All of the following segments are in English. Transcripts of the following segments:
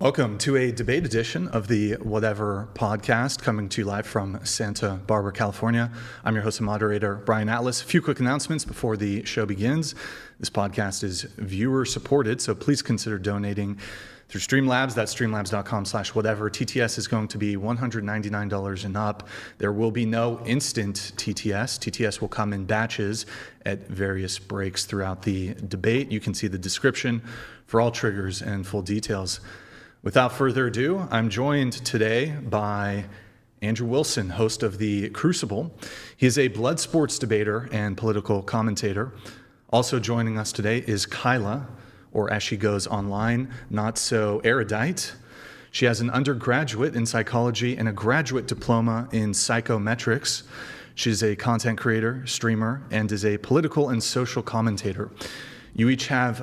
Welcome to a debate edition of the Whatever podcast, coming to you live from Santa Barbara, California. I'm your host and moderator, Brian Atlas. A few quick announcements before the show begins. This podcast is viewer supported, so please consider donating through Streamlabs. That's streamlabs.com/whatever. TTS is going to be $199 and up. There will be no instant TTS. TTS will come in batches at various breaks throughout the debate. You can see the description for all triggers and full details. Without further ado, I'm joined today by Andrew Wilson, host of The Crucible. He is a blood sports debater and political commentator. Also joining us today is Kyla, or as she goes online, not so erudite. She has an undergraduate in psychology and a graduate diploma in psychometrics. She's a content creator, streamer, and is a political and social commentator. You each have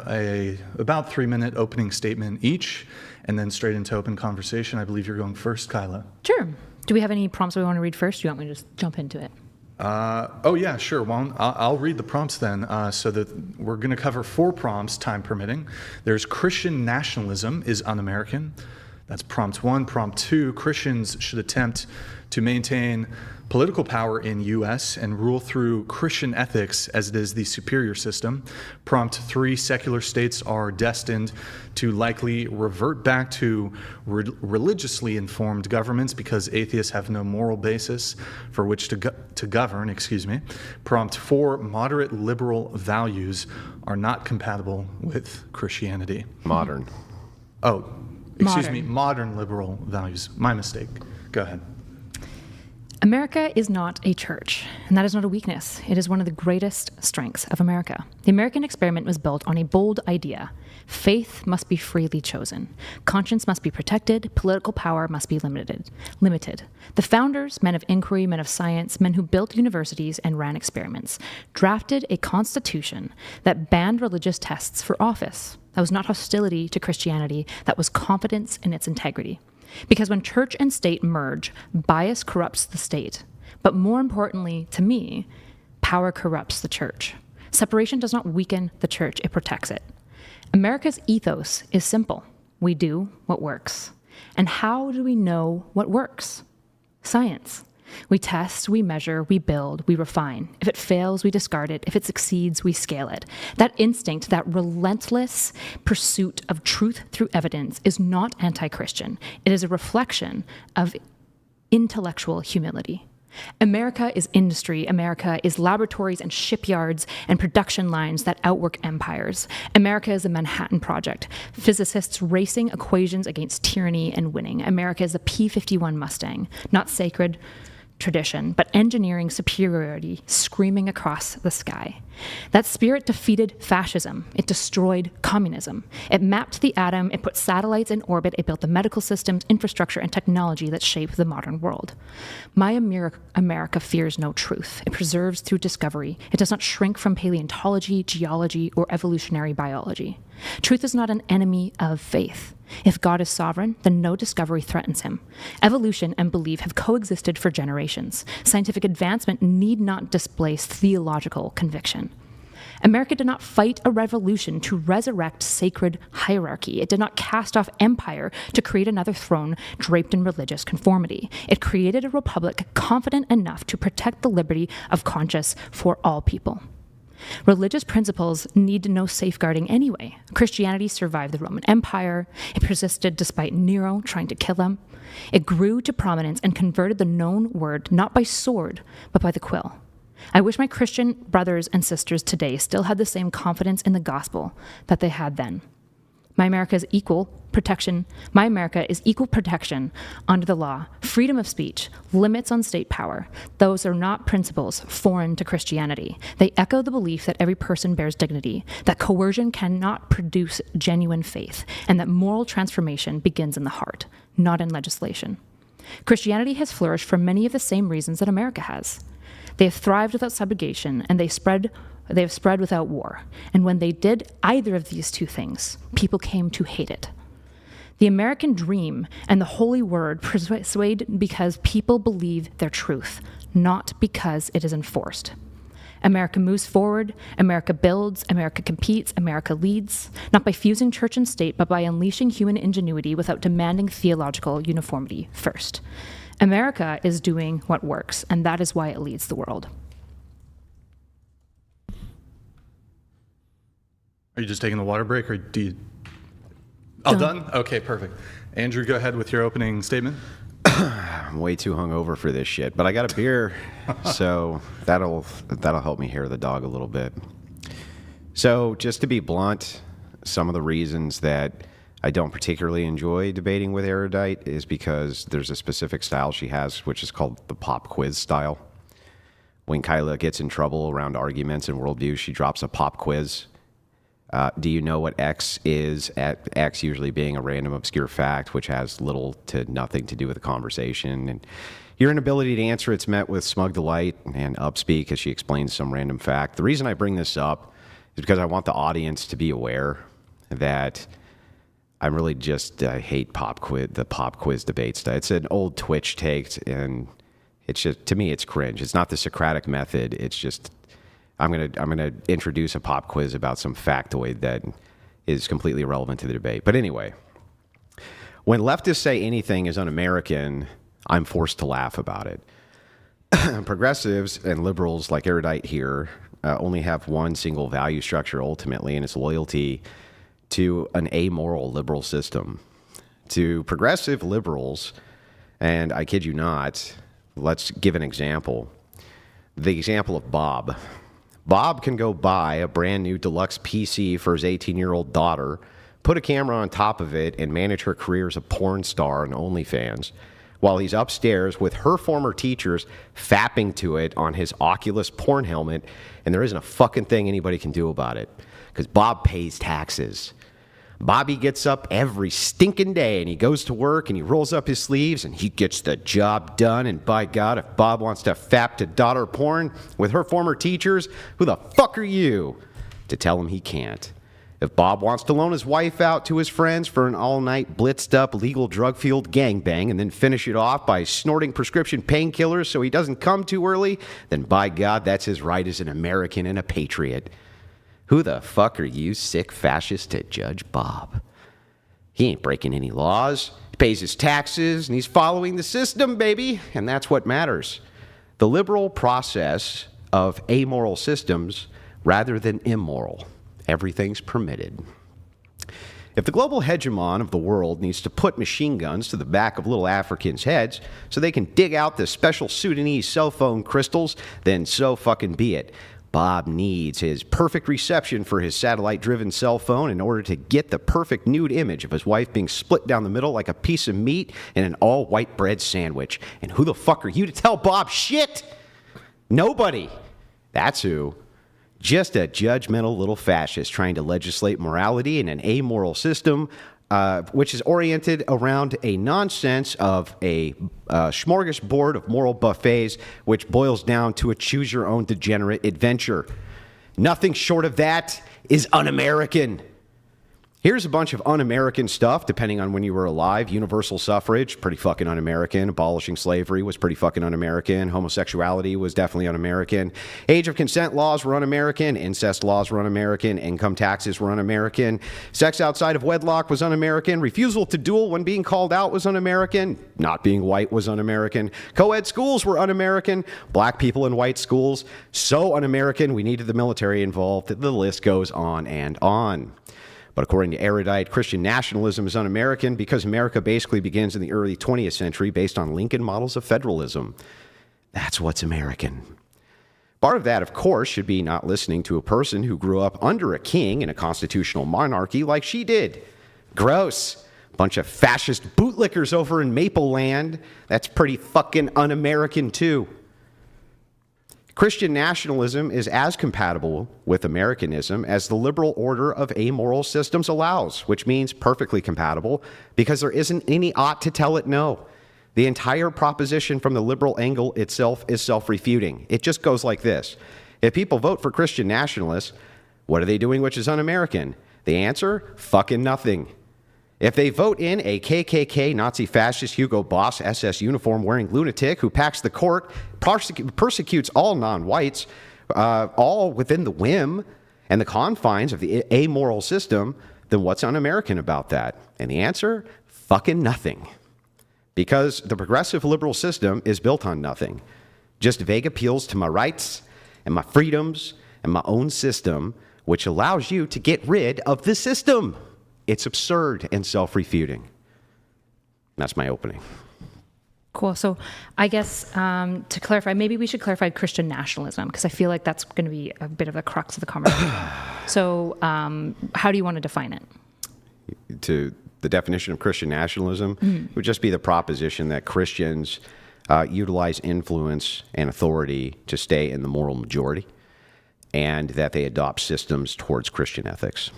about 3-minute opening statement each, and then straight into open conversation. I believe you're going first, Kyla. Sure. Do we have any prompts we want to read first? Do you want me to just jump into it? Oh yeah, sure. Well, I'll read the prompts then. So that we're going to cover 4 prompts, time permitting. There's Christian nationalism is un-American. That's prompt 1. Prompt 2, Christians should attempt to maintain political power in U.S. and rule through Christian ethics as it is the superior system. Prompt 3, secular states are destined to likely revert back to religiously informed governments because atheists have no moral basis for which to govern. Prompt 4, moderate liberal values are not compatible with Christianity. Modern liberal values. My mistake. Go ahead. America is not a church, and that is not a weakness. It is one of the greatest strengths of America. The American experiment was built on a bold idea. Faith must be freely chosen. Conscience must be protected. Political power must be limited. The founders, men of inquiry, men of science, men who built universities and ran experiments, drafted a constitution that banned religious tests for office. That was not hostility to Christianity. That was confidence in its integrity. Because when church and state merge, bias corrupts the state. But more importantly, to me, power corrupts the church. Separation does not weaken the church, it protects it. America's ethos is simple. We do what works. And how do we know what works? Science. We test, we measure, we build, we refine. If it fails, we discard it. If it succeeds, we scale it. That instinct, that relentless pursuit of truth through evidence is not anti-Christian. It is a reflection of intellectual humility. America is industry. America is laboratories and shipyards and production lines that outwork empires. America is the Manhattan Project, physicists racing equations against tyranny and winning. America is the P-51 Mustang, not sacred tradition, but engineering superiority screaming across the sky. That spirit defeated fascism. It destroyed communism. It mapped the atom. It put satellites in orbit. It built the medical systems, infrastructure, and technology that shape the modern world. My America fears no truth. It preserves through discovery. It does not shrink from paleontology, geology, or evolutionary biology. Truth is not an enemy of faith. If God is sovereign, then no discovery threatens him. Evolution and belief have coexisted for generations. Scientific advancement need not displace theological conviction. America did not fight a revolution to resurrect sacred hierarchy. It did not cast off empire to create another throne draped in religious conformity. It created a republic confident enough to protect the liberty of conscience for all people. Religious principles need no safeguarding anyway. Christianity survived the Roman Empire. It persisted despite Nero trying to kill them. It grew to prominence and converted the known word not by sword, but by the quill. I wish my Christian brothers and sisters today still had the same confidence in the gospel that they had then. My America is equal protection under the law, freedom of speech, limits on state power. Those are not principles foreign to Christianity. They echo the belief that every person bears dignity, that coercion cannot produce genuine faith, and that moral transformation begins in the heart, not in legislation. Christianity has flourished for many of the same reasons that America has. They have thrived without subjugation, and they have spread without war. And when they did either of these two things, people came to hate it. The American dream and the holy word persuade because people believe their truth, not because it is enforced. America moves forward, America builds, America competes, America leads, not by fusing church and state, but by unleashing human ingenuity without demanding theological uniformity first. America is doing what works, and that is why it leads the world. Are you just taking the water break, or do you... All done? Okay, perfect. Andrew, go ahead with your opening statement. I'm way too hungover for this shit, but I got a beer, so that'll help me hair the dog a little bit. So just to be blunt, some of the reasons that I don't particularly enjoy debating with Erudite is because there's a specific style she has, which is called the pop quiz style. When Kyla gets in trouble around arguments and worldview, she drops a pop quiz. Do you know what X is? At X usually being a random obscure fact, which has little to nothing to do with the conversation. And your inability to answer it's met with smug delight and upspeak as she explains some random fact. The reason I bring this up is because I want the audience to be aware that I'm really just, I hate the pop quiz debates. It's an old Twitch take, and it's just, to me, it's cringe. It's not the Socratic method. It's just, I'm gonna introduce a pop quiz about some factoid that is completely irrelevant to the debate. But anyway, when leftists say anything is un-American, I'm forced to laugh about it. Progressives and liberals like Erudite here only have one single value structure ultimately, and it's loyalty to an amoral liberal system. To progressive liberals, and I kid you not, let's give an example. The example of Bob. Bob can go buy a brand new deluxe PC for his 18-year-old daughter, put a camera on top of it, and manage her career as a porn star on OnlyFans, while he's upstairs with her former teachers fapping to it on his Oculus porn helmet, and there isn't a fucking thing anybody can do about it, because Bob pays taxes. Bobby gets up every stinking day and he goes to work and he rolls up his sleeves and he gets the job done. And by God, if Bob wants to fap to daughter porn with her former teachers, who the fuck are you to tell him he can't? If Bob wants to loan his wife out to his friends for an all-night blitzed-up legal drug-fueled gangbang and then finish it off by snorting prescription painkillers so he doesn't come too early, then by God, that's his right as an American and a patriot. Who the fuck are you, sick fascist, to judge Bob? He ain't breaking any laws. He pays his taxes, and he's following the system, baby. And that's what matters. The liberal process of amoral systems rather than immoral. Everything's permitted. If the global hegemon of the world needs to put machine guns to the back of little Africans' heads so they can dig out the special Sudanese cell phone crystals, then so fucking be it. Bob needs his perfect reception for his satellite-driven cell phone in order to get the perfect nude image of his wife being split down the middle like a piece of meat in an all-white bread sandwich. And who the fuck are you to tell Bob shit? Nobody. That's who. Just a judgmental little fascist trying to legislate morality in an amoral system which is oriented around a nonsense of a smorgasbord of moral buffets, which boils down to a choose-your-own degenerate adventure. Nothing short of that is un-American. Here's a bunch of un-American stuff, depending on when you were alive. Universal suffrage, pretty fucking un-American. Abolishing slavery was pretty fucking un-American. Homosexuality was definitely un-American. Age of consent laws were un-American. Incest laws were un-American. Income taxes were un-American. Sex outside of wedlock was un-American. Refusal to duel when being called out was un-American. Not being white was un-American. Co-ed schools were un-American. Black people in white schools, so un-American we needed the military involved. The list goes on and on. But according to Erudite, Christian nationalism is un-American because America basically begins in the early 20th century based on Lincoln models of federalism. That's what's American. Part of that, of course, should be not listening to a person who grew up under a king in a constitutional monarchy like she did. Gross. Bunch of fascist bootlickers over in Maple Land. That's pretty fucking un-American too. Christian nationalism is as compatible with Americanism as the liberal order of amoral systems allows, which means perfectly compatible because there isn't any ought to tell it no. The entire proposition from the liberal angle itself is self-refuting. It just goes like this. If people vote for Christian nationalists, what are they doing which is un-American? The answer? Fucking nothing. If they vote in a KKK, Nazi fascist, Hugo Boss, SS uniform wearing lunatic who packs the court, persecutes all non-whites, all within the whim and the confines of the amoral system, then what's un-American about that? And the answer, fucking nothing. Because the progressive liberal system is built on nothing. Just vague appeals to my rights and my freedoms and my own system, which allows you to get rid of the system. It's absurd and self-refuting. That's my opening. Cool. So I guess to clarify, maybe we should clarify Christian nationalism, because I feel like that's going to be a bit of the crux of the conversation. So how do you want to define it? To the definition of Christian nationalism would just be the proposition that Christians utilize influence and authority to stay in the moral majority, and that they adopt systems towards Christian ethics.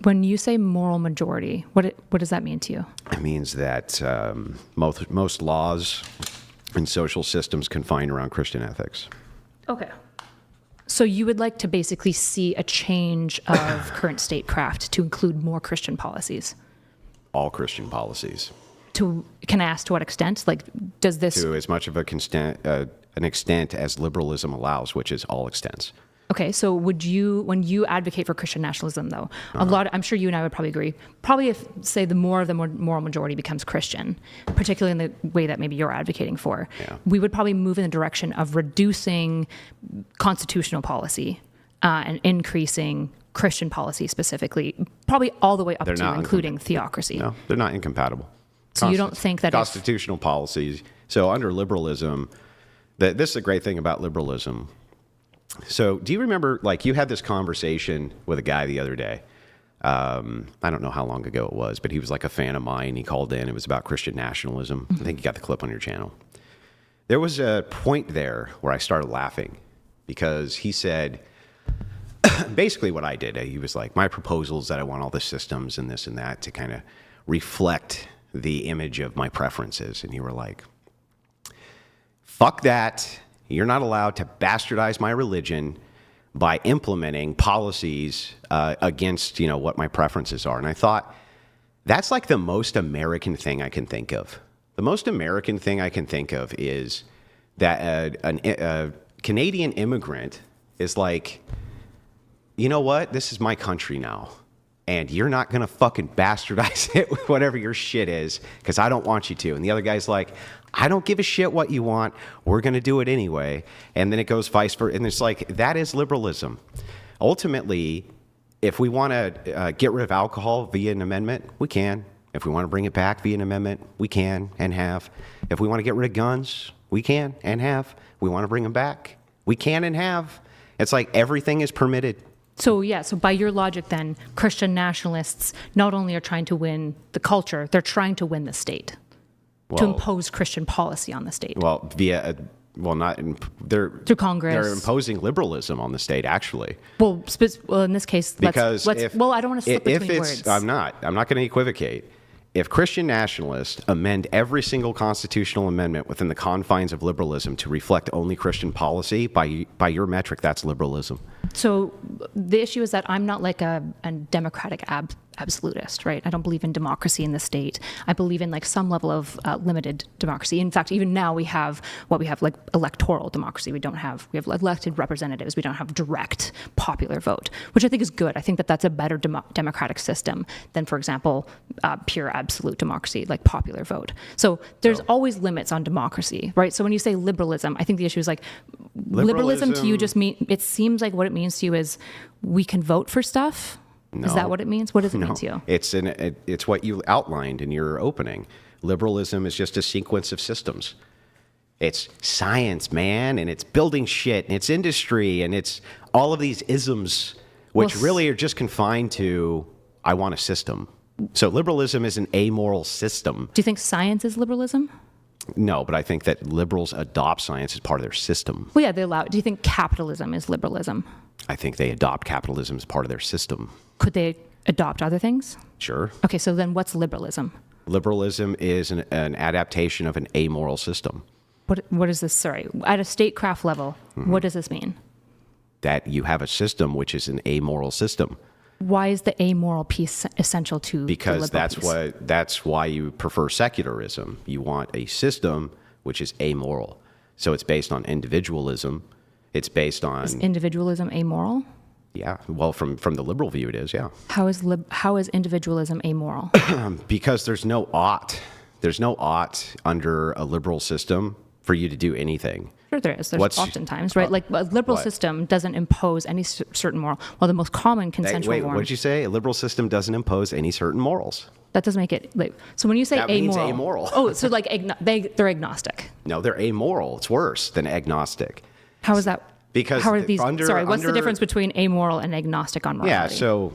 When you say moral majority, what does that mean to you? It means that most laws and social systems confine around Christian ethics. Okay. So you would like to basically see a change of current statecraft to include more Christian policies? All Christian policies. Can I ask to what extent? Like, does this... To as much of an extent as liberalism allows, which is all extents. Okay, so when you advocate for Christian nationalism, though, I'm sure you and I would probably agree, probably if, say, the moral majority becomes Christian, particularly in the way that maybe you're advocating for, we would probably move in the direction of reducing constitutional policy and increasing Christian policy specifically, probably all the way up to including theocracy. No, they're not incompatible. So you don't think that constitutional policies, so under liberalism, this is a great thing about liberalism. So do you remember, like, you had this conversation with a guy the other day? I don't know how long ago it was, but he was like a fan of mine. He called in. It was about Christian nationalism. I think you got the clip on your channel. There was a point there where I started laughing because he said, basically what I did, he was like, my proposal is that I want all the systems and this and that to kind of reflect the image of my preferences. And you were like, fuck that. You're not allowed to bastardize my religion by implementing policies against, what my preferences are. And I thought, that's like the most American thing I can think of. The most American thing I can think of is that a Canadian immigrant is like, you know what? This is my country now. And you're not going to fucking bastardize it with whatever your shit is, because I don't want you to. And the other guy's like, I don't give a shit what you want. We're going to do it anyway. And then it goes vice versa. And it's like, that is liberalism. Ultimately, if we want to get rid of alcohol via an amendment, we can. If we want to bring it back via an amendment, we can and have. If we want to get rid of guns, we can and have. We want to bring them back, we can and have. It's like everything is permitted. So by your logic then, Christian nationalists not only are trying to win the culture, they're trying to win the state, to impose Christian policy on the state. Well, they're through Congress. They're imposing liberalism on the state, actually. Well, in this case, I don't want to slip between words. I'm not going to equivocate. If Christian nationalists amend every single constitutional amendment within the confines of liberalism to reflect only Christian policy, by your metric, that's liberalism. So the issue is that I'm not like a democratic absolutist, right? I don't believe in democracy in the state. I believe in like some level of limited democracy. In fact, even now we have like electoral democracy. We have elected representatives. We don't have direct popular vote, which I think is good. I think that that's a better democratic system than, for example, pure absolute democracy, like popular vote. So there's always limits on democracy, right? So when you say liberalism, I think the issue is like liberalism to you just it seems like what it means to you is we can vote for stuff. No. Is that what it means? What does it mean to you? It's what you outlined in your opening. Liberalism is just a sequence of systems. It's science, man, and it's building shit, and it's industry, and it's all of these isms, which really are just confined to, I want a system. So liberalism is an amoral system. Do you think science is liberalism? No, but I think that liberals adopt science as part of their system. Well, yeah, they allow it. Do you think capitalism is liberalism? I think they adopt capitalism as part of their system. Could they adopt other things? Sure. Okay, so then what's liberalism? Liberalism is an adaptation of an amoral system. What is this? Sorry, at a statecraft level, what does this mean? That you have a system which is an amoral system. Why is the amoral piece essential to because the liberal piece? That's why you prefer secularism. You want a system which is amoral. So it's based on individualism, It's based on, Is individualism amoral? yeah, well, from the liberal view, it is, yeah. How is individualism amoral? Because there's no ought. There's no ought under a liberal system for you to do anything. Sure there is. There's oftentimes, right? Like a liberal system doesn't impose any certain moral. Well, the most common consensual Wait, form. what did you say? A liberal system doesn't impose any certain morals. That doesn't make it, like, so when you say That amoral. means amoral. Oh, so like they're agnostic. No, they're amoral. It's worse than agnostic. How is that? Because how are these? under- what's the difference between amoral and agnostic on morality? Yeah, so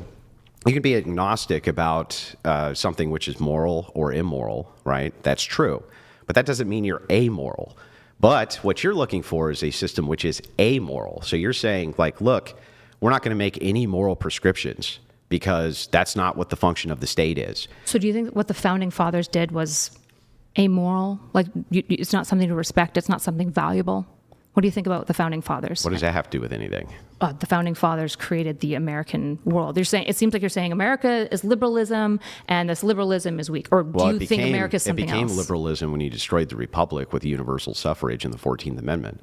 you can be agnostic about something which is moral or immoral, right? That's true. But that doesn't mean you're amoral. But what you're looking for is a system which is amoral. So you're saying, like, look, we're not going to make any moral prescriptions because that's not what the function of the state is. So do you think that what the founding fathers did was amoral? Like, it's not something to respect. It's not something valuable. What do you think about the founding fathers? What does that have to do with anything? The founding fathers created the American world. You're saying, it seems like you're saying America is liberalism and this liberalism is weak. Or do you think America is something else? It became liberalism when you destroyed the Republic with universal suffrage in the 14th Amendment.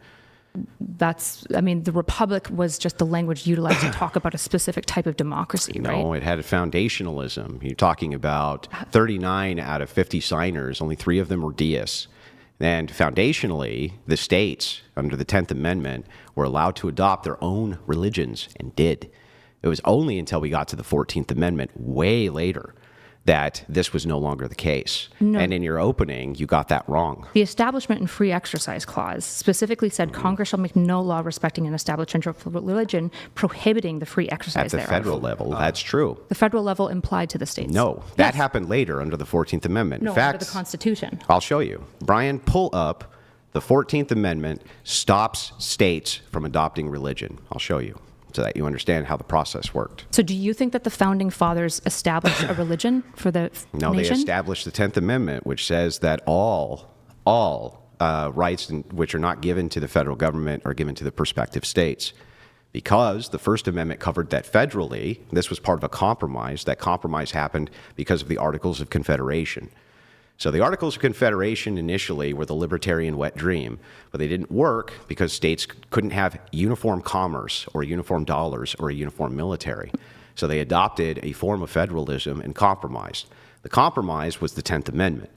The Republic was just the language utilized to talk about a specific type of democracy, right? No, it had a foundationalism. You're talking about 39 out of 50 signers, only 3 of them were deists. And foundationally, the states, under the 10th Amendment, were allowed to adopt their own religions and did. It was only until we got to the 14th Amendment, way later, that this was no longer the case. No. And in your opening, you got that wrong. The Establishment and Free Exercise Clause specifically said Congress shall make no law respecting an established religion prohibiting the free exercise thereof. At the federal level, that's true. The federal level implied to the states. No, that happened later under the 14th Amendment. No, in fact, under the Constitution. I'll show you. Brian, pull up the 14th Amendment stops states from adopting religion. I'll show you so that you understand how the process worked. So do you think that the founding fathers established a religion for the No, nation? they established the 10th Amendment, which says that all rights which are not given to the federal government are given to the prospective states. Because the First Amendment covered that federally, this was part of a compromise. That compromise happened because of the Articles of Confederation. So the Articles of Confederation initially were the libertarian wet dream, but they didn't work because states couldn't have uniform commerce or uniform dollars or a uniform military. So they adopted a form of federalism and compromised. The compromise was the 10th Amendment.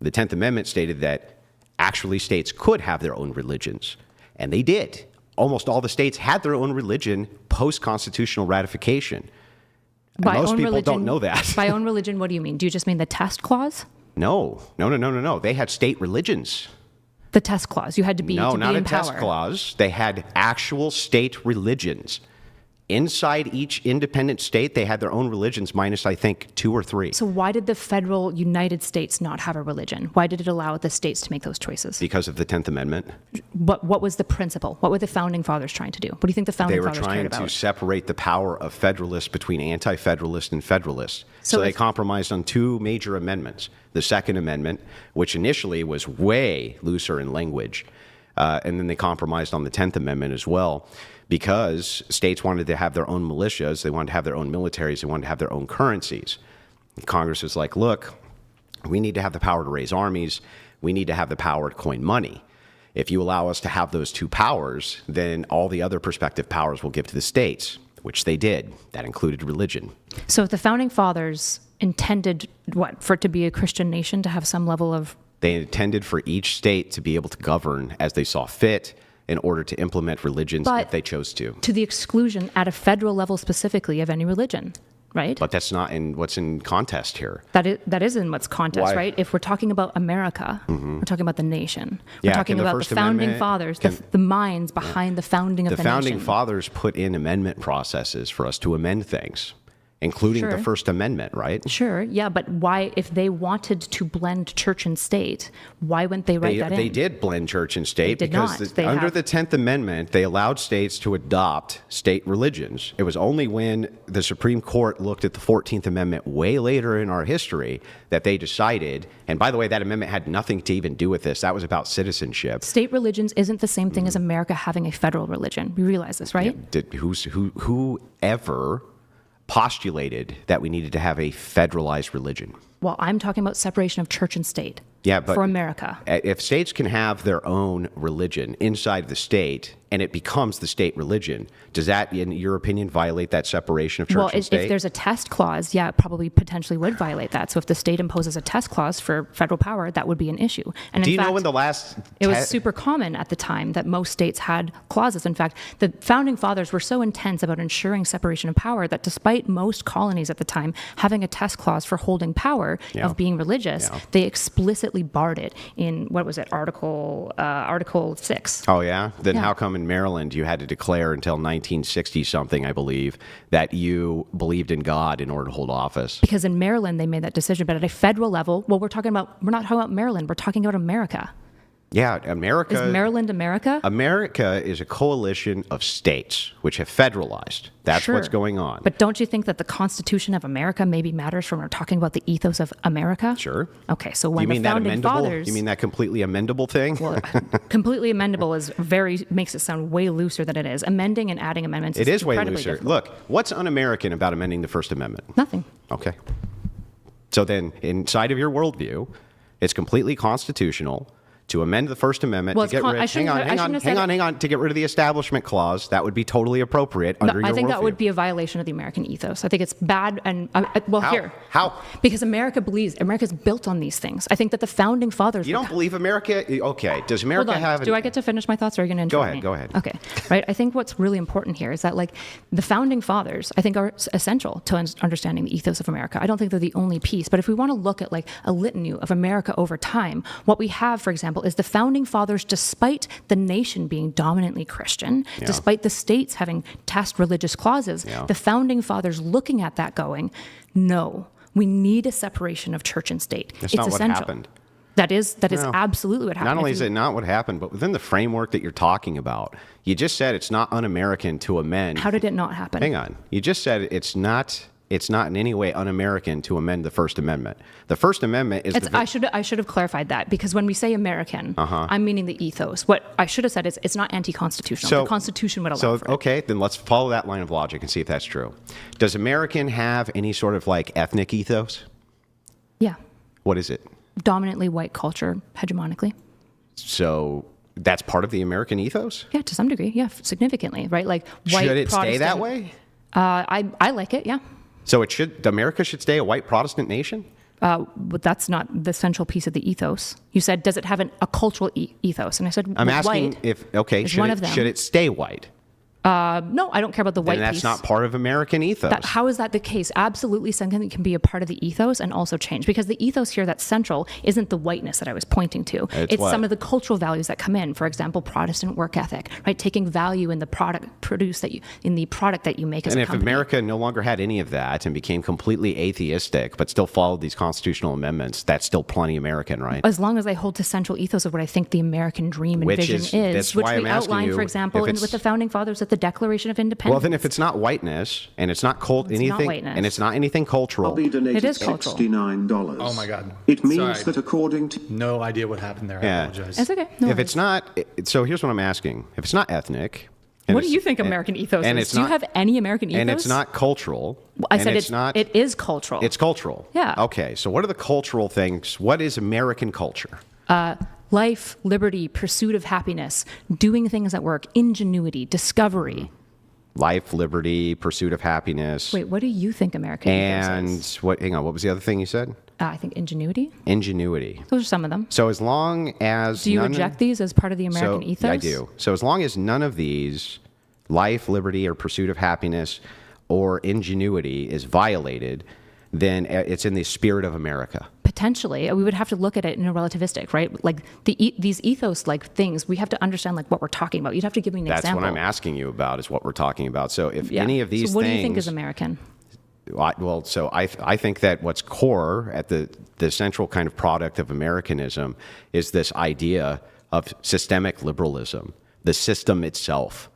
The 10th Amendment stated that actually states could have their own religions, and they did. Almost all the states had their own religion post-constitutional ratification. Most people don't know that. By own religion, what do you mean? Do you just mean the test clause? No. They had state religions. The test clause. You had to be No, to not be a in test power. clause. They had actual state religions. Inside each independent state, they had their own religions minus, I think, 2 or 3. So why did the federal United States not have a religion? Why did it allow the states to make those choices? Because of the 10th Amendment. What was the principle? What were the founding fathers trying to do? What do you think the founding They were fathers cared trying about? to separate the power of federalists between anti-federalists and federalists. So they compromised on 2 major amendments. The Second Amendment, which initially was way looser in language, and then they compromised on the 10th Amendment as well, because states wanted to have their own militias, they wanted to have their own militaries, they wanted to have their own currencies. Congress was like, look, we need to have the power to raise armies, we need to have the power to coin money. If you allow us to have those 2 powers, then all the other prospective powers will give to the states, which they did. That included religion. So if the founding fathers intended, for it to be a Christian nation, to have some level of... They intended for each state to be able to govern as they saw fit in order to implement religions if they chose to. To the exclusion, at a federal level specifically, of any religion, right? But that's not in what's in contest here. That is in what's contest, Why? right? If we're talking about America, we're talking about the nation. We're talking can the about the First founding Amendment- fathers, the minds behind the founding of the The nation. founding fathers put in amendment processes for us to amend things, including the Sure. First Amendment, right? Sure, yeah, but why, if they wanted to blend church and state, why wouldn't they write that in? They did blend church and state They did because not. They under have- the 10th Amendment, they allowed states to adopt state religions. It was only when the Supreme Court looked at the 14th Amendment way later in our history that they decided, and by the way, that amendment had nothing to even do with this. That was about citizenship. State religions isn't the same thing as America having a federal religion. We realize this, right? Whoever postulated that we needed to have a federalized religion? Well, I'm talking about separation of church and state. Yeah, but for America. If states can have their own religion inside the state, and it becomes the state religion. Does that, in your opinion, violate that separation of church and state? If there's a test clause, yeah, it probably potentially would violate that. So if the state imposes a test clause for federal power, that would be an issue. And Do in you fact, know when the last... it was super common at the time that most states had clauses. In fact, the founding fathers were so intense about ensuring separation of power that despite most colonies at the time having a test clause for holding power of being religious, they explicitly barred it in, what was it, Article 6. Oh, yeah? Then how come in Maryland you had to declare until 1960-something, I believe, that you believed in God in order to hold office? Because in Maryland, they made that decision. But at a federal level, well, we're not talking about Maryland. We're talking about America. Yeah, America... Is Maryland America? America is a coalition of states which have federalized. That's what's going on. But don't you think that the Constitution of America maybe matters when we're talking about the ethos of America? Sure. Okay, so when You mean the that founding amendable? fathers... You mean that completely amendable thing? Well, completely amendable makes it sound way looser than it is. Amending and adding amendments It is way incredibly looser. difficult. Look, what's un-American about amending the First Amendment? Nothing. Okay. So then, inside of your worldview, it's completely constitutional to amend the First Amendment to get rid of... Hang on. To get rid of the Establishment Clause, that would be totally appropriate under your worldview. I think that would be a violation of the American ethos. I think it's bad and... How? Because America's built on these things. I think that the founding fathers... You don't believe America... Okay. Does America have... Do I get to finish my thoughts or are you going to interrupt me? Go ahead. Okay. Right. I think what's really important here is that the founding fathers, I think, are essential to understanding the ethos of America. I don't think they're the only piece. But if we want to look at a litany of America over time, what we have, for example, is the founding fathers, despite the nation being dominantly Christian, despite the states having test religious clauses, the founding fathers looking at that going, no, we need a separation of church and state. That's it's not essential. what happened. That is absolutely what happened. Not only is it not what happened, but within the framework that you're talking about, you just said it's not un-American to amend. How did it not happen? Hang on. You just said it's not in any way un-American to amend the First Amendment. The First Amendment is... I should have clarified that, because when we say American, I'm meaning the ethos. What I should have said is it's not anti-constitutional. The Constitution would allow for it. Okay, then let's follow that line of logic and see if that's true. Does American have any sort of ethnic ethos? Yeah. What is it? Dominantly white culture, hegemonically. So that's part of the American ethos? Yeah, to some degree. Yeah, significantly, right? White Should it Protestant, stay that way? I like it, yeah. So America should stay a white Protestant nation? But that's not the central piece of the ethos. You said, does it have a cultural ethos? And I said, I'm asking white should it stay white? No, I don't care about the white piece. And that's not part of American ethos. How is that the case? Absolutely something that can be a part of the ethos and also change. Because the ethos here that's central isn't the whiteness that I was pointing to. It's some of the cultural values that come in. For example, Protestant work ethic, right? Taking value in the product in the product that you make as a company. And if America no longer had any of that and became completely atheistic, but still followed these constitutional amendments, that's still plenty American, right? As long as I hold to central ethos of what I think the American dream and vision is, which we outlined, for example, with the founding fathers at the Declaration of Independence. Well, then if it's not whiteness and it's not and it's not anything cultural. It is cultural. $69. Oh my God. It means that according to... No idea what happened there. I apologize. It's okay. If it's not, so here's what I'm asking. If it's not ethnic... What do you think American ethos is? Do you have any American ethos? And it's not cultural. I said it is cultural. It's cultural. Yeah. Okay, so what are the cultural things? What is American culture? Life, liberty, pursuit of happiness, doing things that work, ingenuity, discovery. Life, liberty, pursuit of happiness. Wait, what do you think American ethos is? Hang on, what was the other thing you said? I think ingenuity. Ingenuity. Those are some of them. So as long as... Do you reject these as part of the American ethos? I do. So as long as none of these, life, liberty, or pursuit of happiness, or ingenuity is violated, then it's in the spirit of America. Potentially. We would have to look at it in a relativistic, right? These ethos things, we have to understand what we're talking about. You'd have to give me an example. That's what I'm asking you about, is what we're talking about. So if any of these things... So what do you think is American? Well, so I think that what's core at the central kind of product of Americanism is this idea of systemic liberalism. The system itself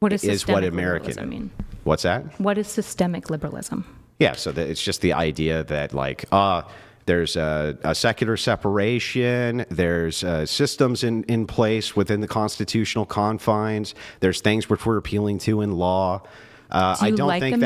is what American mean. What's that? What is systemic liberalism? Yeah, so it's just the idea that there's a secular separation, there's systems in place within the constitutional confines, there's things which we're appealing to in law. I don't think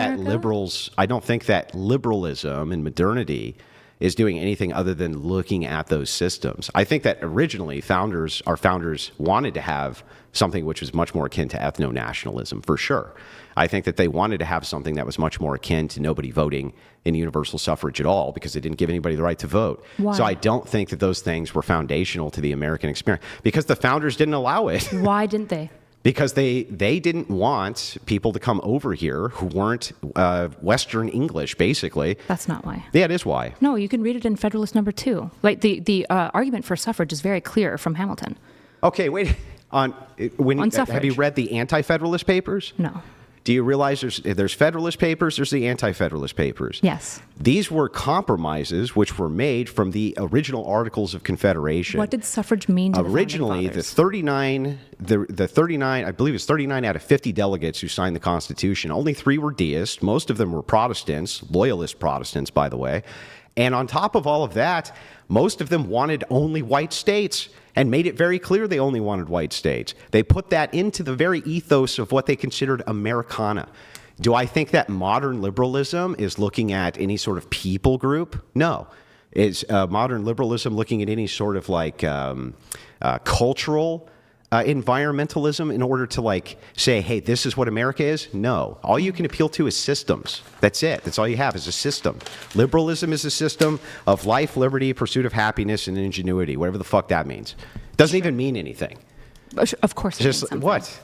that liberalism and modernity is doing anything other than looking at those systems. I think that originally our founders wanted to have something which was much more akin to ethno-nationalism, for sure. I think that they wanted to have something that was much more akin to nobody voting in universal suffrage at all, because it didn't give anybody the right to vote. Why? So I don't think that those things were foundational to the American experience, because the founders didn't allow it. Why didn't they? Because they didn't want people to come over here who weren't Western English, basically. That's not why. Yeah, it is why. No, you can read it in Federalist Number 2. Like the argument for suffrage is very clear from Hamilton. Okay, wait. On suffrage. Have you read the Anti-Federalist Papers? No. Do you realize there's Federalist Papers, there's the Anti-Federalist Papers? Yes. These were compromises which were made from the original Articles of Confederation. What did suffrage mean to originally, the founding fathers? the 39, I believe it's 39 out of 50 delegates who signed the Constitution. Only 3 were deists. Most of them were Protestants, loyalist Protestants, by the way. And on top of all of that, most of them wanted only white states and made it very clear they only wanted white states. They put that into the very ethos of what they considered Americana. Do I think that modern liberalism is looking at any sort of people group? No. Is modern liberalism looking at any sort of like cultural environmentalism in order to like say, hey, this is what America is? No. All you can appeal to is systems. That's it. That's all you have is a system. Liberalism is a system of life, liberty, pursuit of happiness, and ingenuity, whatever the fuck that means. Doesn't even mean anything. Of course it Just means something. what?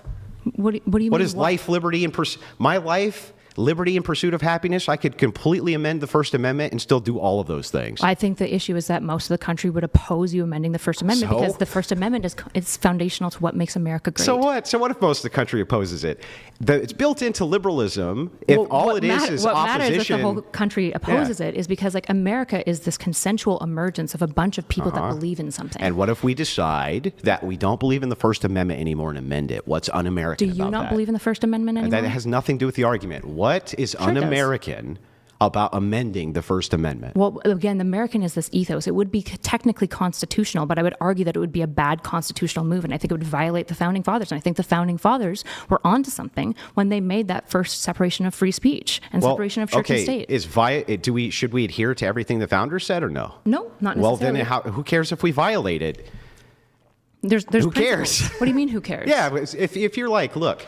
What do you mean? What is life, liberty, and my life, liberty, and pursuit of happiness? I could completely amend the First Amendment and still do all of those things. I think the issue is that most of the country would oppose you amending the First Amendment So? because the First Amendment is foundational to what makes America great. So what? So what if most of the country opposes it? It's built into liberalism. If all what it is what opposition. matters if the whole country opposes it is because like America is this consensual emergence of a bunch of people that believe in something. And what if we decide that we don't believe in the First Amendment anymore and amend it? What's un-American Do you about not that? believe in the First Amendment anymore? That has nothing to do with the argument. What is Sure it does. un-American about amending the First Amendment? Well, again, the American is this ethos. It would be technically constitutional, but I would argue that it would be a bad constitutional move, and I think it would violate the Founding Fathers. And I think the Founding Fathers were onto something when they made that first separation of free speech and separation of church and state. Should we adhere to everything the founders said or no? No, not Well, necessarily. then who cares if we violate it? There's Who principles. cares? What do you mean, who cares? Yeah, if you're like, look,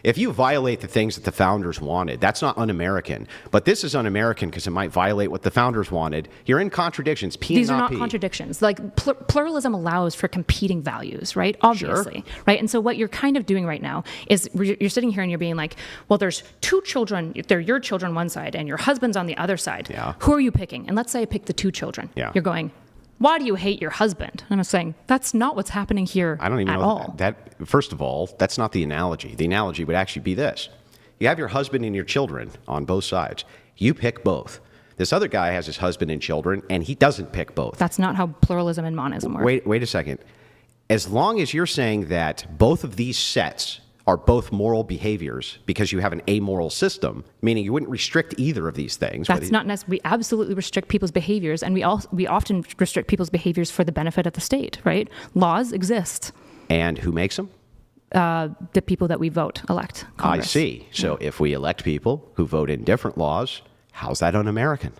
if you violate the things that the founders wanted, that's not un-American. But this is un-American because it might violate what the founders wanted. You're in contradictions. P These and are not not P. contradictions. Like pluralism allows for competing values, right? Obviously, right? And so what you're kind of doing right now is you're sitting here and you're being like, well, there's 2 children. They're your children one side and your husband's on the other side. Yeah. Who are you picking? And let's say I pick the 2 children. Yeah. You're going, why do you hate your husband? And I'm saying, that's not what's happening here I don't even at know all. that. First of all, that's not the analogy. The analogy would actually be this. You have your husband and your children on both sides. You pick both. This other guy has his husband and children, and he doesn't pick both. That's not how pluralism and monism work. Wait a second. As long as you're saying that both of these sets are both moral behaviors because you have an amoral system, meaning you wouldn't restrict either of these things. That's not necessary. We absolutely restrict people's behaviors, and we often restrict people's behaviors for the benefit of the state, right? Laws exist. And who makes them? The people that we vote, elect, Congress. I see. So if we elect people who vote in different laws, how's that un-American?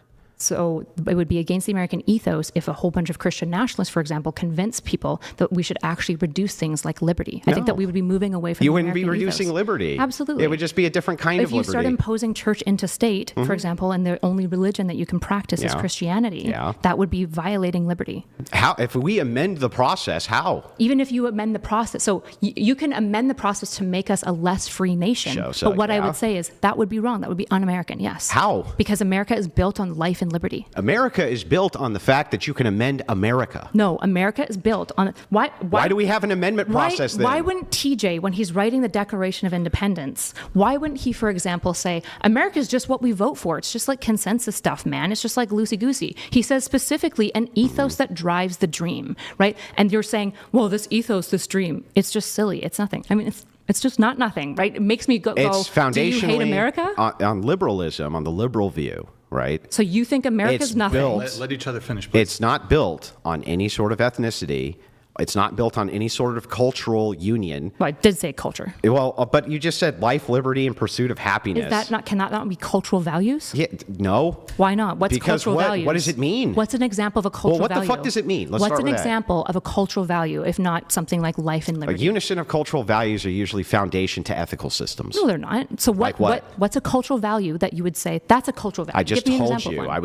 So it would be against the American ethos if a whole bunch of Christian nationalists, for example, convince people that we should actually reduce things like liberty. I think that we would be moving away from You the wouldn't be American reducing ethos. liberty. Absolutely. It would just be a different kind of If you liberty. start imposing church into state, for example, and the only religion that you can practice is Yeah. Christianity, Yeah. that would be violating liberty. How? If we amend the process, how? Even if you amend the process. So you can amend the process to make us a less free nation. But what I yeah. would say is that would be wrong. That would be un-American, yes. How? Because America is built on life and liberty. America is built on the fact that you can amend America. No, America is built on... Why do we have an amendment process then? Why wouldn't TJ, when he's writing the Declaration of Independence, why wouldn't he, for example, say, America is just what we vote for. It's just like consensus stuff, man. It's just like loosey-goosey. He says specifically an ethos that drives the dream, right? And you're saying, well, this ethos, this dream, it's just silly. It's nothing. I mean, it's just not nothing, right? It makes me go, It's foundationally do you hate America? on liberalism, on the liberal view, right? So you think America's It's nothing? built- Let each other finish, please. It's not built on any sort of ethnicity. It's not built on any sort of cultural union. Well, I did say culture. Well, but you just said life, liberty, and pursuit of happiness. Can that not be cultural values? Yeah, no. Why not? What's Because cultural values? what does it mean? What's an example of a cultural Well, what value? the fuck does it mean? Let's What's start an with that. example of a cultural value, if not something like life and A liberty? unison of cultural values are usually foundation to ethical systems. No, they're not. So Like what? What's a cultural value that you would say that's a cultural value? I just Give me an told example you of one.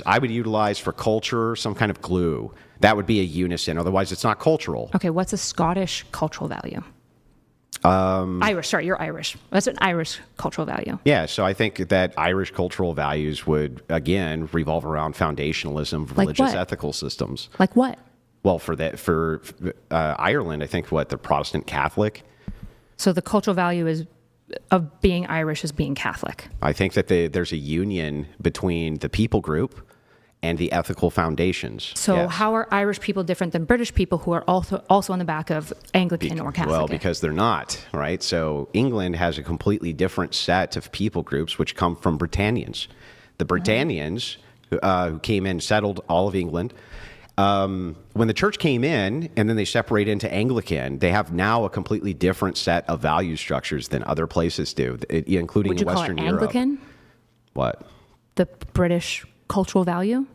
I would utilize for culture some kind of glue. That would be a unison. Otherwise, it's not cultural. Okay, what's a Scottish cultural value? Irish. Sorry, you're Irish. What's an Irish cultural value? Yeah, so I think that Irish cultural values would, again, revolve around foundationalism, religious what? ethical systems. Like what? Well, for Ireland, I think they're Protestant Catholic. So the cultural value of being Irish is being Catholic. I think that there's a union between the people group and the ethical foundations. So Yes. how are Irish people different than British people who are also on the back of Anglican or Catholic? Well, because they're not, right? So England has a completely different set of people groups which come from Britannians. The Britannians who came in, settled all of England. When the church came in and then they separate into Anglican, they have now a completely different set of value structures than other places do, including would you in call Western it Europe. Anglican? What? The British cultural value?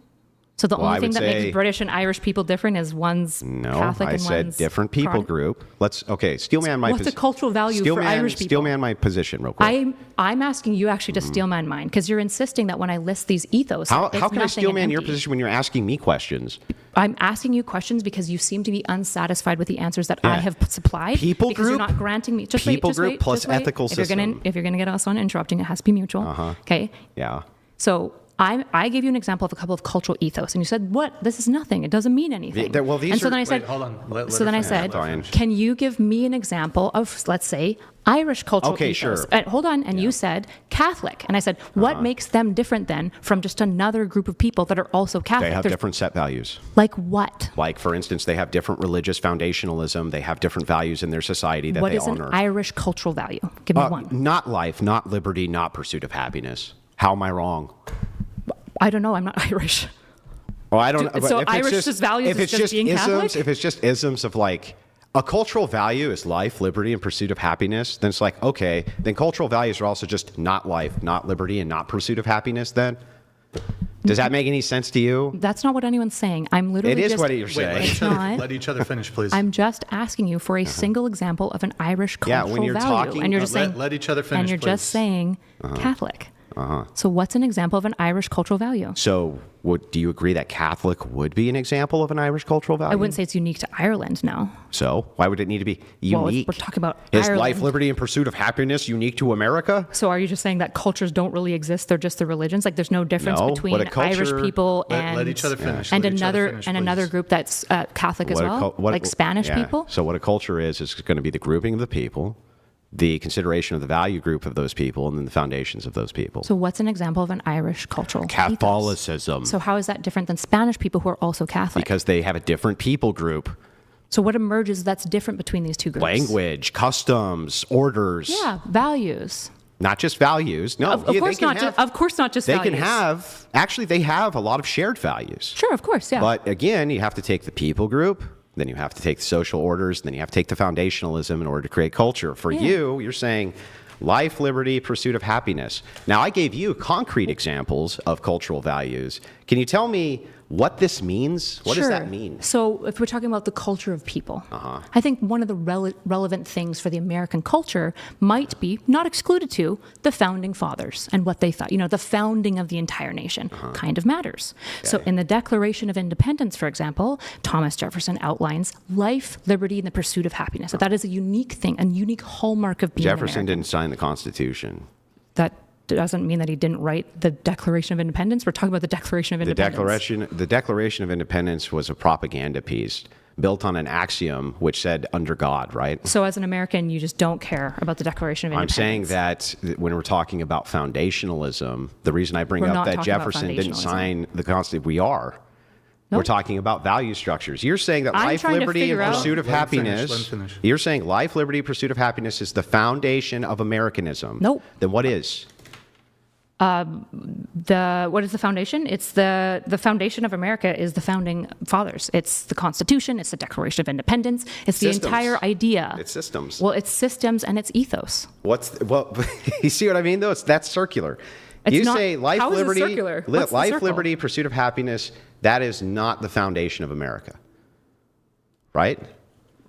So the Well, I only thing would that say- makes British and Irish people different is one's No, Catholic I and said one's different people group. Steelman my what's a cultural value for Irish people? Steelman my position real quick. I'm asking you actually to steelman mine because you're insisting that when I list these ethos, How it's can I nothing steelman and your empty. position when you're asking me questions? I'm asking you questions because you seem to be unsatisfied with the answers that I Yeah. have supplied. People because you're group- not granting me. Just people wait, just group wait, plus just wait. ethical if you're gonna system. if you're gonna get us on interrupting, it has to be mutual. Okay. Yeah. So I gave you an example of a couple of cultural ethos, and you said, "What? This is nothing. It doesn't mean anything." Well, these and so are- then I Wait, said, hold on. Let so her then I finish. said, Let her finish. "Can you give me an example of, let's say, Irish cultural Okay, ethos?" sure. Hold on, and you said Catholic, and I said, "What makes them different then from just another group of people that are also Catholic?" They have There's- different set values. Like what? Like, for instance, they have different religious foundationalism. They have different values in their society that What they is an honor. Irish cultural value? Give me one. Not life, not liberty, not pursuit of happiness. How am I wrong? I don't know. I'm not Irish. Oh, I don't know. so If it's Irish's values if is it's just being isms, Catholic? If it's just isms of like a cultural value is life, liberty, and pursuit of happiness, then it's like, okay, then cultural values are also just not life, not liberty, and not pursuit of happiness then? Does that make any sense to you? That's not what anyone's saying. I'm literally It is just, what you're saying. It's not. Let each other finish, please. I'm just asking you for a single example of an Irish Yeah, cultural when you're value, talking- and you're just saying, let each other and finish, you're just please. saying Catholic. So what's an example of an Irish cultural value? So, do you agree that Catholic would be an example of an Irish cultural value? I wouldn't say it's unique to Ireland. No. So, why would it need to be Well, unique? we're talking about Is Ireland. life, liberty, and pursuit of happiness unique to America? So are you just saying that cultures don't really exist? They're just the religions. Like there's no difference No, between what a culture- Irish people Let- and let each other finish. and Let each other another finish, and please. another group that's Catholic as What a well, cul- what- like Spanish yeah. people. So what a culture is going to be the grouping of the people, the consideration of the value group of those people, and then the foundations of those people. So what's an example of an Irish cultural ethos? Catholicism, So how is that different than Spanish people who are also Catholic? because they have a different people group, So what emerges that's different between these two groups? language, customs, orders, Yeah, values. not just values. No, Of yeah, course they can not. have, Of course not just they values. can have. Actually, they have a lot of shared values. Sure, of course, yeah. But again, you have to take the people group, then you have to take the social orders, then you have to take the foundationalism in order to create culture. For you're saying life, liberty, pursuit of happiness. Now, I gave you concrete examples of cultural values. Can you tell me what this means? What does Sure. that mean? So, if we're talking about the culture of people, I think one of the relevant things for the American culture might be, not excluded to, the founding fathers and what they thought. You know, the founding of the entire nation kind of matters. So, in the Declaration of Independence, for example, Thomas Jefferson outlines life, liberty, and the pursuit of happiness. So that is a unique thing, a unique hallmark of being Jefferson American. didn't sign the Constitution. That doesn't mean that he didn't write the Declaration of Independence. We're talking about the Declaration of The Independence. Declaration of Independence was a propaganda piece built on an axiom which said under God, right? So, as an American, you just don't care about the Declaration of I'm Independence. saying that when we're talking about foundationalism, the reason I bring We're up not that talking about Jefferson didn't foundationalism. sign the Constitution, we are. We're Nope. talking about value structures. You're saying that I'm life, trying to liberty, and figure out- pursuit of Let him finish, happiness. let him finish. You're saying life, liberty, pursuit of happiness is the foundation of Americanism. Nope. Then what is? What is the foundation? It's the foundation of America is the founding fathers. It's the Constitution. It's the Declaration of Independence. It's the Systems. entire idea. It's systems. Well, it's systems and it's ethos. You see what I mean, though? That's circular. It's you not- say life, how is it liberty, circular? What's the life, circle? liberty, pursuit of happiness. That is not the foundation of America, right?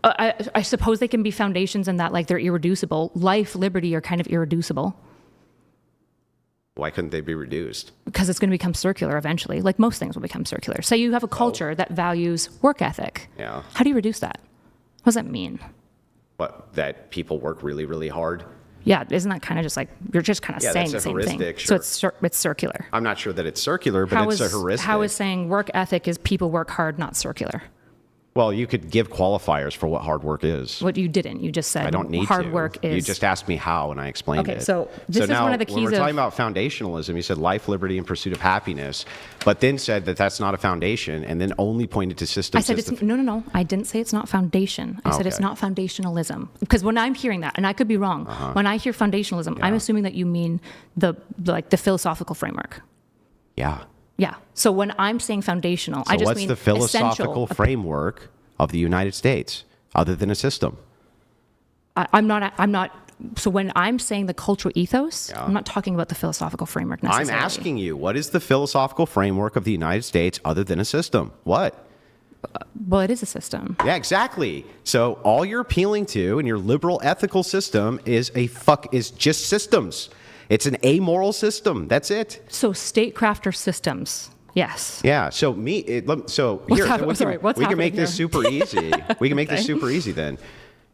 I suppose they can be foundations in that, like, they're irreducible. Life, liberty are kind of irreducible Why couldn't they be reduced? because it's going to become circular eventually. Like most things will become circular. Say you have a culture that values work ethic. Yeah. How do you reduce that? What does that mean? What, that people work really, really hard? Yeah, isn't that kind of just like, you're just kind of Yeah, saying that's the a same thing. heuristic, So it's circular. I'm not sure that it's circular, but it's a heuristic. How is saying work ethic is people work hard not circular? Well, you could give qualifiers for what hard work is. What you didn't. You just said I don't need hard to. work is. You just asked me how, and I explained it. Okay, so this is now, one of the when keys we're of- talking about foundationalism, you said life, liberty, and pursuit of happiness, but then said that that's not a foundation, and then only pointed to systems. I said it's no. I didn't say it's not foundation. I said it's Okay. not foundationalism. Because when I'm hearing that, and I could be wrong, when I hear foundationalism, I'm assuming that you mean the philosophical framework. Yeah. Yeah. So when I'm saying foundational, I So just what's mean the philosophical essential. framework of the United States, other than a system? I'm not. So when I'm saying the cultural ethos, Yeah. I'm not talking about the philosophical framework I'm necessarily. asking you, what is the philosophical framework of the United States other than a system? What? Well, it is a system. Yeah, exactly. So all you're appealing to in your liberal ethical system is just systems. It's an amoral system. That's it. So statecraft systems. Yes. Yeah. So here What's we happening can make this here? super easy. We can make this super easy then.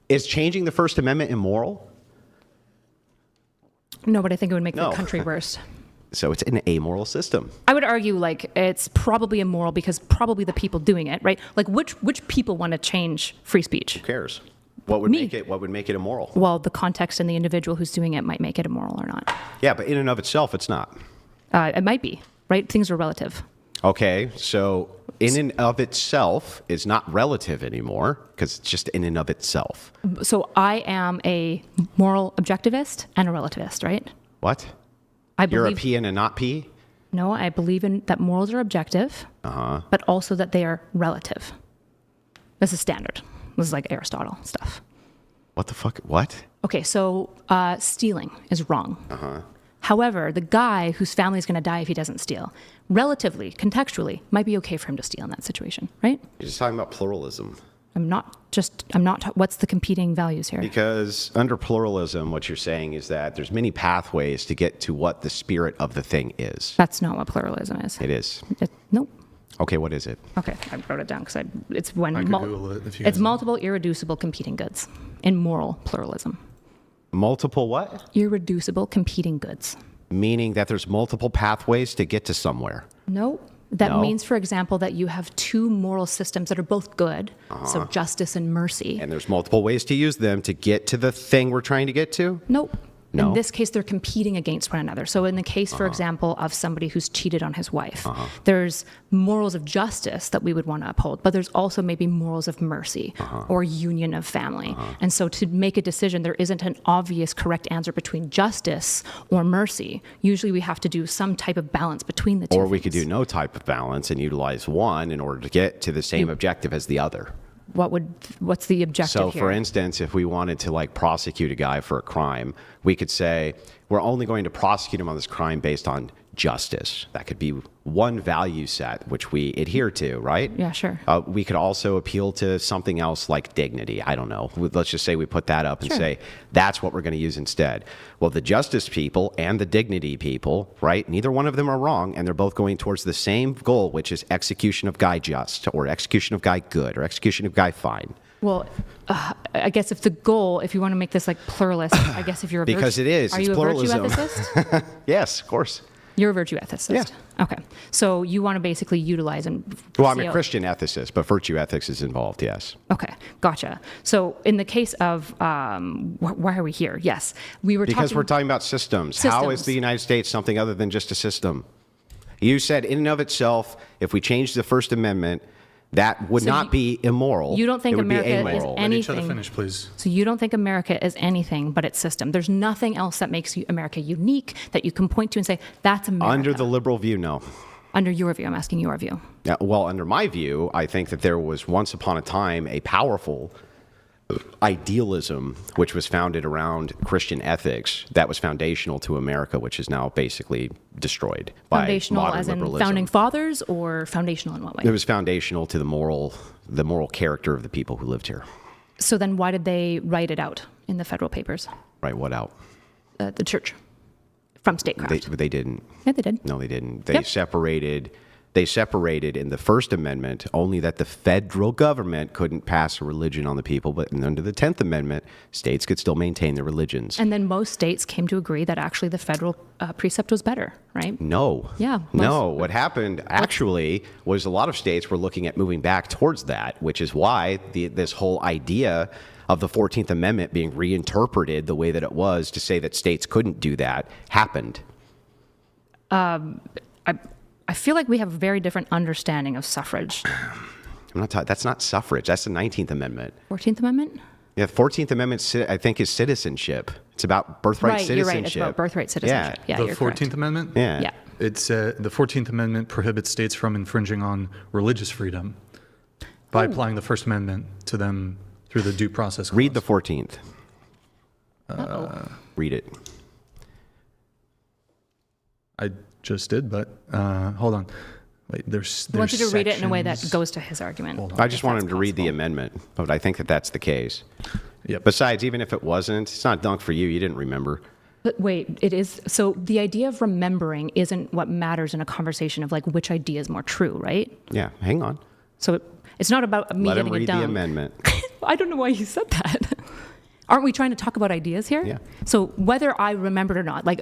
Is changing the First Amendment immoral? No, but I think it would make No. the country worse. So it's an amoral system. I would argue like it's probably immoral because probably the people doing it, right? Like which people want to change free speech? Who cares? What would Me. make it immoral? Well, the context and the individual who's doing it might make it immoral or not. Yeah, but in and of itself, it's not. It might be, right? Things are relative. Okay, so in and of itself is not relative anymore because it's just in and of itself. So I am a moral objectivist and a relativist, right? What? I You're a believe P and a not P? no, I believe in that morals are objective, but also that they are relative. This is standard. This is like Aristotle stuff. What the fuck? What? Okay, so stealing is wrong. However, the guy whose family is going to die if he doesn't steal, relatively, contextually, might be okay for him to steal in that situation, right? You're just talking about pluralism. What's the competing values here? Because under pluralism, what you're saying is that there's many pathways to get to what the spirit of the thing is. That's not what pluralism is. It is. Nope. Okay, what is it? Okay, I wrote it down because it's when I could Google it if you it's guys- multiple irreducible competing goods in moral pluralism. Multiple what? Irreducible competing goods. Meaning that there's multiple pathways to get to somewhere. No. That No. means, for example, that you have two moral systems that are both good, so justice and mercy. And there's multiple ways to use them to get to the thing we're trying to get to? Nope. No? In this case, they're competing against one another. So in the case, for example, of somebody who's cheated on his wife, there's morals of justice that we would want to uphold, but there's also maybe morals of mercy or union of family. And so to make a decision, there isn't an obvious correct answer between justice or mercy. Usually we have to do some type of balance between the two. Or we could do things. no type of balance and utilize one in order to get to the same objective as the other. What's the objective So, here? for instance, if we wanted to like prosecute a guy for a crime, we could say we're only going to prosecute him on this crime based on justice. That could be one value set which we adhere to, right? Yeah, sure. We could also appeal to something else like dignity. I don't know. Let's just say we put that up and Sure. say that's what we're going to use instead. Well, the justice people and the dignity people, right? Neither one of them are wrong, and they're both going towards the same goal, which is execution of guy just, or execution of guy good, or execution of guy fine. Well, I guess if you want to make this like pluralist, I guess if you're a Because it is. Are It's you a pluralism. virtue ethicist? Yes, of course. You're a virtue ethicist. Yeah. Okay. So you want to basically utilize and. Well, I'm see a how- Christian ethicist, but virtue ethics is involved, yes. Okay, gotcha. So in the case of why are we here? Yes, we were Because talking. we're talking about systems. How is Systems. the United States something other than just a system? You said in and of itself, if we change the First Amendment, That would not be immoral. You don't think it would America be is amoral. Let each other anything. finish, please. So you don't think America is anything but its system. There's nothing else that makes America unique that you can point to and say, that's America. Under the liberal view, no. Under your view, I'm asking your view. Well, under my view, I think that there was once upon a time a powerful idealism which was founded around Christian ethics that was foundational to America, which is now basically destroyed by Foundational modern as in liberalism. founding fathers, or foundational in what way? It was foundational to the moral character of the people who lived here. So then why did they write it out in the federal papers? Right? What out? The church from statecraft. They didn't. Yeah, they did. No, they didn't. They Yep. separated. They separated in the First Amendment only that the federal government couldn't pass a religion on the people, but under the 10th Amendment, states could still maintain their religions. And then most states came to agree that actually the federal precept was better, right? No. Yeah, No. What happened actually was a lot of states were looking at moving back towards that, which is why this whole idea of the 14th Amendment being reinterpreted the way that it was to say that states couldn't do that happened. I feel like we have a very different understanding of suffrage. That's not suffrage. That's the 19th Amendment. 14th Amendment? Yeah, the 14th Amendment, I think, is citizenship. It's about birthright Right, citizenship. you're right. It's about birthright citizenship. Yeah, The you're 14th correct. Amendment? Yeah. Yeah. It's the 14th Amendment prohibits states from infringing on religious freedom by applying the First Amendment to them through the due process clause. Read the 14th. Read it. I just did, but hold on. Wait, there's I want you to read it in a way that sections- goes to his argument. Hold on. I just want that's him to read the possible. amendment, but I think that that's the case. Yep. Besides, even if it wasn't, it's not dunk for you. You didn't remember. But wait, it is. So the idea of remembering isn't what matters in a conversation of like which idea is more true, right? Yeah, hang on. So it's not about me Let him getting it read done. the amendment. I don't know why you said that. Aren't we trying to talk about ideas here? Yeah. So whether I remembered or not, like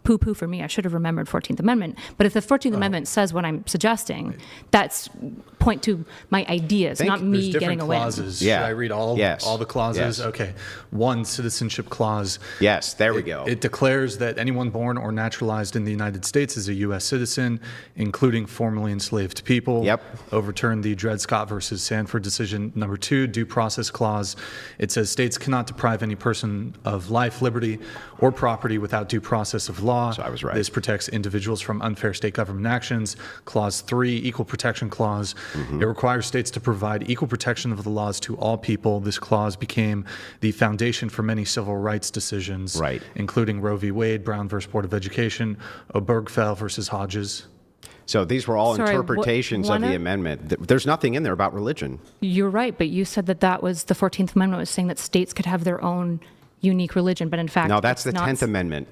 poo-poo for me, I should have remembered 14th Amendment. But if the 14th Amendment says what I'm suggesting, that's point to my ideas, Think not There's me different getting a win. clauses. Yeah. Should I read all Yes. the clauses? Yes. Okay. One, citizenship clause. Yes, there we go. It declares that anyone born or naturalized in the United States is a U.S. citizen, including formerly enslaved people. Yep. Overturned the Dred Scott versus Sanford decision. Number two, due process clause. It says states cannot deprive any person of life, liberty, or property without due process of law. So I was right. This protects individuals from unfair state government actions. Clause 3, equal protection clause. Mm-hmm. It requires states to provide equal protection of the laws to all people. This clause became the foundation for many civil rights decisions, Right. including Roe v. Wade, Brown versus Board of Education, Obergefell versus Hodges. So these were all Sorry, interpretations of the one- amendment. There's nothing in there about religion. You're right, but you said that that was the 14th Amendment was saying that states could have their own unique religion, but in fact, No, that's the it's not. 10th Amendment.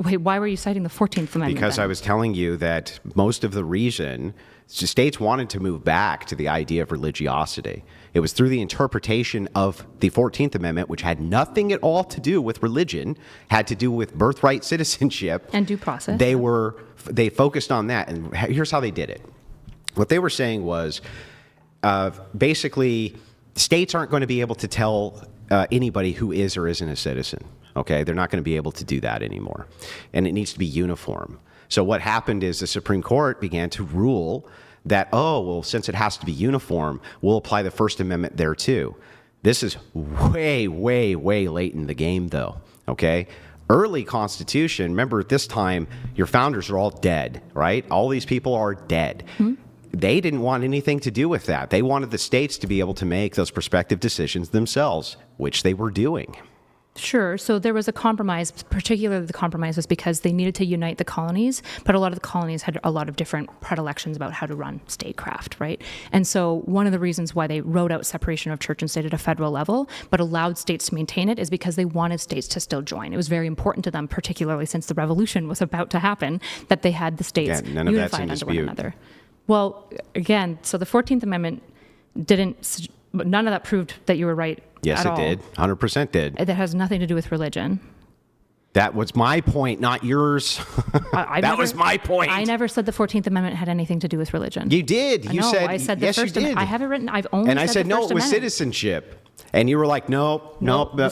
Wait, why were you citing the 14th Amendment? Because then? I was telling you that most of the reason states wanted to move back to the idea of religiosity. It was through the interpretation of the 14th Amendment, which had nothing at all to do with religion, had to do with birthright citizenship. And due process. They focused on that, and here's how they did it. What they were saying was, basically, states aren't going to be able to tell anybody who is or isn't a citizen. Okay, they're not going to be able to do that anymore, and it needs to be uniform. So what happened is the Supreme Court began to rule that, oh, well, since it has to be uniform, we'll apply the First Amendment there too. This is way, way, way late in the game, though. Okay. Early Constitution, remember at this time, your founders are all dead, right? All these people are dead. Mm-hmm. They didn't want anything to do with that. They wanted the states to be able to make those prospective decisions themselves, which they were doing. Sure. So there was a compromise, particularly the compromise was because they needed to unite the colonies, but a lot of the colonies had a lot of different predilections about how to run statecraft, right? And so one of the reasons why they wrote out separation of church and state at a federal level, but allowed states to maintain it, is because they wanted states to still join. It was very important to them, particularly since the revolution was about to happen, that they had the states none of that's in unified under one dispute. another. Well, again, so the 14th Amendment didn't, none of that proved that you were right. Yes, at it all. did. 100% did. That has nothing to do with religion. That was my point, not yours. That was my point. I never said the 14th Amendment had anything to do with religion. You did. You no, said, I said the yes, First you did. Amendment. I have it written. I've only And I said, the no, First it was Amendment. citizenship. And you were like, no.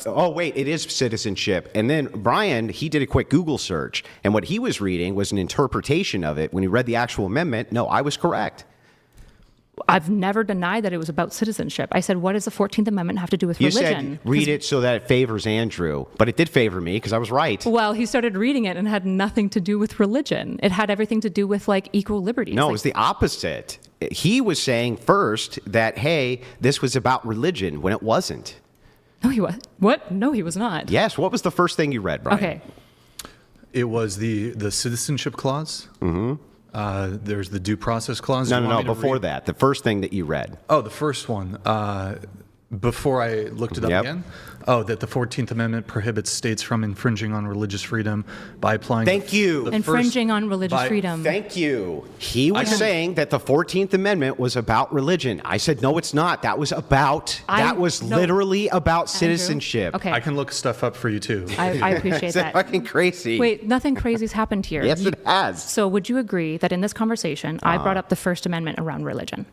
Oh, wait, it is citizenship. And then Brian, he did a quick Google search. And what he was reading was an interpretation of it. When he read the actual amendment, no, I was correct. I've never denied that it was about citizenship. I said, what does the 14th Amendment have to do with You religion? said read it so that it favors Andrew, but it did favor me because I was right. Well, he started reading it and had nothing to do with religion. It had everything to do with like equal liberties. No, like, it was the opposite. He was saying first that, hey, this was about religion when it wasn't. No, he was. What? No, he was not. Yes. What was the first thing you read, Brian? Okay. It was the citizenship clause. Mm-hmm. There's the due process clause. No. Before that, the first thing that you read. Oh, the first one. Before I looked it up again. Oh, that the 14th Amendment prohibits states from infringing on religious freedom by applying. Thank you. Infringing on religious freedom. Thank you. He was saying that the 14th Amendment was about religion. I said, no, it's not. That was literally about citizenship. Okay. I can look stuff up for you too. I appreciate It's that. fucking crazy. Wait, nothing crazy's happened here. Yes, it has. So would you agree that in this conversation, I brought up the First Amendment around religion?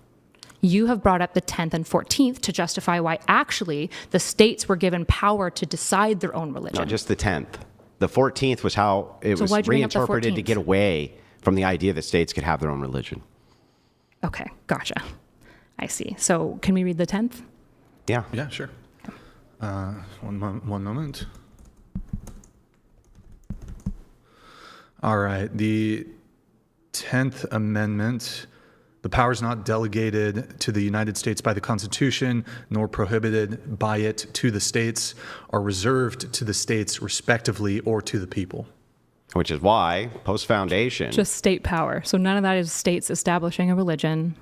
You have brought up the 10th and 14th to justify why actually the states were given power to decide their own religion. No, just the 10th. The 14th was how it was why'd you bring up the reinterpreted to 14th? get away from the idea that states could have their own religion. Okay, gotcha. I see. So can we read the 10th? Yeah. Yeah, sure. One moment. All right. The 10th Amendment. The powers not delegated to the United States by the Constitution, nor prohibited by it to the states, are reserved to the states respectively or to the people. Which is why, post-foundation... Just state power. So none of that is states establishing a religion.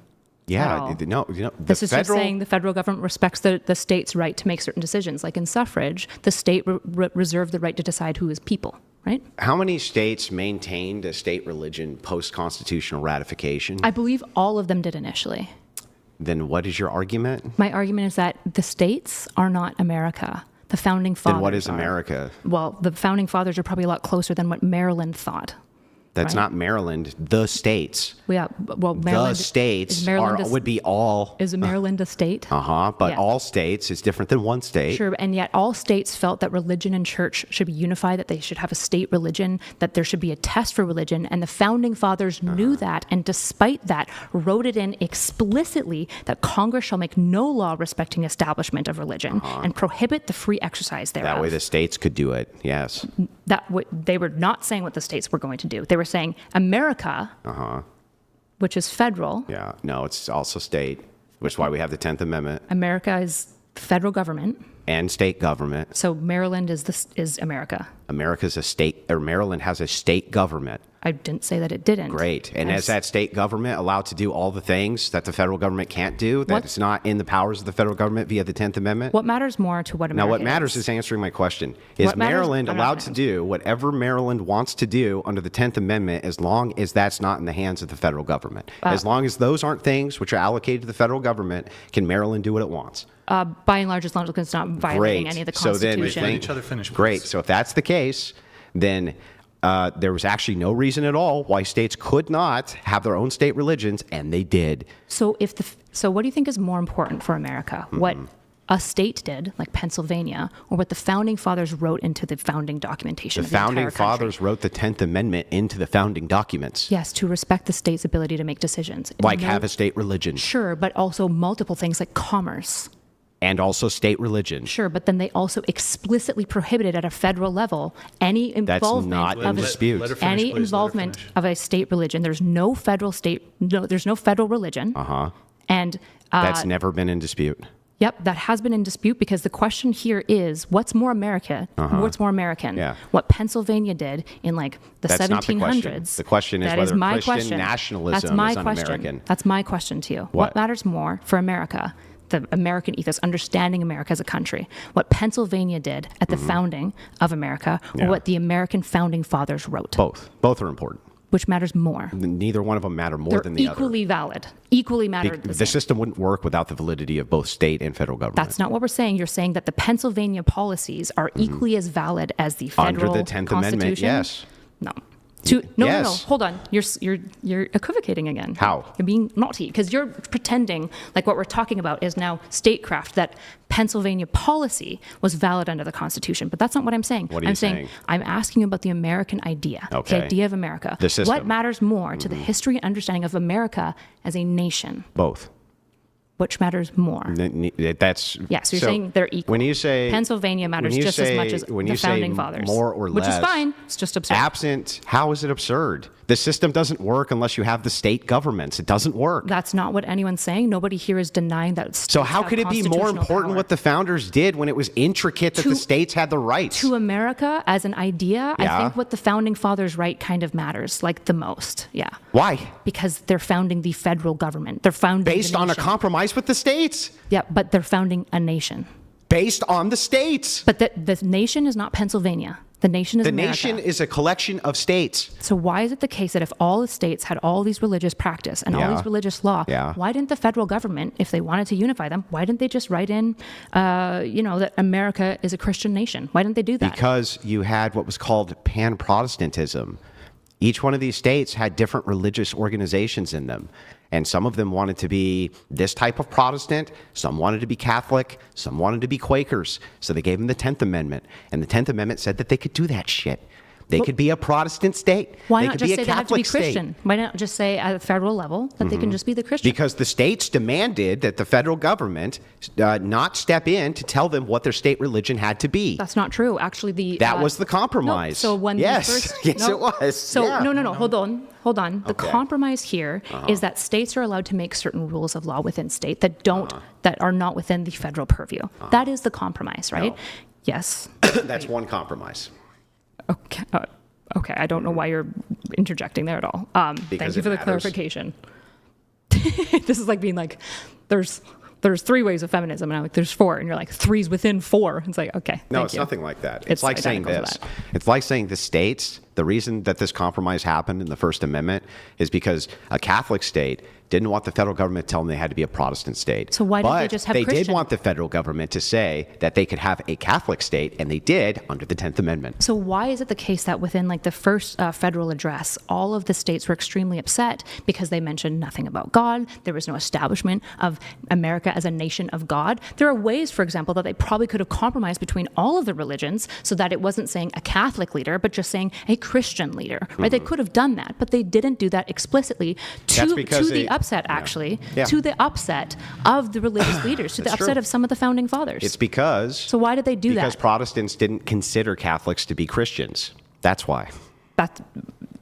Yeah, no, This is just saying the federal government respects the state's right to make certain decisions. Like in suffrage, the state reserved the right to decide who is people, right? How many states maintained a state religion post-constitutional ratification? I believe all of them did initially. Then what is your argument? My argument is that the states are not America. The founding fathers Then what is are. America? Well, the founding fathers are probably a lot closer than what Maryland thought. That's right? not Maryland. The states. Yeah, well, Maryland, The states would be all. Is Maryland a state? But Yeah. all states is different than one state. Sure, and yet all states felt that religion and church should be unified, that they should have a state religion, that there should be a test for religion, and the founding fathers knew that, and despite that, wrote it in explicitly that Congress shall make no law respecting establishment of religion and prohibit the free exercise thereof. That way the states could do it, yes. They were not saying what the states were going to do. They were saying America, which is federal. Yeah, no, it's also state, which is why we have the 10th Amendment. America is the federal government. And state government. So Maryland is America. America's a state, or Maryland has a state government. I didn't say that it didn't. Great. And is that state government allowed to do all the things that the federal government can't do? That it's not in the powers of the federal government via the 10th Amendment? What matters more to what America Now, what matters is answering my question. Is What matters- Maryland I'm not allowed to do whatever Maryland wants to do under the 10th Amendment as long as that's not in the hands of the federal government? As long as those aren't things which are allocated to the federal government, can Maryland do what it wants? by and large, as long as it's not violating any of the Constitution. So then, Let each other finish, please. Great. So if that's the case, then there was actually no reason at all why states could not have their own state religions, and they did. So what do you think is more important for America? What a state did, like Pennsylvania, or what the founding fathers wrote into the founding documentation The of the founding entire country? fathers wrote the 10th Amendment into the founding documents. Yes, to respect the state's ability to make decisions. Like have a state religion. Sure, but also multiple things like commerce. And also state religion. Sure, but then they also explicitly prohibited at a federal level any involvement not in of dispute. Let her finish, any please. Let her involvement finish. of a state religion. There's no federal religion. And That's never been in dispute. yep, that has been in dispute because the question here is what's more American? Yeah. What Pennsylvania did in like the That's 1700s. not the question. The question is That whether my Christian question. nationalism That's my is question. un-American. That's my question to you. What matters more for America? The American ethos, understanding America as a country, what Pennsylvania did at the founding of America, or Yeah. what the American founding fathers wrote. Both are important. Which matters more? Neither one of them matter more They're than the equally valid. Equally matter. other. the The same. system wouldn't work without the validity of both state and federal government. That's not what we're saying. You're saying that the Pennsylvania policies are equally as valid as the federal Under the 10th Constitution. Amendment, yes. No. No. Yes. Hold on. You're equivocating again. How? You're being naughty because you're pretending like what we're talking about is now statecraft, that Pennsylvania policy was valid under the Constitution. But that's not what I'm saying. What are you I'm saying? I'm asking you about the American idea, Okay. the idea of America. The system. What matters more to the history and understanding of America as a nation? Both. Which matters more? That's Yeah, so you're saying they're equal. When you say Pennsylvania matters when you just as say- much as when the you say founding fathers, more or which is less, fine. It's just absurd. Absent, how is it absurd? The system doesn't work unless you have the state governments. It doesn't work. That's not what anyone's saying. Nobody here is denying that. So how could it be more important what the founders did when it was intricate that the states had the rights? To America as an idea, I Yeah. think what the founding fathers write kind of matters, like the most. Yeah. Why? Because they're founding the federal government. They're founding Based the on a nation. compromise with the states. Yeah, but they're founding a nation. Based on the states. But the nation is not Pennsylvania. The nation is The America. nation is a collection of states. So why is it the case that if all the states had all these religious practice and all Yeah. these religious law, Yeah. why didn't the federal government, if they wanted to unify them, why didn't they just write in, that America is a Christian nation? Why didn't they do that? Because you had what was called pan-Protestantism. Each one of these states had different religious organizations in them. And some of them wanted to be this type of Protestant, some wanted to be Catholic, some wanted to be Quakers. So they gave them the 10th Amendment. And the 10th Amendment said that they could do that shit. They could be a Protestant state. Why they not could just be say a they have to be Catholic state. Christian? Why not just say at the federal level that they can just be the Christian? Because the states demanded that the federal government not step in to tell them what their state religion had to be. That's not true. Actually, That was the compromise. No, so when Yes. the first, Yes, no, it was. So Yeah. no. Hold on. The Okay. compromise here is that states are allowed to make certain rules of law within state that that are not within the federal purview. That is the compromise, right? No. Yes. That's one compromise. Okay. Okay. I don't know why you're interjecting there at all. Thank Because you it for the matters. clarification. This is like being like, there's 3 ways of feminism, and I'm like, there's 4, and you're like, 3's within 4. It's like, okay. No, thank it's you. nothing like that. It's It's like saying identical to this. that. It's like saying the states, the reason that this compromise happened in the First Amendment is because a Catholic state didn't want the federal government to tell them they had to be a Protestant state. So why didn't they But just have they did Christian? want the federal government to say that they could have a Catholic state, and they did under the 10th Amendment. So why is it the case that within like the first federal address, all of the states were extremely upset because they mentioned nothing about God? There was no establishment of America as a nation of God. There are ways, for example, that they probably could have compromised between all of the religions so that it wasn't saying a Catholic leader, but just saying a Christian leader, right? They could have done that, but they didn't do that explicitly That's to because the they- upset, yeah. actually, Yeah. to the upset of the religious leaders, to the That's upset true. of some of the founding fathers. It's because... So why did they do Because that? Protestants didn't consider Catholics to be Christians. That's why.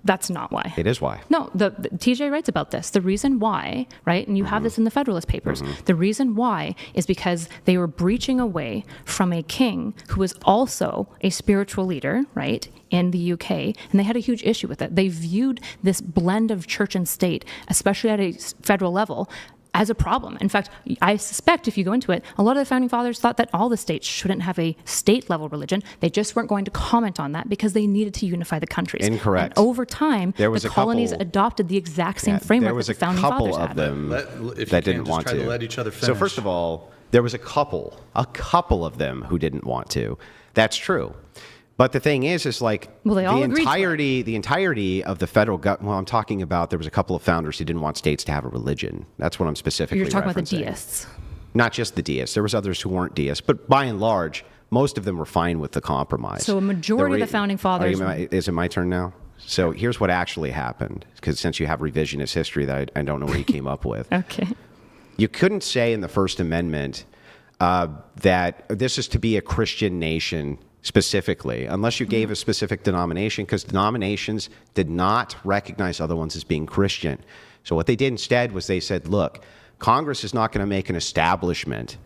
That's not why. It is why. No, the TJ writes about this. The reason why, right, and you have this in the Federalist Papers, the reason why is because they were breaching away from a king who was also a spiritual leader, right, in the UK, and they had a huge issue with it. They viewed this blend of church and state, especially at a federal level, as a problem. In fact, I suspect if you go into it, a lot of the founding fathers thought that all the states shouldn't have a state-level religion. They just weren't going to comment on that because they needed to unify the countries. Incorrect. And over time, There was the a colonies couple- adopted the exact same Yeah, framework there was that the a founding couple fathers of had. them If you that can, didn't just want try to. to let each other So finish. first of all, there was a couple of them who didn't want to. That's true. But the thing is like Well, they all the agreed to entirety of the federal government. Well, I'm talking about there was a couple of founders who didn't want states to have a religion. That's what I'm specifically You're talking about the referencing. deists. Not just the deists. There was others who weren't deists, but by and large, most of them were fine with the compromise. So a majority of the founding fathers- Is it my turn now? So here's what actually happened, because since you have revisionist history that I don't know where you came up with. Okay. You couldn't say in the First Amendment that this is to be a Christian nation specifically, unless you gave a specific denomination, because denominations did not recognize other ones as being Christian. So what they did instead was they said, look, Congress is not going to make an establishment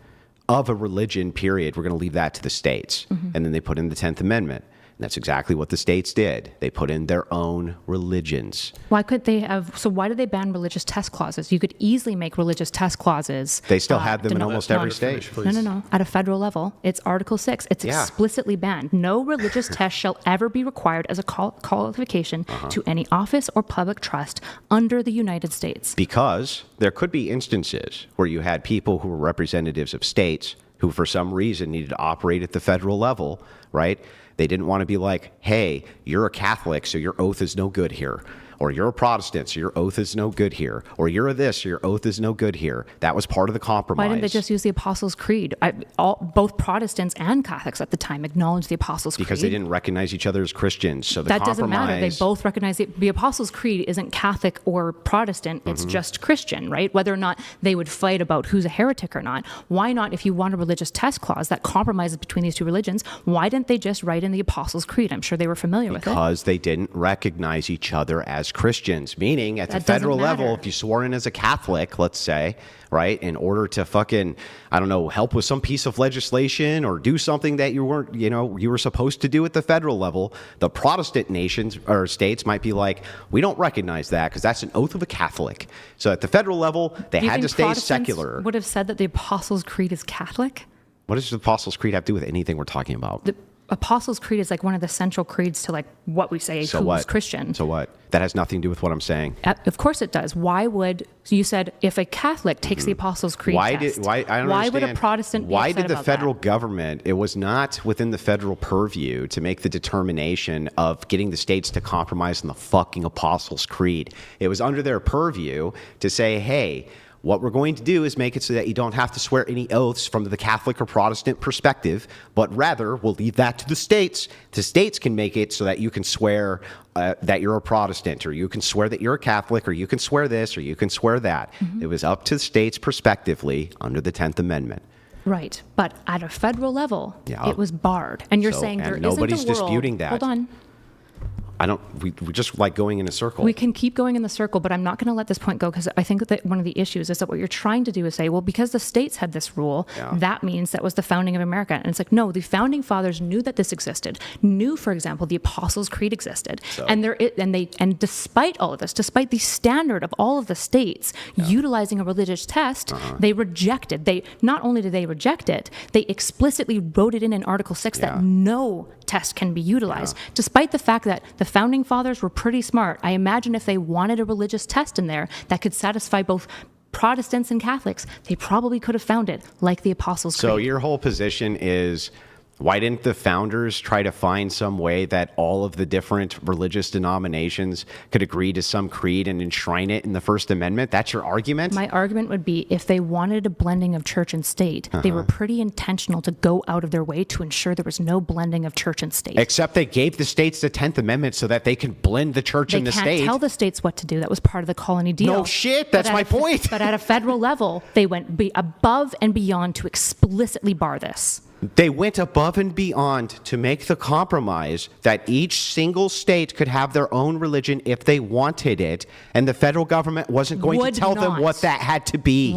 of a religion, period. We're going to leave that to the states. And then they put in the 10th Amendment. And that's exactly what the states did. They put in their own religions. Why could they have? So why did they ban religious test clauses? You could easily make religious test clauses. They still have them in almost every state. No. At a federal level, it's Article 6. It's Yeah. explicitly banned. No religious test shall ever be required as a qualification to any office or public trust under the United States. Because there could be instances where you had people who were representatives of states who for some reason needed to operate at the federal level, right? They didn't want to be like, hey, you're a Catholic, so your oath is no good here. or you're a Protestant, so your oath is no good here, or you're a this, so your oath is no good here. That was part of the compromise. Why didn't they just use the Apostles' Creed? Both Protestants and Catholics at the time acknowledged the Apostles' Creed. Because they didn't recognize each other as Christians. So that doesn't matter. They both recognize the Apostles' Creed isn't Catholic or Protestant. It's just Christian, right? Whether or not they would fight about who's a heretic or not. Why not, if you want a religious test clause that compromises between these two religions, why didn't they just write in the Apostles' Creed? I'm sure they were familiar with it. Because they didn't recognize each other as Christians. Meaning, at the federal level, if you swore in as a Catholic, let's say, right, in order to fucking, I don't know, help with some piece of legislation or do something that you weren't, you were supposed to do at the federal level, the Protestant nations or states might be like, we don't recognize that because that's an oath of a Catholic. So at the federal level, they had to stay Protestants secular. Would have said that the Apostles' Creed is Catholic? What does the Apostles' Creed have to do with anything we're talking about? The Apostles' Creed is like one of the central creeds to like what we say who's Christian. So what? That has nothing to do with what I'm saying. Of course it does. Why would you said if a Catholic takes the Apostles' Creed I don't why understand. would a Protestant be why upset did the about federal that? government, it was not within the federal purview to make the determination of getting the states to compromise on the fucking Apostles' Creed. It was under their purview to say, hey, what we're going to do is make it so that you don't have to swear any oaths from the Catholic or Protestant perspective, but rather we'll leave that to the states. The states can make it so that you can swear that you're a Protestant, or you can swear that you're a Catholic, or you can swear this, or you can swear that. It was up to the states prospectively under the 10th Amendment. Right. But at a federal level, Yeah. it was barred. And you're saying there isn't a world. Nobody's disputing that. Hold on. We just like going in a circle. We can keep going in the circle, but I'm not going to let this point go because I think that one of the issues is that what you're trying to do is say, well, because the states had this rule, that means that was the founding of America. And it's like, no, the founding fathers knew that this existed, knew, for example, the Apostles' Creed existed. And despite all of this, despite the standard of all of the states utilizing a religious test, they rejected. Not only did they reject it, they explicitly wrote it in Article 6 that no test can be utilized, despite the fact that the founding fathers were pretty smart. I imagine if they wanted a religious test in there that could satisfy both Protestants and Catholics, they probably could have found it, like the Apostles' Creed. So your whole position is, why didn't the founders try to find some way that all of the different religious denominations could agree to some creed and enshrine it in the First Amendment? That's your argument? My argument would be if they wanted a blending of church and state, they were pretty intentional to go out of their way to ensure there was no blending of church and state. Except they gave the states the 10th Amendment so that they could blend the church and the state. They can't tell the states what to do. That was part of the colony deal. No shit, that's my point. But at a federal level, they went above and beyond to explicitly bar this. They went above and beyond to make the compromise that each single state could have their own religion if they wanted it, and the federal government wasn't going to tell them what that had to be.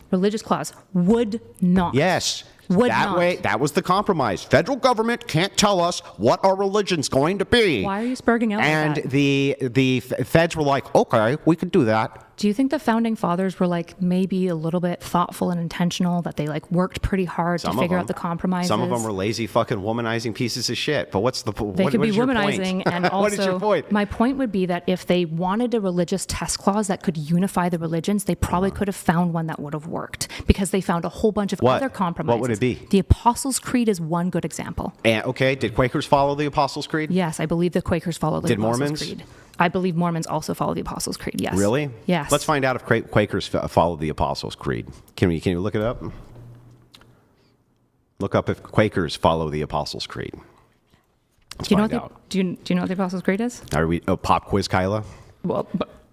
Religious clause, would not. Yes. Would that not. way, that was the compromise. Federal government can't tell us what our religion's going to be. Why are you spurging out and like that? the feds were like, okay, we can do that. Do you think the founding fathers were like maybe a little bit thoughtful and intentional, that they like worked pretty hard to figure out the compromises? Some of them were lazy fucking womanizing pieces of shit. But what's the point? They could be womanizing, and also what is your point? My point would be that if they wanted a religious test clause that could unify the religions, they probably could have found one that would have worked, because they found a whole bunch of other compromises. What would it be? The Apostles' Creed is one good example. And, okay, did Quakers follow the Apostles' Creed? Yes, I believe the Quakers follow the Did Apostles' Mormons? Creed. I believe Mormons also follow the Apostles' Creed, yes. Really? Yes. Let's find out if Quakers follow the Apostles' Creed. Can you look it up? Look up if Quakers follow the Apostles' Creed. Let's find out. Do you know what the Apostles' Creed is? Are we pop quiz, Kyla? Well,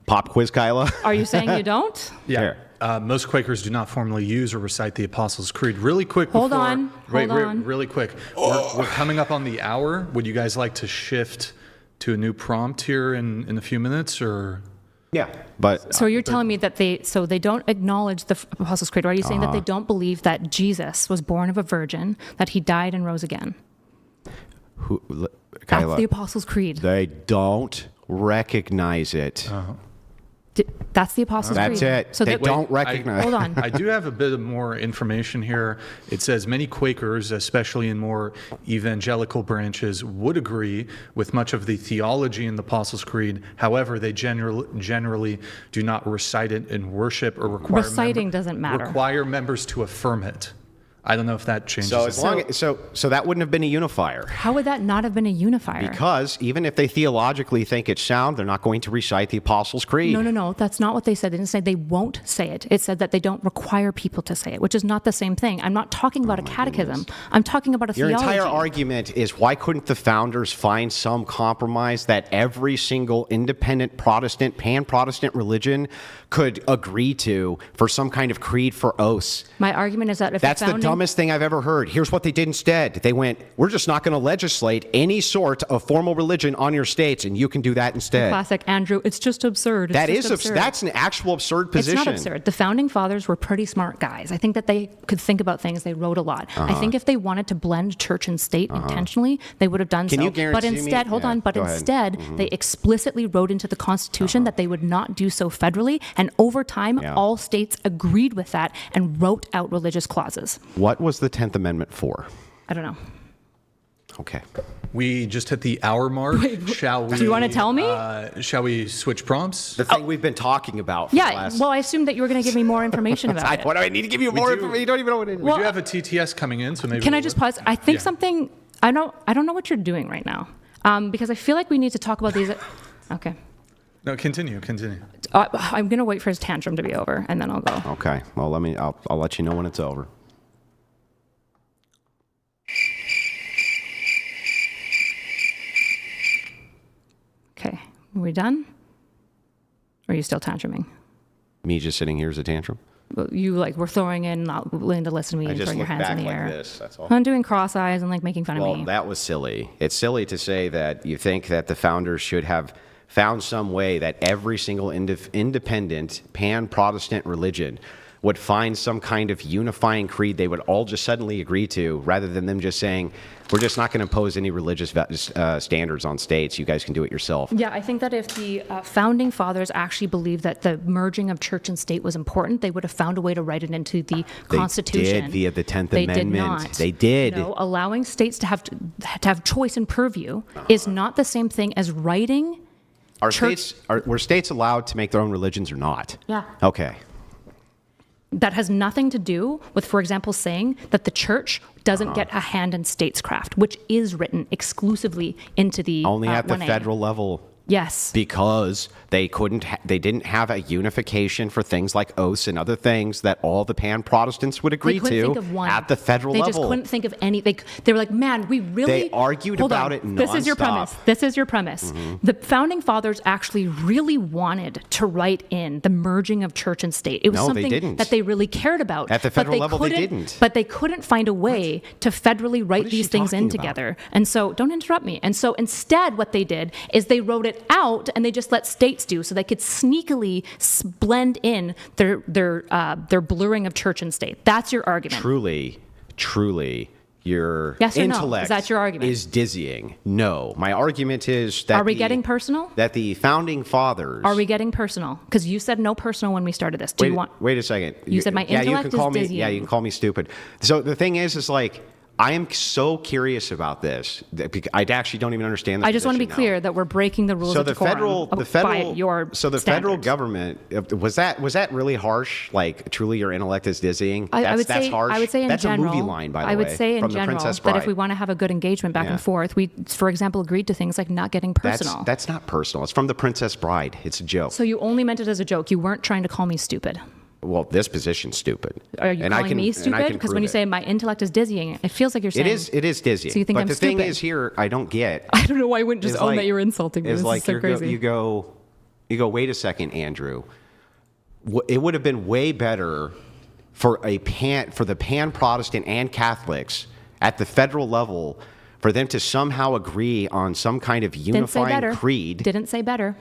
Pop quiz, Kyla? are you saying you don't? Yeah. Most Quakers do not formally use or recite the Apostles' Creed. Really quick before... Hold on. Really quick. We're coming up on the hour. Would you guys like to shift to a new prompt here in a few minutes, or... Yeah, but... So you're telling me that they don't acknowledge the Apostles' Creed, or are you saying that they don't believe that Jesus was born of a virgin, that he died and rose again? Kyla, That's the Apostles' Creed. they don't recognize it. That's the Apostles' Creed. That's it. So they don't recognize. Hold on. I do have a bit of more information here. It says many Quakers, especially in more evangelical branches, would agree with much of the theology in the Apostles' Creed. However, they generally do not recite it in worship or require Reciting doesn't matter. Require members to affirm it. I don't know if that changes. So it. as long so that wouldn't have been a unifier. How would that not have been a unifier? Because even if they theologically think it's sound, they're not going to recite the Apostles' Creed. No. That's not what they said. They didn't say they won't say it. It said that they don't require people to say it, which is not the same thing. I'm not talking about a catechism. I'm talking about a Your theology. entire argument is why couldn't the founders find some compromise that every single independent Protestant, pan-Protestant religion could agree to for some kind of creed for oaths? My argument is that if That's the founding, the dumbest thing I've ever heard. Here's what they did instead. They went, we're just not going to legislate any sort of formal religion on your states, and you can do that instead. classic Andrew, it's just absurd. That is absurd. That's an actual absurd position. It's not absurd. The founding fathers were pretty smart guys. I think that they could think about things. They wrote a lot. I think if they wanted to blend church and state intentionally, they would have done Can so. you guarantee But instead, me? hold Yeah, on. But go ahead. instead, they explicitly wrote into the Constitution that they would not do so federally. And over time, all states agreed with that and wrote out religious clauses. What was the 10th Amendment for? I don't know. Okay. We just hit the hour mark. Shall we? Do you want to tell me? Shall we switch prompts? The thing we've been talking about for the Yeah. last... Well, I assumed that you were going to give me more information about it. What do I need to give you more information? You don't even know what it is. We do have a TTS coming in, so maybe. Can I we'll- just pause? I think Yeah. something. I don't know what you're doing right now, because I feel like we need to talk about these. Okay. No, continue. I'm gonna wait for his tantrum to be over, and then I'll go. Okay. Well, I'll let you know when it's over. Okay. Are we done? Or are you still tantruming? Me just sitting here as a tantrum? Well, you were throwing in, not willing to listen to me, I and just throwing your look hands back in the like air. this, that's all. I'm doing cross eyes and making fun of Well, me. that was silly. It's silly to say that you think that the founders should have found some way that every single independent pan-Protestant religion would find some kind of unifying creed they would all just suddenly agree to, rather than them just saying, we're just not going to impose any religious standards on states. You guys can do it yourself. Yeah, I think that if the founding fathers actually believed that the merging of church and state was important, they would have found a way to write it into the Constitution. They did via the 10th They Amendment. did not. They did. No, allowing states to have choice and purview is not the same thing as writing. Were states allowed to make their own religions or not? Yeah. Okay. That has nothing to do with, for example, saying that the church doesn't get a hand in statescraft, which is written exclusively into the Only at the 1A. federal level. Yes. Because they didn't have a unification for things like oaths and other things that all the pan-Protestants would agree They couldn't to think of one. at the federal They level. just couldn't think of any. They were like, man, we really. They argued Hold about on. it This is your nonstop. premise. This is your premise. The founding fathers actually really wanted to write in the merging of church and state. It was No, they something didn't. that they really cared about. At the but federal level, they couldn't- didn't. But they couldn't find a way to federally write is these she things in talking about? together. And so, don't interrupt me. And so instead, what they did is they wrote it out and they just let states do, so they could sneakily blend in their blurring of church and state. That's your argument. Truly, your Yes or no? intellect Is that your argument? is dizzying. No. My argument is that Are we getting personal? That the founding fathers... Are we getting personal? Because you said no personal when we started this. Do you want? Wait a second. You said my intellect you can call is me, dizzying. Yeah, you can call me stupid. So the thing is I am so curious about this. I actually don't even understand this I just want to be position clear now. that we're breaking the rules So of the decorum by federal your federal standards. government, was that really harsh? Like, truly your intellect is dizzying? That's harsh. I would say in that's general. a movie line, by the way. I would say in from the general Princess that if Bride. we want to have a good engagement back Yeah. and forth, we, for example, agreed to things like not getting personal. That's not personal. It's from the Princess Bride. It's a joke. So you only meant it as a joke. You weren't trying to call me stupid. Well, this position's stupid. Are you calling me stupid? Because when you say my intellect is dizzying, it feels like you're saying it is dizzying. So you think but I'm the stupid? thing is here, I don't get. I don't know why you wouldn't just is own like- that you're insulting me. is This like is so you crazy. you go, wait a second, Andrew. It would have been way better for the pan-Protestant and Catholics at the federal level for them to somehow agree on some kind of Didn't say unifying better. creed. Didn't say better.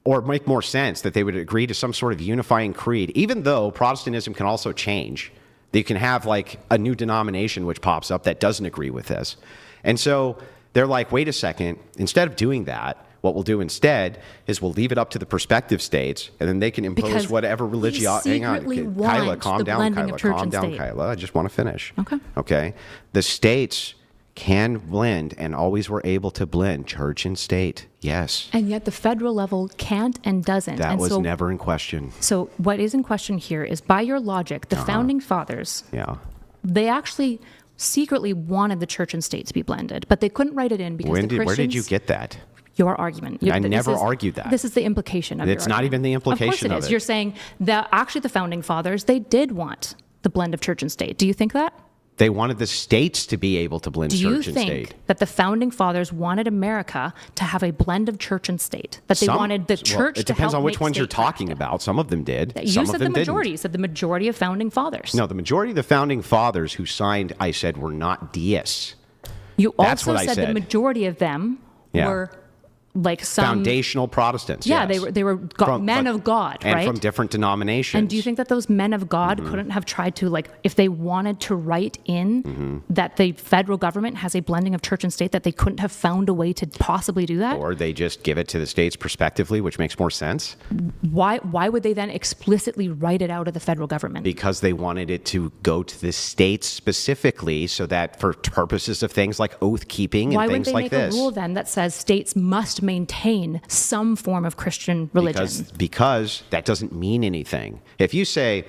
Or make more sense that they would agree to some sort of unifying creed, even though Protestantism can also change. You can have like a new denomination which pops up that doesn't agree with this. And so they're like, wait a second, instead of doing that, what we'll do instead is we'll leave it up to the prospective states, and then they can impose Because whatever we religion. Hang on, secretly Kyla, want calm the down, blending Kyla, of church calm and down, state. Kyla. I just want to finish. Okay. Okay. The states can blend and always were able to blend church and state. Yes. And yet the federal level can't and doesn't. That and was so, never in question. So what is in question here is, by your logic, the founding fathers Yeah. they actually secretly wanted the church and state to be blended, but they couldn't write it in because the Christians... Where did you get that? Your argument. I never argued that. This is the implication of It's your not argument. even the implication of course it is. of it. You're saying that actually the founding fathers, they did want the blend of church and state. Do you think that? They wanted the states to be able to blend Do you church and think state. that the founding fathers wanted America to have a blend of church and state? That they wanted the church to It depends help on which make ones you're state talking practice? about. Some of them did. You Some said of the them majority. didn't. You said the majority of founding fathers. No, the majority of the founding fathers who signed, I said, were not deists. You That's also what I said the said. majority of them Yeah. were like some Foundational Protestants. Yeah, yes. they were men of God, and right? from different denominations. And do you think that those men of God Mm-hmm. couldn't have tried to, like, if they wanted to write in Mm-hmm. that the federal government has a blending of church and state, that they couldn't have found a way to possibly do that? Or they just give it to the states prospectively, which makes more sense Why would they then explicitly write it out of the federal government? because they wanted it to go to the states specifically, so that for purposes of things like oath keeping and Why things wouldn't they like make this. a rule then that says states must maintain some form of Christian religion? Because that doesn't mean anything. If you say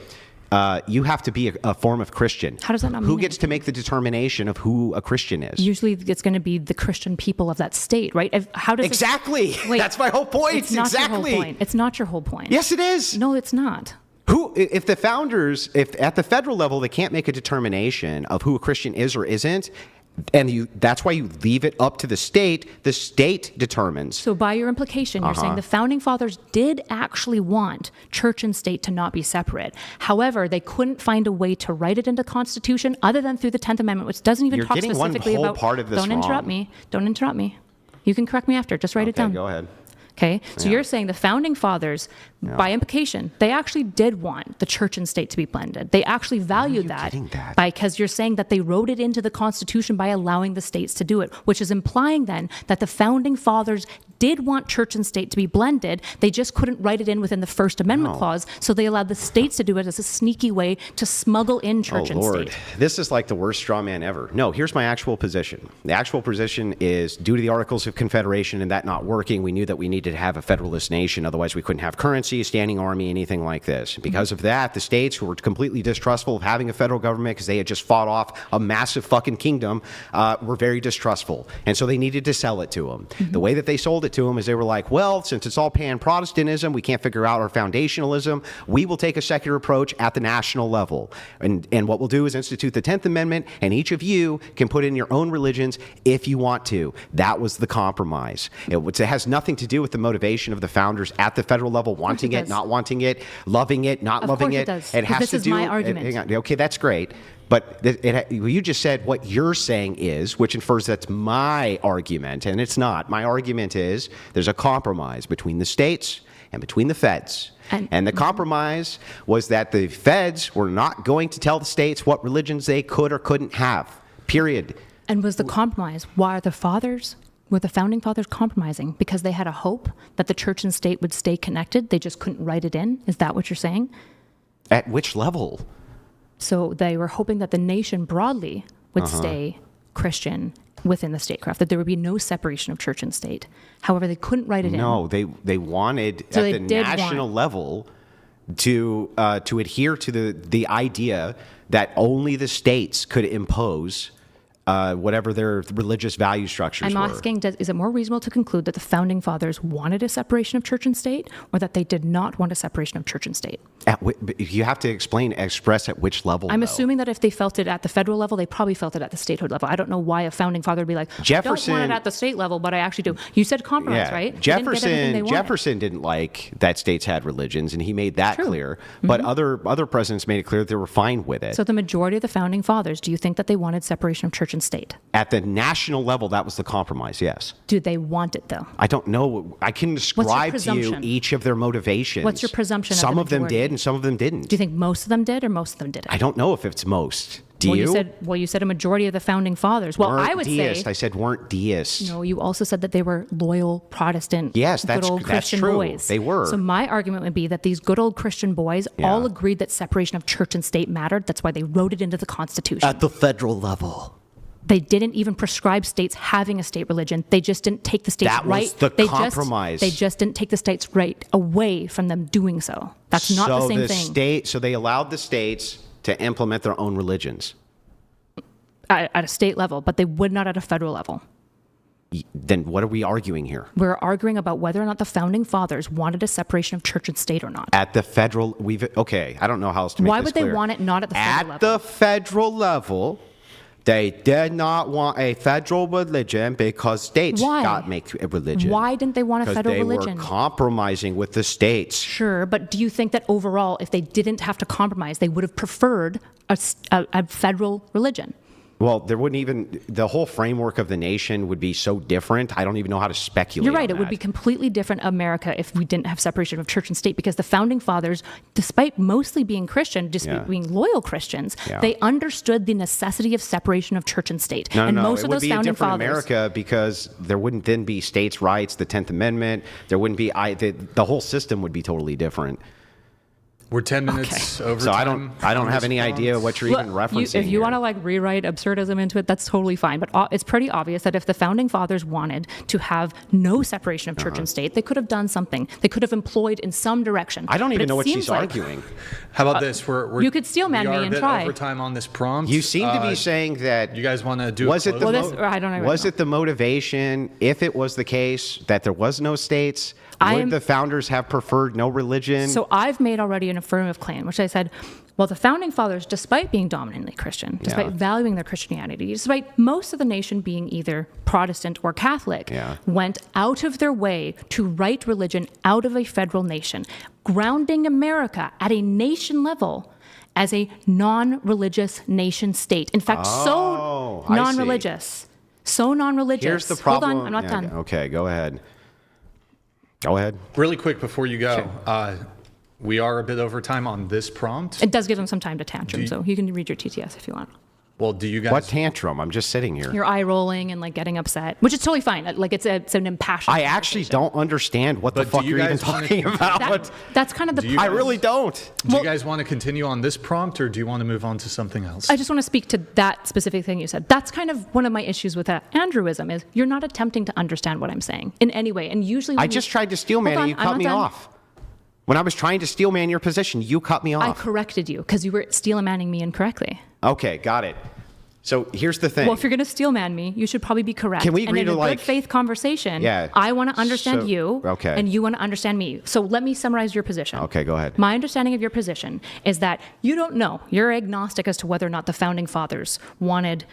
you have to be a form of Christian, How does that not who mean gets to make the determination of who a Christian is? Usually it's going to be the Christian people of that state, right? How does Exactly. Wait, That's my whole point. It's not Exactly. your whole point. It's not your whole point. Yes, it is. No, it's not. Who, if the founders, if at the federal level they can't make a determination of who a Christian is or isn't, and that's why you leave it up to the state determines. So by your implication, you're saying the founding fathers did actually want church and state to not be separate. However, they couldn't find a way to write it into the Constitution other than through the 10th Amendment, which doesn't even You're talk getting one specifically whole about... part of this Don't interrupt wrong. me. Don't interrupt me. You can correct me after. Just write it Okay, down. go ahead. Okay, so you're saying the founding fathers, by implication, they actually did want the church and state to be blended. They actually valued that, getting that? because you're saying that they wrote it into the Constitution by allowing the states to do it, which is implying then that the founding fathers did want church and state to be blended. They just couldn't write it in within the First Amendment clause, so they allowed the states to do it as a sneaky way to smuggle in church and Lord, state. this is like the worst straw man ever. No, here's my actual position. The actual position is due to the Articles of Confederation and that not working, we knew that we needed to have a federalist nation. Otherwise, we couldn't have currency, standing army, anything like this. Because of that, the states, who were completely distrustful of having a federal government because they had just fought off a massive fucking kingdom, were very distrustful. And so they needed to sell it to them. The way that they sold it to them is they were like, well, since it's all pan-Protestantism, we can't figure out our foundationalism. We will take a secular approach at the national level. And what we'll do is institute the 10th Amendment, and each of you can put in your own religions if you want to. That was the compromise. It has nothing to do with the motivation of the founders at the federal level, wanting it, does. not wanting it, loving it, not Of loving course it it. does, It because has this to is do. my argument. Hang on. Okay, that's great. But you just said what you're saying is, which infers that's my argument, and it's not. My argument is there's a compromise between the states and between the feds. And the compromise was that the feds were not going to tell the states what religions they could or couldn't have, period. And was the compromise, were the founding fathers compromising because they had a hope that the church and state would stay connected? They just couldn't write it in? Is that what you're saying? At which level? So they were hoping that the nation broadly would stay Christian within the statecraft, that there would be no separation of church and state. However, they couldn't write it in. No, they wanted So at they the did national level to adhere to the idea that only the states could impose whatever their religious value structures I'm were. asking, is it more reasonable to conclude that the founding fathers wanted a separation of church and state, or that they did not want a separation of church and state? You have to express at which level. I'm though. assuming that if they felt it at the federal level, they probably felt it at the statehood level. I don't know why a founding father would be like, I don't want it at the state level, but I actually do. You said compromise, right? They didn't get everything they wanted. Jefferson didn't like that states had religions, and he made that True. clear. But other presidents made it clear that they were fine with it. So the majority of the founding fathers, do you think that they wanted separation of church and state? At the national level, that was the compromise. Yes. Do they want it, though? I don't know. I can describe to you presumption? each of their motivations. What's your presumption of Some the of them majority? did, and some of them didn't. Do you think most of them did, or most of them didn't? I don't know if it's most. Do well, you? you said a majority of the founding fathers. Well, Weren't I would deists. say I said weren't deists. no. You also said that they were loyal Protestant, Yes, good that's old Christian true. boys. They were. So my argument would be that these good old Christian boys all agreed that separation of church and state mattered. That's why they wrote it into the Constitution. At the federal level. They didn't even prescribe states having a state religion. They just didn't take the states That right. was the they compromise. They just didn't take the states right away from them doing so. That's not the same thing. So they allowed the states to implement their own religions. at a state level, but they would not at a federal level. Then what are we arguing here? We're arguing about whether or not the founding fathers wanted a separation of church and state or not. At the federal, I don't know how else to make Why this would they clear. want it not at the federal level? At the federal level, they did not want a federal religion because states Why? got make a religion. Why didn't they want a federal religion? Because they were compromising with the states. Sure, but do you think that overall, if they didn't have to compromise, they would have preferred a federal religion? Well, there wouldn't even, the whole framework of the nation would be so different. I don't even know how to speculate. You're right. on It would that. be completely different America if we didn't have separation of church and state, because the founding fathers, despite mostly being Christian, despite being loyal Christians, they understood the necessity of separation of church and state. No, and no, most it of would those be a founding different fathers, America because there wouldn't then be states' rights, the 10th Amendment. There wouldn't be, the whole system would be totally different. We're 10 minutes over So time. I don't have any idea what you're even referencing. if you want to like rewrite absurdism into it, that's totally fine. But it's pretty obvious that if the founding fathers wanted to have no separation of church and state, they could have done something. They could have employed in some direction. I don't But even it know what seems she's like- arguing. How about this? We're you could steel man we are me and a bit try. over time on this prompt. You seem to be saying that. You guys want to do Was a it the close vote? I don't know. Was it the motivation, if it was the case that there was no states, would the founders have preferred no religion? So I've made already an affirmative claim, which I said, well, the founding fathers, despite being dominantly Christian, despite valuing their Christianity, despite most of the nation being either Protestant or Catholic, went out of their way to write religion out of a federal nation, grounding America at a nation level as a non-religious nation state. In fact, so I see. non-religious. So non-religious. Here's the problem. Hold on, I'm not done. Okay, go ahead. Go ahead. Really quick before you go, we are a bit over time on this prompt. It does give them some time to tantrum, so you can read your TTS if you want. Well, do you guys... What tantrum? I'm just sitting here. You're eye rolling and like getting upset, which is totally fine. Like it's an impassioned. I actually don't understand what the But do fuck you you're even guys wanna talking continue- about. That's kind of the. Do you I guys- really don't. Do you guys want to continue on this prompt, or do you want to move on to something else? I just want to speak to that specific thing you said. That's kind of one of my issues with Andrewism is you're not attempting to understand what I'm saying in any way. And usually, I just tried to steel man and you cut me off. When I was trying to steel man your position, you cut me I off. corrected you because you were steel manning me incorrectly. Okay, got it. So here's the thing. Well, if you're going to steel man me, you should probably be correct. Can we and read in a like- good faith conversation, Yeah. I want to understand So- you, okay. and you want to understand me. So let me summarize your position. Okay, go ahead. My understanding of your position is that you don't know. You're agnostic as to whether or not the founding fathers wanted,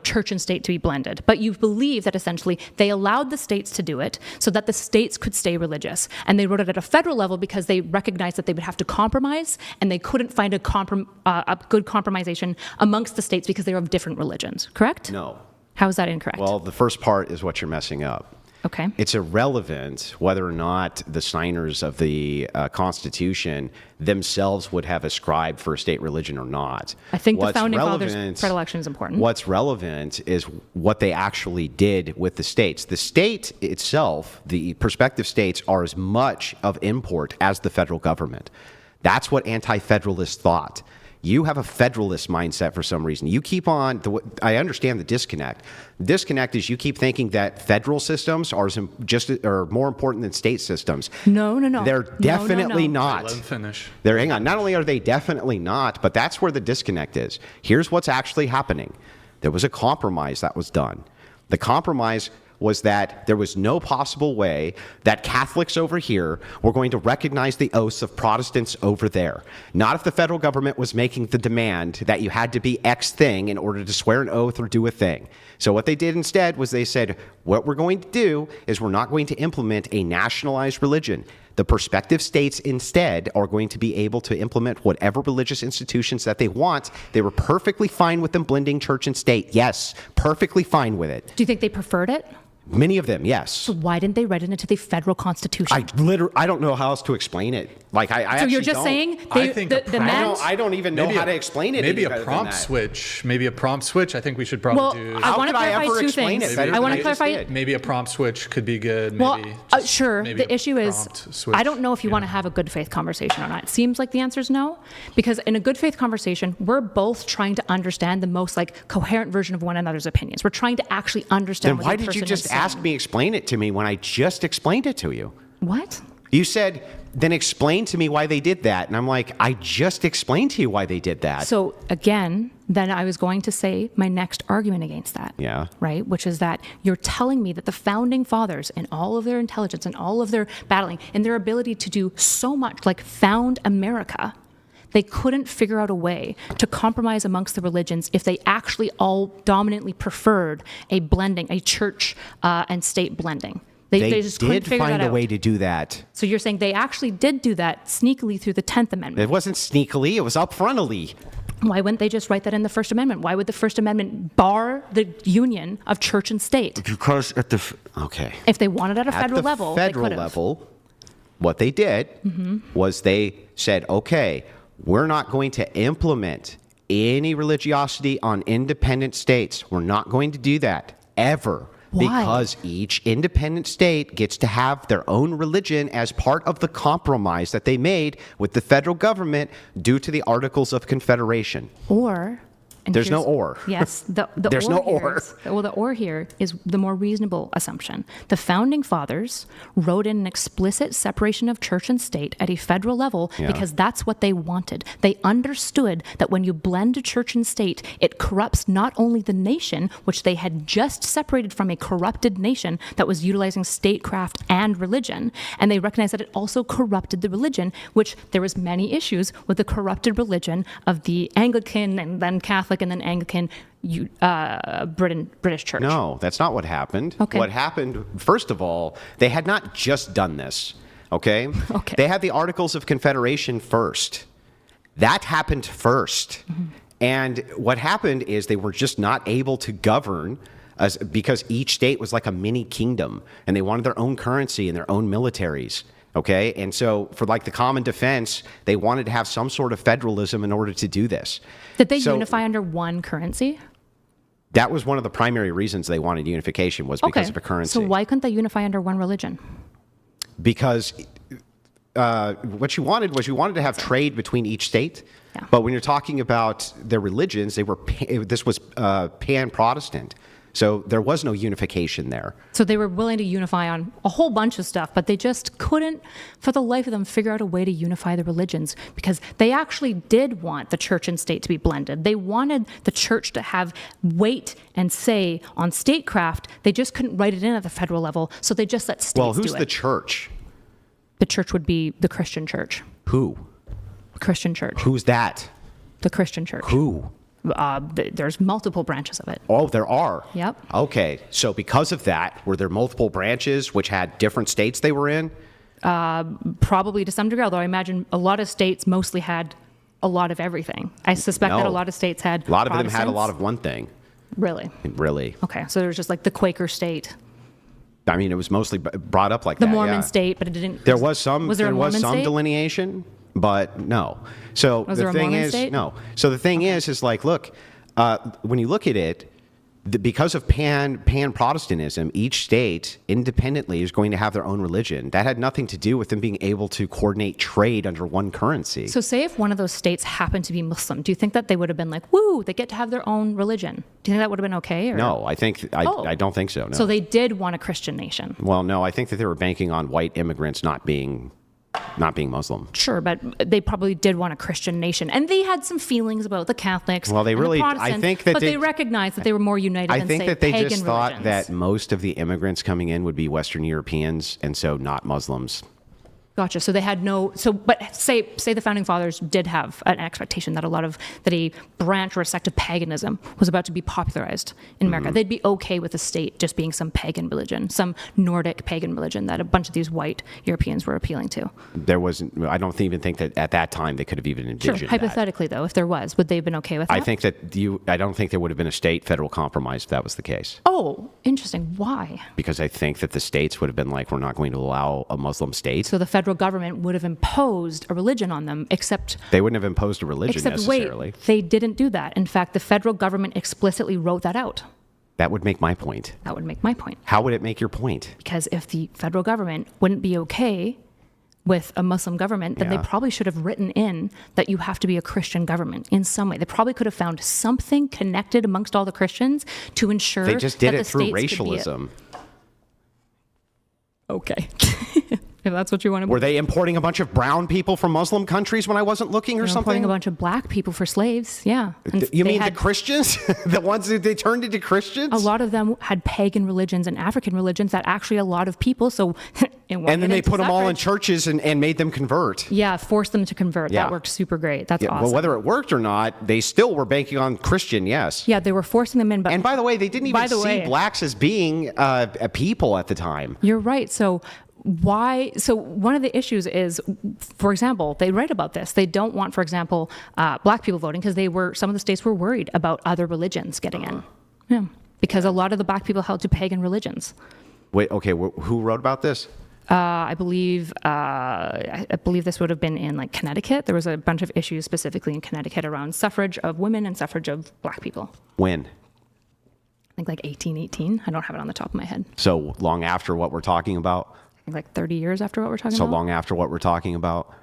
church and state to be blended, but you believe that essentially they allowed the states to do it so that the states could stay religious, and they wrote it at a federal level because they recognized that they would have to compromise, and they couldn't find a good compromisation amongst the states because they were of different religions. Correct? No. How is that incorrect? Well, the first part is what you're messing up. Okay. It's irrelevant whether or not the signers of the Constitution themselves would have ascribed for a state religion or not. I think the What's founding relevant- fathers' predilection is important. What's relevant is what they actually did with the states. The state itself, the prospective states, are as much of import as the federal government. That's what anti-federalists thought. You have a federalist mindset for some reason. You keep on, I understand the disconnect. The disconnect is you keep thinking that federal systems are more important than state systems. No. They're definitely not. Let him finish. Hang on. Not only are they definitely not, but that's where the disconnect is. Here's what's actually happening. There was a compromise that was done. The compromise was that there was no possible way that Catholics over here were going to recognize the oaths of Protestants over there. Not if the federal government was making the demand that you had to be X thing in order to swear an oath or do a thing. So what they did instead was they said, what we're going to do is we're not going to implement a nationalized religion. The prospective states instead are going to be able to implement whatever religious institutions that they want. They were perfectly fine with them blending church and state. Yes, perfectly fine with it. Do you think they preferred it? Many of them, yes. So why didn't they write it into the federal constitution? I don't know how else to explain it. Like I so actually you're just don't. saying I think the man. I don't even know how to explain it. Maybe any a better than prompt that. switch. Maybe a prompt switch. I think we should probably Well, do. I want to could I clarify ever two explain things. it better I want than to I just clarify. did? Maybe a prompt switch could be good. Well, Maybe sure. maybe The issue is, prompt switch. I don't know if you want to have a good faith conversation or not. It seems like the answer is no, because in a good faith conversation, we're both trying to understand the most coherent version of one another's opinions. We're trying to actually understand. Then what why the did you person just is ask saying. me explain it to me when I just explained it to you? What? You said then explain to me why they did that. And I'm like, I just explained to you why they did that. So again, then I was going to say my next argument against that. Yeah. Right? Which is that you're telling me that the founding fathers and all of their intelligence and all of their battling and their ability to do so much, like found America, they couldn't figure out a way to compromise amongst the religions if they actually all dominantly preferred a blending, a church and state blending. They just couldn't did figure find that a out. way to do that. So you're saying they actually did do that sneakily through the 10th Amendment. It wasn't sneakily, it was upfrontally. Why wouldn't they just write that in the First Amendment? Why would the First Amendment bar the union of church and state? Because okay. If they wanted at a federal level, they federal could've. level, what they did was they said, okay, we're not going to implement any religiosity on independent states. We're not going to do that ever. Why? Because each independent state gets to have their own religion as part of the compromise that they made with the federal government due to the Articles of Confederation. Or, and There's no here's- or. Yes, the There's or no here or. Well, the or here is the more reasonable assumption. The founding fathers wrote in an explicit separation of church and state at a federal level Yeah. because that's what they wanted. They understood that when you blend church and state, it corrupts not only the nation, which they had just separated from a corrupted nation that was utilizing statecraft and religion, and they recognized that it also corrupted the religion, which there was many issues with the corrupted religion of the Anglican and then Catholic and then Anglican British church. No, that's not what happened. Okay. What happened, first of all, they had not just done this, okay? Okay. They had the Articles of Confederation first. That happened first. And what happened is they were just not able to govern because each state was like a mini kingdom, and they wanted their own currency and their own militaries. Okay, and so for like the common defense, they wanted to have some sort of federalism in order to do this. Did they So unify under one currency? that was one of the primary reasons they wanted unification was because of a currency. So why couldn't they unify under one religion? Because what you wanted to have trade between each state. Yeah. But when you're talking about their religions, this was pan-Protestant. So there was no unification there. So they were willing to unify on a whole bunch of stuff, but they just couldn't, for the life of them, figure out a way to unify the religions because they actually did want the church and state to be blended. They wanted the church to have weight and say on statecraft. They just couldn't write it in at the federal level, so they just let states do it. Well, who's the church? The church would be the Christian church. Who? Christian church. Who's that? The Christian church. Who? There's multiple branches of it. Oh, there are. Yep. Okay, so because of that, were there multiple branches which had different states they were in? Probably to some degree, although I imagine a lot of states mostly had a lot of everything. I suspect that a No. lot of states had A lot of them had a lot Protestants. of one thing. Really? Really. Okay, so there was just like the Quaker state, I mean, it was mostly brought up like the that. Mormon yeah. state, but it didn't. There was some. Was there a Mormon some state? delineation, but no. So Was the there a thing Mormon is, state? no. So the thing is like, look, when you look at it, because of pan-Protestantism, each state independently is going to have their own religion. That had nothing to do with them being able to coordinate trade under one currency. So say if one of those states happened to be Muslim, do you think that they would have been like, woo, they get to have their own religion? Do you think that would have been okay? Or? No, I don't think so. No. So they did want a Christian nation. Well, no, I think that they were banking on white immigrants not being Muslim. Sure, but they probably did want a Christian nation, and they had some feelings about the Catholics. Well, they and the really- I Protestants, think that but they- they recognized that they were more united I than think say that they pagan just thought religions. that most of the immigrants coming in would be Western Europeans, and so not Muslims. Gotcha. So they had no. So, but say the founding fathers did have an expectation that a branch or a sect of paganism was about to be popularized in America. They'd be okay with the state just being some pagan religion, some Nordic pagan religion that a bunch of these white Europeans were appealing to. There wasn't. I don't even think that at that time they could have even Sure. envisioned that. Hypothetically, though, if there was, would they have been okay with that? I think that I don't think there would have been a state-federal compromise if that was the case. Oh, interesting. Why? Because I think that the states would have been like, we're not going to allow a Muslim state. So the federal government would have imposed a religion on them, except They wouldn't have imposed a religion necessarily. wait, they didn't do that. In fact, the federal government explicitly wrote that out. That would make my point. That would make my point. How would it make your point? Because if the federal government wouldn't be okay with a Muslim government, then Yeah. they probably should have written in that you have to be a Christian government in some way. They probably could have found something connected amongst all the Christians to ensure They just did that it the through states could be racialism. Okay. if that's what you want to Were they importing a bunch of brown people from Muslim countries when I wasn't looking, or They're something? importing a bunch of black people for slaves. Yeah. And You they mean the had- Christians? The ones that they turned into Christians? A lot of them had pagan religions and African religions that actually a lot of people. So, and then they put them all in churches and made them convert. Yeah, forced them to convert. Yeah. That worked super great. That's Yeah, awesome. well, whether it worked or not, they still were banking on Christian, yes. Yeah, they were forcing them in. But And by the way, they didn't By even the see way- blacks as being a people at the time. You're right. So one of the issues is, for example, they write about this. They don't want, for example, black people voting because some of the states were worried about other religions getting in. Yeah, because a lot of the black people held to pagan religions. Wait, okay, who wrote about this? I believe this would have been in like Connecticut. There was a bunch of issues specifically in Connecticut around suffrage of women and suffrage of black people. When? I think like 1818. I don't have it on the top of my head. So long after what we're talking about? Like 30 years after what we're talking So about. long after what we're talking about?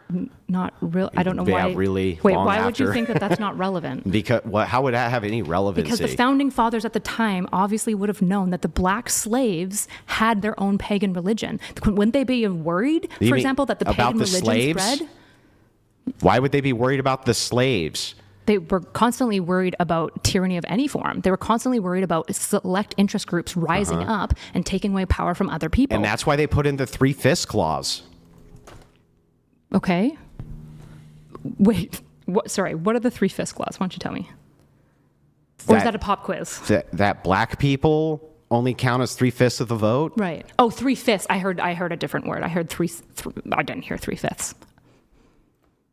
Not real. I don't know Yeah, why. really Wait, long why would you after. think that that's not relevant? Because how would that have any relevancy? Because the founding fathers at the time obviously would have known that the black slaves had their own pagan religion. Wouldn't they be worried, You for mean example, that the about pagan the religion slaves? spread? Why would they be worried about the slaves? They were constantly worried about tyranny of any form. They were constantly worried about select interest groups rising up and taking away power from other people. And that's why they put in the 3/5 clause. Okay. Wait. Sorry. What are the 3/5 clause? Why don't you tell me? Or is that a pop quiz? That black people only count as 3/5 of the vote? Right. Oh, 3/5. I heard a different word. I heard I didn't hear 3/5.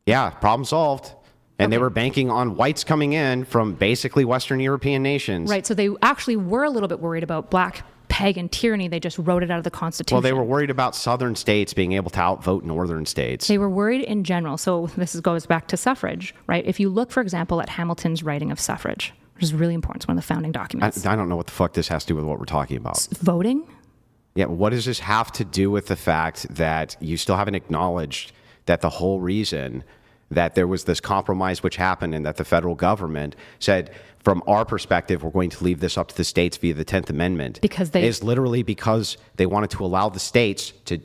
Yeah, problem solved. And they Okay. were banking on whites coming in from basically Western European nations. Right. So they actually were a little bit worried about black pagan tyranny. They just wrote it out of the Constitution. Well, they were worried about southern states being able to outvote northern states. They were worried in general. So goes back to suffrage, right? If you look, for example, at Hamilton's writing of suffrage, which is really important, it's one of the founding documents. I don't know what the fuck this has to do with what we're talking about. Voting? Yeah, what does this have to do with the fact that you still haven't acknowledged that the whole reason that there was this compromise which happened and that the federal government said, from our perspective, we're going to leave this up to the states via the 10th Amendment, is literally because they wanted to allow the states to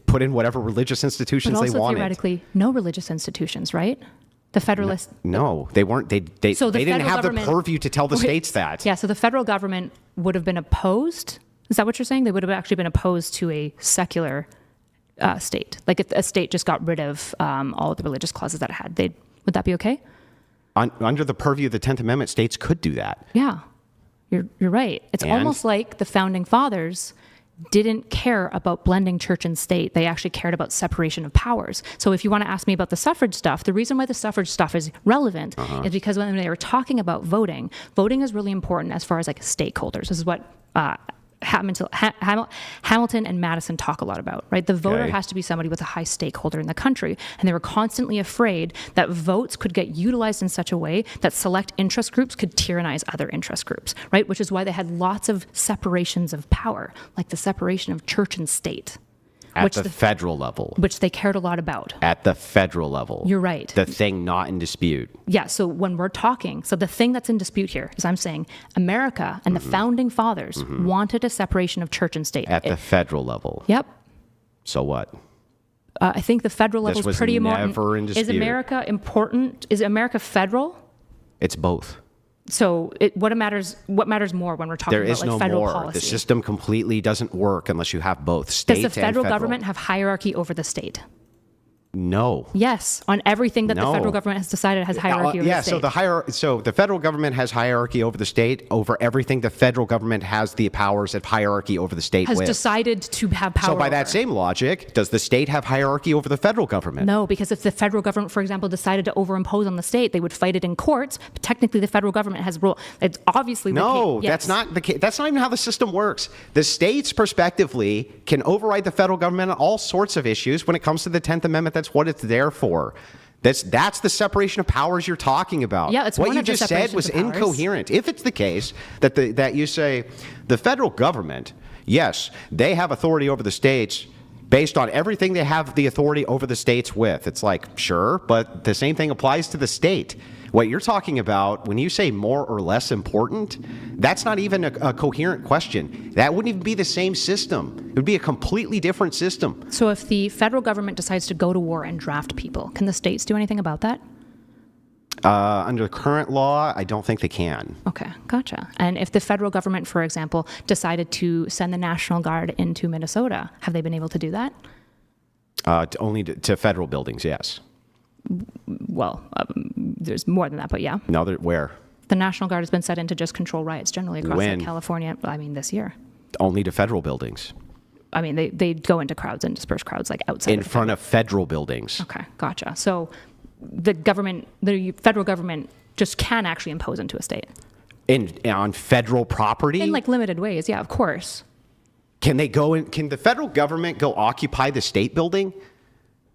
put in whatever religious institutions But they also wanted. theoretically, no religious institutions, right? The Federalists. No, they weren't. They So the didn't federal have the government- purview to tell the states that. Yeah, so the federal government would have been opposed. Is that what you're saying? They would have actually been opposed to a secular state. Like if a state just got rid of all of the religious clauses that it had, would that be okay? Under the purview of the 10th Amendment, states could do that. Yeah, you're right. It's And? almost like the founding fathers didn't care about blending church and state. They actually cared about separation of powers. So if you want to ask me about the suffrage stuff, the reason why the suffrage stuff is relevant is because when they were talking about voting is really important as far as like stakeholders. This is what Hamilton and Madison talk a lot about, right? The voter Okay. has to be somebody with a high stakeholder in the country. And they were constantly afraid that votes could get utilized in such a way that select interest groups could tyrannize other interest groups, right? Which is why they had lots of separations of power, like the separation of church and state. At the federal level. Which they cared a lot about. At the federal level. You're right. The thing not in dispute. Yeah, so when we're talking, so the thing that's in dispute here is I'm saying America and the founding fathers wanted a separation of church and state. At the federal level. Yep. So what? I think the federal level This is was pretty never important. in Is dispute. America important? Is America federal? It's both. So what matters more when we're talking There about is like no federal more. policy? The system completely doesn't work unless you have both state Does and the federal government have hierarchy over the state? No. Yes, on everything that the No. federal government has decided has hierarchy over Yeah, the state. so the federal government has hierarchy over the state. Over everything, the federal government has the powers of hierarchy over the state has with. decided to have power So by that over. same logic, does the state have hierarchy over the federal government? No, because if the federal government, for example, decided to overimpose on the state, they would fight it in courts. But technically, the federal government has rule. It's obviously No, yes. that's not the case. That's not even how the system works. The states, prospectively, can override the federal government on all sorts of issues. When it comes to the 10th Amendment, that's what it's there for. That's the separation of powers you're talking about. Yeah, it's what one you of the just said separations was of powers. incoherent. If it's the case that you say the federal government, yes, they have authority over the states based on everything they have the authority over the states with. It's like, sure, but the same thing applies to the state. What you're talking about, when you say more or less important, that's not even a coherent question. That wouldn't even be the same system. It would be a completely different system. So if the federal government decides to go to war and draft people, can the states do anything about that? Under current law, I don't think they can. Okay, gotcha. And if the federal government, for example, decided to send the National Guard into Minnesota, have they been able to do that? Only to federal buildings, yes. Well, there's more than that, but yeah. No, where? The National Guard has been set in to just control riots generally across When? California. I mean, this year. Only to federal buildings. I mean, they go into crowds and disperse crowds like outside. In front of federal buildings. Okay, gotcha. So the federal government just can actually impose into a state. On federal property? In like limited ways, yeah, of course. Can the federal government go occupy the state building?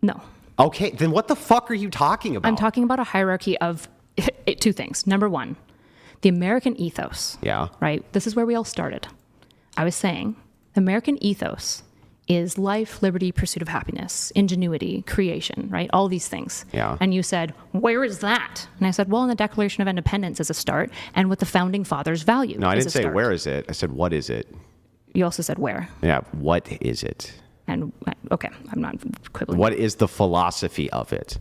No. Okay, then what the fuck are you talking about? I'm talking about a hierarchy of two things. Number one, the American ethos. Yeah. Right? This is where we all started. I was saying, American ethos is life, liberty, pursuit of happiness, ingenuity, creation, right? All these things. Yeah. And you said, where is that? And I said, well, in the Declaration of Independence as a start, and with the Founding Fathers' values. No, I as didn't a say start. where is it. I said what is it. You also said where. Yeah, what is it? And okay, I'm not quibbling. What is the philosophy of it?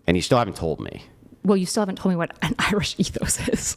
And you still haven't told me. Well, you still haven't told me what an Irish ethos is.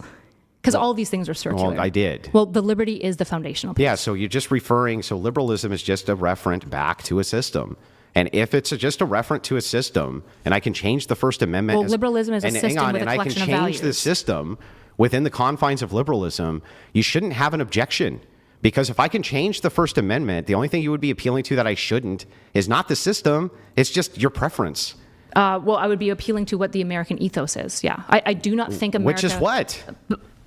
Because all these things are circular. Well, I did. Well, the liberty is the foundational piece. Yeah, so you're just so liberalism is just a referent back to a system. And if it's just a referent to a system, and I can change the First Amendment. Well, liberalism is a system with a collection of and I can change the values. system within the confines of liberalism, you shouldn't have an objection. Because if I can change the First Amendment, the only thing you would be appealing to that I shouldn't is not the system, it's just your preference. Well, I would be appealing to what the American ethos is, yeah. I do not think America... Which is what?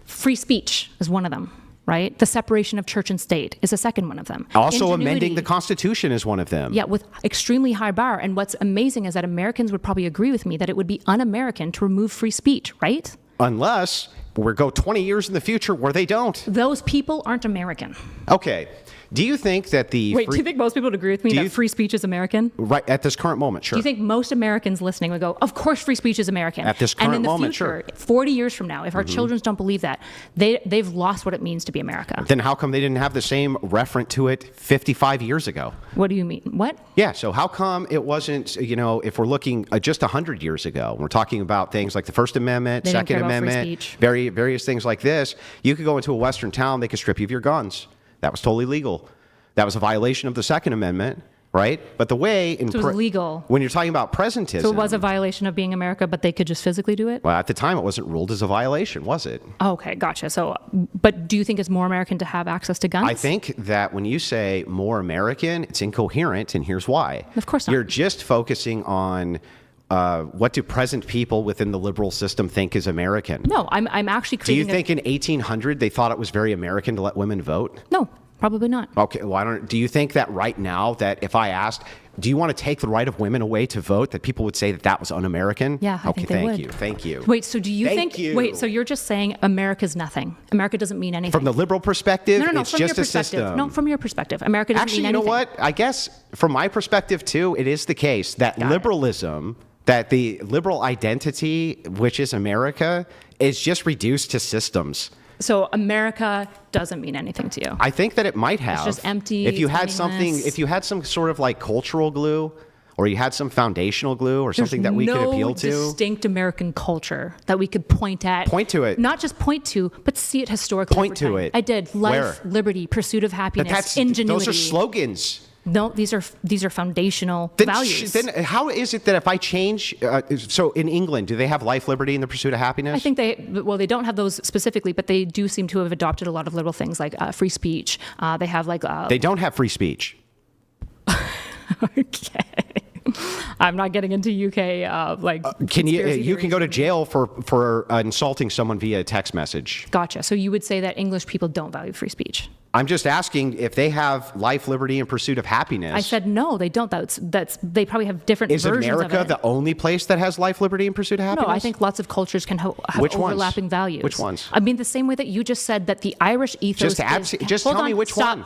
Free speech is one of them, right? The separation of church and state is a second one of them. Also Ingenuity, amending the Constitution is one of them. Yeah, with extremely high bar. And what's amazing is that Americans would probably agree with me that it would be un-American to remove free speech, right? Unless we go 20 years in the future where they don't. Those people aren't American. Okay. Do you think that the... Wait, do you think most people would agree with me that free speech is American? Right, at this current moment, sure. Do you think most Americans listening would go, of course free speech is American? At this current and in the moment, future, sure. 40 years from now, if our children don't believe that, they've lost what it means to be America. Then how come they didn't have the same referent to it 55 years ago? What do you mean? What? Yeah, so how come it wasn't, if we're looking just 100 years ago, we're talking about things like the First Amendment, They didn't Second care about free Amendment, speech. various things like this. You could go into a Western town, they could strip you of your guns. That was totally legal. That was a violation of the Second Amendment, right? But the way... So it was legal. When you're talking about presentism... So it was a violation of being America, but they could just physically do it? Well, at the time, it wasn't ruled as a violation, was it? Okay, gotcha. So, but do you think it's more American to have access to guns? I think that when you say more American, it's incoherent, and here's why. Of course not. You're just focusing on what do present people within the liberal system think is American. No, I'm actually Do you creating think in 1800 they thought it was very American to let women vote? No, probably not. Okay, well, do you think that right now that if I asked, do you want to take the right of women away to vote, that people would say that that was un-American? Yeah, I think they would. Thank you. Wait, so do you Thank think... you. Wait, so you're just saying America's nothing. America doesn't mean anything. From the liberal perspective, No, it's from just your a perspective. system. No, from your perspective. America doesn't Actually, mean you know anything. what? I guess from my perspective, too, it is the case that liberalism, that the liberal identity, which is America, is just reduced to systems. So America doesn't mean anything to you. I think that it might have. It's just empty. If you it's had something, meaningless. if you had some sort of like cultural glue, or you had some foundational glue, or something that we could appeal to. There's no distinct American culture that we could point at. Point to it. Not just point to, but see it historically. Point over to time. it. I did. Life, Where? liberty, pursuit of But happiness, ingenuity. those are slogans. No, these are foundational values. Then how is it that if I change, so in England, do they have life, liberty, and the pursuit of happiness? I think they don't have those specifically, but they do seem to have adopted a lot of liberal things like free speech. They have like... They don't have free speech. Okay. I'm not getting into UK Can you conspiracy can go to theories. jail for insulting someone via text message. Gotcha. So you would say that English people don't value free speech? I'm just asking if they have life, liberty, and pursuit of happiness. I said no, they don't. That's they probably have different Is versions America of it. the only place that has life, liberty, and pursuit of happiness? No, I think lots of cultures can have Which ones? overlapping values. Which ones? I mean, the same way that you just said that the Irish ethos Just Hold tell me on, which stop. one.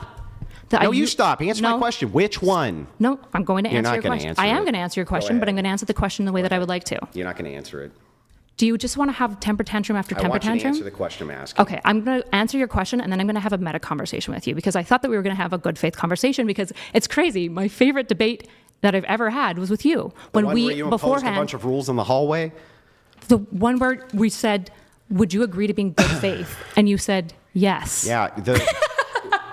The- You stop. Answer my question. Which one? No, I'm going to You're answer not your gonna question. answer I am it. going to answer your question, ahead. but I'm going to answer the question the way that I would like to. You're not going to answer it. Do you just want to have temper tantrum after temper I want you to tantrum? answer the question I'm asking. Okay, I'm going to answer your question, and then I'm going to have a meta conversation with you, because I thought that we were going to have a good faith conversation, because it's crazy. My favorite debate that I've ever had was with you. When where you imposed a bunch of rules in the hallway? The one where we said, would you agree to being good faith? And you said, yes. Yeah.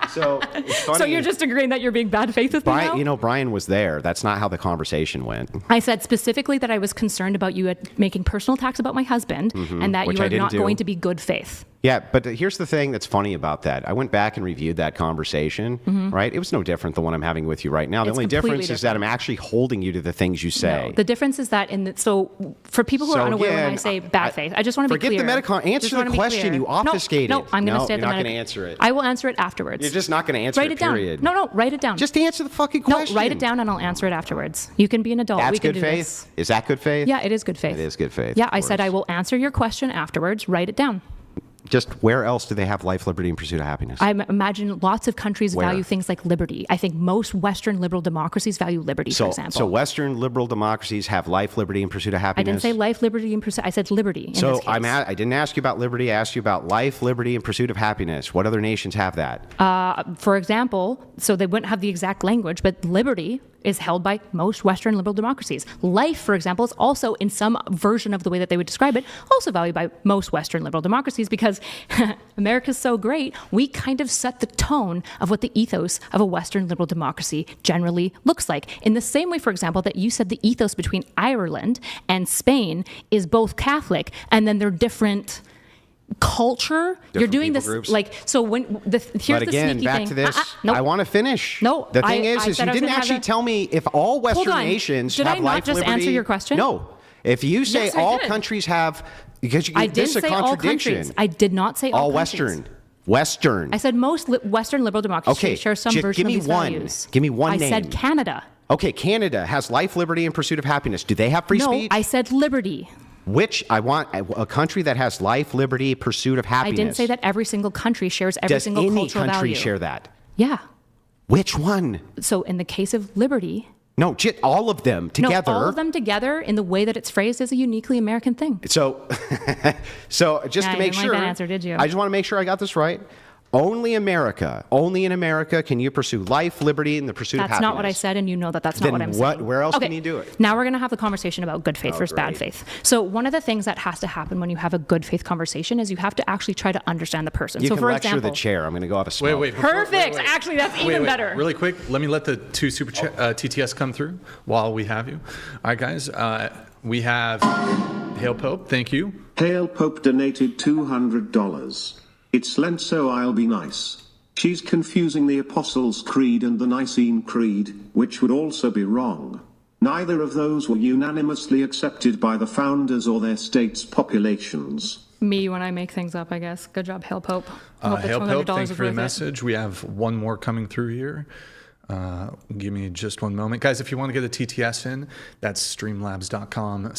So it's funny. So you're just agreeing that you're being bad faith with me now? Brian was there. That's not how the conversation went. I said specifically that I was concerned about you making personal attacks about my husband, and that which you I are didn't not do. going to be good faith. Yeah, but here's the thing that's funny about that. I went back and reviewed that conversation, right? It was no different than what I'm having with you right now. The It's only completely difference is that I'm different. actually holding you to the things you say. No, the difference is that so for people who are unaware when I say bad faith, I just want to be clear. Forget the answer the question. You obfuscated. No, I'm going to say you're not going to answer it. I will answer it afterwards. You're just not going to answer write it, it down. period. No, write it down. Just answer the fucking question. No, write it down and I'll answer it afterwards. You can be an adult. That's we can good do faith? this. Is that good faith? Yeah, it is good faith. It is good faith. Yeah, of I said I course. will answer your question afterwards. Write it down. Just where else do they have life, liberty, and pursuit of happiness? I imagine lots of countries Where? value things like liberty. I think most Western liberal democracies value liberty, for example. So Western liberal democracies have life, liberty, and pursuit of happiness? I didn't say life, liberty, and pursuit. I said liberty in this case. I didn't ask you about liberty. I asked you about life, liberty, and pursuit of happiness. What other nations have that? For example, so they wouldn't have the exact language, but liberty is held by most Western liberal democracies. Life, for example, is also, in some version of the way that they would describe it, also valued by most Western liberal democracies, because America's so great, we kind of set the tone of what the ethos of a Western liberal democracy generally looks like. In the same way, for example, that you said the ethos between Ireland and Spain is both Catholic, and then they're different culture. You're doing this groups. like, so when here's But again, the sneaky back thing. to this. Nope. I want to finish. No, The thing I is said you I was didn't gonna have actually a- tell me if all Western on. nations Did have I not life, just liberty. answer your question? No. If you say Yes, I all did. countries have, because you I this is didn't a say all contradiction. countries. I did not say all countries. Western. I said most Western liberal democracies Okay, share some just version give me of these one. values. Give me one I name. said Canada. Okay, Canada has life, liberty, and pursuit of happiness. Do they have free No, speech? I said liberty. Which I want a country that has life, liberty, pursuit of I happiness. didn't say that every single country shares every Does single any cultural country value. share that? Yeah. Which one? So in the case of liberty, No, all of them together. no, all of them together in the way that it's phrased is a uniquely American thing. So, just Yeah, to you make didn't like sure, that answer, did you? I just want to make sure I got this right. Only in America can you pursue life, liberty, and the pursuit of That's happiness. not what I said, and you know that that's not Then what I'm what- saying. where else okay. can you do it? Now we're going to have the conversation about good faith versus bad great. faith. So one of the things that has to happen when you have a good faith conversation is you have to actually try to understand the person. You so can for lecture example, the chair. I'm going to go have a smoke. Wait. Perfect. Actually, that's even better. Really quick, let me let the two super TTS come through while we have you. All right, guys. We have Hail Pope. Thank you. Hail Pope donated $200. It's Lent, so I'll be nice. She's confusing the Apostles' Creed and the Nicene Creed, which would also be wrong. Neither of those were unanimously accepted by the founders or their states' populations. Me when I make things up, I guess. Good job, Hail Pope. I hope the Hail $200 Pope, thank you is for the worth it. message. We have one more coming through here. Give me just one moment. Guys, if you want to get a TTS in, that's streamlabs.com/.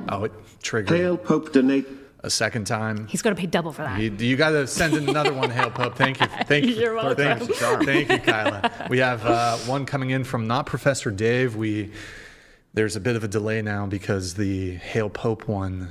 Oh, it triggered Hail Pope donate. a second time. He's going to pay double for that. You got to send in another one, Hail Pope. Thank you. You're welcome. Thank you, Kyla. We have one coming in from Not Professor Dave. There's a bit of a delay now because the Hail Pope one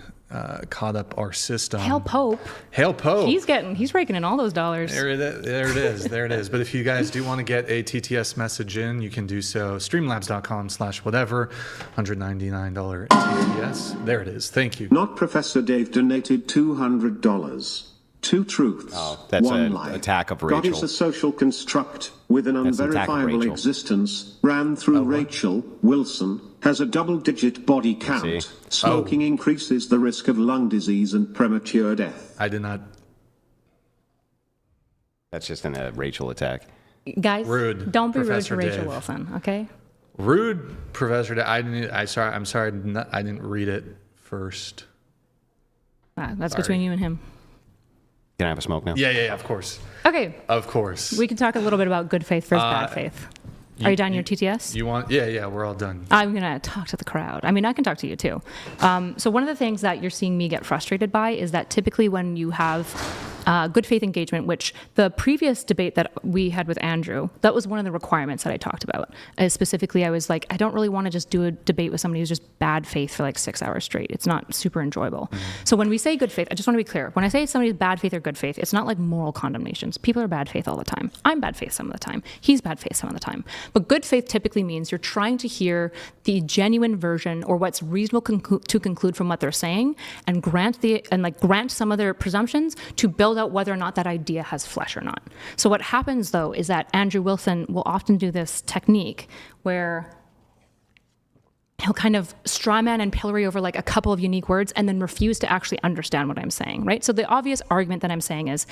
caught up our system. Hail Pope. Hail Pope. He's raking in all those dollars. There it is. But if you guys do want to get a TTS message in, you can do so. Streamlabs.com/whatever. $199 TTS. There it is. Thank you. Not Professor Dave donated $200. Two truths. Oh, that's one an lie. attack of God is Rachel. a social construct with an That's an attack of unverifiable Rachel. existence. Ran through Rachel Wilson. Has a double-digit body count. See? Smoking increases the risk of lung disease and premature death. I did not. That's just a Rachel attack. Guys, Rude, don't be Professor rude to Rachel Dave. Wilson, okay? Rude, Professor Dave. I'm sorry. I didn't read it first. That's Sorry. between you and him. Can I have a smoke now? Yeah, of course. Okay, Of course. we can talk a little bit about good faith versus bad faith. Are you done your TTS? You want? Yeah, we're all done. I'm going to talk to the crowd. I mean, I can talk to you too. So one of the things that you're seeing me get frustrated by is that typically when you have good faith engagement, which the previous debate that we had with Andrew, that was one of the requirements that I talked about. Specifically, I was like, I don't really want to just do a debate with somebody who's just bad faith for like 6 hours straight. It's not super enjoyable. So when we say good faith, I just want to be clear. When I say somebody's bad faith or good faith, it's not like moral condemnations. People are bad faith all the time. I'm bad faith some of the time. He's bad faith some of the time. But good faith typically means you're trying to hear the genuine version or what's reasonable to conclude from what they're saying and grant some of their presumptions to build out whether or not that idea has flesh or not. So what happens, though, is that Andrew Wilson will often do this technique where he'll kind of strawman and pillory over like a couple of unique words and then refuse to actually understand what I'm saying, right? So the obvious argument that I'm saying is,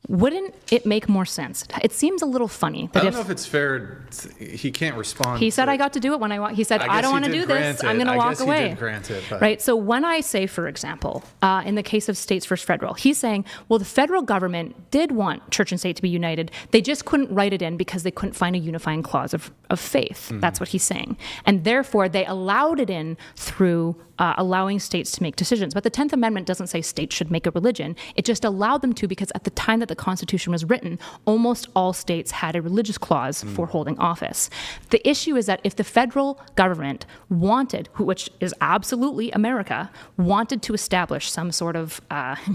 wouldn't it make more sense? It seems a little funny that I don't know if it's fair. He can't respond. He said I got to do it when I want. He said I don't want to do this. I'm going to walk away. I guess he did grant it, but. Right. So when I say, for example, in the case of states versus federal, he's saying, well, the federal government did want church and state to be united. They just couldn't write it in because they couldn't find a unifying clause of faith. That's what he's saying, and therefore they allowed it in through allowing states to make decisions. But the 10th Amendment doesn't say states should make a religion. It just allowed them to because at the time that the Constitution was written, almost all states had a religious clause for holding office. The issue is that if the federal government wanted, which is absolutely America, wanted to establish some sort of,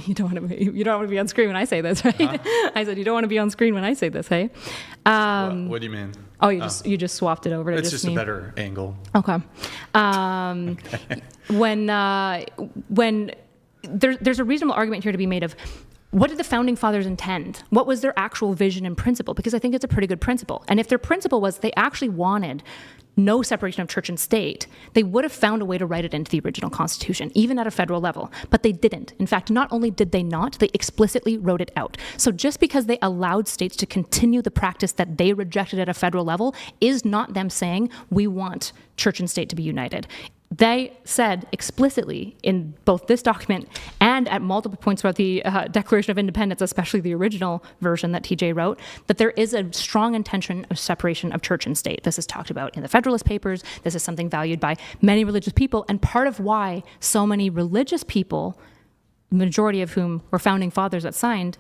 you don't want to be on screen when I say this, right? I said, you don't want to be on screen when I say this, hey? What do you mean? Oh, you just swapped it over to It's just just me. a better angle. Okay. When there's a reasonable argument here to be made of what did the founding fathers intend? What was their actual vision and principle? Because I think it's a pretty good principle. And if their principle was they actually wanted no separation of church and state, they would have found a way to write it into the original Constitution, even at a federal level. But they didn't. In fact, not only did they not, they explicitly wrote it out. So just because they allowed states to continue the practice that they rejected at a federal level is not them saying, we want church and state to be united. They said explicitly in both this document and at multiple points throughout the Declaration of Independence, especially the original version that TJ wrote, that there is a strong intention of separation of church and state. This is talked about in the Federalist Papers. This is something valued by many religious people. And part of why so many religious people, majority of whom were founding fathers that signed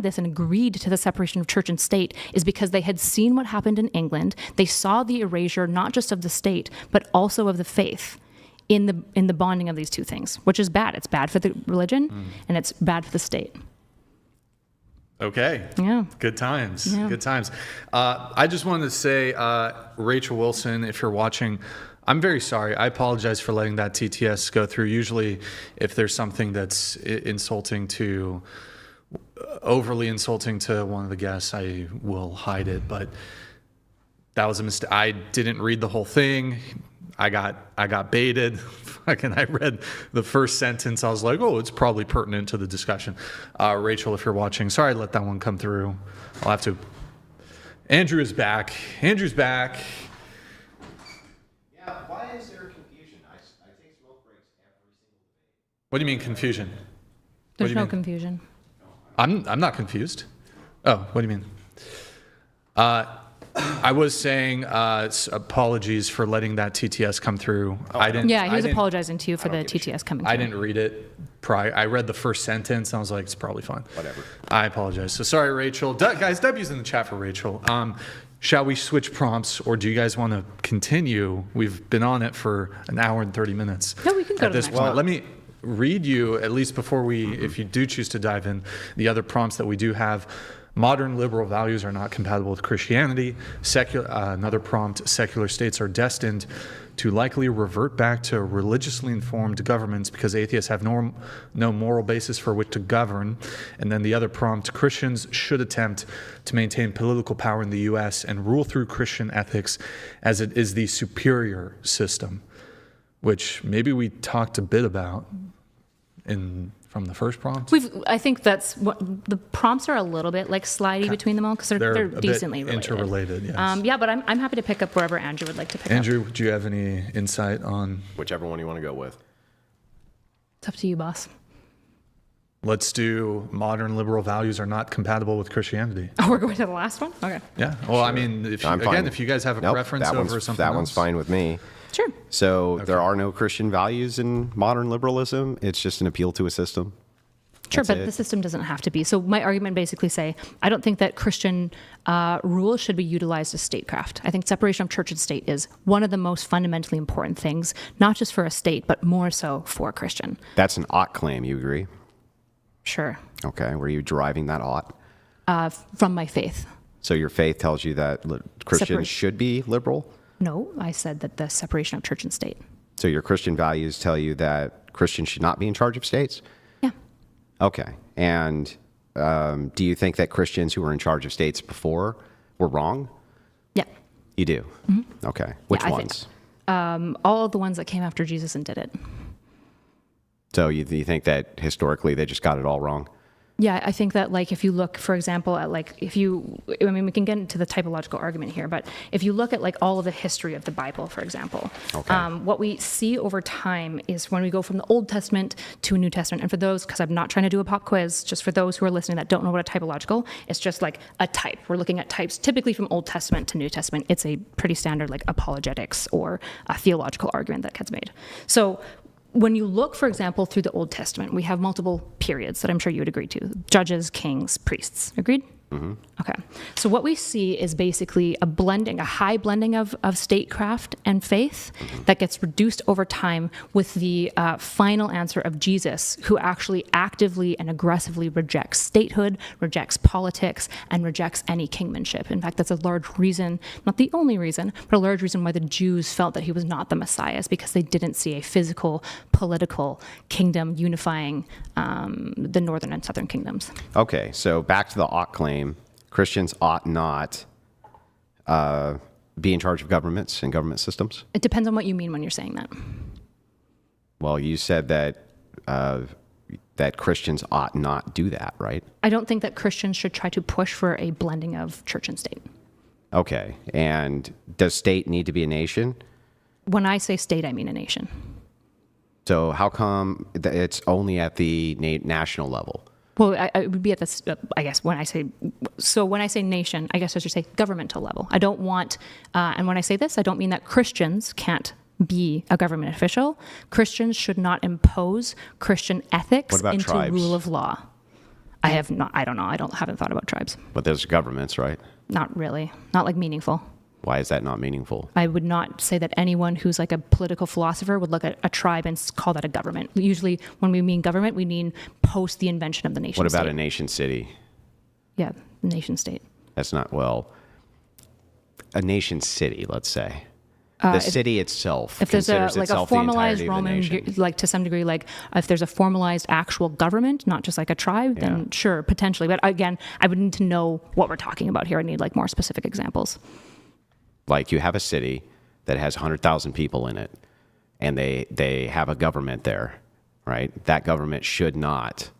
this and agreed to the separation of church and state is because they had seen what happened in England. They saw the erasure not just of the state, but also of the faith in the bonding of these two things, which is bad. It's bad for the religion and it's bad for the state. Okay. Yeah. Good times. Yeah. Good times. I just wanted to say, Rachel Wilson, if you're watching, I'm very sorry. I apologize for letting that TTS go through. Usually, if there's something that's overly insulting to one of the guests, I will hide it. But that was a mistake. I didn't read the whole thing. I got baited. Fucking, I read the first sentence. I was like, oh, it's probably pertinent to the discussion. Rachel, if you're watching, sorry I let that one come through. I'll have to. Andrew is back. Andrew's back. Yeah, why is there confusion? I take smoke breaks every single day. What do you mean confusion? There's no confusion. I'm not confused. Oh, what do you mean? I was saying apologies for letting that TTS come through. Yeah, he was apologizing to you for the TTS coming through. I didn't read it prior. I read the first sentence and I was like, it's probably fine. Whatever. I apologize. So sorry, Rachel. Guys, W's in the chat for Rachel. Shall we switch prompts or do you guys want to continue? We've been on it for an hour and 30 minutes. No, we can go to the next one. Let me read you, at least before if you do choose to dive in, the other prompts that we do have. Modern liberal values are not compatible with Christianity. Another prompt, secular states are destined to likely revert back to religiously informed governments because atheists have no moral basis for which to govern. And then the other prompt, Christians should attempt to maintain political power in the U.S. and rule through Christian ethics as it is the superior system, which maybe we talked a bit about from the first prompt. I think that's what the prompts are a little bit like slidey between them all because they're decently related. Interrelated, yes. Yeah, but I'm happy to pick up wherever Andrew would like to pick up. Andrew, do you have any insight on? Whichever one you want to go with. It's up to you, boss. Let's do modern liberal values are not compatible with Christianity. Oh, we're going to the last one? Okay. Yeah. Well, sure. I mean, if you guys have a preference over something that else. one's fine with me. Sure. So there are no Christian values in modern liberalism. It's just an appeal to a system. Sure, That's but it. the system doesn't have to be. So my argument basically say, I don't think that Christian rule should be utilized as statecraft. I think separation of church and state is one of the most fundamentally important things, not just for a state, but more so for a Christian. That's an ought claim. You agree? Sure. Okay. Were you deriving that ought? From my faith. So your faith tells you that Christians Separate. should be liberal? No, I said that the separation of church and state. So your Christian values tell you that Christians should not be in charge of states? Yeah. Okay. And do you think that Christians who were in charge of states before were wrong? Yeah. You do? Mm-hmm. Okay. Which I think. ones? All of the ones that came after Jesus and did it. So you think that historically they just got it all wrong? Yeah, I think that, like, if you look, for example, at, like, I mean, we can get into the typological argument here, but if you look at, like, all of the history of the Bible, for example, Okay. What we see over time is when we go from the Old Testament to a New Testament, and for those, because I'm not trying to do a pop quiz, just for those who are listening that don't know what a typological, it's just like a type. We're looking at types typically from Old Testament to New Testament. It's a pretty standard, like, apologetics or a theological argument that gets made. So when you look, for example, through the Old Testament, we have multiple periods that I'm sure you would agree to. Judges, kings, priests. Agreed? Mm-hmm. Okay. So what we see is basically a high blending of statecraft and faith that gets reduced over time with the final answer of Jesus, who actually actively and aggressively rejects statehood, rejects politics, and rejects any kingmanship. In fact, that's a large reason, not the only reason, but a large reason why the Jews felt that he was not the Messiah, is because they didn't see a physical, political kingdom unifying the northern and southern kingdoms. Okay. So back to the ought claim. Christians ought not be in charge of governments and government systems? It depends on what you mean when you're saying that. Well, you said that that Christians ought not do that, right? I don't think that Christians should try to push for a blending of church and state. Okay. And does state need to be a nation? When I say state, I mean a nation. So how come it's only at the national level? Well, I would be at this, I guess, when I say nation, I guess I should say governmental level. I don't want, and when I say this, I don't mean that Christians can't be a government official. Christians should not impose Christian ethics What about into tribes? rule of law. I haven't thought about tribes. But there's governments, right? Not really. Not like meaningful. Why is that not meaningful? I would not say that anyone who's like a political philosopher would look at a tribe and call that a government. Usually when we mean government, we mean post the invention of the nation state. What about a nation city? Yeah, nation state. That's not, well, a nation city, let's say. The city itself If there's considers a itself formalized the entirety of the Roman, nation. like to some degree, like if there's a formalized actual government, not just like a tribe, then sure, potentially. But again, I would need to know what we're talking about here. I need like more specific examples. Like you have a city that has 100,000 people in it, and they have a government there, right? That government should not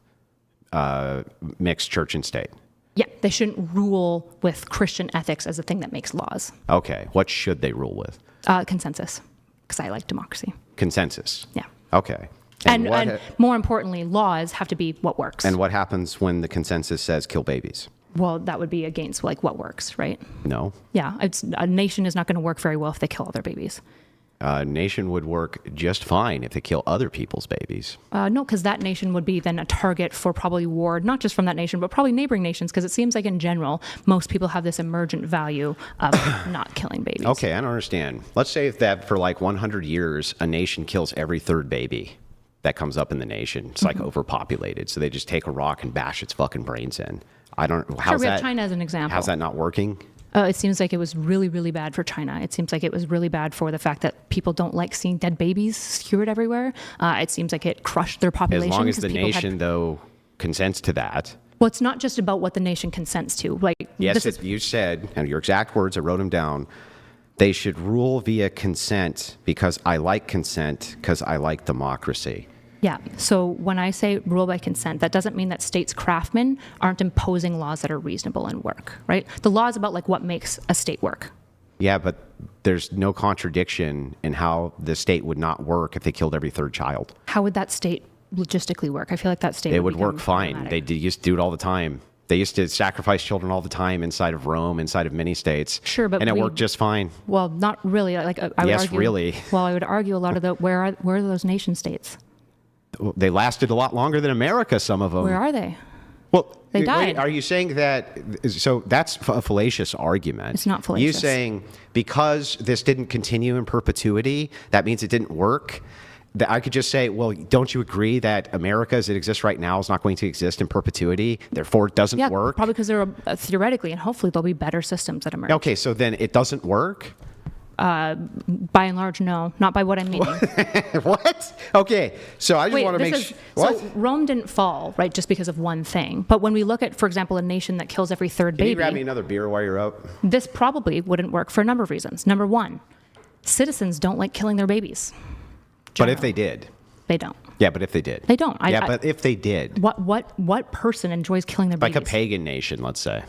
mix church and state. Yeah, they shouldn't rule with Christian ethics as the thing that makes laws. Okay, what should they rule with? Consensus, because I like democracy. Consensus. Yeah. Okay. And more importantly, laws have to be what works. And what happens when the consensus says kill babies? Well, that would be against like what works, right? No. Yeah, a nation is not going to work very well if they kill all their babies. A nation would work just fine if they kill other people's babies. No, because that nation would be then a target for probably war, not just from that nation, but probably neighboring nations, because it seems like in general, most people have this emergent value of not killing babies. Okay, I don't understand. Let's say that for like 100 years, a nation kills every third baby that comes up in the nation. It's like overpopulated, so they just take a rock and bash its fucking brains in. I don't. Sure, we have China as an example. How's that not working? It seems like it was really, really bad for China. It seems like it was really bad for the fact that people don't like seeing dead babies skewered everywhere. It seems like it crushed their population. As long as the nation, though, consents to that. Well, it's not just about what the nation consents to. Like, Yes, you said, and your exact words, I wrote them down, they should rule via consent because I like consent because I like democracy. Yeah. So when I say rule by consent, that doesn't mean that states' craftsmen aren't imposing laws that are reasonable and work, right? The law is about like what makes a state work. Yeah, but there's no contradiction in how the state would not work if they killed every third child. How would that state logistically work? I feel like that state It would work become fine. problematic. They used to do it all the time. They used to sacrifice children all the time inside of Rome, inside of many states. Sure, but and it worked just fine. Well, not really. Like I would Yes, argue, really. Well, I would argue a lot of where are those nation states? They lasted a lot longer than America, some of them. Where are they? Well, They wait, died. are you saying that? So that's a fallacious argument. It's not You fallacious. saying because this didn't continue in perpetuity, that means it didn't work? That I could just say, well, don't you agree that America as it exists right now is not going to exist in perpetuity? Therefore, it doesn't Yeah, work? probably because there are theoretically and hopefully there'll be better systems that emerge. Okay, so then it doesn't work? By and large, no, not by what I'm meaning. What? Okay, so I just want to make sure. What? So Rome didn't fall, right, just because of one thing. But when we look at, for example, a nation that kills every third Can you baby, grab me another beer while you're up? this probably wouldn't work for a number of reasons. Number one, citizens don't like killing their babies. But if they did. They don't. Yeah, but if they did. They don't. But if they did. What person enjoys killing their Like babies? a pagan nation, let's say.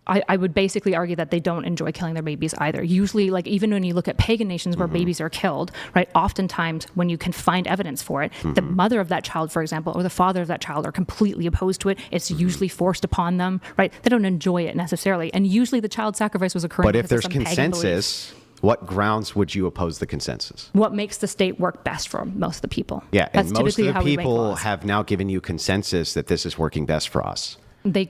I would basically argue that they don't enjoy killing their babies either. Usually, like even when you look at pagan nations where babies are killed, right? Oftentimes, when you can find evidence for it, the mother of that child, for example, or the father of that child are completely opposed to it. It's usually forced upon them, right? They don't enjoy it necessarily. And usually the child sacrifice was occurring But if because there's of some pagan belief. consensus, what grounds would you oppose the consensus? What makes the state work best for most of the people? Yeah, That's and most of typically the how we make people laws. have now given you consensus that this is working best for us.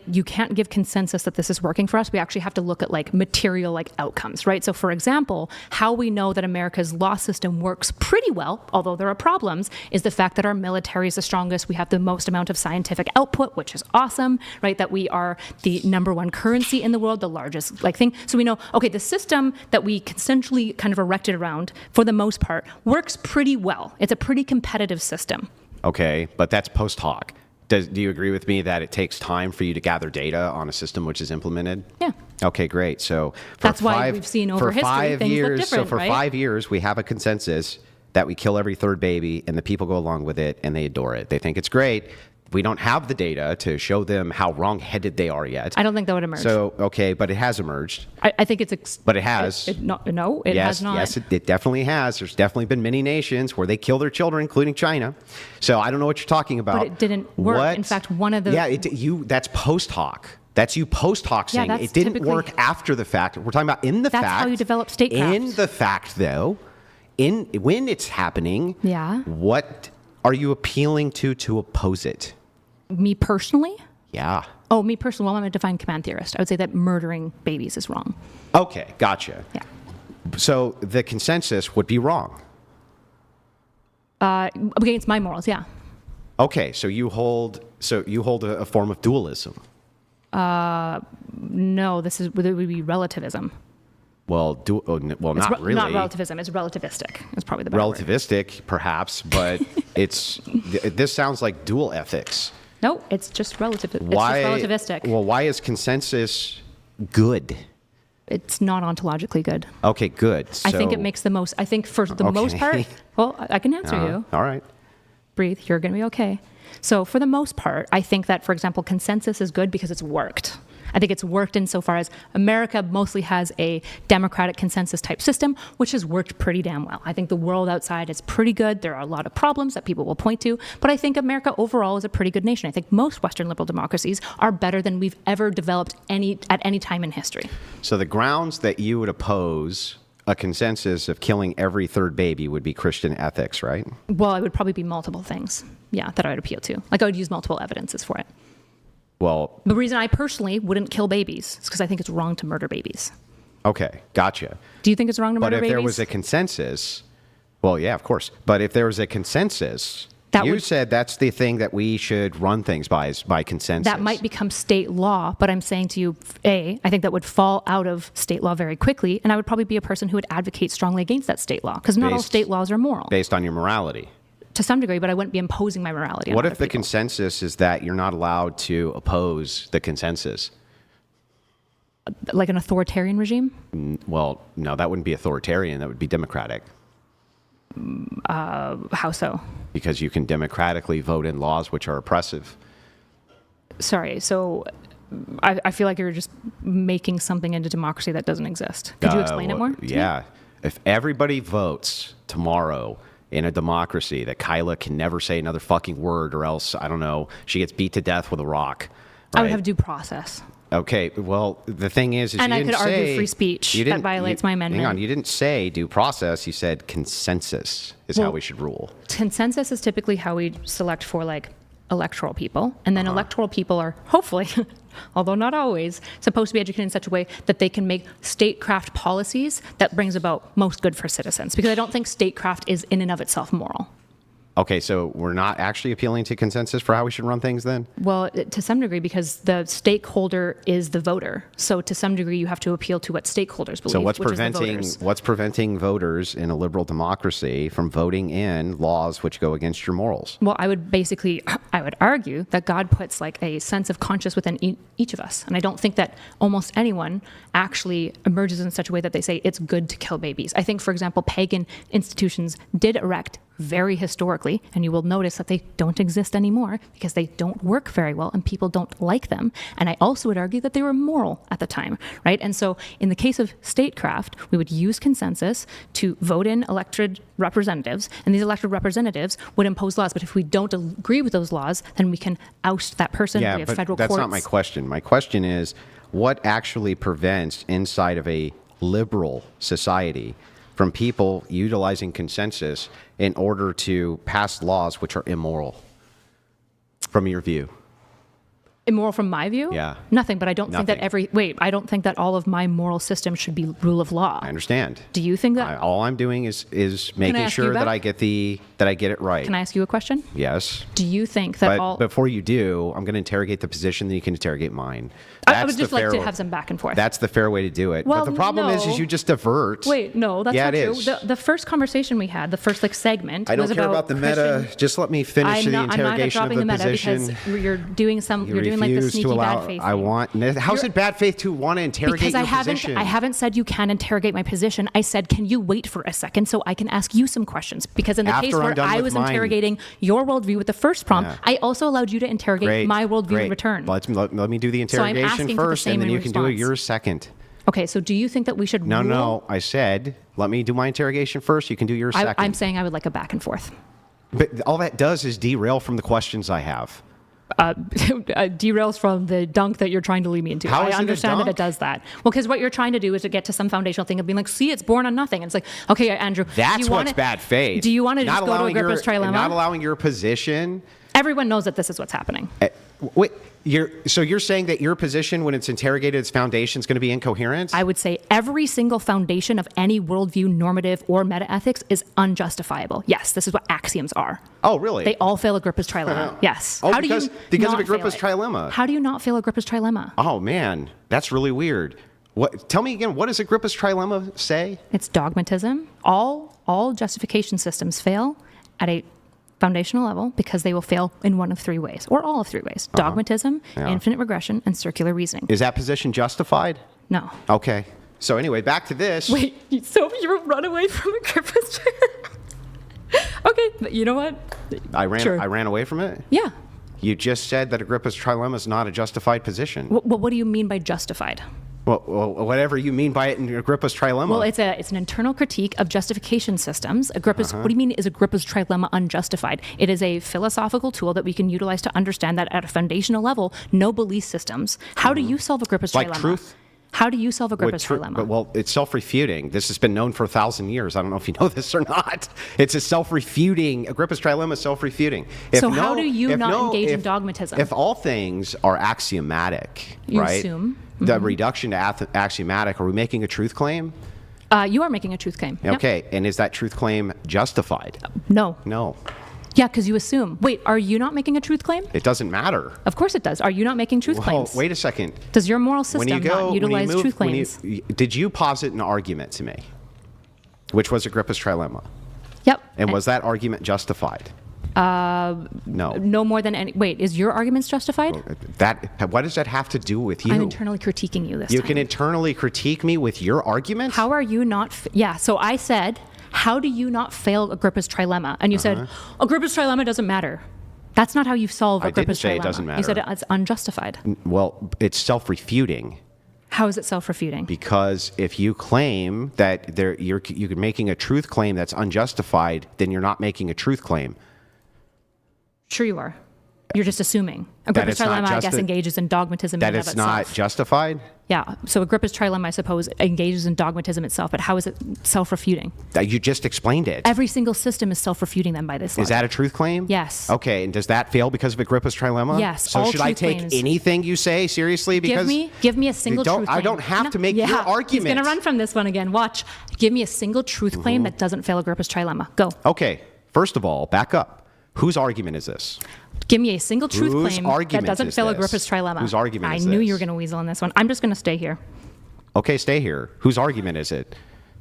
You can't give consensus that this is working for us. We actually have to look at like material like outcomes, right? So for example, how we know that America's law system works pretty well, although there are problems, is the fact that our military is the strongest. We have the most amount of scientific output, which is awesome, right? That we are the number one currency in the world, the largest like thing. So we know, okay, the system that we consensually kind of erected around, for the most part, works pretty well. It's a pretty competitive system. Okay, but that's post hoc. Do you agree with me that it takes time for you to gather data on a system which is implemented? Yeah. Okay, great. So for That's why we've seen over for history 5 things look years, different, so for right? 5 years, we have a consensus that we kill every third baby, and the people go along with it, and they adore it. They think it's great. We don't have the data to show them how wrong-headed they are yet. I don't think that would emerge. So, okay, but it has emerged. I think it's... But it has. No, it has not. Yes, it definitely has. There's definitely been many nations where they kill their children, including China. So I don't know what you're talking about. But it didn't work. What? In fact, one of the... Yeah, that's post hoc. That's you post hoc saying that's it didn't typically- work after the fact. We're talking about in the That's fact. how you develop statecraft. In the fact, though, when it's happening, Yeah. what are you appealing to oppose it? Me personally? Yeah. Oh, me personally, well, I'm a defined command theorist. I would say that murdering babies is wrong. Okay, gotcha. Yeah. So the consensus would be wrong. Against my morals, yeah. Okay, so you hold a form of dualism. No, it would be relativism. Well, not really. Not relativism. It's relativistic. It's probably the better word. Relativistic, perhaps, but this sounds like dual ethics. No, it's just relative. Why? It's just relativistic. Well, why is consensus good? It's not ontologically good. Okay, good. I think it makes the most. I think for the most Okay. part. Well, I can answer you. All right. Breathe. You're going to be okay. So for the most part, I think that, for example, consensus is good because it's worked. I think it's worked insofar as America mostly has a democratic consensus type system, which has worked pretty damn well. I think the world outside is pretty good. There are a lot of problems that people will point to, but I think America overall is a pretty good nation. I think most Western liberal democracies are better than we've ever developed at any time in history. So the grounds that you would oppose a consensus of killing every third baby would be Christian ethics, right? Well, it would probably be multiple things, yeah, that I would appeal to. Like I would use multiple evidences for it. Well, The reason I personally wouldn't kill babies is because I think it's wrong to murder babies. okay, gotcha. Do you think it's wrong to But murder if babies? there was a consensus, well, yeah, of course. But if there was a consensus, you said that's the thing that we should run things by is by consensus. That might become state law, but I'm saying to you, I think that would fall out of state law very quickly, and I would probably be a person who would advocate strongly against that state law, because not all state laws are moral. Based on your morality. To some degree, but I wouldn't be imposing my morality on What other if the people. consensus is that you're not allowed to oppose the consensus? Like an authoritarian regime? Well, no, that wouldn't be authoritarian. That would be democratic. How so? Because you can democratically vote in laws which are oppressive. Sorry, so I feel like you're just making something into democracy that doesn't exist. Could you explain it more? to me? Yeah. If everybody votes tomorrow in a democracy that Kyla can never say another fucking word or else, I don't know, she gets beat to death with a rock. I would right? have due process. Okay, well, the thing is And you I didn't could argue say, free speech you that didn't- violates my amendment. Hang on, you didn't say due process. You said consensus is how we should rule. Consensus is typically how we select for like electoral people, and then electoral people are hopefully, although not always, supposed to be educated in such a way that they can make statecraft policies that brings about most good for citizens. Because I don't think statecraft is in and of itself moral. Okay, so we're not actually appealing to consensus for how we should run things then? Well, to some degree, because the stakeholder is the voter. So to some degree, you have to appeal to what stakeholders believe. So what's which is the preventing voters. what's preventing voters in a liberal democracy from voting in laws which go against your morals? Well, I would argue that God puts like a sense of conscience within each of us. And I don't think that almost anyone actually emerges in such a way that they say it's good to kill babies. I think, for example, pagan institutions did erect very historically, and you will notice that they don't exist anymore because they don't work very well and people don't like them. And I also would argue that they were moral at the time, right? And so in the case of statecraft, we would use consensus to vote in elected representatives, and these elected representatives would impose laws. But if we don't agree with those laws, then we can oust that person. Yeah, we have but federal that's courts. not my question. My question is, what actually prevents inside of a liberal society from people utilizing consensus in order to pass laws which are immoral, from your view? Immoral from my view? Yeah. Nothing, but I don't think that Nothing. I don't think that all of my moral system should be rule of law. I understand. Do you think that? All I'm doing is making ask you sure that back? I get it right. Can I ask you a question? Yes. Do you think that But before you do, I'm going to interrogate the position, then you can interrogate mine. I would just like to have some back and forth. That's the fair way to do it. Well, but the problem is no. you just divert. Wait, no, that's Yeah, not it true. is. The first conversation we had, the first segment, I don't was care about the meta. Christian- Just let me finish the I'm not interrogation of dropping the the meta position. because you're doing You you're doing like the refuse sneaky to allow. bad faith I thing. want. How's it bad faith to want to interrogate Because your I haven't said you can interrogate my position. I said, can you wait for a second so I can ask you some questions? Because in the case After I'm where done I with was mine. interrogating your worldview with the first prompt, Yeah. I also allowed you to interrogate Great. my worldview Great. in return. Let me do the So I'm interrogation asking for the first, same and then in you can do response. yours second. Okay, so do you think that we should No, rule? no. I said let me do my interrogation first. You can do yours second. I'm saying I would like a back and forth. But all that does is derail from the questions I have. Derails from the dunk that you're trying to lead me into. How I is it a understand that dunk? it does that. Well, because what you're trying to do is to get to some foundational thing of being like, see, it's born on nothing. And it's like, okay, Andrew, do That's you what's wanna, bad faith. Do you want to Not just go to allowing Agrippa's trilemma? Not allowing your position. Everyone knows that this is what's happening. Wait, you're saying that your position, when it's interrogated, its foundation is going to be incoherent? I would say every single foundation of any worldview, normative, or meta-ethics is unjustifiable. Yes, this is what axioms are. Oh, really? They all fail Agrippa's trilemma. Yes. Oh, How do because you of not Agrippa's fail it? trilemma. How do you not fail Agrippa's trilemma? Oh man, that's really weird. What? Tell me again. What does Agrippa's trilemma say? It's dogmatism. All justification systems fail at a foundational level because they will fail in one of three ways, or all of three ways. Dogmatism, Yeah. infinite regression, and circular reasoning. Is that position justified? No. Okay. So anyway, back to this. Wait, so you run away from Agrippa's trilemma? Okay, but you know what? I ran Sure. away from it. Yeah. You just said that Agrippa's trilemma is not a justified position. What do you mean by justified? Well, whatever you mean by it in Agrippa's trilemma. Well, it's an internal critique of justification systems. Agrippa's. What do you mean is Agrippa's trilemma unjustified? It is a philosophical tool that we can utilize to understand that at a foundational level, no belief systems. How do you solve Agrippa's Like trilemma? truth? How do you solve Agrippa's trilemma? Well, it's self-refuting. This has been known for 1,000 years. I don't know if you know this or not. It's a self-refuting. Agrippa's trilemma is self-refuting. So how do you not engage in dogmatism? If all things are axiomatic, You right? assume. The reduction to axiomatic, are we making a truth claim? You are making a truth claim. Yep. Okay, and is that truth claim justified? No. No, Yeah, because you assume. Wait, are you not making a truth claim? it doesn't matter. Of course it does. Are you not making truth Well, claims? wait a second. Does your moral system not utilize truth when claims? did you posit an argument to me, which was Agrippa's trilemma? Yep. And was that argument justified? No. No more than any. Wait, is your arguments justified? What does that have to do with you? I'm internally critiquing you this You time. can internally critique me with your arguments? How are you not? Yeah. So I said, how do you not fail Agrippa's trilemma? And you said, Agrippa's trilemma doesn't matter. That's not how you solve I didn't Agrippa's say trilemma. it doesn't You said matter. it's unjustified. Well, it's self-refuting, How is it self-refuting? because if you claim that you're making a truth claim that's unjustified, then you're not making a truth claim. Sure you are. You're just assuming. Agrippa's it's not trilemma, I guess, engages in dogmatism that in and of it's itself. not justified? Yeah. So Agrippa's trilemma, I suppose, engages in dogmatism itself, but how is it self-refuting? You just explained it. Every single system is self-refuting them by this Is logic. that a truth claim? Yes. Okay, and does that fail because of Agrippa's trilemma? Yes, So all should I truth take claims. anything you say seriously? Because Give me a single truth claim. I don't have to make your He's argument. going to run from this one again. Watch. Give me a single truth claim that doesn't fail Agrippa's trilemma. Go. Okay, first of all, back up. Whose argument is this? Give me a single truth Whose claim that argument doesn't is fail this? Agrippa's trilemma. Whose argument is I knew this? you were going to weasel on this one. I'm just going to stay here. Okay, stay here. Whose argument is it?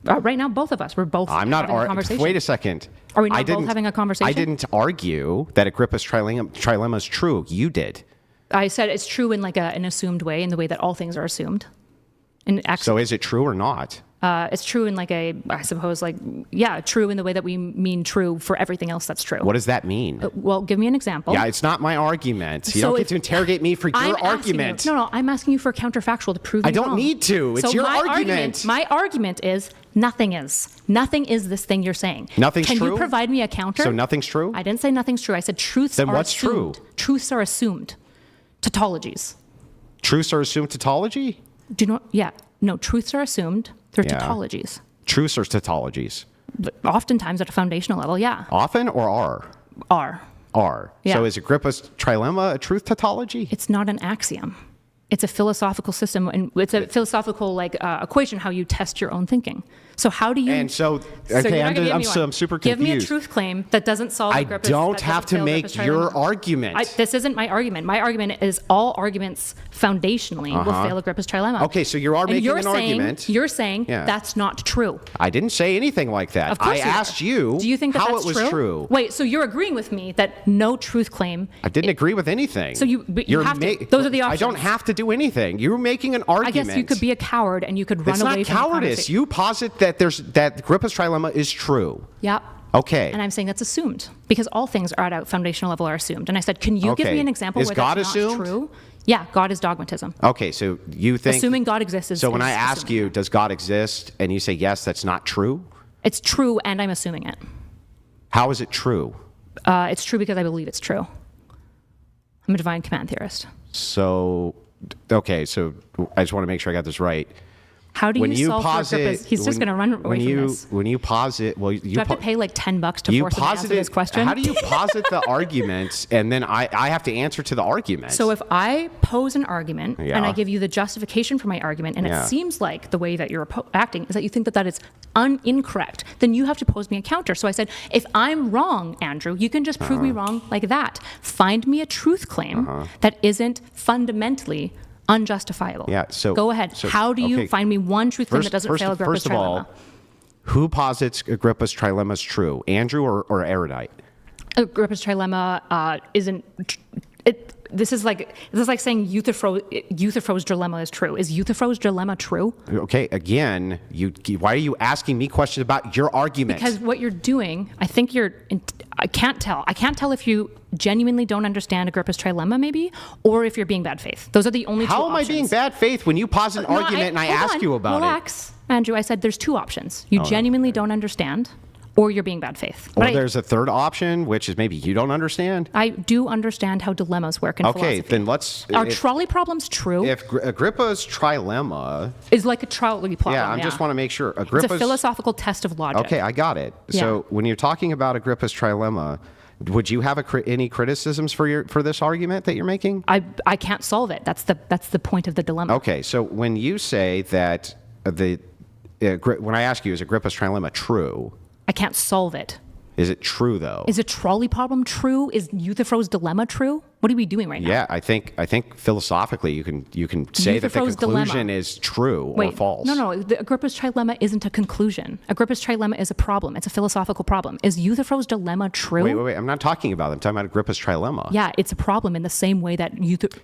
Right now, both of us. We're both I'm not having a conversation. Wait a second. Are we not I both didn't- having a conversation? I didn't argue that Agrippa's trilemma is true. You did. I said it's true in like an assumed way, in the way that all things are assumed. And So is it true or not? it's true in like I suppose, true in the way that we mean true for everything else that's true. What does that mean? Well, give me an example. Yeah, it's not my argument. You So don't get if- to interrogate me for I'm your asking argument. You, no, I'm asking you for a counterfactual to prove me I don't wrong. need to. It's So your my argument. My argument is nothing is. Nothing is this thing you're saying. Nothing's Can true? you provide me a counter? So nothing's true? I didn't say nothing's true. I said truths Then are what's assumed. true? Truths are assumed. Tautologies. Truths are assumed tautology? Do you know? Yeah. No, truths are assumed. They're Yeah. tautologies. Truths are tautologies. But oftentimes at a foundational level, yeah. Often or are? Are. Are. Yeah. So is Agrippa's trilemma a truth tautology? It's not an axiom. It's a philosophical system, and it's a philosophical equation how you test your own thinking. So how do you? And so, you're okay, not gonna give me so one. I'm super Give me a confused. truth claim that doesn't solve. I Agrippa's, don't that have doesn't to fail make Agrippa's your trilemma. argument. This isn't my argument. My argument is all arguments foundationally will fail Agrippa's trilemma. Okay, so you are And making you're an saying, argument. You're saying Yeah. that's not true. I didn't say anything like that. Of course I you are. asked you Do you think that how that's it was true. Wait, so you're agreeing with me that no truth claim? I didn't agree with anything. So but you You're have to. Those are the options. I don't have to do anything. You're making an argument. I guess you could be a coward and you could run It's away not from the cowardice. conversation. You posit that Agrippa's trilemma is true. Yep. Okay. And I'm saying that's assumed because all things are at a foundational level are assumed. And I said, can you give Okay. me an example Is where God that's assumed? not true? Yeah, God is dogmatism. Okay, so you think Assuming God exists is. So when is I ask assuming you, it. does God exist, and you say yes, that's not true. It's true, and I'm assuming it. How is it true? It's true because I believe it's true. I'm a divine command theorist. So, okay, so I just want to make sure I got this right. How do you solve Agrippa's? He's just going to run away from this. When you posit, well, Do I have to pay like $10 to you force him to answer this question? How do you posit the arguments, and then I have to answer to the argument? So if I pose an argument Yeah. and I give you the justification for my argument, and Yeah. it seems like the way that you're acting is that you think that that is incorrect, then you have to pose me a counter. So I said, if I'm wrong, Andrew, you can just prove me wrong like that. Find me a truth claim that isn't fundamentally unjustifiable. Yeah, so- go ahead. so- How do you okay. find me one truth claim that doesn't fail Agrippa's First of all, trilemma? who posits Agrippa's trilemma is true, Andrew or Erudite? Agrippa's trilemma isn't. This is like saying Euthyphro's dilemma is true. Is Euthyphro's dilemma true? Okay, again, why are you asking me questions about your argument? Because what you're doing, I think I can't tell. I can't tell if you genuinely don't understand Agrippa's trilemma, maybe, or if you're being bad faith. Those are the only two How options. am I being bad faith when you posit an No, argument and I hold ask on, you about relax, Andrew. I said there's two options. You genuinely don't understand, or you're being bad faith. Or But there's a third option, which is maybe you don't understand? I do understand how dilemmas work in Okay, philosophy. then let's... Are trolley problems true? If Agrippa's trilemma... Is like a trolley problem. Yeah, I just want to make sure. It's Agrippa's... a philosophical test of logic. Okay, I got it. Yeah. So when you're talking about Agrippa's trilemma, would you have any criticisms for this argument that you're making? I can't solve it. That's the point of the dilemma. Okay, so when you say that when I ask you, is Agrippa's trilemma true? I can't solve it. Is it true though? Is a trolley problem true? Is Euthyphro's dilemma true? What are we doing right now? Yeah, I think philosophically you can say that the Euthyphro's conclusion dilemma. is true or false. No. Agrippa's trilemma isn't a conclusion. Agrippa's trilemma is a problem. It's a philosophical problem. Is Euthyphro's dilemma true? Wait. I'm not talking about them. I'm talking about Agrippa's trilemma. Yeah, it's a problem in the same way that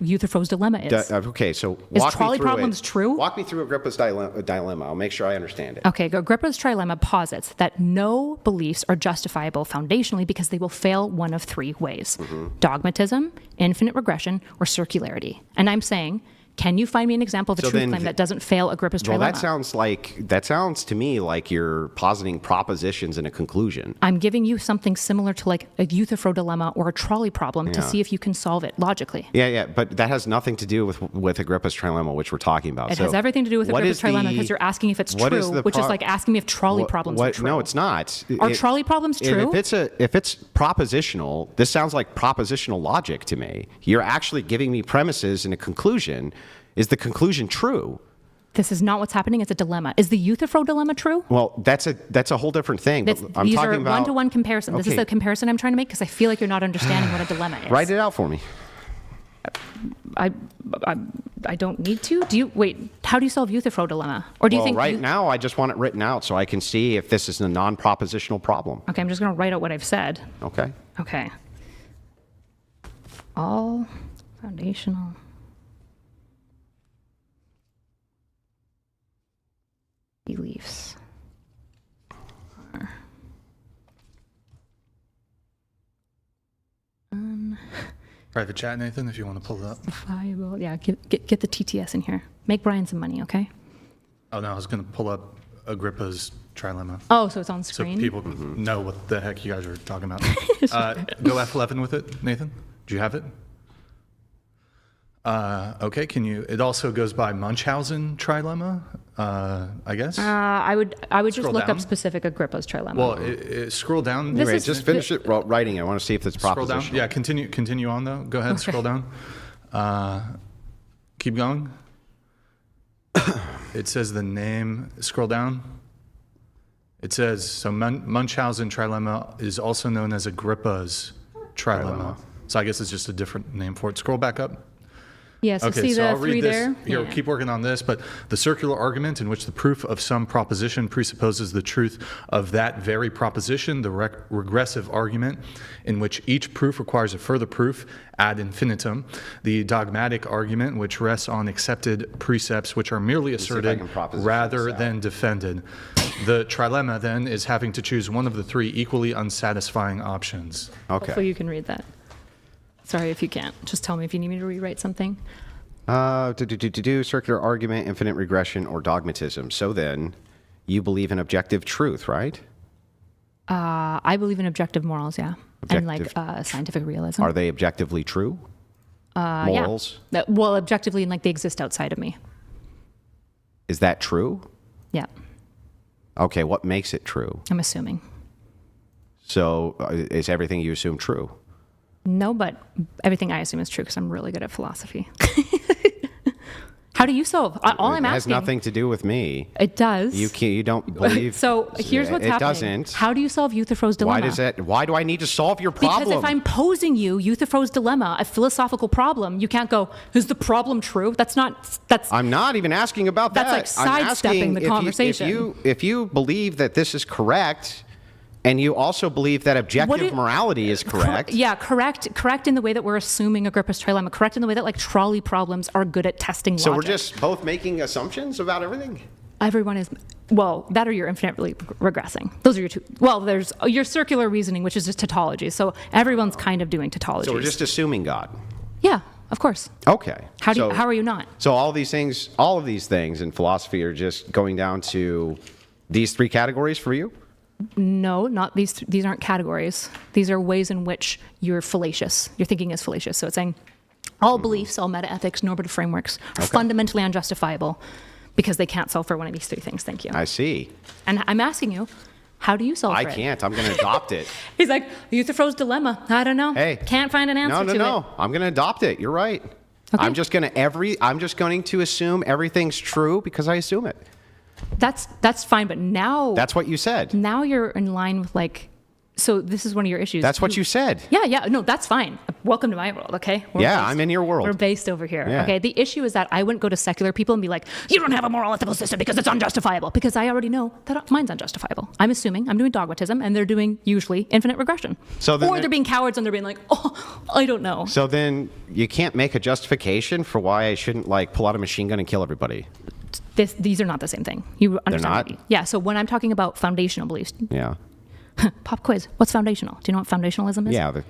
Euthyphro's dilemma is. Okay, so Is walk trolley me through problems it. true? Walk me through Agrippa's dilemma. I'll make sure I understand it. Okay, Agrippa's trilemma posits that no beliefs are justifiable foundationally because they will fail one of three ways: dogmatism, infinite regression, or circularity. And I'm saying, Can you find me an example of a So truth then claim that doesn't fail Agrippa's trilemma? Well, that sounds to me like you're positing propositions in a conclusion. I'm giving you something similar to like a Euthyphro dilemma or a trolley problem to Yeah. see if you can solve it logically. Yeah, but that has nothing to do with Agrippa's trilemma, which we're talking about. It has everything to do with what Agrippa's is trilemma the- because you're asking if it's what is true, the which is pro- like asking me if trolley problems are true. No, it's not. Are trolley problems true? If it's propositional, this sounds like propositional logic to me. You're actually giving me premises and a conclusion. Is the conclusion true? This is not what's happening. It's a dilemma. Is the Euthyphro dilemma true? Well, that's a whole different thing. These I'm talking are about one-to-one comparison. This is Okay. the comparison I'm trying to make because I feel like you're not understanding what a dilemma is. Write it out for me. I don't need to. How do you solve Euthyphro dilemma? Or do you think Right now, I just want it written out so I can see if this is a non-propositional problem. Okay, I'm just going to write out what I've said. Okay. Okay. All foundational beliefs are Private chat, Nathan, if you want to pull it up. unjustifiable. Yeah, get the TTS in here. Make Brian some money, okay? Oh, no, I was going to pull up Agrippa's trilemma. Oh, so it's on So screen? people know what the heck you guys are talking about. Go F11 with it, Nathan. Do you have it? Okay, it also goes by Munchausen trilemma, I guess. I would just Scroll look down. up specific Agrippa's trilemma. Well, scroll down. This Anyway, is- just finish it writing. I want to see if it's Scroll down. propositional. Yeah, continue on, though. Go ahead, scroll down. Keep going. It says the name. Scroll down. It says, so Munchausen trilemma is also known as Agrippa's trilemma. So I guess it's just a different name for it. Scroll back up. Yeah, so Okay, see so the I'll three read this. there? Here, Yeah. keep working on this. But the circular argument in which the proof of some proposition presupposes the truth of that very proposition, the regressive argument in which each proof requires a further proof ad infinitum, the dogmatic argument which rests on accepted precepts which are merely see if I asserted can proposition rather this out. than defended. The trilemma then is having to choose one of the three equally unsatisfying options. Okay. Hopefully you can read that. Sorry if you can't. Just tell me if you need me to rewrite something. Circular argument, infinite regression, or dogmatism. So then, you believe in objective truth, right? I believe in objective morals, yeah. And like Objective- scientific realism. Are they objectively true? Morals? Yeah. Well, objectively, and like they exist outside of me. Is that true? Yeah, Okay, what makes it true? I'm assuming. So, is everything you assume true? No, but everything I assume is true because I'm really good at philosophy. How do you solve? All I'm it has asking. nothing to do with me. It does. You don't believe. So here's what's it happening. doesn't. How do you solve Euthyphro's dilemma? Why do I need to solve your problem? Because if I'm posing you Euthyphro's dilemma, a philosophical problem, you can't go, is the problem true? That's I'm not even asking about That's that. like I'm sidestepping asking the if conversation. If you believe that this is correct, and you also believe that objective morality is correct. Correct in the way that we're assuming Agrippa's trilemma. Correct in the way that like trolley problems are good at testing So logic. we're just both making assumptions about everything? Everyone is, well, that or you're infinitely regressing. Those are your two. Well, there's your circular reasoning, which is just tautologies. So everyone's kind of doing tautologies. So we're just assuming God. Yeah, of course. Okay. How are you not? So all of these things in philosophy are just going down to these three categories for you? No, not these. These aren't categories. These are ways in which you're fallacious. Your thinking is fallacious. So it's saying all beliefs, all meta-ethics, normative frameworks are fundamentally unjustifiable because they can't solve for one of these three things. Thank you. I see. And I'm asking you, how do you solve I for it? can't. I'm going to adopt it. He's like, Euthyphro's dilemma. I don't know. Hey. Can't find an answer to it. No. I'm going to adopt it. You're right. Okay. I'm just going to assume everything's true because I assume it. That's fine, but now That's what you said. now you're in line with like, so this is one of your issues. That's what you said. Yeah, no, that's fine. Welcome to my world, okay? I'm in your world. We're based over here, Yeah. okay? The issue is that I wouldn't go to secular people and be like, you don't have a moral ethical system because it's unjustifiable, because I already know that mine's unjustifiable. I'm assuming I'm doing dogmatism, and they're doing usually infinite regression. So then or they're being cowards and they're being like, oh, I don't know. So then you can't make a justification for why I shouldn't like pull out a machine gun and kill everybody. These are not the same thing. You understand? not? what I mean. Yeah, so when I'm talking about foundational beliefs, Yeah. pop quiz, what's foundational? Do you know what foundationalism is? Yeah.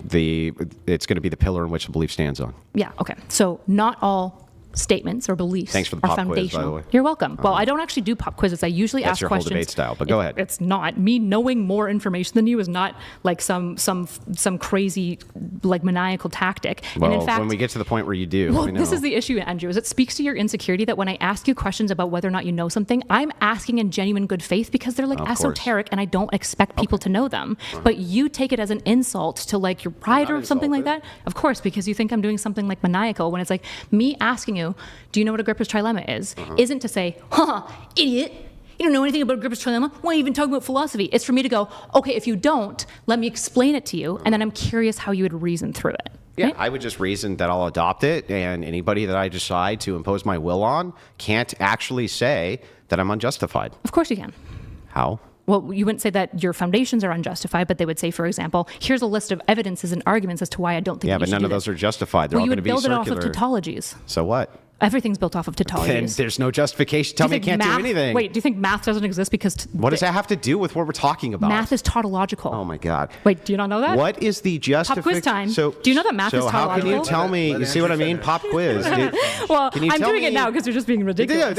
It's going to be the pillar in which the belief stands on. Yeah, okay. So not all statements or beliefs Thanks for the are pop quiz, by the foundational. way. You're welcome. Well, I don't actually do pop quizzes. I usually That's ask your questions. whole debate style, but go ahead. It's not. Me knowing more information than you is not like some crazy like maniacal tactic. Well, and in fact, when we get to the point where you do, well, we know. this is the issue, Andrew, is it speaks to your insecurity that when I ask you questions about whether or not you know something, I'm asking in genuine good faith because they're like Of course. esoteric and I don't expect people to know them. But you take it as an insult to like your pride or something like that. Of course, because you think I'm doing something like maniacal when it's like me asking you, do you know what Agrippa's trilemma is? Isn't to say, idiot, you don't know anything about Agrippa's trilemma? Why are you even talking about philosophy? It's for me to go, okay, if you don't, let me explain it to you, and then I'm curious how you would reason through it. Yeah, Right? I would just reason that I'll adopt it, and anybody that I decide to impose my will on can't actually say that I'm unjustified. Of course you can. How? Well, you wouldn't say that your foundations are unjustified, but they would say, for example, here's a list of evidences and arguments as to why I don't think Yeah, you but should none do of those this. are justified. They're Well, all you going to would be build circular. it off of tautologies. So what? Everything's built off of Then tautologies. there's no justification. Tell me I can't do anything. Wait, do you think math doesn't exist because... What does that have to do with what we're talking about? Math is tautological. Oh my God. Wait, do you not know that? What is the justification? Pop quiz time. Do you know that math is So how can you tautological? tell me? You see what I mean? Pop quiz. Well, Can you I'm tell doing it me- now because you're just being ridiculous.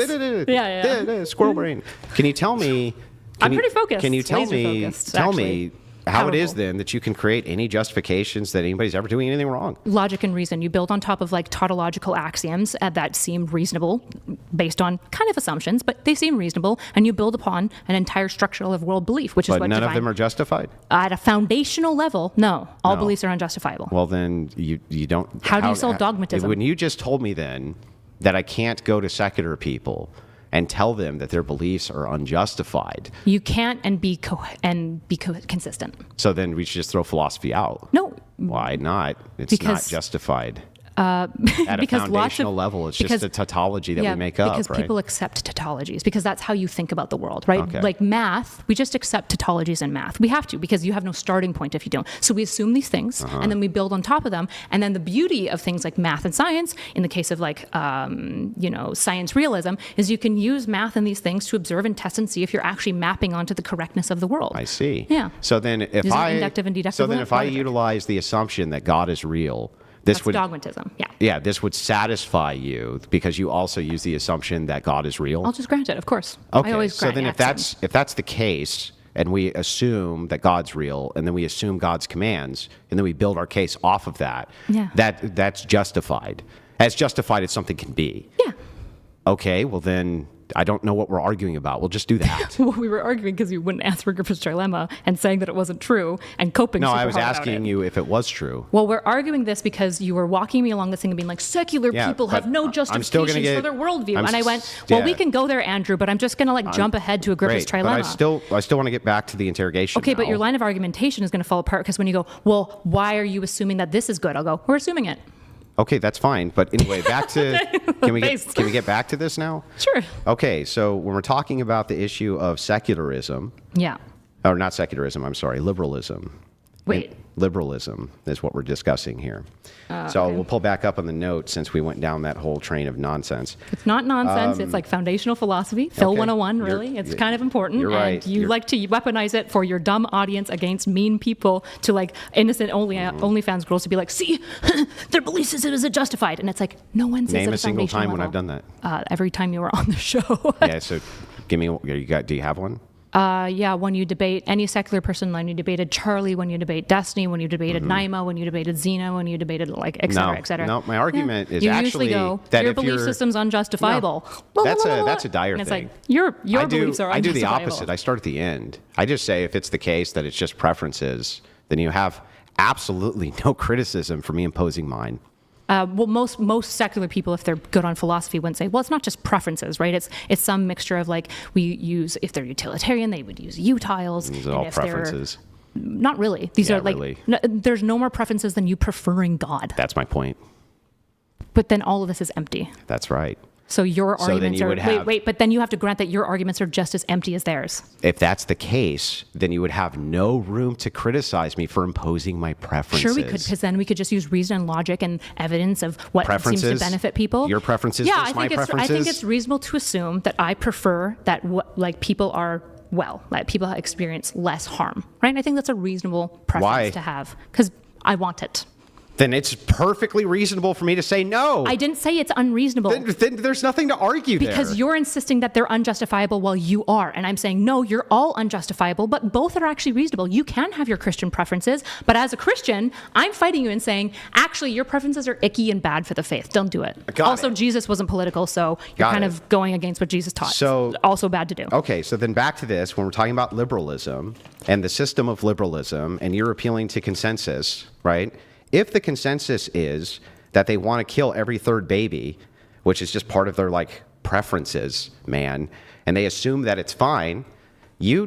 Yeah. Squirrel brain. Can you tell me? I'm pretty focused, Can you tell laser me? focused, Tell actually. me how it is Powerful. then that you can create any justifications that anybody's ever doing anything wrong? Logic and reason. You build on top of like tautological axioms that seem reasonable based on kind of assumptions, but they seem reasonable, and you build upon an entire structure of world belief, which is But what none of divine- them are justified. At a foundational level, no. All No. beliefs are unjustifiable. Well, then you don't. How do you solve dogmatism? When you just told me then that I can't go to secular people and tell them that their beliefs are unjustified, You can't and be consistent. so then we should just throw philosophy out. No, Why not? It's not Because- justified. At a because lots foundational of level, it's because- just a tautology that we make up, because right? people accept tautologies because that's how you think about the world, right? Okay. Like math, we just accept tautologies in math. We have to because you have no starting point if you don't. So we assume these things and then we build on top of them. And then the beauty of things like math and science, in the case of like science realism, is you can use math and these things to observe and test and see if you're actually mapping onto the correctness of the world. I see. Yeah. So then, if Using I inductive and deductive so then if I logic. utilize the assumption that God is real, this That's would dogmatism. Yeah. this would satisfy you because you also use the assumption that God is real. I'll just grant it, of course. Okay. I always So grant then, if axioms. that's the case, and we assume that God's real, and then we assume God's commands, and then we build our case off of that, Yeah. that's justified. As justified as something can be. Yeah. Okay. Well, then I don't know what we're arguing about. We'll just do that. Well, we were arguing because you wouldn't answer Agrippa's trilemma and saying that it wasn't true and coping No, super I was hard about asking it. you if it was true. Well, we're arguing this because you were walking me along this thing and being like, secular Yeah, people have but no I'm still justifications gonna get- for their worldview. I'm And I s- went, well, we yeah. can go there, Andrew, but I'm just going to like jump ahead to Agrippa's Great, trilemma. but I still want to get back to the interrogation. Okay, but now. your line of argumentation is going to fall apart because when you go, well, why are you assuming that this is good? I'll go, we're assuming it. Okay, that's fine. But anyway, back to can we Based. get back to this now? Sure. Okay, so when we're talking about the issue of secularism, Yeah. or not secularism, I'm sorry, liberalism. Wait. Liberalism is what we're discussing here. So okay. we'll pull back up on the note since we went down that whole train of nonsense. It's not nonsense. It's like foundational philosophy. Phil okay. 101, You're- really. It's kind of important. you're right. And you You're- like to weaponize it for your dumb audience against mean people to like innocent Mm-hmm. OnlyFans girls to be like, see, their belief system isn't justified. And it's like, no one says Name it a single time when I've done that. that. Every time you were on the show. Yeah, so give me. Do you have one? Yeah, when you debate any secular person, when you debated Charlie, when you debate Destiny, when you debated Naima, when you debated Xena, when you debated like et cetera, No, et cetera. no, my argument is you actually usually go, that your if belief you're- system's unjustifiable. No, that's a dire and it's thing. like, your beliefs are I do the unjustifiable. opposite. I start at the end. I just say if it's the case that it's just preferences, then you have absolutely no criticism for me imposing mine. Well, most secular people, if they're good on philosophy, wouldn't say, well, it's not just preferences, right? It's some mixture of like we use, if they're utilitarian, they would use utiles. These are all if they're- preferences. Not really. These Yeah, are like, really. there's no more preferences than you preferring God. That's my point. But then all of this is empty. That's right. So your So then arguments you are, would have- wait, but then you have to grant that your arguments are just as empty as theirs. If that's the case, then you would have no room to criticize me for imposing my preferences. Sure, we could, because then we could just use reason and logic and evidence of what seems to Preferences? benefit people. Your preferences yeah, versus my I think preferences? it's reasonable to assume that I prefer that like people are like people experience less harm, right? I think that's a reasonable preference Why? to have because I want it. Then it's perfectly reasonable for me to say no. I didn't say it's unreasonable. Then there's nothing to argue there. Because you're insisting that they're unjustifiable while you are. And I'm saying, no, you're all unjustifiable, but both are actually reasonable. You can have your Christian preferences, but as a Christian, I'm fighting you and saying, actually, your preferences are icky and bad for the faith. Don't do it. Also, Jesus wasn't political, so you're kind of going against what Jesus taught. So, it's also bad to do. Okay, so then back to this. When we're talking about liberalism and the system of liberalism, and you're appealing to consensus, right? If the consensus is that they want to kill every third baby, which is just part of their preferences, man, and they assume that it's fine, you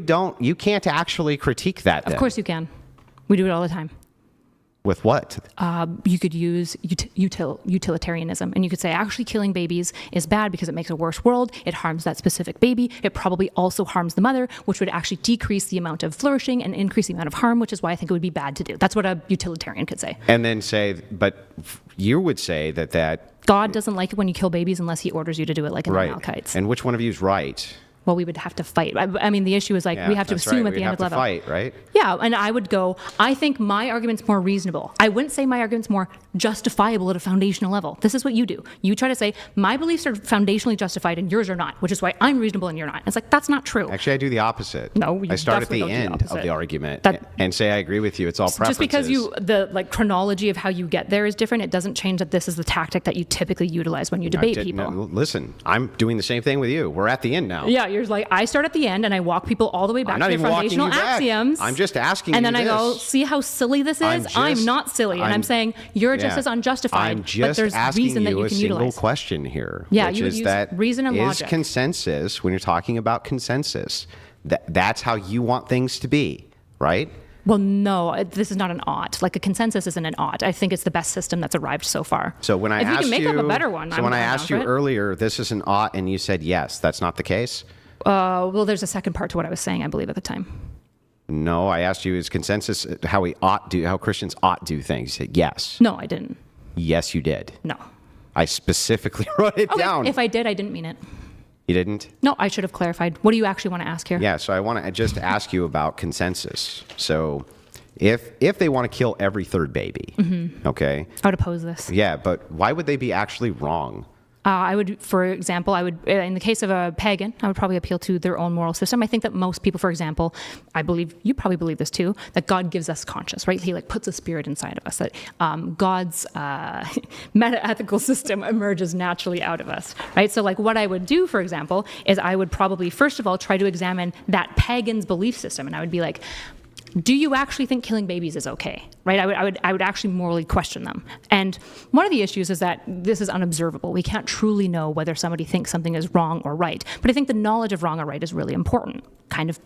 can't actually critique that. Of course you can. We do it all the time. With what? You could use utilitarianism, and you could say actually killing babies is bad because it makes a worse world. It harms that specific baby. It probably also harms the mother, which would actually decrease the amount of flourishing and increase the amount of harm, which is why I think it would be bad to do. That's what a utilitarian could say. And then say, but you would say that God doesn't like it when you kill babies unless he orders you to do it, like in the Amalekites. And which one of you is right? Well, we would have to fight. I mean, the issue is we have to assume at the end of the level. Fight, right? Yeah, and I would go, I think my argument's more reasonable. I wouldn't say my argument's more justifiable at a foundational level. This is what you do. You try to say, my beliefs are foundationally justified and yours are not, which is why I'm reasonable and you're not. It's that's not true. Actually, I do the opposite. No, you I start at definitely the don't end do the of the opposite. argument and say, I agree with you. It's all preferences. Just because the chronology of how you get there is different, it doesn't change that this is the tactic that you typically utilize when you debate people. No, listen, I'm doing the same thing with you. We're at the end now. Yeah, you're I start at the end and I walk people all the way back to their foundational axioms. I'm just asking and you then I go, see how silly this is? I'm not silly. And I'm saying you're just as unjustified. I'm just asking you a single question here. Yeah, which you would is use that reason and logic. Is consensus, when you're talking about consensus, that's how you want things to be, right? Well, no, this is not an ought. A consensus isn't an ought. I think it's the best system that's arrived so far. So when I if asked you can make up a better one, so when I asked you earlier, this is an ought, and you said yes, that's not the case? Well, there's a second part to what I was saying, I believe, at the time. No, I asked you, is consensus how Christians ought do things? You said yes. No, I didn't. Yes, you did. No. I specifically wrote it down. If I did, I didn't mean it. You didn't? No, I should have clarified. What do you actually want to ask here? Yeah, so I want to just ask you about consensus. So if they want to kill every third baby, okay? I would oppose this. Yeah, but why would they be actually wrong? I would, for example, in the case of a pagan, I would probably appeal to their own moral system. I think that most people, for example, I believe, you probably believe this too, that God gives us conscience, right? He puts a spirit inside of us, that God's meta-ethical system emerges naturally out of us, right? So what I would do, for example, is I would probably, first of all, try to examine that pagan's belief system. And I would be do you actually think killing babies is okay? Right? I would actually morally question them. And one of the issues is that this is unobservable. We can't truly know whether somebody thinks something is wrong or right. But I think the knowledge of wrong or right is really important, kind of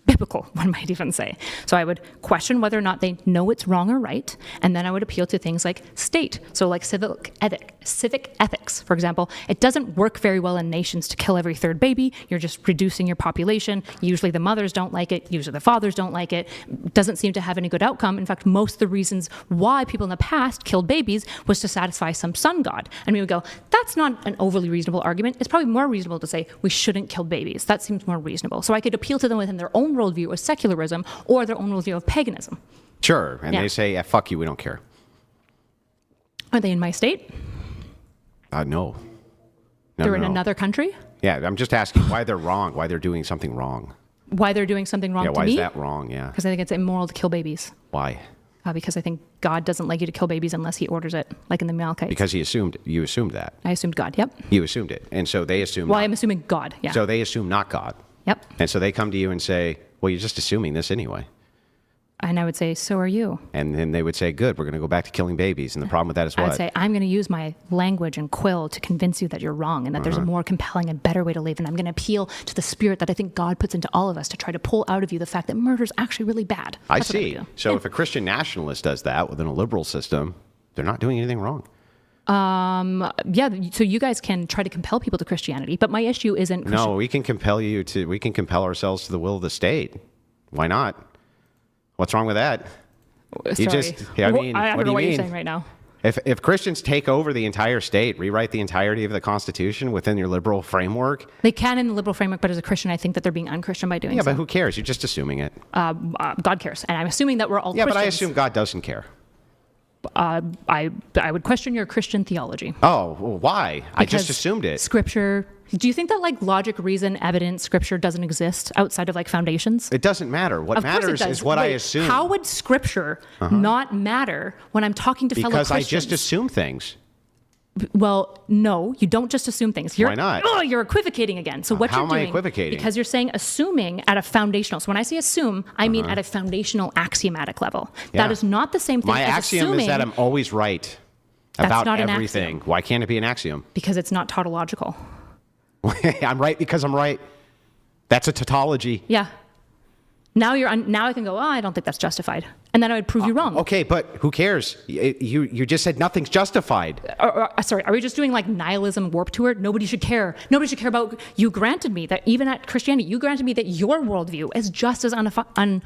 biblical, one might even say. So I would question whether or not they know it's wrong or right, and then I would appeal to things like state, so civic ethics, for example. It doesn't work very well in nations to kill every third baby. You're just reducing your population. Usually the mothers don't like it. Usually the fathers don't like it. It doesn't seem to have any good outcome. In fact, most of the reasons why people in the past killed babies was to satisfy some sun god. And we would go, that's not an overly reasonable argument. It's probably more reasonable to say we shouldn't kill babies. That seems more reasonable. So I could appeal to them within their own worldview of secularism or their own worldview of paganism. Sure. And they say, fuck you, we don't care. Are they in my state? No. They're in another country? Yeah, I'm just asking why they're wrong, why they're doing something wrong. Why they're doing something wrong to me? Yeah, why is that wrong? Yeah. Because I think it's immoral to kill babies. Why? Because I think God doesn't like you to kill babies unless he orders it, like in the Amalekites. Because you assumed that. I assumed God, yep. You assumed it. And so they assume I'm assuming God, yeah. So they assume not God. Yep. And so they come to you and say, well, you're just assuming this anyway. And I would say, so are you. And then they would say, good, we're going to go back to killing babies. And the problem with that is what? I would say, I'm going to use my language and quill to convince you that you're wrong and that there's a more compelling and better way to live. And I'm going to appeal to the spirit that I think God puts into all of us to try to pull out of you the fact that murder is actually really bad. I see. So if a Christian nationalist does that within a liberal system, they're not doing anything wrong. Yeah, so you guys can try to compel people to Christianity, but my issue isn't Christian. No, we can compel ourselves to the will of the state. Why not? What's wrong with that? Sorry. I mean, I don't know what you you're mean? saying right now. If Christians take over the entire state, rewrite the entirety of the Constitution within your liberal framework. They can in the liberal framework, but as a Christian, I think that they're being unchristian by doing so. Yeah, but who cares? You're just assuming it. God cares. And I'm assuming that we're all Yeah, Christians. but I assume God doesn't care. I would question your Christian theology. Oh, well, why? I just Because assumed it. Scripture. Do you think that like logic, reason, evidence, Scripture doesn't exist outside of like foundations? It doesn't matter. What Of course it matters does. is what I Wait, assume. How would Scripture not matter when I'm talking to fellow Because I Christians? just assume things. Well, no, you don't just assume things. Why not? Oh, you're equivocating again. So what How you're am I doing? equivocating? Because you're saying assuming at a foundational. So when I say assume, I mean at a foundational axiomatic level. Yeah. That is not the same thing My as axiom assuming is that I'm always right That's about not an everything. axiom. Why can't it be an axiom? because it's not tautological. I'm right because I'm right. That's a tautology. Yeah. Now now I can go, oh, I don't think that's justified. And then I would prove you wrong. Okay, but who cares? You just said nothing's justified. Sorry, are we just doing like nihilism warp tour? Nobody should care. Nobody should care about. You granted me that even at Christianity, you granted me that your worldview is just as unimportant.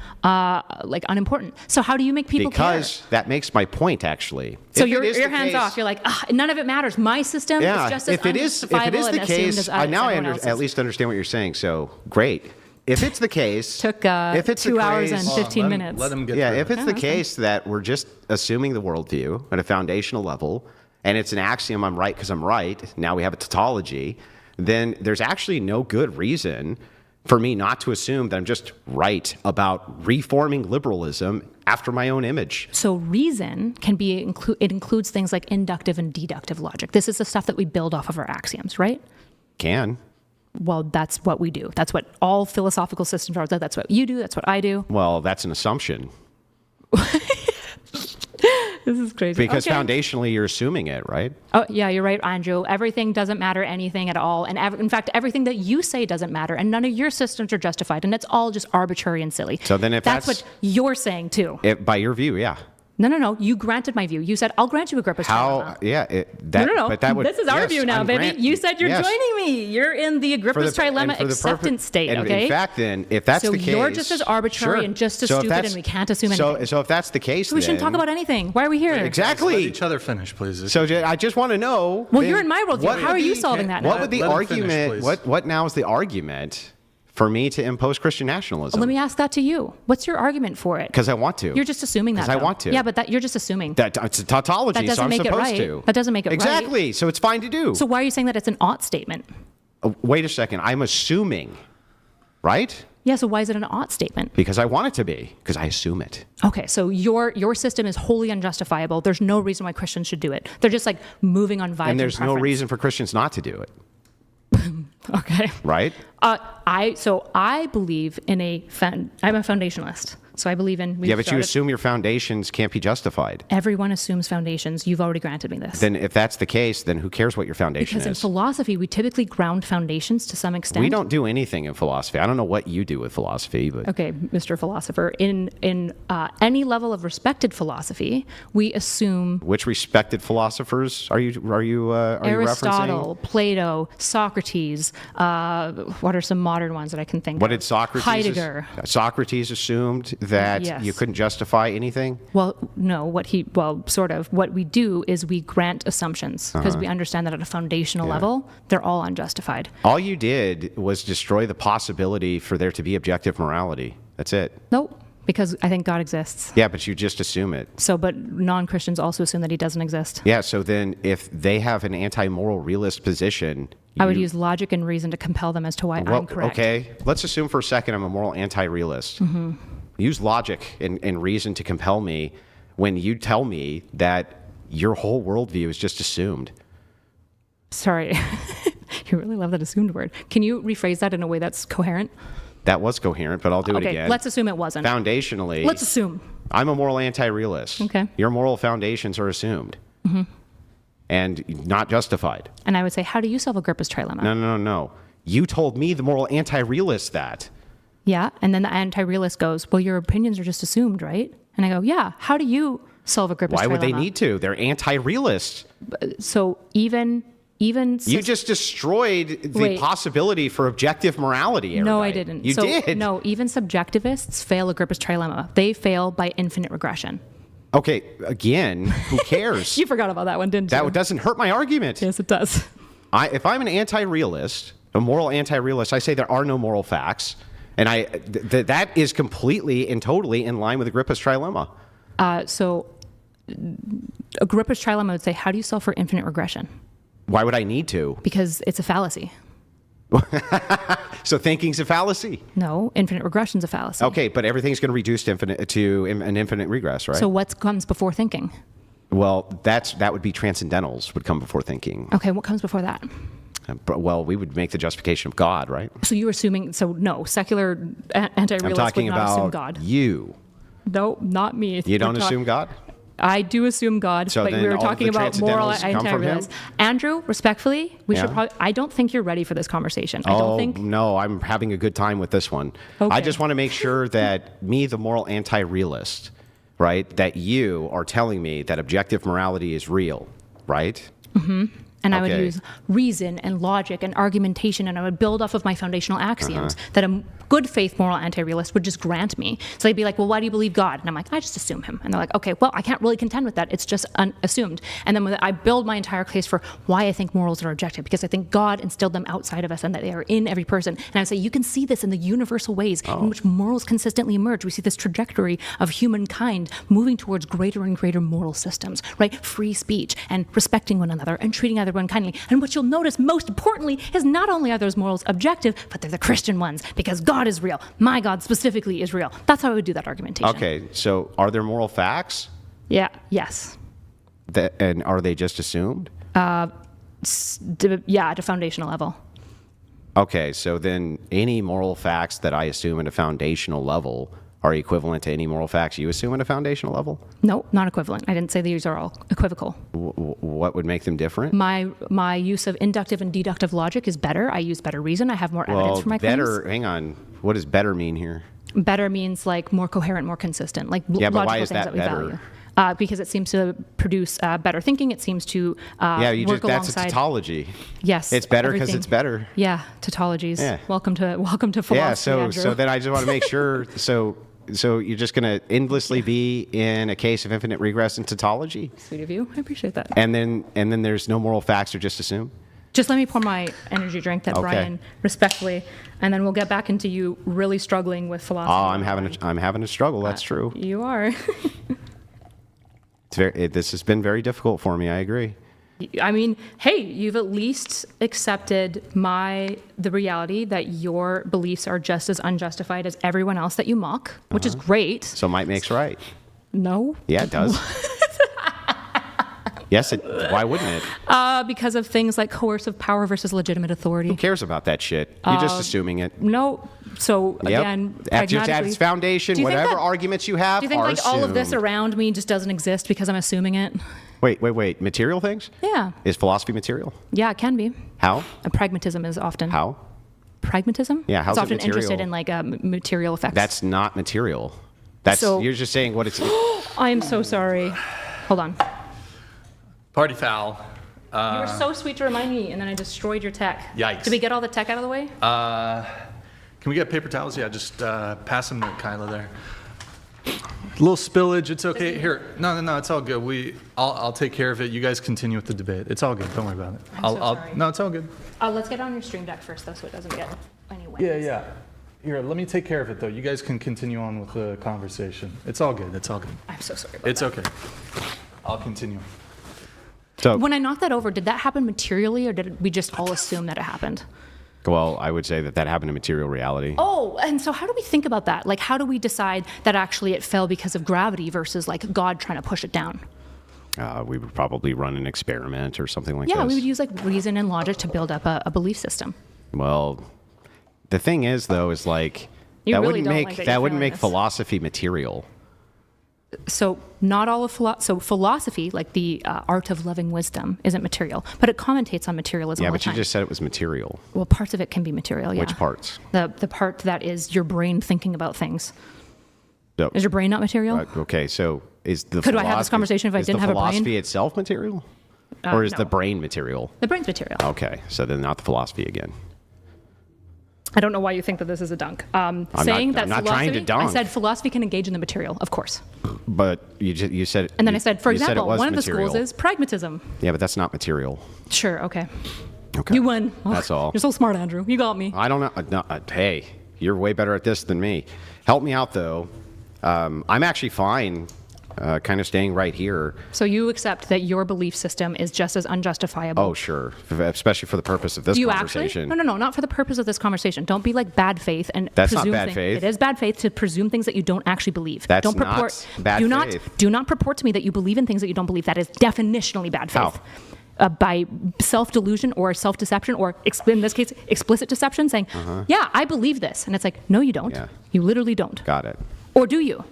So how do you make people Because care? that makes my point, actually. So If it your is the hands case- off. You're like, none of it matters. My system Yeah, is just as if it is unjustifiable the and assumed case, as now I everyone else's. at least understand what you're saying. So great. If it's the case, Took if it's 2 the hours case- and 15 minutes. Let him get Yeah, through if it. it's the case that we're just assuming the worldview at a foundational level, and it's an axiom I'm right because I'm right, now we have a tautology, then there's actually no good reason for me not to assume that I'm just right about reforming liberalism after my own image. So reason can be it includes things like inductive and deductive logic. This is the stuff that we build off of our axioms, right? Can. Well, that's what we do. That's what all philosophical systems are. That's what you do. That's what I do. Well, that's an assumption. This is crazy. Because Okay. foundationally, you're assuming it, right? Oh, yeah, you're right, Andrew. Everything doesn't matter anything at all. And in fact, everything that you say doesn't matter. And none of your systems are justified. And it's all just arbitrary and silly. So then if that's that's- what you're saying, too. By your view, yeah. No. You granted my view. You said, I'll grant you Agrippa's How? trilemma. Yeah. No. But that would, This is our yes, view now, I'm baby. grant- You said you're yes. joining me. You're in the Agrippa's trilemma and for the acceptance state, and okay? In fact, then, if that's So the case, you're just as arbitrary sure. and just as So if stupid, that's- and we can't assume so, anything. So if that's the case, we shouldn't then- talk about anything. Why are we here? Let Exactly. each other finish, please. So I just want to know. Well, then you're in my worldview. what How are would you the- solving that now? What would the Let him finish, argument? please. What now is the argument for me to impose Christian nationalism? Let me ask that to you. What's your argument for it? Because I want to. You're just assuming that. 'Cause I though. want to. Yeah, but you're just assuming. That it's a tautology, That doesn't so I'm make it supposed right. to. That doesn't make it right. exactly. So it's fine to do. So why are you saying that it's an ought statement? Wait a second. I'm assuming, right? Yeah, so why is it an ought statement? Because I want it to be. Because I assume it. Okay, so your system is wholly unjustifiable. There's no reason why Christians should do it. They're just like moving on vibes And there's no preference. reason for Christians not to do it, Okay. right? I believe in I'm a foundationalist. So I believe in. Yeah, but you assume your foundations can't be justified. Everyone assumes foundations. You've already granted me this. Then if that's the case, then who cares what your foundation Because in is? philosophy, we typically ground foundations to some extent. We don't do anything in philosophy. I don't know what you do with philosophy, but Okay, Mr. Philosopher. In any level of respected philosophy, we assume which respected philosophers are you Aristotle, referencing? Plato, Socrates. What are some modern ones that I can think What of? did Socrates? Heidegger. Socrates assumed that Yes. you couldn't justify anything. Well, no. Sort of. What we do is we grant assumptions because we understand that at a foundational level, they're all unjustified. All you did was destroy the possibility for there to be objective morality. That's it. Nope, because I think God exists. Yeah, but you just assume it. So, but non-Christians also assume that He doesn't exist. Yeah, so then if they have an anti-moral realist position, I would you- use logic and reason to compel them as to why Well, I'm correct. okay, let's assume for a second I'm a moral anti-realist. Mm-hmm. Use logic and reason to compel me when you tell me that your whole worldview is just assumed. Sorry. You really love that assumed word. Can you rephrase that in a way that's coherent? That was coherent, but I'll do it Okay, again. let's assume it wasn't. Foundationally, Let's assume. I'm a moral anti-realist. Okay. Your moral foundations are assumed and not justified. And I would say, how do you solve Agrippa's trilemma? No. You told me, the moral anti-realist, that. Yeah, and then the anti-realist goes, well, your opinions are just assumed, right? And I go, yeah, how do you solve Agrippa's trilemma? Why would they need to? They're anti-realists. So even You just destroyed the Wait. possibility for objective morality, Erudite. No, I didn't. You So, did. No, even subjectivists fail Agrippa's trilemma. They fail by infinite regression. Okay, again, who cares? You forgot about that one, didn't you? That doesn't hurt my argument. Yes, it does. If I'm an anti-realist, a moral anti-realist, I say there are no moral facts, and that is completely and totally in line with Agrippa's trilemma. So Agrippa's trilemma would say, how do you solve for infinite regression? Why would I need to? Because it's a fallacy. So thinking's a fallacy? No, infinite regression's a fallacy. Okay, but everything's going to reduce to an infinite regress, right? So what comes before thinking? Well, that would be transcendentals would come before thinking. Okay, what comes before that? Well, we would make the justification of God, right? So you're assuming, so no, secular anti-realists I'm talking would not assume about God. you. No, not me. You don't assume God? I do assume God, So but then we were all talking the about moral transcendentals come from anti-realists. him? Andrew, respectfully, we should Yeah. probably, I don't think you're ready for this conversation. I Oh, don't think. no, I'm having a good time with this one. Okay. I just want to make sure that me, the moral anti-realist, right, that you are telling me that objective morality is real, right? And I would Okay. use reason and logic and argumentation, and I would build off of my foundational axioms Uh-huh. that a good faith moral anti-realist would just grant me. So they'd be like, well, why do you believe God? And I'm like, I just assume him. And they're like, okay, well, I can't really contend with that. It's just assumed. And then when I build my entire case for why I think morals are objective, because I think God instilled them outside of us and that they are in every person. And I would say, you can see this in the universal ways in which morals consistently emerge. We see this trajectory of humankind moving towards greater and greater moral systems, right? Free speech and respecting one another and treating everyone kindly. And what you'll notice most importantly is not only are those morals objective, but they're the Christian ones, because God is real. My God specifically is real. That's how I would do that argumentation. Okay, so are there moral facts? Yeah. Yes. And are they just assumed? Yeah, at a foundational level. Okay, so then any moral facts that I assume at a foundational level are equivalent to any moral facts you assume at a foundational level? No, not equivalent. I didn't say these are all equivocal. What would make them different? My use of inductive and deductive logic is better. I use better reason. I have more evidence for my better. claims. Hang on. What does better mean here? Better means like more coherent, more consistent, like Yeah, but logical why is things that we better? value. Because it seems to produce better thinking. It seems to work That's a alongside. tautology. Yes, It's better because everything. it's better. Yeah, tautologies. Yeah. Welcome to philosophy. Yeah, so Andrew. then I just want to make sure. So you're just going to endlessly be in a case of infinite regress and tautology, Sweet of you. I appreciate that. and then there's no moral facts, or just assume. Just let me pour my energy drink that Okay. Brian respectfully, and then we'll get back into you really struggling with philosophy. Oh, I'm having a struggle. That's true. You are. This has been very difficult for me. I agree. I mean, hey, you've at least accepted the reality that your beliefs are just as unjustified as everyone else that you mock, which is great. So might makes right. No. Yeah, it does. Yes, why wouldn't it? Because of things like coercive power versus legitimate authority. Who cares about that shit? You're just assuming it. No. So Yep. again, Just at pragmatically, its foundation, do you think whatever that- arguments you have do you think are like all of this assumed. around me just doesn't exist because I'm assuming it? Wait. Material things? Yeah. Is philosophy material? Yeah, it can be. How? Pragmatism is often. How? Pragmatism? Yeah, how's it's it often material? interested in like material effects. That's not material. That's So- you're just saying what it's. I am so sorry. Hold on. Party foul. You were so sweet to remind me, and then I destroyed your tech. Yikes. Did we get all the tech out of the way? Can we get paper towels? Yeah, just pass them to Kyla there. A little spillage. It's okay. Here. No. It's all good. I'll take care of it. You guys continue with the debate. It's all good. Don't worry about it. I'm so sorry. No, it's all good. Let's get on your stream deck first, though, so it doesn't get any wet. Yeah. Here, let me take care of it, though. You guys can continue on with the conversation. It's all good. It's all good. I'm so sorry about It's that. okay. I'll continue. So, When I knocked that over, did that happen materially, or did we just all assume that it happened? well, I would say that happened in material reality. Oh, and so how do we think about that? Like, how do we decide that actually it fell because of gravity versus like God trying to push it down? We would probably run an experiment or something like Yeah, this. we would use like reason and logic to build up a belief system. Well, the thing is, though, is like You that really wouldn't don't make like that that you're wouldn't feeling make this. philosophy material. So not all of philosophy, like the art of loving wisdom, isn't material, but it commentates on materialism Yeah, all the but you time. just said it was material. Well, parts of it can be material. Yeah. Which parts? The part that is your brain thinking about things. So, Is your brain not material? okay, so is the Could I have this philosophy- conversation if I is didn't the have a brain? philosophy itself material, or is no. the brain material? The brain's material. Okay, so then not the philosophy again. I don't know why you think that this is a dunk. I'm Saying that not philosophy, trying to dunk. I said philosophy can engage in the material, of course. But you said. And then I said, for you said it example, was one of the material. schools is pragmatism. Yeah, but that's not material. Sure, okay. Okay. You win. That's all. You're so smart, Andrew. You got me. I don't know. No, hey, you're way better at this than me. Help me out though. I'm actually fine kind of staying right here. So you accept that your belief system is just as unjustifiable? Oh, sure. Especially for the purpose of this Do you conversation. actually? No, not for the purpose of this conversation. Don't be like bad faith and That's not presume bad faith. It is bad faith to presume things that you don't actually believe. That's don't not bad faith. Do not purport to me that you believe in things that you don't believe. That is definitionally bad faith. How? By self-delusion or self-deception, or in this case, explicit deception, saying, yeah, I believe this. And it's like, no, you don't. Yeah. You literally don't. Got it. Or do you?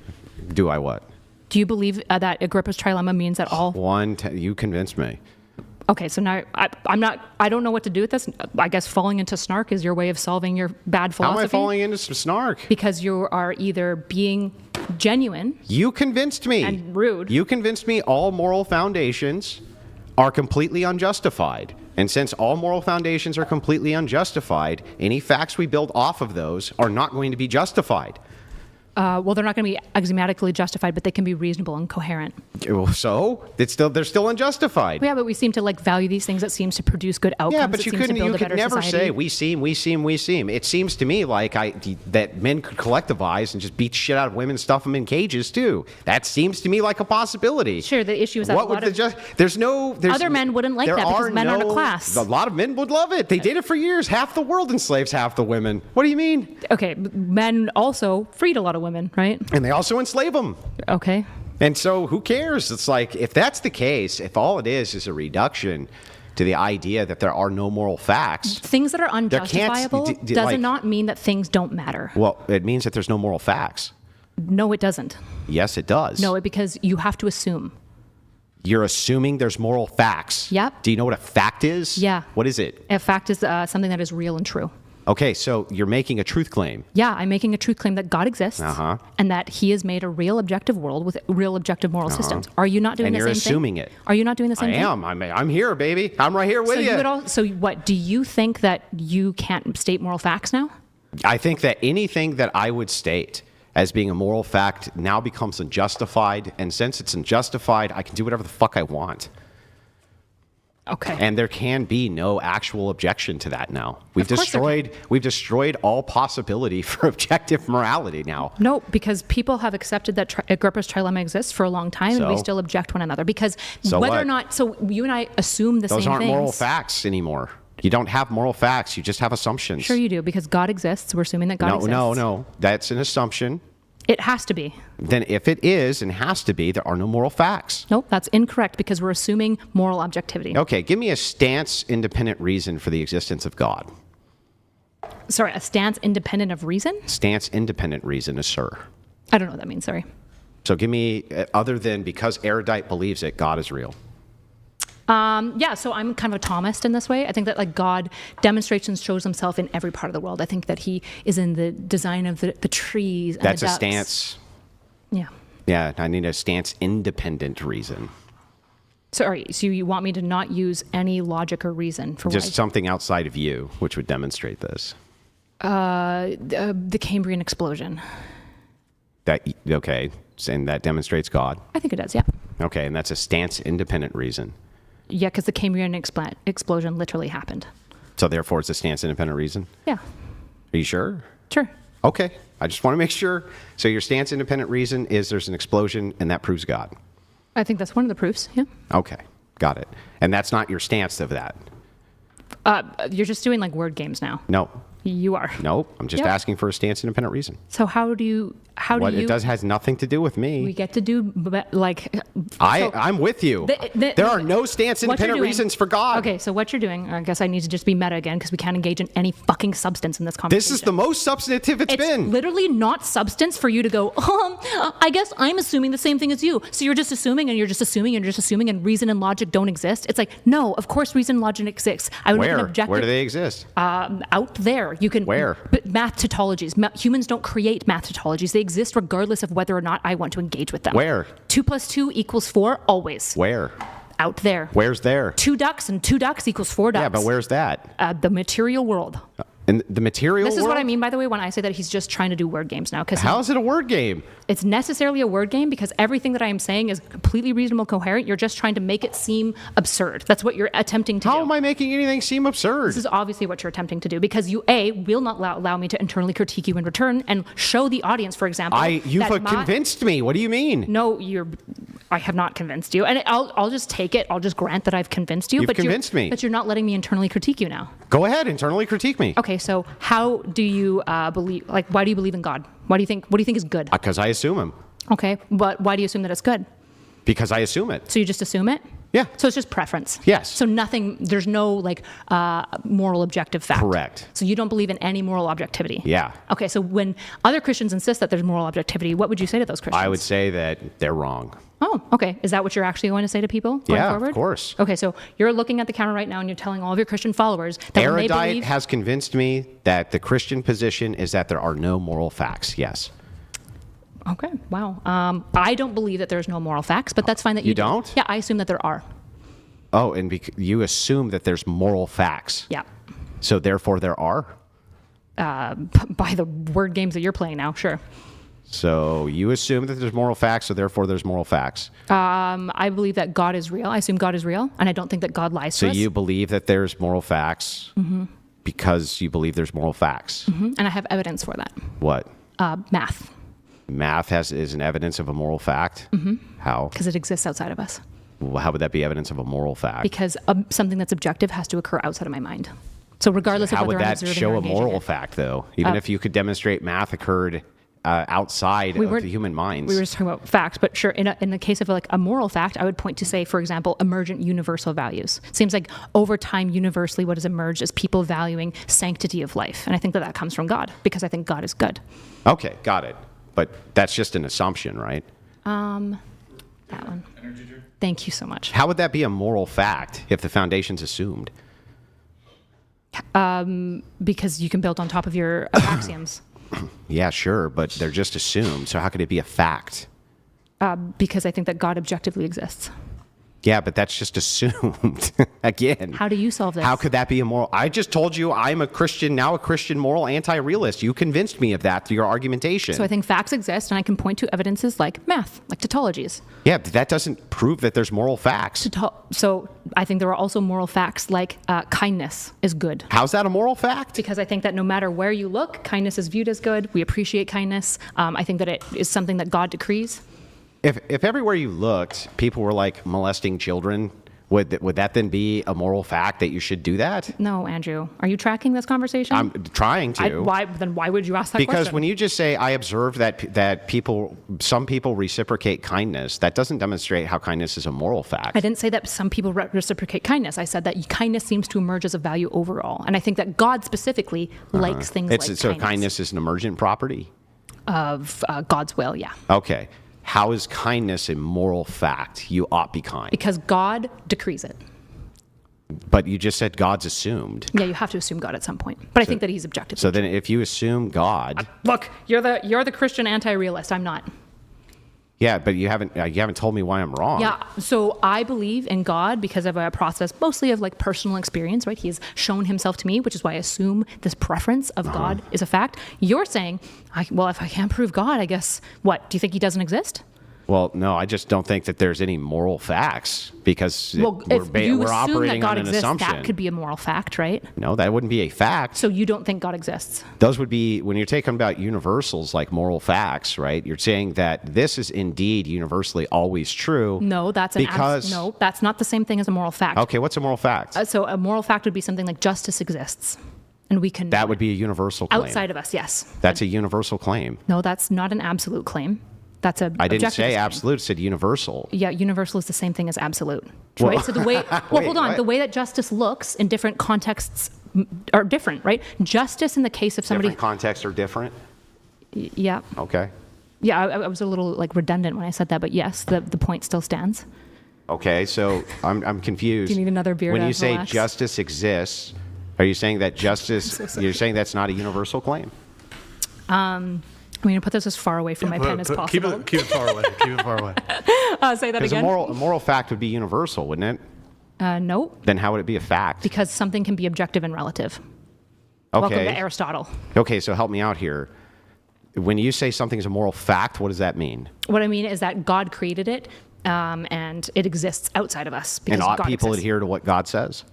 Do I what? Do you believe that Agrippa's trilemma means that all... You convinced me. Okay, so now I don't know what to do with this. I guess falling into snark is your way of solving your bad philosophy. How am I falling into some snark? Because you are either being genuine... You convinced me. And rude. You convinced me all moral foundations are completely unjustified. And since all moral foundations are completely unjustified, any facts we build off of those are not going to be justified. Well, they're not going to be axiomatically justified, but they can be reasonable and coherent. So they're still unjustified. Yeah, but we seem to value these things that seems to produce good outcomes. Yeah, but you could never society. say we seem. It seems to me like that men could collectivize and just beat shit out of women, stuff them in cages too. That seems to me like a possibility. Sure, the issue is that other men wouldn't like that because men aren't a class. A lot of men would love it. They did it for years. Half the world enslaves half the women. What do you mean? Okay, men also freed a lot of women, right? And they also enslave them. Okay. And so who cares? It's like, if that's the case, if all it is a reduction to the idea that there are no moral facts. Things that are unjustifiable does not mean that things don't matter. Well, it means that there's no moral facts. No, it doesn't. Yes, it does. No, because you have to assume. You're assuming there's moral facts. Yep. Do you know what a fact is? Yeah. What is it? A fact is something that is real and true. Okay, so you're making a truth claim. Yeah, I'm making a truth claim that God exists and that he has made a real objective world with real objective moral systems. Are you not doing the same thing? And you're assuming it. Are you not doing the same thing? I am. I'm here, baby. I'm right here with you. So what, do you think that you can't state moral facts now? I think that anything that I would state as being a moral fact now becomes unjustified. And since it's unjustified, I can do whatever the fuck I want. Okay. And there can be no actual objection to that now. We've destroyed all possibility for objective morality now. No, because people have accepted that Agrippa's trilemma exists for a long time, and we still object one another. Because or not, so you and I assume the same things. Those aren't moral facts anymore. You don't have moral facts. You just have assumptions. Sure you do, because God exists. We're assuming that God exists. No. That's an assumption. It has to be. Then if it is and has to be, there are no moral facts. Nope, that's incorrect because we're assuming moral objectivity. Okay, give me a stance independent reason for the existence of God. Sorry, a stance independent of reason? Stance independent reason, sir. I don't know what that means, sorry. So give me, other than because Erudite believes it, God is real. Yeah, so I'm kind of a Thomist in this way. I think that God demonstrates and shows himself in every part of the world. I think that he is in the design of the trees and That's the ducks. A stance. Yeah. Yeah, I need a stance independent reason. Sorry, so you want me to not use any logic or reason for just something outside of you, which would demonstrate this. The Cambrian explosion. Okay, and that demonstrates God? I think it does, yeah. Okay, and that's a stance independent reason. Yeah, because the Cambrian explosion literally happened. So therefore it's a stance independent reason? Yeah. Are you sure? Sure. Okay, I just want to make sure. So your stance independent reason is there's an explosion and that proves God? I think that's one of the proofs, yeah. Okay, got it. And that's not your stance of that? You're just doing word games now. No. You are. Nope. I'm just asking for a stance independent reason. So how do you? It has nothing to do with me. We get to do I'm with you. There are no stance independent reasons for God. Okay, so what you're doing, I guess I need to just be meta again because we can't engage in any fucking substance in this conversation. This is the most substantive it's been. It's literally not substance for you to go, I guess I'm assuming the same thing as you. So you're just assuming and you're just assuming and you're just assuming and reason and logic don't exist. It's like, no, of course reason and logic exists. I would make an objective. Where do they exist? Out there. You can. Where? Math tautologies. Humans don't create math tautologies. They exist regardless of whether or not I want to engage with them. Where? 2 + 2 = 4, always. Where? Out there. Where's there? 2 ducks and 2 ducks = 4 ducks. Yeah, but where's that? The material world. And the material This is world? what I mean, by the way, when I say that he's just trying to do word games now. Because How is it a word game? it's necessarily a word game because everything that I am saying is completely reasonable, coherent. You're just trying to make it seem absurd. That's what you're attempting to do. How am I making anything seem absurd? This is obviously what you're attempting to do because you, A, will not allow me to internally critique you in return and show the audience, for example. You've convinced me. What do you mean? No, I have not convinced you. And I'll just take it. I'll just grant that I've convinced you. You've convinced me. But you're not letting me internally critique you now. Go ahead, internally critique me. Okay, so how do you believe, like, why do you believe in God? What do you think is good? Because I assume him. Okay, but why do you assume that it's good? Because I assume it. So you just assume it? Yeah. So it's just preference? Yes. So there's no moral objective fact? Correct. So you don't believe in any moral objectivity? Yeah. Okay, so when other Christians insist that there's moral objectivity, what would you say to those Christians? I would say that they're wrong. Oh, okay. Is that what you're actually going to say to people going Yeah, forward? of course. Okay, so you're looking at the camera right now and you're telling all of your Christian followers that when they Erudite believe... has convinced me that the Christian position is that there are no moral facts. Yes. Okay, wow. I don't believe that there's no moral facts, but that's fine that you You don't? Yeah, I assume that there are. Oh, and you assume that there's moral facts. Yeah. So therefore there are? By the word games that you're playing now, sure. So you assume that there's moral facts, so therefore there's moral facts. I believe that God is real. I assume God is real, and I don't think that God lies So to us. you believe that there's moral facts because you believe there's moral facts. And I have evidence for that. What? Math, Math is an evidence of a moral fact? How? because it exists outside of us. Well, how would that be evidence of a moral fact? Because something that's objective has to occur outside of my mind. So regardless How of would whether I'm that observing show or a engaging moral it. fact, though? Even if you could demonstrate math occurred outside of the human minds. We were just talking about facts, but sure, in the case of like a moral fact, I would point to, say, for example, emergent universal values. It seems like over time, universally, what has emerged is people valuing sanctity of life. And I think that comes from God, because I think God is good. Okay, got it. But that's just an assumption, right? That one. Thank you so much. How would that be a moral fact if the foundation's assumed? Because you can build on top of your axioms. Yeah, sure, but they're just assumed. So how could it be a fact? Because I think that God objectively exists. Yeah, but that's just assumed. Again. How do you solve this? How could that be a moral? I just told you I'm a Christian, now a Christian moral anti-realist. You convinced me of that through your argumentation. So I think facts exist, and I can point to evidences like math, like tautologies. Yeah, but that doesn't prove that there's moral facts. So I think there are also moral facts like kindness is good. How's that a moral fact? Because I think that no matter where you look, kindness is viewed as good. We appreciate kindness. I think that it is something that God decrees. If everywhere you looked, people were like molesting children, would that then be a moral fact that you should do that? No, Andrew. Are you tracking this conversation? I'm trying to. Why would you ask that question? Because when you just say, I observe that some people reciprocate kindness, that doesn't demonstrate how kindness is a moral fact. I didn't say that some people reciprocate kindness. I said that kindness seems to emerge as a value overall. And I think that God specifically likes things like kindness. So kindness is an emergent property? Of God's will, yeah. Okay. How is kindness a moral fact? You ought be kind. Because God decrees it. But you just said God's assumed. Yeah, you have to assume God at some point. But I think that he's objective. So then if you assume God... Look, you're the Christian anti-realist. I'm not. Yeah, but you haven't told me why I'm wrong. Yeah, so I believe in God because of a process mostly of like personal experience, right? He has shown himself to me, which is why I assume this preference of God is a fact. You're saying, well, if I can't prove God, I guess, what? Do you think he doesn't exist? Well, no, I just don't think that there's any moral facts because if you we're assume operating that God on an exists, assumption. that could be a moral fact, right? No, that wouldn't be a fact. So you don't think God exists? Those would be, when you're talking about universals like moral facts, right? You're saying that this is indeed universally always true. No, that's no, that's not the same thing as a moral fact. Okay, what's a moral fact? So a moral fact would be something like justice exists, and we can. That would be a universal claim. Outside of us, yes. That's a universal claim. No, that's not an absolute claim. That's a. I didn't say claim. absolute; it said universal. Yeah, universal is the same thing as absolute, Well, right? So the way, Wait, hold on, what? the way that justice looks in different contexts are different, right? Justice in the case of somebody. Different contexts are different. Yeah. Okay. Yeah, I was a little like redundant when I said that, but yes, the point still stands. Okay, so I'm confused. Do you need another beer When to you say relax? justice exists, are you saying that justice? so sorry. You're saying that's not a universal claim? I'm going to put this as far away from my pen as possible. Keep it far away. Keep it far away. Say that Because again. a moral fact would be universal, wouldn't it? No, Then how would it be a fact? because something can be objective and relative. Welcome to Aristotle. Okay, so help me out here. When you say something's a moral fact, what does that mean? What I mean is that God created it, and it exists outside of us. And ought God people exists. adhere to what God says?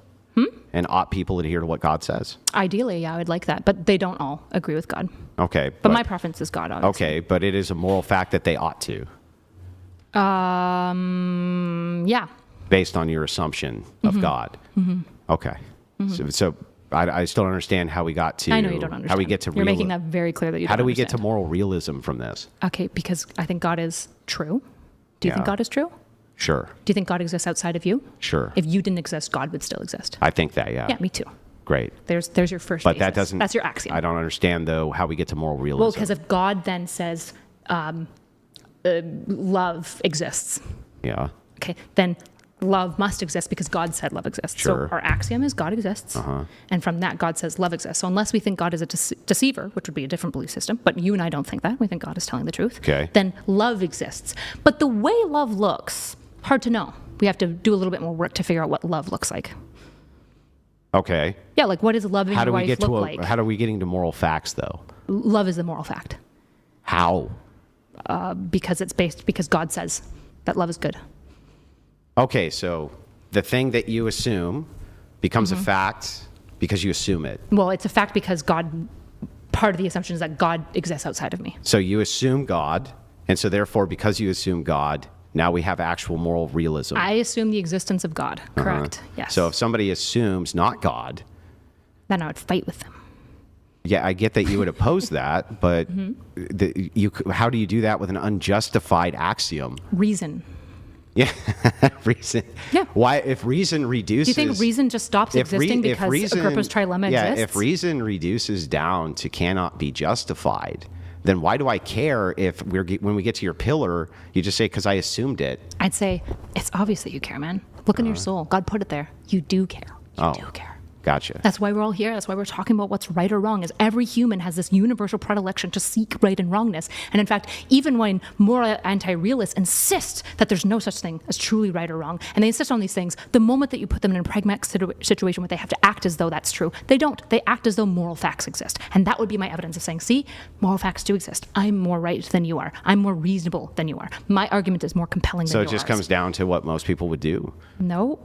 And ought people adhere to what God says? Ideally, yeah, I would like that, but they don't all agree with God. Okay. But my preference is God, obviously. Okay, but it is a moral fact that they ought to, Yeah. based on your assumption of God. Okay. So I still don't understand how we got to. I know you don't understand. How we get to. You're making that very clear that you. How don't do we get to understand. moral realism from this? Okay, because I think God is true. Do you think Yeah. God is true? Sure. Do you think God exists outside of you? Sure. If you didn't exist, God would still exist. I think that. Yeah. Yeah, me too. Great. There's your first. But that basis. doesn't. That's your axiom. I don't understand though how we get to moral realism. Well, because if God then says love exists, Yeah. okay, then love must exist because God said love exists. Sure. So our axiom is God exists, and from that God says love exists. So unless we think God is a deceiver, which would be a different belief system, but you and I don't think that. We think God is telling the truth. Okay. Then love exists. But the way love looks, hard to know. We have to do a little bit more work to figure out what love looks like. Okay. Yeah, like what does loving How your do we wife get look to like? how are we getting to moral facts though? Love is the moral fact How? because God says that love is good. Okay, so the thing that you assume becomes a fact because you assume it. Well, it's a fact because part of the assumption is that God exists outside of me. So you assume God, and so therefore, because you assume God, now we have actual moral realism. I assume the existence of God. Correct. Yes. So if somebody assumes not God, then I would fight with them. yeah, I get that you would oppose that, but how do you do that with an unjustified axiom? Reason. Yeah, reason. Yeah. Why, if reason reduces? Do you think reason just stops existing because Agrippa's trilemma exists? If reason reduces down to cannot be justified, then why do I care if when we get to your pillar, you just say, because I assumed it? I'd say, it's obvious that you care, man. Look in your soul. God put it there. You do care. You do care. Gotcha. That's why we're all here. That's why we're talking about what's right or wrong, is every human has this universal predilection to seek right and wrongness. And in fact, even when moral anti-realists insist that there's no such thing as truly right or wrong, and they insist on these things, the moment that you put them in a pragmatic situation where they have to act as though that's true, they don't. They act as though moral facts exist. And that would be my evidence of saying, see, moral facts do exist. I'm more right than you are. I'm more reasonable than you are. My argument is more compelling than yours. So it just comes down to what most people would do. No.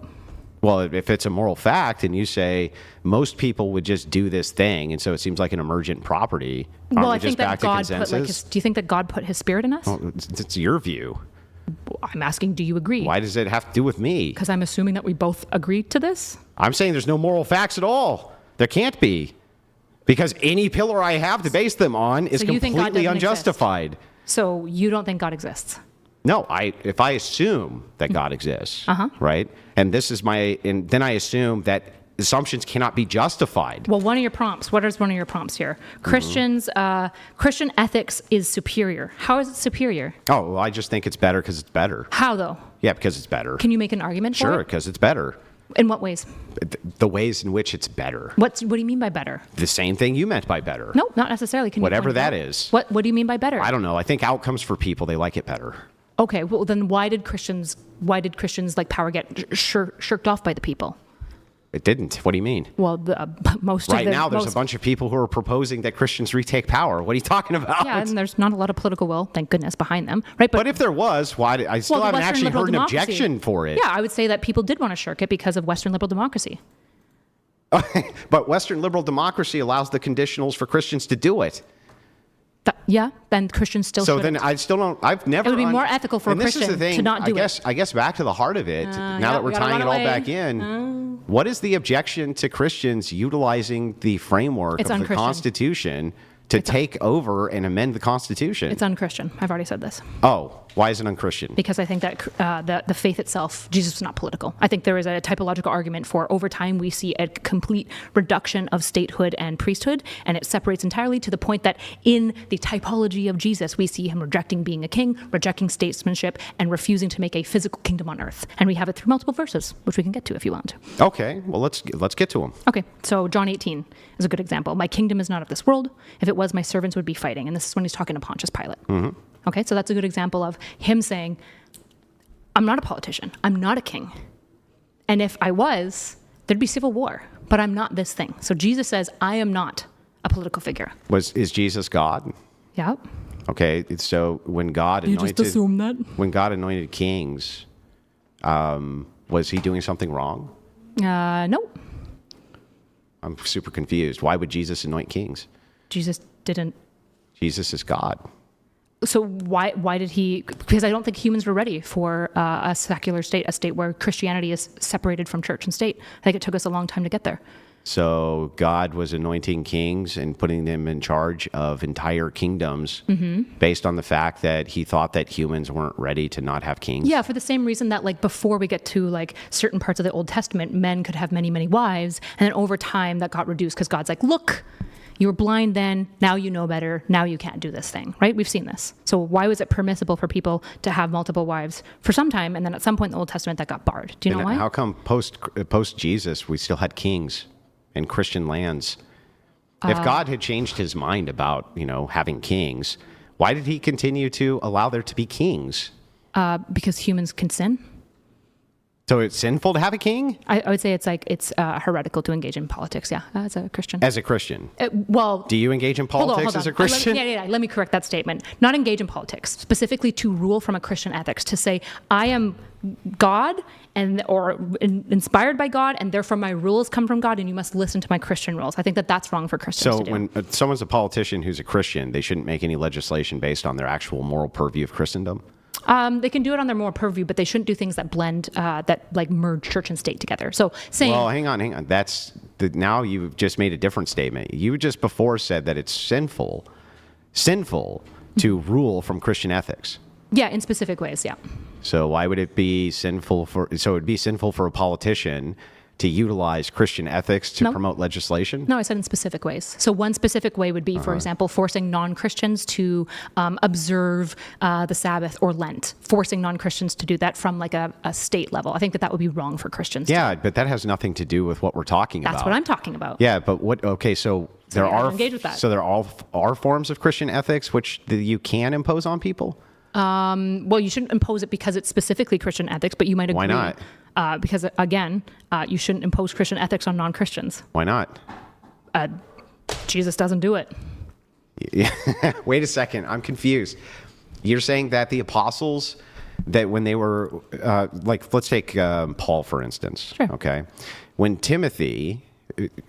Well, if it's a moral fact and you say most people would just do this thing, and so it seems like an emergent property, aren't Well, we I just think back that God to put consensus? do you think that God put his spirit in us? Well, it's your view. I'm asking, do you agree? Why does it have to do with me? Because I'm assuming that we both agree to this. I'm saying there's no moral facts at all. There can't be. Because any pillar I have to base them on is So you think God completely doesn't exist? unjustified. So you don't think God exists? No, if I assume that God exists, right? And then I assume that assumptions cannot be justified. Well, one of your prompts. What is one of your prompts here? Christian ethics is superior. How is it superior? Oh, well, I just think it's better because it's better. How though? Yeah, because it's better. Can you make an argument for Sure, it? because it's better. In what ways? The ways in which it's better. What do you mean by better? The same thing you meant by better. No, not necessarily. Can you Whatever point that out? is. What do you mean by better? I don't know. I think outcomes for people, they like it better. Okay, well then why did Christians like power get shirked off by the people? It didn't. What do you mean? Well, most Right of the now, there's a bunch of people who are proposing that Christians retake power. What are you talking about? Yeah, and there's not a lot of political will, thank goodness, behind them, right? But if there was, I still the haven't Western actually liberal heard an democracy. objection for it. Yeah, I would say that people did want to shirk it because of Western liberal democracy. But Western liberal democracy allows the conditionals for Christians to do it. Yeah, then Christians still So shouldn't. then I still don't. I've never. It would be more ethical for a and this is Christian the thing, to not do it. I guess back to the heart of it. Now yeah, that we're we gotta tying it run all away. back in, what is the objection to Christians utilizing the framework It's of the unchristian. Constitution to take over and amend the Constitution? It's unchristian. I've already said this. Oh, why is it unchristian? Because I think that the faith itself, Jesus is not political. I think there is a typological argument for over time we see a complete reduction of statehood and priesthood, and it separates entirely to the point that in the typology of Jesus, we see him rejecting being a king, rejecting statesmanship, and refusing to make a physical kingdom on earth. And we have it through multiple verses, which we can get to if you want. Okay, well let's get to them. Okay, so John 18 is a good example. My kingdom is not of this world. If it was, my servants would be fighting. And this is when he's talking to Pontius Pilate. Okay, so that's a good example of him saying, I'm not a politician. I'm not a king. And if I was, there'd be civil war but I'm not this thing. So Jesus says, I am not a political figure. Is Jesus God? Yeah. Okay, so when God You just assume that? when God anointed kings, was he doing something wrong? No. I'm super confused. Why would Jesus anoint kings? Jesus didn't. Jesus is God. So why did he? Because I don't think humans were ready for a secular state, a state where Christianity is separated from church and state. I think it took us a long time to get there. So God was anointing kings and putting them in charge of entire kingdoms based on the fact that he thought that humans weren't ready to not have kings. Yeah, for the same reason that like before we get to like certain parts of the Old Testament, men could have many, many wives. And then over time that got reduced because God's like, look, you were blind then, now you know better, now you can't do this thing, right? We've seen this. So why was it permissible for people to have multiple wives for some time, and then at some point in the Old Testament that got barred? Do you know why? How come post Jesus we still had kings in Christian lands? If God had changed his mind about, having kings, why did he continue to allow there to be kings? Because humans can sin. So it's sinful to have a king? I would say it's heretical to engage in politics, yeah, as a Christian. As a Christian? Well... Do you engage in politics as a Christian? Let me correct that statement. Not engage in politics, specifically to rule from a Christian ethics, to say, I am God or inspired by God, and therefore my rules come from God, and you must listen to my Christian rules. I think that's wrong for Christians to do. So when someone's a politician who's a Christian, they shouldn't make any legislation based on their actual moral purview of Christendom? They can do it on their moral purview, but they shouldn't do things that blend, that like merge church and state together. So saying... Well, hang on. Now you've just made a different statement. You just before said that it's sinful to rule from Christian ethics. Yeah, in specific ways, yeah. So why would it be sinful it'd be sinful for a politician to utilize Christian ethics to promote legislation? No, I said in specific ways. So one specific way would be, for example, forcing non-Christians to observe the Sabbath or Lent, forcing non-Christians to do that from like a state level. I think that would be wrong for Christians. Yeah, but that has nothing to do with what we're talking about. That's what I'm talking about. Yeah, but so there are engage with that. So there are forms of Christian ethics which you can impose on people? Well, you shouldn't impose it because it's specifically Christian ethics, but you might agree. Why not? Because again, you shouldn't impose Christian ethics on non-Christians. Why not? Jesus doesn't do it. Yeah. Wait a second. I'm confused. You're saying that the apostles, that when they were, let's take Paul, for instance. Sure. Okay. When Timothy,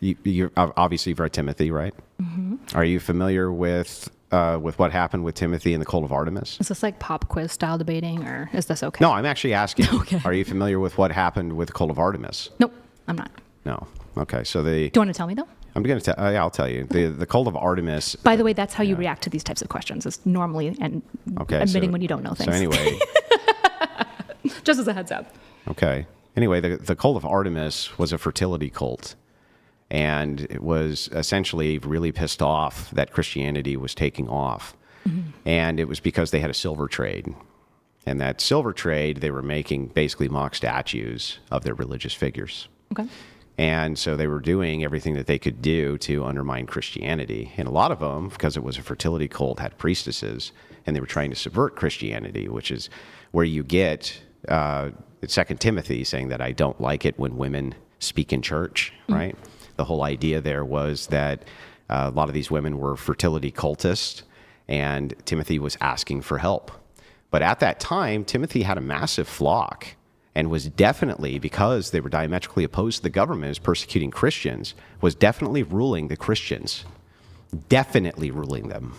you obviously you've read Timothy, right? Mm-hmm. Are you familiar with what happened with Timothy and the cult of Artemis? Is this like pop quiz style debating, or is this okay? No, I'm actually asking. Okay. Are you familiar with what happened with the cult of Artemis? Nope, I'm not. No. Okay. So Do you want to tell me though? I'm going to tell. Yeah, I'll tell you. The cult of Artemis. By the way, that's how you react to these types of questions. Is normally admitting when you don't know things. So anyway, just as a heads up. Okay. Anyway, the cult of Artemis was a fertility cult. And it was essentially really pissed off that Christianity was taking off. Mm-hmm. And it was because they had a silver trade. And that silver trade, they were making basically mock statues of their religious figures. Okay. And so they were doing everything that they could do to undermine Christianity. And a lot of them, because it was a fertility cult, had priestesses. And they were trying to subvert Christianity, which is where you get 2 Timothy saying that I don't like it when women speak in church, right? The whole idea there was that a lot of these women were fertility cultists, and Timothy was asking for help. But at that time, Timothy had a massive flock and was definitely, because they were diametrically opposed to the government as persecuting Christians, was definitely ruling the Christians. Definitely ruling them.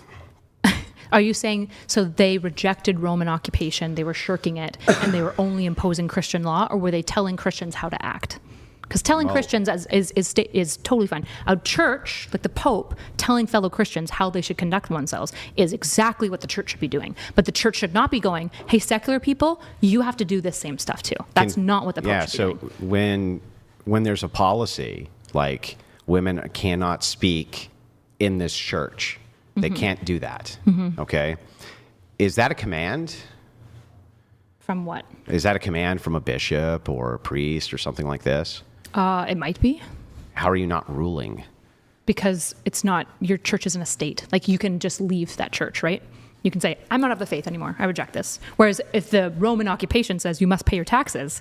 Are you saying, so they rejected Roman occupation, they were shirking it, and they were only imposing Christian law, or were they telling Christians how to act? Because telling Christians is totally fine. A church, like the Pope, telling fellow Christians how they should conduct themselves is exactly what the church should be doing. But the church should not be going, hey, secular people, you have to do this same stuff too. That's not what the Pope should be doing. When there's a policy like women cannot speak in this church, they can't do that, okay? Is that a command? From what? Is that a command from a bishop or a priest or something like this? It might be. How are you not ruling? Because it's not, your church isn't a state. Like you can just leave that church, right? You can say, I'm not of the faith anymore. I reject this. Whereas if the Roman occupation says you must pay your taxes,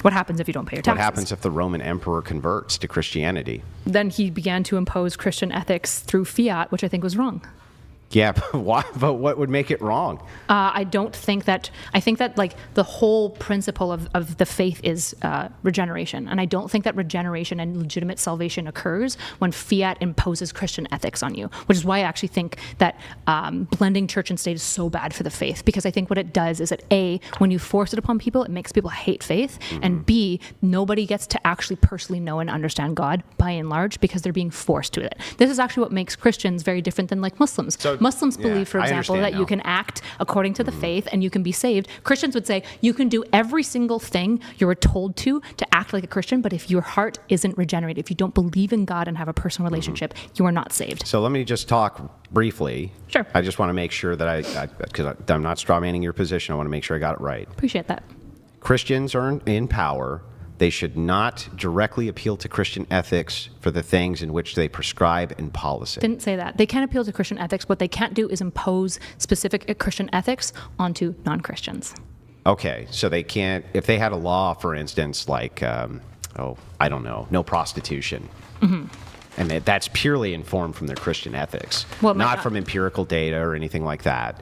what happens if you don't pay your taxes? What happens if the Roman emperor converts to Christianity? Then he began to impose Christian ethics through fiat, which I think was wrong. Yeah, but why? But what would make it wrong? I think that like the whole principle of the faith is regeneration. And I don't think that regeneration and legitimate salvation occurs when fiat imposes Christian ethics on you, which is why I actually think that blending church and state is so bad for the faith. Because I think what it does is that A, when you force it upon people, it makes people hate faith. And B, nobody gets to actually personally know and understand God by and large because they're being forced to it. This is actually what makes Christians very different than like Muslims. Muslims believe, for example, that you can act according to the faith and you can be saved. Christians would say you can do every single thing you're told to act like a Christian, but if your heart isn't regenerated, if you don't believe in God and have a personal relationship, you are not saved. So let me just talk briefly. Sure. I just want to make sure that because I'm not strawmanning your position, I want to make sure I got it right. Appreciate that. Christians are in power. They should not directly appeal to Christian ethics for the things in which they prescribe in policy. Didn't say that. They can appeal to Christian ethics. What they can't do is impose specific Christian ethics onto non-Christians. Okay, so they can't, if they had a law, for instance, like, I don't know, no prostitution. And that's purely informed from their Christian ethics, Well, not from empirical data or anything like that.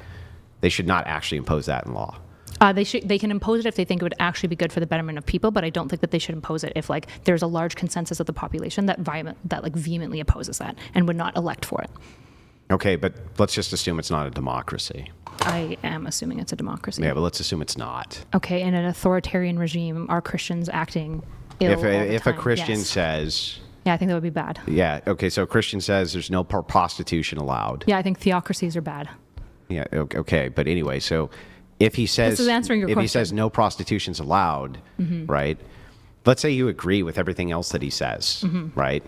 They should not actually impose that in law. They can impose it if they think it would actually be good for the betterment of people, but I don't think that they should impose it if like there's a large consensus of the population that vehemently opposes that and would not elect for it. Okay, but let's just assume it's not a democracy. I am assuming it's a democracy. Yeah, but let's assume it's not. Okay, in an authoritarian regime, are Christians acting ill all the If a time? Christian Yes. says... Yeah, I think that would be bad. Yeah, okay, so a Christian says there's no prostitution allowed. Yeah, I think theocracies are bad. Yeah, okay, but anyway, so... If he says, This is answering your if question. he says no prostitution's allowed, right? Let's say you agree with everything else that he says, right?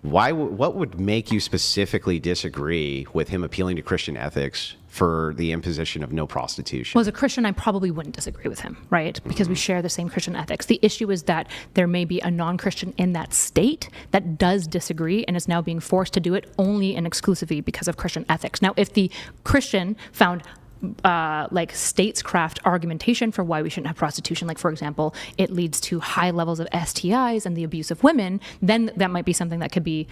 What would make you specifically disagree with him appealing to Christian ethics for the imposition of no prostitution? Well, as a Christian, I probably wouldn't disagree with him, right? Because we share the same Christian ethics. The issue is that there may be a non-Christian in that state that does disagree and is now being forced to do it only and exclusively because of Christian ethics. Now, if the Christian found like statescraft argumentation for why we shouldn't have prostitution, like for example, it leads to high levels of STIs and the abuse of women, then that might be something that could be,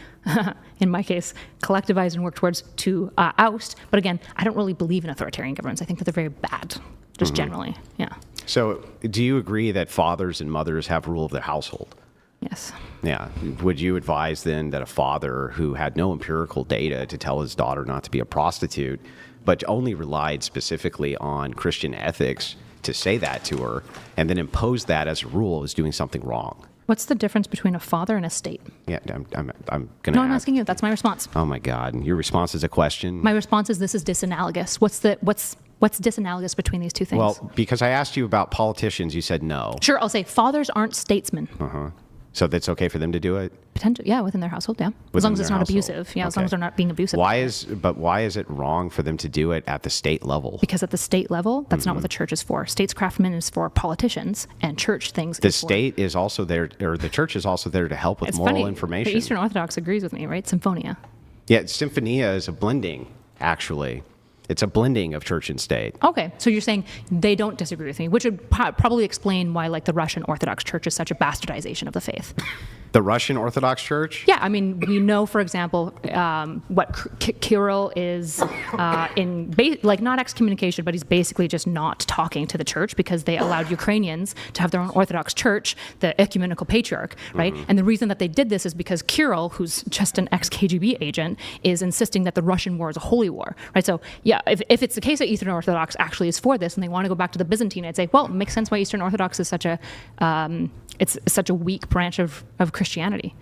in my case, collectivized and work towards to oust. But again, I don't really believe in authoritarian governments. I think that they're very bad, just generally. Yeah. So do you agree that fathers and mothers have rule of their household? Yes. Yeah. Would you advise then that a father who had no empirical data to tell his daughter not to be a prostitute, but only relied specifically on Christian ethics to say that to her, and then impose that as a rule, is doing something wrong? What's the difference between a father and a state? Yeah, I'm gonna. No, I'm asking you. That's my response. Oh my God! Your response is a question. My response is this is disanalogous. What's disanalogous between these two things? Well, because I asked you about politicians, you said no. Sure, I'll say fathers aren't statesmen. So that's okay for them to do it? Potentially, yeah, within their household, yeah. As Within long as it's their not household. abusive. Yeah, as Okay. long as they're not being abusive. Why is it wrong for them to do it at the state level? Because at the state level, that's not what the church is for. Statescraftmen is for politicians, and church things The is for... state is also there, or the church is also there to help with It's moral funny. information. The Eastern Orthodox agrees with me, right? Symphonia. Yeah, Symphonia is a blending, actually. It's a blending of church and state. Okay, so you're saying they don't disagree with me, which would probably explain why, like, the Russian Orthodox Church is such a bastardization of the faith. The Russian Orthodox Church? Yeah, I mean, we know, for example, what Kirill is not excommunication, but he's basically just not talking to the church because they allowed Ukrainians to have their own Orthodox church, the ecumenical patriarch, right? And the reason that they did this is because Kirill, who's just an ex-KGB agent, is insisting that the Russian war is a holy war, right? So, yeah, if it's the case that Eastern Orthodox actually is for this and they want to go back to the Byzantine, I'd say, well, it makes sense why Eastern Orthodox is such a weak branch of Christianity.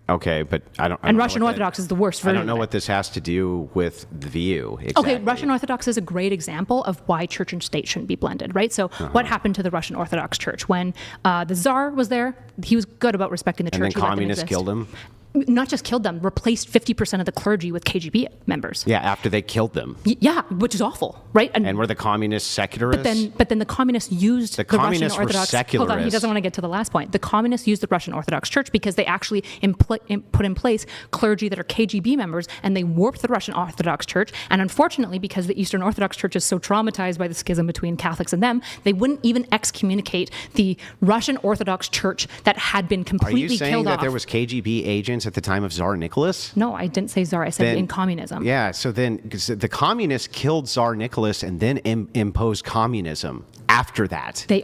Okay, but I don't. And know Russian what Orthodox is the worst I version. don't know of it. what this has to do with the view. Exactly. Okay, Russian Orthodox is a great example of why church and state shouldn't be blended, right? So what happened to the Russian Orthodox Church? When the Tsar was there, he was good about respecting the church. And then He let them communists exist. killed him. not just killed them, replaced 50% of the clergy with KGB members. Yeah, after they killed them. Yeah, which is awful, right? And were the communists secularists? But then the communists used the communists Russian were Orthodox. secularists. Hold on, he doesn't want to get to the last point. The communists used the Russian Orthodox Church because they actually put in place clergy that are KGB members, and they warped the Russian Orthodox Church. And unfortunately, because the Eastern Orthodox Church is so traumatized by the schism between Catholics and them, they wouldn't even excommunicate the Russian Orthodox Church that had been completely killed off. Are you saying that there was KGB agents at the time of Tsar Nicholas? No, I didn't say Tsar. I said in communism. Yeah, so then the communists killed Tsar Nicholas and then imposed communism after that. They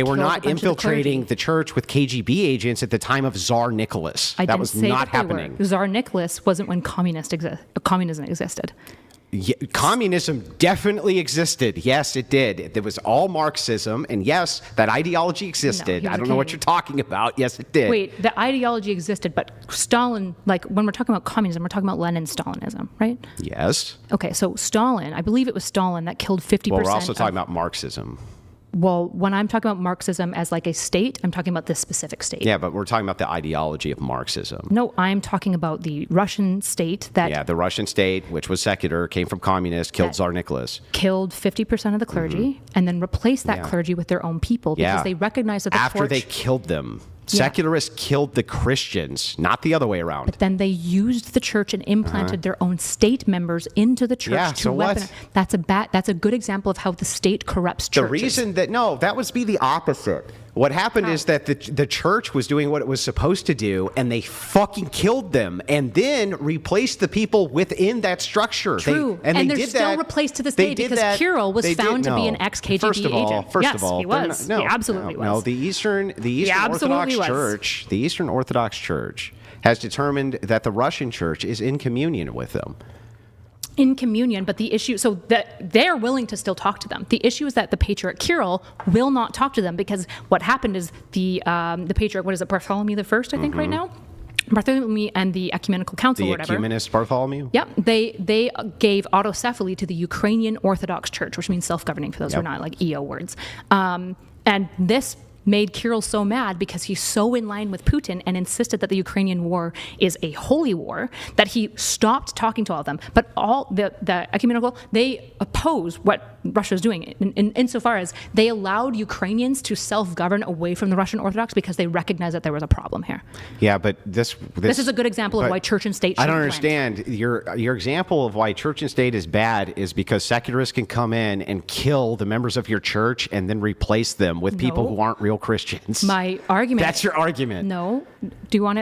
were not infiltrating the church with KGB agents at the time of Tsar Nicholas. That was not happening. Tsar Nicholas wasn't when communism existed. Yeah, communism definitely existed. Yes, it did. There was all Marxism, and yes, that ideology existed. I don't know what you're talking about. Yes, it did. Wait, the ideology existed, but Stalin, like when we're talking about communism, we're talking about Lenin-Stalinism, right? Yes. Okay, so Stalin, I believe it was Stalin that killed 50%. Well, we're also talking about Marxism. Well, when I'm talking about Marxism as like a state, I'm talking about this specific state. Yeah, but we're talking about the ideology of Marxism. No, I'm talking about the Russian state that... Yeah, the Russian state, which was secular, came from communists, killed Tsar Nicholas. Killed 50% of the clergy, and then replaced that clergy with their own people because they recognized that the After they killed them. Secularists killed the Christians, not the other way around. But then they used the church and implanted their own state members into the church to weaponize. That's a good example of how the state corrupts churches. The reason that would be the opposite. What happened is that the church was doing what it was supposed to do, and they fucking killed them, and then replaced the people within that structure. True, and they're still replaced to this day because Kirill was found to be an ex-KGB agent. First of all, he was. He absolutely was. No, the Eastern Orthodox Church has determined that the Russian Church is in communion with them. In communion, but the issue, so that they're willing to still talk to them. The issue is that the Patriarch Kirill will not talk to them because what happened is the Patriarch, what is it, Bartholomew the First, I think, right now? Bartholomew and the Ecumenical Council, or whatever. The Ecumenist Bartholomew? Yep. They gave autocephaly to the Ukrainian Orthodox Church, which means self-governing for those who are not like EO words. And this made Kirill so mad because he's so in line with Putin and insisted that the Ukrainian war is a holy war that he stopped talking to all of them. But all the ecumenical, they oppose what Russia is doing insofar as they allowed Ukrainians to self-govern away from the Russian Orthodox because they recognized that there was a problem here. Yeah, but this is a good example of why church and state should I don't understand. Your example of why church and state is bad is because secularists can come in and kill the members of your church and then replace them with people who aren't real Christians. My argument. That's your argument. No. Do you want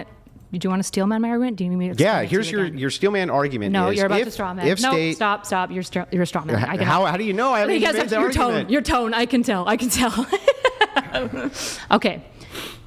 to steel man my argument? Do you need me to Yeah, here's your steel man argument. No, is you're about to straw man. No, stop. You're a straw man. How do you know? I haven't even made the argument. Your tone. I can tell. Okay.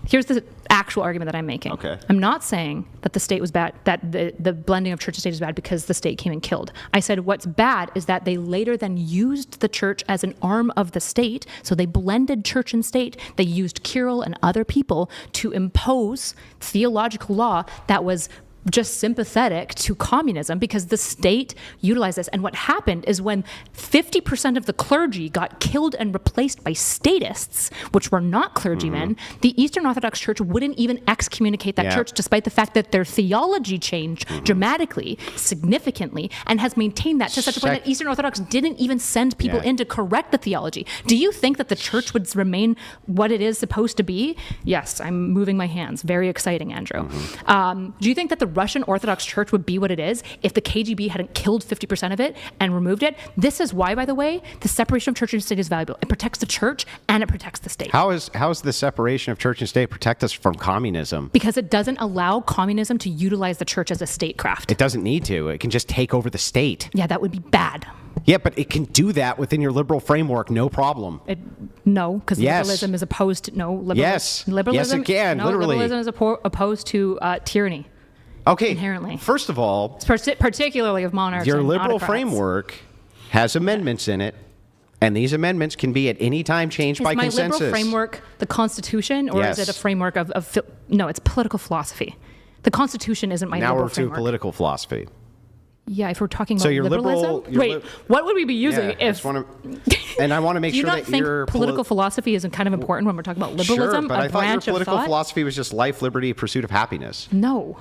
Here's the actual argument that I'm making. Okay. I'm not saying that the state was bad, that the blending of church and state is bad because the state came and killed. I said what's bad is that they later then used the church as an arm of the state. So they blended church and state. They used Kirill and other people to impose theological law that was just sympathetic to communism because the state utilized this. And what happened is when 50% of the clergy got killed and replaced by statists, which were not clergymen, the Eastern Orthodox Church wouldn't even excommunicate that church despite the fact that their theology changed dramatically, significantly, and has maintained that to such a point that Eastern Orthodox didn't even send people in to correct the theology. Do you think that the church would remain what it is supposed to be? Yes, I'm moving my hands. Very exciting, Andrew. Do you think that the Russian Orthodox Church would be what it is if the KGB hadn't killed 50% of it and removed it? This is why, by the way, the separation of church and state is valuable. It protects the church and it protects the state. How is the separation of church and state protect us from communism? Because it doesn't allow communism to utilize the church as a statecraft. It doesn't need to. It can just take over the state. Yeah, that would be bad. Yeah, but it can do that within your liberal framework, no problem. No, because liberalism is opposed to liberalism. Yes, it can. No, literally, liberalism is opposed to tyranny. Okay. Inherently. First of all, particularly of monarchs. Your and liberal autocrats. framework has amendments in it, and these amendments can be at any time changed by consensus. Is my liberal framework the Constitution, or is it a framework of no? It's political philosophy. The Constitution isn't my liberal framework. Now we're to political philosophy. Yeah, if we're talking about liberalism. Wait, what would we be using if? And I want to make sure that think political philosophy isn't kind of important when we're talking about liberalism? Sure, but I thought your political philosophy was just life, liberty, pursuit of happiness. No.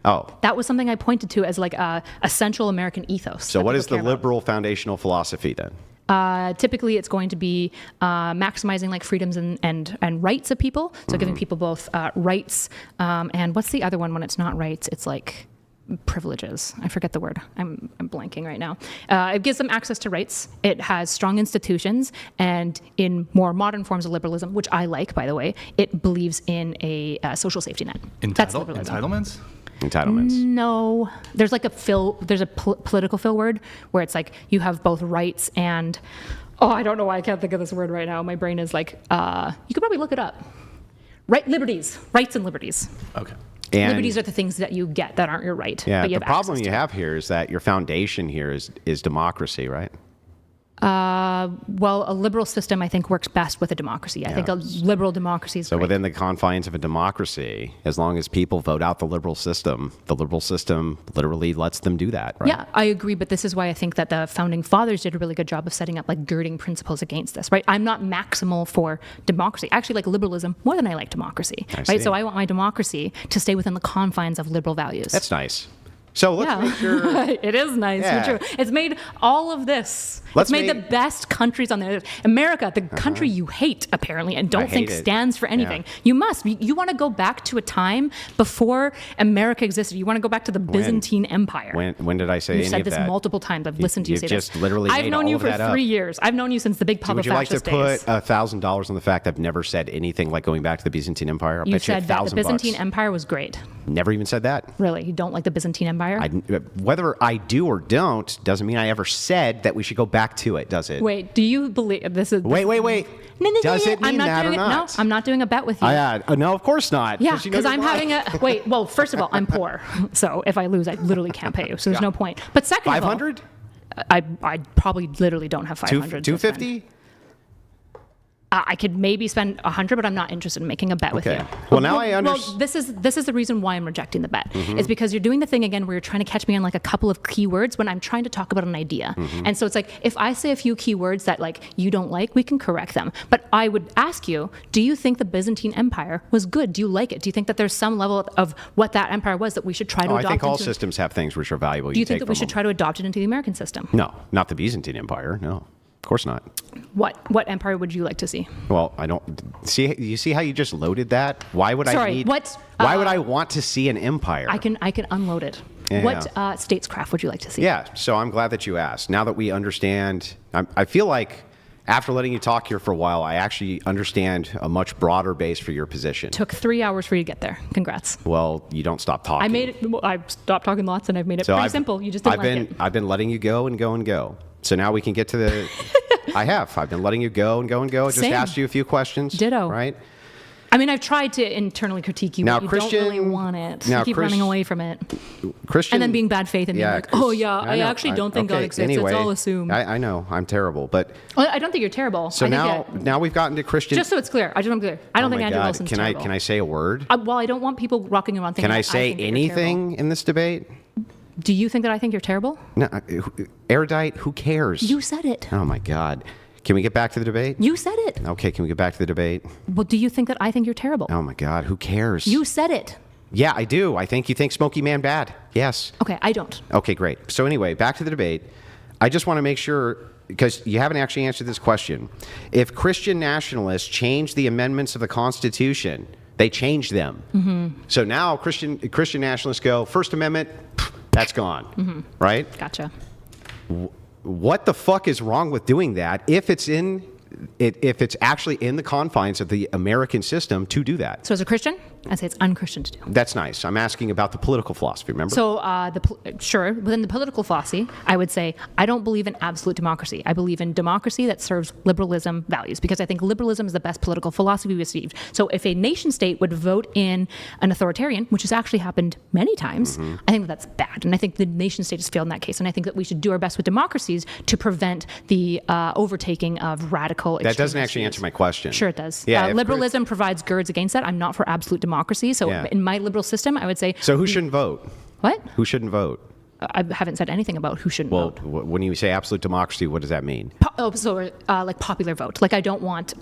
Oh. That was something I pointed to as like a essential American ethos. So that what people is the care about. liberal foundational philosophy then? Typically, it's going to be maximizing like freedoms and rights of people. So giving people both rights and what's the other one when it's not rights? It's like privileges. I forget the word. I'm blanking right now. It gives them access to rights. It has strong institutions, and in more modern forms of liberalism, which I like, by the way, it believes in a social safety net. That's liberalism. Entitlements? Entitlements. No, there's like there's a political fill word where it's like you have both rights and, I don't know why I can't think of this word right now. My brain is like, you could probably look it up. Rights and liberties. Okay. And liberties are the things that you get that aren't your right. yeah, but you the have problem access you to. have here is that your foundation here is democracy, right? Well, a liberal system, I think, works best with a democracy. I think a liberal democracy is So great. within the confines of a democracy, as long as people vote out the liberal system literally lets them do that, right? Yeah, I agree, but this is why I think that the founding fathers did a really good job of setting up like girding principles against this, right? I'm not maximal for democracy. I actually like liberalism more than I like democracy, I right? see. So I want my democracy to stay within the confines of liberal values. That's nice. So let's make sure. It is nice. Yeah. True. It's made all of this. Let's it's made make- the best countries on the earth. America, the country you hate, apparently, and don't think hate it. stands for anything. Yeah. You must. You want to go back to a time before America existed. You want to go back to the Byzantine Empire. When did I say You've any said of this that? multiple times. I've listened to you you've say just this. literally I've made known all you of for that up. 3 years. I've known you since the big Would you like to public put fascist days. $1,000 on the fact I've never said anything like going back to the Byzantine Empire? I'll You bet you said that the $1,000 Byzantine bucks. Empire was great. Never even said that. Really? You don't like the Byzantine Empire? Whether I do or don't doesn't mean I ever said that we should go back to it, does it? Wait, do you believe this is... Wait. Does it I'm mean not that doing or it. not? No, I'm not doing a bet with you. No, of course not. Yeah, you know because you're I'm lying. having a wait. Well, first of all, I'm poor, so if I lose, I literally can't pay you. So there's no point. But second of all, 500? I probably literally don't have 500. to spend. 250? I could maybe spend 100, but I'm not interested in making a bet with Okay. you. Well, now I Well, understand. this is the reason why I'm rejecting the bet. Is because you're doing the thing again where you're trying to catch me on like a couple of keywords when I'm trying to talk about an idea. And so it's like if I say a few keywords that like you don't like, we can correct them. But I would ask you, do you think the Byzantine Empire was good? Do you like it? Do you think that there's some level of what that empire was that we should try to adopt? I think all into- systems have things which are valuable. Do you think that we should try to adopt it into the American system? No, not the Byzantine Empire. No, of course not. What empire would you like to see? Well, I don't see. You see how you just loaded that? Why would I Sorry, need? what, Why would I want to see an empire? I can unload it. Yeah. What statescraft would you like to see? Yeah. So I'm glad that you asked. Now that we understand, I feel like after letting you talk here for a while, I actually understand a much broader base for your position. Took 3 hours for you to get there. Congrats. Well, you don't stop talking. I made it. I stopped talking lots, and I've made it So pretty I've- simple. You just didn't I've like been it. I've been letting you go and go and go. So now we can get to the. I've been letting you go and go and go. I just Same. asked you a few questions. Ditto. Right. I mean, I've tried to internally critique you, Now, but you don't really Christian- want it. now, You keep running away from it, Christian. and then being bad faith and being like, "Oh yeah, I know. actually don't think God okay, exists. Anyway, it's all assumed." I know I'm terrible, but Well, I don't think you're terrible. so I think now that- now we've gotten to Christian. just so it's clear, I just want to be clear. I don't Oh think my Andrew God. Wilson's Can terrible. I say a word? Well, I don't want people rocking around thinking. Can I that say think that you're terrible. anything in this debate? Do you think that I think you're terrible? No, Erudite. Who cares? You said it. Oh my God. Can we get back to the debate? You said it. Okay, can we get back to the debate? Well, do you think that I think you're terrible? Oh my God, who cares? You said it. Yeah, I do. I think you think Smokey Man bad. Yes. Okay, I don't. Okay, great. So anyway, back to the debate. I just want to make sure, because you haven't actually answered this question. If Christian nationalists change the amendments of the Constitution, they change them. So now Christian nationalists go, First Amendment, that's gone, right? Gotcha. What the fuck is wrong with doing that if it's actually in the confines of the American system to do that? So as a Christian, I say it's unchristian to do. That's nice. I'm asking about the political philosophy, remember? So, sure, within the political philosophy, I would say I don't believe in absolute democracy. I believe in democracy that serves liberalism values because I think liberalism is the best political philosophy we received. So, if a nation state would vote in an authoritarian, which has actually happened many times, I think that's bad. And I think the nation state has failed in that case. And I think that we should do our best with democracies to prevent the overtaking of radical that doesn't extremist actually views. answer my question. Sure, it does. Yeah, if Liberalism provides girds against that. I'm not for absolute democracy. So, Yeah. in my liberal system, I would say. So who shouldn't vote? What? Who shouldn't vote? I haven't said anything about who shouldn't Well, vote. when you say absolute democracy, what does that mean? Like popular vote. Like I don't want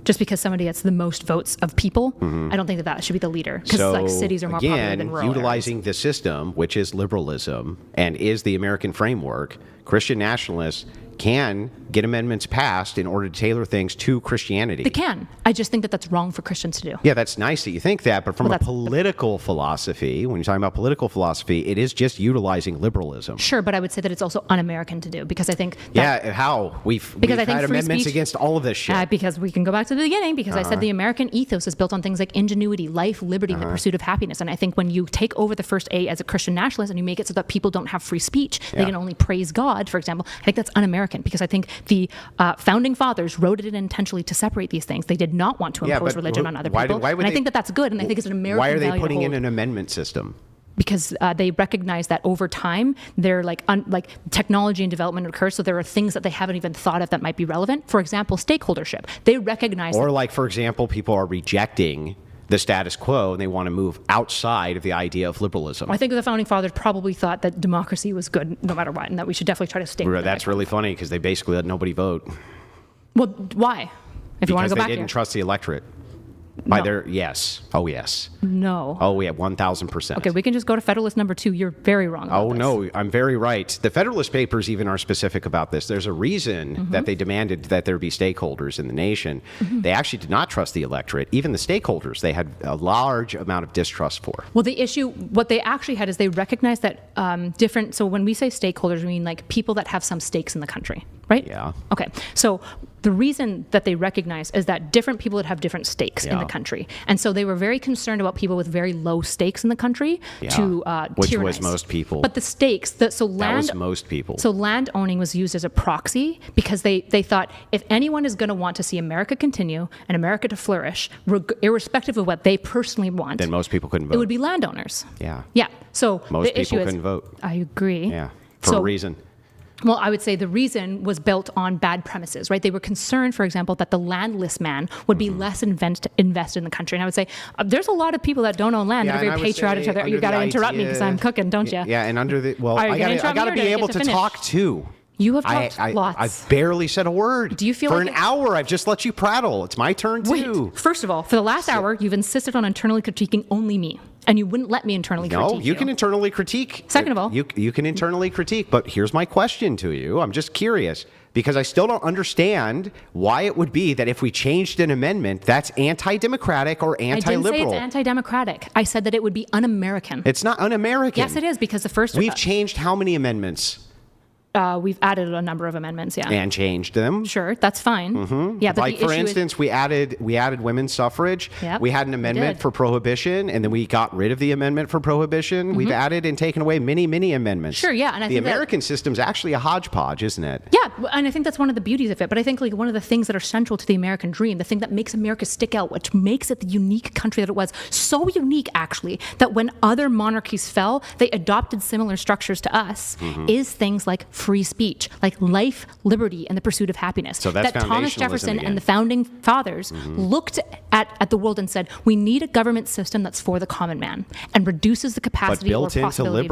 just because somebody gets the most votes of people, I don't think that should be the leader, because like cities are more popular than rural utilizing areas. the system, which is liberalism and is the American framework, Christian nationalists can get amendments passed in order to tailor things to Christianity. They can. I just think that that's wrong for Christians to do. Yeah, that's nice that you think that, but from Well, a political philosophy, when you're talking about political philosophy, it is just utilizing liberalism. Sure, but I would say that it's also un-American to do, because I think that How? We've I think had free amendments speech- against all of this shit. because we can go back to the beginning, because I said the American ethos is built on things like ingenuity, life, liberty, and the pursuit of happiness. And I think when you take over the first A as a Christian nationalist and you make it so that people don't have free speech, they can only praise God, for example, I think that's un-American, because I think the founding fathers wrote it in intentionally to separate these things. They did not want to impose religion on other people. Why would and I they- think that that's good, and I think it's an American Why are they value to putting in hold. an amendment system? Because they recognize that over time, they're like technology and development occurs, so there are things that they haven't even thought of that might be relevant. For example, stakeholdership. They recognize Or like, for example, people are rejecting the status quo and they want to move outside of the idea of liberalism. I think the founding fathers probably thought that democracy was good no matter what, and that we should definitely try to stay with That's it. really funny because they basically let nobody vote. Well, why? If you want Because to go they back didn't here. trust the electorate. By No. their, yes. Oh, yes. No. Oh, yeah, 1,000%. Okay, we can just go to Federalist number 2. You're very wrong about Oh, this. no, I'm very right. The Federalist Papers even are specific about this. There's a reason Mm-hmm. that they demanded that there be stakeholders in the nation. Mm-hmm. They actually did not trust the electorate. Even the stakeholders, they had a large amount of distrust for. Well, the issue, what they actually had is they recognized that different, so when we say stakeholders, we mean like people that have some stakes in the country, right? Yeah. Okay, so the reason that they recognize is that different people would have different stakes in Yeah. the country. And so they were very concerned about people with very low stakes in the country to Which was tyrannize. most people. But the stakes, That was most people. So land owning was used as a proxy because they thought if anyone is going to want to see America continue and America to flourish, irrespective of what they personally want, Then most people couldn't vote. it would be landowners. Yeah. Yeah. So Most the issue people is, couldn't vote. I agree. Yeah, for a So- reason. Well, I would say the reason was built on bad premises, right? They were concerned, for example, that the landless man would be less invested in the country. And I would say, there's a lot of people that don't own land that are and I very would patriotic. say You got to under the interrupt me because idea- I'm cooking, don't you? Yeah, and under the, well, Are you I gonna got interrupt to me, or be do I able get to to finish? talk too. You have talked I lots. barely said a word. Do you feel for like an it- hour? I've just let you prattle. It's my turn too. Wait, first of all, for the last hour, you've insisted on internally critiquing only me. And you wouldn't let me internally No, critique you can internally critique. Second of all- you can internally critique. But here's my question to you. I'm just curious because I still don't understand why it would be that if we changed an amendment, that's anti-democratic or I didn't anti-liberal. say it's anti-democratic. I said that it would be un-American. It's not un-American. Yes, it is, because the first... We've changed how many amendments we've added a number of amendments, yeah. and changed them? Sure, that's fine. Yeah, but Like the for issue is- instance, we added women's suffrage. Yep, we had an we amendment did. for prohibition, and then we got rid of the amendment for prohibition. We've added and taken away many amendments. Sure, yeah, and I the think that- American system's actually a hodgepodge, isn't it? Yeah, and I think that's one of the beauties of it. But I think like one of the things that are central to the American dream, the thing that makes America stick out, which makes it the unique country that it was, so unique actually, that when other monarchies fell, they adopted similar structures to us, is things like free speech, like life, liberty, and the pursuit of happiness. So that's that Thomas foundationalism Jefferson again. and the founding fathers looked at the world and said, we need a government system that's for the common man and reduces the But capacity or built into possibility of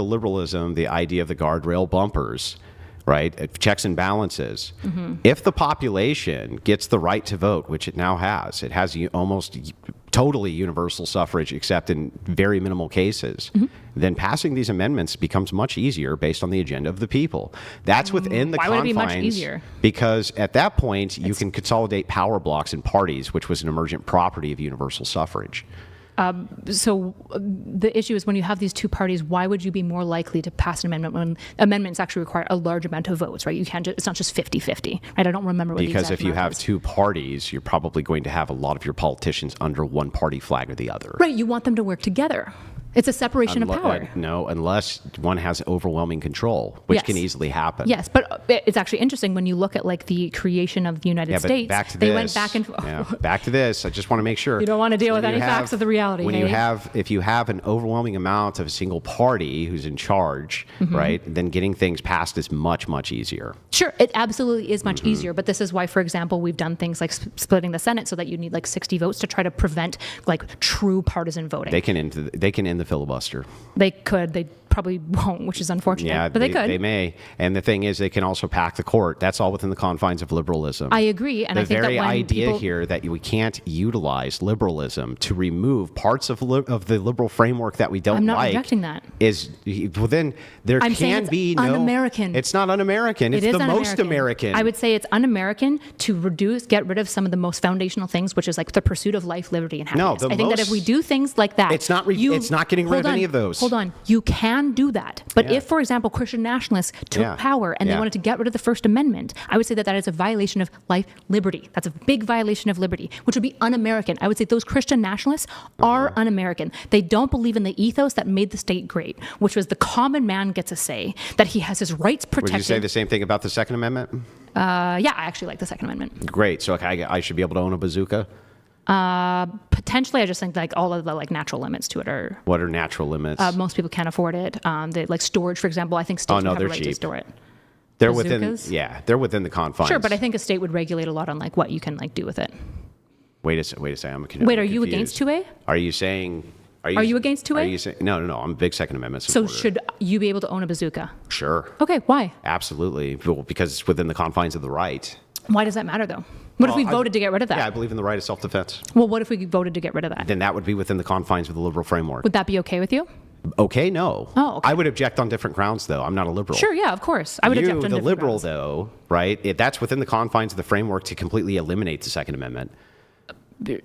liberalism, the idea of the guardrail bumpers, right? Checks and balances. If the population gets the right to vote, which it now has, it has almost totally universal suffrage, except in very minimal cases, then passing these amendments becomes much easier based on the agenda of the people. That's within the Why would it confines. be much easier? Because at that point, you can consolidate power blocks and parties, which was an emergent property of universal suffrage. So the issue is when you have these two parties, why would you be more likely to pass an amendment when amendments actually require a large amount of votes, right? You can't just, it's not just 50-50, right? I don't remember what the Because exact if you amount have is. two parties, you're probably going to have a lot of your politicians under one party flag or the other. Right, you want them to work together. It's a separation of power. No, unless one has overwhelming control, which Yes. can easily happen. Yes, but it's actually interesting when you look at like the creation of the United Yeah, but States. back to they this. went back and Yeah, back to this. I just want to make sure You don't want to deal when with any you facts of the reality, When hey? if you have an overwhelming amount of a single party who's in charge, Mm-hmm. right? Then getting things passed is much easier. Sure, it absolutely is much Mm-hmm. easier, but this is why, for example, we've done things like splitting the Senate so that you need like 60 votes to try to prevent like true partisan voting. They can end the filibuster. They could. They'd probably won't, which is unfortunate. Yeah, but they could. They may. And the thing is, they can also pack the court. That's all within the confines of liberalism. I agree. And the I think very that when idea people, here that we can't utilize liberalism to remove parts of the liberal framework that we don't like. I'm not rejecting that. Is, well, then there I'm saying can it's be no... un-American. It's not un-American. It's It is the most American. I would say it's un-American to get rid of some of the most foundational things, which is like the pursuit of life, liberty, and happiness. No, I think that if we do things like that, it's not getting rid of any of those. Hold on, you can do that. But if, for example, Christian nationalists took power and they wanted to get rid of the First Amendment, I would say that that is a violation of life, liberty. That's a big violation of liberty, which would be un-American. I would say those Christian nationalists are un-American. They don't believe in the ethos that made the state great, which was the common man gets a say, that he has his rights protected. Would you say the same thing about the Second Amendment? Yeah, I actually like the Second Amendment. Great. So I should be able to own a bazooka? Potentially, I just think like all of the like natural limits to it are. What are natural limits? Most people can't afford it. Like storage, for example, I think states would have a right to store it. They're Bazookas? they're within the confines. Sure, but I think a state would regulate a lot on like what you can like do with it. Wait a second. Wait, are you against 2A? Are you saying? Are you against 2A? Are you saying, no. I'm a big Second Amendment So supporter. should you be able to own a bazooka? Sure. Okay, why? Absolutely. Well, because it's within the confines of the right. Why does that matter though? What if we voted to get rid of that? Yeah, I believe in the right of self-defense. Well, what if we voted to get rid of that? Then that would be within the confines of the liberal framework. Would that be okay with you? Okay, no. Oh, okay. I would object on different grounds, though. I'm not a liberal. Sure, yeah, of course. I would object on the different liberal, grounds. though, right? That's within the confines of the framework to completely eliminate the Second Amendment.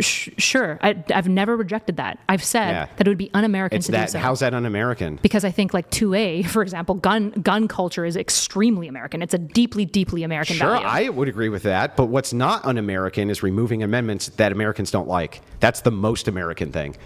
Sure, I've never rejected that. I've said that it would be un-American to do so. How's that un-American? Because I think like 2A, for example, gun culture is extremely American. It's a deeply, deeply American value. Sure, I would agree with that. But what's not un-American is removing amendments that Americans don't like. That's the most American thing.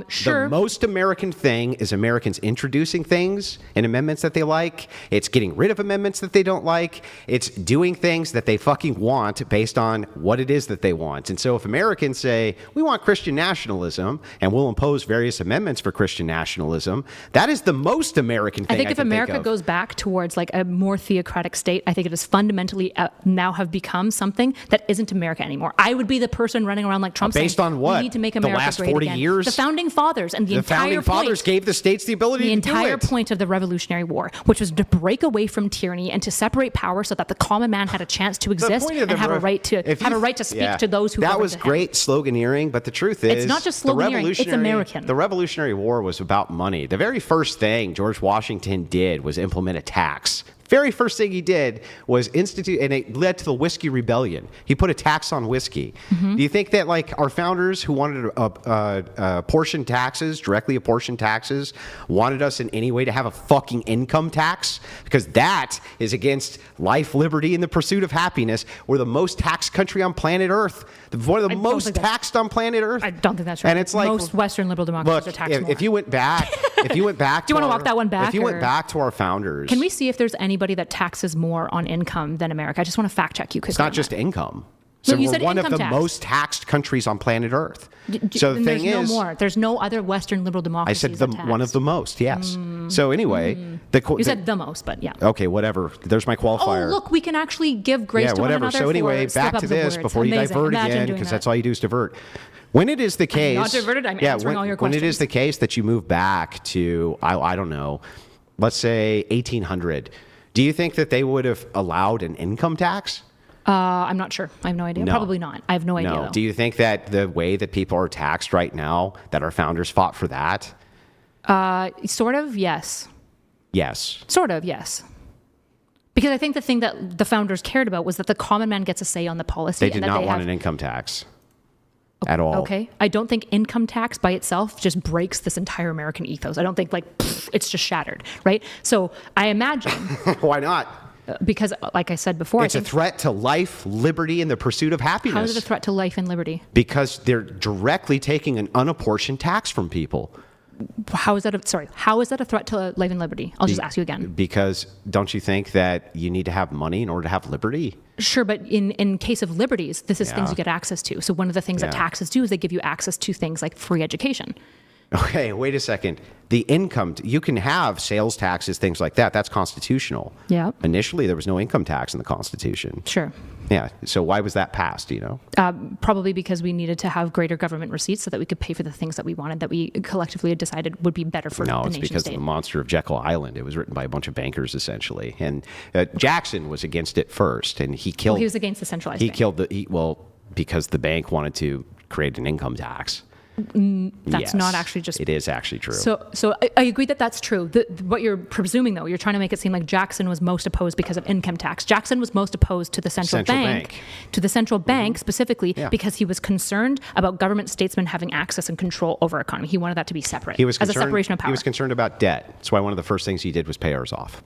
Sure. The most American thing is Americans introducing things and amendments that they like. It's getting rid of amendments that they don't like. It's doing things that they fucking want based on what it is that they want. And so if Americans say, we want Christian nationalism and we'll impose various amendments for Christian nationalism, that is the most American thing I think if America goes back towards like a more theocratic state, I think it is fundamentally now have become something that isn't America anymore. I would be the person running around like Trump based saying, on what? We need to make The America last great 40 again. years? The founding fathers and the founding fathers gave the states the ability to do it. The entire point of the Revolutionary War, which was to break away from tyranny and to separate power so that the common man had a chance to exist and have a right to speak to those who That was governed great sloganeering, but the truth is, it's not just sloganeering, it's American. The Revolutionary War was about money. The very first thing George Washington did was implement a tax. Very first thing he did was institute, and it led to the Whiskey Rebellion. He put a tax on whiskey. Mm-hmm. Do you think that like our founders who wanted apportioned taxes, directly apportioned taxes, wanted us in any way to have a fucking income tax? Because that is against life, liberty, and the pursuit of happiness. We're the most taxed country on planet Earth. One of the most taxed on planet Earth. I don't think that's right. And it's like most Western liberal democracies are taxed more. If you went back, do you want to walk that one back? If you went back to our founders, can we see if there's anybody that taxes more on income than America? I just want to fact check you. It's not just income. So we're one of the tax. most taxed countries on planet Earth. So the thing there's is, no more. There's no other Western liberal democracies. I said one of the most. Yes. So anyway, you said the most, but yeah. Okay, whatever. There's my qualifier. Oh, look, we can actually give grace to whatever. one another. So anyway, back to this before you divert again, because that's all you do is divert. When it is the case, I'm not diverted. I'm answering all your questions. When it is the case that you move back to, I don't know, let's say 1800, do you think that they would have allowed an income tax? I'm not sure. I have no idea. No. Probably not. I have no idea. Though. Do you think that the way that people are taxed right now, that our founders fought for that? Sort of, yes. Yes. Sort of, yes. Because I think the thing that the founders cared about was that the common man gets a say on the policy. They did not want an income tax at all. Okay. I don't think income tax by itself just breaks this entire American ethos. I don't think it's just shattered, right? So I imagine. Why not? Because, like I said before, it's a threat to life, liberty, and the pursuit of happiness. How is it a threat to life and liberty? Because they're directly taking an unapportioned tax from people. How is that a threat to life and liberty? I'll just ask you again. Because don't you think that you need to have money in order to have liberty? Sure, but in case of liberties, this is things you get access to. So one of the things that taxes do is they give you access to things like free education. Okay, wait a second. The income, you can have sales taxes, things like that. That's constitutional. Yeah. Initially, there was no income tax in the Constitution. Sure. Yeah. So why was that passed? Do you know? Probably because we needed to have greater government receipts so that we could pay for the things that we wanted, that we collectively had decided would be better for No, the it's nation because state. of the Monster of Jekyll Island. It was written by a bunch of bankers, essentially. And Jackson was against it first, and he killed... Well, he was against the centralized bank. Killed because the bank wanted to create an income tax. That's not actually just... It is actually true. So I agree that that's true. What you're presuming, though, you're trying to make it seem like Jackson was most opposed because of income tax. Jackson was most opposed to the central bank. To the central bank specifically, because he was concerned about government statesmen having access and control over economy. He wanted that to be separate, as a separation of power. He was concerned about debt. That's why one of the first things he did was pay ours off.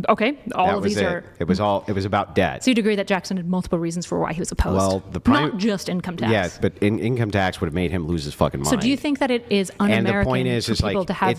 Okay, all of these are... It was about debt. So you'd agree that Jackson had multiple reasons for why he was opposed? Well, not just income tax. Yeah, but income tax would have made him lose his fucking mind. So do you think that it is un-American and the point is for people like, to have...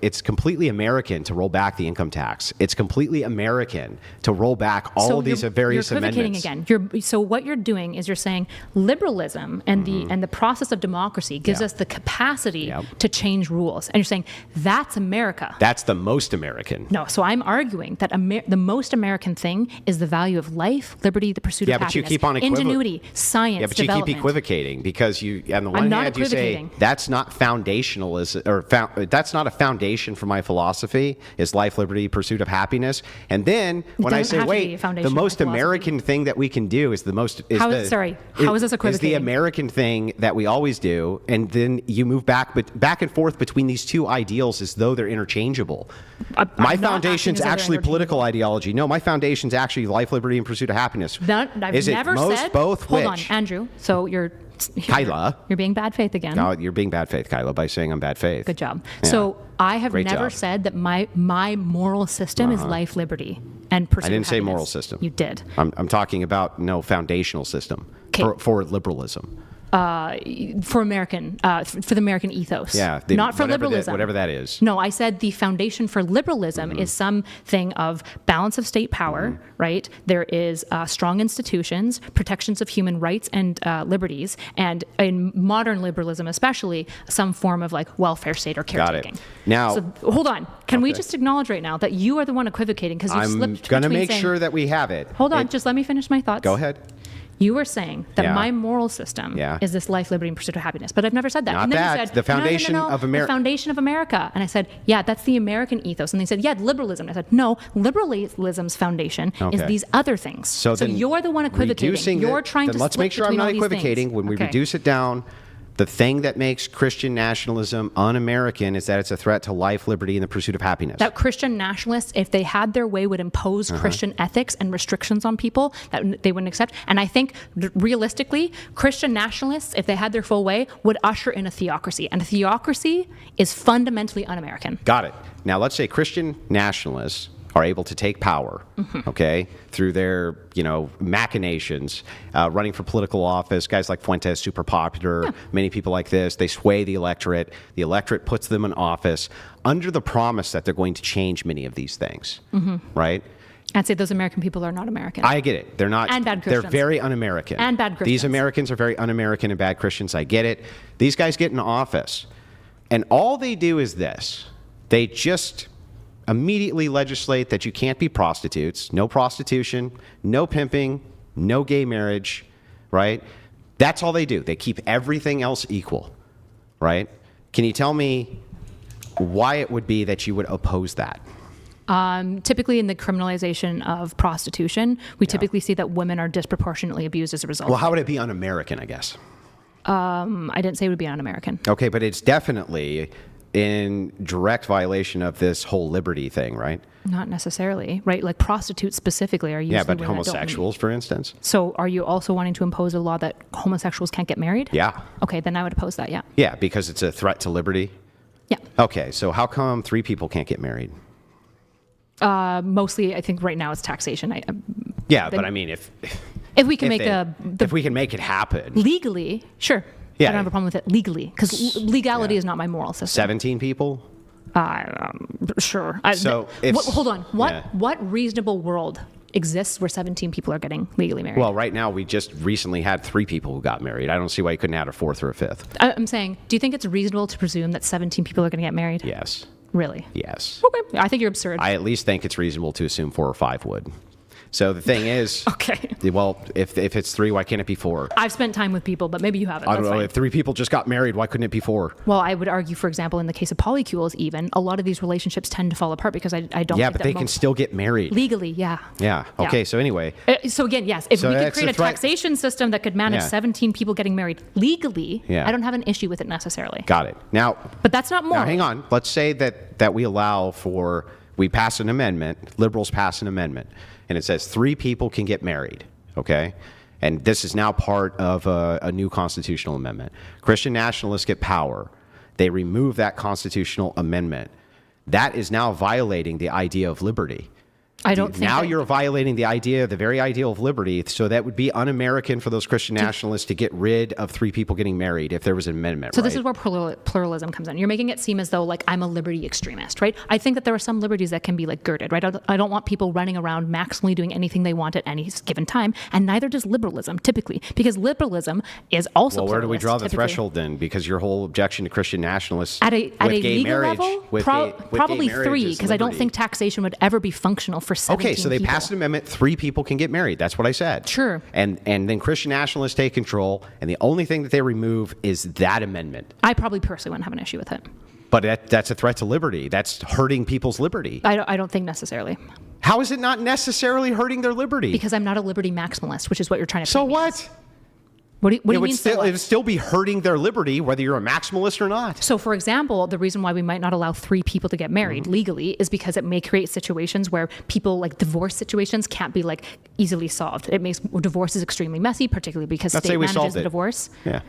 it's completely American to roll back the income tax. It's completely American to roll back all of these various amendments. You're equivocating again. So what you're doing is you're saying liberalism and the process of democracy gives us the capacity to change rules. And you're saying that's America. That's the most American. No, so I'm arguing that the most American thing is the value of life, liberty, the pursuit of happiness, but you keep on ingenuity, science, Yeah, but development. you keep equivocating because on the one hand, you say that's not foundationalism, or that's not a foundation for my philosophy, is life, liberty, pursuit of happiness. And then when I say, wait, the most American thing that we can do is the most... How is this equivocating? Is the American thing that we always do, and then you move back and forth between these two ideals as though they're interchangeable. My foundation's actually political ideology. No, my foundation's actually life, liberty, and pursuit of happiness. I've never said... Both, hold on, Andrew. So Kyla. You're being bad faith again. No, you're being bad faith, Kyla, by saying I'm bad faith. Good job. Yeah. So I have Great never job. said that my moral system is life, liberty, and pursuit of happiness. I didn't say moral system. You did. I'm talking about foundational system for liberalism. For the American ethos. Yeah. Not for liberalism. Whatever that is. No, I said the foundation for liberalism is something of balance of state power, right? There is strong institutions, protections of human rights and liberties, and in modern liberalism especially, some form of like welfare state or caretaking. Got it. Now, so hold on. Can we just acknowledge right now that you are the one equivocating because you slipped between I'm going to make sure that we have it. Hold on, just let me finish my thoughts. Go ahead. You were saying that my moral system is this life, liberty, and pursuit of happiness, but I've never said that. Not and then that. You said, The foundation of America. The foundation of America. And I said, yeah, that's the American ethos. And they said, yeah, liberalism. And I said, no, liberalism's foundation is these other things. So you're the one equivocating. You're trying to let's make sure I'm not equivocating. When we reduce it down, the thing that makes Christian nationalism un-American is that it's a threat to life, liberty, and the pursuit of happiness. That Christian nationalists, if they had their way, would impose Christian ethics and restrictions on people that they wouldn't accept. And I think, realistically, Christian nationalists, if they had their full way, would usher in a theocracy. And a theocracy is fundamentally un-American. Got it. Now, let's say Christian nationalists are able to take power, okay, through their, machinations, running for political office. Guys like Fuentes, super popular. Many people like this. They sway the electorate. The electorate puts them in office under the promise that they're going to change many of these things, right? I'd say those American people are not American. I get it. They're not. And bad Christians. They're very un-American. And bad Christians. These Americans are very un-American and bad Christians. I get it. These guys get in office, and all they do is this. They just immediately legislate that you can't be prostitutes, no prostitution, no pimping, no gay marriage, right? That's all they do. They keep everything else equal, right? Can you tell me why it would be that you would oppose that? Typically in the criminalization of prostitution, we typically see that women are disproportionately abused as a result. Well, how would it be un-American, I guess? I didn't say it would be un-American. Okay, but it's definitely in direct violation of this whole liberty thing, right? Not necessarily, right? Like prostitutes specifically are usually but women homosexuals, for instance. So are you also wanting to impose a law that homosexuals can't get married? Yeah. Okay, then I would oppose that, yeah. Yeah, because it's a threat to liberty? Yeah. Okay, so how come 3 people can't get married? Mostly, I think right now it's taxation. But I mean, if we can if we can make it happen legally, sure. Yeah. I don't have a problem with it legally because legality is not my moral system. 17 people? Sure. Hold on. What reasonable world exists where 17 people are getting legally married? Well, right now we just recently had 3 people who got married. I don't see why you couldn't add a 4th or a 5th. I'm saying, do you think it's reasonable to presume that 17 people are going to get married? Yes. Really? Yes. Okay. I think you're absurd. I at least think it's reasonable to assume 4 or 5 would. So the thing is, Okay. well, if it's 3, why can't it be 4? I've spent time with people, but maybe you haven't. I don't That's know. fine. If 3 people just got married, why couldn't it be 4? Well, I would argue, for example, in the case of polycules, even a lot of these relationships tend to fall apart because I don't. Yeah, think but that they can still get married. legally. Yeah. Yeah. Okay. So anyway, So again, yes, if So we could that's create a a threat. taxation system that could manage Yeah. 17 people getting married legally, Yeah. I don't have an issue with it necessarily. got it. Now, But that's not moral. hang on. Let's say that we allow for, we pass an amendment, liberals pass an amendment, and it says 3 people can get married, okay? And this is now part of a new constitutional amendment. Christian nationalists get power. They remove that constitutional amendment. That is now violating the idea of liberty. I don't think Now that- you're violating the very ideal of liberty. So that would be un-American for those Christian nationalists to get rid of 3 people getting married if there was an amendment. So right? this is where pluralism comes in. You're making it seem as though like I'm a liberty extremist, right? I think that there are some liberties that can be like girded, right? I don't want people running around maximally doing anything they want at any given time, and neither does liberalism typically, because liberalism is also. Well, where do we pluralist, draw the typically. threshold then? Because your whole objection to Christian nationalists At a with gay legal marriage, level, with probably gay marriage 3, is because I don't liberty. think taxation would ever be functional for 17 Okay, so they people. passed an amendment, 3 people can get married. That's what I said. Sure. And then Christian nationalists take control, and the only thing that they remove is that amendment. I probably personally wouldn't have an issue with it. But that's a threat to liberty. That's hurting people's liberty. I don't think necessarily, How is it not necessarily hurting their liberty? because I'm not a liberty maximalist, which is what you're trying to. So paint me as. what? What do you It would mean? So still, what? it would still be hurting their liberty, whether you're a maximalist or not. So, for example, the reason why we might not allow 3 people to get married Mm-hmm. legally is because it may create situations where people, like divorce situations, can't be like easily solved. It makes divorce is extremely messy, particularly because Let's state say we manages solved the it. divorce. Yeah.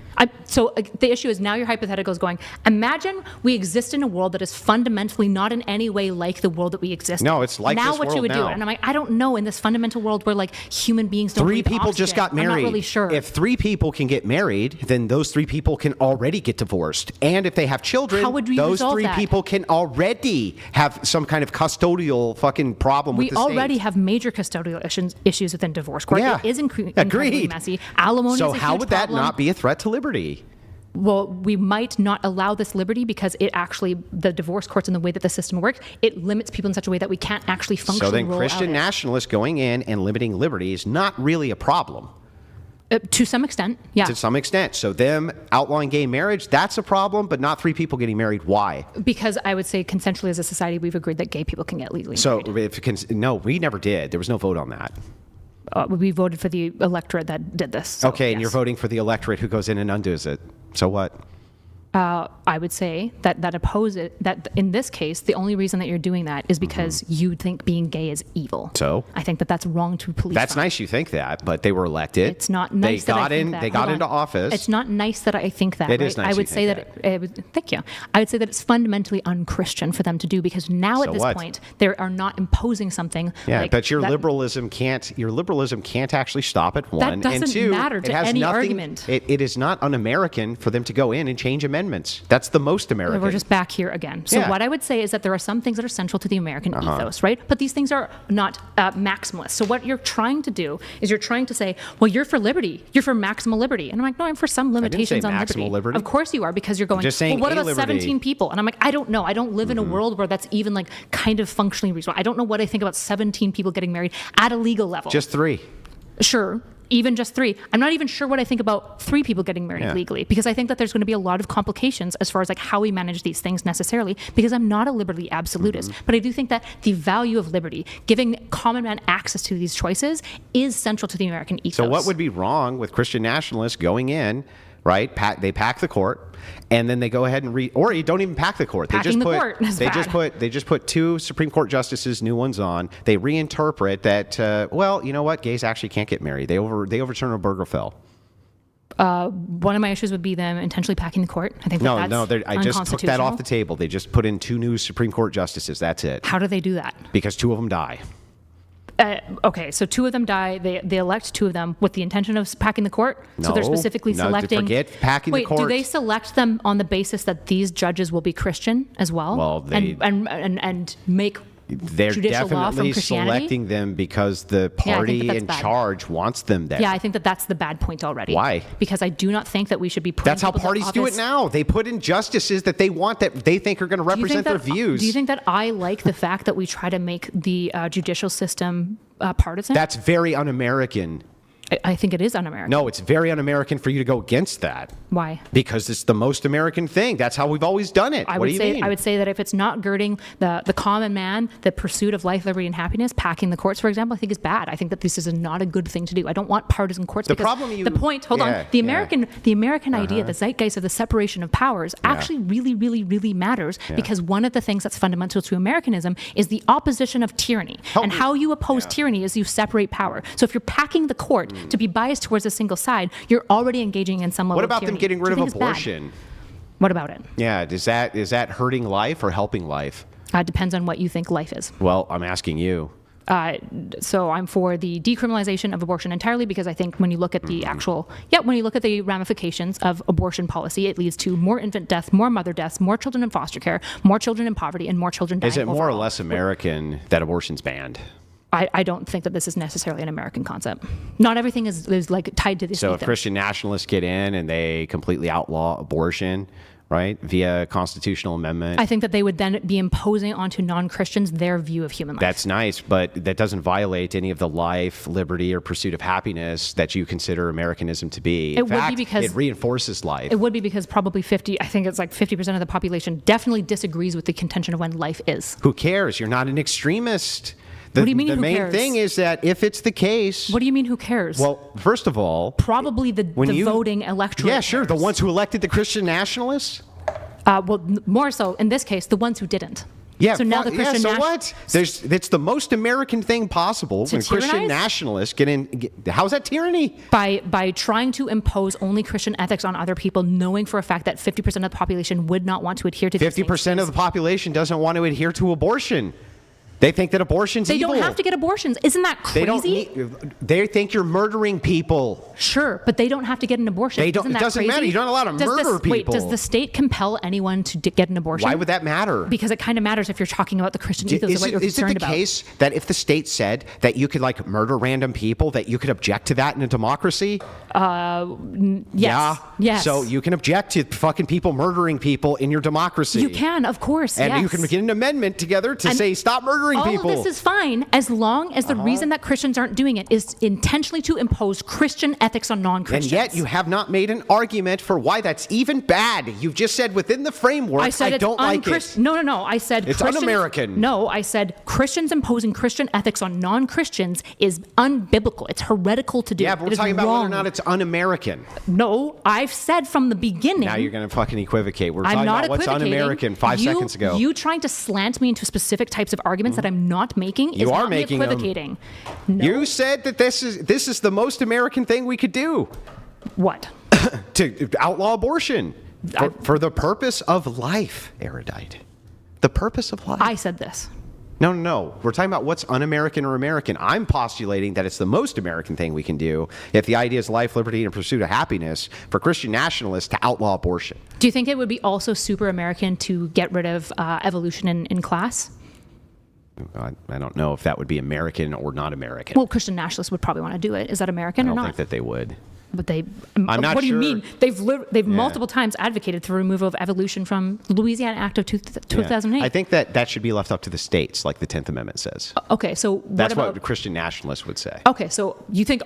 So the issue is now your hypothetical is going. Imagine we exist in a world that is fundamentally not in any way like the world that we exist. No, in. it's like now this what you world would do, now. and I'm like, I don't know. In this fundamental world where like human beings don't 3 breathe people just oxygen, got married. I'm not really sure. If 3 people can get married, then those 3 people can already get divorced. And if they have children, How would we those resolve 3 that? people can already have some kind of custodial fucking problem We with the already state. have major custodial issues within divorce court. Yeah. It is incredibly Agreed. messy. Alimony So is a how huge would that problem. not be a threat to liberty? Well, we might not allow this liberty because it actually, the divorce courts and the way that the system works, it limits people in such a way that we can't actually So functionally then roll Christian out it. nationalists going in and limiting liberty is not really a problem. To some extent, yeah. To some extent. So them outlawing gay marriage, that's a problem, but not 3 people getting married. Why? Because I would say consensually as a society, we've agreed that gay people can get legally So married. no, we never did. There was no vote on that. We voted for the electorate that did this. So, Okay, and yes. you're voting for the electorate who goes in and undoes it. So what? I would say that oppose it. That in this case, the only reason that you're doing that is because you think being gay is evil. Mm-hmm. So? I think that that's wrong to police. That's nice you think that, but they were elected. It's not nice They that I got think in. that. They got Hold into on. office. It's not nice that I think that. It right? is nice I you would say think that. Thank you. I would say that it's fundamentally unchristian for them to do because now So at this what? point they are not imposing something. Yeah, like but your that- liberalism can't actually stop at one. and doesn't 2, matter it to has any nothing, argument. It is not un-American for them to go in and change amendments. That's the most American. We're just back here again. So Yeah. what I would say is that there are some things that are central to the American ethos, right? But these things are not maximalist. So what you're trying to do is you're trying to say, well, you're for liberty, you're for maximal liberty, and I'm like, no, I'm for some limitations on maximal liberty. Of course you are, because you're going. just saying well, what a about liberty. 17 people? And I'm like, I don't know. I don't live in a world where that's even like kind of functionally reasonable. I don't know what I think about 17 people getting married at a legal level. just 3. Sure. Even just 3. I'm not even sure what I think about 3 people getting married Yeah. legally, because I think that there's going to be a lot of complications as far as like how we manage these things necessarily, because I'm not a liberty absolutist. Mm-hmm. But I do think that the value of liberty, giving common man access to these choices, is central to the American ethos. So what would be wrong with Christian nationalists going in, right? They pack the court, and then they go ahead and or you don't even pack the court. Packing the court is they just bad. put 2 Supreme Court justices, new ones on. They reinterpret that. Well, you know what? Gays actually can't get married. They overturn Obergefell. One of my issues would be them intentionally packing the court. I think that No, that's I just took that off the unconstitutional. table. They just put in 2 new Supreme Court justices. That's it. How do they do that? Because 2 of them die. Okay, so 2 of them die. They elect 2 of them with the intention of packing the court. So they're No, specifically no, selecting. forget packing the Wait, do court. they select them on the basis that these judges will be Christian as well? Well, they- and make They're judicial law from definitely Christianity. selecting them because the party that's in bad. charge wants them there. Yeah, I think that that's the bad point already. Why? Because I do not think that we should be putting That's how people to parties do it office- now. They put in justices that they want, that they think are going to Do you think represent their that- views. Do you think that I like the fact that we try to make the judicial system partisan? That's very un-American. I think it is un-American. No, it's very un-American for you to go against that. Why? Because it's the most American thing. That's how we've always done it. What do you mean? I would say that if it's not girding the common man, the pursuit of life, liberty, and happiness, packing the courts, for example, I think is bad. I think that this is not a good thing to do. I don't want partisan courts. The because problem you- the point, hold yeah, on, the yeah. American idea, the zeitgeist of the separation of powers, actually really, really, really matters because one of the things that's fundamental to Americanism is the opposition of tyranny. And how you oppose tyranny is you separate power. So if you're packing the court to be biased towards a single side, you're already engaging in some level What of about tyranny. them getting Do rid you of think it's bad? abortion? What about it? Yeah, is that hurting life or helping life? Depends on what you think life is. Well, I'm asking you. So I'm for the decriminalization of abortion entirely because I think when you look at the when you look at the ramifications of abortion policy, it leads to more infant deaths, more mother deaths, more children in foster care, more children in poverty, and more children dying Is it more or overall. less American that abortion's banned? I don't think that this is necessarily an American concept. Not everything is like tied to this. So if Christian nationalists get in and they completely outlaw abortion, right, via constitutional amendment, I think that they would then be imposing onto non-Christians their view of human life. that's nice, but that doesn't violate any of the life, liberty, or pursuit of happiness that you consider Americanism to be. In It would be fact, because- it reinforces life. It would be because probably 50% of the population definitely disagrees with the contention of when life is. Who cares? You're not an extremist. The, What do you mean, The who main cares? thing is that if it's the case, What do you mean, who cares? well, first of all, Probably the voting electorate. yeah, sure, the cares. ones who elected the Christian nationalists. More so in this case, the ones who didn't. Yeah, So now the Christian so what? It's the most American thing possible when Christian tyrannize? nationalists get in. How's that tyranny? By trying to impose only Christian ethics on other people, knowing for a fact that 50% of the population would not want to adhere to these 50% of the population doesn't want to adhere to abortion. They think that abortion's They evil. don't have to get abortions. Isn't that crazy? They don't need, they think you're murdering people. Sure, but they don't have to get an abortion. They don't- Isn't it that doesn't crazy? matter. You're not allowed to murder Wait, does people. the state compel anyone to get an abortion? Why would that matter? Because it kind of matters if you're talking about the Christian ethos of what you're Is it concerned the about. case that if the state said that you could like murder random people, that you could object to that in a democracy? Yes. Yeah. Yes. So you can object to fucking people murdering people in your democracy. You can, of course. And yes. you can get an amendment together to And say stop murdering all people. of this is fine as long as the reason that Christians aren't doing it is intentionally to impose Christian ethics on non-Christians. And yet you have not made an argument for why that's even bad. You've just said within the framework, I said it's don't like it. No. I said It's Christians- un-American. No, I said Christians imposing Christian ethics on non-Christians is unbiblical. It's heretical to do. Yeah, but It we're is talking about whether or wrong. not it's un-American. No, I've said from the beginning. Now you're going to fucking equivocate. We're I'm talking not about what's equivocating. un-American 5 seconds ago. You trying to slant me into specific types of arguments that I'm not making is You are not me making them. equivocating. No. You said that this is the most American thing we could do, What? to outlaw abortion for the purpose of life, Erudite. The purpose of life. I said this. No. We're talking about what's un-American or American. I'm postulating that it's the most American thing we can do if the idea is life, liberty, and pursuit of happiness for Christian nationalists to outlaw abortion. Do you think it would be also super American to get rid of evolution in class? I don't know if that would be American or not American. Well, Christian nationalists would probably want to do it. Is that American I or don't not? think that they would. But they. I'm not what do you sure. mean? They've multiple times advocated the removal of evolution from the Louisiana Act of 2008. I think that should be left up to the states, like the 10th Amendment says. Okay, so That's what about? what Christian nationalists would say. Okay, so you think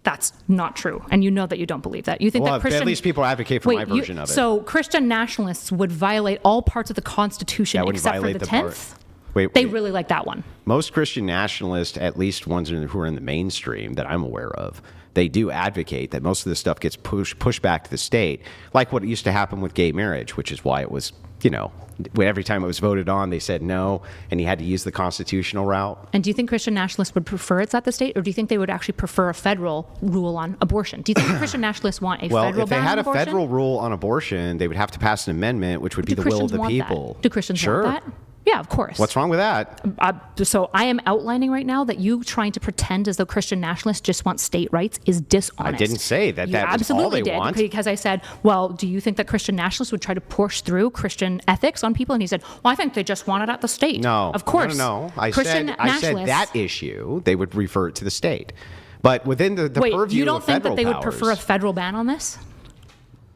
that's not true, and you know that you don't believe that. You think Well, that Christian. at least people advocate for my version of it. So Christian nationalists would violate all parts of the Constitution That wouldn't except for violate the the part- 10th. Wait, They really like that one. Most Christian nationalists, at least ones who are in the mainstream that I'm aware of, they do advocate that most of this stuff gets pushed back to the state, like what used to happen with gay marriage, which is why it was, every time it was voted on, they said no, and you had to use the constitutional route. And do you think Christian nationalists would prefer it's at the state, or do you think they would actually prefer a federal rule on abortion? Do you think Christian nationalists want a Well, federal if they ban had on a abortion? federal rule on abortion, they would have to pass an amendment, which would be Do the will of Christians the want people. that? Do Christians Sure. want that? Yeah, of course. What's wrong with that? So I am outlining right now that you trying to pretend as though Christian nationalists just want state rights is dishonest. I didn't say that. You That was absolutely all they did, want. because I said, well, do you think that Christian nationalists would try to push through Christian ethics on people? And he said, well, I think they just want it at the state. No, of course. No. I Christian said nationalists. that issue they would refer it to the state, but within the Wait, purview you don't of think that federal they would powers, prefer a federal ban on this?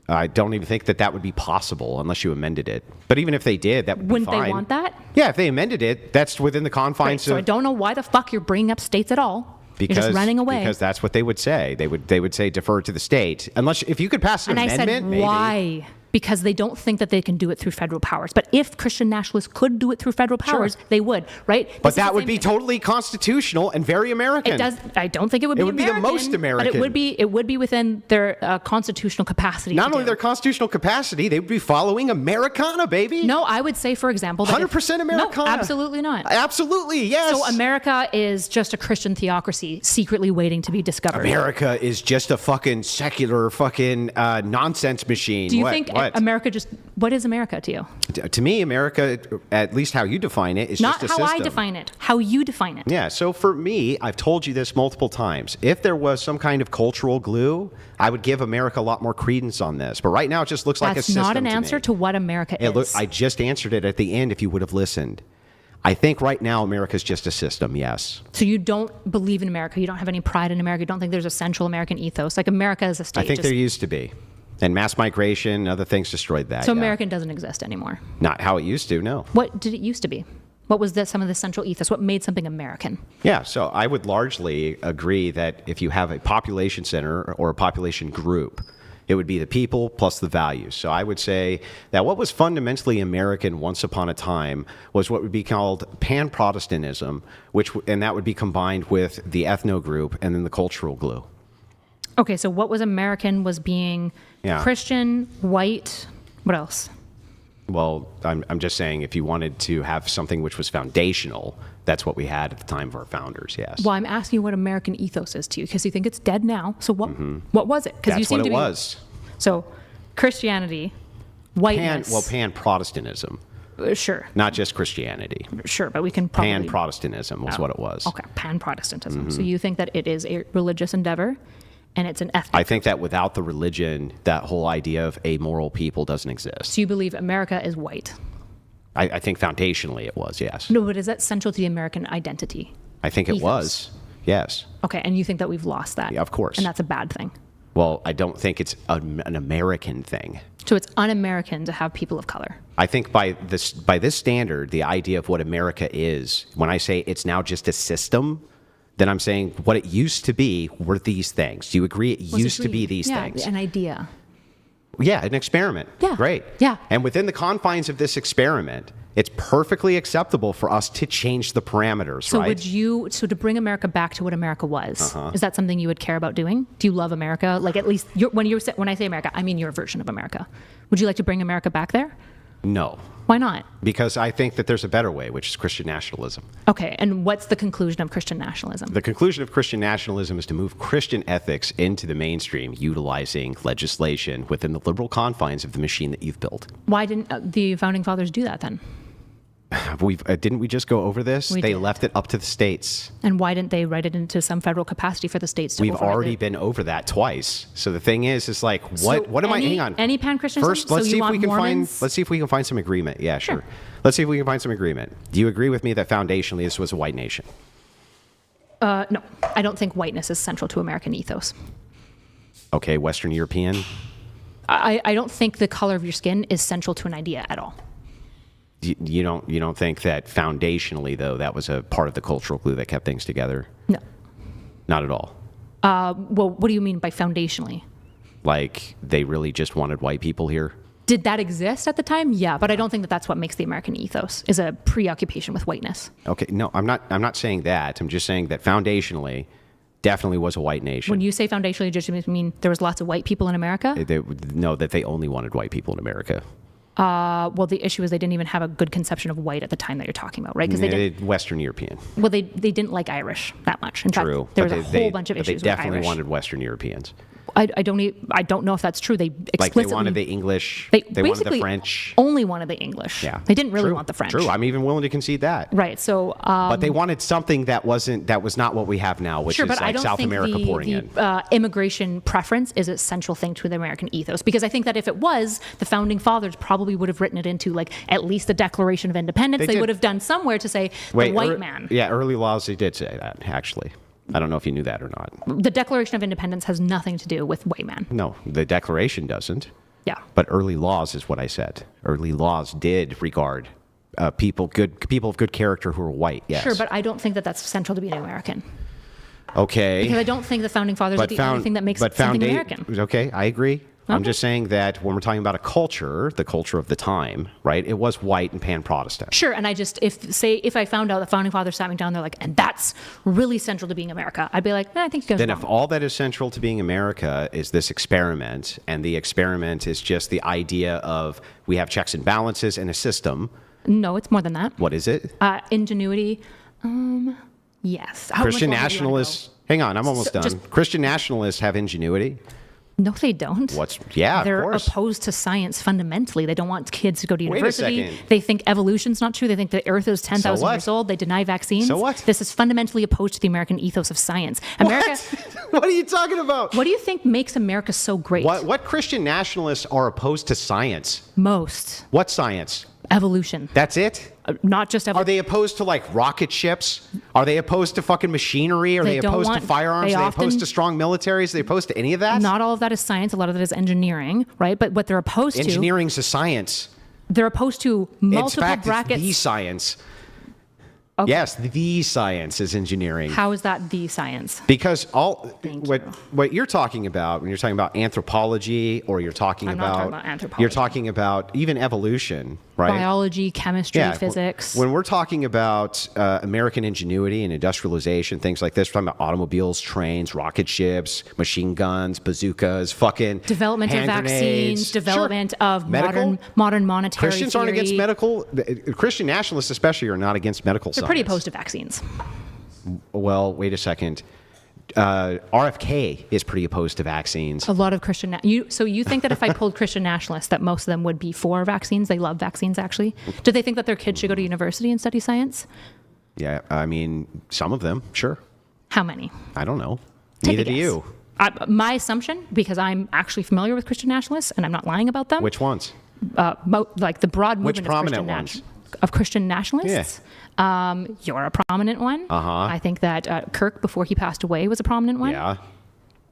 I don't even think that would be possible unless you amended it. But even if they did, that would Wouldn't be fine. they want that? Yeah, if they amended it, that's within the Right, confines so I of. don't know why the fuck you're bringing up states at all. You're just running away. Because that's what they would say. They would say defer to the state, unless if you could pass an And I amendment. said, maybe. why? Because they don't think that they can do it through federal powers. But if Christian nationalists could do it through federal powers, they would, right? But This is that the would same be thing. totally constitutional and very American. It does. I don't think it would be. It would be the most American. But it would be within their constitutional capacity. Not to only do. their constitutional capacity, they would be following Americana, baby. No, I would say, for example, that 100% Americana. No, absolutely not. Absolutely, yes. So America is just a Christian theocracy, secretly waiting to be discovered. America is just a fucking secular fucking nonsense machine. Do you What? think What? America just? What is America to you? To me, America, at least how you define it, is Not just a how system. I define it. How you define it. Yeah, so for me, I've told you this multiple times. If there was some kind of cultural glue, I would give America a lot more credence on this. But right now, it just looks like a That's system not an to answer me. to what America is. I just answered it at the end if you would have listened. I think right now America's just a system, yes. So you don't believe in America. You don't have any pride in America. You don't think there's a central American ethos. Like America is a state. I think there used to be. And mass migration and other things destroyed that. So yeah. American doesn't exist anymore. Not how it used to, no. What did it used to be? What was some of the central ethos? What made something American? Yeah, so I would largely agree that if you have a population center or a population group, it would be the people plus the values. So I would say that what was fundamentally American once upon a time was what would be called pan-Protestantism, and that would be combined with the ethno group and then the cultural glue. Okay, so what was American was being Christian, white, what else? Well, I'm just saying if you wanted to have something which was foundational, that's what we had at the time of our founders, yes. Well, I'm asking you what American ethos is to you because you think it's dead now. So what was it? That's what it was. So Christianity, whiteness. Pan-Protestantism. Sure. Not just Christianity. Sure, but we can probably... Pan-Protestantism was what it was. Okay, pan-Protestantism. So you think that it is a religious endeavor and it's an ethnic... I think that without the religion, that whole idea of a moral people doesn't exist. So you believe America is white? I think foundationally it was, yes. No, but is that central to the American identity? I think it Ethos. was, yes. Okay, and you think that we've lost that? Yeah, of course. And that's a bad thing? Well, I don't think it's an American thing. So it's un-American to have people of color? I think by this standard, the idea of what America is, when I say it's now just a system, then I'm saying what it used to be were these things. Do you agree it used to be these things? An idea. Yeah, an experiment. Yeah. Great. Yeah. And within the confines of this experiment, it's perfectly acceptable for us to change the parameters, So right? so to bring America back to what America was, is that something you would care about doing? Do you love America? Like at least when I say America, I mean your version of America. Would you like to bring America back there? No. Why not? Because I think that there's a better way, which is Christian nationalism. Okay, and what's the conclusion of Christian nationalism? The conclusion of Christian nationalism is to move Christian ethics into the mainstream, utilizing legislation within the liberal confines of the machine that you've built. Why didn't the founding fathers do that then? Didn't we just go over this? We They did. left it up to the states. And why didn't they write it into some federal capacity for the states to We've override already it? been over that twice. So the thing is like, what am I? Hang on. Any pan-Christianism? First, So let's you see if want we can Mormons? let's see if we can find some agreement. Yeah, sure. Sure. Let's see if we can find some agreement. Do you agree with me that foundationally this was a white nation? No, I don't think whiteness is central to American ethos. Okay, Western European. I don't think the color of your skin is central to an idea at all. You don't think that foundationally though that was a part of the cultural glue that kept things together? No. Not at all. Well, what do you mean by foundationally? Like they really just wanted white people here? Did that exist at the time? Yeah, but I don't think that that's what makes the American ethos, is a preoccupation with whiteness. Okay, no, I'm not saying that. I'm just saying that foundationally definitely was a white nation. When you say foundationally, you just mean there was lots of white people in America? That they only wanted white people in America. Well, the issue is they didn't even have a good conception of white at the time that you're talking about, right? Because they didn't. Western European. Well, they didn't like Irish that much. In True. fact, there was a whole bunch of issues But they definitely with Irish. wanted Western Europeans. I don't know if that's true. They explicitly Like they wanted the English, They wanted the basically French. only wanted the English. Yeah, They didn't really True. want the French. True, I'm even willing to concede that. Right. So, But they wanted something that was not what we have now, which sure, is but I like don't South think America pouring in. the immigration preference is a central thing to the American ethos. Because I think that if it was, the founding fathers probably would have written it into like at least the Declaration of Independence. They did. would have done somewhere to say the white man. Yeah, early laws, they did say that, actually. I don't know if you knew that or not. The Declaration of Independence has nothing to do with white man. No, the Declaration doesn't. Yeah. But early laws is what I said. Early laws did regard people of good character who are white, yes. Sure, but I don't think that that's central to being American. Okay. Because I don't think the founding fathers are the only thing that makes something American. Okay, I agree. I'm Okay. just saying that when we're talking about a culture, the culture of the time, right, it was white and pan-Protestant. Sure, and I just, if I found out the founding fathers sat me down, they're like, and that's really central to being America, I'd be like, I think you guys Then are if wrong. all that is central to being America is this experiment, and the experiment is just the idea of we have checks and balances and a system, No, it's more than that. what is it? Ingenuity, yes. How much Christian longer do you wanna nationalists, hang on, I'm almost done. just- Christian nationalists have ingenuity. go? No, they don't. Of They're course. opposed to science fundamentally. They don't want kids to go to Wait a university. second. They think evolution's not true. They think the Earth is 10,000 what? years old. They deny vaccines. So what? This is fundamentally opposed to the American ethos of science. America. What are you talking about? What do you think makes America so great? What Christian nationalists are opposed to science? Most What science? evolution. That's it? Not just Are evolution. they opposed to like rocket ships? Are they opposed to fucking machinery? Are They they don't opposed to want- firearms? they Are they often- opposed to strong militaries? Are they opposed to any of that? Not all of that is science. A lot of that is engineering, right? But what they're opposed Engineering's a science. they're opposed to multiple In fact, brackets. it's the science. Okay. Yes, the science is engineering. How is that the science? Because Thank what you. what you're talking about when you're talking about anthropology, or you're talking I'm not about, talking about anthropology. you're talking about even evolution, right? Biology, chemistry, physics. When we're talking about American ingenuity and industrialization, things like this, we're talking about automobiles, trains, rocket ships, machine guns, bazookas, fucking Development of hand grenades. vaccines, development Sure. of Medical? modern monetary Christians aren't against theory. medical. Christian nationalists, especially, are not against medical They're science. pretty opposed to vaccines. Well, wait a second. RFK is pretty opposed to vaccines. A lot of Christian. So you think that if I pulled Christian nationalists, that most of them would be for vaccines? They love vaccines, actually. Do they think that their kids should go to university and study science? Yeah, I mean, some of them, sure. How many? I don't know. Take a Neither do guess. you. My assumption, because I'm actually familiar with Christian nationalists, and I'm not lying about them. Which ones? Like the broad Which movement prominent of Christian ones? Of Christian nationalists. You're a prominent one. Uh-huh. I think that Kirk, before he passed away, was a prominent one. Yeah.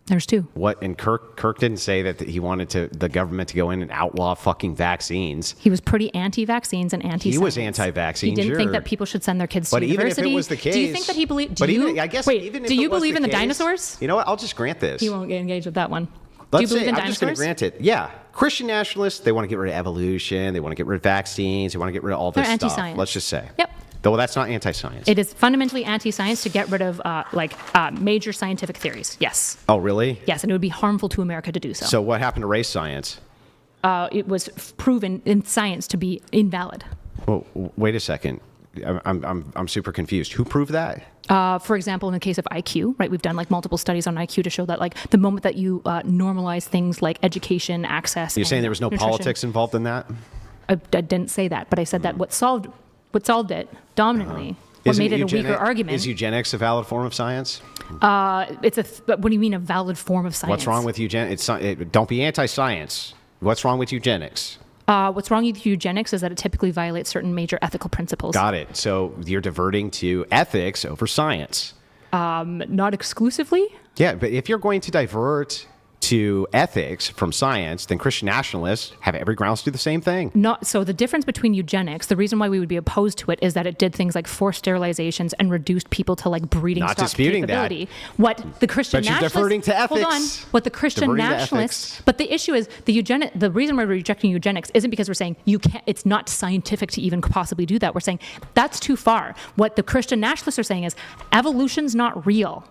There's two. What? And Kirk didn't say that he wanted the government to go in and outlaw fucking vaccines. He was pretty anti-vaccines and anti-science. He was anti-vaccines, He didn't think sure. that people should send their kids But to even if university. it was the case, do you think that he believed? I guess even if do it you was believe the in the case- dinosaurs? You know what? I'll just grant this. You won't get engaged with that one. Let's do you believe say, in I'm just going dinosaurs? to grant it. Yeah. Christian nationalists, they want to get rid of evolution. They want to get rid of vaccines. They want to get rid of all this They're stuff. anti-science. Let's just say. Yep. Though that's not anti-science. It is fundamentally anti-science to get rid of major scientific theories. Yes. Oh, really? Yes, and it would be harmful to America to do so. So what happened to race science? It was proven in science to be invalid. Well, wait a second. I'm super confused. Who proved that? For example, in the case of IQ, right, we've done like multiple studies on IQ to show that like the moment that you normalize things like education, access. You're and saying there was no nutrition- politics involved in that? I didn't say that, but I said that what solved it dominantly, what made it a weaker argument. Is eugenics a valid form of science? But what do you mean a valid form of science? What's wrong with eugenics? Don't be anti-science. What's wrong with eugenics? What's wrong with eugenics is that it typically violates certain major ethical principles. Got it. So you're diverting to ethics over science. Not exclusively. Yeah, but if you're going to divert to ethics from science, then Christian nationalists have every grounds to do the same thing. Not so. The difference between eugenics, the reason why we would be opposed to it, is that it did things like forced sterilizations and reduced people to like breeding Not stock disputing that. capability. What the Christian But you're nationalists, diverting to hold on. ethics. What the Christian Diverting to nationalists, ethics. but the issue is the reason why we're rejecting eugenics isn't because we're saying you can't. It's not scientific to even possibly do that. We're saying that's too far. What the Christian nationalists are saying is evolution's not real.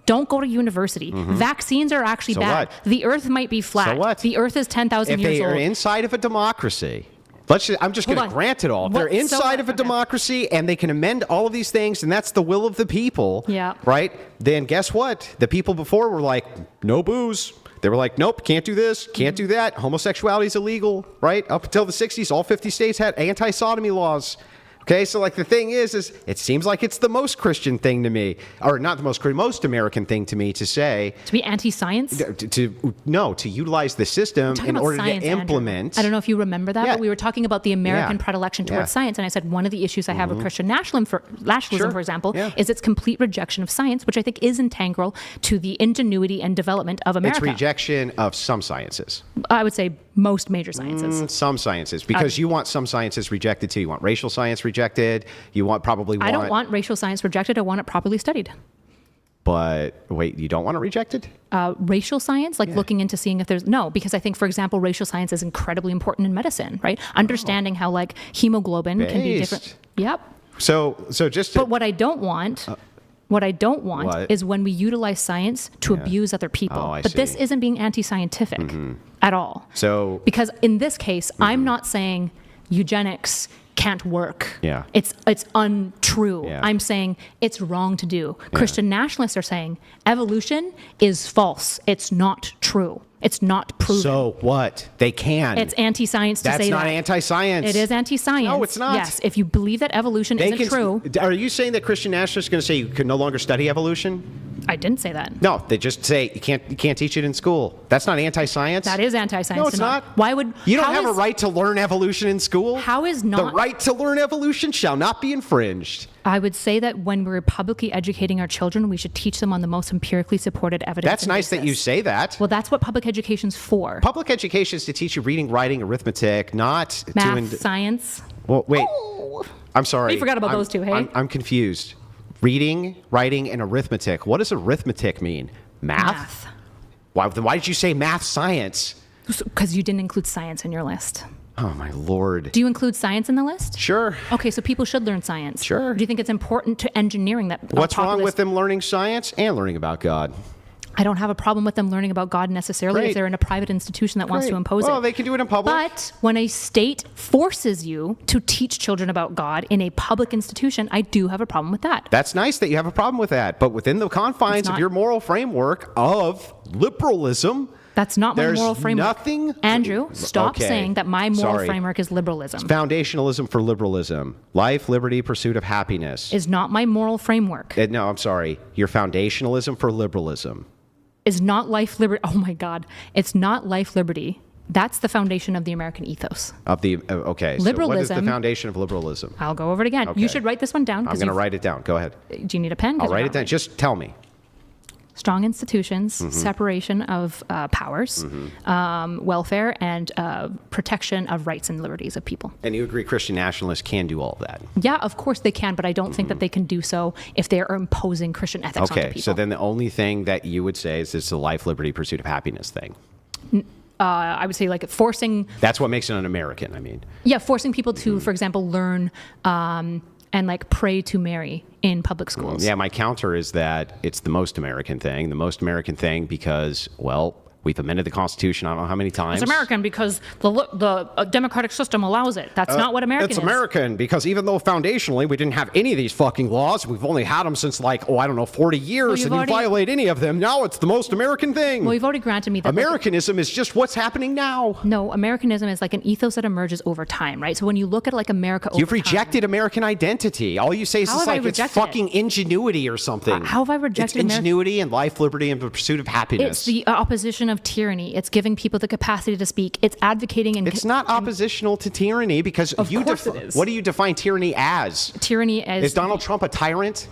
Don't go to university. Vaccines are actually So bad. what? The Earth might be flat. So what? The Earth is 10,000 If years they old. are inside of a democracy, I'm just going Hold to on. grant it all. If they're What- so inside what? of a Okay. democracy and they can amend all of these things, and that's the will of the people, Yeah. right? Then guess what? The people before were like, no booze. They were like, nope, can't do this, can't do that. Homosexuality is illegal, right? Up until the 60s, all 50 states had anti-sodomy laws. Okay, so like the thing is it seems like it's the most Christian thing to me, or not the most American thing to me to say. To be anti-science? To utilize the system in order to implement. Andrew. I don't know if you remember that, Yeah. but we were talking about the American predilection towards science, and I said one of the issues I have with Christian nationalism, for example, is its complete rejection of science, which I think is integral to the ingenuity and development of America. It's rejection of some sciences. I would say most major sciences. Some sciences, because you want some sciences rejected too. You want racial science rejected. You want I don't want racial science rejected. I want it properly studied. But wait, you don't want it rejected? Racial science, like looking into seeing if there's because I think, for example, racial science is incredibly important in medicine, right? Understanding how like hemoglobin can be different. Yep. So just. But what I don't want. What I don't want What? is when we utilize science to abuse other people. Oh, but this see. isn't being anti-scientific at all. So Because in this case, I'm not saying eugenics can't work. Yeah. It's untrue. Yeah. I'm saying it's wrong to do. Christian nationalists are saying evolution is false. It's not true. It's not proven. So what? They can. It's anti-science to That's say that. not anti-science. It is anti-science. No, it's not. Yes, if you believe that evolution isn't true. Are you saying that Christian nationalists are going to say you can no longer study evolution? I didn't say that. No, they just say you can't teach it in school. That's not anti-science. That is anti-science. No, it's not. Why would you don't how have a is- right to learn evolution in school? How is not the right to learn evolution shall not be infringed? I would say that when we're publicly educating our children, we should teach them on the most empirically supported evidence. That's nice that you say that. Well, that's what public education's for. Public education is to teach you reading, writing, arithmetic, not Math, science. Well, wait. Oh. I'm sorry. We forgot about those two, hey? I'm confused. Reading, writing, and arithmetic. What does arithmetic mean? Math? Why did you say math, science? Because you didn't include science in your list. Oh, my Lord. Do you include science in the list? Sure. Okay, so people should learn science. Sure. Do you think it's important to engineering that? What's wrong with them learning science and learning about God? I don't have a problem with them learning about God necessarily if they're in a private institution that wants to impose it. Well, they can do it in public. But when a state forces you to teach children about God in a public institution, I do have a problem with that. That's nice that you have a problem with that. But within the confines of your moral framework of liberalism, that's not my there's moral framework. Nothing. Andrew, stop saying that my moral framework is liberalism. Foundationalism for liberalism. Life, liberty, pursuit of happiness. Is not my moral framework. No, I'm sorry. Your foundationalism for liberalism. Is not life, liberty. Oh my God. It's not life, liberty. That's the foundation of the American ethos. Okay. Liberalism. So what is the foundation of liberalism? I'll go over it again. Okay. You should write this one down. I'm going to write it down. Go ahead. Do you need a pen? I'll write it down. Just tell me. Strong institutions, separation of powers, welfare, and protection of rights and liberties of people. And you agree Christian nationalists can do all of that? Yeah, of course they can, but I don't think that they can do so if they are imposing Christian ethics onto people. Okay, so then the only thing that you would say is it's the life, liberty, pursuit of happiness thing. I would say like forcing... That's what makes it an American, I mean. Yeah, forcing people to, for example, learn and like pray to Mary in public schools. Yeah, my counter is that it's the most American thing. The most American thing because, well, we've amended the Constitution I don't know how many times. It's American because the democratic system allows it. That's not what American is. It's American because even though foundationally we didn't have any of these fucking laws, we've only had them since 40 years, and you violate any of them, now it's the most American thing. Well, you've already granted me that. Americanism is just what's happening now. No, Americanism is like an ethos that emerges over time, right? So when you look at like America over You've rejected American identity. All you say is it's like it's fucking ingenuity or something. How have I rejected It's ingenuity and life, liberty, and the pursuit of happiness. It's the opposition of tyranny. It's giving people the capacity to speak. It's advocating and... It's not oppositional to tyranny because of course it is. What do you define tyranny as? Tyranny as... Is Donald Trump a tyrant?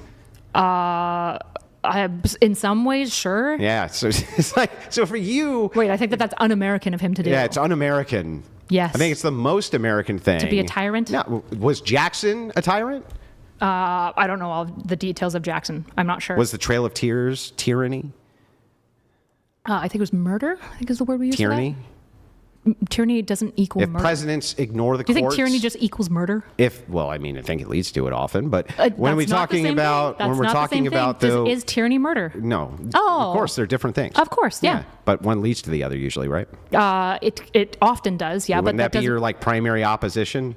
In some ways, sure. Yeah, so it's like, so for you... Wait, I think that's un-American of him to do. Yeah, it's un-American. Yes. I think it's the most American thing. To be a tyrant? No, was Jackson a tyrant? I don't know all the details of Jackson. I'm not sure. Was the Trail of Tears tyranny? I think it was murder, I think is the word we use Tyranny? for that. Tyranny doesn't equal If murder. presidents ignore the Do you courts... think tyranny just equals murder? Well, I mean, I think it leads to it often, but when we're talking about... When we're talking about is tyranny murder? No. Oh. Of course, they're different things. Of course, yeah. But one leads to the other usually, right? It often does, yeah. Wouldn't but that be your primary opposition?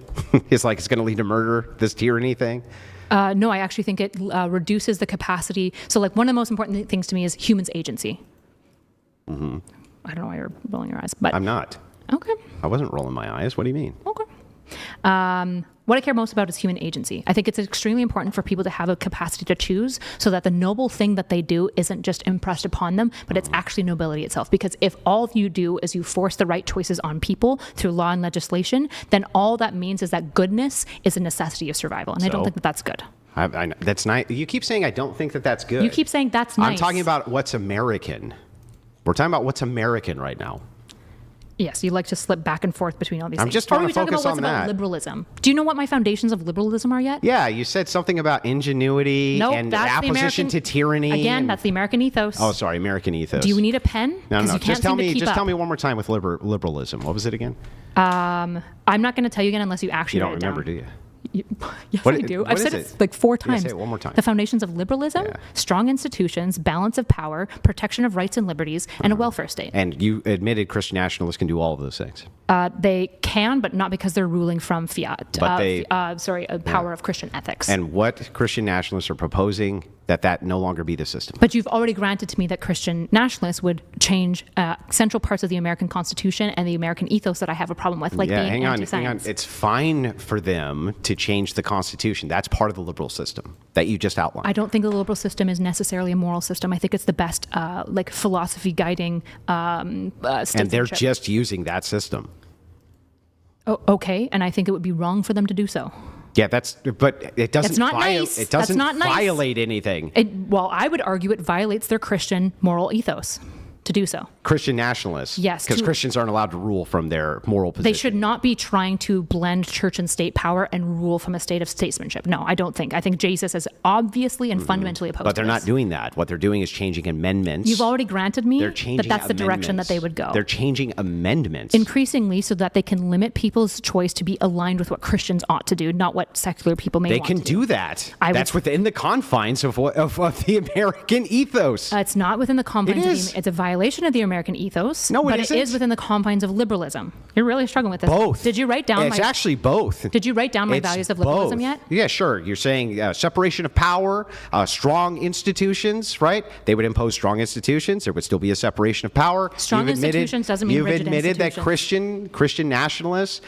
It's like it's going to lead to murder, this tyranny thing? No, I actually think it reduces the capacity. So like one of the most important things to me is humans' agency. I don't know why you're rolling your eyes, but I'm not. okay. I wasn't rolling my eyes. What do you mean? Okay. What I care most about is human agency. I think it's extremely important for people to have a capacity to choose so that the noble thing that they do isn't just impressed upon them, but it's actually nobility itself. Because if all you do is you force the right choices on people through law and legislation, then all that means is that goodness is a necessity of survival. And I don't think that that's good. That's nice. You keep saying I don't think that that's good. You keep saying that's nice. I'm talking about what's American. We're talking about what's American right now. Yes, you like to slip back and forth between all these things. I'm just trying to focus on what's that. about liberalism? Do you know what my foundations of liberalism are yet? Yeah, you said something about ingenuity and opposition to tyranny. Again, that's the American ethos. Oh, sorry, American ethos. Do you need a pen? No. You can't Just tell me. keep Just up. tell me one more time with liberalism. What was it again? I'm not going to tell you again unless you actually You don't write it remember, down. do you? Yes, What- I do. what I've is said it? it like 4 Yeah, times. say it one more time. The foundations of liberalism, Yeah. strong institutions, balance of power, protection of rights and liberties, and a welfare state. And you admitted Christian nationalists can do all of those things. They can, but not because they're ruling from fiat. But Power of Christian ethics. And what Christian nationalists are proposing that no longer be the system. But you've already granted to me that Christian nationalists would change central parts of the American Constitution and the American ethos that I have a problem with, like being hang on. anti-science. It's fine for them to change the Constitution. That's part of the liberal system that you just outlined. I don't think the liberal system is necessarily a moral system. I think it's the best philosophy guiding statesmanship. And they're just using that system. Oh, okay, and I think it would be wrong for them to do so. Yeah, but it doesn't. It's not nice. It doesn't That's not nice. violate anything. Well, I would argue it violates their Christian moral ethos to do so. Christian nationalists. Yes, because Christians aren't allowed to rule from their moral position. They should not be trying to blend church and state power and rule from a state of statesmanship. No, I don't think. I think Jesus is obviously and fundamentally opposed But they're to not this. doing that. What they're doing is changing amendments. You've already granted me They're that changing that's the direction that they would go. They're changing amendments. Increasingly so that they can limit people's choice to be aligned with what Christians ought to do, not what secular people may They want can to do. do that. I would- That's within the confines of the American ethos. It's not within the confines It of is. It's a violation of the American ethos. No, it but isn't. it is within the confines of liberalism. You're really struggling with this. Both. Did you write down It's actually both. Did you write down my It's values of liberalism both. yet? Yeah, sure. You're saying separation of power, strong institutions, right? They would impose strong institutions. There would still be a separation of power. Strong institutions doesn't mean rigid You've admitted that institutions. Christian nationalists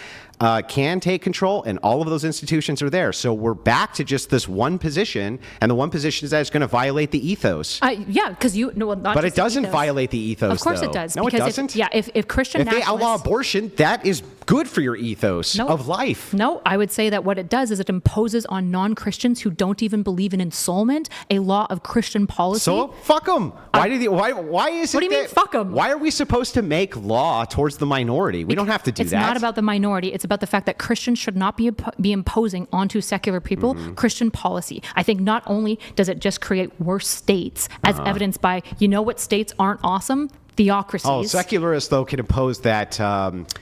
can take control, and all of those institutions are there. So we're back to just this one position, and the one position is that it's going to violate the ethos. Yeah, because But it doesn't violate the ethos. Of course though. it does. No, it because doesn't. If Christian If they nationalists, outlaw abortion, that is good for your ethos of life. No, I would say that what it does is it imposes on non-Christians who don't even believe in ensoulment a law of Christian policy. So fuck them. Why is it? What do you mean, fuck 'em? Why are we supposed to make law towards the minority? We don't have to do It's that. not about the minority. It's about the fact that Christians should not be imposing onto secular people Christian policy. I think not only does it just create worse states, as evidenced by, what states aren't awesome? Theocracies. Oh, secularists though can impose that.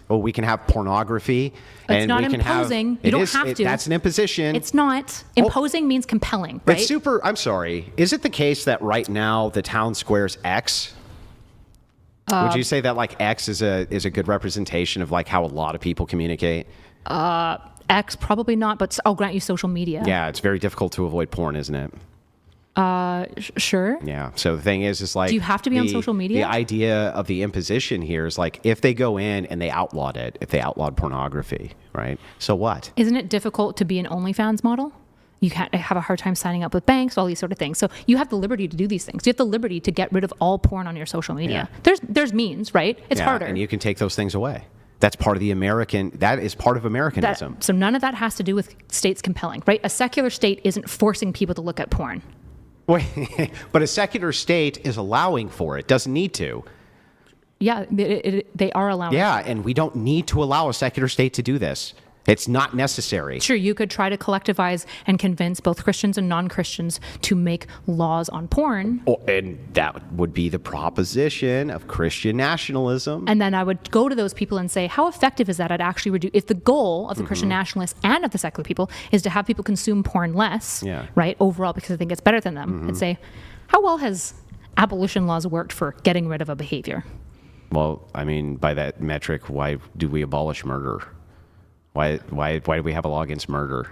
We can have pornography. It's and not we can imposing. Have, You don't have to. That's an imposition. It's not. Imposing means compelling, right? It's super. I'm sorry. Is it the case that right now the town square's X? Would you say that like X is a good representation of like how a lot of people communicate? X, probably not, but I'll grant you social media. Yeah, it's very difficult to avoid porn, isn't it? Sure. Yeah. So the thing is like, Do you have to be on social media? The idea of the imposition here is like, if they go in and they outlawed it, if they outlawed pornography, right? So what? Isn't it difficult to be an OnlyFans model? You can't have a hard time signing up with banks, all these sort of things. So you have the liberty to do these things. You have the liberty to get rid of all porn on your social media. There's means, right? It's harder. And you can take those things away. That's part of the American. That is part of Americanism. So none of that has to do with states compelling, right? A secular state isn't forcing people to look at porn. Wait, but a secular state is allowing for it. Doesn't need to. Yeah, they are allowing. Yeah, and we don't need to allow a secular state to do this. It's not necessary. Sure, you could try to collectivize and convince both Christians and non-Christians to make laws on porn. And that would be the proposition of Christian nationalism. And then I would go to those people and say, how effective is that at actually reduce? If the goal of the Christian nationalists and of the secular people is to have people consume porn less, right, overall, because I think it's better than them, and say, how well has abolition laws worked for getting rid of a behavior? Well, I mean, by that metric, why do we abolish murder? Why do we have a law against murder?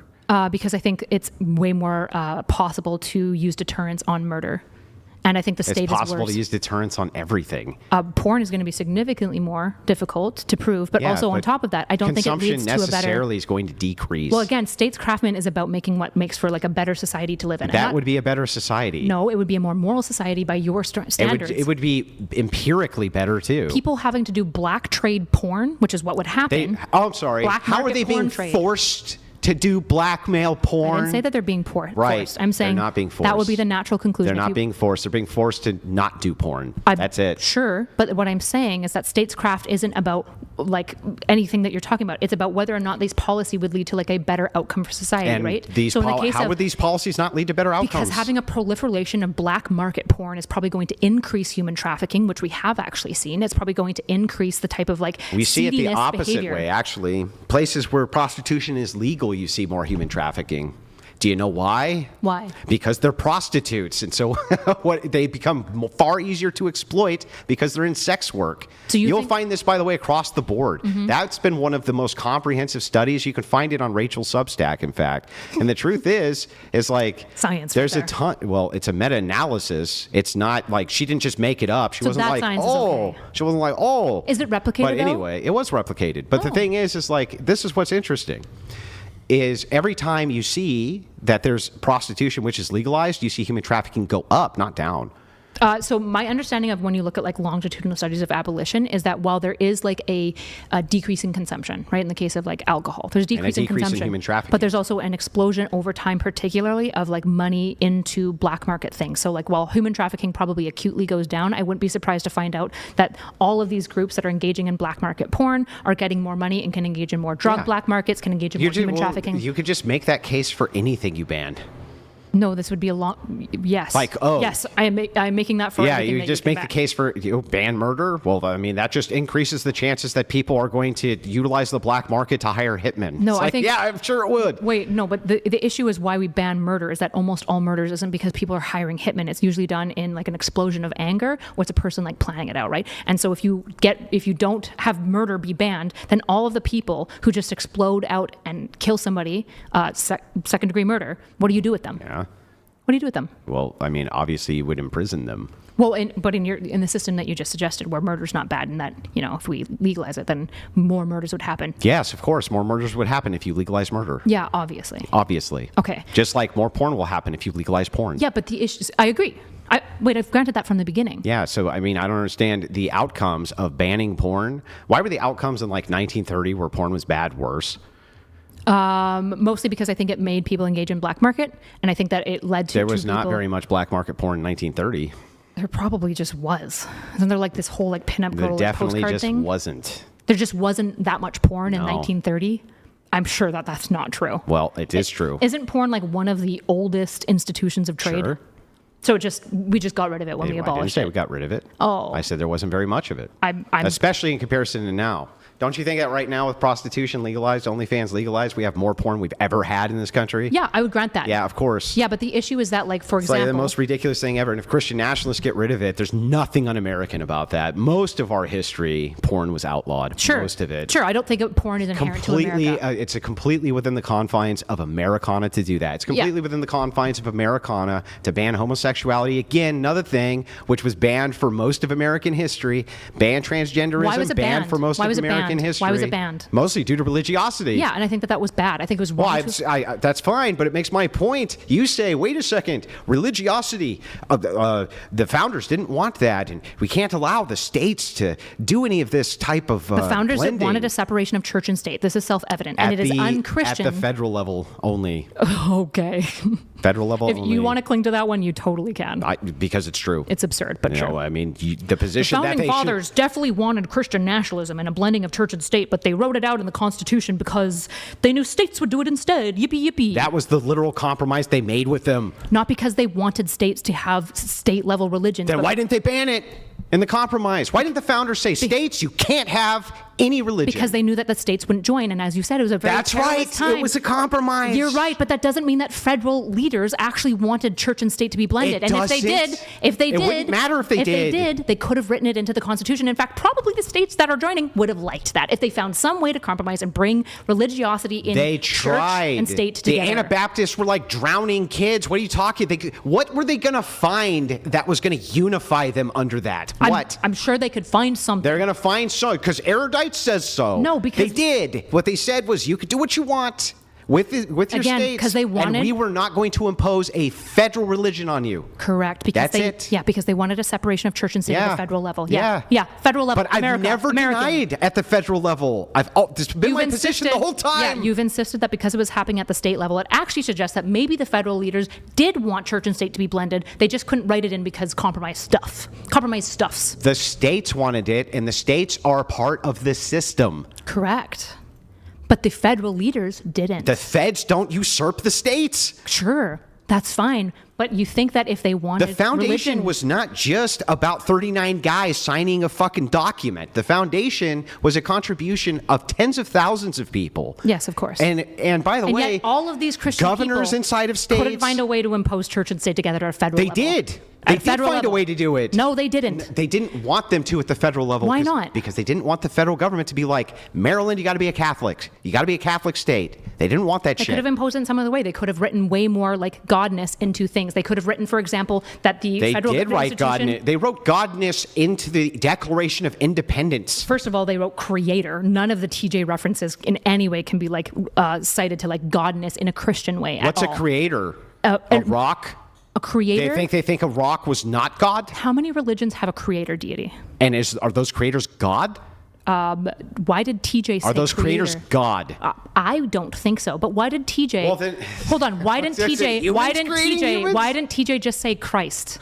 Because I think it's way more possible to use deterrence on murder. And I think the state It's is possible worse. to use deterrence on everything. Porn is going to be significantly more difficult to prove, but also on top of that, I don't think it leads to a better... Consumption necessarily is going to decrease. Well, again, statescraftman is about making what makes for like a better society to live in. That would be a better society. No, it would be a more moral society by your standards. It would be empirically better too. People having to do black trade porn, which is what would happen. I'm sorry. Black How are market they being porn trade. forced to do blackmail porn? I didn't say that they're being Right. forced. I'm saying they're not being forced. that would be the natural conclusion. They're not being forced. They're being forced to not do porn. That's it. Sure, but what I'm saying is that statescraft isn't about like anything that you're talking about. It's about whether or not these policy would lead to like a better outcome for society, And right? how would these policies not lead to better outcomes? Because having a proliferation of black market porn is probably going to increase human trafficking, which we have actually seen. It's probably going to increase the type of like we see it the seediness opposite behavior. way, actually. Places where prostitution is legal, you see more human trafficking. Do you know why? Why? Because they're prostitutes, and so they become far easier to exploit because they're in sex work. So You'll find this, by the way, across the board. That's been one of the most comprehensive studies. You can find it on Rachel's Substack, in fact. And the truth is like science. There's right a ton. Well, it's a meta-analysis. It's not like she didn't just make it up. She wasn't that like, science is oh. okay. She wasn't like, oh. Is it replicated? But though? anyway, it was replicated. But the thing is like this is what's interesting. Is every time you see that there's prostitution which is legalized, you see human trafficking go up, not down. So my understanding of when you look at like longitudinal studies of abolition is that while there is like a decrease in consumption, right? In the case of like alcohol, there's a decrease in consumption, human trafficking. but there's also an explosion over time, particularly of like money into black market things. So like while human trafficking probably acutely goes down, I wouldn't be surprised to find out that all of these groups that are engaging in black market porn are getting more money and can engage in more drug black markets, can engage in more human trafficking. You could just make that case for anything you banned. No, this would be a long. Yes. Like, oh. Yes, I'm making that for. Yeah, everything you that just can make the case for ban murder. Well, I mean, that just increases the chances that people are going to utilize the black market to hire hitmen. No, it's I like, think. Yeah, I'm sure it would. Wait, no, but the issue is why we ban murder is that almost all murders isn't because people are hiring hitmen. It's usually done in like an explosion of anger, or it's a person like planning it out, right? And so if you don't have murder be banned, then all of the people who just explode out and kill somebody, second degree murder, what do you do with them? Yeah. What do you do with them? Well, I mean, obviously you would imprison them. Well, but in the system that you just suggested, where murder's not bad, and that if we legalize it, then more murders would happen. Yes, of course, more murders would happen if you legalize murder. Yeah, obviously. Obviously. Okay. Just like more porn will happen if you legalize porn. Yeah, but the issue is, I agree. I've granted that from the beginning. Yeah, so I mean, I don't understand the outcomes of banning porn. Why were the outcomes in like 1930 where porn was bad worse? Mostly because I think it made people engage in black market, and I think that it led to There was not very much black market porn in 1930. There probably just was. Isn't there like this whole like pinup girl There definitely postcard just thing? wasn't. There just wasn't that much porn in No. 1930. I'm sure that that's not true. Well, it is true. Isn't porn like one of the oldest institutions of trade? Sure. So we just got rid of it when we I didn't abolished say it. we got rid of it. Oh. I said there wasn't very much of it. I'm Especially in comparison to now. Don't you think that right now with prostitution legalized, OnlyFans legalized, we have more porn we've ever had in this country? Yeah, I would grant that. Yeah, of course. Yeah, but the issue is that, like, for It's example, like the most ridiculous thing ever. And if Christian nationalists get rid of it, there's nothing un-American about that. Most of our history, porn was outlawed. Sure, Most of it. Sure, I don't think porn is inherent to America. It's completely within the confines of Americana to do that. It's completely within the confines of Americana to ban homosexuality. Again, another thing which was banned for most of American history. Ban transgenderism. Why was it banned banned? for most Why of was it American banned? history. Why was it banned? Mostly due to religiosity. Yeah, and I think that was bad. I think it was wrong. Well, that's fine, but it makes my point. You say, wait a second, religiosity, the founders didn't want that, and we can't allow the states to do any of this type of the founders blending. wanted a separation of church and state. This is self-evident, and it is unchristian. At the federal level only. Okay. Federal level If only. you want to cling to that one, you totally can. Because it's true. It's absurd, but you sure. know, I mean, the position The that founding they fathers definitely wanted Christian nationalism and a blending of church and state, but they wrote it out in the Constitution because they knew states would do it instead. Yippee, yippee. that was the literal compromise they made with them. Not because they wanted states to have state-level religions. Then but why didn't they ban it in the compromise? Why didn't the founders say, states, you can't have any religion. Because they knew that the states wouldn't join. And as you said, it was a very That's perilous right. time. It was a compromise. You're right, but that doesn't mean that federal leaders actually wanted church and state to be blended. It and if they did, It wouldn't matter if they did. They could have written it into the Constitution. In fact, probably the states that are joining would have liked that if they found some way to compromise and bring religiosity in They church tried. and state The together. Anabaptists were like drowning kids. What are you talking? What were they going to find that was going to unify them under that? What? I'm sure they could find something. They're going to find so because Erudite says so. No, because- they did. What they said was you could do what you want with your Again, states, 'cause they wanted- and we were not going to impose a federal religion on you. Correct. Because That's it. Yeah, because they wanted a separation of church and state at the federal level. Yeah, federal level. But I've never denied at the federal level. This has been my position the whole time. Yeah, you've insisted that because it was happening at the state level, it actually suggests that maybe the federal leaders did want church and state to be blended. They just couldn't write it in because compromise stuffs. The states wanted it, and the states are part of the system. Correct. But the federal leaders didn't. The feds don't usurp the states. Sure, that's fine. But you think that if they wanted The foundation religion, was not just about 39 guys signing a fucking document. The foundation was a contribution of tens of thousands of people. Yes, of course. And by the and way, yet all of these Christian governors people inside of states couldn't find a way to impose church and state together at a federal They level. did. They At did federal find a level. way to do it. No, they didn't. They didn't want them to at the federal level. Why not? Because they didn't want the federal government to be like, Maryland, you got to be a Catholic. You got to be a Catholic state. They didn't want that They shit. could have imposed it in some other way. They could have written way more like godness into things. They could have written, for example, that the They federal did write institution- godness. They wrote godness into the Declaration of Independence. First of all, they wrote creator. None of the TJ references in any way can be like cited to like godness in a Christian way. What's at a all. creator? Uh, a and- rock? A creator? They think a rock was not God? How many religions have a creator deity? And are those creators God? Why did TJ say Are those creators creator? God? I don't think so. But why did TJ? Well, then- hold on. Why didn't That's it. TJ? Humans Why didn't creating TJ? humans? Why didn't TJ just say Christ?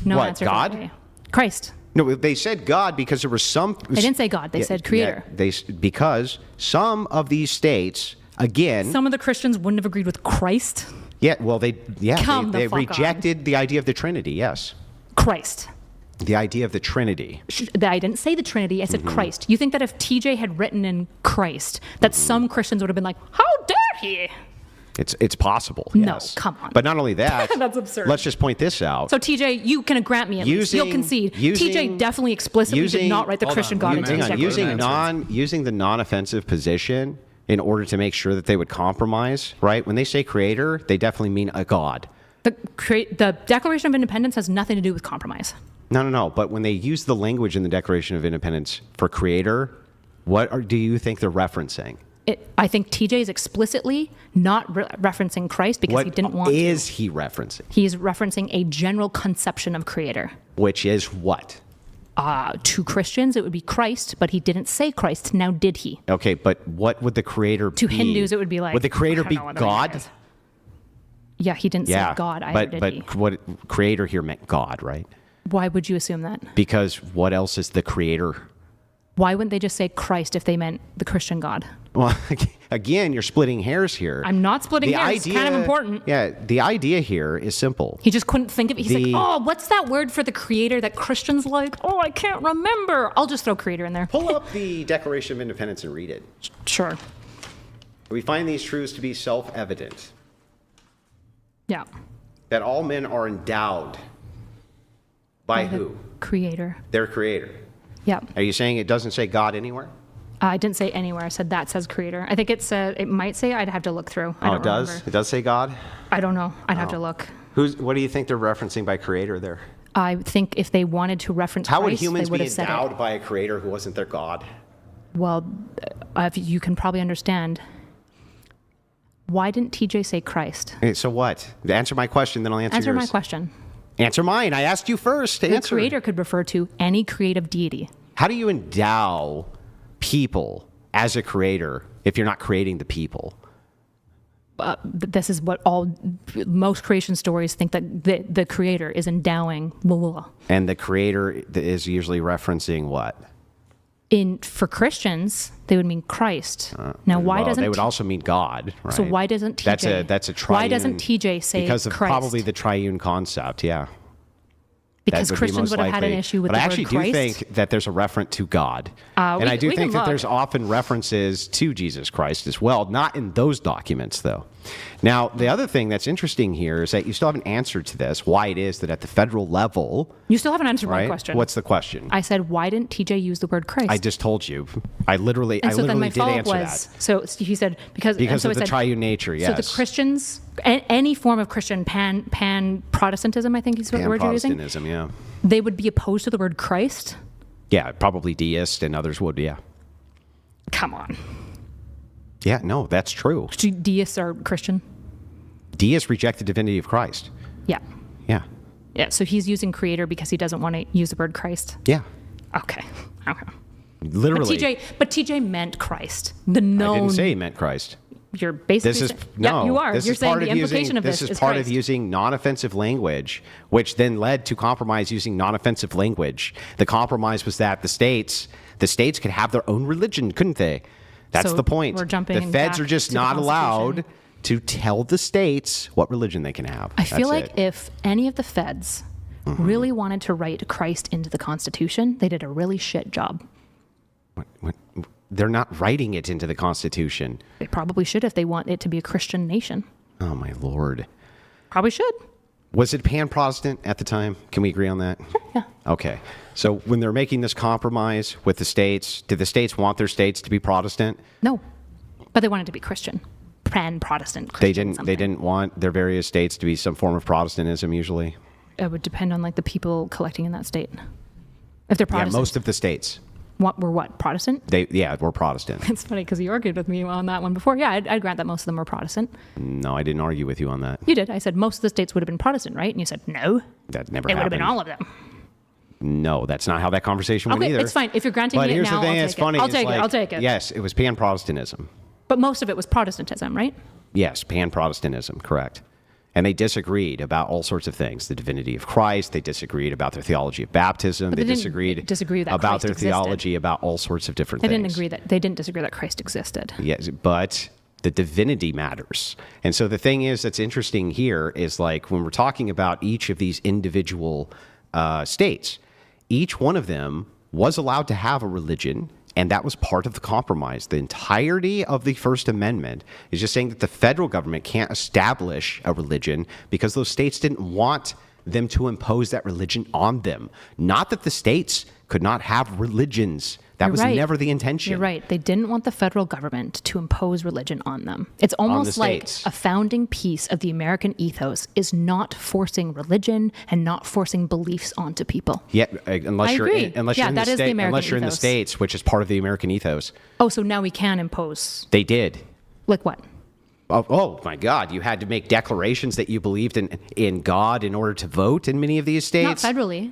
No What, answer. God? for me. Christ. No, they said God because there was some. They didn't say God. They said creator. Because some of these states, again, Some of the Christians wouldn't have agreed with Christ. Come the they fuck on. rejected the idea of the Trinity. Yes, Christ. the idea of the Trinity. I didn't say the Trinity. I said Mm-hmm. Christ. You think that if TJ had written in Christ, that some Christians would have been like, "How dare he?" It's possible. No, yes. come on. But not only that, That's absurd. Let's just point this out. So TJ, you can grant me at least. You'll concede. TJ definitely explicitly did not write the hold Christian on, God hang into on, his declaration. using the non-offensive position in order to make sure that they would compromise, right? When they say creator, they definitely mean a god. The Declaration of Independence has nothing to do with compromise. No. But when they use the language in the Declaration of Independence for creator, do you think they're referencing? I think TJ is explicitly not referencing Christ because he didn't want What is he referencing? He is referencing a general conception of creator. Which is what? To Christians, it would be Christ, but he didn't say Christ. Now, did he? Okay, but what would the creator To be? Hindus, it would be like... Would the creator I don't be know what the meaning God? is. Yeah, he didn't say God either, did he? But what creator here meant God, right? Why would you assume that? Because what else is the creator? Why wouldn't they just say Christ if they meant the Christian God? Well, again, you're splitting hairs here. I'm not splitting hairs. It's kind of important. Yeah, the idea here is simple. He just couldn't think of it. He's like, oh, what's that word for the creator that Christians like? Oh, I can't remember. I'll just throw creator in there. Pull up the Declaration of Independence and read it. Sure. We find these truths to be self-evident, Yeah. that all men are endowed by who? Creator. Their creator. Yeah. Are you saying it doesn't say God anywhere? I didn't say anywhere. I said that says creator. I think it might say. I'd have to look through. I don't it does? remember. It does say God? I don't know. I'd have to look. What do you think they're referencing by creator there? I think if they wanted to reference How would Christ, humans they would be have said endowed it. by a creator who wasn't their God? Well, if you can probably understand. Why didn't TJ say Christ? Okay, so what? Answer my question, then I'll answer yours. Answer my question. Answer mine. I asked you first. The Answer. creator could refer to any creative deity. How do you endow people as a creator if you're not creating the people? This is what most creation stories think, that the creator is endowing. Blah, blah, blah. And the creator is usually referencing what? For Christians, they would mean Christ. Now, why doesn't they would also mean God, right? So why doesn't TJ? That's a triune. Why doesn't TJ say because of Christ? probably the triune concept? Yeah. Because That would be Christians most would have had an likely. issue with but the I word actually Christ. do think that there's a reference to God. And we I do can think that look. there's often references to Jesus Christ as well, not in those documents, though. Now, the other thing that's interesting here is that you still haven't answered to this, why it is that at the federal level, You still haven't answered my right? question. What's the question? I said, why didn't TJ use the word Christ? I just told you. I literally and so then my did follow-up answer was, that. so he said, because so of I the said, triune nature, yes. So the Christians, any form of Christian, pan-Protestantism, I think is what the word you're using, Protestantism, yeah. they would be opposed to the word Christ? Yeah, probably deist and others would, yeah. Come on. Yeah, no, that's true. Deists are Christian? Deists reject the divinity of Christ. Yeah. Yeah. Yeah, so he's using creator because he doesn't want to use the word Christ? Yeah. Okay. Literally. But TJ meant Christ. The known. I didn't say he meant Christ. You're basically. This is yeah, you are. This You're is saying part the of implication using, of this is part Christ. of using non-offensive language, which then led to compromise using non-offensive language. The compromise was that the states could have their own religion, couldn't they? That's So the point. we're jumping the feds back are just to the not allowed Constitution. to tell the states what religion they can have. I feel That's like it. if any of the feds really wanted to write Christ into the Constitution, they did a really shit job. What- they're not writing it into the Constitution. They probably should if they want it to be a Christian nation. Oh my Lord. Probably should. Was it pan-Protestant at the time? Can we agree on that? Yeah. Okay. So when they're making this compromise with the states, did the states want their states to be Protestant? No, but they wanted to be Christian, Protestant. They Christian didn't. something. They didn't want their various states to be some form of Protestantism. Usually, It would depend on like the people collecting in that state. If they're yeah, Protestant, most of the states. were what, Protestant? We're Protestant. It's funny because you argued with me on that one before. Yeah, I'd grant that most of them were Protestant. No, I didn't argue with you on that. You did. I said most of the states would have been Protestant, right? And you said no. That never It would have happened. been all of them. No, that's not how that conversation went Okay, either. it's fine. If you're granting But me it here's now, the thing I'll that's take it. funny. I'll is take it. like, I'll take it. Yes, it was pan-Protestantism. But most of it was Protestantism, right? Yes, pan-Protestantism, correct. And they disagreed about all sorts of things. The divinity of Christ. They disagreed about their theology of baptism. But They they didn't disagreed disagree that about Christ their existed. theology about all sorts of different They things. didn't disagree that Christ existed. Yes, but the divinity matters. And so the thing is that's interesting here is like when we're talking about each of these individual states, each one of them was allowed to have a religion, and that was part of the compromise. The entirety of the First Amendment is just saying that the federal government can't establish a religion because those states didn't want them to impose that religion on them. Not that the states could not have religions. That You're was right. never the intention. You're right. They didn't want the federal government to impose religion on them. It's almost like states. a founding piece of the American ethos is not forcing religion and not forcing beliefs onto people. Yeah, unless I you're agree. in, unless Yeah, you're in that the is the state, American unless you're in the ethos. states, which is part of the American ethos. Oh, so now we can impose. They did. Like what? Oh my God! You had to make declarations that you believed in God in order to vote in many of these states. Not federally.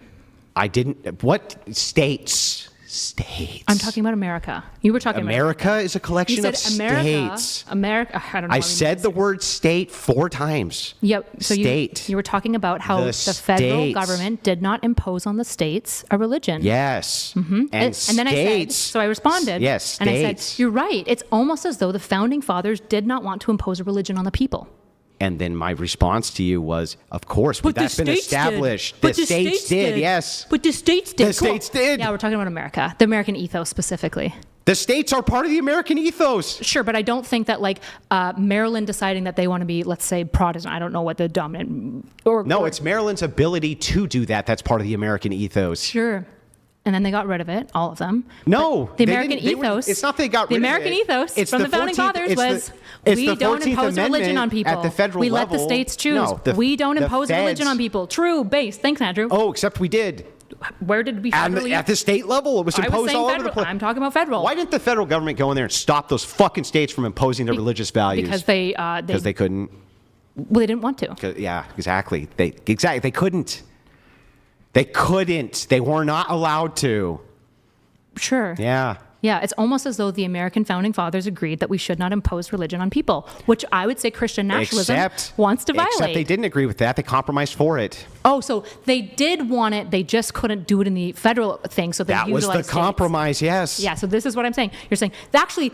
I didn't. What states? States. I'm talking about America. You were talking about America is a collection You of said America. states. America. I don't know. I why we said made the this. word state 4 times. Yep. So state. you were talking about how The the federal states. government did not impose on the states a religion. Yes. Mm-hmm. And And then I said, states. so I responded. Yes, And I states. said, you're right. It's almost as though the founding fathers did not want to impose a religion on the people. And then my response to you was, of course, But that's the been states established. Did. But the states did, yes. But the states did. The states did. Yeah, we're talking about America, the American ethos specifically. The states are part of the American ethos. Sure, but I don't think that like Maryland deciding that they want to be, let's say, Protestant. I don't know what the dominant No, it's Maryland's ability to do that. That's part of the American ethos. sure. And then they got rid of it, all of them. No, But the they American didn't- they were- ethos. it's not they got the rid of American it. ethos It's from the the founding 14th fathers it's the- was it's we the don't 14th impose religion Amendment on people. at the federal we let level. the states choose. No, we don't the impose religion feds- on people. True, base. Thanks, Andrew. Oh, except we did. Where did we And federally? at the state level, it was I was imposed saying all over federal. the place. I'm talking about federal. Why didn't the federal government go in there and stop those fucking states from imposing their religious values? Because they couldn't. well, they didn't want to. Yeah, exactly. They couldn't. They couldn't. They were not allowed to. Sure. Yeah. Yeah, it's almost as though the American founding fathers agreed that we should not impose religion on people, which I would say Christian nationalism wants to violate. Except they didn't agree with that. They compromised for it. Oh, so they did want it. They just couldn't do it in the federal thing. So they That was utilized the compromise, yes. Yeah, so this is what I'm saying. You're saying actually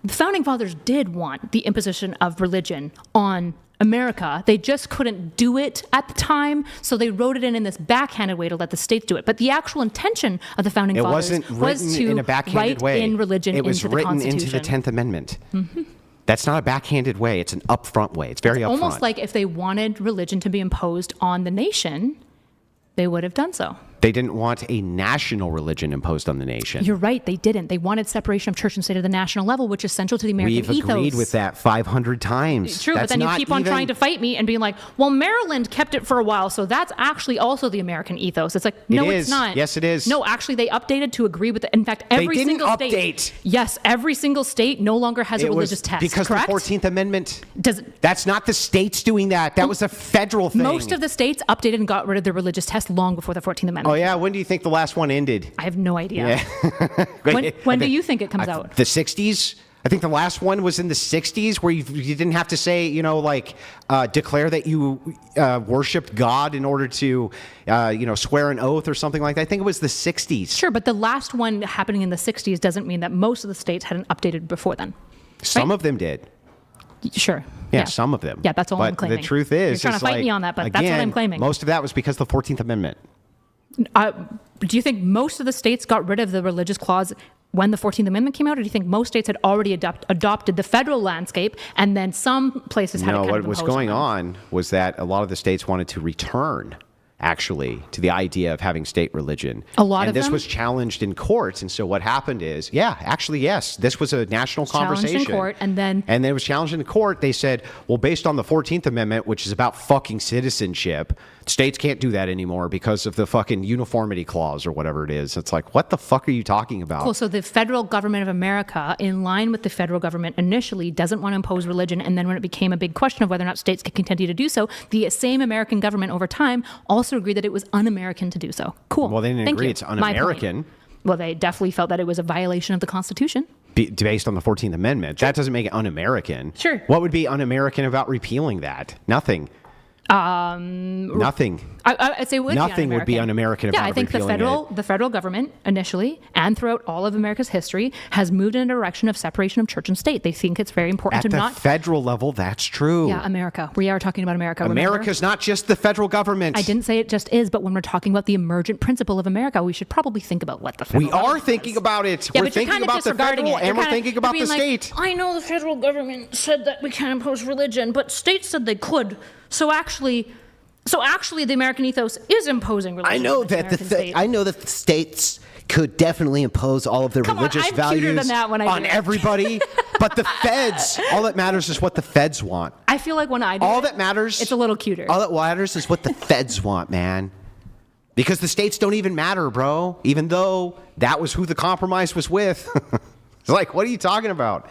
the founding fathers did want the imposition of religion on America. They just couldn't do it at the time, so they wrote it in this backhanded way to let the states do it. But the actual intention of the founding fathers was to in a backhanded write way. in religion it was into the written Constitution. into the 10th Amendment. That's not a backhanded way. It's an upfront way. It's very upfront. Almost like if they wanted religion to be imposed on the nation, they would have done so. They didn't want a national religion imposed on the nation. You're right, they didn't. They wanted separation of church and state at the national level, which is central to the American ethos. We've agreed with that 500 times. True, but then you keep on trying to fight me and being like, well, Maryland kept it for a while, so that's actually also the American ethos. It's like, no, it's not. Yes, it is. No, actually, they updated to agree with it. In fact, every single state. They didn't update. Yes, every single state no longer has a religious test, because correct? the 14th Amendment. Does That's not the states doing that. That was a federal thing. most of the states updated and got rid of the religious test long before the 14th Amendment. Oh, yeah? When do you think the last one ended? I have no idea. Yeah. When do you think it comes out? The 60s? I think the last one was in the 60s, where you didn't have to say, declare that you worshipped God in order to, swear an oath or something like that. I think it was the 60s. Sure, but the last one happening in the 60s doesn't mean that most of the states hadn't updated before then. Some of them did. Sure. Yeah, some of them. Yeah, that's all I'm But claiming. the truth is, You're trying to fight me on that, but that's what I'm claiming. Most of that was because of the 14th Amendment. Do you think most of the states got rid of the religious clause when the 14th Amendment came out, or do you think most states had already adopted the federal landscape, and then some places had it kind of what was imposed going them? on was that a lot of the states wanted to return, actually, to the idea of having state religion. A lot and of this them? was challenged in courts. And so what happened is, yes, this was a national conversation. Challenged in court, and then it was challenged in court. They said, well, based on the 14th Amendment, which is about fucking citizenship, states can't do that anymore because of the fucking uniformity clause or whatever it is. It's like, what the fuck are you talking about? Cool. So the federal government of America, in line with the federal government initially, doesn't want to impose religion. And then when it became a big question of whether or not states could continue to do so, the same American government over time also agreed that it was un-American to do so. Cool. Well, they didn't Thank agree you. it's My point. un-American. Well, they definitely felt that it was a violation of the Constitution. Based on the 14th Amendment. That doesn't make it un-American. Sure. What would be un-American about repealing that? Nothing. Nothing. I'd say it would Nothing be would be un-American about Yeah, I think repealing the federal government initially and throughout all of America's history has moved in a direction of separation of church and state. They think it's very important At to the not. federal level, that's true. Yeah, America. We are talking about America. Remember? America's not just the federal government. I didn't say it just is, but when we're talking about the emergent principle of America, we should probably think about what the federal We are government thinking does. about it. Yeah, We're but you're thinking kind of about the disregarding federal it. You're and we're kinda- thinking you're about the being like, state. I know the federal government said that we can't impose religion, but states said they could. So actually, the American ethos is imposing religion. I know on the that American state. I know that the states could definitely impose all of their Come on, religious I'm cuter values than that when I on do it. everybody, but the feds, all that matters is what the feds want. I feel like when I do All it, that matters, it's a little cuter. All that matters is what the feds want, man. Because the states don't even matter, bro. Even though that was who the compromise was with. It's like, what are you talking about?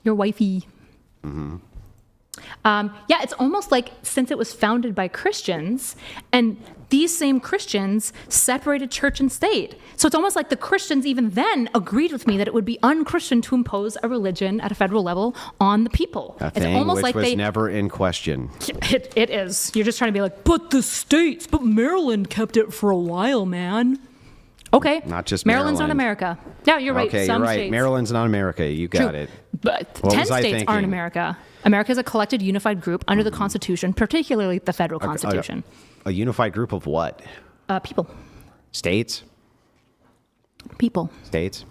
Your wifey. Yeah, it's almost like since it was founded by Christians, and these same Christians separated church and state. So it's almost like the Christians even then agreed with me that it would be un-Christian to impose a religion at a federal level on the people. A It's thing almost which like was they never in question. It is. You're just trying to be like, but the states, but Maryland kept it for a while, man. Okay. Not just Maryland's not Maryland. America. Yeah, you're right. Okay, Some you're right. states. Maryland's not America. You got True. it. But What 10 was I states aren't thinking? America. America is a collected, unified group under the Constitution, particularly the federal Constitution. A unified group of what? People. States? People. States?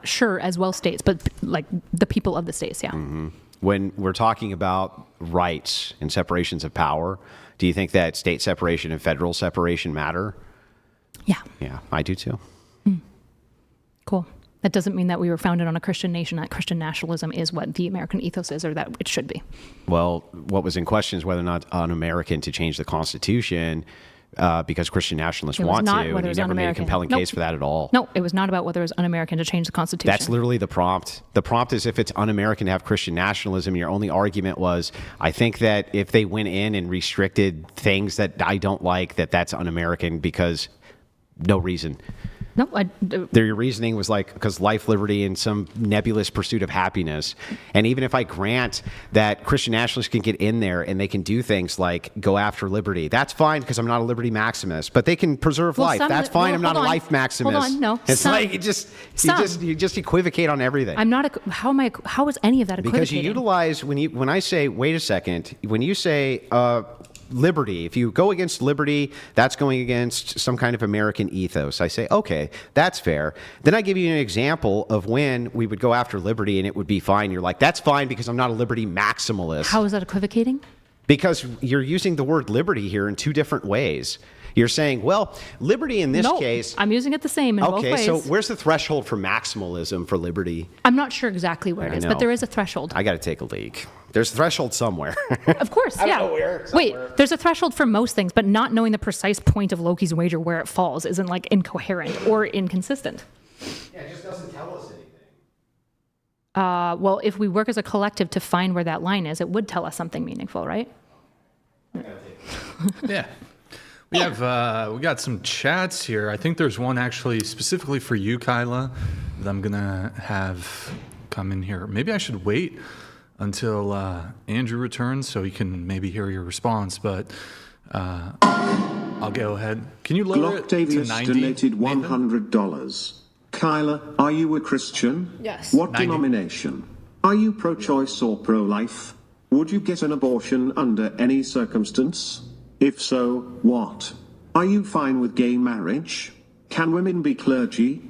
Sure, as well states, but like the people of the states, yeah. When we're talking about rights and separations of power, do you think that state separation and federal separation matter? Yeah, Yeah, I do too. cool. That doesn't mean that we were founded on a Christian nation, that Christian nationalism is what the American ethos is, or that it should be. Well, what was in question is whether or not un-American to change the Constitution because Christian nationalists It was want not to, whether and it you was never made a un-American. compelling Nope. case for that at all. No, it was not about whether it was un-American to change the Constitution. That's literally the prompt. The prompt is if it's un-American to have Christian nationalism, your only argument was, I think that if they went in and restricted things that I don't like, that's un-American because no reason. No, Their reasoning was like, because life, liberty, and some nebulous pursuit of happiness. And even if I grant that Christian nationalists can get in there and they can do things like go after liberty, that's fine because I'm not a liberty maximist. But they can preserve life. That's fine. I'm not a life maximist. Hold on, no. It's like you just equivocate on everything. I'm not. How is any of that equivocating? Because you utilize when I say, wait a second, when you say liberty, if you go against liberty, that's going against some kind of American ethos. I say, okay, that's fair. Then I give you an example of when we would go after liberty and it would be fine. You're like, that's fine because I'm not a liberty maximalist. How is that equivocating? Because you're using the word liberty here in two different ways. You're saying, well, liberty in this case... I'm using it the same in both ways. Okay, so where's the threshold for maximalism for liberty? I'm not sure exactly where it is, but there is a threshold. I got to take a leak. There's a threshold somewhere. Of course, yeah. I don't know where. Wait, there's a threshold for most things, but not knowing the precise point of Loki's wager where it falls isn't like incoherent or inconsistent. Yeah, it just doesn't tell us anything. Well, if we work as a collective to find where that line is, it would tell us something meaningful, right? Yeah. We got some chats here. I think there's one actually specifically for you, Kyla, that I'm gonna have come in here. Maybe I should wait until Andrew returns so he can maybe hear your response, but I'll go ahead. Can you lower it to Davies 90? donated $100. Kyla, are you a Christian? Yes. What 90. denomination? Are you pro-choice or pro-life? Would you get an abortion under any circumstance? If so, what? Are you fine with gay marriage? Can women be clergy?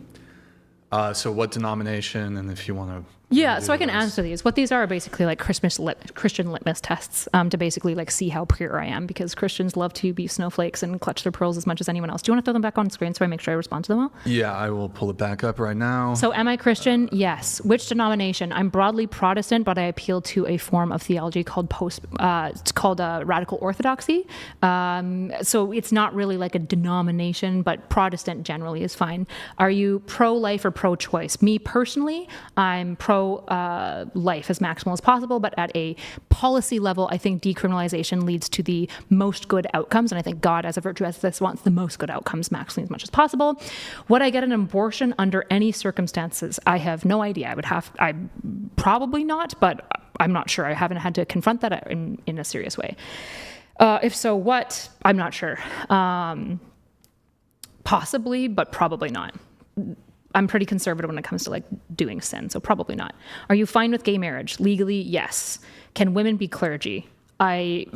So what denomination, and if you want to... Yeah, so I can answer these. What these are basically like Christian litmus tests to basically like see how pure I am, because Christians love to be snowflakes and clutch their pearls as much as anyone else. Do you want to throw them back on screen so I make sure I respond to them all? Yeah, I will pull it back up right now. So am I Christian? Yes. Which denomination? I'm broadly Protestant, but I appeal to a form of theology called radical orthodoxy. So it's not really like a denomination, but Protestant generally is fine. Are you pro-life or pro-choice? Me personally, I'm pro-life as maximal as possible, but at a policy level, I think decriminalization leads to the most good outcomes, and I think God, as a virtue ethicist, wants the most good outcomes maximally as much as possible. Would I get an abortion under any circumstances? I have no idea. I probably not, but I'm not sure. I haven't had to confront that in a serious way. If so, what? I'm not sure. Possibly, but probably not. I'm pretty conservative when it comes to like doing sin, so probably not. Are you fine with gay marriage? Legally, yes. Can women be clergy? I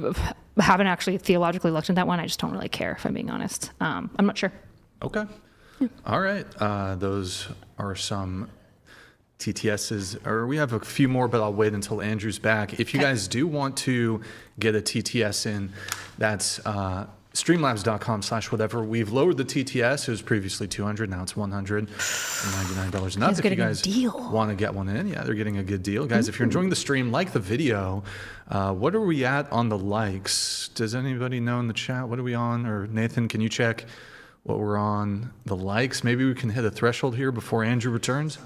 haven't actually theologically looked at that one. I just don't really care, if I'm being honest. I'm not sure. Okay. All right. Those are some TTSs, or we have a few more, but I'll wait until Andrew's back. If you guys do want to get a TTS in, that's streamlabs.com/whatever. We've lowered the TTS. It was previously $200. Now it's $199 a month. If you guys want to get one in, yeah, they're getting a good deal. Guys, if you're enjoying the stream, like the video. What are we at on the likes? Does anybody know in the chat? What are we on? Or Nathan, can you check what we're on the likes? Maybe we can hit a threshold here before Andrew returns.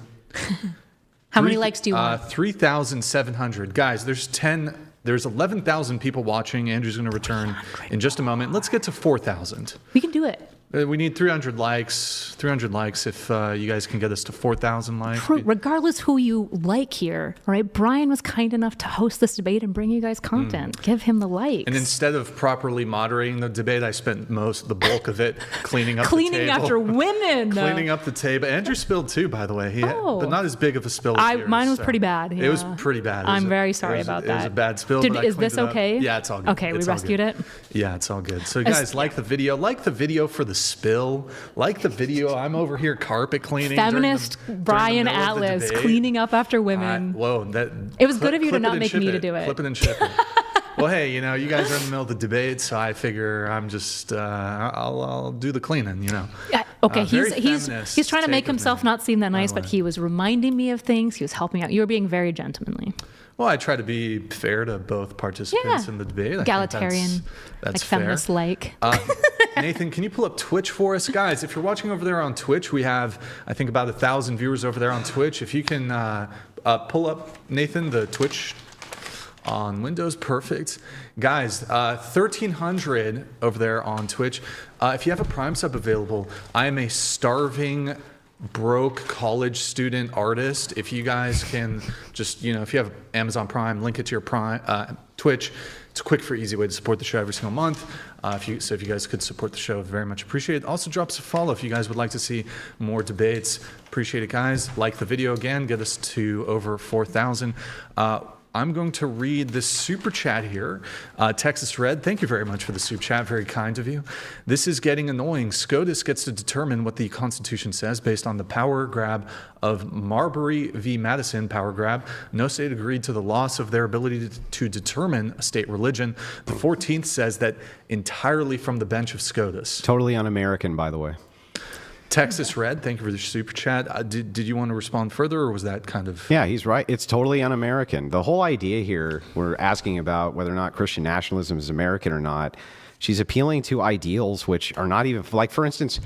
How many likes do you want? 3,700. Guys, there's 11,000 people watching. Andrew's going to return in just a moment. Let's get to 4,000. We can do it. We need 300 likes. 300 likes if you guys can get us to 4,000 likes. Regardless who you like here, all right? Brian was kind enough to host this debate and bring you guys content. Give him the likes. And instead of properly moderating the debate, I spent the bulk of it cleaning up the table. Cleaning after women. Cleaning up the table. Andrew spilled too, by the way. But not as big of a spill as yours. Mine was pretty bad. Yeah. It was pretty bad. I'm very sorry about that. It was a bad spill. Is this okay? Yeah, it's all good. Okay, we rescued it? Yeah, it's all good. So guys, like the video. Like the video for the spill. Like the video. I'm over here carpet cleaning. Feminist Brian Atlas cleaning up after women. It was good of you to not make me to do it. Clip it and ship it. Well, hey, you guys are in the middle of the debate, so I figure I'm just I'll do the cleaning, Yeah, okay, he's trying to make himself not seem that nice, but he was reminding me of things. He was helping out. You were being very gentlemanly. Well, I try to be fair to both participants in the debate. Egalitarian, that's fair. Feminist-like. Nathan, can you pull up Twitch for us? Guys, if you're watching over there on Twitch, we have, I think, about 1,000 viewers over there on Twitch. If you can pull up, Nathan, the Twitch on Windows. Perfect. Guys, 1,300 over there on Twitch. If you have a Prime sub available, I am a starving, broke college student artist. If you guys can just, if you have Amazon Prime, link it to your Prime Twitch. It's a quick, for easy way to support the show every single month. If you guys could support the show, very much appreciate it. Also, drop us a follow if you guys would like to see more debates. Appreciate it, guys. Like the video again. Get us to over 4,000. I'm going to read the super chat here. Texas Red, thank you very much for the super chat. Very kind of you. This is getting annoying. SCOTUS gets to determine what the Constitution says based on the power grab of Marbury v. Madison power grab. No state agreed to the loss of their ability to determine a state religion. The 14th says that entirely from the bench of SCOTUS. Totally un-American, by the way. Texas Red, thank you for the super chat. Did you want to respond further, or was that kind of... Yeah, he's right. It's totally un-American. The whole idea here, we're asking about whether or not Christian nationalism is American or not. She's appealing to ideals which are not even... Like, for instance,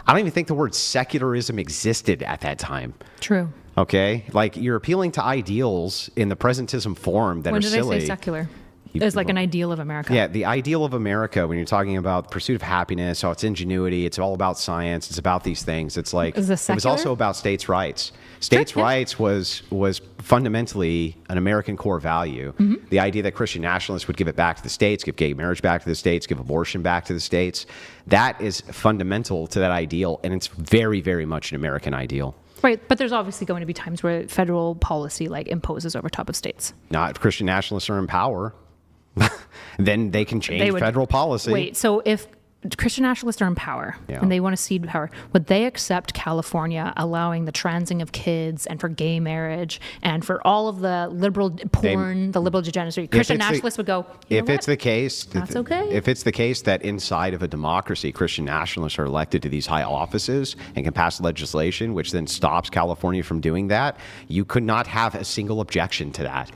I don't even think the word secularism existed at that time. True. Okay? Like, you're appealing to ideals in the presentism form that When are did silly. I say secular? It's like an ideal of America. Yeah, the ideal of America, when you're talking about pursuit of happiness, it's ingenuity, it's all about science, it's about these things. It's like, Is this it was secular? also about states' rights. States' yeah. rights was fundamentally an American core value. Mm-hmm. The idea that Christian nationalists would give it back to the states, give gay marriage back to the states, give abortion back to the states, that is fundamental to that ideal, and it's very, very much an American ideal. Right, but there's obviously going to be times where federal policy imposes over top of states. Not if Christian nationalists are in power. Then they can change They would- federal policy. Wait, so if Christian nationalists are in power Yeah. and they want to cede power, would they accept California allowing the transing of kids and for gay marriage and for all of the liberal porn, the liberal degeneracy? Christian it's the- nationalists would go, "You If know it's what? the case, That's okay. If it's the case that inside of a democracy, Christian nationalists are elected to these high offices and can pass legislation which then stops California from doing that, you could not have a single objection to that.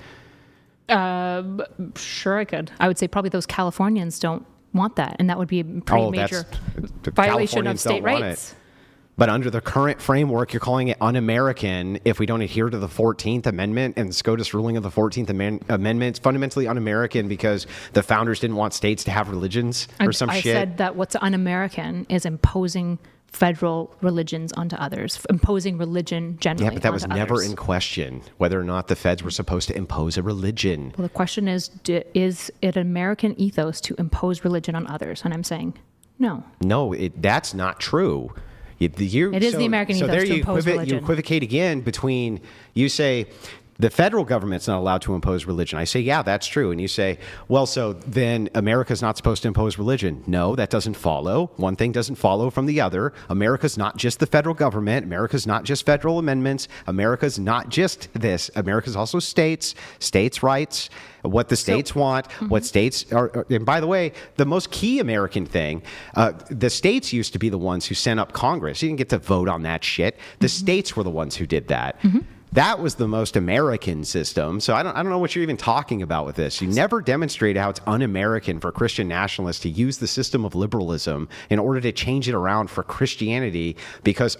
Sure, I could. I would say probably those Californians don't want that, and that would be a pretty major the violation of Californians state don't want rights. it. But under the current framework, you're calling it un-American if we don't adhere to the 14th Amendment, and the SCOTUS ruling of the 14th Amendment. It's fundamentally un-American because the founders didn't want states to have religions or some I shit. said that what's un-American is imposing federal religions onto others, imposing religion generally. Yeah, but that was onto never others. in question, whether or not the feds were supposed to impose a religion. Well, the question is it American ethos to impose religion on others? And I'm saying no. No, that's not true. It is the American ethos there to impose religion. You equivocate again between, you say, the federal government's not allowed to impose religion. I say, yeah, that's true. And you say, well, so then America's not supposed to impose religion. No, that doesn't follow. One thing doesn't follow from the other. America's not just the federal government. America's not just federal amendments. America's not just this. America's also states rights, what the states want, what states are. And by the way, the most key American thing, the states used to be the ones who sent up Congress. You didn't get to vote on that shit. The states were the ones who did that. That was the most American system. So I don't know what you're even talking about with this. You never demonstrated how it's un-American for Christian nationalists to use the system of liberalism in order to change it around for Christianity because,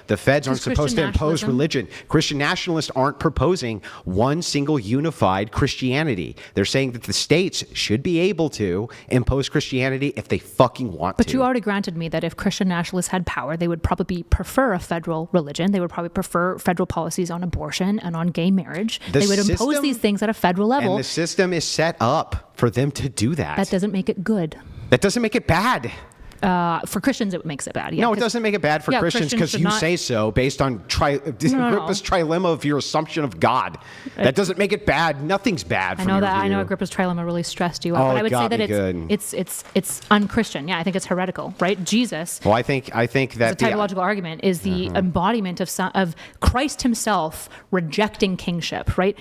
the feds aren't supposed to impose religion. Christian nationalists aren't proposing one single unified Christianity. They're saying that the states should be able to impose Christianity if they fucking want to. But you already granted me that if Christian nationalists had power, they would probably prefer a federal religion. They would probably prefer federal policies on abortion and on gay marriage. They would impose these things at a federal level. And the system is set up for them to do that. That doesn't make it good. That doesn't make it bad. For Christians, it makes it bad. Yeah, No, it doesn't make it bad for Christians because you say so based on Agrippa's trilemma of your assumption of God. That doesn't make it bad. Nothing's bad. I know that. I know Agrippa's trilemma really stressed you out, but I would say that it's unchristian. Yeah, I think it's heretical, right? Jesus. Well, I think that the tautological argument is the embodiment of Christ himself rejecting kingship, right?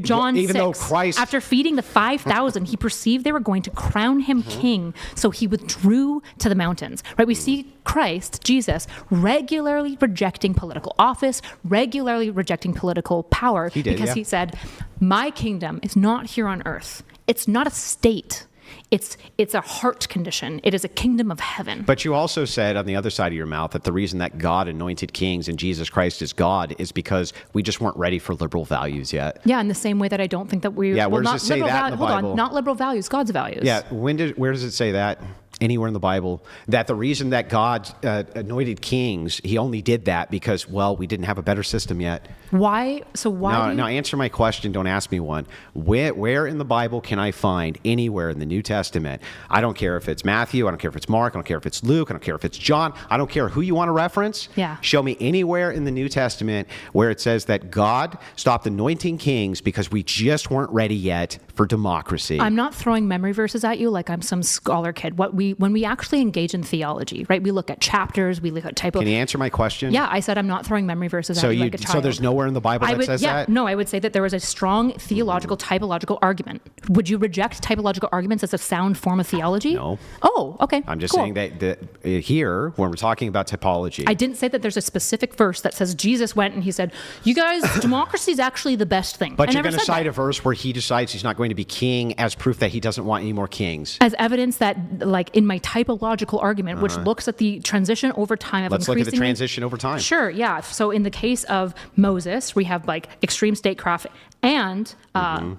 John 6, though Christ, after feeding the 5,000, he perceived they were going to crown him king, so he withdrew to the mountains, right? We see Christ, Jesus, regularly rejecting political office, regularly rejecting political power, because he said, my kingdom is not here on earth. It's not a state. It's a heart condition. It is a kingdom of heaven. But you also said on the other side of your mouth that the reason that God anointed kings and Jesus Christ is God is because we just weren't ready for liberal values yet. Yeah, in the same way that I don't think that we... Yeah, where does not it say liberal that in the hold Bible? on, not liberal values, God's values. Yeah, where does it say that? Anywhere in the Bible, that the reason that God anointed kings, he only did that because, well, we didn't have a better system yet. Why? So why? No, no, answer my question. Don't ask me one. Where in the Bible can I find anywhere in the New Testament? I don't care if it's Matthew. I don't care if it's Mark. I don't care if it's Luke. I don't care if it's John. I don't care who you want to reference. Yeah. Show me anywhere in the New Testament where it says that God stopped anointing kings because we just weren't ready yet for democracy. I'm not throwing memory verses at you like I'm some scholar kid. When we actually engage in theology, right? We look at chapters. We look at typo. Can you answer my question? Yeah, I said I'm not throwing memory verses at you like a child. So there's nowhere in the Bible that says that? No, I would say that there was a strong theological, typological argument. Would you reject typological arguments as a sound form of theology? No. Oh, okay. I'm just cool. saying that here, when we're talking about typology. I didn't say that there's a specific verse that says Jesus went and he said, you guys, democracy is actually the best thing. But I you're never going to said cite that. a verse where he decides he's not going to be king as proof that he doesn't want any more kings. As evidence that, like, in my typological argument, which looks at the transition over time of Let's look at the increasingly- transition over time. Sure, yeah. So in the case of Moses, we have like extreme statecraft and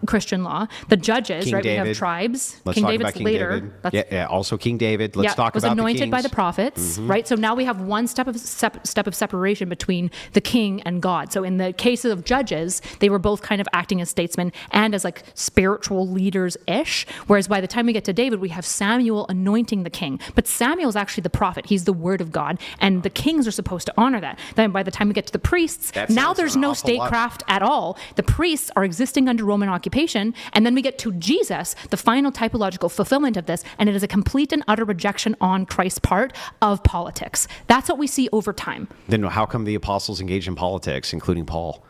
Christian law. The judges, King right? We David. have tribes. Let's King talk David's about King later. David. That's- Yeah, also King David. Let's talk was about anointed the kings. by the prophets, right? So now we have one step of separation between the king and God. So in the case of judges, they were both kind of acting as statesmen and as like spiritual leaders-ish. Whereas by the time we get to David, we have Samuel anointing the king. But Samuel's actually the prophet. He's the word of God. And the kings are supposed to honor that. Then by the time we get to the priests, That now sounds there's an no awful lot. statecraft at all. The priests are existing under Roman occupation. And then we get to Jesus, the final typological fulfillment of this. And it is a complete and utter rejection on Christ's part of politics. That's what we see over time. Then how come the apostles engaged in politics, including Paul?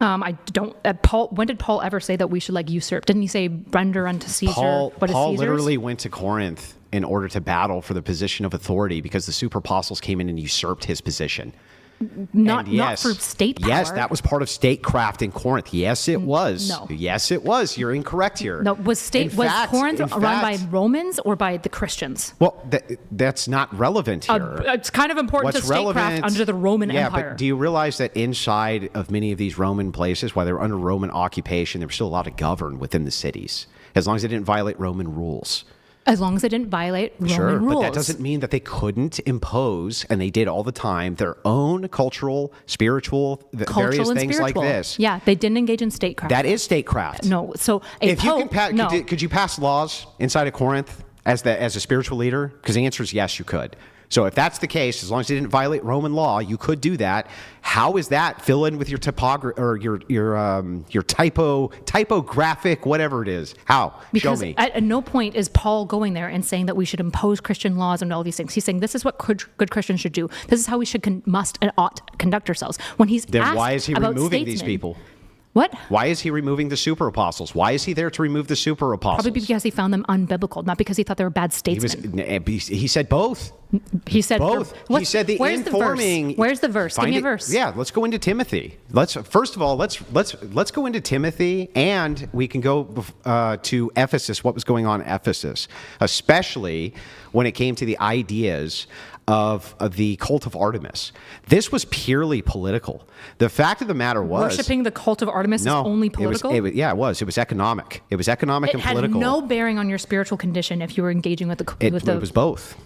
I don't. Paul. When did Paul ever say that we should like usurp? Didn't he say render unto Caesar Paul what is Caesar's? literally went to Corinth in order to battle for the position of authority because the super apostles came in and usurped his position. Not And yes, for state power. Yes, that was part of statecraft in Corinth. Yes, it was. No. Yes, it was. You're incorrect here. No, was Corinth run by Romans or by the Christians? Well, that's not relevant here. It's kind of important to statecraft under the Roman Empire. But do you realize that inside of many of these Roman places, while they were under Roman occupation, they were still allowed to govern within the cities, as long as they didn't violate Roman rules. As long as they didn't violate Roman rules. But that doesn't mean that they couldn't impose, and they did all the time, their own cultural, spiritual, various and things spiritual. like this. Yeah, they didn't engage in statecraft. That is statecraft. No, so If you can could you pass laws inside of Corinth as a spiritual leader? Because the answer is yes, you could. So if that's the case, as long as you didn't violate Roman law, you could do that. How is that fill in with your typography or your typographic, whatever it is? How? Because Show me. at no point is Paul going there and saying that we should impose Christian laws and all these things. He's saying this is what good Christians should do. This is how we should must and ought conduct ourselves. When he's Then asked why is he about removing these statesmen- people? What? Why is he removing the super apostles? Why is he there to remove the super apostles? Probably because he found them unbiblical, not because he thought they were bad statesmen. He said both. He said Both. He said the where's informing. The verse? Where's the verse? Give me a verse. Yeah, let's go into Timothy. Let's go into Timothy, and we can go to Ephesus. What was going on in Ephesus, especially when it came to the ideas of the cult of Artemis. This was purely political. The fact of the matter was, Worshipping the cult of Artemis is only political? It was economic. It was economic and political. It had no bearing on your spiritual condition if you were engaging with the... It was both.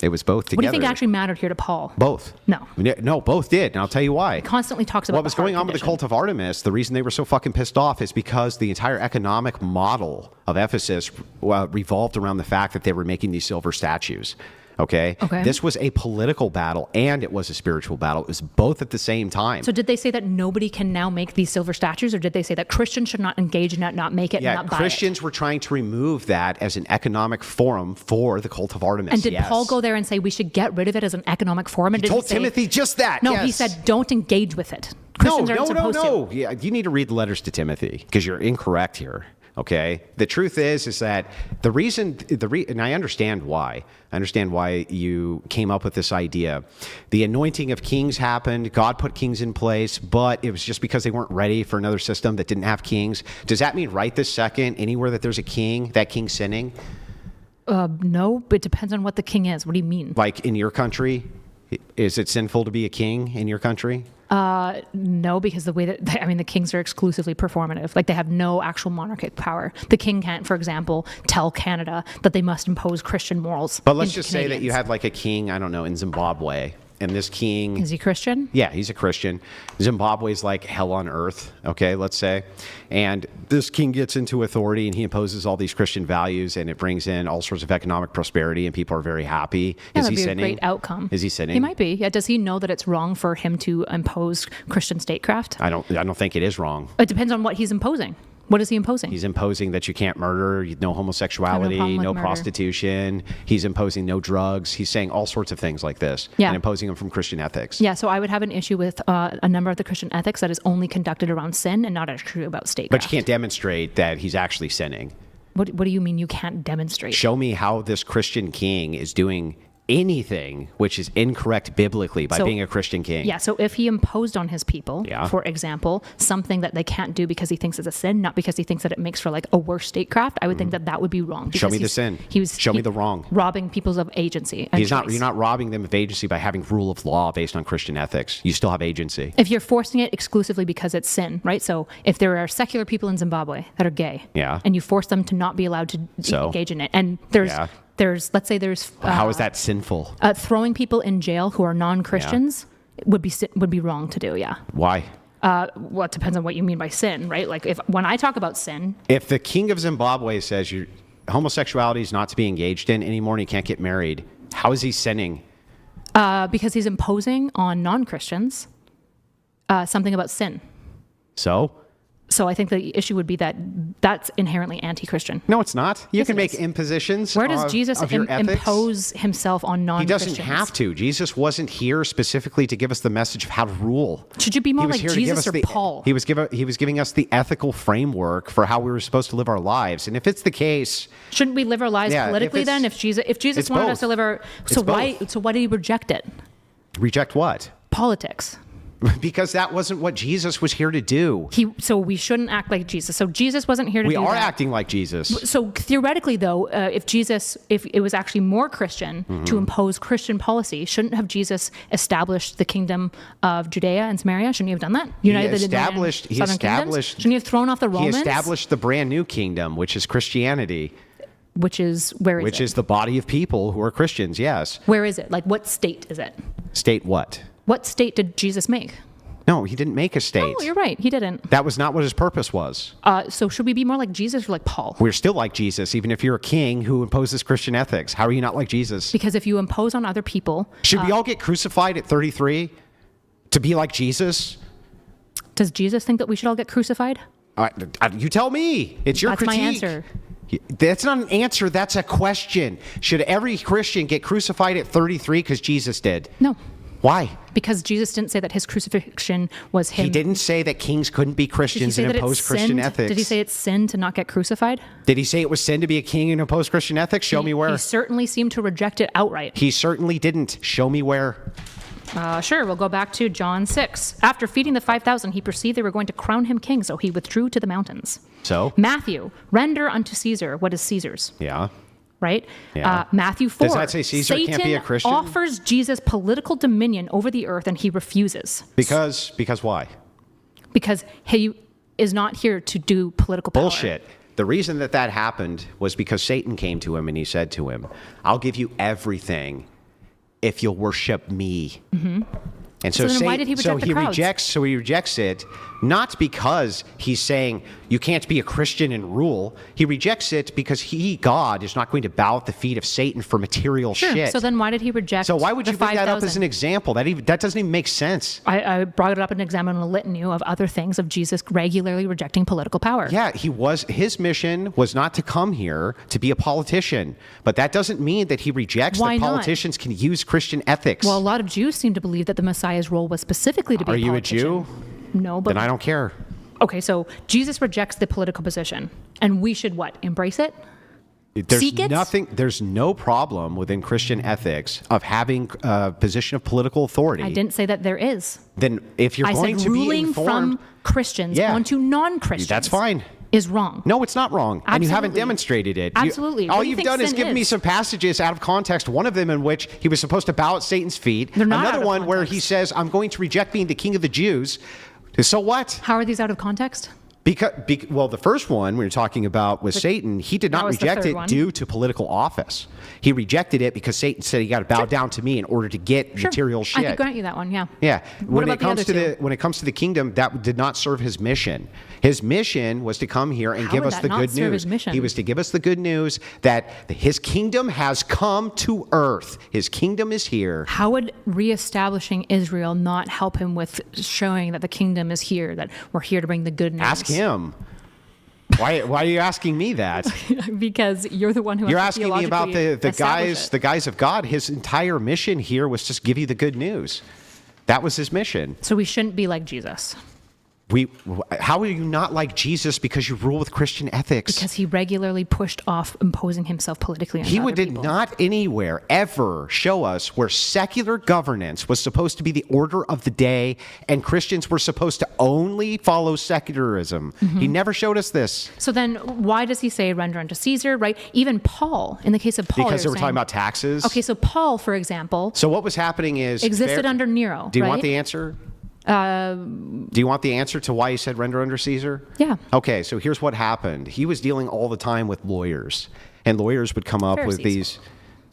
It was both together. What do you think actually mattered here to Paul? Both. No, both did. And I'll tell you why. He constantly talks about what was going on with the cult of Artemis. The reason they were so fucking pissed off is because the entire economic model of Ephesus revolved around the fact that they were making these silver statues. Okay? This was a political battle and it was a spiritual battle. It was both at the same time. So did they say that nobody can now make these silver statues, or did they say that Christians should not engage in it, not make it, and not buy Christians were trying to remove that as an economic forum for the cult of Artemis. And did Paul go there and say we should get rid of it as an economic forum? And he told Timothy just that. No, yes. he said don't engage with it. Christians aren't supposed to. Yeah, you need to read the letters to Timothy because you're incorrect here. Okay. The truth is that and I understand why. I understand why you came up with this idea. The anointing of kings happened. God put kings in place, but it was just because they weren't ready for another system that didn't have kings. Does that mean right this second, anywhere that there's a king, that king's sinning? No, but it depends on what the king is. What do you mean? Like in your country, is it sinful to be a king in your country? No, because the way that, the kings are exclusively performative. Like, they have no actual monarchic power. The king can't, for example, tell Canada that they must impose Christian morals. But let's just say that you had like a king, I don't know, in Zimbabwe. And this king... Is he Christian? Yeah, he's a Christian. Zimbabwe's like hell on earth, okay, let's say. And this king gets into authority and he imposes all these Christian values and it brings in all sorts of economic prosperity and people are very happy. Yeah, is he that'd be sinning? a great outcome. Is he sinning? He might be. Yeah. Does he know that it's wrong for him to impose Christian statecraft? I don't think it is wrong. It depends on what he's imposing. What is he imposing? He's imposing that you can't murder, no homosexuality, no prostitution. He's imposing no drugs. He's saying all sorts of things like this and imposing them from Christian ethics. Yeah, so I would have an issue with a number of the Christian ethics that is only conducted around sin and not actually about statecraft. But you can't demonstrate that he's actually sinning. What do you mean you can't demonstrate? Show me how this Christian king is doing anything which is incorrect biblically by being a Christian king. Yeah, so if he imposed on his people, for example, something that they can't do because he thinks it's a sin, not because he thinks that it makes for like a worse statecraft, I would think that that would be wrong. Show me the sin. Show me the wrong. Robbing people of agency. You're not robbing them of agency by having rule of law based on Christian ethics. You still have agency. If you're forcing it exclusively because it's sin, right? So if there are secular people in Zimbabwe that are gay, and you force them to not be allowed to engage in it, and let's say there's how is that sinful? Throwing people in jail who are non-Christians would be wrong to do. Yeah. Why? Well, it depends on what you mean by sin, right? Like when I talk about sin, if the king of Zimbabwe says homosexuality is not to be engaged in anymore and you can't get married, how is he sinning? Because he's imposing on non-Christians something about sin. So I think the issue would be that that's inherently anti-Christian. No, it's not. You can make impositions. Where does Jesus impose himself on non-Christians? He doesn't have to. Jesus wasn't here specifically to give us the message of how to rule. Should you be more like Jesus or Paul? He was giving us the ethical framework for how we were supposed to live our lives. And if it's the case, shouldn't we live our lives politically then? If Jesus wanted us to live our why did he reject it? Reject what? Politics. Because that wasn't what Jesus was here to do. So we shouldn't act like Jesus. So Jesus wasn't here to do that. We are acting like Jesus. So theoretically, though, if it was actually more Christian to impose Christian policy, shouldn't have Jesus established the kingdom of Judea and Samaria? Shouldn't he have done that? He established. Shouldn't he have thrown off the Romans? He established the brand new kingdom, which is Christianity. Which is Which is the body of people who are Christians. Yes. Where is it? Like, what state is it? State what? What state did Jesus make? No, he didn't make a state. No, you're right. He didn't. That was not what his purpose was. So should we be more like Jesus or like Paul? We're still like Jesus, even if you're a king who imposes Christian ethics. How are you not like Jesus? Because if you impose on other people... Should we all get crucified at 33 to be like Jesus? Does Jesus think that we should all get crucified? You tell me. It's your critique. That's my answer. That's not an answer. That's a question. Should every Christian get crucified at 33 because Jesus did? No. Why? Because Jesus didn't say that his crucifixion was him. He didn't say that kings couldn't be Christians and impose Christian ethics. Did he say it's sin to not get crucified? Did he say it was sin to be a king and impose Christian ethics? Show me where. He certainly seemed to reject it outright. He certainly didn't. Show me where. Sure, we'll go back to John 6. After feeding the 5,000, he perceived they were going to crown him king, so he withdrew to the mountains. So? Matthew, render unto Caesar what is Caesar's. Yeah. Right? Yeah. Matthew 4. Does that say Caesar can't be a Christian? Satan offers Jesus political dominion over the earth, and he refuses. Because why? Because he is not here to do political power. Bullshit. The reason that happened was because Satan came to him and he said to him, I'll give you everything if you'll worship me. Mm-hmm. And so then why did he reject the crowds? He rejects it, not because he's saying you can't be a Christian and rule. He rejects it because God, is not going to bow at the feet of Satan for material shit. So then why did he reject So why would you bring that up 5,000? as an example? That doesn't even make sense. I brought it up as an example in a litany of other things of Jesus regularly rejecting political power. Yeah, his mission was not to come here to be a politician, but that doesn't mean that he rejects that politicians can use Christian ethics. Well, a lot of Jews seem to believe that the Messiah's role was specifically to be a politician. Are you a Jew? No, but... Then I don't care. Okay, so Jesus rejects the political position. And we should what? Embrace it? There's nothing. There's no problem within Christian ethics of having a position of political authority. I didn't say that there is. Then, if you're I going said to be ruling informed, from Christians Yeah. onto non-Christians. that's fine. Is wrong. No, it's not wrong, and you haven't Absolutely. demonstrated it. Absolutely. All What do you you've think done is sin given me is? some passages out of context. One of them in which he was supposed to bow at Satan's feet. They're not Another out of one where he context. says, "I'm going to reject being the king of the Jews." So what? How are these out of context? Well, the first one we were talking about was Satan. He did not was the reject third it one. due to political office. He rejected it because Satan said, "You got to bow down to me in order to get material shit." I could grant you that one, yeah. Yeah. What about the other two? When it comes to the kingdom, that did not serve his mission. His mission was to come here and How give would us that the not good serve news. his mission? He was to give us the good news that his kingdom has come to earth. His kingdom is here. How would reestablishing Israel not help him with showing that the kingdom is here, that we're here to bring the good news? Ask him. Why are you asking me that? Because you're the one who You're has to asking me about theologically the guys of God. His entire mission here was just give you the good news. That was his mission. So we shouldn't be like Jesus. How are you not like Jesus because you rule with Christian ethics? Because he regularly pushed off imposing himself politically on He other did people. not anywhere ever show us where secular governance was supposed to be the order of the day and Christians were supposed to only follow secularism. He never showed us this. So then why does he say render unto Caesar, right? Even Paul, in the case of Paul, Because they you're were saying- talking about taxes. Okay, so Paul, for example, So what was happening is existed under Nero, Do you right? want the answer? Do you want the answer to why he said render under Caesar? Yeah. Okay, so here's what happened. He was dealing all the time with lawyers, and lawyers would come up with Pharisees. these,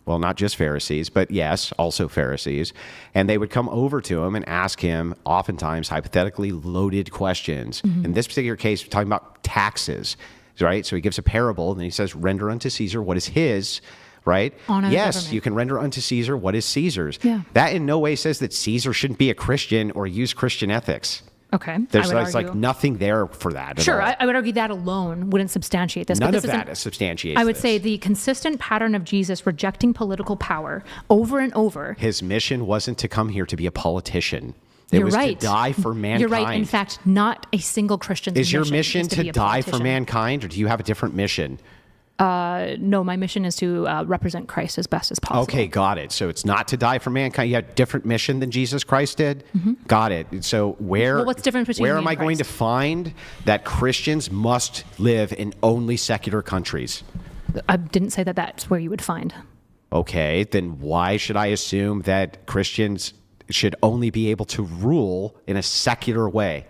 well, not just Pharisees, but yes, also Pharisees, and they would come over to him and ask him, oftentimes hypothetically loaded questions. In this particular case, we're talking about taxes, right? So he gives a parable, and then he says, render unto Caesar what is his. Right? Honor the yes, government. you can render unto Caesar what is Caesar's. Yeah. That in no way says that Caesar shouldn't be a Christian or use Christian ethics. okay, There's I would like, argue. nothing there for that. Sure, at all. I would argue that alone wouldn't substantiate this. None but this of that isn't- substantiates I would this. say the consistent pattern of Jesus rejecting political power over and over. His mission wasn't to come here to be a politician. It You're was right. to die for mankind. You're right. In fact, not a single Christian's is your mission is to be a die for politician. mankind, or do you have a different mission? No, my mission is to represent Christ as best as possible. Okay, got it. So it's not to die for mankind. You have a different mission than Jesus Christ did? Got it. So Well, what's different between where me am and I going to Christ? find that Christians must live in only secular countries? I didn't say that that's where you would find. Okay, then why should I assume that Christians should only be able to rule in a secular way?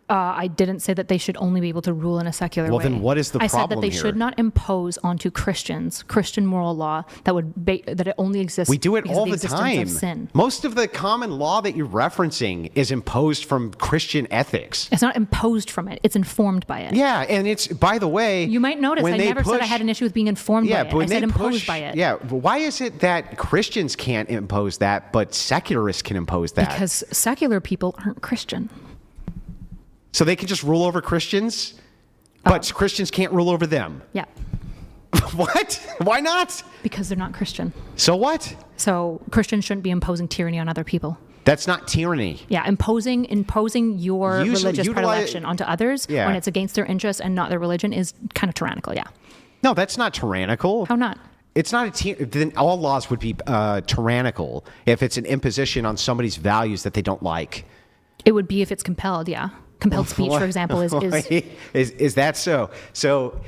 I didn't say that they should only be able to rule in a secular Well, way. then what is the I said that problem they here? should not impose onto Christians Christian moral law that that it only exists. We do it because all of the existence time. Of sin. Most of the common law that you're referencing is imposed from Christian ethics. It's not imposed from it; it's informed by it. Yeah, and it's, by the way, You might notice when I they never said I push- had an issue with being informed Yeah, by but it. when I said they imposed push, by it. yeah, but why is it that Christians can't impose that, but secularists can impose that? Because secular people aren't Christian. So they can just rule over Christians, but Christians can't rule over them. Yeah, What? Why not? because they're not Christian. So what? So Christians shouldn't be imposing tyranny on other people. That's not tyranny. Yeah, imposing your religious utilize- predilection onto others Yeah. when it's against their interests and not their religion is kind of tyrannical. Yeah. No, that's not tyrannical. How not? It's not then all laws would be tyrannical if it's an imposition on somebody's values that they don't like. It would be if it's compelled. Yeah. Compelled speech, for example, is Is that so? So,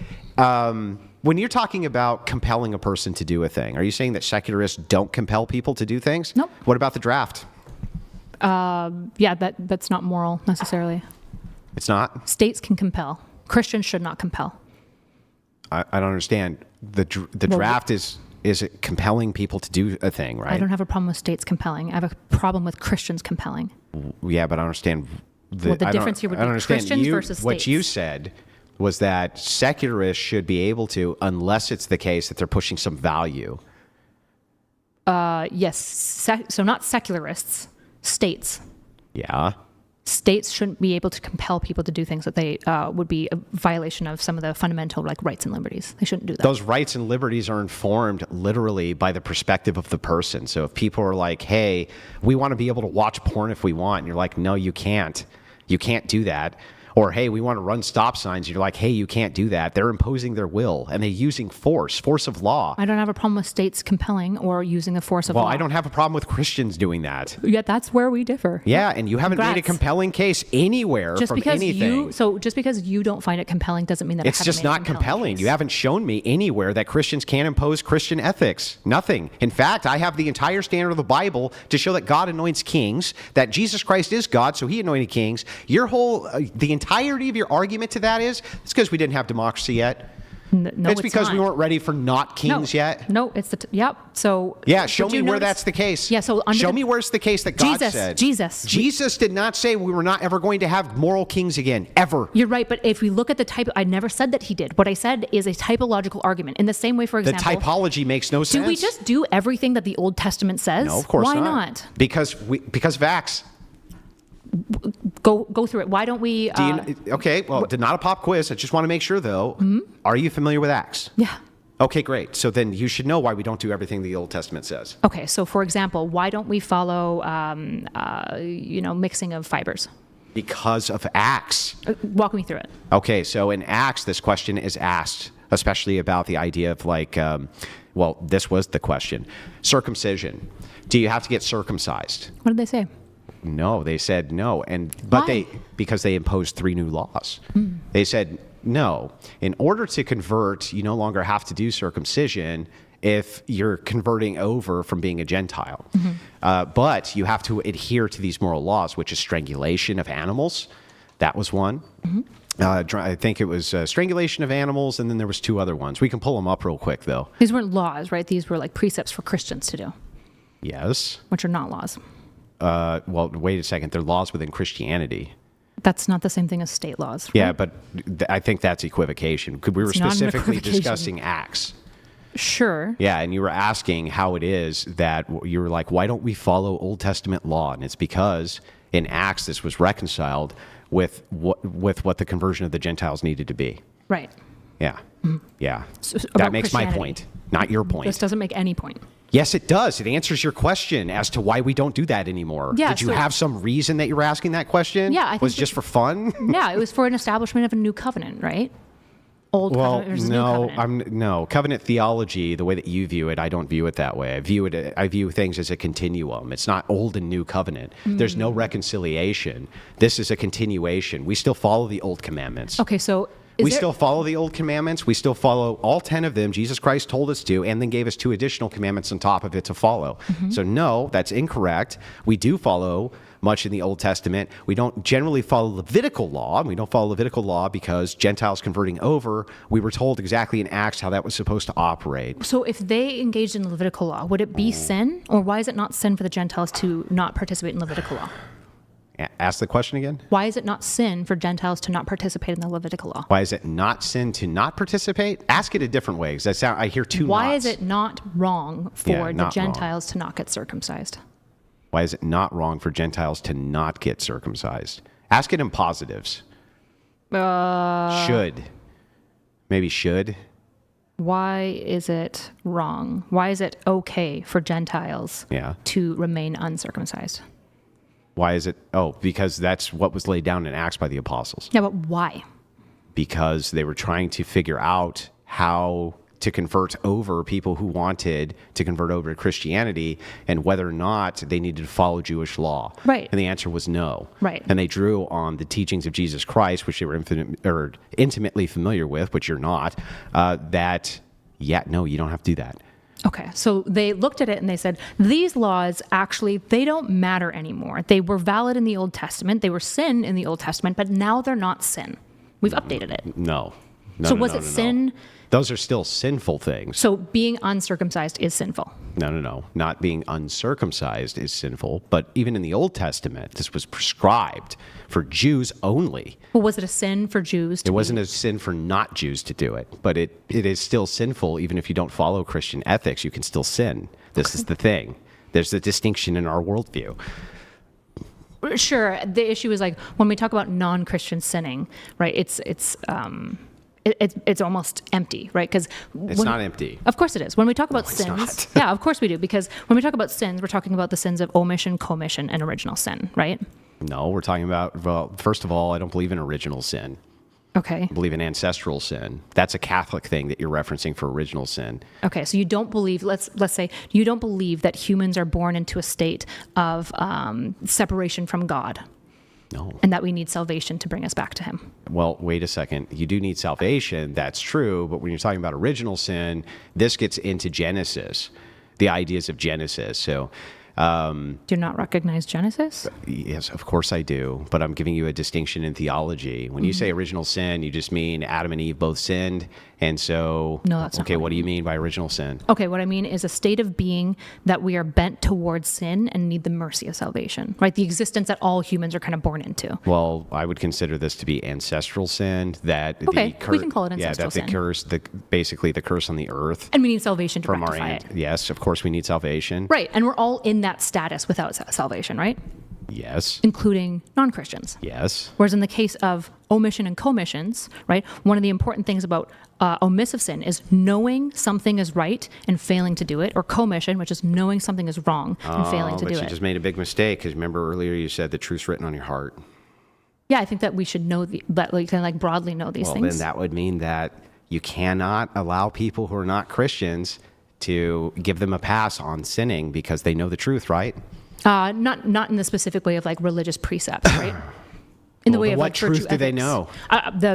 when you're talking about compelling a person to do a thing, are you saying that secularists don't compel people to do things? Nope. What about the draft? yeah, that's not moral necessarily. It's not. States can compel. Christians should not compel. I don't understand. The draft is it compelling people to do a thing, right? I don't have a problem with states compelling. I have a problem with Christians compelling. Yeah, but I don't understand. The difference here would I don't be understand. Christians versus What states. you said was that secularists should be able to, unless it's the case that they're pushing some value. Yes. So not secularists, states. Yeah. States shouldn't be able to compel people to do things that they would be a violation of some of the fundamental rights and liberties. They shouldn't do that. Those rights and liberties are informed literally by the perspective of the person. So if people are like, hey, we want to be able to watch porn if we want, and you're like, no, you can't. You can't do that. Or, hey, we want to run stop signs. You're like, hey, you can't do that. They're imposing their will, and they're using force of law. I don't have a problem with states compelling or using the force of law. Well, I don't have a problem with Christians doing that. Yet that's where we differ. Yeah, and you haven't made a Congrats. compelling case anywhere Just from because anything. just because you don't find it compelling doesn't mean that It's I haven't just made a not compelling. case. You haven't shown me anywhere that Christians can impose Christian ethics. Nothing. In fact, I have the entire standard of the Bible to show that God anoints kings, that Jesus Christ is God, so he anointed kings. Your whole, the entirety of your argument to that is, it's because we didn't have democracy yet. No, it's because we weren't ready for not kings yet. No, it's yep. So yeah, show me where notice, that's the case. Yeah, so show me where's the case that God said. Jesus did not say we were not ever going to have moral kings again, ever. You're right, but if we look at the type, I never said that he did. What I said is a typological argument. In the same way, for example, the typology makes no sense. Do we just do everything that the Old Testament says? No, of course not. Why not? not? Because of Acts. Go through it. Why don't we? Okay, well, not a pop quiz. I just want to make sure, though. Mm-hmm. Are you familiar with Acts? Yeah. Okay, great. So then you should know why we don't do everything the Old Testament says. Okay, so for example, why don't we follow, mixing of fibers? Because of Acts. Walk me through it. Okay, so in Acts, this question is asked, especially about the idea of this was the question. Circumcision. Do you have to get circumcised? What did they say? No, they said no, because they imposed 3 new laws. They said no. In order to convert, you no longer have to do circumcision if you're converting over from being a Gentile, but you have to adhere to these moral laws, which is strangulation of animals. That was one. I think it was strangulation of animals, and then there was 2 other ones. We can pull them up real quick, though. These weren't laws, right? These were like precepts for Christians to do. Yes. Which are not laws. Well, wait a second. They're laws within Christianity. That's not the same thing as state laws. Right? Yeah, but I think that's equivocation. We were specifically discussing Acts. Sure. Yeah, and you were asking how it is that you were like, why don't we follow Old Testament law? And it's because in Acts this was reconciled with what the conversion of the Gentiles needed to be. Right. Yeah. Yeah. So, that makes my point, not your point. This doesn't make any point. Yes, it does. It answers your question as to why we don't do that anymore. Yeah, Did you have some reason that you were asking that question? Yeah. I think was it just for fun? Yeah, it was for an establishment of a new covenant, right? Covenant versus new covenant. No. Covenant theology, the way that you view it, I don't view it that way. I view things as a continuum. It's not old and new covenant. There's no reconciliation. This is a continuation. We still follow the old commandments. Okay, so still follow the old commandments. We still follow all 10 of them. Jesus Christ told us to, and then gave us 2 additional commandments on top of it to follow. So no, that's incorrect. We do follow much in the Old Testament. We don't generally follow Levitical law. We don't follow Levitical law because Gentiles converting over, we were told exactly in Acts how that was supposed to operate. So if they engaged in Levitical law, would it be sin? Or why is it not sin for the Gentiles to not participate in Levitical law? Ask the question again. Why is it not sin for Gentiles to not participate in the Levitical law? Why is it not sin to not participate? Ask it a different way, because I hear 2 Why nots. is it not wrong for the not Gentiles to not get circumcised? Why is it not wrong for Gentiles to not get circumcised? Ask it in positives. Should. Maybe should. Why is it wrong? Why is it okay for Gentiles to remain uncircumcised? Why is it? Oh, because that's what was laid down in Acts by the apostles. Yeah, but why? Because they were trying to figure out how to convert over people who wanted to convert over to Christianity and whether or not they needed to follow Jewish law. Right. And the answer was no. Right. And they drew on the teachings of Jesus Christ, which they were intimately familiar with, which you're not, no, you don't have to do that. Okay, so they looked at it and they said, these laws actually, they don't matter anymore. They were valid in the Old Testament. They were sin in the Old Testament, but now they're not sin. We've updated it. No. Was it sin? Those are still sinful things. So being uncircumcised is sinful. No. Not being uncircumcised is sinful. But even in the Old Testament, this was prescribed for Jews only. Well, was it a sin for Jews to It wasn't a sin for not Jews to do it. But it is still sinful. Even if you don't follow Christian ethics, you can still sin. This is the thing. There's a distinction in our worldview. Sure. The issue is like when we talk about non-Christian sinning, right? It's it's almost empty, right? Because It's not empty. Of course it is. When we talk about it's sins, not. yeah, of course we do. Because when we talk about sins, we're talking about the sins of omission, commission, and original sin, right? No, we're talking about, well, first of all, I don't believe in original sin. Okay. I believe in ancestral sin. That's a Catholic thing that you're referencing for original sin. Okay, so you don't believe, let's say, you don't believe that humans are born into a state of separation from God. No. And that we need salvation to bring us back to him. Well, wait a second. You do need salvation. That's true. But when you're talking about original sin, this gets into Genesis, the ideas of Genesis. So, Do you not recognize Genesis? yes, of course I do. But I'm giving you a distinction in theology. When you say original sin, you just mean Adam and Eve both sinned. And so, No, that's not okay, what what do you mean by original sin? Okay, what I mean is a state of being that we are bent towards sin and need the mercy of salvation, right? The existence that all humans are kind of born into. Well, I would consider this to be ancestral sin. That Okay, we can call it yeah, ancestral that the sin. curse, basically the curse on the earth And we need salvation to from our rectify it. yes, of course we need salvation. Right, and we're all in that status without salvation, right? Yes, Including non-Christians. yes. Whereas in the case of omission and commissions, right, one of the important things about omissive sin is knowing something is right and failing to do it, or commission, which is knowing something is wrong and failing to But do you it. just made a big mistake because remember earlier you said the truth's written on your heart. Yeah, I think that we should know that, like, kind of like broadly know these Well, things. then that would mean that you cannot allow people who are not Christians to give them a pass on sinning because they know the truth, right? Not in the specific way of like religious precepts, right? In the Well, way then of what like truth virtue do they ethics. know?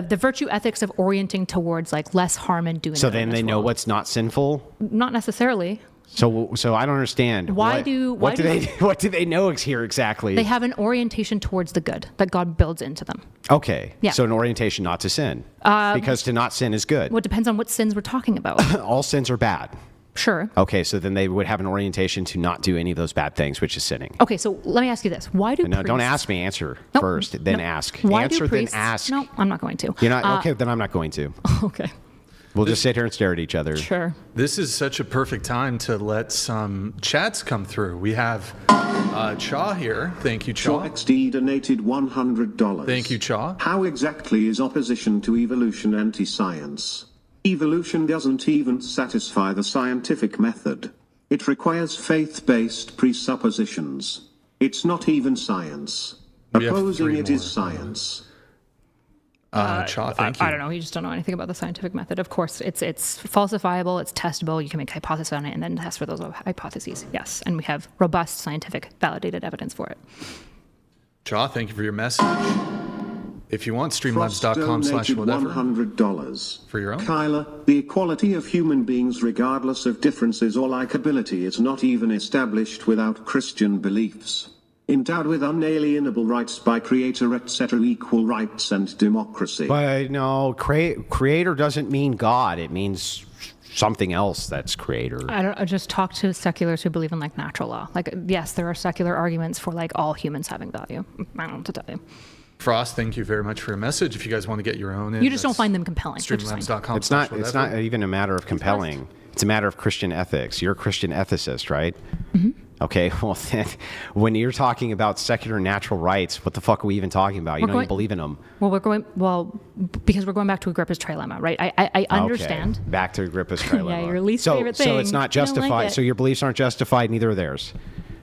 The virtue ethics of orienting towards like less harm and doing. So good in then this they know world. what's not sinful. Not necessarily. So I don't understand. Why what, do- what why do do- they what do they know here exactly? They have an orientation towards the good that God builds into them. Okay. Yeah. So an orientation not to sin. Because to not sin is good. Well, it depends on what sins we're talking about. All sins are bad. Sure. Okay, so then they would have an orientation to not do any of those bad things, which is sinning. Okay, so let me ask you this: why do No, priests... don't ask me. Answer No, first, then no. ask. Why Answer, do priests... then ask. No, I'm not going to. You're not okay. Then I'm not going to. Okay. We'll just sit here and stare at each other. Sure. This is such a perfect time to let some chats come through. We have Chaw here. Thank you, Shaw Chaw. XD donated $100. Thank you, Chaw. How exactly is opposition to evolution anti-science? Evolution doesn't even satisfy the scientific method. It requires faith-based presuppositions. It's not even science. We have Opposing three it more. is science. Chaw, thank you. I don't know. You just don't know anything about the scientific method. Of course, it's falsifiable. It's testable. You can make hypotheses on it and then test for those hypotheses. Yes, and we have robust scientific validated evidence for it. Chaw, thank you for your message. If you want, Frost streamlabs.com/whatever donated $100. for your own. Kyla, the equality of human beings regardless of differences or likability is not even established without Christian beliefs. Endowed with unalienable rights by creator etc. equal rights and democracy. But no, creator doesn't mean God. It means something else that's creator. I just talk to seculars who believe in like natural law. Like, yes, there are secular arguments for like all humans having value. I don't know what to tell you. Frost, thank you very much for your message. If you guys want to get your own in, You just don't find them compelling. Which is fine. streamlabs.com. It's not even a matter of compelling. It's a matter of Christian ethics. You're a Christian ethicist, right? Mm-hmm. Okay, well then, when you're talking about secular natural rights, what the fuck are we even talking about? You don't even believe in them. Well, because we're going back to Agrippa's trilemma, right? I understand. Okay. Back to Agrippa's trilemma. Yeah, your least so, favorite So thing. it's not You don't like justified. it. So your beliefs aren't justified, neither are theirs.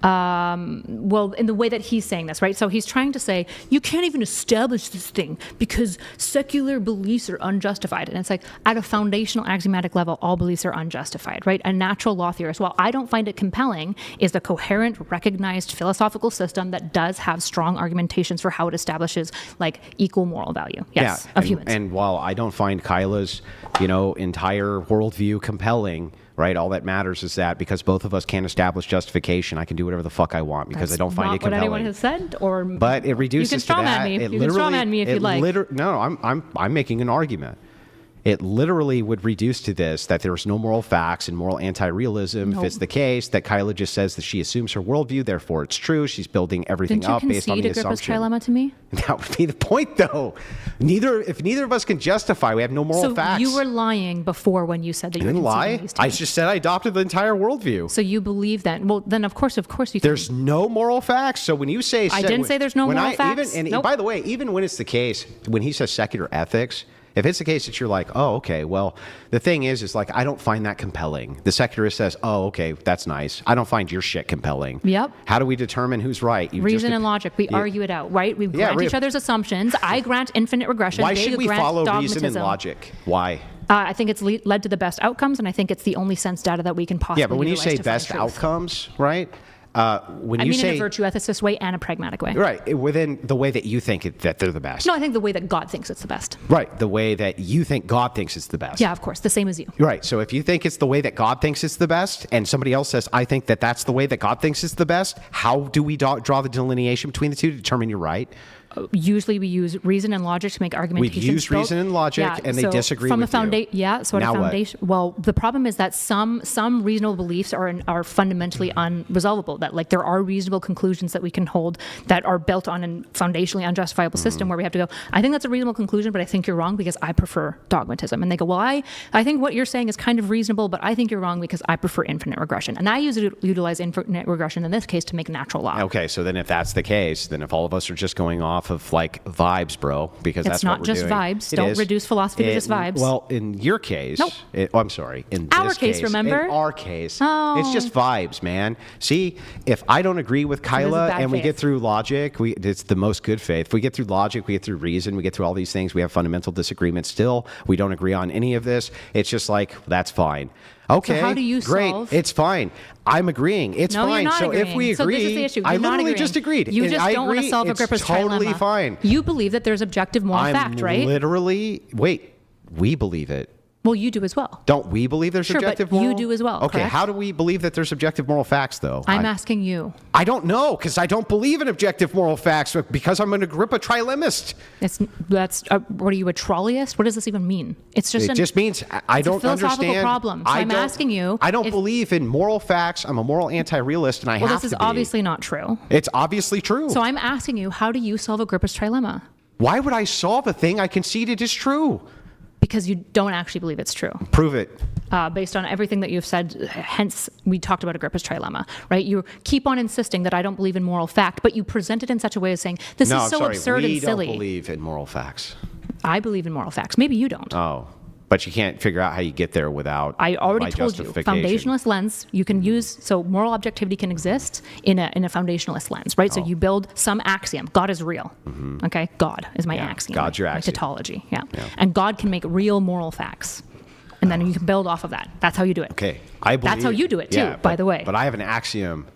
Well, in the way that he's saying this, right? So he's trying to say, you can't even establish this thing because secular beliefs are unjustified. And it's like, at a foundational axiomatic level, all beliefs are unjustified, right? A natural law theorist, while I don't find it compelling, is a coherent, recognized philosophical system that does have strong argumentations for how it establishes like equal moral value, yes, of humans. And while I don't find Kyla's, entire worldview compelling, right? All that matters is that because both of us can't establish justification, I can do whatever the fuck I want because I don't find it Not what compelling. anyone has said, or But it reduces you can to that. strawman me. It You can strawman me if you'd like. No, I'm making an argument. It literally would reduce to this that there's no moral facts and moral anti-realism. No. If it's the case that Kyla just says that she assumes her worldview, therefore it's true. She's building everything Didn't you up based on concede the Agrippa's assumption. trilemma to me? That would be the point, though. If neither of us can justify, we have no moral So facts. you were lying before when you said that I you were didn't lie. conceding these to I me. just said I adopted the entire worldview. So you believe that? Well, then of course you. There's no moral facts. So when you say I didn't say there's no when moral facts. And Nope. by the way, even when it's the case, when he says secular ethics, If it's the case that you're like, oh, okay, well, the thing is like, I don't find that compelling. The secularist says, oh, okay, that's nice. I don't find your shit compelling. Yep. How do we determine who's right? Reason and logic. We argue it out, right? We grant each other's assumptions. I grant infinite regression. Why They should we grant follow dogmatism. reason and logic? Why? I think it's led to the best outcomes, and I think it's the only sense data that we can possibly Yeah, but when you utilize say to find best truth. outcomes, right? When I you mean say in a virtue ethicist way and a pragmatic way. right within the way that you think that they're the best. No, I think the way that God thinks it's the best. Right, the way that you think God thinks it's the best. Yeah, of course, the same as you. Right. So if you think it's the way that God thinks it's the best, and somebody else says, I think that that's the way that God thinks it's the best, how do we draw the delineation between the two to determine you're right? Usually we use reason and logic to make argumentations. We've used reason and logic, and they disagree from with a you. Yeah, so at Now a what? foundation. Well, the problem is that some reasonable beliefs are fundamentally unresolvable. That like there are reasonable conclusions that we can hold that are built on a foundationally unjustifiable system where we have to go, I think that's a reasonable conclusion, but I think you're wrong because I prefer dogmatism. And they go, well, I think what you're saying is kind of reasonable, but I think you're wrong because I prefer infinite regression. And I utilize infinite regression in this case to make natural law. Okay, so then if that's the case, then if all of us are just going off of like vibes, bro, because It's that's not what we're just doing. vibes. It Don't is. reduce philosophy to just vibes. Well, in your case, Nope. I'm sorry, in Our this case, remember? In our case, Oh. it's just vibes, man. See, if I don't agree with this is Kyla bad and we faith. get through logic, it's the most good faith. If we get through logic, we get through reason, we get through all these things, we have fundamental disagreements still, we don't agree on any of this, it's just like, that's fine. Okay, how do you great. solve- It's fine. I'm agreeing. It's No, fine. you're not So agreeing. if we agree, So this is the issue. I You're not literally agreeing. just agreed. You And just I don't want to agree, solve it's Agrippa's totally trilemma. fine. You believe that there's objective moral fact, right? Literally, wait, we believe it. Well, you do as well. Don't we believe there's Sure, but objective you moral? do as well, Okay, correct? how do we believe that there's objective moral facts, though? I'm asking you. I don't know, because I don't believe in objective moral facts, because I'm an Agrippa trilemmist. What are you, a trolleyist? What does this even mean? It It just means I don't philosophical understand. problem. So I'm asking you I don't if- believe in moral facts. I'm a moral anti-realist, and I Well, have this to is be. obviously not true. It's obviously true. So I'm asking you, how do you solve Agrippa's trilemma? Why would I solve a thing I conceded is true? Because you don't actually believe it's true. Prove it. Based on everything that you've said, hence we talked about Agrippa's trilemma, right? You keep on insisting that I don't believe in moral fact, but you present it in such a way as saying, this No, is I'm so sorry. absurd We and silly. don't believe in moral facts. I believe in moral facts. Maybe you don't. Oh, but you can't figure out how you get there without. I already my told you, justification. foundationalist lens, you can use, so moral objectivity can exist in a foundationalist lens, right? So you build some axiom. God is real, okay? God is my axiom. God's your my axiom. tautology, yeah. And God can make real moral facts. And then you can build off of that. That's how you do it. Okay, I believe. That's how you do it too, yeah, by the way. But I have an axiom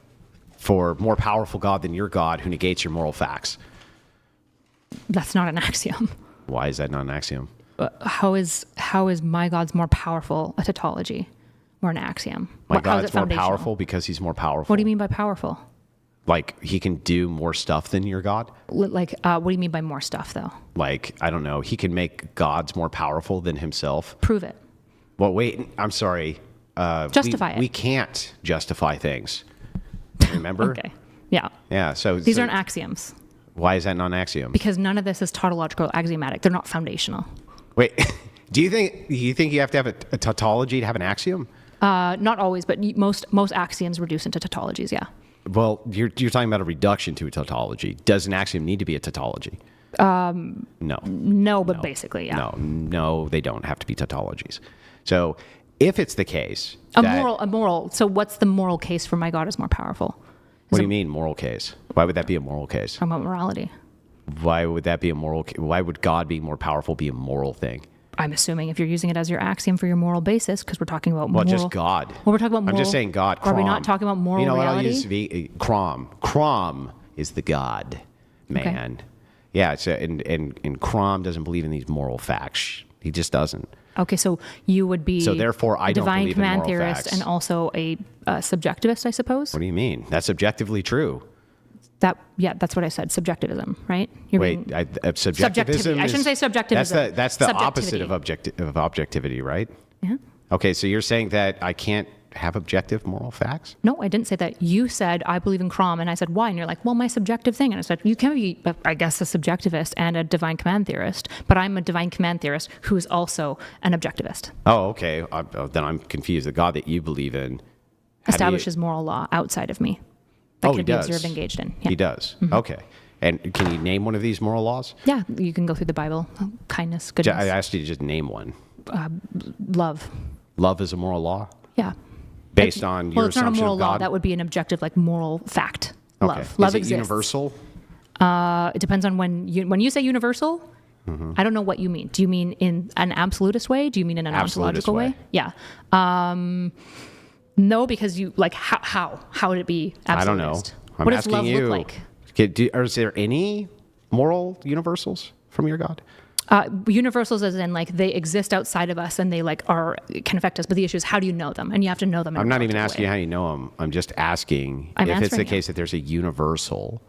for more powerful God than your God who negates your moral facts. That's not an axiom. Why is that not an axiom? How is my God's more powerful a tautology or an axiom? My How is God's it more foundational? powerful because he's more powerful. What do you mean by powerful? Like he can do more stuff than your God? Like, what do you mean by more stuff, though? Like, I don't know. He can make gods more powerful than himself. Prove it. Well, wait, I'm sorry. Justify it. We can't justify things. Remember? Okay. Yeah. Yeah. So These aren't axioms Why is that not an axiom? because none of this is tautological, axiomatic. They're not foundational. Wait, do you think you have to have a tautology to have an axiom? Not always, but most axioms reduce into tautologies. Yeah. Well, you're talking about a reduction to a tautology. Does an axiom need to be a tautology? No. No, but basically, yeah. No, they don't have to be tautologies. So if it's the case A that, moral. So what's the moral case for my God is more powerful? what do you mean moral case? Why would that be a moral case? From morality. Why would that be a moral? Why would God being more powerful be a moral thing? I'm assuming if you're using it as your axiom for your moral basis, because we're talking about Well, moral. just God. Well, we're talking about moral. I'm just saying God. Are we Crom. not talking about moral You know reality? what? I'll use Crom. Crom is the God man. Okay. Yeah. It's and Crom doesn't believe in these moral facts. He just doesn't. Okay, so you would be So therefore, I a don't divine believe in command moral theorist facts. and also a subjectivist, I suppose. What do you mean? That's objectively true. That's what I said. Subjectivism, right? You're Wait, being- subjectivism. Subjectivity. I shouldn't say subjectivism. That's the opposite Subjectivity. of objectivity, right? Yeah. Okay, so you're saying that I can't have objective moral facts? No, I didn't say that. You said I believe in Crom, and I said why? And you're like, well, my subjective thing. And I said you can be, I guess, a subjectivist and a divine command theorist, but I'm a divine command theorist who is also an objectivist. Oh, okay. Then I'm confused. The God that you believe in how do you- Establishes moral law outside of me that Oh, can he be does. observed, engaged in. Yeah. He does. Okay. And can you name one of these moral laws? Yeah, you can go through the Bible. Kindness, goodness, I asked you to just name one. love. Love is a moral law Yeah. based on your Well, it's not a assumption moral of law. God? That would be an objective, like moral fact. Okay. Love. Love is it exists. universal? It depends on when you say universal. I don't know what you mean. Do you mean in an absolutist way? Do you mean in an Absolutist ontological way. way? Yeah. No, because you like how would it be absolutist? I don't know. I'm What does asking love you. look like? Is there any moral universals from your God? Universals, as in like they exist outside of us and they like can affect us. But the issue is, how do you know them? And you have to know them. I'm not even asking you how you know them. I'm just asking I'm if it's the answering you. case that there's a universal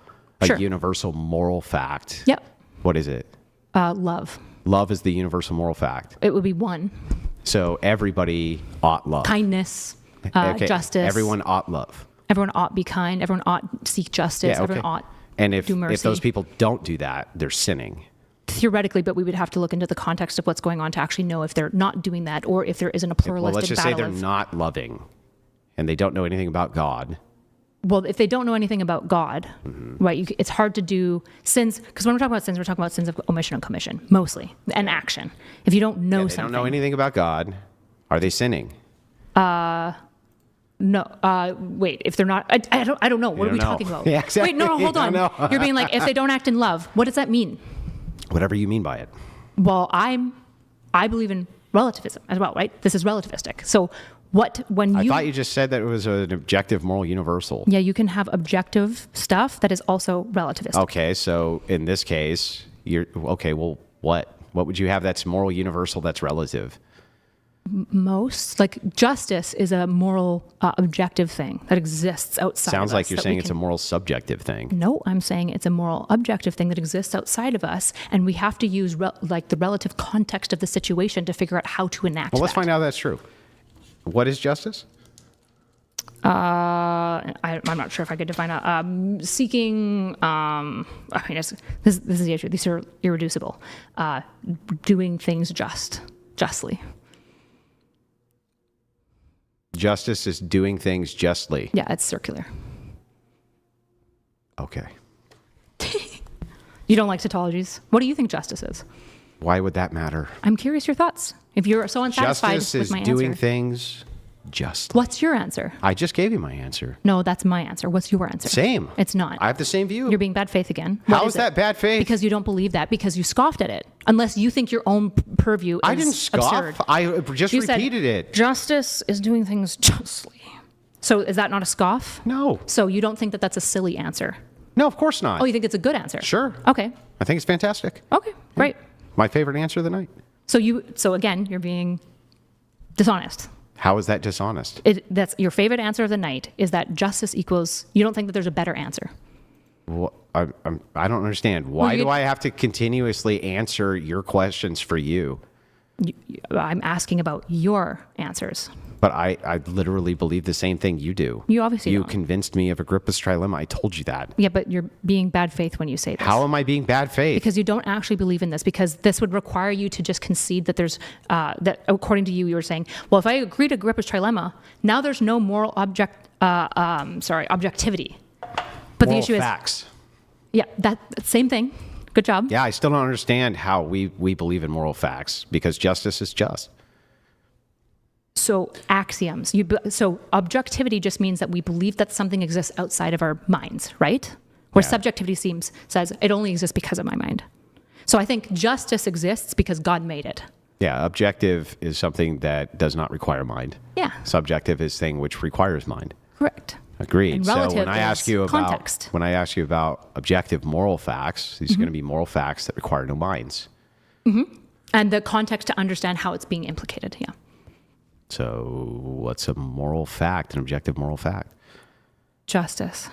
moral fact. Yep. What is it? Love. Love is the universal moral fact. It would be one. So everybody ought love. Kindness, Okay, justice. Everyone ought love. Everyone ought be kind. Everyone ought seek justice. Yeah, okay. Everyone ought And if do mercy. those people don't do that, they're sinning. Theoretically, but we would have to look into the context of what's going on to actually know if they're not doing that or if there isn't a pluralistic Well, let's just say battle they're of... not loving and they don't know anything about God. Well, if they don't know anything about God, right, it's hard to do sins, because when we're talking about sins, we're talking about sins of omission and commission, mostly, and action. If you don't know They something... don't know anything about God. Are they sinning? No, wait, if they're not... I don't know. What are we don't know. talking about? Yeah, exactly. Wait, no, hold You on. don't know. You're being like, if they don't act in love, what does that mean? Whatever you mean by it. Well, I believe in relativism as well, right? This is relativistic. So I thought you just said that it was an objective moral universal. Yeah, you can have objective stuff that is also relativistic. Okay, so in this case, well, what would you have that's moral universal that's relative? Most, like justice is a moral objective thing that exists outside of us. Sounds like you're that saying we it's a can- moral subjective thing. No, I'm saying it's a moral objective thing that exists outside of us, and we have to use like the relative context of the situation to figure out how to enact Well, let's that. find out if that's true. What is justice? I'm not sure if I could define it. Seeking, I mean, this is the issue. These are irreducible. Doing things justly. Justice is doing things justly. Yeah, it's circular. Okay. You don't like tautologies? What do you think justice is? Why would that matter? I'm curious your thoughts. If you're so unsatisfied Justice with is my doing answer, things justly. what's your answer? I just gave you my answer. No, that's my answer. What's your answer? Same. It's not. I have the same view. You're being bad faith again. How What is it? that bad faith? Because you don't believe that, because you scoffed at it. Unless you think your own purview is I didn't scoff. absurd. I just You said, repeated it. Justice is doing things justly. So is that not a scoff? No. So you don't think that that's a silly answer? No, of course not. Oh, you think it's a good answer? Sure. Okay. I think it's fantastic. Okay. Great. My favorite answer of the night. So again, you're being dishonest. How is that dishonest? That's your favorite answer of the night is that justice equals, you don't think that there's a better answer. I don't understand. Why you- do I have to continuously answer your questions for you? I'm asking about your answers. But I literally believe the same thing you do. You obviously You don't. convinced me of Agrippa's trilemma. I told you that. Yeah, but you're being bad faith when you say this. How am I being bad faith? Because you don't actually believe in this, because this would require you to just concede that there's, that according to you, you were saying, well, if I agree to Agrippa's trilemma, now there's no moral objectivity. But Moral the issue facts. is, that same thing. Good job. Yeah, I still don't understand how we believe in moral facts, because justice is just. So axioms. So objectivity just means that we believe that something exists outside of our minds, right? Where Yeah. subjectivity says it only exists because of my mind. So I think justice exists because God made it. Yeah, objective is something that does not require mind. Yeah. Subjective is thing which requires mind. Correct. Agreed. And So relative when I ask is you about context. objective moral facts, these are going to be moral facts that require no minds. And the context to understand how it's being implicated. Yeah. So what's a moral fact, an objective moral fact? Justice.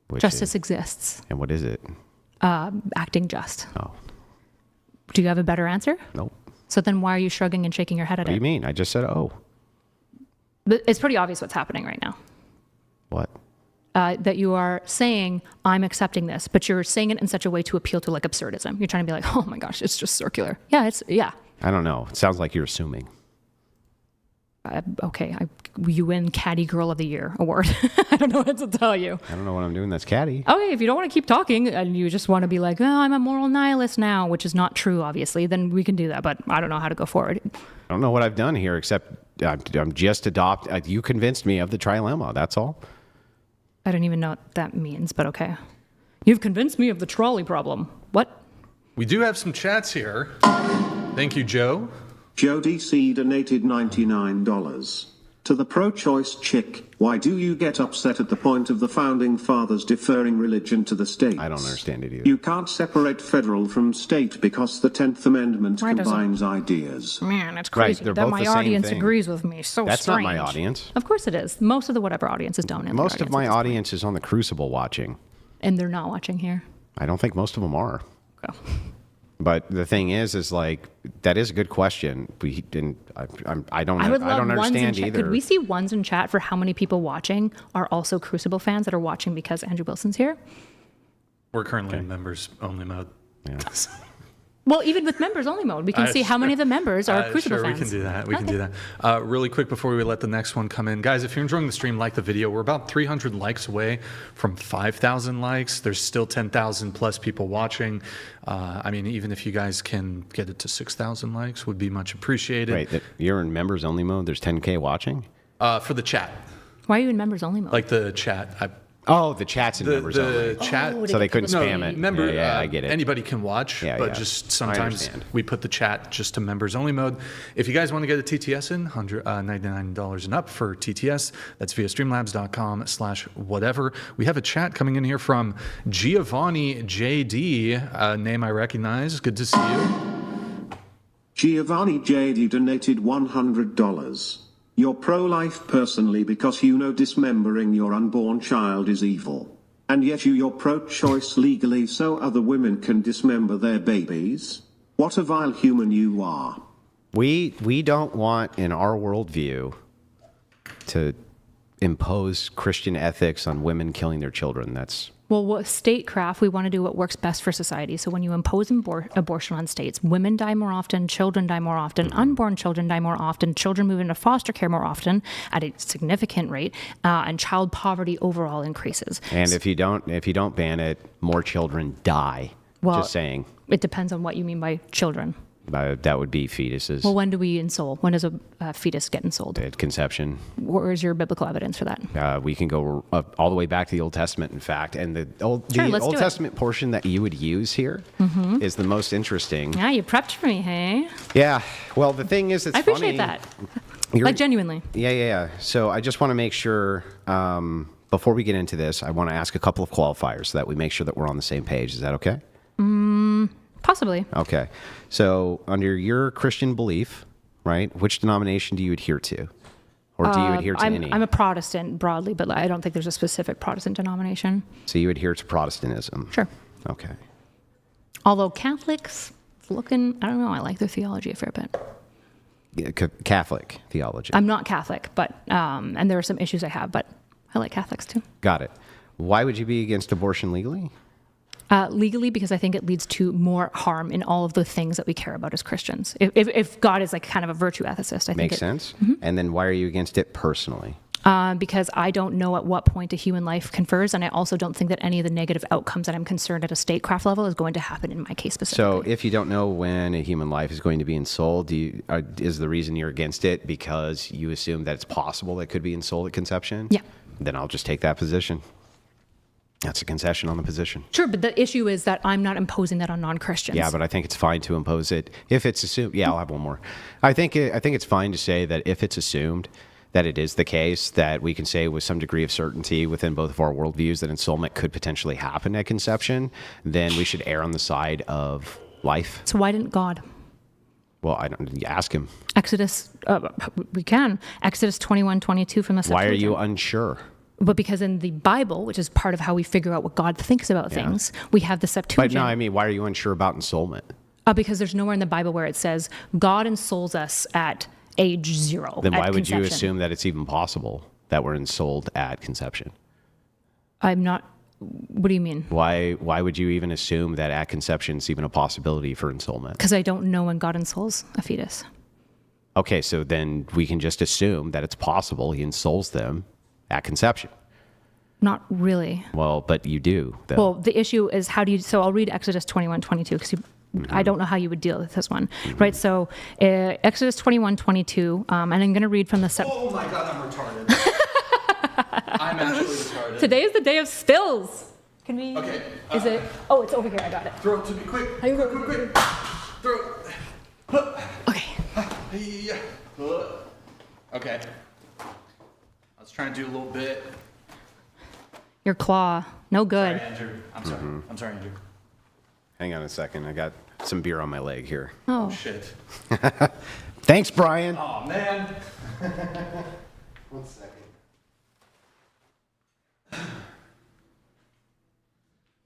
Which Justice is- exists. and what is it? Acting just. Oh, Do you have a better answer? nope. So then why are you shrugging and shaking your head at What do you it? mean? I just said, oh, But it's pretty obvious what's happening right now. what? That you are saying, I'm accepting this, but you're saying it in such a way to appeal to like absurdism. You're trying to be like, oh my gosh, it's just circular. Yeah. I don't know. It sounds like you're assuming. Okay, you win Caddy Girl of the Year award. I don't know what to tell you. I don't know what I'm doing that's catty. Okay, if you don't want to keep talking and you just want to be like, oh, I'm a moral nihilist now, which is not true, obviously, then we can do that. But I don't know how to go forward. I don't know what I've done here except I'm just you convinced me of the trilemma. That's all. I don't even know what that means, but okay. You've convinced me of the trolley problem. What? We do have some chats here. Thank you, Joe. Joe DC donated $99. To the pro-choice chick, why do you get upset at the point of the founding fathers deferring religion to the states? I don't understand it either. You can't separate federal from state because the 10th Amendment Why doesn't- combines ideas. Man, it's Right, crazy they're that both my the same audience thing. agrees with me. So That's strange. not my audience. Of course it is. Most of the whatever audiences don't. in the Most of audience my at this point. audience is on the Crucible watching. And they're not watching here. I don't think most of them are. Go. But the thing is like that is a good question. I don't I would love ones in understand chat. either. Could we see ones in chat for how many people watching are also Crucible fans that are watching because Andrew Wilson's here? We're currently in members only mode. Yeah. Well, even with members only mode, we can see how many of the members are Crucible sure, fans. we can do that. We can Okay. do that. Really quick before we let the next one come in. Guys, if you're enjoying the stream, like the video. We're about 300 likes away from 5,000 likes. There's still 10,000 plus people watching. I mean, even if you guys can get it to 6,000 likes, would be much appreciated. Wait, you're in members only mode. There's 10K watching. For the chat. Why are you in members only mode? Like the chat. Oh, the chat's in members only. Chat. Oh, So they couldn't No, spam it. remember, yeah, I get it. Anybody can watch, Yeah, but yeah. just I sometimes understand. we put the chat just to members only mode. If you guys want to get a TTS in, $99 and up for TTS, that's via streamlabs.com/whatever. We have a chat coming in here from Giovanni JD, a name I recognize. Good to see you. Giovanni JD donated $100. You're pro-life personally because you know dismembering your unborn child is evil. And yet you're pro-choice legally so other women can dismember their babies? What a vile human you are. We don't want in our worldview to impose Christian ethics on women killing their children. That's Well, statecraft, we want to do what works best for society. So when you impose abortion on states, women die more often, children die more often, unborn children die more often, children move into foster care more often at a significant rate, and child poverty overall increases. and if you don't ban it, more children die. Well, Just saying. It depends on what you mean by children. That would be fetuses Well, when do we ensoul? When does a fetus get ensouled? at conception. Where is your biblical evidence for that? We can go all the way back to the Old Testament, in fact. And the Old let's do it. Testament portion that you would use here is the most interesting. Yeah, you prepped for me, hey? Yeah. Well, the thing is, it's I appreciate funny. that. You're- Like, genuinely. Yeah. So I just want to make sure, before we get into this, I want to ask a couple of qualifiers so that we make sure that we're on the same page. Is that okay? Possibly. Okay. So under your Christian belief, right, which denomination do you adhere to? Or do you adhere to any? I'm a Protestant broadly, but I don't think there's a specific Protestant denomination. So you adhere to Protestantism? Sure. Okay. Although Catholics, I don't know, I like their theology a fair bit. Yeah, Catholic theology. I'm not Catholic, but, and there are some issues I have, but I like Catholics too. Got it. Why would you be against abortion legally? Legally, because I think it leads to more harm in all of the things that we care about as Christians. If God is like kind of a virtue ethicist, I think Makes sense. And then why are you against it personally? because I don't know at what point a human life confers, and I also don't think that any of the negative outcomes that I'm concerned at a statecraft level is going to happen in my case specifically. So if you don't know when a human life is going to be ensouled, is the reason you're against it because you assume that it's possible that it could be ensouled at conception? Yeah. Then I'll just take that position. That's a concession on the position. Sure, but the issue is that I'm not imposing that on non-Christians. Yeah, but I think it's fine to impose it if it's assumed. Yeah, I'll have one more. I think it's fine to say that if it's assumed that it is the case, that we can say with some degree of certainty within both of our worldviews that ensoulment could potentially happen at conception, then we should err on the side of life. So why didn't God? Well, I don't ask him. Exodus 21:22 from the Septuagint. Why are you unsure? But because in the Bible, which is part of how we figure out what God thinks about things, we have the But Septuagint. no, I mean, why are you unsure about ensoulment? Because there's nowhere in the Bible where it says God ensouls us at age 0. Then at why would you conception. assume that it's even possible that we're ensouled at conception? I'm not. What do you mean? Why would you even assume that at conception it's even a possibility for ensoulment? Because I don't know when God ensouls a fetus. Okay, so then we can just assume that it's possible he ensouls them at conception. Not really. Well, but you do, though. Well, the issue is how do you, so I'll read Exodus 21:22 because I don't know how you would deal with this one, right? So Exodus 21:22, and I'm going to read from the... Oh my God, I'm retarded. I'm actually retarded. Today is the day of spills. Can we... Okay. Is it... Oh, it's over here. I got it. Throw it to me, quick. How you Quick, go? quick, quick. Throw it. Okay. Yeah. Okay. I was trying to do a little bit. Your claw. No good. Sorry, Andrew. I'm sorry. I'm sorry, Andrew. Hang on a second. I got some beer on my leg here. Oh. Oh, shit. Thanks, Brian. Oh, man. 1 second.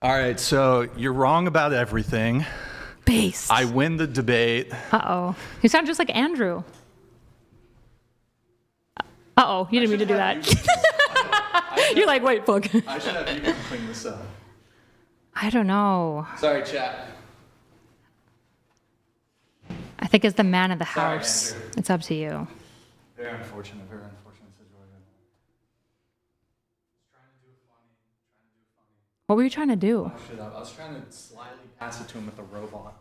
All right, so you're wrong about everything. Based. I win the debate. Uh-oh. You sound just like Andrew. Uh-oh. You didn't mean to do that. You're like, wait, fuck. I should have you clean this up. I don't know. Sorry, chat. I think as the man of the Sorry, house, Andrew. it's up to you. Very unfortunate situation. What were you trying to do? Shit up. I was trying to slyly pass it to him with a robot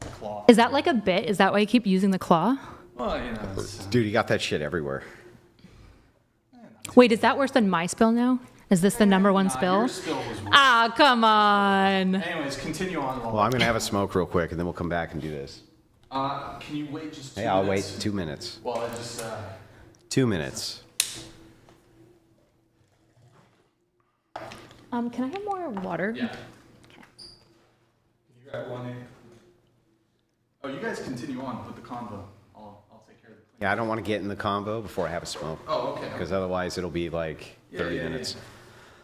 claw. Is that like a bit? Is that why you keep using the claw? Well, you know. It's, Dude, you got that shit everywhere. Wait, is that worse than my spill now? Is this the number one nah, spill? your spill was worse. Ah, come on. Anyways, continue on. Well, I'm going to have a smoke real quick, and then we'll come back and do this. Can you wait just 2 Hey, minutes? I'll wait 2 minutes. Well, I just... 2 minutes. Can I have more water? Yeah. You got one in. Oh, you guys continue on with the convo. I'll take care of the clean. Yeah, I don't want to get in the combo before I have a smoke. Oh, okay. Because otherwise it'll be like 30 minutes.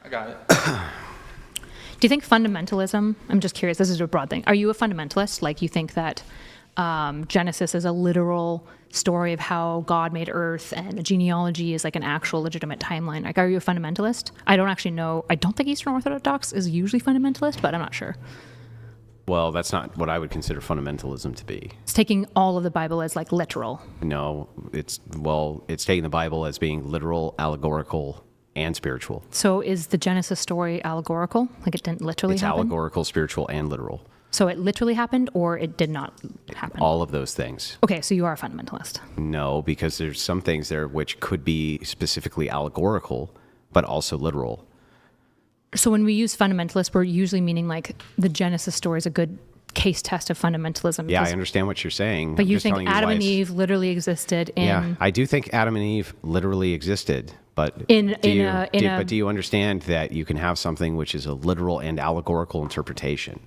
I got it. Do you think fundamentalism, I'm just curious, this is a broad thing. Are you a fundamentalist? Like you think that Genesis is a literal story of how God made earth and a genealogy is like an actual legitimate timeline? Like, are you a fundamentalist? I don't actually know. I don't think Eastern Orthodox is usually fundamentalist, but I'm not sure. Well, that's not what I would consider fundamentalism to be. It's taking all of the Bible as like literal. No, it's taking the Bible as being literal, allegorical, and spiritual. So is the Genesis story allegorical? Like it didn't literally It's happen? allegorical, spiritual, and literal. So it literally happened or it did not happen? All of those things. Okay, so you are a fundamentalist. No, because there's some things there which could be specifically allegorical, but also literal. So when we use fundamentalist, we're usually meaning like the Genesis story is a good case test of fundamentalism. Yeah, I because- understand what you're saying. But I'm you just think telling you Adam why and it's- Eve literally existed in... Yeah, I do think Adam and Eve literally existed, but Do you understand that you can have something which is a literal and allegorical interpretation?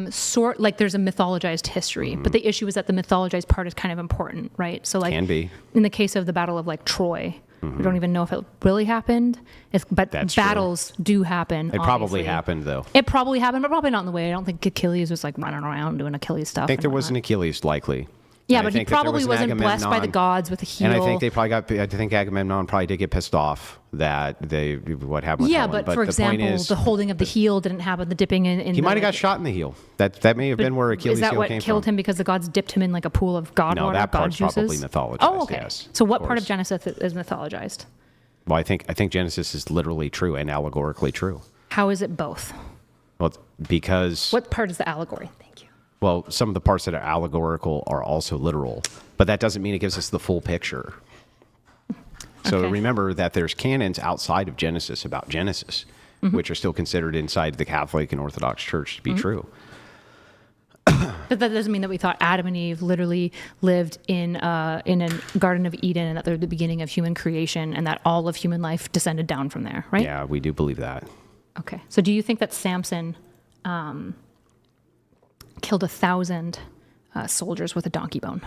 sort like there's a mythologized history, but the issue is that the mythologized part is kind of important, right? So like Can be. in the case of the Battle of like Troy, we don't even know if it really happened, but That's true. battles do happen. It probably obviously. happened, though. It probably happened, but probably not in the way. I don't think Achilles was like running around doing Achilles stuff. I think and there was an whatnot. Achilles, likely. Yeah, And I but he think that there probably was an wasn't blessed by the Agamemnon. gods with a heel. And I think I think Agamemnon probably did get pissed off that what happened with yeah, Helen. but for the example, point is, the holding of the heel didn't happen. The dipping in he the, might have got shot in the heel. That may have been where Achilles' Is that heel what came killed from. him because the gods dipped him in like a pool of god No, water, that god part's juices? probably mythologized, Oh, okay. yes, So of what part of course. Genesis is mythologized? Well, I think Genesis is literally true and allegorically true. How is it both? Well, because What part is the allegory? Thank you. well, some of the parts that are allegorical are also literal, but that doesn't mean it gives us the full picture. So Okay. remember that there's canons outside of Genesis about Genesis, which are still considered inside the Catholic and Orthodox Church to be true. But that doesn't mean that we thought Adam and Eve literally lived in a Garden of Eden and that they're the beginning of human creation and that all of human life descended down from there, right? Yeah, we do believe that. Okay. So do you think that Samson killed 1,000 soldiers with a donkey bone?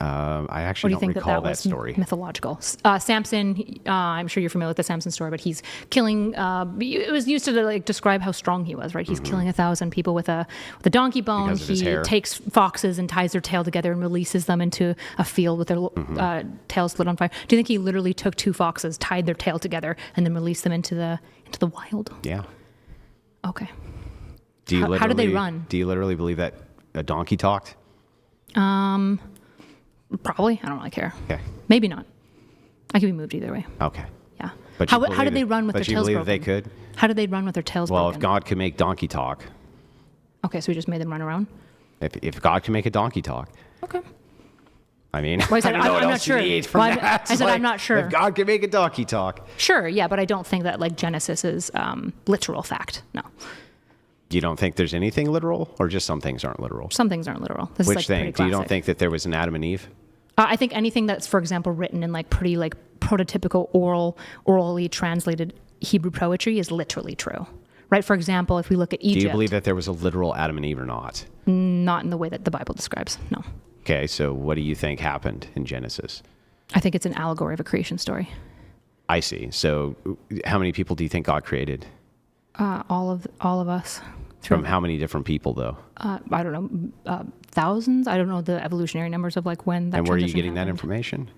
I What actually do you don't think recall that that was story. mythological? Samson, I'm sure you're familiar with the Samson story, but he's killing. It was used to like describe how strong he was, right? He's killing 1,000 people with a donkey bone. Because of his He hair. takes foxes and ties their tail together and releases them into a field with their tails lit on fire. Do you think he literally took 2 foxes, tied their tail together, and then released them into the wild? Yeah. Okay. Do you How did they literally- run? Do you literally believe that a donkey talked? Probably. I don't really care. Okay. Maybe not. I could be moved either way. Okay. Yeah. But How you did believe they it- run with their But you tails believe broken? they could? How did they run with their tails Well, broken? if God could make donkey talk, Okay, so we just made them run around? if God can make a donkey talk, Okay. I mean, Well, I said, I don't know I'm what not else you sure. need from Well, that. I said, Like, I'm not sure. If God can make a donkey talk. Sure, yeah, but I don't think that like Genesis is literal fact. No. You don't think there's anything literal, or just some things aren't literal? Some things aren't literal. This Which is like thing? pretty Do you don't classic. think that there was an Adam and Eve? I think anything that's, for example, written in like pretty like prototypical orally translated Hebrew poetry is literally true, right? For example, if we look at Egypt, Do you believe that there was a literal Adam and Eve or not? not in the way that the Bible describes. No, Okay, so what do you think happened in Genesis? I think it's an allegory of a creation story. I see. So how many people do you think God created? All of us. From how many different people, though? I don't know, thousands. I don't know the evolutionary numbers of like when that. And where are you transition getting that happened. information?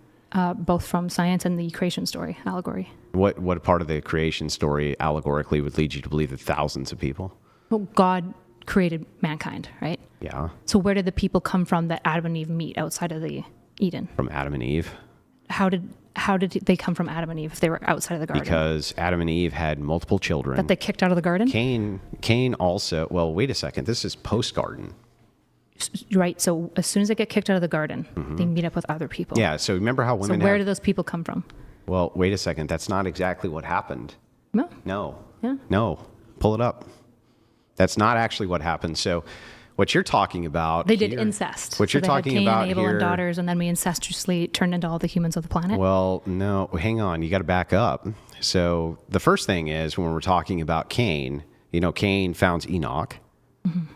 Both from science and the creation story allegory. What part of the creation story allegorically would lead you to believe that thousands of people? Well, God created mankind, right? Yeah, So where did the people come from that Adam and Eve meet outside of the Eden? from Adam and Eve. How did they come from Adam and Eve if they were outside of the garden? Because Adam and Eve had multiple children. that they kicked out of the garden, Cain also, well, wait a second. This is post-garden. right? So as soon as they get kicked out of the garden, they meet up with other people. Yeah, so remember how So women where have, do those people come from? well, wait a second. That's not exactly what happened. No. No. Yeah. No. Pull it up. That's not actually what happened. So what you're talking about They did here- incest. What So you're they had talking Cain about and Abel here, and daughters, and then we incestuously turned into all the humans of the planet. well, no, hang on. You got to back up. So the first thing is when we're talking about Cain, Cain founds Enoch,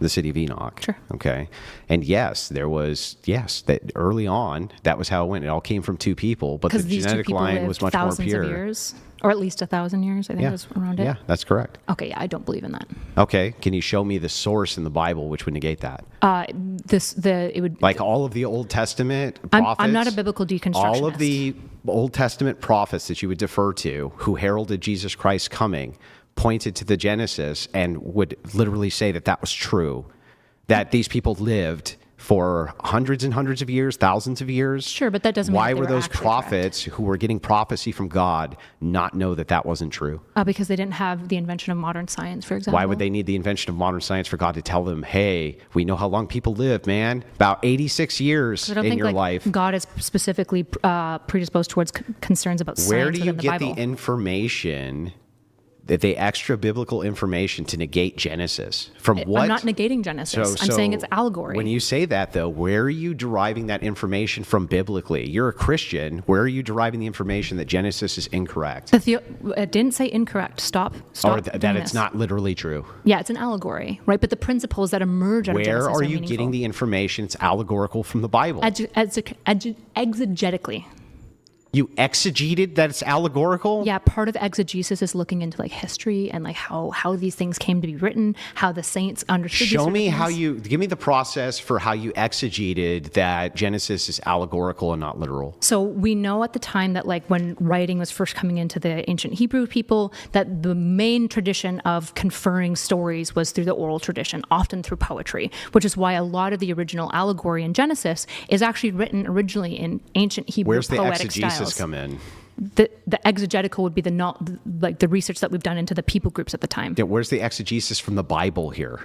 the city of Enoch. Sure. Okay. And yes, that early on, that was how it went. It all came from two people, but the Because these two genetic people line lived was much more thousands pure. of years, or at least 1,000 years. I think Yeah. was around it. Yeah, that's correct. Okay, yeah, I don't believe in that. Okay. Can you show me the source in the Bible which would negate that? It would. Like all of the Old Testament I'm prophets. not a biblical deconstructionist. All of the Old Testament prophets that you would defer to who heralded Jesus Christ coming pointed to the Genesis and would literally say that that was true, that these people lived for hundreds and hundreds of years, thousands of years. Sure, but that doesn't mean Why that they were were those actually prophets who were getting prophecy from God not know that that wasn't true? Because they didn't have the invention of modern science, for example. Why would they need the invention of modern science for God to tell them, hey, we know how long people live, man? About 86 years I don't in think your like life. God is specifically predisposed towards concerns about Where science do you within the get Bible. the information, the extra biblical information to negate Genesis? From what? I'm not negating Genesis. I'm saying it's allegory. When you say that, though, where are you deriving that information from biblically? You're a Christian. Where are you deriving the information that Genesis is incorrect? It didn't say incorrect. Stop Or doing that it's this. not literally true? Yeah, it's an allegory, right? But the principles that emerge out of Genesis Where are you meaningful. getting the information? It's allegorical from the Bible. Exegetically. You exegeted that it's allegorical? Yeah, part of exegesis is looking into like history and like how these things came to be written, how the saints understood. Show these me certain how things. give me the process for how you exegeted that Genesis is allegorical and not literal. So we know at the time that like when writing was first coming into the ancient Hebrew people, that the main tradition of conferring stories was through the oral tradition, often through poetry, which is why a lot of the original allegory in Genesis is actually written originally in ancient Hebrew Where's the poetic exegesis styles. come in? The exegetical would be the research that we've done into the people groups at the time. Yeah, where's the exegesis from the Bible here?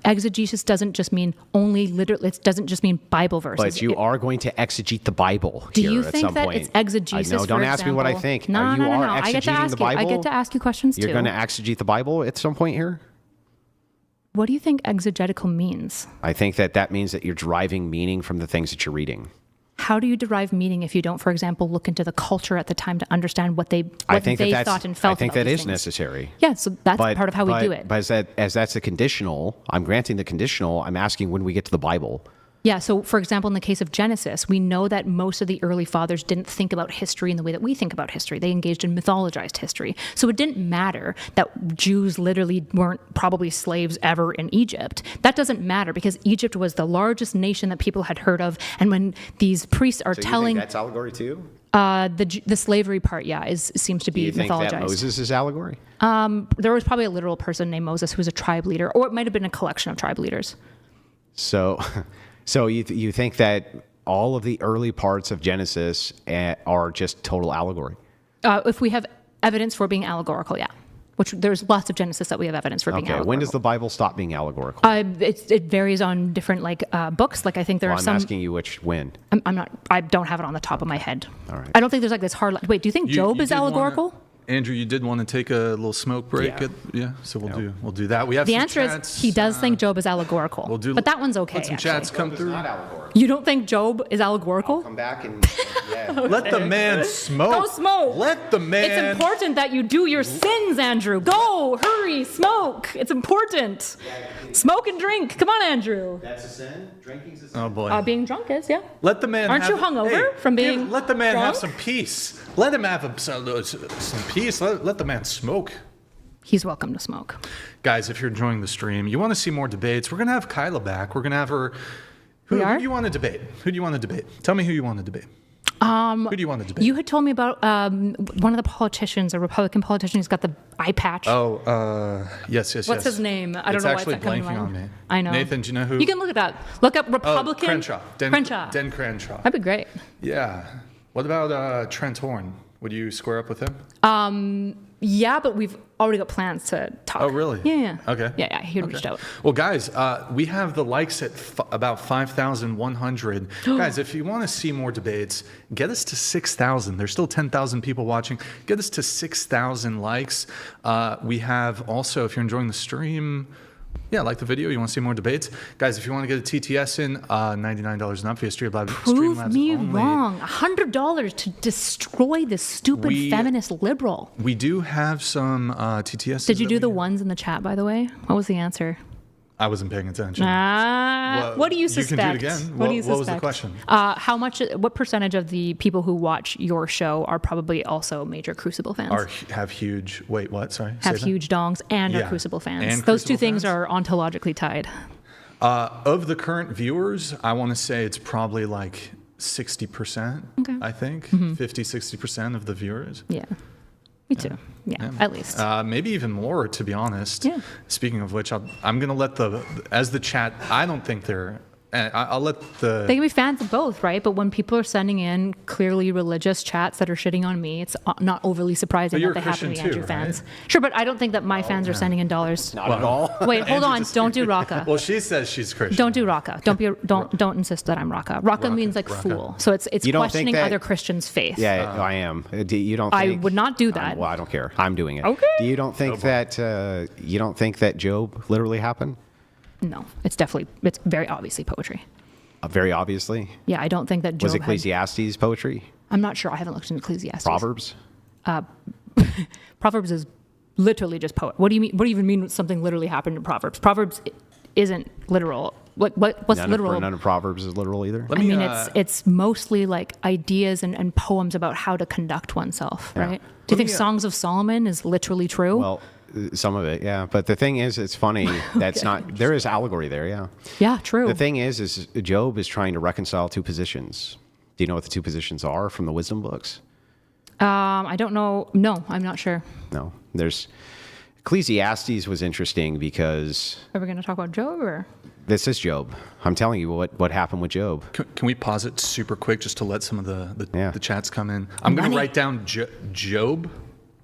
Exegesis doesn't just mean only literally. It doesn't just mean Bible verses. But you are going to exegete the Bible Do here you at think some that point. it's exegesis? No, don't for ask me what I example? think. No, you no. are I get to exegeting ask the you. Bible. I get to ask you questions You're too. going to exegete the Bible at some point here? What do you think exegetical means? I think that means that you're deriving meaning from the things that you're reading. How do you derive meaning if you don't, for example, look into the culture at the time to understand what they I think that's, thought and felt I think about that these is things? necessary. Yeah, so that's part of how we do it. But as that's a conditional, I'm granting the conditional, I'm asking when we get to the Bible. Yeah, so for example, in the case of Genesis, we know that most of the early fathers didn't think about history in the way that we think about history. They engaged in mythologized history. So it didn't matter that Jews literally weren't probably slaves ever in Egypt. That doesn't matter because Egypt was the largest nation that people had heard of. And when these priests are telling that's allegory too? the slavery part, seems to Do be you think mythologized. that Moses is allegory? There was probably a literal person named Moses who was a tribe leader, or it might have been a collection of tribe leaders. So you think that all of the early parts of Genesis are just total allegory. If we have evidence for being allegorical, yeah. Which there's lots of Genesis that we have evidence for being allegorical. When does the Bible stop being allegorical? It varies on different books. Like I think there are I'm some. asking you when. I'm not. I don't have it on the top of my head. All right. I don't think there's like this hard. Wait, do you think Job is did allegorical? Andrew, you did want to take a little smoke break. Yeah. So we'll do that. We have The some answer chats, is he does think Job is allegorical. We'll do. But that one's okay. Let some actually. chats come through. Not allegorical. You don't think Job is allegorical? Come back and Let the man smoke. Go smoke. Let the man. It's important that you do your sins, Andrew. Go, hurry, smoke. It's important. Smoke and drink. Come on, Andrew. That's a sin. Drinking's a sin. Oh boy. Being drunk is, yeah. Let the man. Aren't have, you hungover from being Let the man have drunk? some peace. Let him have some peace. Let the man smoke. He's welcome to smoke. Guys, if you're enjoying the stream, you want to see more debates, we're going to have Kyla back. We're going to have her. Who We are? do you want to debate? Who do you want to debate? Tell me who you want to debate. Who do you want to debate? You had told me about one of the politicians, a Republican politician who's got the eye patch. Oh, yes. What's his name? I don't know why it's actually not coming to blanking mind. on me. I know. Nathan, do you know who? You can look it up. Look up Republican. Crenshaw. Crenshaw. Den Crenshaw. That'd be great. Yeah. What about Trent Horn? Would you square up with him? Yeah, but we've already got plans to talk. Oh, really? Yeah. Okay. Yeah, he reached out. Well, guys, we have the likes at about 5,100. Guys, if you want to see more debates, get us to 6,000. There's still 10,000 people watching. Get us to 6,000 likes. We have also, if you're enjoying the stream, like the video, you want to see more debates. Guys, if you want to get a TTS in, $99 and up via Streamlabs. Prove me wrong. $100 to destroy this stupid feminist liberal. We do have some TTS. Did you do the ones in the chat, by the way? What was the answer? I wasn't paying attention. What do you suspect? You can do it again. What do you suspect? What was the question? What percentage of the people who watch your show are probably also major Crucible fans? Have huge. Wait, what? Sorry. Have huge dongs and are Crucible fans. And Those Crucible two things fans? are ontologically tied. Of the current viewers, I want to say it's probably like 60%. Okay. I think 50-60% of the viewers. Yeah. Me too. Yeah, at least. Maybe even more, to be honest. Yeah. Speaking of which, I'm going to let the chat, I don't think they're, I'll let the... They can be fans of both, right? But when people are sending in clearly religious chats that are shitting on me, it's not overly surprising you're that they a happen to be Christian Andrew too, right? fans. Sure, but I don't think that my fans are sending in dollars. Not at all. Wait, hold on. Andrew's a Don't do Raka. Well, she says she's Christian. Don't do Raka. Don't insist that I'm Raka. Raka means like Raka. fool. So it's You don't think questioning that- other Christians' faith. Yeah, I am. You don't. I Think, would not do that. Well, I don't care. I'm doing it. Okay. Do you don't think that Job literally happened? No, it's very obviously poetry. Very obviously. Yeah, I don't think that Job Was Ecclesiastes poetry? I'm not sure. I haven't looked into Ecclesiastes. Proverbs? Proverbs is literally just poet. What do you mean? What do you even mean something literally happened in Proverbs? Proverbs isn't literal. What's literal? None of Proverbs is literal either. Let me, it's mostly like ideas and poems about how to conduct oneself, right? Do you think Songs of Solomon is literally true? Well, some of it, yeah. But the thing is, it's funny. That's not. There is allegory there, yeah. Yeah, true. The thing is Job is trying to reconcile two positions. Do you know what the two positions are from the wisdom books? I don't know. No, I'm not sure. No. There's Ecclesiastes was interesting because Are we going to talk about Job or? this is Job. I'm telling you what happened with Job. Can we pause it super quick just to let some of the chats come in? I'm going to Money. write down Job.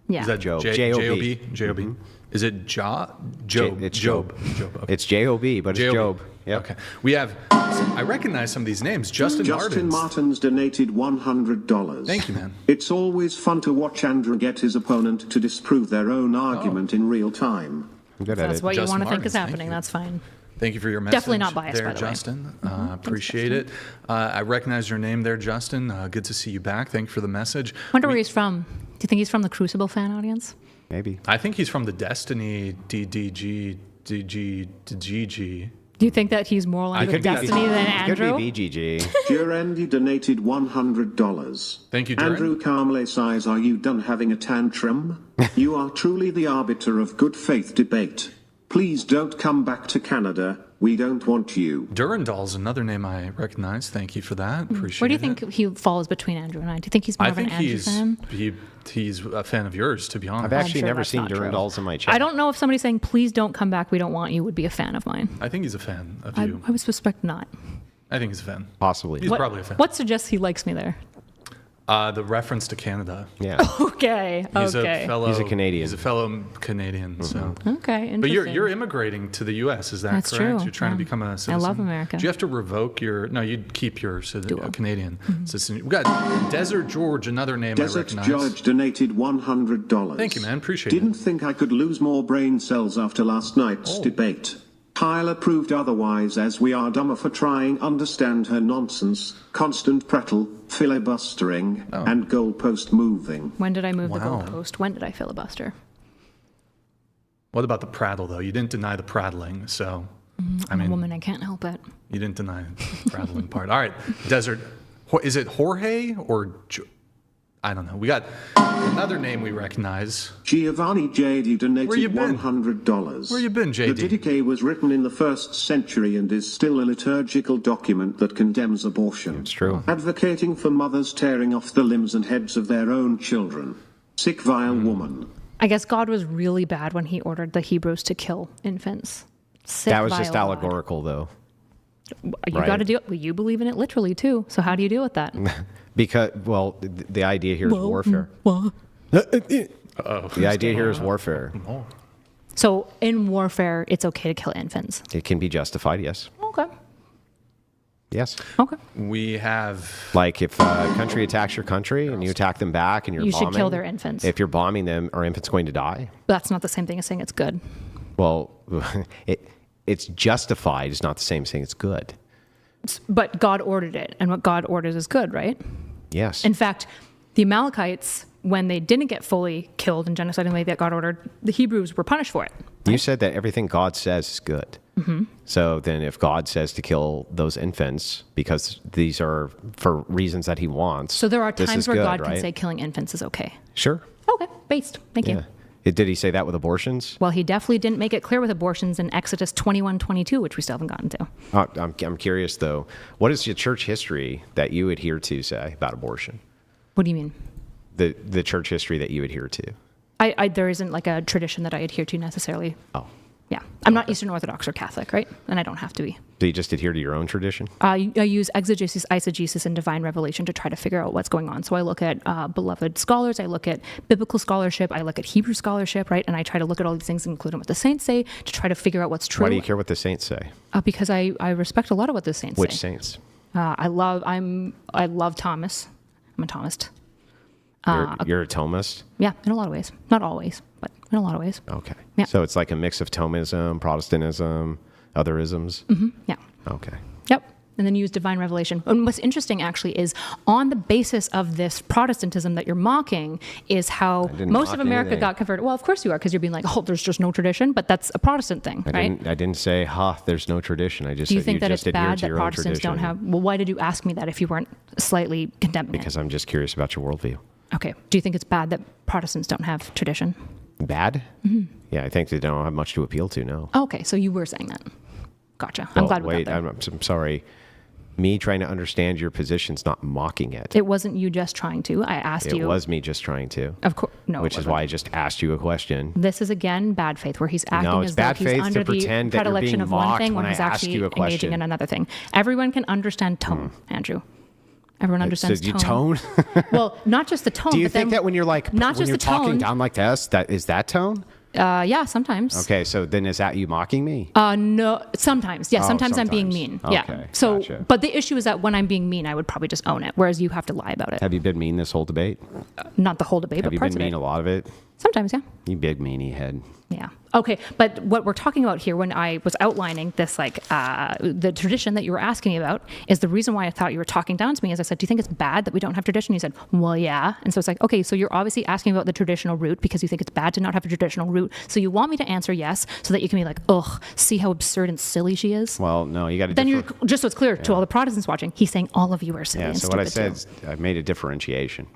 Yeah. Is that Job. J-O-B? J-O-B. J-O-B. Is it Job? It's Job. Okay. It's J-O-B, but it's J-O-B. Job. Yep. Okay. We have, I recognize some of these names. Justin Martin's donated $100. Thank you, man. It's always fun to watch Andrew get his opponent to disprove their own argument in real time. I'm good at That's it. what you Justin want to think is Martins, thank happening. you. That's fine. Thank you for your message. Definitely not biased, there, by the way. Justin. Appreciate it. I recognize your name there, Justin. Good to see you back. Thank you for the message. Wonder where he's from. Do you think he's from the Crucible fan audience? Maybe. I think he's from the Destiny DDG. Do you think that he's more aligned with Destiny than Andrew? Could be BGG. Durandy donated $100. Thank you, Duran. Andrew calmly sighs, are you done having a tantrum? You are truly the arbiter of good faith debate. Please don't come back to Canada. We don't want you. Durandal's another name I recognize. Thank you for that. Appreciate it. Where do you think he falls between Andrew and I? Do you think he's more I of an think Andrew fan? he's a fan of yours, to be honest. I've actually sure never that's seen not true. Durandals in my chat. I don't know if somebody saying, please don't come back, we don't want you, would be a fan of mine. I think he's a fan of I you. would suspect not. I think he's a fan. Possibly. He's probably a fan. What suggests he likes me there? The reference to Canada. Yeah. Okay. He's okay. He's a Canadian. He's a fellow Canadian. So. Okay. Interesting. But you're immigrating to the U.S. Is that That's correct? true, You're trying to yeah. become a citizen. I love America. Do you have to revoke your? No, you'd keep your Dual. Canadian citizenship. We got Desert George, another name I Desert recognize. George donated $100. Thank you, man. Appreciate Didn't it. think I could lose more brain cells after last night's debate. Tyler proved otherwise, as we are dumber for trying understand her nonsense, constant prattle, filibustering, and goalpost moving. When did I move the Wow. goalpost? When did I filibuster? What about the prattle, though? You didn't deny the prattling, so I'm a woman. I can't help it. you didn't deny the prattling part. All right, Desert. Is it Jorge or? I don't know. We got another name we recognize. Giovanni JD Where you donated been? $100. Where you been, JD? The Didache was written in the 1st century and is still a liturgical document that condemns abortion. It's true. Advocating for mothers tearing off the limbs and heads of their own children. Sick, vile woman. I guess God was really bad when he ordered the Hebrews to kill infants. Sick, That was just vile God. allegorical, though. You right. got to deal. Well, you believe in it literally too. So how do you deal with that? Because, well, the idea here is warfare. The idea here is warfare. So in warfare, it's okay to kill infants. It can be justified, yes. Okay. Yes. Okay. We have. Like if a country attacks your country and you attack them back and you're You bombing. should kill their infants. If you're bombing them, are infants going to die? But that's not the same thing as saying it's good. Well, it's justified. It's not the same as saying it's good. But God ordered it, and what God orders is good, right? Yes. In fact, the Amalekites, when they didn't get fully killed in genocide in the way that God ordered, the Hebrews were punished for it. You said that everything God says is good. Mm-hmm. So then if God says to kill those infants because these are for reasons that he wants. So there are this times is where good, God right? can say killing infants is okay. Sure. Okay, based. Thank you. Did he say that with abortions? Well, he definitely didn't make it clear with abortions in Exodus 21:22, which we still haven't gotten to. I'm curious, though. What does the church history that you adhere to say about abortion? What do you mean? The church history that you adhere to? There isn't like a tradition that I adhere to necessarily. Oh. Yeah. I'm not Eastern Orthodox or Catholic, right? And I don't have to be. Do you just adhere to your own tradition? I use exegesis, eisegesis, and divine revelation to try to figure out what's going on. So I look at beloved scholars, I look at biblical scholarship, I look at Hebrew scholarship, right? And I try to look at all these things, including what the saints say, to try to figure out what's true. Why do you care what the saints say? Because I respect a lot of what the saints Which say. saints? I love Thomas. I'm a Thomist. You're a Thomist? Yeah, in a lot of ways. Not always, but in a lot of ways. Okay. Yeah. So it's like a mix of Thomism, Protestantism, other isms? Yeah. Okay. Yep. And then use divine revelation. And what's interesting actually is on the basis of this Protestantism that you're mocking is how didn't most mock of America anything. got converted. Well, of course you are, because you're being like, oh, there's just no tradition, but that's a Protestant thing, right? I didn't say, there's no tradition. I just Do you said think that just it's adhere bad to that your own Protestants don't tradition. have? Well, why did you ask me that if you weren't slightly condemning Because I'm just curious about your worldview. it? Okay. Do you think it's bad that Protestants don't have tradition? Bad? Yeah, I think they don't have much to appeal to, no. Oh, okay. So you were saying that. Gotcha. I'm glad we got there. I'm sorry. Me trying to understand your position's not mocking it. It wasn't you just trying to. I asked you. It was me just trying to. Of course. No. Which is why I just asked you a question. This is again bad faith, where he's acting No, it's as though bad he's faith to under the pretend that you're predilection being of one mocked thing when when he's I ask actually you a engaging question. in another thing. Everyone can understand tone, Andrew. Everyone understands So you tone. tone? Well, not just the tone. Do you but then think that when you're like not when just you're the talking tone? down like this, that is that tone? Yeah, sometimes. Okay, so then is that you mocking me? No, sometimes. Yeah, Oh, sometimes I'm being sometimes. mean. Yeah. Okay, So, gotcha. but the issue is that when I'm being mean, I would probably just own it, whereas you have to lie about it. Have you been mean this whole debate? Not the whole debate, Have but you parts been of mean it. a lot of it? Sometimes, yeah. You big meanie head. Yeah. Okay. But what we're talking about here, when I was outlining this, the tradition that you were asking me about, is the reason why I thought you were talking down to me. Is I said, do you think it's bad that we don't have tradition? You said, well, yeah. And so it's like, okay, so you're obviously asking about the traditional root because you think it's bad to not have a traditional root. So you want me to answer yes, so that you can be like, ugh, see how absurd and silly she is. Well, no, you got to. Then you're just so it's clear to all the Protestants watching. He's saying all of you are silly Yeah. and So stupid what I said, too. is I made a differentiation.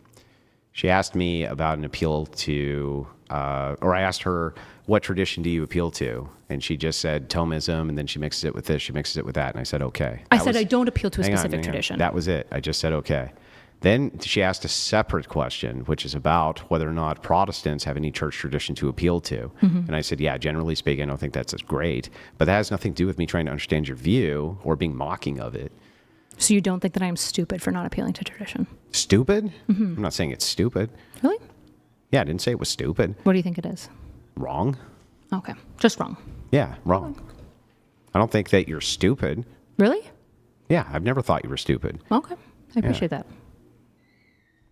She asked me about an appeal to, or I asked her, what tradition do you appeal to? And she just said Thomism, and then she mixes it with this, she mixes it with that, and I said, okay. I said I don't appeal to a Hang on, specific hang on. tradition. That was it. I just said, okay. Then she asked a separate question, which is about whether or not Protestants have any church tradition to appeal to. And I said, yeah, generally speaking, I don't think that's great. But that has nothing to do with me trying to understand your view or being mocking of it. So you don't think that I'm stupid for not appealing to tradition? Stupid? I'm not saying it's stupid. Really? Yeah, I didn't say it was stupid. What do you think it is? Wrong. Okay. Just wrong. Yeah, wrong. I don't think that you're stupid. Really? Yeah, I've never thought you were stupid. Okay. I appreciate that.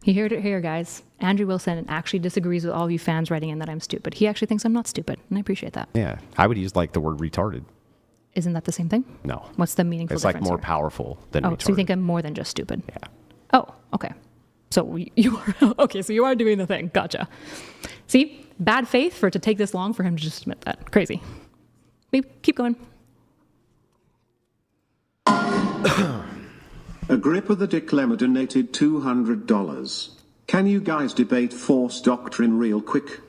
You heard it here, guys. Andrew Wilson actually disagrees with all of you fans writing in that I'm stupid. He actually thinks I'm not stupid, and I appreciate that. Yeah, I would use like the word retarded. Isn't that the same thing? No. What's the meaningful It's difference like more here? powerful than Oh, retarded. so you think I'm more than just stupid? Yeah. Oh, okay. So you are okay. So you are doing the thing. Gotcha. See, bad faith for it to take this long for him to just admit that. Crazy. Keep going. Agrippa the Declemma donated $200. Can you guys debate force doctrine real quick?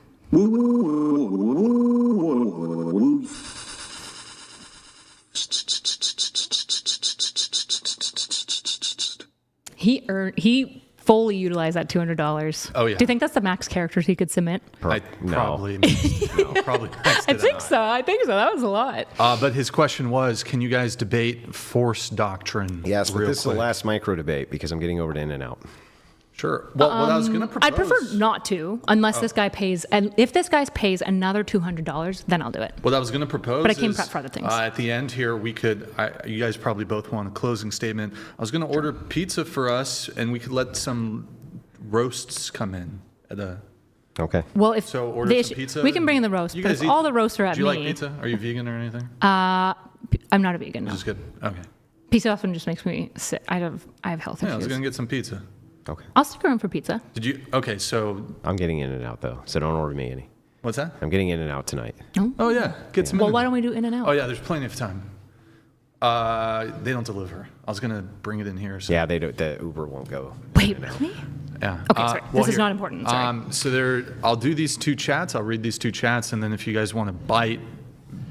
He fully utilized that $200. Oh, yeah. Do you think that's the max characters he could submit? Probably. Probably. I think so. That was a lot. But his question was, can you guys debate force doctrine? Yes, but real this is the quick? last micro debate because I'm getting over to In-N-Out. Sure. Well, what I was going to propose. I'd prefer not to, unless this guy pays. And if this guy pays another $200, then I'll do it. What I was going to propose, But I came is, prepped for other things. At the end here, we could. You guys probably both want a closing statement. I was going to order pizza for us, and we could let some roasts come in at a. Okay. Well, if So order the some issue, pizza. we can bring in the and- roast. You But guys if eat- all the roasts are at Do you me, like pizza? Are you vegan or anything? I'm not a vegan. No. Just good. Okay. Pizza often just makes me sick. I have health Yeah, I was issues. going to get some pizza. Okay. I'll stick around for pizza. Did you? Okay. So I'm getting In-N-Out though, so don't order me any. what's that? I'm getting In-N-Out tonight. Oh yeah. Get some. Well, in why there. don't we do In-N-Out? Oh yeah. There's plenty of time. They don't deliver. I was going to bring it in here. So. Yeah, they don't, the Uber won't go. Wait, really? Yeah. Okay, sorry. This is not important. Sorry. So I'll do these two chats. I'll read these two chats, and then if you guys want to bite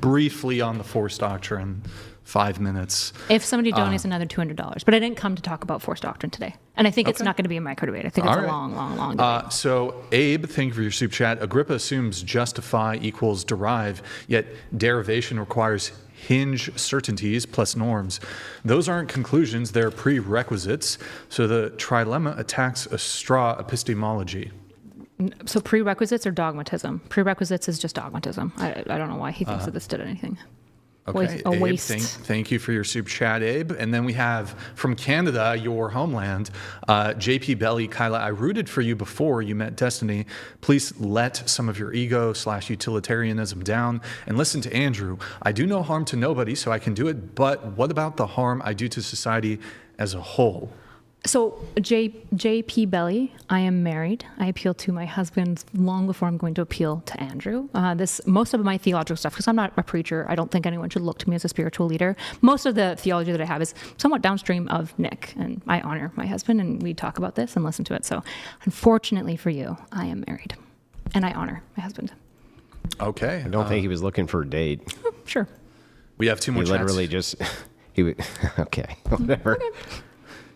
briefly on the force doctrine, 5 minutes. If somebody donates another $200, but I didn't come to talk about force doctrine today, and I think it's Okay. not going to be a micro debate. I think it's All a right. long debate. So Abe, thank you for your super chat. Agrippa assumes justify equals derive, yet derivation requires hinge certainties plus norms. Those aren't conclusions, they're prerequisites. So the trilemma attacks a straw epistemology. So prerequisites or dogmatism? Prerequisites is just dogmatism. I don't know why he thinks that this did anything. Okay, A Abe, waste. thank you for your super chat, Abe. And then we have from Canada, your homeland, JP Belly, Kyla, I rooted for you before you met Destiny. Please let some of your ego / utilitarianism down and listen to Andrew. I do no harm to nobody, so I can do it. But what about the harm I do to society as a whole? So JP Belly, I am married. I appeal to my husband long before I'm going to appeal to Andrew. Most of my theological stuff, because I'm not a preacher, I don't think anyone should look to me as a spiritual leader. Most of the theology that I have is somewhat downstream of Nick, and I honor my husband, and we talk about this and listen to it. So unfortunately for you, I am married, and I honor my husband. Okay. I don't think he was looking for a date. Sure. We have two more He chats. literally just he would okay, whatever.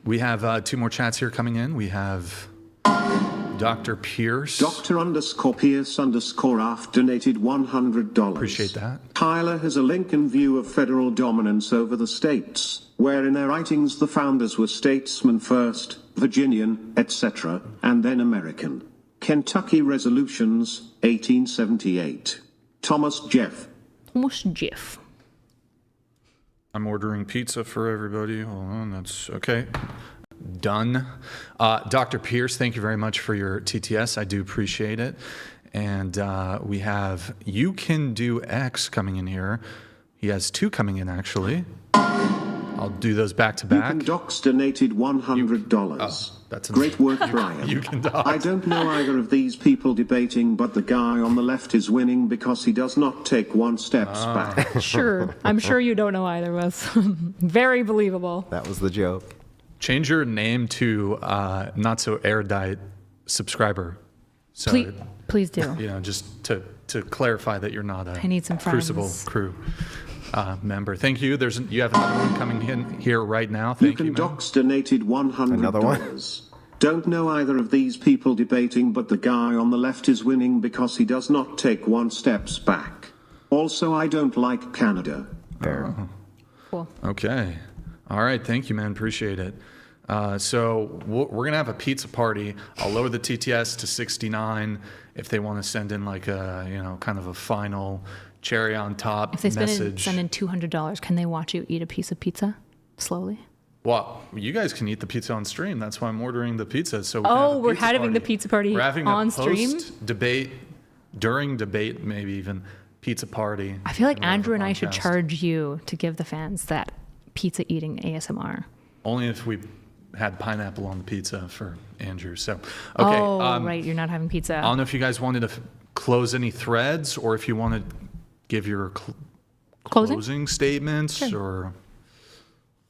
We have two more chats here coming in. We have Dr. Pierce. Dr_Pierce_Aft donated $100. Appreciate that. Tyler has a Lincoln view of federal dominance over the states, where in their writings the founders were statesmen first, Virginian, etc., and then American. Kentucky Resolutions, 1878. Thomas Jeff. Almost Jeff. I'm ordering pizza for everybody. Hold on, that's okay. Done. Dr. Pierce, thank you very much for your TTS. I do appreciate it. And we have You Can Do X coming in here. He has two coming in, actually. I'll do those back to back. Docs donated $100. That's Great work, Brian. You can docs. I don't know either of these people debating, but the guy on the left is winning because he does not take one steps back. Sure. I'm sure you don't know either of us. Very believable. That was the joke. Change your name to not so erudite subscriber. So, Please do. you know, just to clarify that you're not a I need some Crucible friends. crew member. Thank you. You have another one coming in here right now. Thank you. Can ma'am. Docs donated $100. Another one? Don't know either of these people debating, but the guy on the left is winning because he does not take one steps back. Also, I don't like Canada. Fair. Cool. Okay. All right, thank you, man. Appreciate it. So we're going to have a pizza party. I'll lower the TTS to 69 if they want to send in like a, kind of a final cherry on top If they message. send in $200, can they watch you eat a piece of pizza slowly? Well, you guys can eat the pizza on stream. That's why I'm ordering the pizza. So we can have a we're pizza having party. the pizza party We're having on a stream? post-debate, during debate, maybe even pizza party. I feel like in the Andrew and I should podcast. charge you to give the fans that pizza eating ASMR. Only if we had pineapple on the pizza for Andrew. So, okay. Right, you're not having pizza. I don't know if you guys wanted to close any threads or if you want to give your closing statements, or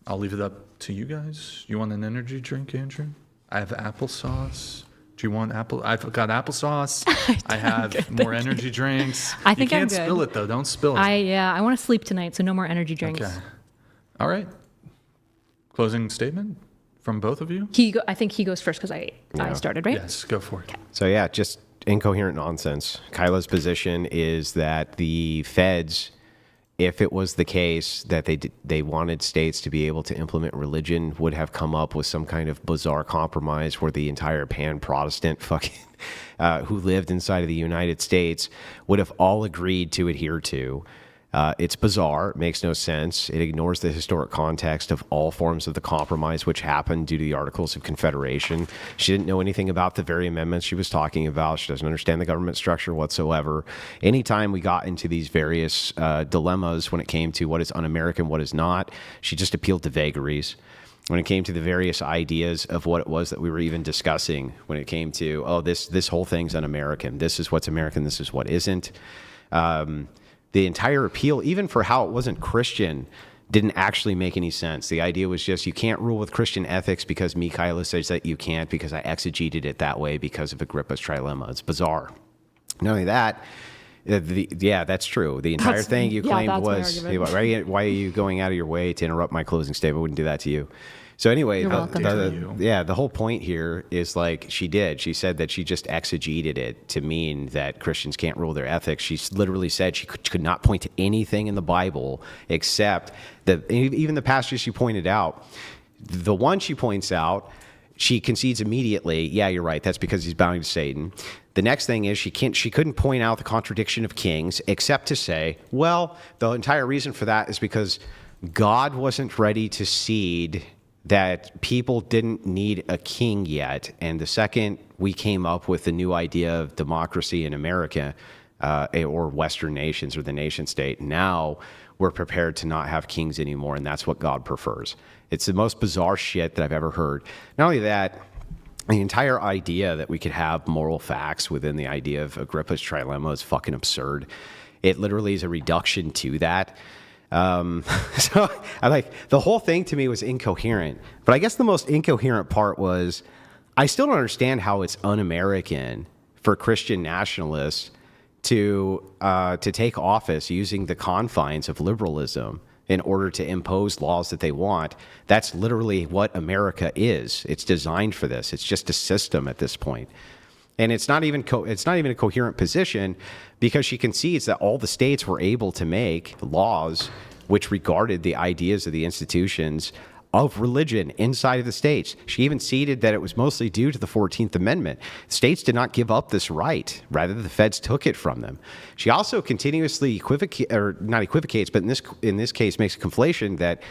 I'll leave it up to you guys. You want an energy drink, Andrew? I have applesauce. Do you want apple? I've got applesauce. I have more energy drinks. I think you I'm can't good. spill it though. Don't spill it. I want to sleep tonight, so no more energy drinks. Okay. All right. Closing statement from both of you? I think he goes first because I started, right? Yes, go for it. So yeah, just incoherent nonsense. Kyla's position is that the feds, if it was the case that they wanted states to be able to implement religion, would have come up with some kind of bizarre compromise where the entire pan-Protestant who lived inside of the United States would have all agreed to adhere to. It's bizarre. It makes no sense. It ignores the historic context of all forms of the compromise which happened due to the Articles of Confederation. She didn't know anything about the very amendments she was talking about. She doesn't understand the government structure whatsoever. Anytime we got into these various dilemmas when it came to what is un-American, what is not, she just appealed to vagaries. When it came to the various ideas of what it was that we were even discussing, when it came to, this whole thing's un-American. This is what's American. This is what isn't. The entire appeal, even for how it wasn't Christian, didn't actually make any sense. The idea was just, you can't rule with Christian ethics because Kyla says that you can't because I exegeted it that way because of Agrippa's trilemma. It's bizarre. Not only that, that's true. The entire thing you claimed was, why are you going out of your way to interrupt my closing statement? I wouldn't do that to you. So anyway, You're welcome. the whole point here is like she said that she just exegeted it to mean that Christians can't rule their ethics. She literally said she could not point to anything in the Bible except even the passages she pointed out. The one she points out, she concedes immediately, yeah, you're right, that's because he's bowing to Satan. The next thing is she couldn't point out the contradiction of Kings except to say, well, the entire reason for that is because God wasn't ready to cede that people didn't need a king yet. And the second we came up with the new idea of democracy in America, or Western nations or the nation state, now we're prepared to not have kings anymore, and that's what God prefers. It's the most bizarre shit that I've ever heard. Not only that, the entire idea that we could have moral facts within the idea of Agrippa's trilemma is fucking absurd. It literally is a reduction to that. So the whole thing to me was incoherent, but I guess the most incoherent part was I still don't understand how it's un-American for Christian nationalists to take office using the confines of liberalism in order to impose laws that they want. That's literally what America is. It's designed for this. It's just a system at this point. And it's not even a coherent position because she concedes that all the states were able to make laws which regarded the ideas of the institutions of religion inside of the states. She even ceded that it was mostly due to the 14th Amendment. States did not give up this right. Rather, the feds took it from them. She also continuously not equivocates, but in this case makes a conflation that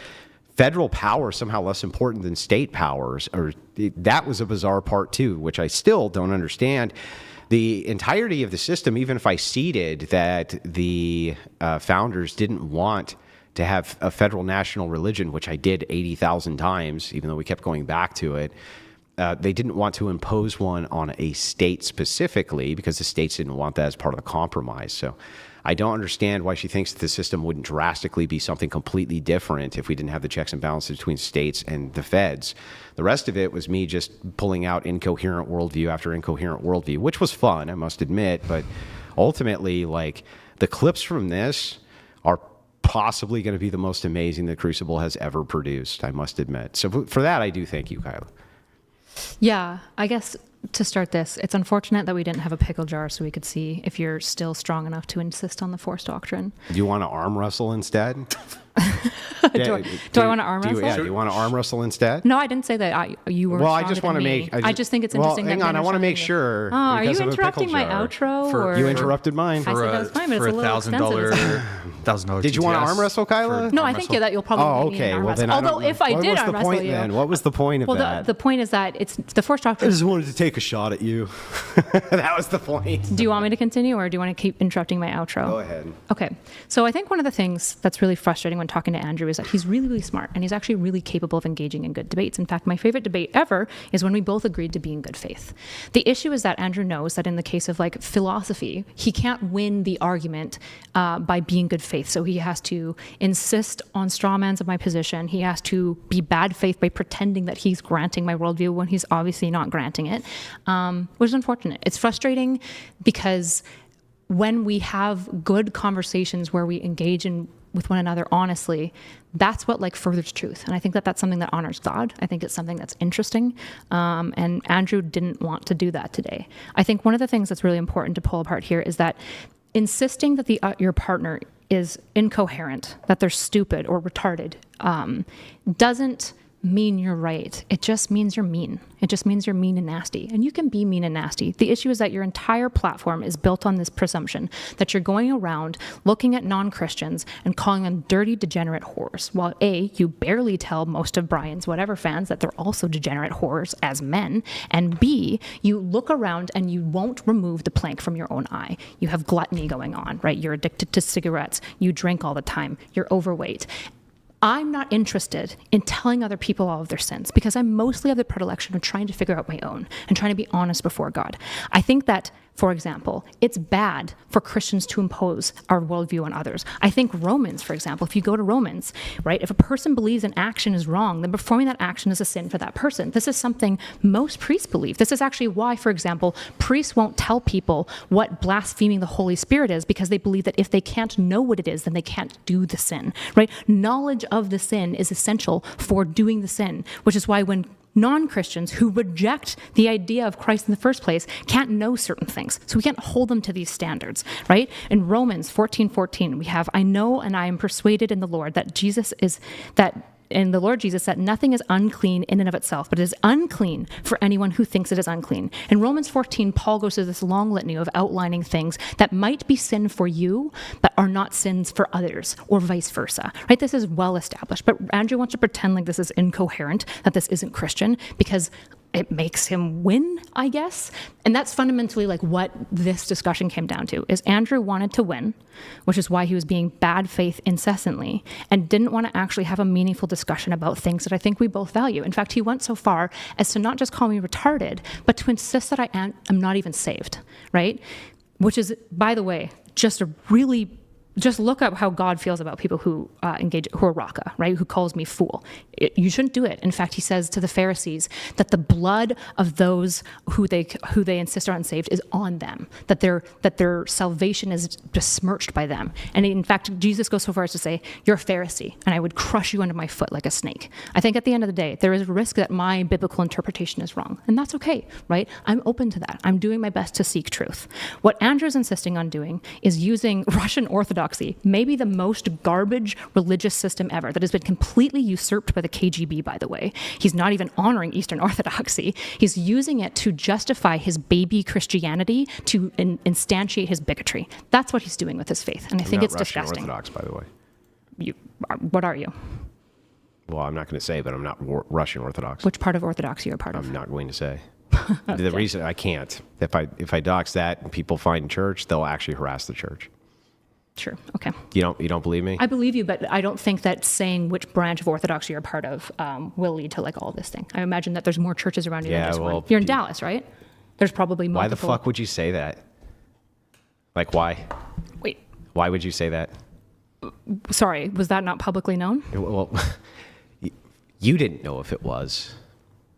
federal power is somehow less important than state powers. That was a bizarre part too, which I still don't understand. The entirety of the system, even if I ceded that the founders didn't want to have a federal national religion, which I did 80,000 times, even though we kept going back to it, they didn't want to impose one on a state specifically because the states didn't want that as part of the compromise. So I don't understand why she thinks that the system wouldn't drastically be something completely different if we didn't have the checks and balances between states and the feds. The rest of it was me just pulling out incoherent worldview after incoherent worldview, which was fun, I must admit. But ultimately, like, the clips from this are possibly going to be the most amazing that Crucible has ever produced, I must admit. So for that, I do thank you, Kyla. Yeah, I guess to start this, it's unfortunate that we didn't have a pickle jar so we could see if you're still strong enough to insist on the force doctrine. Do you want to arm wrestle instead? Do I want to arm wrestle? Do you want to arm wrestle instead? No, I didn't say that you were. Well, I stronger just than want to me. make. I just think it's well, interesting. hang that on, men I are want to make stronger than sure. you. Oh, are because you of a interrupting pickle my jar. outro? Or? You interrupted mine. I said that was fine, but for it's a little $1,000 expensive. $1,000. Did you want to GTS arm wrestle, Kyla? No, I think that you'll probably Oh, meet me in okay. arm Well, wrestle. then I don't Although know. if I What did was arm the wrestle point you, then? What was the point of well, that? the point is that it's the force I doctrine. just wanted to take a shot at you. That was the point. Do you want me to continue, or do you want to keep interrupting my outro? Go ahead. Okay. So I think one of the things that's really frustrating when talking to Andrew is that he's really, really smart, and he's actually really capable of engaging in good debates. In fact, my favorite debate ever is when we both agreed to be in good faith. The issue is that Andrew knows that in the case of like philosophy, he can't win the argument by being good faith. So he has to insist on straw mans of my position. He has to be bad faith by pretending that he's granting my worldview when he's obviously not granting it, which is unfortunate. It's frustrating because when we have good conversations where we engage with one another honestly, that's what like furthers truth. And I think that that's something that honors God. I think it's something that's interesting. And Andrew didn't want to do that today. I think one of the things that's really important to pull apart here is that insisting that your partner is incoherent, that they're stupid or retarded, doesn't mean you're right. It just means you're mean. It just means you're mean and nasty. And you can be mean and nasty. The issue is that your entire platform is built on this presumption that you're going around looking at non-Christians and calling them dirty, degenerate whores. While A, you barely tell most of Brian's whatever fans that they're also degenerate whores as men. And B, you look around and you won't remove the plank from your own eye. You have gluttony going on, right? You're addicted to cigarettes. You drink all the time. You're overweight. I'm not interested in telling other people all of their sins because I mostly have the predilection of trying to figure out my own and trying to be honest before God. I think that, for example, it's bad for Christians to impose our worldview on others. I think Romans, for example, if you go to Romans, right, if a person believes an action is wrong, then performing that action is a sin for that person. This is something most priests believe. This is actually why, for example, priests won't tell people what blaspheming the Holy Spirit is because they believe that if they can't know what it is, then they can't do the sin, right? Knowledge of the sin is essential for doing the sin, which is why when non-Christians who reject the idea of Christ in the first place can't know certain things. So we can't hold them to these standards, right? In Romans 14:14, we have, I know and I am persuaded in the Lord that in the Lord Jesus that nothing is unclean in and of itself, but it is unclean for anyone who thinks it is unclean. In Romans 14, Paul goes through this long litany of outlining things that might be sin for you, but are not sins for others, or vice versa, right? This is well established, but Andrew wants to pretend like this is incoherent, that this isn't Christian, because it makes him win, I guess. And that's fundamentally like what this discussion came down to, is Andrew wanted to win, which is why he was being bad faith incessantly and didn't want to actually have a meaningful discussion about things that I think we both value. In fact, he went so far as to not just call me retarded, but to insist that I am not even saved, right? Which is, by the way, just look up how God feels about people who who are raka, right? Who calls me fool. You shouldn't do it. In fact, he says to the Pharisees that the blood of those who they insist are unsaved is on them, that their salvation is besmirched by them. And in fact, Jesus goes so far as to say, "You're a Pharisee, and I would crush you under my foot like a snake." I think at the end of the day, there is a risk that my biblical interpretation is wrong, and that's okay, right? I'm open to that. I'm doing my best to seek truth. What Andrew's insisting on doing is using Russian Orthodoxy, maybe the most garbage religious system ever, that has been completely usurped by the KGB, by the way. He's not even honoring Eastern Orthodoxy. He's using it to justify his baby Christianity, to instantiate his bigotry. That's what he's doing with his faith, and I think it's Russian disgusting. Orthodox, by the way. What are you? Well, I'm not going to say, but I'm not Russian Orthodox. Which part of Orthodoxy you're a part of? I'm not going to say. The reason I can't, if I dox that and people find church, they'll actually harass the church. Sure. Okay. You don't believe me? I believe you, but I don't think that saying which branch of Orthodoxy you're a part of will lead to like all this thing. I imagine that there's more churches around you than just one. You're in Dallas, right? There's probably multiple. Why the fuck would you say that? Like, why? Wait. Why would you say that? Sorry, was that not publicly known? Well, you didn't know if it was.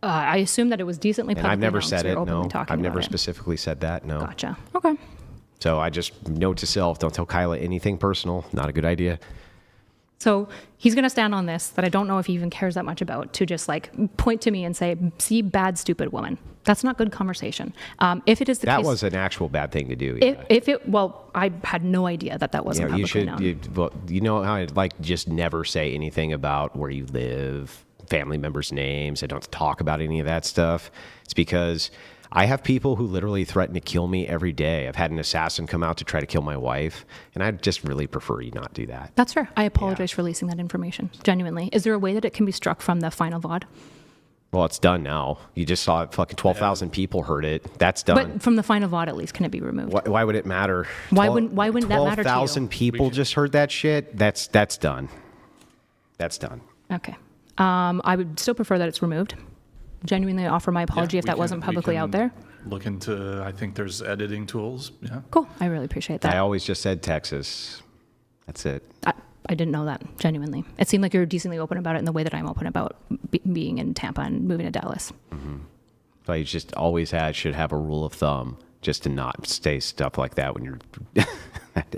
I assume that it was decently publicly known. And I've never so said you're it, openly no. talking I've about never it. specifically said that, no. Gotcha. Okay. So I just, note to self, don't tell Kyla anything personal. Not a good idea. So he's going to stand on this that I don't know if he even cares that much about, to just like point to me and say, see, bad, stupid woman. That's not good conversation. If it is the That case, was an actual bad thing to do. well, I had no idea that wasn't publicly known. You know how I'd like just never say anything about where you live, family members' names. I don't talk about any of that stuff. It's because I have people who literally threaten to kill me every day. I've had an assassin come out to try to kill my wife, and I just really prefer you not do that. That's fair. I apologize for releasing that information. Genuinely. Is there a way that it can be struck from the final VOD? Well, it's done now. You just saw it. Fucking 12,000 people heard it. That's done. But from the final VOD, at least, can it be removed? Why would it matter? Why wouldn't that matter to you? 12,000 people just heard that shit. That's done. That's done. Okay. I would still prefer that it's removed. Genuinely offer my apology if that wasn't publicly out there. Look into, I think there's editing tools. Yeah. Cool. I really appreciate that. I always just said Texas. That's it. I didn't know that, genuinely. It seemed like you were decently open about it in the way that I'm open about being in Tampa and moving to Dallas. Mm-hmm. So I just always should have a rule of thumb just to not say stuff like that when you're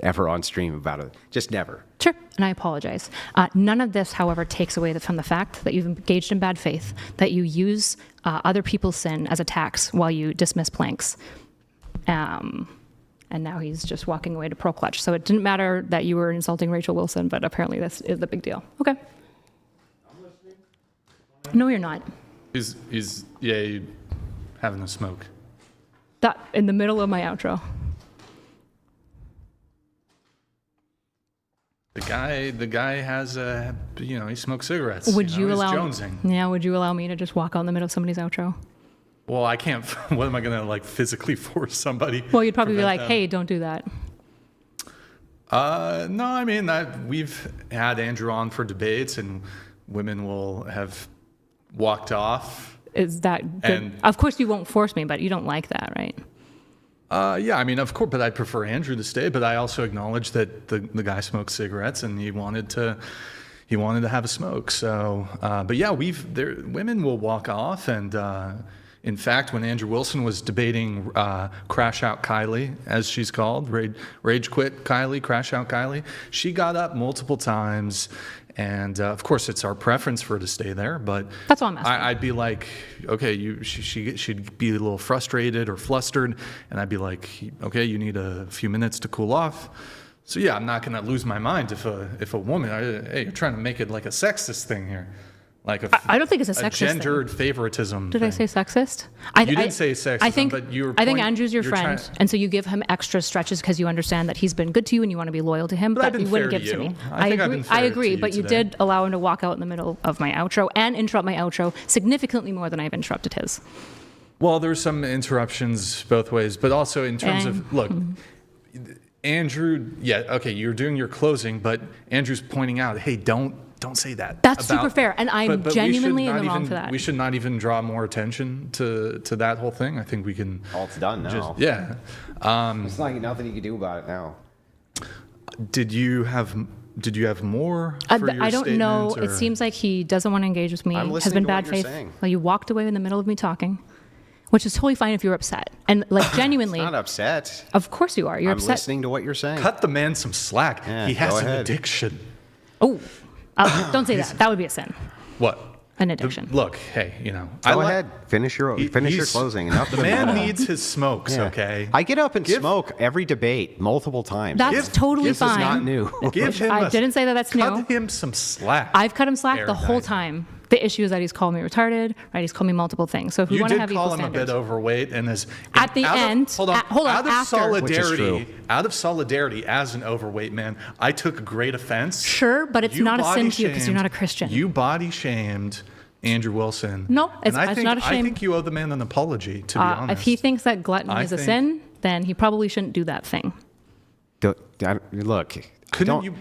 ever on stream about it. Just never. Sure, and I apologize. None of this, however, takes away from the fact that you've engaged in bad faith, that you use other people's sin as a tax while you dismiss planks. And now he's just walking away to pro clutch. So it didn't matter that you were insulting Rachel Wilson, but apparently this is the big deal. Okay. No, you're not. He's having a smoke. That in the middle of my outro. The guy has he smokes cigarettes. Would you he's allow? jonesing. Yeah. Would you allow me to just walk out in the middle of somebody's outro? Well, I can't. What am I going to like physically force somebody? Well, you'd probably be like, "Hey, don't do that." No, I mean we've had Andrew on for debates, and women will have walked off. Is that good? And, of course, you won't force me, but you don't like that, right? Yeah, I mean, of course, but I prefer Andrew to stay. But I also acknowledge that the guy smoked cigarettes, and he wanted to have a smoke. So, but yeah, women will walk off, and in fact, when Andrew Wilson was debating Crash Out Kylie, as she's called, Rage Quit Kylie, Crash Out Kylie, she got up multiple times. And of course, it's our preference for her to stay there, but that's all I'm asking. I'd be like, okay, she'd be a little frustrated or flustered, and I'd be like, okay, you need a few minutes to cool off. So yeah, I'm not going to lose my mind if a woman, hey, you're trying to make it like a sexist thing here. Like I don't think it's a sexist gendered thing. Favoritism. Did thing. I say sexist? You didn't say sexism, but you were. I think Andrew's your friend, and so you give him extra stretches because you understand that he's been good to you and you want to be loyal to him. But you wouldn't give to me. I agree, but you did allow him to walk out in the middle of my outro and interrupt my outro significantly more than I've interrupted his. Well, there's some interruptions both ways, but also in terms of look. Andrew, yeah, okay, you're doing your closing, but Andrew's pointing out, hey, don't say that. That's super fair, and I'm genuinely in the wrong for that. We should not even draw more attention to that whole thing. I think we can. All it's done now. Yeah. It's like nothing you can do about it now. Did you have more? For your I don't know. statement, It seems like he doesn't want to engage with me. I'm Has listening been to what bad you're faith. saying. Well, you walked away in the middle of me talking, which is totally fine if you're upset. And like genuinely, Not upset. of course you are. You're I'm upset. listening to what you're saying. Cut the man some slack. Yeah, he has go an ahead. addiction. Oh, don't say that. That would be a sin. What? An addiction. Look, hey, Go ahead. Finish your closing. Enough The of man needs his smokes, Yeah. okay? I get up and smoke every debate multiple times. That's totally this fine. is not new. Give him I didn't say that that's new. Cut him some slack. I've cut him slack the whole Erudite. time. The issue is that he's called me retarded, right? He's called me multiple things. So if we You want to did have call equal him standards, a bit overweight, and At the end, hold on, out of after. Which is true. out of solidarity, as an overweight man, I took great offense. Sure, but it's You not a sin body to you because you're shamed- not a Christian. You body shamed Andrew Wilson. No, it's and not a shame. I think you owe the man an apology. To be honest, if he thinks that gluttony I is a think- sin, then he probably shouldn't do that thing. Look, Couldn't you-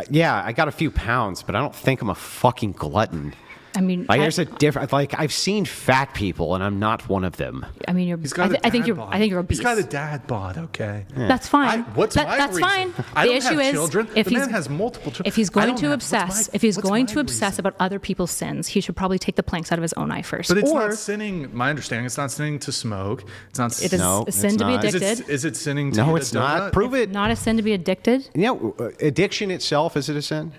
Yeah, I got a few pounds, but I don't think I'm a fucking glutton. I mean, Like, there's a different. Like, I've seen fat people, and I'm not one of them. I mean, you're. He's got I think you're obese. He's got a dad bod, okay? That's fine. What's my That's reason? fine. I The don't issue have is children. if The he's man has multiple children. If he's I going don't to have- obsess, what's my reason? about other people's sins, he should probably take the planks out of his own eye first. But it's or not sinning. My understanding, it's not sinning to smoke. It's not. it is No, a sin it's to be not. addicted. Is it sinning to No, eat it's a donut? not. Prove it. Not a sin to be addicted. Addiction itself, is it a sin?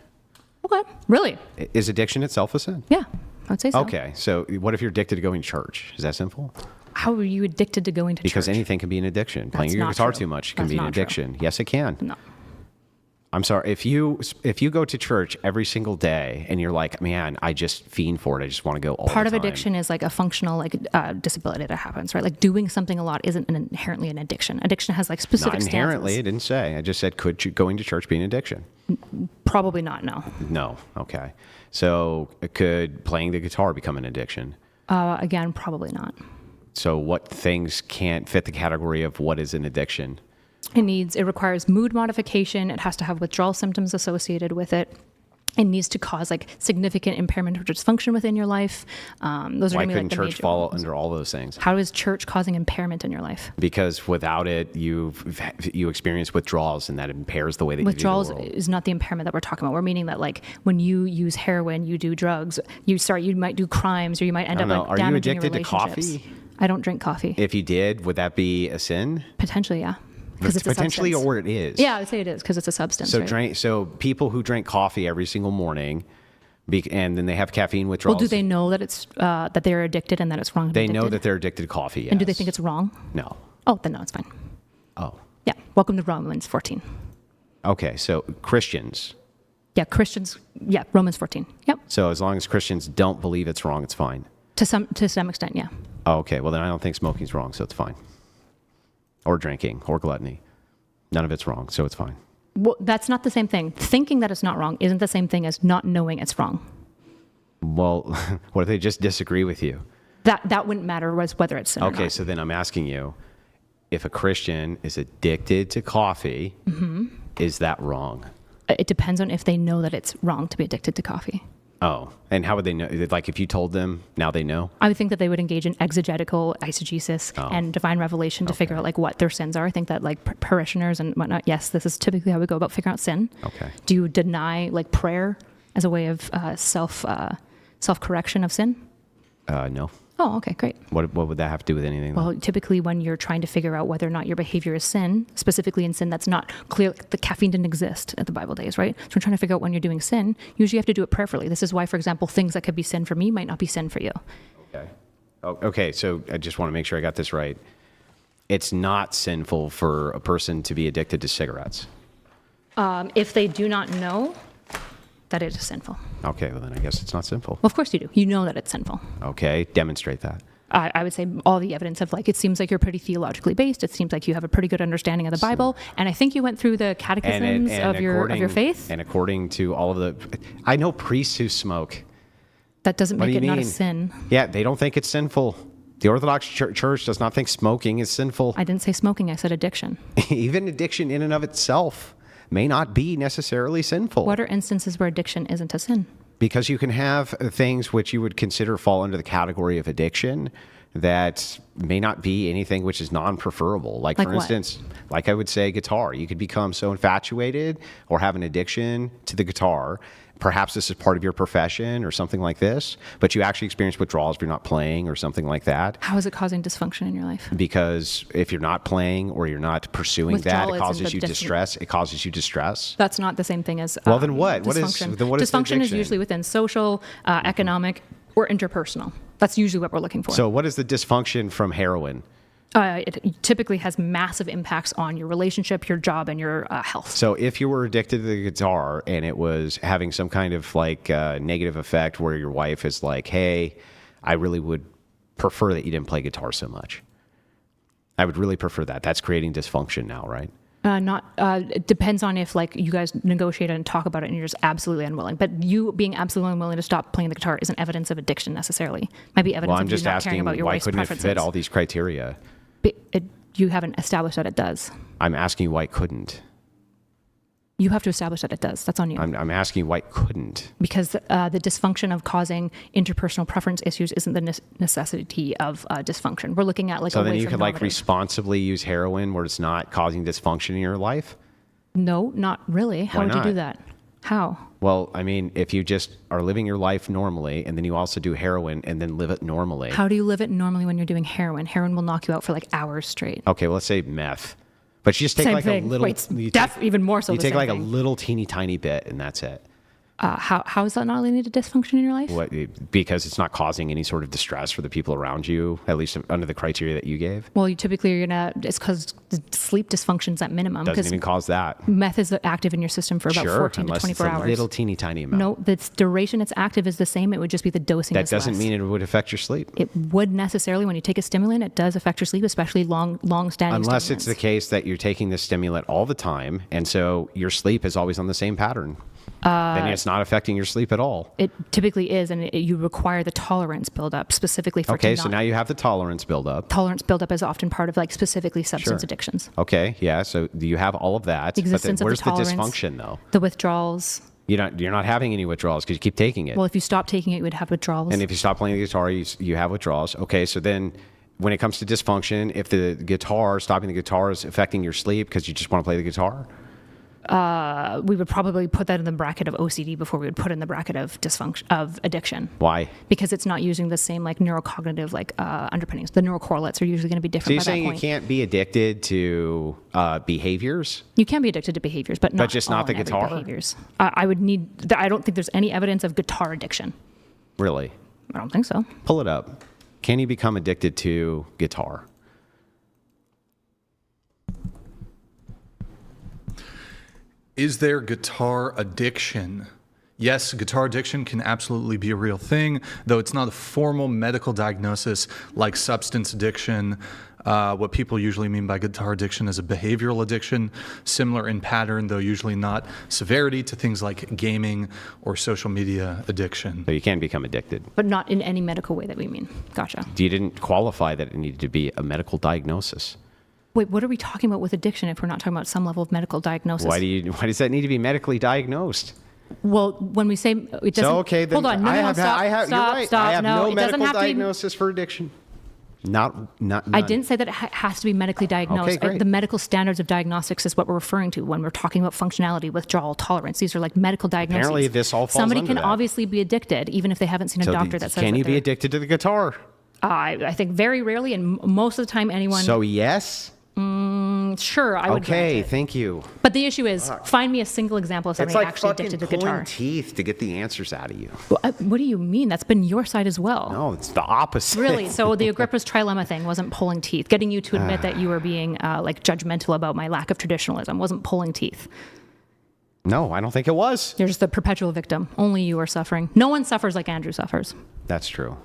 Okay. Okay, really? Is addiction itself a sin? Yeah, I would say so. Okay, so what if you're addicted to going to church? Is that sinful? How are you addicted to going to Because church? anything can be an addiction. Playing That's your not guitar true. too much can That's be an not true. addiction. Yes, it can. No. I'm sorry. If you go to church every single day and you're like, man, I just fiend for it. I just want to go all Part the of time. addiction is like a functional disability that happens, right? Like doing something a lot isn't inherently an addiction. Addiction has like specific Not inherently. stances. I didn't say. I just said, could you going to church be an addiction? Probably not, no. No. Okay. So could playing the guitar become an addiction? Again, probably not. So what things can't fit the category of what is an addiction? It requires mood modification. It has to have withdrawal symptoms associated with it. It needs to cause like significant impairment or dysfunction within your life. Those are Why gonna be couldn't like the church major fall ones. under all those things? How is church causing impairment in your life? Because without it, you experience withdrawals, and that impairs the way that Withdrawals you view the world. is not the impairment that we're talking about. We're meaning that like when you use heroin, you do drugs, you might do crimes, or you might end I up don't know. like Are you damaging your addicted to relationships. coffee? I don't drink coffee. If you did, would that be a sin? Potentially, yeah. Because it's a Potentially, substance. or it is. Yeah, I would say it is because it's a substance. So right? so people who drink coffee every single morning, and then they have caffeine Well, withdrawals. do they know that it's that they're addicted and that it's wrong to They be know addicted? that they're addicted to coffee. Yes. And do they think it's wrong? No. Oh, then no, it's fine. Oh. Yeah. Welcome to Romans 14. Okay. So Christians. Yeah, Christians. Yeah, Romans 14. Yep. So as long as Christians don't believe it's wrong, it's fine. To some extent, yeah. Oh, okay. Well, then I don't think smoking's wrong, so it's fine. Or drinking, or gluttony. None of it's wrong, so it's fine. Well, that's not the same thing. Thinking that it's not wrong isn't the same thing as not knowing it's wrong. Well, what if they just disagree with you? That wouldn't matter whether it's sin or Okay, not. so then I'm asking you, if a Christian is addicted to coffee, is that wrong? It depends on if they know that it's wrong to be addicted to coffee. Oh, and how would they know? Like if you told them, now they know? I would think that they would engage in exegetical eisegesis and divine revelation to figure out like what their sins are. I think that like parishioners and whatnot, yes, this is typically how we go about figuring out sin. Okay. Do you deny like prayer as a way of self-correction of sin? No. Oh, okay, great. What would that have to do with anything? Well, typically when you're trying to figure out whether or not your behavior is sin, specifically in sin that's not clear, the caffeine didn't exist at the Bible days, right? So we're trying to figure out when you're doing sin, usually you have to do it prayerfully. This is why, for example, things that could be sin for me might not be sin for you. Okay. Oh, okay, so I just want to make sure I got this right. It's not sinful for a person to be addicted to cigarettes. If they do not know that it is sinful. Okay, well then I guess it's not sinful. Well, of course you do. You know that it's sinful. Okay, demonstrate that. I would say all the evidence of like, it seems like you're pretty theologically based. It seems like you have a pretty good understanding of the Bible. And I think you went through the catechisms of your faith. And according to all of the, I know priests who smoke. That doesn't What make do it you not a mean? sin. Yeah, they don't think it's sinful. The Orthodox Church does not think smoking is sinful. I didn't say smoking. I said addiction. Even addiction in and of itself may not be necessarily sinful. What are instances where addiction isn't a sin? Because you can have things which you would consider fall under the category of addiction that may not be anything which is non-preferable. Like for what? instance, like I would say guitar. You could become so infatuated or have an addiction to the guitar. Perhaps this is part of your profession or something like this, but you actually experience withdrawals if you're not playing or something like that. How is it causing dysfunction in your life? Because if you're not playing or you're not pursuing that, Withdrawal it isn't causes the you distress. It causes you distress. That's not the same thing as Well, then what? What is- dysfunction. then what is Dysfunction is addiction? usually within social, economic, or interpersonal. That's usually what we're looking for. So what is the dysfunction from heroin? It typically has massive impacts on your relationship, your job, and your health. So if you were addicted to the guitar and it was having some kind of like negative effect where your wife is like, hey, I really would prefer that you didn't play guitar so much. I would really prefer that. That's creating dysfunction now, right? It depends on if like you guys negotiate and talk about it and you're just absolutely unwilling. But you being absolutely unwilling to stop playing the guitar isn't evidence of addiction necessarily. Might be evidence Well, I'm of you just not caring asking about your why wife's couldn't it preferences. fit all these criteria? But you haven't established that it does. I'm asking why it couldn't. You have to establish that it does. That's on you. I'm asking why it couldn't. Because the dysfunction of causing interpersonal preference issues isn't the necessity of dysfunction. We're looking at like So a then way you from could like normative. responsibly use heroin where it's not causing dysfunction in your life? No, not really. How Why would you do not? that? How? Well, I mean, if you just are living your life normally and then you also do heroin and then live it normally. How do you live it normally when you're doing heroin? Heroin will knock you out for like hours straight. Okay, well, let's say meth. But you just take Same like thing. a little. Wait, you even more so You the take same like a thing. little teeny tiny bit and that's it. How is that not leading to dysfunction in your life? Because it's not causing any sort of distress for the people around you, at least under the criteria that you gave. Well, it's because sleep dysfunction's at minimum. Doesn't even cause that. Meth is active in your system for about 14 to 24 hours. It's a little teeny tiny amount. No, the duration it's active is the same. It would just be the dosing. That doesn't mean it would affect your sleep. It would necessarily. When you take a stimulant, it does affect your sleep, especially long-standing. Unless it's the case that you're taking this stimulant all the time, and so your sleep is always on the same pattern. Then it's not affecting your sleep at all. It typically is, and you require the tolerance buildup specifically for. Okay, so now you have the tolerance buildup. Tolerance buildup is often part of specifically substance addictions. Okay, yeah. So you have all of that. The existence but of the tolerance, the dysfunction, though? The withdrawals. You're not having any withdrawals because you keep taking it. Well, if you stop taking it, you would have withdrawals. And if you stop playing the guitar, you have withdrawals. Okay, so then when it comes to dysfunction, if stopping the guitar is affecting your sleep because you just want to play the guitar? We would probably put that in the bracket of OCD before we would put in the bracket of dysfunction of addiction. Why? Because it's not using the same neurocognitive underpinnings. The neurocorrelates are usually going to be different. So you're saying you can't be addicted to behaviors? You can be addicted to behaviors, but just not the guitar behaviors. I don't think there's any evidence of guitar addiction. Really? I don't think so. Pull it up. Can you become addicted to guitar? Is there guitar addiction? Yes, guitar addiction can absolutely be a real thing, though it's not a formal medical diagnosis like substance addiction. What people usually mean by guitar addiction is a behavioral addiction, similar in pattern, though usually not severity, to things like gaming or social media addiction. So you can become addicted. But not in any medical way that we mean. Gotcha. You didn't qualify that it needed to be a medical diagnosis. Wait, what are we talking about with addiction if we're not talking about some level of medical diagnosis? Why does that need to be medically diagnosed? Well, when we say it doesn't... So, okay, then hold on. Stop. You're right. Stop. I have no it doesn't medical have diagnosis for addiction. None. I didn't say that it has to be medically diagnosed. Okay, great. The medical standards of diagnostics is what we're referring to when we're talking about functionality, withdrawal, tolerance. These are like medical diagnoses. Apparently, this all falls Somebody under can that. obviously be addicted, even if they haven't seen a doctor that says Can that you be they're- addicted to the guitar? I think very rarely, and most of the time, anyone... So, yes? Sure, I would grant Okay, it. thank you. But the issue is, find me a single example of It's somebody like actually fucking addicted to pulling guitar. teeth to get the answers out of you. What do you mean? That's been your side as well. No, it's the opposite. Really? So the Agrippa's trilemma thing wasn't pulling teeth. Getting you to admit that you were being judgmental about my lack of traditionalism wasn't pulling teeth. No, I don't think it was. You're just the perpetual victim. Only you are suffering. No one suffers like Andrew suffers. That's true.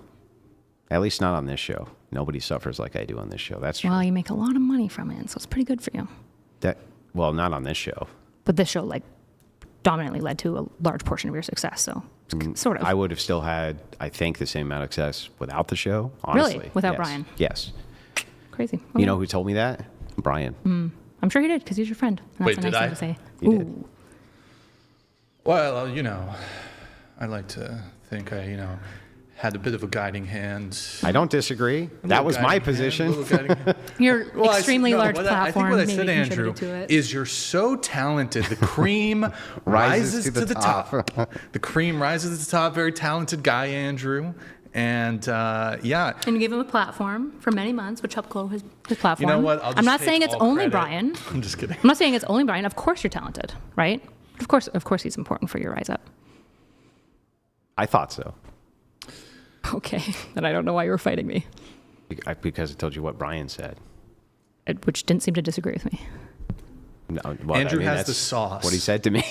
At least not on this show. Nobody suffers like I do on this show. That's true. Well, you make a lot of money from it, so it's pretty good for you. Well, not on this show. But this show, dominantly led to a large portion of your success, so sort of. I would have still had, I think, the same amount of success without the show, honestly. Really? Without Yes. Brian? Yes. Crazy. Okay. You know who told me that? Brian. I'm sure he did, because he's your friend. And Wait, that's a did nice I? thing to say. You did. Well, I like to think I, had a bit of a guiding hand. I don't disagree. That was my position. Your extremely large I think platform what I maybe said, Andrew, contributed to it. is you're so talented. The cream rises to the top. The cream rises to the top. Very talented guy, Andrew. And yeah. And you gave him a platform for many months, which helped grow his platform. You know what? I'm not saying it's only Brian. I'm just kidding. I'm not saying it's only Brian. Of course you're talented, right? Of course he's important for your rise up. I thought so. Okay, then I don't know why you were fighting me. Because I told you what Brian said. Which didn't seem to disagree with me. No, well, Andrew has that's the sauce. What he said to me.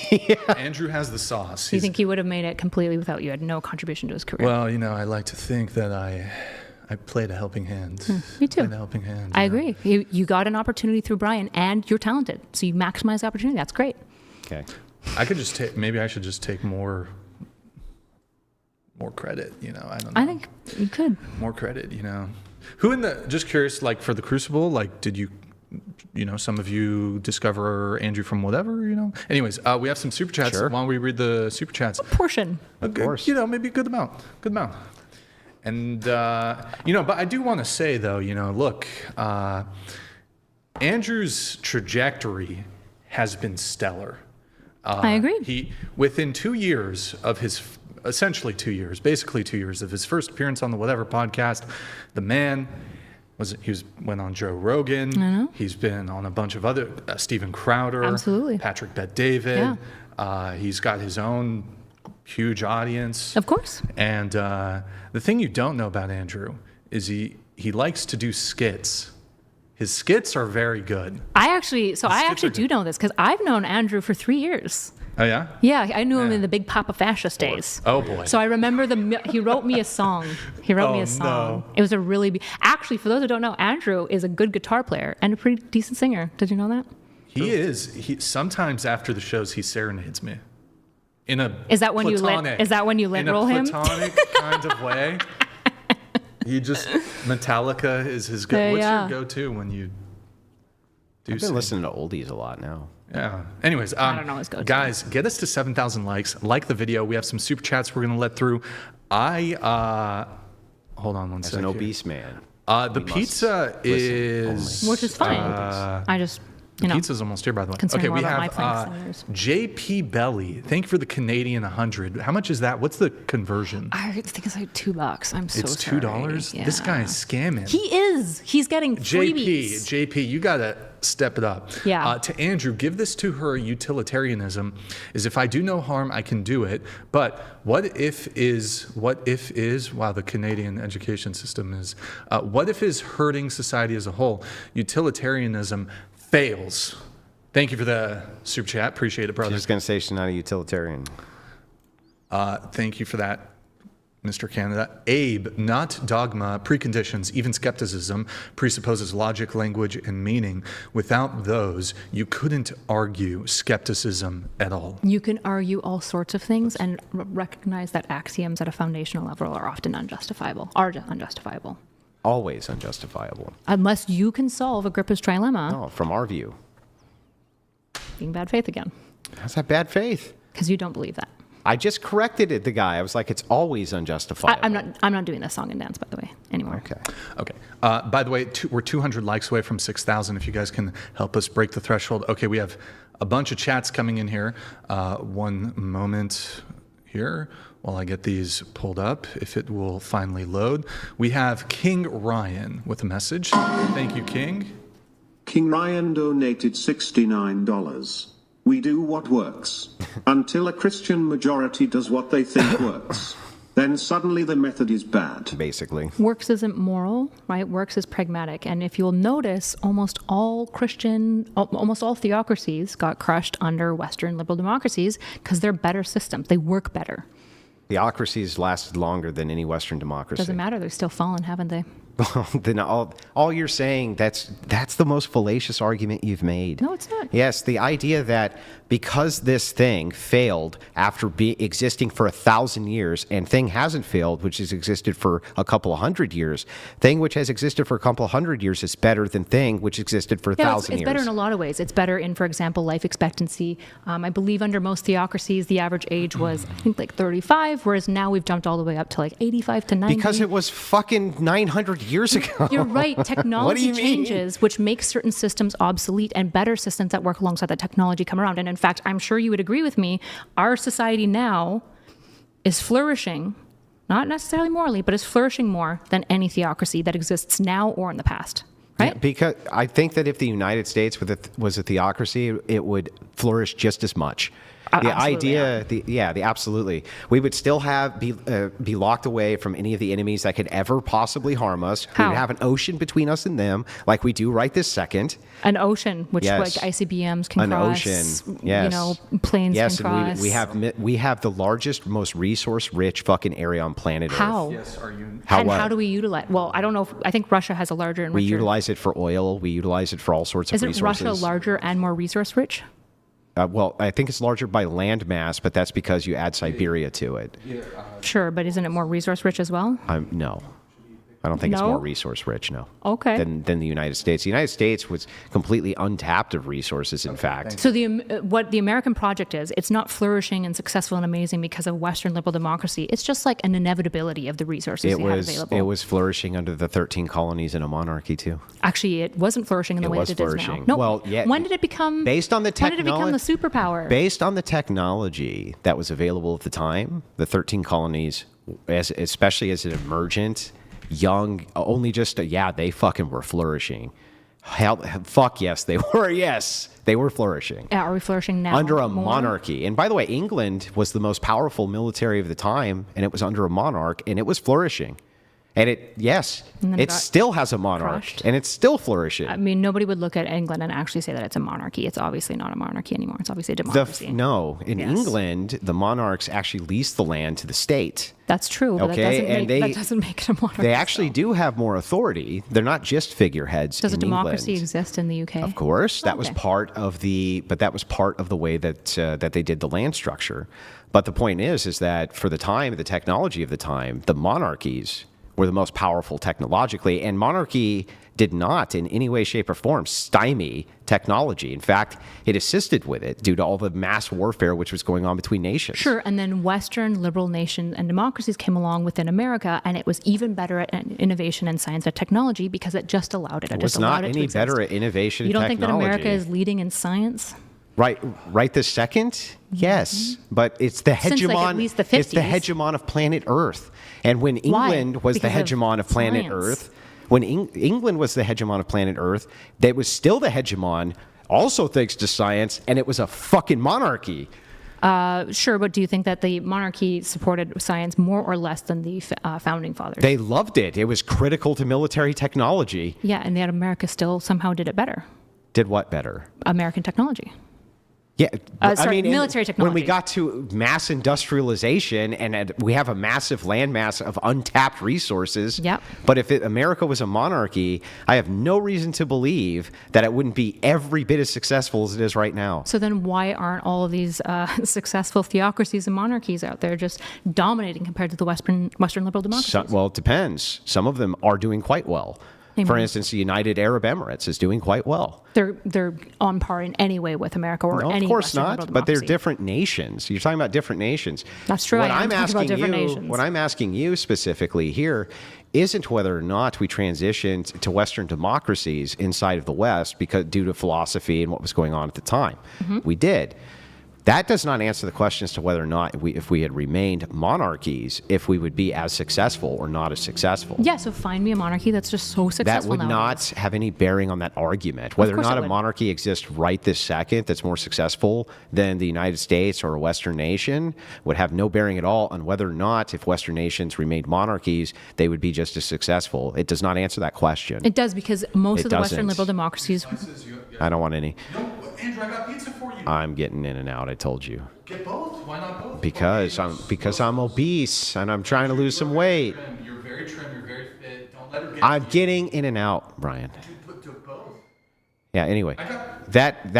Andrew has the sauce. You think he would have made it completely without you? Had no contribution to his career. Well, I like to think that I played a helping hand. Me too. Played a helping hand. I agree. You got an opportunity through Brian, and you're talented, so you maximize the opportunity. That's great. Okay. I could just take. Maybe I should just take more credit. I don't know. I think you could. More credit. Who just curious, for the Crucible, did you, some of you discover Andrew from whatever, Anyways, we have some super chats. Sure. Why don't we read the super chats? Portion. Of course. Maybe a good amount. And, but I do want to say, though, look, Andrew's trajectory has been stellar. I agree. Within 2 years of his, essentially 2 years, basically 2 years of his first appearance on the Whatever podcast, the man went on Joe Rogan. I know. He's been on a bunch of other, Steven Crowder. Absolutely. Patrick Bet-David. Yeah. He's got his own huge audience. Of course. And the thing you don't know about Andrew is he likes to do skits. His skits are very good. I actually do know this because I've known Andrew for 3 years. Oh, yeah? Yeah, I knew him in the Big Papa Fascist days. Oh, boy. So I remember he wrote me a song. He wrote me a song. No. It was a really... Actually, for those who don't know, Andrew is a good guitar player and a pretty decent singer. Did you know that? He is. Sometimes after the shows, he serenades me. In a Is that when you lint roll him? In a platonic kind of way. He just... Metallica is his go. What's your go-to when you do I've been listening to oldies a lot now. Yeah. Anyways, I don't know his go-to. Guys, get us to 7,000 likes. Like the video. We have some super chats we're gonna let through. Hold on one As second. an obese man. The pizza is, Which is fine. I just, pizza's almost here, by the way. concerned Okay, more we about my have plank singers. JP Belly. Thank you for the Canadian 100. How much is that? What's the conversion? I think it's like $2. I'm so It's sorry. $2. Yeah. This guy is scamming. He is. He's getting freebies. JP, you gotta step it up. Yeah. To Andrew, give this to her utilitarianism is if I do no harm, I can do it. But what if is, wow, the Canadian education system is, what if is hurting society as a whole? Utilitarianism fails. Thank you for the super chat. Appreciate it, brother. Just going to say she's not a utilitarian. Thank you for that, Mr. Canada. Abe, not dogma, preconditions, even skepticism presupposes logic, language, and meaning. Without those, you couldn't argue skepticism at all. You can argue all sorts of things and recognize that axioms at a foundational level are often unjustifiable. Always unjustifiable. Unless you can solve Agrippa's trilemma. No, from our view. Being bad faith again. How's that bad faith? Because you don't believe that. I just corrected it, the guy. I was like, it's always unjustifiable. I'm not doing this song and dance, by the way, anymore. Okay. By the way, we're 200 likes away from 6,000. If you guys can help us break the threshold. Okay, we have a bunch of chats coming in here. One moment here while I get these pulled up, if it will finally load. We have King Ryan with a message. Thank you, King. King Ryan donated $69. We do what works. Until a Christian majority does what they think works. Then suddenly the method is bad. Basically. Works isn't moral, right? Works is pragmatic. And if you'll notice, almost all theocracies got crushed under Western liberal democracies because they're better systems. They work better. Theocracies lasted longer than any Western democracy. Doesn't matter. They're still fallen, haven't they? Then all you're saying, that's the most fallacious argument you've made. No, it's not. Yes, the idea that because this thing failed after existing for 1,000 years, and thing hasn't failed, which has existed for a couple of hundred years, thing which has existed for a couple of hundred years is better than thing which existed for 1,000 years. It's better in a lot of ways. It's better in, for example, life expectancy. I believe under most theocracies, the average age was, I think, like 35, whereas now we've jumped all the way up to like 85 to 90. Because it was fucking 900 years ago. You're right. Technology What do you mean? changes, which makes certain systems obsolete, and better systems that work alongside that technology come around. And in fact, I'm sure you would agree with me, our society now is flourishing, not necessarily morally, but is flourishing more than any theocracy that exists now or in the past. Right? Yeah, because I think that if the United States was a theocracy, it would flourish just as much. The Absolutely, idea, absolutely. We would still be locked away from any of the enemies that could ever possibly harm us. How? We would have an ocean between us and them, like we do right this second. An ocean, which Yes. like ICBMs can An cross. ocean, yes. Planes Yes, can and cross. we have the largest, most resource-rich fucking area on planet Earth. How? Yes, are you? How do we utilize? Well, I don't know. I think Russia has a larger and We richer. utilize it for oil. We utilize it for all sorts of Isn't resources. Russia larger and more resource rich? Well, I think it's larger by land mass, but that's because you add Siberia to it. Sure, but isn't it more resource rich as well? No. I don't think it's No? more resource rich, no. Okay. Than the United States. The United States was completely untapped of resources, in fact. So what the American project is, it's not flourishing and successful and amazing because of Western liberal democracy. It's just like an inevitability of the resources It they have was available. it was flourishing under the 13 colonies in a monarchy too. Actually, it wasn't flourishing in the It way was that it is flourishing. now. No. Well, yeah, When did it become? based on the When did it become the technolo- superpower? Based on the technology that was available at the time, the 13 colonies, especially as an emergent, young, only just they fucking were flourishing. Hell, fuck yes, they were. Yes, they were flourishing. Are we flourishing now? Under a more? monarchy. And by the way, England was the most powerful military of the time, and it was under a monarch, and it was flourishing. And it still has a monarch, crushed. and it's still flourishing. I mean, nobody would look at England and actually say that it's a monarchy. It's obviously not a monarchy anymore. It's obviously a democracy. In England, the monarchs actually leased the land to the state. That's true, but Okay, that doesn't make it a monarchy. They actually do have more authority. They're not just figureheads. Does a in democracy England. exist in the UK? Of course, that was Okay. part of the way that they did the land structure. But the point is that for the time, the technology of the time, the monarchies were the most powerful technologically, and monarchy did not in any way, shape, or form stymie technology. In fact, it assisted with it due to all the mass warfare which was going on between nations. Sure, and then Western liberal nations and democracies came along within America, and it was even better at innovation and science and technology because it just allowed it. It was not any better at innovation and technology. You don't think that America is leading in science? Right this second? Yes. But it's the Since, like, hegemon at least the it's the 50s. hegemon of planet Earth. And when England was the Because of hegemon of planet science. Earth, when England was the hegemon of planet Earth, that was still the hegemon, also thanks to science, and it was a fucking monarchy. Sure, but do you think that the monarchy supported science more or less than the founding fathers? They loved it. It was critical to military technology. Yeah, and yet America still somehow did it better. Did what better? American technology. Yeah, military technology. When we got to mass industrialization and we have a massive landmass of untapped resources, Yep. but if America was a monarchy, I have no reason to believe that it wouldn't be every bit as successful as it is right now. So then why aren't all of these successful theocracies and monarchies out there just dominating compared to the Western liberal democracies? Well, it depends. Some of them are doing quite well. For instance, the United Arab Emirates is doing quite well. They're on par in any way with America or No, any of course Western liberal not. But they're democracy. different nations. You're talking about different nations. That's true. What I am I'm talking about asking different you, nations. what I'm asking you specifically here, isn't whether or not we transitioned to Western democracies inside of the West because due to philosophy and what was going on at the time. Mm-hmm. We did. That does not answer the question as to whether or not if we had remained monarchies, if we would be as successful or not as successful. Yeah, so find me a monarchy that's just so That successful would nowadays. not have any bearing on that argument. Whether or course not it a would. monarchy exists right this second that's more successful than the United States or a Western nation would have no bearing at all on whether or not, if Western nations remained monarchies, they would be just as successful. It does not answer that question. It does, because most It of the Western doesn't. liberal democracies. I don't want any. No, Andrew, I got pizza for you. I'm getting in and out, I told you. Get both. Why not both? Because I'm obese and I'm trying to lose some weight. You're very trim. You're very fit. Don't let her get I'm getting in and out, Brian. to both. Yeah, anyway. That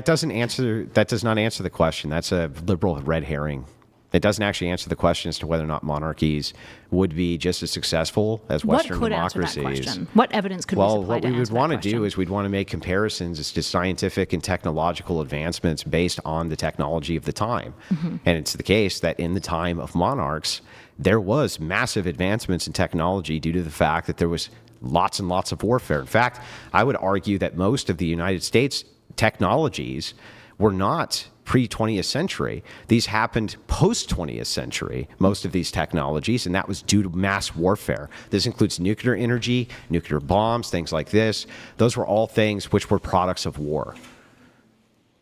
does not answer the question. That's a liberal red herring. It doesn't actually answer the question as to whether or not monarchies would be just as successful as Western What could answer democracies. that question? What evidence could we Well, supply what to we would answer that want to question? do is we'd want to make comparisons as to scientific and technological advancements based on the technology of the time. Mm-hmm. And it's the case that in the time of monarchs, there was massive advancements in technology due to the fact that there was lots and lots of warfare. In fact, I would argue that most of the United States technologies were not pre-20th century. These happened post-20th century, most of these technologies, and that was due to mass warfare. This includes nuclear energy, nuclear bombs, things like this. Those were all things which were products of war.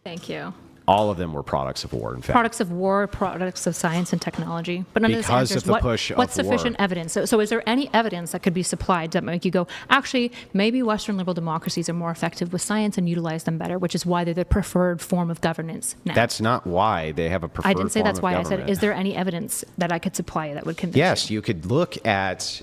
Thank you. All of them were products of war, in fact. Products of war, products of science and technology. But none of this Because answers of the push of what's sufficient war. evidence. So is there any evidence that could be supplied that make you go, actually, maybe Western liberal democracies are more effective with science and utilize them better, which is why they're the preferred form of governance now? That's not why they have a preferred I didn't say form that's of why. I government. said, is there any evidence that I could supply that would convince Yes, you? you could look at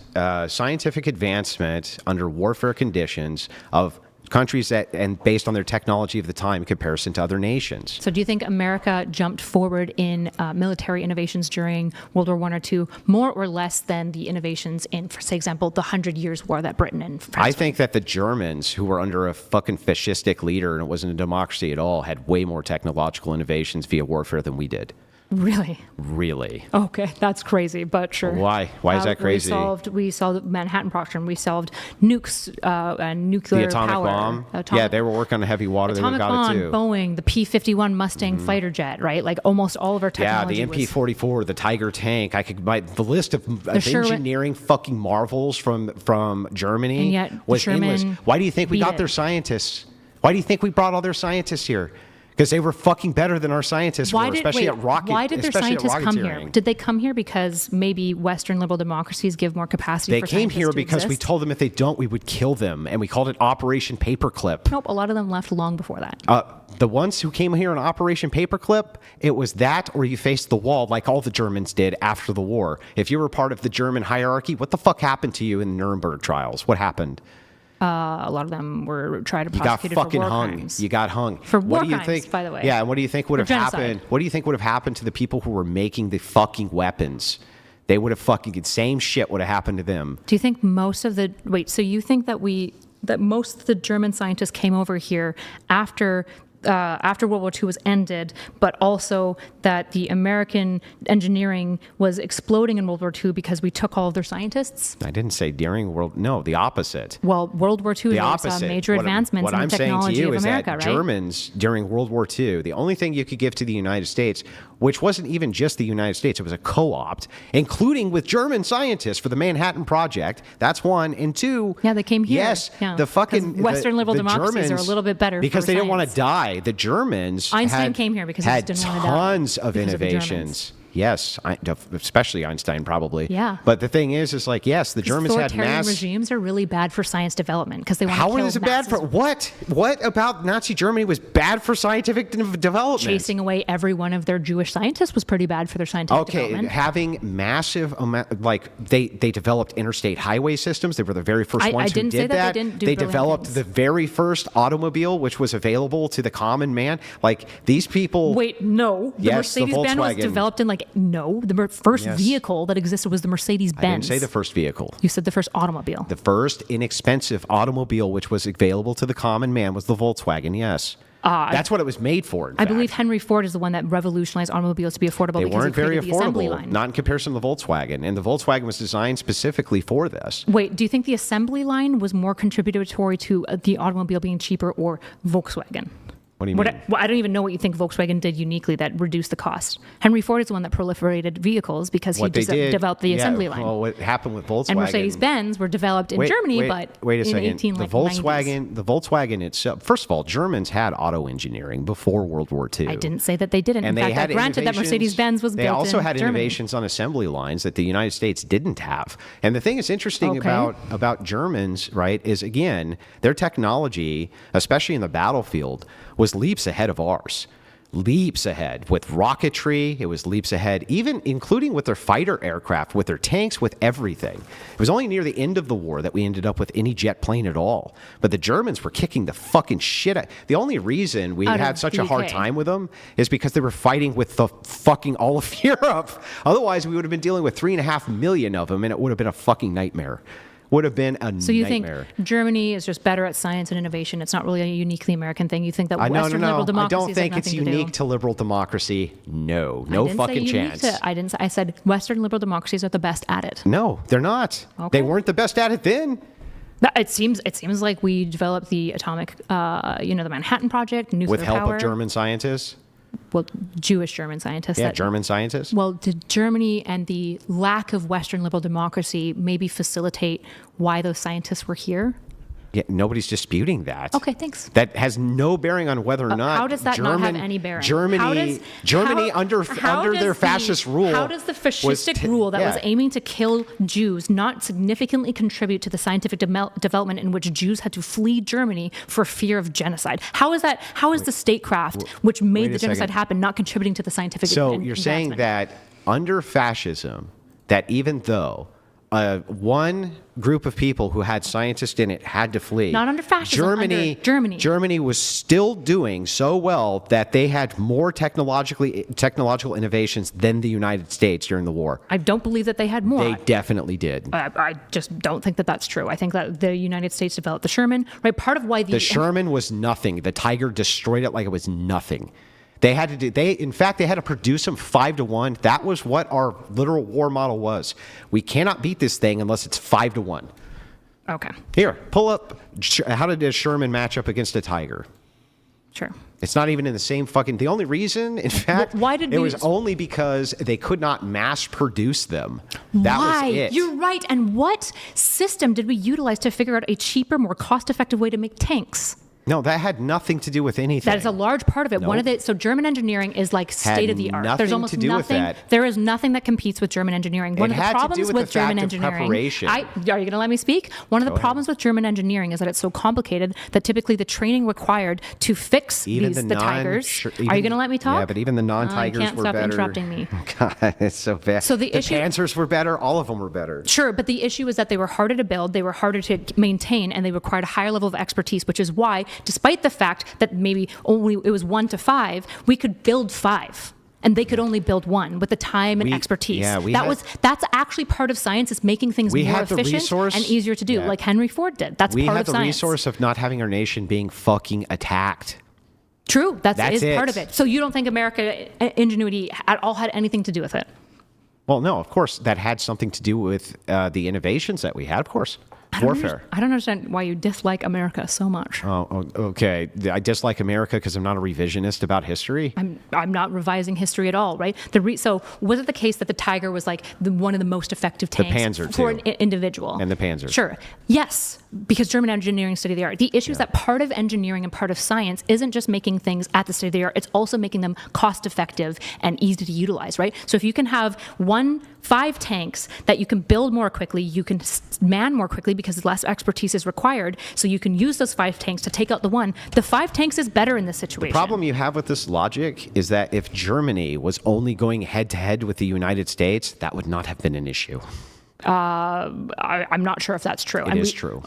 scientific advancement under warfare conditions of countries that, and based on their technology of the time in comparison to other nations. So do you think America jumped forward in military innovations during World War I or II more or less than the innovations in, for example, the 100 Years' War that Britain and France I think that the Germans, who were under a fucking fascistic leader and it wasn't a democracy at all, had way more technological innovations via warfare than we did. Really? Really. Okay, that's crazy, but sure. Why? Why is that crazy? We solved Manhattan Project. We solved nukes and nuclear The atomic power. bomb. Yeah, they were working on heavy water. They would have Atomic got bomb, it too. Boeing, the P-51 Mustang fighter jet, right? Like almost all of our technology. Yeah, the MP-44, the Tiger tank. I could the list of Sherman- engineering fucking marvels from Germany And yet was Sherman endless. Why do you think we beat got it. their scientists? Why do you think we brought all their scientists here? Because they were fucking better than our scientists were, especially at rocket. Why did their especially at scientists come here? rocketeering. Did they come here because maybe Western liberal democracies give more capacity They for came scientists here to because we exist? told them if they don't, we would kill them, and we called it Operation Paperclip. Nope, a lot of them left long before that. The ones who came here on Operation Paperclip, it was that or you faced the wall like all the Germans did after the war. If you were part of the German hierarchy, what the fuck happened to you in the Nuremberg trials? What happened? A lot of them were tried to You got prosecute fucking for war hung. crimes. You got hung. For What war do you crimes, think, by the way. Yeah, and what do you think would For have genocide. happened? What do you think would have happened to the people who were making the fucking weapons? They would have fucking same shit would have happened to them. Do you think most of the so you think that most of the German scientists came over here after World War II was ended, but also that the American engineering was exploding in World War II because we took all of their scientists? I didn't say during World. No, the opposite. Well, World War II The saw opposite. major advancements what in I'm the saying to technology you of is America, that right? Germans during World War II, the only thing you could give to the United States, which wasn't even just the United States, it was a co-opt, including with German scientists for the Manhattan Project. That's one, and two. Yeah, they came here. Yes, Yeah. the fucking 'Cause Western liberal the democracies Germans, are a little bit better because for they didn't want science. to die. The Germans Einstein came here because he had just didn't want to die tons of because of the innovations. Yes, especially Einstein, probably. Yeah. But the thing is like, yes, the Germans had Authoritarian mass. regimes are really bad for science development because they want to How kill is it bad for masses, what? What about Nazi Germany was bad for scientific development? chasing away every one of their Jewish scientists was pretty bad for their scientific Okay, development. having massive like they developed interstate highway systems. They were the very first I ones who didn't did say that that. they didn't do They brilliant developed things. the very first automobile, which was available to the common man. Like these people. Wait, no. The Yes, the Mercedes-Benz was Volkswagen. developed in the first Yes. vehicle that existed was the Mercedes-Benz. I didn't say the first vehicle. You said the first automobile. The first inexpensive automobile, which was available to the common man, was the Volkswagen. Yes, that's what it was made for. In I fact. believe Henry Ford is the one that revolutionized automobiles to be affordable They because weren't he very created the assembly affordable, line. not in comparison to the Volkswagen. And the Volkswagen was designed specifically for this. Wait, do you think the assembly line was more contributory to the automobile being cheaper or Volkswagen? What do you mean? I don't even know what you think Volkswagen did uniquely that reduced the cost. Henry Ford is the one that proliferated vehicles because he What they just did, developed the assembly line. Well, what happened with Volkswagen? And Mercedes-Benz were developed in Germany, but wait a in second. The 1890s. Volkswagen itself. First of all, Germans had auto engineering before World War II. I didn't say that they didn't. And in they fact, had I granted that innovations- Mercedes-Benz was They built also in had Germany. innovations on assembly lines that the United States didn't have. And the thing that's interesting Okay. about Germans, right, is again their technology, especially in the battlefield, was leaps ahead of ours. Leaps ahead with rocketry. It was leaps ahead, even including with their fighter aircraft, with their tanks, with everything. It was only near the end of the war that we ended up with any jet plane at all. But the Germans were kicking the fucking shit out. The only reason we Out had of such the a hard UK. time with them is because they were fighting with the fucking all of Europe. Otherwise, we would have been dealing with 3.5 million of them, and it would have been a fucking nightmare. Would have been a So you nightmare. think Germany is just better at science and innovation? It's not really a uniquely American thing. You think that No, Western liberal I democracies don't think have it's nothing unique to do? to liberal democracy. No, I no didn't say fucking unique chance. to- I didn't. I said Western liberal democracies are the best at it. No, they're not. Okay. They weren't the best at it then. It seems like we developed the atomic, the Manhattan Project, nuclear With help power. of German scientists. Well, Jewish German scientists. Yeah, that- German scientists. Well, did Germany and the lack of Western liberal democracy maybe facilitate why those scientists were here? Yeah, nobody's disputing that. Okay, thanks. That has no bearing on whether or not. How does that not have any bearing? Germany, under their fascist rule. How does the was fascistic rule that was yeah. aiming to kill Jews not significantly contribute to the scientific development in which Jews had to flee Germany for fear of genocide? How is that? How is the statecraft, which wait made a the genocide second. happen, not contributing to the scientific? So you're saying advancement? that under fascism, that even though one group of people who had scientists in it had to flee. Not under fascism, under Germany. Germany was still doing so well that they had more technological innovations than the United States during the war. I don't believe that they had more. They definitely did. I just don't think that that's true. I think that the United States developed the Sherman, right? Part of why The Sherman was nothing. The Tiger destroyed it like it was nothing. They had to produce them 5-1. That was what our literal war model was. We cannot beat this thing unless it's 5-1. Okay. Here, pull up. How did Sherman match up against a tiger? Sure. It's not even in the same fucking. The only reason, in fact, why did it we- was only because they could not mass produce them. That Why? was it. You're right. And what system did we utilize to figure out a cheaper, more cost-effective way to make tanks? No, that had nothing to do with anything. That is a large part of it. Nope. So German engineering is like state of the art. nothing There's almost to do with nothing. that. There is nothing that competes with German engineering. One It of the had to do problems with the German fact of engineering. preparation. Are you going to let me speak? One of the problems with German engineering is that it's so complicated that typically the training required to fix the tigers. Are you going to let me talk? Yeah, but even the non-tigers you can't were stop better. interrupting me. God, it's so bad. So the issue- Panzers were better. All of them were better. Sure, but the issue is that they were harder to build, they were harder to maintain, and they required a higher level of expertise, which is why, despite the fact that maybe only it was 1 to 5, we could build 5. And they could only build 1 with the time and expertise. That's actually part of science, is making things more had the efficient resource- and easier to do, yeah. like Henry Ford did. That's We part had of the science. resource of not having our nation being fucking attacked. True, That's is it. part of it. So you don't think America ingenuity at all had anything to do with it? Well, no, of course, that had something to do with the innovations that we had, of course. Warfare. I don't understand why you dislike America so much. Oh, okay. I dislike America because I'm not a revisionist about history. I'm not revising history at all, right? So was it the case that the Tiger was like one of the most effective tanks Panzer, for too. an individual? And the Panzer. Sure. Yes, because German engineering state of the art. The issue is that part of engineering and part of science isn't just making things at the state of the art, it's also making them cost effective and easy to utilize, right? So if you can have 5 tanks that you can build more quickly, you can man more quickly because less expertise is required, so you can use those 5 tanks to take out the 1. The 5 tanks is better in this situation. The problem you have with this logic is that if Germany was only going head to head with the United States, that would not have been an issue. I'm not sure if that's true. It is true.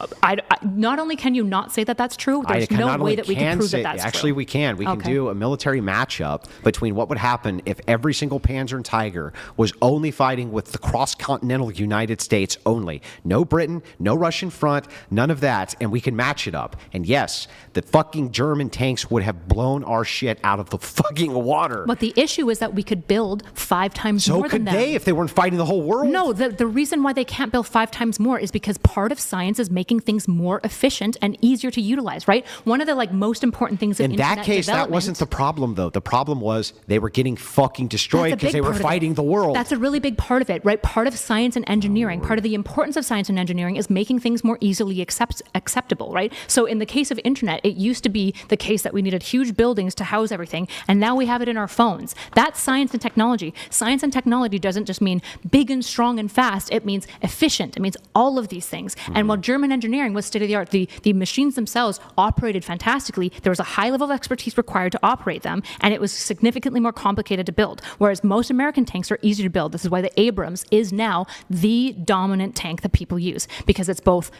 Not only can you not say that that's true, there's no way that we can prove that that's true. Actually, we can. We can Okay. do a military matchup between what would happen if every single Panzer and Tiger was only fighting with the cross-continental United States only. No Britain, no Russian front, none of that, and we can match it up. And yes, the fucking German tanks would have blown our shit out of the fucking water. But the issue is that we could build 5 times So more than could them. they if they weren't fighting the whole world? No, the reason why they can't build 5 times more is because part of science is making things more efficient and easier to utilize, right? One of the most important things In internet that case, that development- wasn't the problem, though. The problem was they were getting fucking destroyed That's a because big they were part of it. fighting the world. That's a really big part of it, right? Part of science and engineering, part of the importance of science and engineering is making things more easily acceptable, right? So in the case of internet, it used to be the case that we needed huge buildings to house everything, and now we have it in our phones. That's science and technology. Science and technology doesn't just mean big and strong and fast. It means efficient. It means all of these things. And while German engineering was state of the art, the machines themselves operated fantastically. There was a high level of expertise required to operate them, and it was significantly more complicated to build. Whereas most American tanks are easy to build. This is why the Abrams is now the dominant tank that people use, because it's both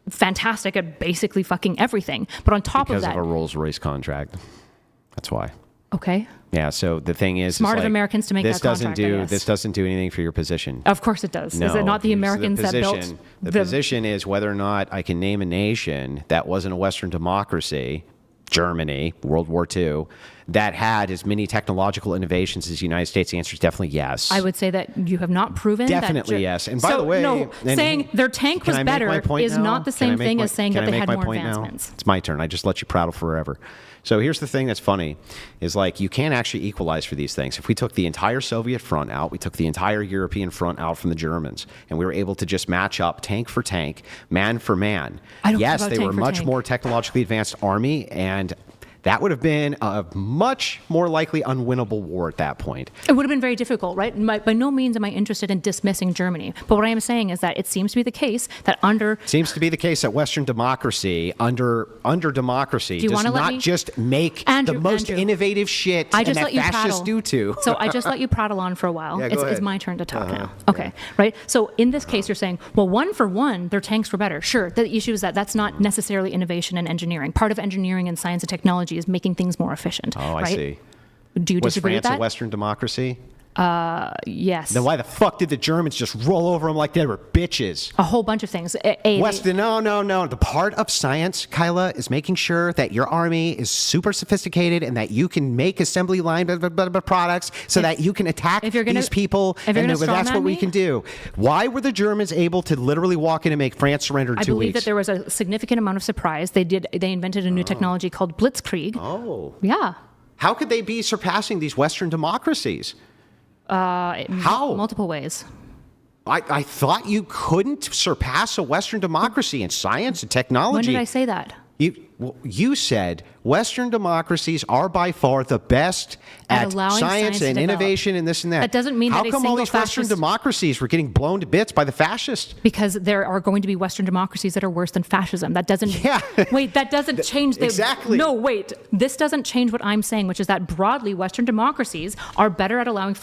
fantastic at basically fucking everything. But on top because of that, of a Rolls-Royce contract. That's why. okay. Yeah, so the thing is, Smart it's of Americans to make this that contract, I guess. This doesn't do anything for your position. Of course it does. No, Is it not the it's Americans that built position. The position is whether or not I can name a nation that wasn't a Western democracy, Germany, World War II, that had as many technological innovations as the United States. The answer is definitely yes. I would say that you have not proven Definitely that. yes. And by the way, no, and saying their tank can was I make better my point is now? not the Can I same make thing my- as saying can that I they make had my more point now? advancements. It's my turn. I just let you prattle forever. So here's the thing that's funny is you can't actually equalize for these things. If we took the entire Soviet front out, we took the entire European front out from the Germans, and we were able to just match up tank for tank, man for man. I don't care Yes, about they tank were for much tank. more technologically advanced army, and that would have been a much more likely unwinnable war at that point. It would have been very difficult, right? By no means am I interested in dismissing Germany. But what I am saying is that it seems to be the case that Seems to be the case that Western democracy, under democracy, Do you does wanna let not me- just make Andrew, the most Andrew. innovative shit I just and let that you fascists prattle. do too. So I just let you prattle on for a while. Yeah, go It's ahead. my turn to talk now. Okay, right? So in this case, you're saying, well, 1 for 1, their tanks were better. Sure, the issue is that that's not necessarily innovation and engineering. Part of engineering and science and technology is making things more efficient. Oh, I right? see. Do you Was disagree France with a that? Western democracy? Yes. Then why the fuck did the Germans just roll over them like they were bitches? A whole bunch of things. No. The part of science, Kyla, is making sure that your army is super sophisticated and that you can make assembly line products so that you can attack these people. And that's what we can do. Why were the Germans able to literally walk in and make France surrender in 2 weeks? I believe that there was a significant amount of surprise. They invented a new technology called blitzkrieg. Oh. Yeah. How could they be surpassing these Western democracies? How? Multiple ways. I thought you couldn't surpass a Western democracy in science and technology. When did I say that? You said Western democracies are by far the best at science and innovation and this and that. That doesn't mean that how come all these Western democracies were getting blown to bits by the fascists? Because there are going to be Western democracies that are worse than fascism. That doesn't. Yeah. Wait, that doesn't change. Exactly. No, wait. This doesn't change what I'm saying, which is that broadly Western democracies are better at allowing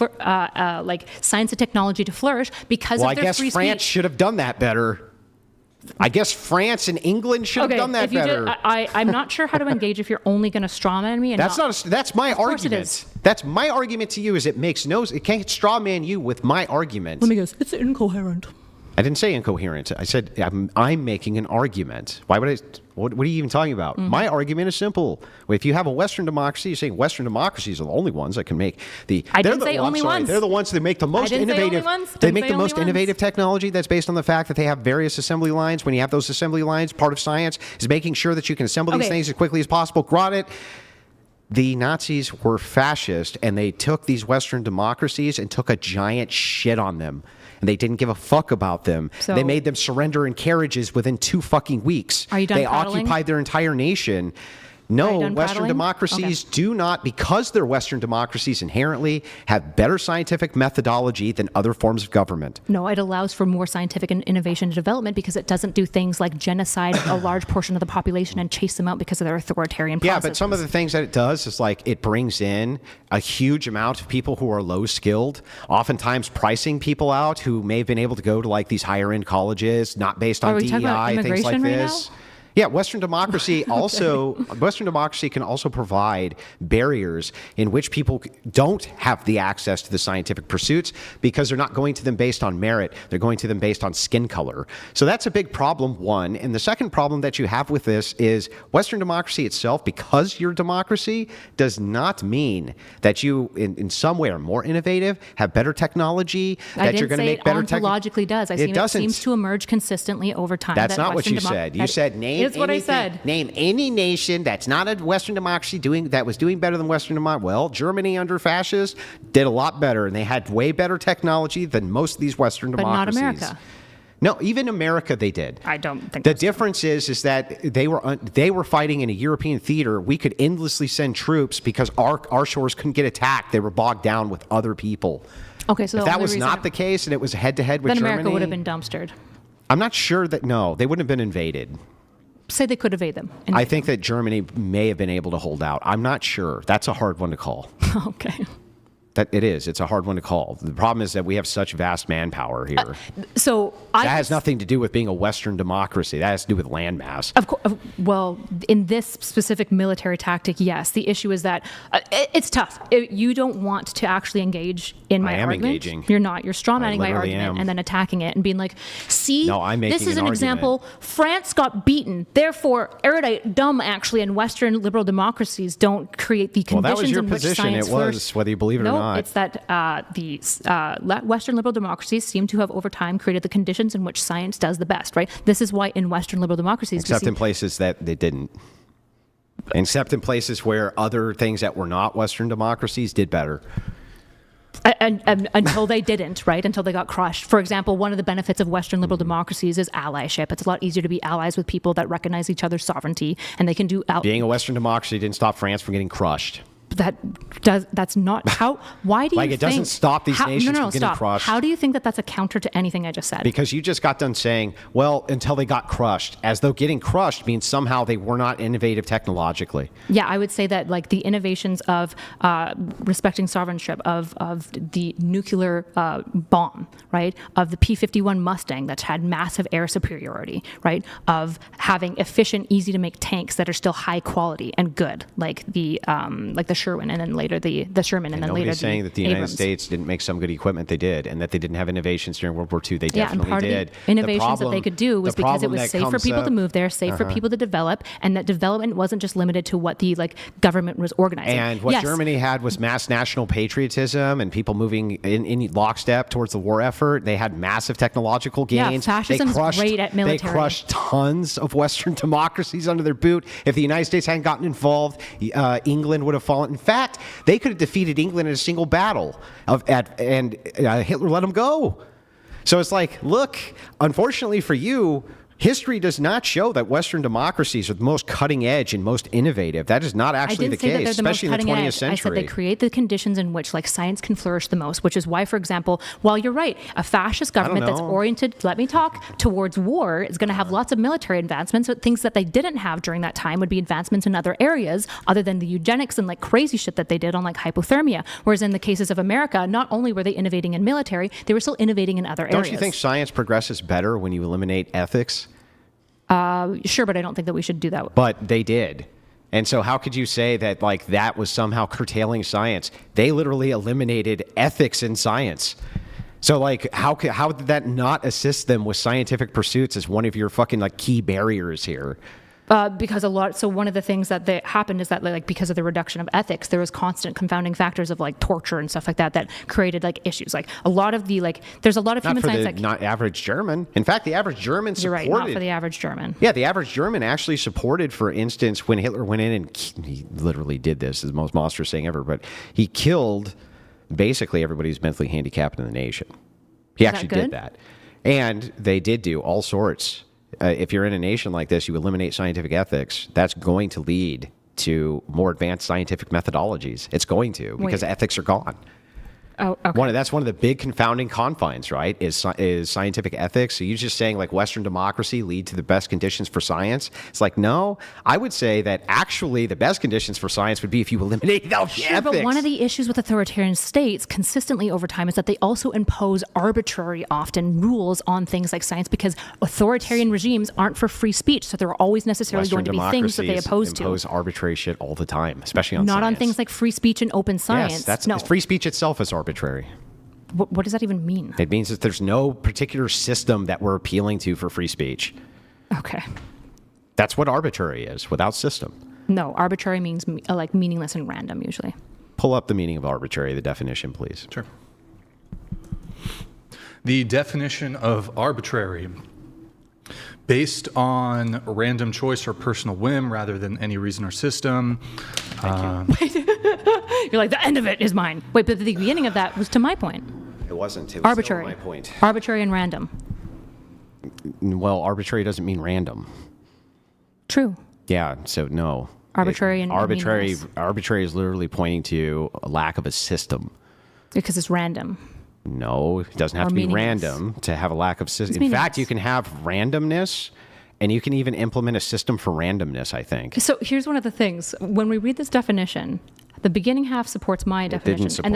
like science and technology to flourish because of their free speech. I guess France should have done that better. I guess France and England should have done that better. I'm not sure how to engage if you're only going to strawman me. And that's my argument. It is. That's my argument to you. Is it can't strawman you with my argument. Let me guess. It's incoherent. I didn't say incoherent. I said I'm making an argument. Why would I? What are you even talking about? Mm-hmm. My argument is simple. If you have a Western democracy, you're saying Western democracies are the only ones that can make the. I didn't say only ones. They're the ones that make the most innovative. They make the most innovative technology that's based on the fact that they have various assembly lines. When you have those assembly lines, part of science is making sure that you can assemble these things as quickly as possible. Got it. The Nazis were fascist, and they took these Western democracies and took a giant shit on them. And they didn't give a fuck about them. So, they made them surrender in carriages within 2 fucking weeks. Are you done prattling? Occupied their entire nation. No, Western democracies do not, because they're Western democracies inherently, have better scientific methodology than other forms of government. No, it allows for more scientific and innovation and development because it doesn't do things like genocide a large portion of the population and chase them out because of their authoritarian processes. Yeah, but some of the things that it does is like it brings in a huge amount of people who are low skilled, oftentimes pricing people out who may have been able to go to like these higher end colleges, not based on DEI, things like this. Now? Yeah, Western democracy Western democracy can also provide barriers in which people don't have the access to the scientific pursuits because they're not going to them based on merit. They're going to them based on skin color. So that's a big problem, one. And the second problem that you have with this is Western democracy itself, because you're a democracy, does not mean that you in some way are more innovative, have better technology, that you're going to make better technology. Ontologically does. It seems to emerge consistently over time. That's not what you said. You said name. It's what I said. Name any nation that's not a Western democracy that was doing better than Western democracy. Well, Germany under fascists did a lot better, and they had way better technology than most of these Western democracies. But not America. No, even America they did. I don't think the difference is that they were fighting in a European theater. We could endlessly send troops because our shores couldn't get attacked. They were bogged down with other people. Okay, so if that was not the case and it was head to head with Germany, Germany, America would have been dumpstered. I'm not sure that they wouldn't have been invaded. Say they could evade them. I think that Germany may have been able to hold out. I'm not sure. That's a hard one to call. Okay. That it is. It's a hard one to call. The problem is that we have such vast manpower here. That has nothing to do with being a Western democracy. That has to do with landmass. Of course. Well, in this specific military tactic, yes. The issue is that it's tough. You don't want to actually engage in my argument. Engaging. You're not. You're strawmanning my argument and then attacking it and being like, see, this is an example. France got beaten. Therefore, erudite, dumb, actually, and Western liberal democracies don't create the conditions in which science It was, whether you believe it or not. It's that the Western liberal democracies seem to have over time created the conditions in which science does the best, right? This is why in Western liberal democracies... Except in places that they didn't. Except in places where other things that were not Western democracies did better. And until they didn't, right? Until they got crushed. For example, one of the benefits of Western liberal democracies is allyship. It's a lot easier to be allies with people that recognize each other's sovereignty, and they can do... Being a Western democracy didn't stop France from getting crushed. That's not how. Why do you think? It doesn't stop these nations from getting crushed. How do you think that that's a counter to anything I just said? Because you just got done saying, well, until they got crushed, as though getting crushed means somehow they were not innovative technologically. Yeah, I would say that like the innovations of respecting sovereignty, of the nuclear bomb, right, of the P-51 Mustang that's had massive air superiority, right, of having efficient, easy to make tanks that are still high quality and good, like the Sherman and then later the Sherman and then later nobody's saying that the United Abrams. States didn't make some good equipment. They did, and that they didn't have innovations during World War II. They Yeah, and definitely part did. of the innovations that they could do was the because it problem was that safe for comes people to up- move there, safe for people to develop, and that development wasn't just limited to what the government was organizing. And what Yes, Germany had was mass national patriotism and people moving in lockstep towards the war effort. They had massive technological Yeah, gains. fascism's great at military. They crushed tons of Western democracies under their boot. If the United States hadn't gotten involved, England would have fallen. In fact, they could have defeated England in a single battle, and Hitler let them go. So it's like, look, unfortunately for you, history does not show that Western democracies are the most cutting edge and most innovative. That is not actually the case, especially in the 20th century. I said they create the conditions in which science can flourish the most, which is why, for example, while you're right, a fascist government that's know. oriented, let me talk, towards war is going to have lots of military advancements, but things that they didn't have during that time would be advancements in other areas other than the eugenics and crazy shit that they did on hypothermia. Whereas in the cases of America, not only were they innovating in military, they were still innovating in other areas. Don't you think science progresses better when you eliminate ethics? Sure, but I don't think that we should do that. But they did. And so how could you say that that was somehow curtailing science? They literally eliminated ethics in science. So how did that not assist them with scientific pursuits as one of your fucking key barriers here? Because one of the things that happened is that because of the reduction of ethics, there was constant confounding factors of torture and stuff like that created issues. A lot of the there's a lot of Not human for science the not average German. In fact, the average German you're supported. right, not for the average German. Yeah, the average German actually supported, for instance, when Hitler went in and he literally did this, is the most monstrous thing ever, but he killed basically everybody who's mentally handicapped in the nation. He actually did that. And they did do all sorts. If you're in a nation like this, you eliminate scientific ethics, that's going to lead to more advanced scientific methodologies. It's going to, because ethics are gone. Oh, okay. That's one of the big confounding confines, right? Is scientific ethics. So you're just saying Western democracy lead to the best conditions for science? It's no. I would say that actually the best conditions for science would be if you eliminated all the ethics. But one of the issues with authoritarian states consistently over time is that they also impose arbitrary, often, rules on things like science because authoritarian regimes aren't for free speech. So there are always necessarily Western going to be things that they democracies impose arbitrary shit all the time, especially on Not science. on things like free speech and open science. Yes, no. free speech itself is arbitrary. What does that even mean? It means that there's no particular system that we're appealing to for free speech. Okay. That's what arbitrary is, without system. No, arbitrary means meaningless and random usually. Pull up the meaning of arbitrary, the definition, please. Sure. The definition of arbitrary: based on random choice or personal whim rather than any reason or system. You're the end of it is mine. Wait, but the beginning of that was to my point. It wasn't. It was Arbitrary. still my point. Arbitrary and random. Well, arbitrary doesn't mean random. True. Yeah, so no. Arbitrary and meaningless. Arbitrary is literally pointing to a lack of a system. Because it's random. No, it doesn't have Or to be meaningless. random to have a lack of system. It's In fact, meaningless. you can have randomness, and you can even implement a system for randomness, I think. So here's one of the things. When we read this definition, the beginning half supports my definition, and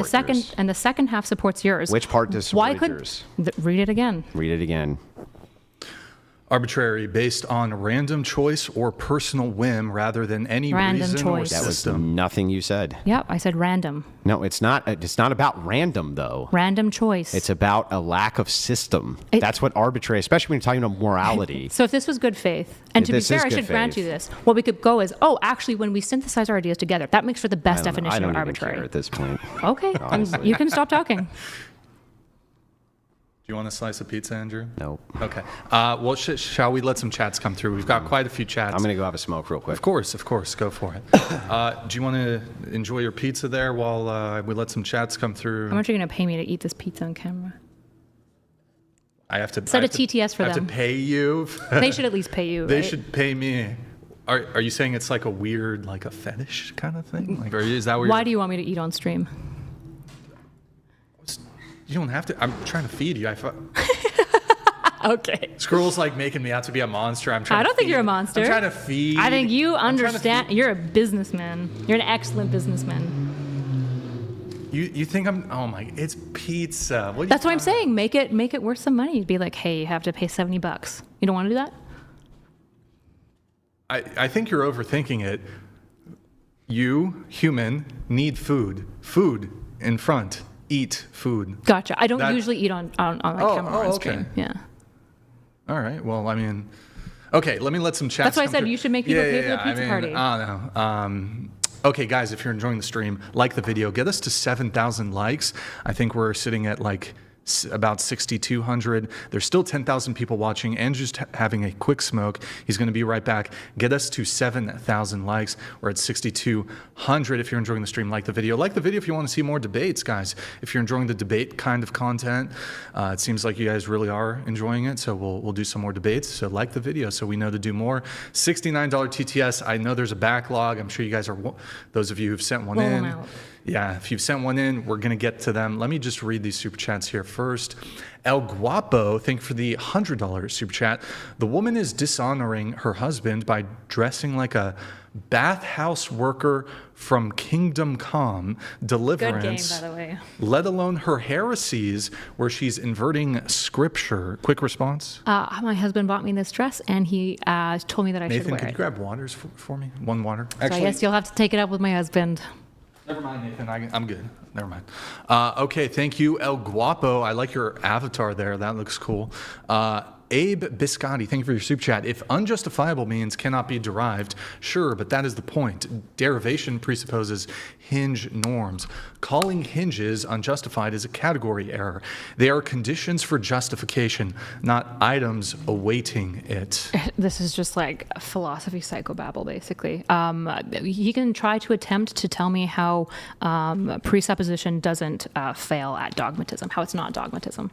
the second half supports yours. Which part does support yours? Read it again? Read it again. Arbitrary, based on random choice or personal whim rather than any Random reason or choice. That was system. nothing you said. Yep, I said random. No, it's not. It's not about random, though. Random choice. It's about a lack of system. That's what arbitrary, especially when you're talking about morality. So if this was good faith, and to be This fair, is I good should grant faith. you this. What we could go is, actually, when we synthesize our ideas together, that makes for the best I definition don't of even arbitrary. care at this point. Okay, you can stop talking. Do you want a slice of pizza, Andrew? No. Okay. Well, shall we let some chats come through? We've got quite a few chats. I'm going to go have a smoke real quick. Of course, go for it. Do you want to enjoy your pizza there while we let some chats come through? How much are you going to pay me to eat this pizza on camera? I have to Set I a TTS for I have them. to pay you. They should at least pay you. They right? should pay me. Are you saying it's a weird, a fetish kind of thing? Or is that what Why do you want me to eat on stream? You don't have to. I'm trying to feed you. Okay. Squirrel's making me out to be a monster. I don't think you're a monster. I'm trying to feed. I think you I'm trying to understand. feed- You're a businessman. You're an excellent businessman. You think I'm? Oh my! It's pizza. What That's what I'm saying. Make it worth some money. Be like, hey, you have to pay $70. You don't want to do that? I think you're overthinking it. You, human, need food. Food in front. Eat food. Gotcha. I don't usually eat on my camera on screen. Okay. Yeah. All right. Well, I mean, okay, let some chats That's why I come said through. you should make people pay for the pizza party. I don't know. Okay, guys, if you're enjoying the stream, like the video. Get us to 7,000 likes. I think we're sitting at like about 6,200. There's still 10,000 people watching. Andrew's having a quick smoke. He's going to be right back. Get us to 7,000 likes. We're at 6,200. If you're enjoying the stream, like the video. Like the video if you want to see more debates, guys. If you're enjoying the debate kind of content, it seems like you guys really are enjoying it. So we'll do some more debates. So like the video so we know to do more. $69 TTS. I know there's a backlog. I'm sure you guys are, those of you who've sent one in. Out. Yeah, if you've sent one in, we're going to get to them. Let me just read these super chats here first. El Guapo, thank you for the $100 super chat. The woman is dishonoring her husband by dressing like a bathhouse worker from Kingdom Come, Deliverance. Good game, by the way. Let alone her heresies where she's inverting scripture. Quick response? My husband bought me this dress, and he told me that I should Nathan, wear can it. you grab waters for me? One water. So I guess you'll have to take it up with my husband. Never mind, Nathan. I'm good. Never mind. Okay, thank you, El Guapo. I like your avatar there. That looks cool. Abe Biscotti, thank you for your super chat. If unjustifiable means cannot be derived, sure, but that is the point. Derivation presupposes hinge norms. Calling hinges unjustified is a category error. They are conditions for justification, not items awaiting it. This is just like philosophy psychobabble, basically. He can try to attempt to tell me how presupposition doesn't fail at dogmatism, how it's not dogmatism.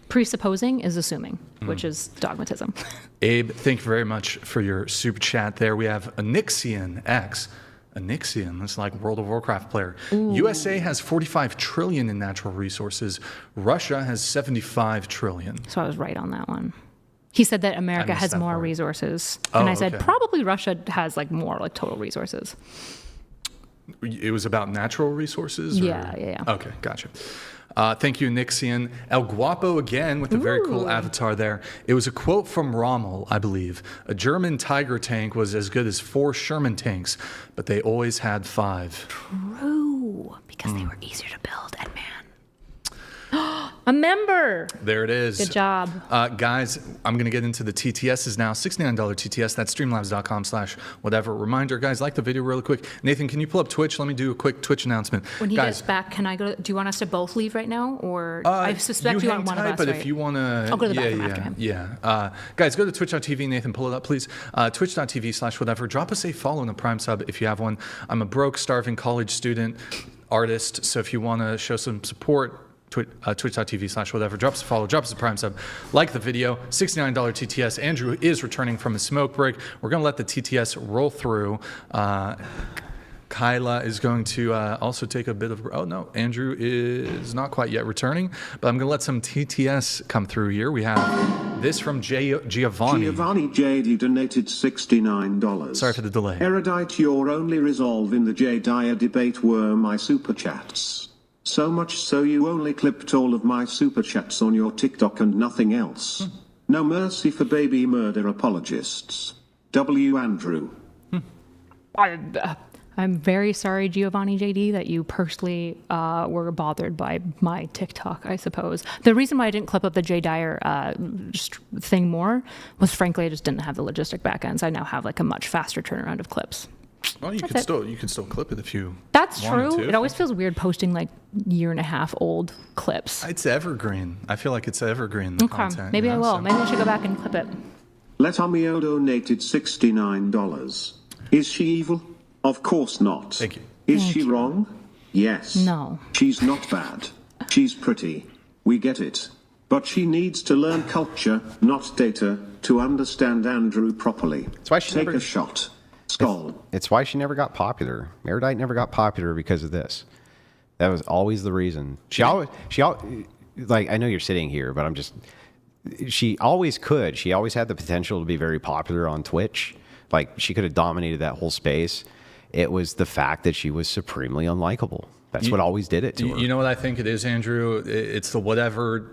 Presupposing is assuming, which is dogmatism. Abe, thank you very much for your super chat there. We have Anixian X. Anixian, that's like World of Warcraft player. Ooh. USA has 45 trillion in natural resources. Russia has 75 trillion. So I was right on that one. He said that America has more resources. And I said, probably Russia has like more like total resources. It was about natural resources? Yeah. Okay, gotcha. Thank you, Nixian. El Guapo again with a very cool avatar there. It was a quote from Rommel, I believe. A German Tiger tank was as good as 4 Sherman tanks, but they always had 5. True, because they were easier to build and man. A member. There it is. Good job. Guys, I'm going to get into the TTSs now. $69 TTS. That's streamlabs.com/whatever. Reminder, guys, like the video really quick. Nathan, can you pull up Twitch? Let me do a quick Twitch announcement. When he guys, gets back, can I go? Do you want us to both leave right now? Or I suspect you want one of us, but right? if you want to... I'll go to the bathroom after him. Yeah. Guys, go to twitch.tv. Nathan, pull it up, please. Twitch.tv/whatever. Drop us a follow and a Prime sub if you have one. I'm a broke, starving college student artist, so if you want to show some support... Twitch.tv/whatever. Drop us a follow, drop us a Prime sub, like the video. $69 TTS. Andrew is returning from his smoke break. We're going to let the TTS roll through. Kyla is going to also take a bit of... Oh, no. Andrew is not quite yet returning, but I'm going to let some TTS come through here. We have this from Giovanni. Giovanni JD donated $69. Sorry for the delay. Erudite, your only resolve in the J. Dyer debate were my super chats. So much so you only clipped all of my super chats on your TikTok and nothing else. No mercy for baby murder apologists. W. Andrew. I'm very sorry, Giovanni JD, that you personally were bothered by my TikTok, I suppose. The reason why I didn't clip up the J. Dyer thing more was, frankly, I just didn't have the logistic backends. I now have like a much faster turnaround of clips. Well, you can still clip it if you That's wanted true. to. It always feels weird posting like year-and-a-half old clips. It's evergreen. I feel like it's evergreen, the content. Maybe I will. So. Maybe I should go back and clip it. Letomio donated $69. Is she evil? Of course not. Thank you. Is she wrong? Yes. No. She's not bad. She's pretty. We get it. But she needs to learn culture, not data, to understand Andrew properly. That's why she Take never... a shot. Skull. It's why she never got popular. Erudite never got popular because of this. That was always the reason. She always, like, I know you're sitting here, but she always could. She always had the potential to be very popular on Twitch. Like, she could have dominated that whole space. It was the fact that she was supremely unlikable. That's what always did it to her. You know what I think it is, Andrew? It's the whatever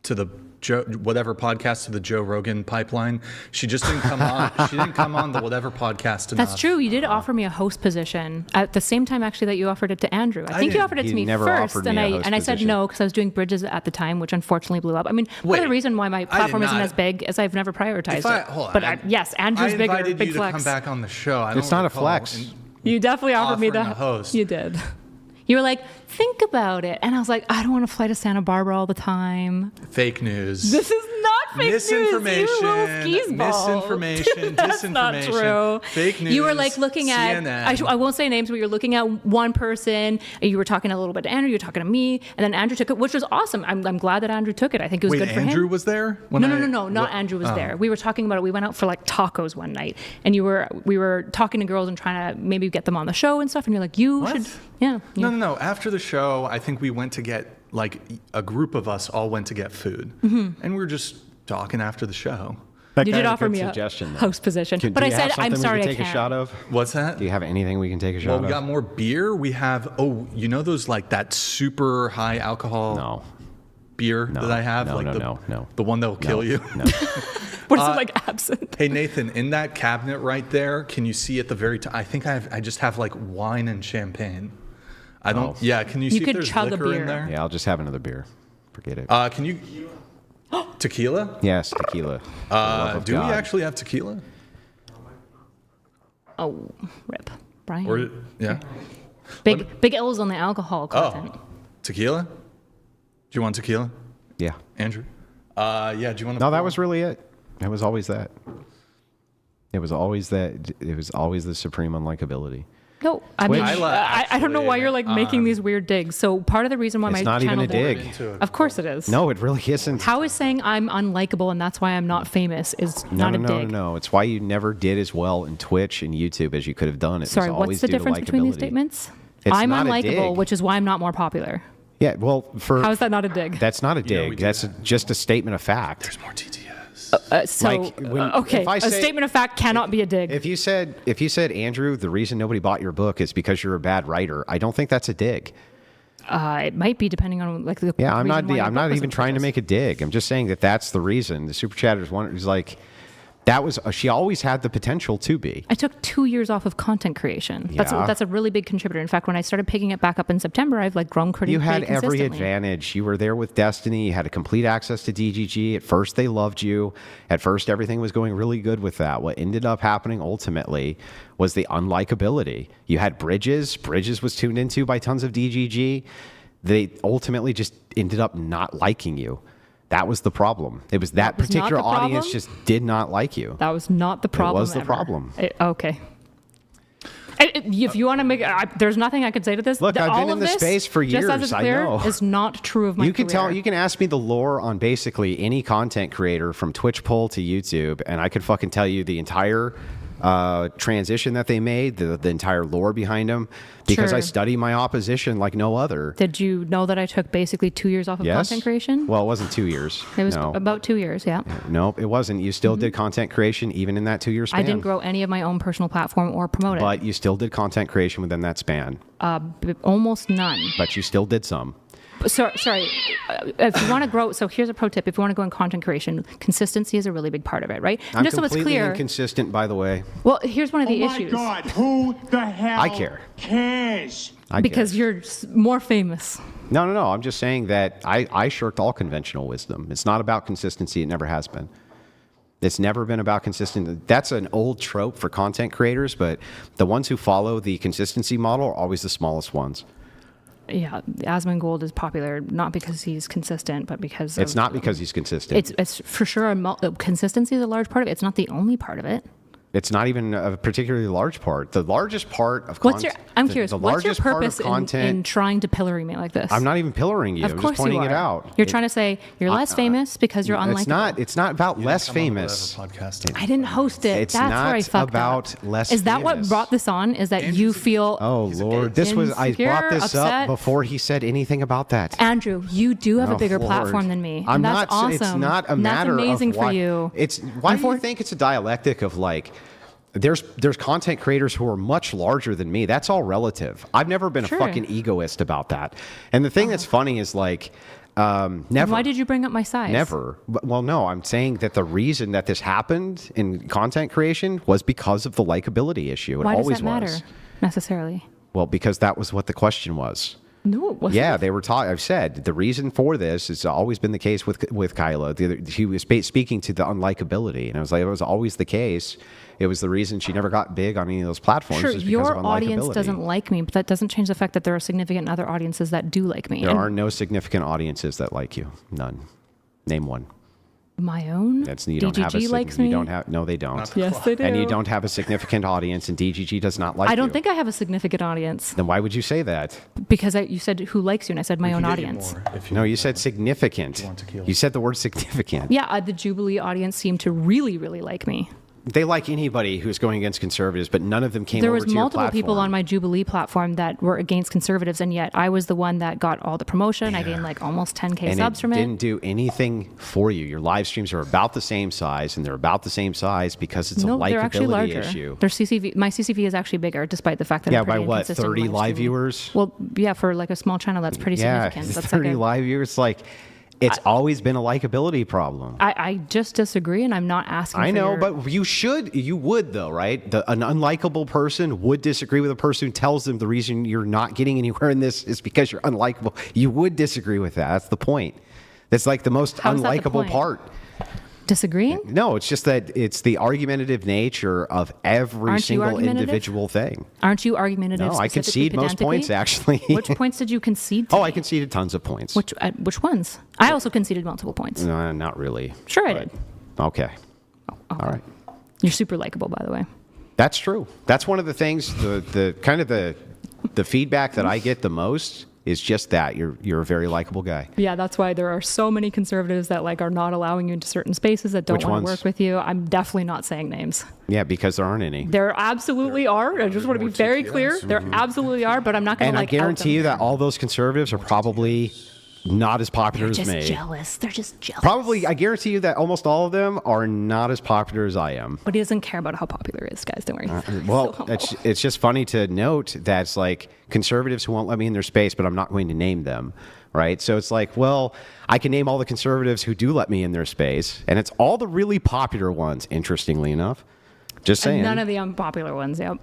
to the whatever podcast to the Joe Rogan pipeline. She just didn't come on. She didn't come on the whatever podcast enough. That's true. You did offer me a host position at the same time, actually, that you offered it to Andrew. I think you didn't. offered it to You me never first, offered and me a host I said position. no because I was doing Bridges at the time, which unfortunately blew up. I mean, part Wait, of the reason why my platform isn't not- as big is I've never prioritized it. Hold on. But yes, Andrew's I bigger. invited Big you flex. to come back on the show. It's not a flex. You definitely offered me offering a host. You did. You were like, think about it, and I was like, I don't want to fly to Santa Barbara all the time. Fake news. This is not fake Misinformation, news. You little skis-balls. misinformation, That's not disinformation, true. fake news. You were like looking at, CNN. I won't say names, but you're looking at one person. And you were talking a little bit to Andrew. You were talking to me, and then Andrew took it, which was awesome. I'm glad that Andrew took it. I think it was Wait, good for Andrew him. was there? No, not Andrew was there. We were talking about it. We went out for like tacos one night, and we were talking to girls and trying to maybe get them on the show and stuff. And you're like, you What? should, yeah. No. After the show, I think we went to get, like, a group of us all went to get food. Mm-hmm. And we were just talking after the show. That You guy did had a offer good me suggestion, a though. host position, Do but I you have said, I'm something sorry, we I can take can't. a shot of? What's that? Do you have anything we can take a shot Well, of? we got more beer. We have, you know those, like, that super high alcohol No. beer that I have? No, like no. The one that'll kill you? No. What is it, like absinthe? Hey, Nathan, in that cabinet right there, can you see at the very top? I think I just have, like, wine and champagne. I don't. Oh. Yeah, can you You see if could there's chug a liquor in beer. there? Yeah, I'll just have another beer. Forget it. Can you tequila? Yes, tequila. For the love of Do we God. actually have tequila? Oh, rip, Brian. Or yeah, Big L's on the alcohol content. tequila? Do you want tequila, Yeah. Andrew? Yeah. Do you want to? No, that was really it. It was always that. It was always that. It was always the supreme unlikability. No, I mean, Twitch? I don't know why you're like making these weird digs. So part of the reason why It's my not even channel a dig. Of course it is. No, it really isn't. How is saying I'm unlikable and that's why I'm not famous is not a dig? No. It's why you never did as well in Twitch and YouTube as you could have done. It Sorry, was what's always the due to difference between these likability. statements? It's I'm not a unlikable, dig. which is why I'm not more popular. Yeah, well, for How is that not a dig? that's not a know, dig. we do That's that. just a statement of fact. There's more TTS. like, Okay, if I a say- statement of fact cannot be a dig. If you said, Andrew, the reason nobody bought your book is because you're a bad writer, I don't think that's a dig. It might be depending on like the. Yeah, I'm reason not. why your I'm book not was even in trying to purchase. make a dig. I'm just saying that that's the reason. The super chatters one is like, that was. She always had the potential to be. I took 2 years off of content creation. Yeah. That's a really big contributor. In fact, when I started picking it back up in September, I've like grown pretty. You had pretty every consistently. advantage. You were there with Destiny. You had a complete access to DGG. At first, they loved you. At first, everything was going really good with that. What ended up happening ultimately was the unlikability. You had Bridges. Bridges was tuned into by tons of DGG. They ultimately just ended up not liking you. That was the problem. It was that was not particular the problem? audience just did not like you. That was not the problem. was the ever. problem. Okay. If you want to make, there's nothing I could say to this. Look, I've All been in of the this, space for just as years, it's I clear, know. is not true of my You can career. you can ask me the lore on basically any content creator from Twitch poll to YouTube, and I could fucking tell you the entire transition that they made, the entire lore behind them, because Sure. I study my opposition like no other. Did you know that I took basically 2 years off of Yes. content creation? Well, it wasn't 2 years. It was no. about 2 years, yeah. Nope, it wasn't. You still did content creation even in that 2 year span. I didn't grow any of my own personal platform or promote it. But you still did content creation within that span. Almost none. But you still did some. Sorry. If you want to grow, so here's a pro tip. If you want to go in content creation, consistency is a really big part of it, right? And I'm just so it's completely clear. inconsistent, by the way. Well, here's one of the Oh my issues. God, who the hell I care. cares? Because you're more famous. No. I'm just saying that I shirked all conventional wisdom. It's not about consistency. It never has been. It's never been about consistency. That's an old trope for content creators, but the ones who follow the consistency model are always the smallest ones. Yeah, Asmongold is popular not because he's consistent, but because It's of- not because he's consistent. It's for sure consistency is a large part of it. It's not the only part of it. It's not even a particularly large part. The largest part of What's your? I'm the- curious. The What's your largest part of purpose content. in trying to pillory me like this? I'm not even pillaring you. Of I'm course just pointing you are. it out. You're trying to say you're less famous because you're unlikable. It's not about less famous. Podcast. I didn't host it. It's That's not where I fucked about up. less Is that what famous. brought this on? Is that you feel? Oh Lord, I insecure, brought this upset? up before he said anything about that. Andrew, you do have Oh, a bigger Lord. platform than me. I'm and that's not. awesome. It's not a And matter that's amazing of why, for you. It's why do you think it's a dialectic of like. There's content creators who are much larger than me. That's all relative. I've never been Sure. a fucking egoist about that. And the thing that's funny is like, Never. Why did you bring up my size? Never. Well, no, I'm saying that the reason that this happened in content creation was because of the likability issue. It Why does always that matter was. necessarily? Well, because that was what the question was. No, it wasn't. Yeah, they were talking. I've said the reason for this has always been the case with Kyla. She was speaking to the unlikability, and I was like, it was always the case. It was the reason she never got big on any of those platforms. Sure, is because your of audience unlikability. doesn't like me, but that doesn't change the fact that there are significant other audiences that do like me. There And are no significant audiences that like you. None. Name one. my own. That's you don't have a DGG likes you me. don't have no they don't. Yes, they do. And you don't have a significant audience, and DGG does not like you. I don't think I have a significant audience Then why would you say that? because you said who likes you, and I said my own audience. No, you said significant. want tequila. You said the word significant. Yeah, the Jubilee audience seemed to really, really like me. They like anybody who's going against conservatives, but none of them came There over was to your multiple people platform. on my Jubilee platform that were against conservatives, and yet I was the one that got all the promotion. I gained like almost 10K and subs it from it. didn't do anything for you. Your live streams are about the same size, and they're about the same size because it's No, a they're actually likability larger. issue. Their CCV, my CCV is actually bigger, despite the fact that Yeah, I'm by pretty what, inconsistent 30 live live streaming. viewers? Well, yeah, for like a small channel, that's pretty Yeah, significant. That's 30 like live viewers. Like, it's always been a likability problem. I just disagree, and I'm not asking. I for know, your- but you would though, right? An unlikable person would disagree with a person who tells them the reason you're not getting anywhere in this is because you're unlikable. You would disagree with that. That's the point. That's like the most How is that the unlikable point? part. disagreeing. No, it's just that it's the argumentative nature of every Aren't you single argumentative? individual thing. Aren't you argumentative? No, I specifically, concede most pedantically? points, actually. Which points did you concede? To Oh, me? I conceded tons of points. Which ones? I also conceded multiple points. No, not really. Sure, I But- did. Okay. Okay. All right. You're super likable, by the way. That's true. That's one of the things. The kind of the feedback that I get the most is just that you're a very likable guy. Yeah, that's why there are so many conservatives that like are not allowing you into certain spaces that don't Which want to ones? work with you. I'm definitely not saying names. Yeah, because there aren't any. There absolutely are. I just want to be very clear. There absolutely are, but I'm not going And to I like. guarantee you that all those conservatives are probably not as popular as just me. jealous. They're just jealous. Probably, I guarantee you that almost all of them are not as popular as I am. But he doesn't care about how popular it is, guys. Don't worry. Well, So humble. it's just funny to note that's like conservatives who won't let me in their space, but I'm not going to name them, right? So it's like, well, I can name all the conservatives who do let me in their space, and it's all the really popular ones, interestingly enough. Just saying. And none of the unpopular ones. Yep.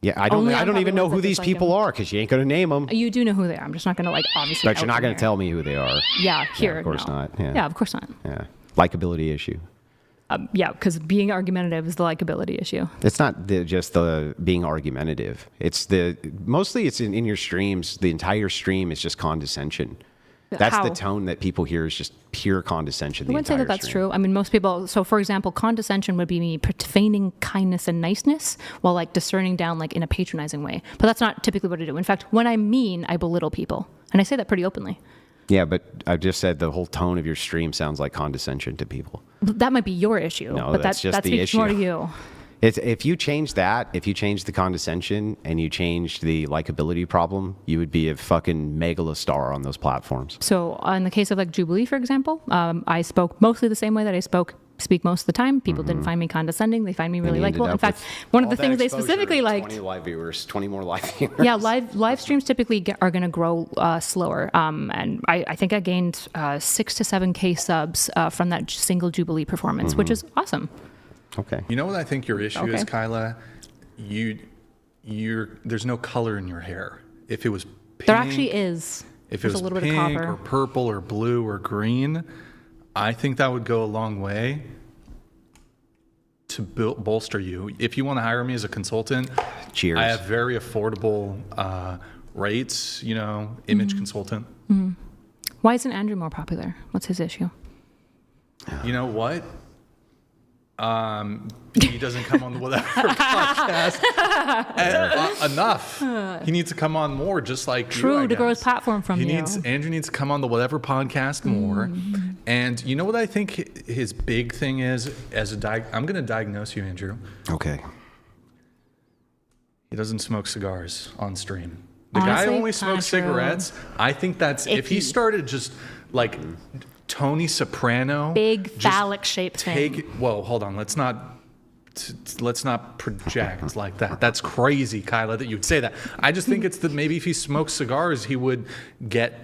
Yeah, I don't only even unpopular know ones who that these dislike people him. are because you ain't going to name them. You do know who they are. I'm just not going to like obviously. But you're out not them going to here. tell me who they are. Yeah, here. of course no. not. Yeah. Yeah, of course not. Yeah. Likability issue. Yeah, because being argumentative is the likability issue. It's not just the being argumentative. It's mostly it's in your streams. The entire stream is just condescension. That's How? the tone that people hear is just pure condescension. I wouldn't say that that's true. I mean, most people. So, for example, condescension would be me feigning kindness and niceness while like discerning down like in a patronizing way. But that's not typically what I do. In fact, when I mean, I belittle people, and I say that pretty openly. Yeah, but I just said the whole tone of your stream sounds like condescension to people. That might be your issue. No, but that's just that the speaks more to issue. you. If you change that, if you change the condescension and you change the likability problem, you would be a fucking megastar on those platforms. So, in the case of like Jubilee, for example, I spoke mostly the same way that I speak most of the time. People didn't find me condescending. They find me really likable. In fact, one of the things they specifically liked. 20 live viewers, 20 more live viewers. Yeah, live streams typically are going to grow slower. And I think I gained 6 to 7K subs from that single Jubilee performance, which is awesome. Okay. You know what I think your issue is, Okay. Kyla? There's no color in your hair. If it was pink, There actually is. if it There's was a little pink bit of copper. or purple or blue or green, I think that would go a long way to bolster you. If you want to hire me as a consultant, Cheers. I have very affordable rates. Image consultant. Why isn't Andrew more popular? What's his issue? You know what? He doesn't come on the whatever podcast enough. He needs to come on more, just like True, you, I to grow his guess. platform from you. Andrew needs to come on the whatever podcast more. And you know what I think his big thing is? I'm going to diagnose you, Andrew. Okay. He doesn't smoke cigars on stream. The guy Honestly, only kinda smokes true. cigarettes. I think that's if he Icky. started just like Tony Soprano, Big just phallic shaped thing. Well, hold on. Let's not project like that. That's crazy, Kyla, that you'd say that. I just think it's that maybe if he smoked cigars, he would get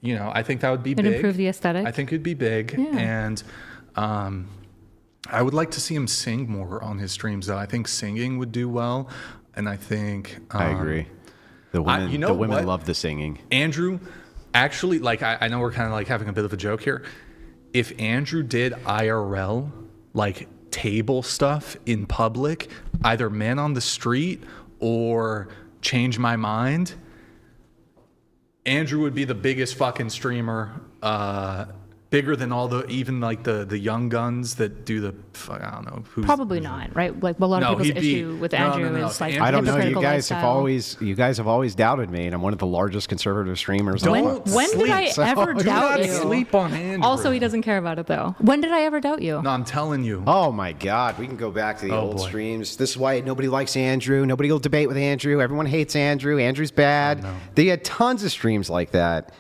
I think that would be It'd big. improve the aesthetic. I think it'd be big. Yeah. And I would like to see him sing more on his streams, though. I think singing would do well. And I think... I agree. The women what? love the singing. Andrew, actually, like, I know we're kind of like having a bit of a joke here. If Andrew did IRL, like table stuff in public, either men on the street or Change My Mind, Andrew would be the biggest fucking streamer, bigger than all even like the young guns that do the, I don't know. Probably not, right? Like a lot of people's issue with Andrew is like I don't know. You hypocritical guys lifestyle. have always doubted me, and I'm one of the largest conservative streamers. When did I ever Do doubt not you? sleep on Andrew. Also, he doesn't care about it though. When did I ever doubt you? No, I'm telling you. Oh my God, we can go back to the old boy. streams. This is why nobody likes Andrew. Nobody will debate with Andrew. Everyone hates Andrew. Andrew's bad. They had tons of streams like that.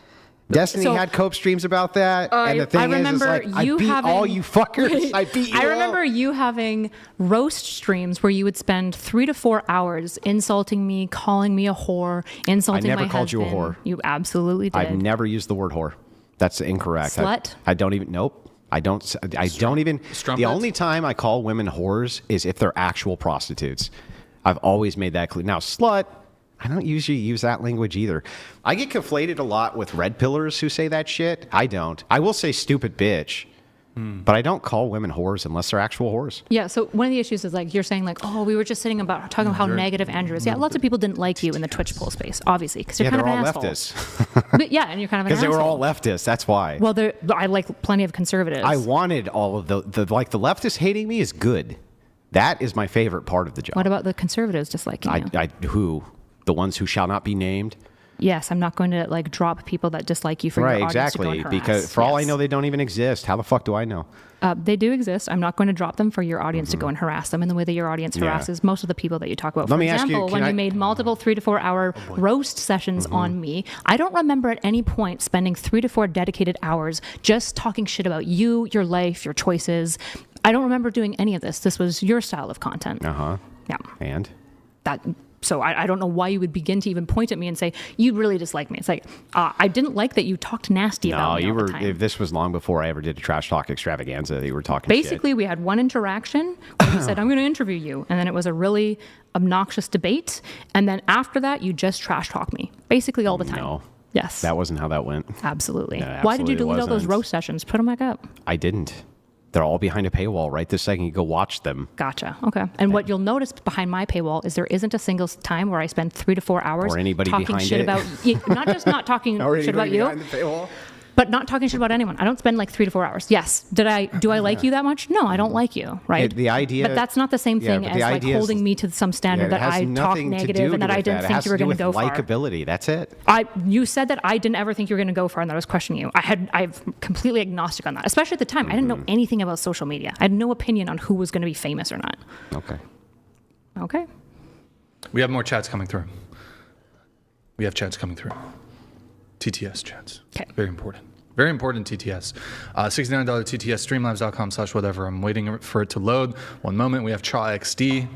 Destiny So, had Cope streams about that, and the thing I is remember like, I you beat having, all you fuckers. I beat you I all. remember you having roast streams where you would spend 3 to 4 hours insulting me, calling me a whore, insulting my never husband. called you a whore. You absolutely did. I've never used the word whore. That's incorrect. Slut? I don't even. Nope. I don't even. Strumpet? The only time I call women whores is if they're actual prostitutes. I've always made that clear. Now, slut, I don't usually use that language either. I get conflated a lot with red pillars who say that shit. I don't. I will say stupid bitch, but I don't call women whores unless they're actual whores. Yeah, so one of the issues is like you're saying like, oh, we were just talking about how negative Andrew is. Yeah, lots of people didn't like you in the Twitch poll space, obviously, because you're Yeah, kind of they're an all asshole. leftists. But yeah, and you're kind of an Because asshole. they were all leftists. That's why. Well, I like plenty of conservatives. I wanted all of the leftists hating me is good. That is my favorite part of the job. What about the conservatives disliking you? Who? The ones who shall not be named? Yes, I'm not going to like drop people that dislike you for Right, your audience to go exactly. and harass. Because for all I Yes. know, they don't even exist. How the fuck do I know? They do exist. I'm not going to drop them for your audience to go and harass them in the way that your audience Yeah. harasses most of the people that you talk about. Let For me ask you, example, can when I- you made multiple 3 to 4 hour roast sessions on me, I don't remember at any point spending 3 to 4 dedicated hours just talking shit about you, your life, your choices. I don't remember doing any of this. This was your style of content. Uh-huh. Yeah. And? So I don't know why you would begin to even point at me and say, you really dislike me. It's like, I didn't like that you talked nasty about me you all the were. time. If this was long before I ever did a trash talk extravaganza, you were talking Basically, shit. we had one interaction where you said, I'm going to interview you. And then it was a really obnoxious debate. And then after that, you just trash talk me. Basically all the time. No. Yes. That wasn't how that went. Absolutely. No, Why did you absolutely delete all those wasn't. roast sessions? Put them back up. I didn't. They're all behind a paywall right this second. You go watch them. Gotcha. Okay. And what you'll notice behind my paywall is there isn't a single time where I spend 3 to 4 hours Or anybody talking behind shit it. about not just not talking shit about you, but not talking shit about anyone. I don't spend like 3 to 4 hours. Yes. Do I like you that much? No, I don't like you. Right. The idea. But that's not the same Yeah, thing but as the like idea is- holding me to some standard it that has I talk nothing to negative do and that I with didn't It think has you were to do going to with go far. likability. That's it. You said that I didn't ever think you were going to go far and that I was questioning you. I'm completely agnostic on that. Especially at the time, I didn't know anything about social media. I had no opinion on who was going to be famous or not. Okay. Okay. We have more chats coming through. TTS chats. Okay. Very important. Very important TTS. $69 TTS, streamlabs.com/whatever. I'm waiting for it to load. One moment. We have Cha XD.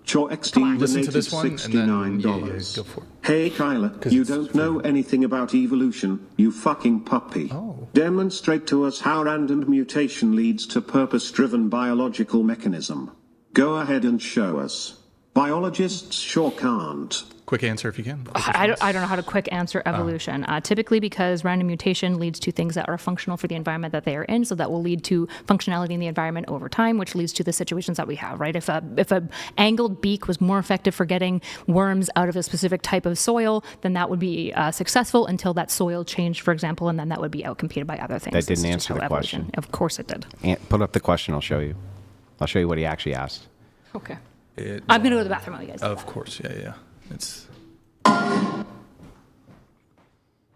Chaw XD Listen to donated this one, and then $69. go for it. Hey Kyla, you it's don't know anything about evolution, you fucking puppy. Oh. Demonstrate to us how random mutation leads to purpose-driven biological mechanism. Go ahead and show us. Biologists sure can't. Quick answer if you can. I don't know how to quick answer evolution. Typically because random mutation leads to things that are functional for the environment that they are in, so that will lead to functionality in the environment over time, which leads to the situations that we have, right? If a angled beak was more effective for getting worms out of a specific type of soil, then that would be successful until that soil changed, for example, and then that would be outcompeted by other things. That This didn't is just answer how the evolution- question. Of course it did. Put up the question. I'll show you. I'll show you what he actually asked. Okay. I'm going to go to the bathroom while you guys do Of that. course. Yeah. It's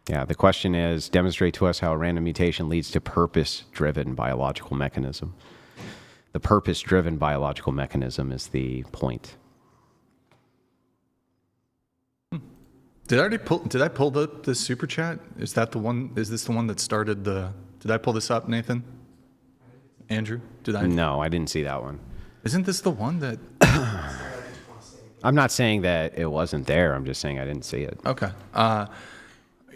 Yeah, the question is, demonstrate to us how a random mutation leads to purpose-driven biological mechanism. The purpose-driven biological mechanism is the point. Did I pull the super chat? Is that the one? Is this the one that started the? Did I pull this up, Nathan? Andrew, did I? No, I didn't see that one. Isn't this the one that? I'm not saying that it wasn't there. I'm just saying I didn't see it. Okay.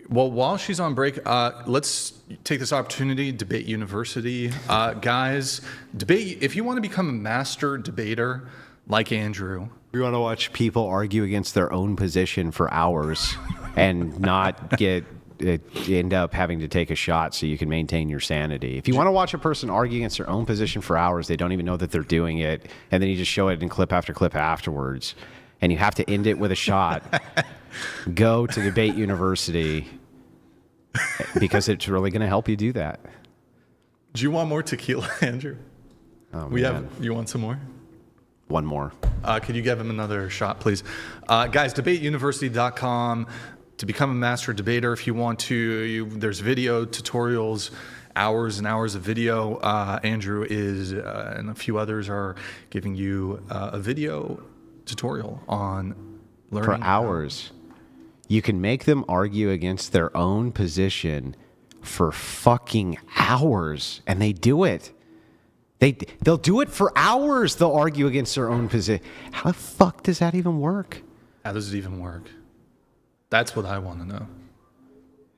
Well, while she's on break, let's take this opportunity, Debate University. Guys, debate. If you want to become a master debater like Andrew, We want to watch people argue against their own position for hours and not end up having to take a shot so you can maintain your sanity. If you want to watch a person argue against their own position for hours, they don't even know that they're doing it, and then you just show it in clip after clip afterwards, and you have to end it with a shot, go to Debate University because it's really going to help you do that. do you want more tequila, Andrew? Oh, You want some more? One more. Could you give him another shot, please? Guys, debateuniversity.com to become a master debater. If you want to, there's video tutorials, hours and hours of video. Andrew is, and a few others are giving you a video tutorial on learning. For hours. You can make them argue against their own position for fucking hours, and they do it. They'll do it for hours. They'll argue against their own position. How the fuck does that even work? How does it even work? That's what I want to know.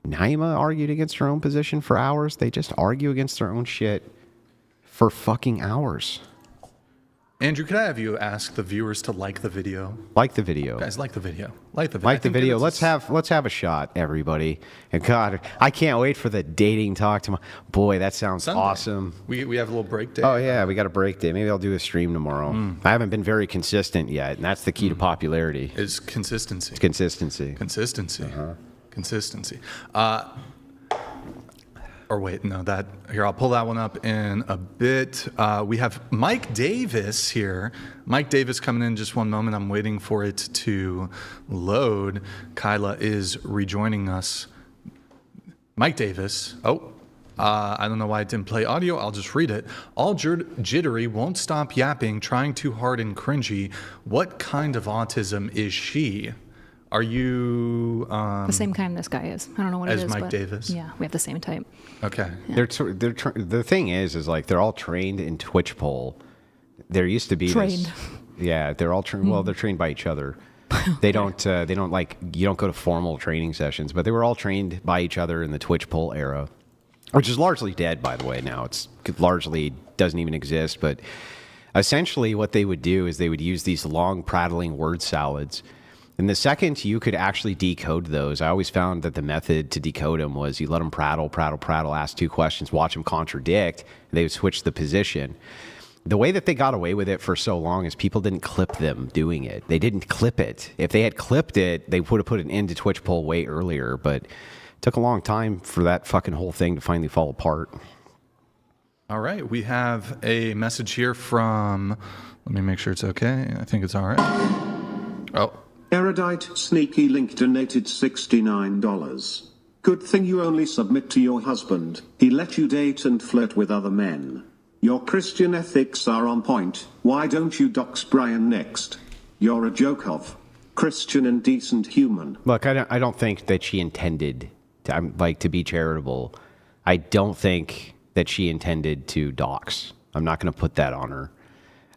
Naima argued against her own position for hours. They just argue against their own shit for fucking hours. Andrew, could I have you ask the viewers to like the video? Like the video. Guys, like the video. Like the video. Like the video. Let's have a shot, everybody. And God, I can't wait for the dating talk tomorrow. Boy, that sounds Sunday. awesome. We have a little break day. Oh yeah, we got a break day. Maybe I'll do a stream tomorrow. I haven't been very consistent yet, and that's the key to popularity. Is consistency. Consistency. Consistency. Consistency. Or wait, no, here, I'll pull that one up in a bit. We have Mike Davis here. Mike Davis coming in just one moment. I'm waiting for it to load. Kyla is rejoining us. Mike Davis. I don't know why it didn't play audio. I'll just read it. All jittery, won't stop yapping, trying too hard and cringy. What kind of autism is she? Are you The same kind this guy is. I don't know what it as is. Mike but Davis? Yeah, we have the same type. Okay. The thing is like they're all trained in Twitch poll. There used to be Trained. Yeah, they're all trained. Well, they're trained by each other. They don't like, you don't go to formal training sessions, but they were all trained by each other in the Twitch poll era, which is largely dead, by the way. Now it's largely doesn't even exist. But essentially, what they would do is they would use these long prattling word salads. And the second you could actually decode those, I always found that the method to decode them was you let them prattle, ask two questions, watch them contradict, and they would switch the position. The way that they got away with it for so long is people didn't clip them doing it. They didn't clip it. If they had clipped it, they would have put an end to Twitch poll way earlier, but it took a long time for that fucking whole thing to finally fall apart. All right. We have a message here from, let me make sure it's okay. I think it's all right. Oh. Erudite Sneaky Link donated $69. Good thing you only submit to your husband. He let you date and flirt with other men. Your Christian ethics are on point. Why don't you dox Brian next? You're a joke of Christian and decent human. Look, I don't think that she intended to be charitable. I don't think that she intended to dox. I'm not going to put that on her.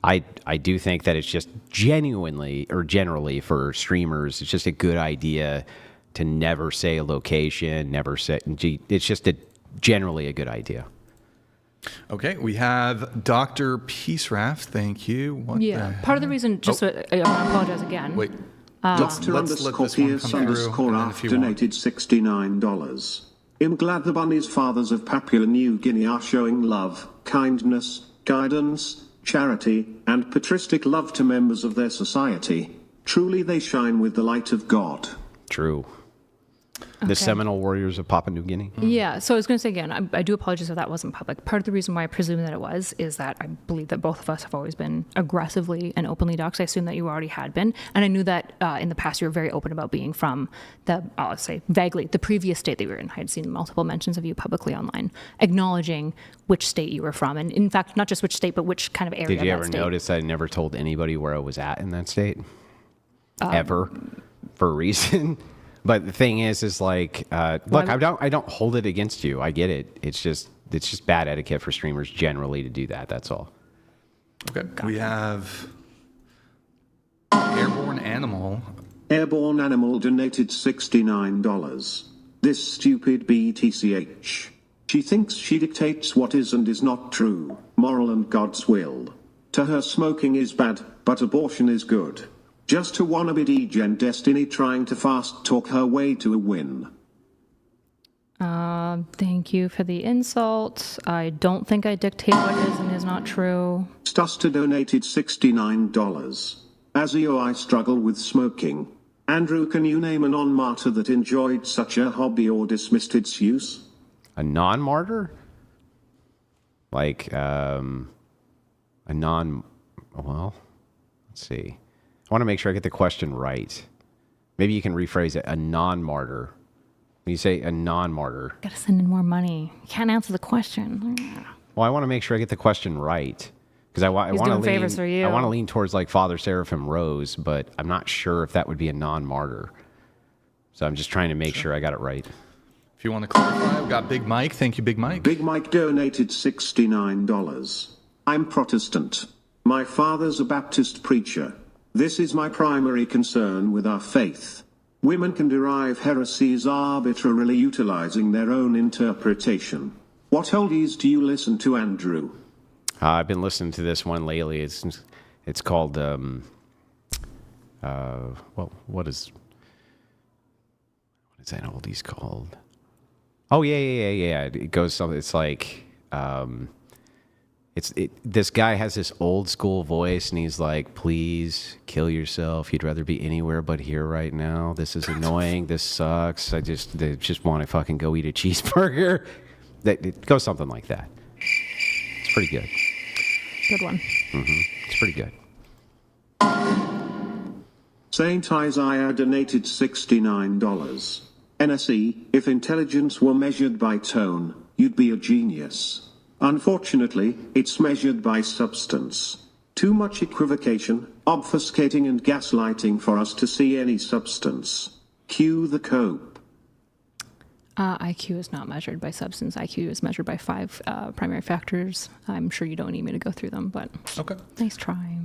I do think that it's just generally for streamers, it's just a good idea to never say a location, it's just generally a good idea. Okay, we have Dr. Peaceraft. Thank you. What Part of the reason, I apologize again. Wait. Dr. underscore Pierce underscore F donated $69. I'm glad the bunnies fathers of Papua New Guinea are showing love, kindness, guidance, charity, and patristic love to members of their society. Truly they shine with the light of God. True. The Seminole Warriors of Papua New Guinea. Yeah, so I was going to say again, I do apologize if that wasn't public. Part of the reason why I presume that it was is that I believe that both of us have always been aggressively and openly doxxed. I assume that you already had been. And I knew that in the past you were very open about being from I'll say vaguely, the previous state that you were in. I had seen multiple mentions of you publicly online, acknowledging which state you were from. And in fact, not just which state, but which kind of area. Did you ever notice I never told anybody where I was at in that state? Ever. For a reason. But the thing is like, look, I don't hold it against you. I get it. It's just bad etiquette for streamers generally to do that. That's all. Okay. We have Airborne Animal. Airborne Animal donated $69. This stupid BTCH. She thinks she dictates what is and is not true, moral and God's will. To her, smoking is bad, but abortion is good. Just a wannabe degen Destiny trying to fast talk her way to a win. Thank you for the insult. I don't think I dictate what is and is not true. Stuster donated $69. Azio, I struggle with smoking. Andrew, can you name a non-martyr that enjoyed such a hobby or dismissed its use? A non-martyr? Like, well, let's see. I want to make sure I get the question right. Maybe you can rephrase it. A non-martyr. When you say a non-martyr. Gotta send in more money. You can't answer the question. Well, I want to make sure I get the question right. Because I want to doing favors for you. I want to lean towards like Father Seraphim Rose, but I'm not sure if that would be a non-martyr. So I'm just trying to make sure I got it right. If you want to clarify, we've got Big Mike. Thank you, Big Mike. Big Mike donated $69. I'm Protestant. My father's a Baptist preacher. This is my primary concern with our faith. Women can derive heresies arbitrarily utilizing their own interpretation. What oldies do you listen to, Andrew? I've been listening to this one lately. It's called what is that oldies called? Oh yeah. It goes something. It's like this guy has this old school voice, and he's like, "Please kill yourself. You'd rather be anywhere but here right now. This is annoying. This sucks. They just want to fucking go eat a cheeseburger." It goes something like that. It's pretty good. Good one. It's pretty good. Saint Isaiah donated $69. NSE, if intelligence were measured by tone, you'd be a genius. Unfortunately, it's measured by substance. Too much equivocation, obfuscating and gaslighting for us to see any substance. Cue the cope. IQ is not measured by substance. IQ is measured by 5 primary factors. I'm sure you don't need me to go through them, but Okay. nice try.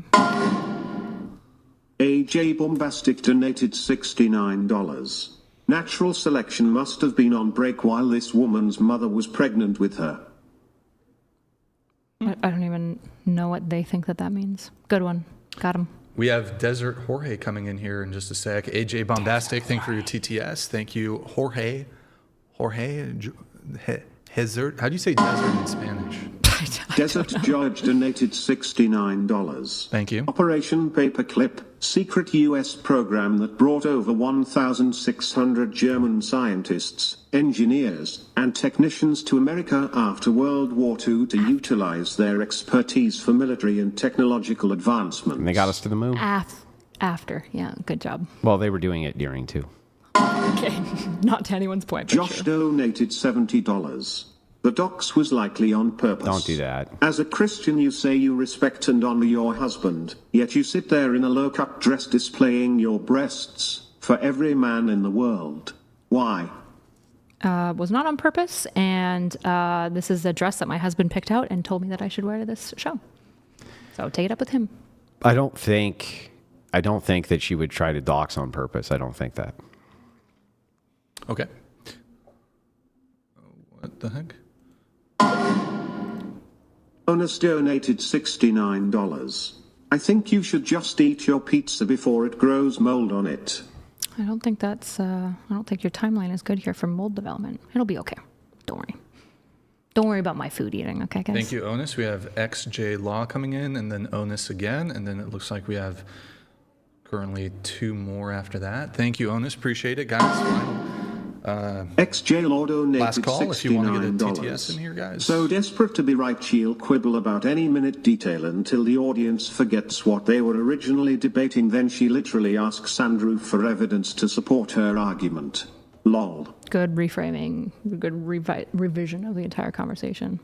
AJ Bombastic donated $69. Natural selection must have been on break while this woman's mother was pregnant with her. I don't even know what they think that means. Good one. Got him. We have Desert Jorge coming in here in just a sec. AJ Bombastic, thank you for your TTS. Thank you, Jorge. Desert. How do you say desert in Spanish? Desert Judge donated $69. Thank you. Operation Paperclip, secret US program that brought over 1,600 German scientists, engineers, and technicians to America after World War II to utilize their expertise for military and technological advancements. And they got us to the moon. After. Yeah, good job. Well, they were doing it during too. Okay, not to anyone's point, but Josh donated $70. The dox was likely on purpose. Don't do that. As a Christian, you say you respect and honor your husband, yet you sit there in a low-cut dress displaying your breasts for every man in the world. Why? was not on purpose, and this is a dress that my husband picked out and told me that I should wear to this show. So take it up with him. I don't think that she would try to dox on purpose. I don't think that. Okay. What the heck? Onus donated $69. I think you should just eat your pizza before it grows mold on it. I don't think that's, I don't think your timeline is good here for mold development. It'll be okay. Don't worry. Don't worry about my food eating, okay, guys? Thank you, Onus. We have XJ Law coming in, and then Onus again, and then it looks like we have currently 2 more after that. Thank you, Onus. Appreciate it, guys. Final, XJ Law donated last call $69. if you want to get a TTS in here, guys. So desperate to be right, she'll quibble about any minute detail until the audience forgets what they were originally debating. Then she literally asks Andrew for evidence to support her argument. Lol. Good reframing, good revision of the entire conversation.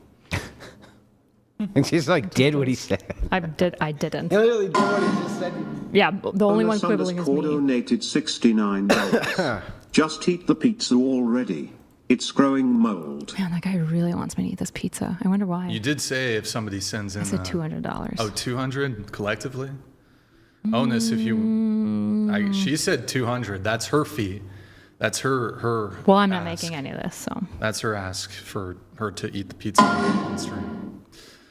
And she's like, did what he said. I didn't. He literally did what he just said. Yeah, the only one quibbling is me. Donated $69. Just eat the pizza already. It's growing mold. Man, that guy really wants me to eat this pizza. I wonder why. You did say if somebody sends in... I said $200. Oh, 200 collectively? Onus, if she said 200. That's her fee. That's her. Well, I'm not ask. making any of this, so. That's her ask for her to eat the pizza on stream.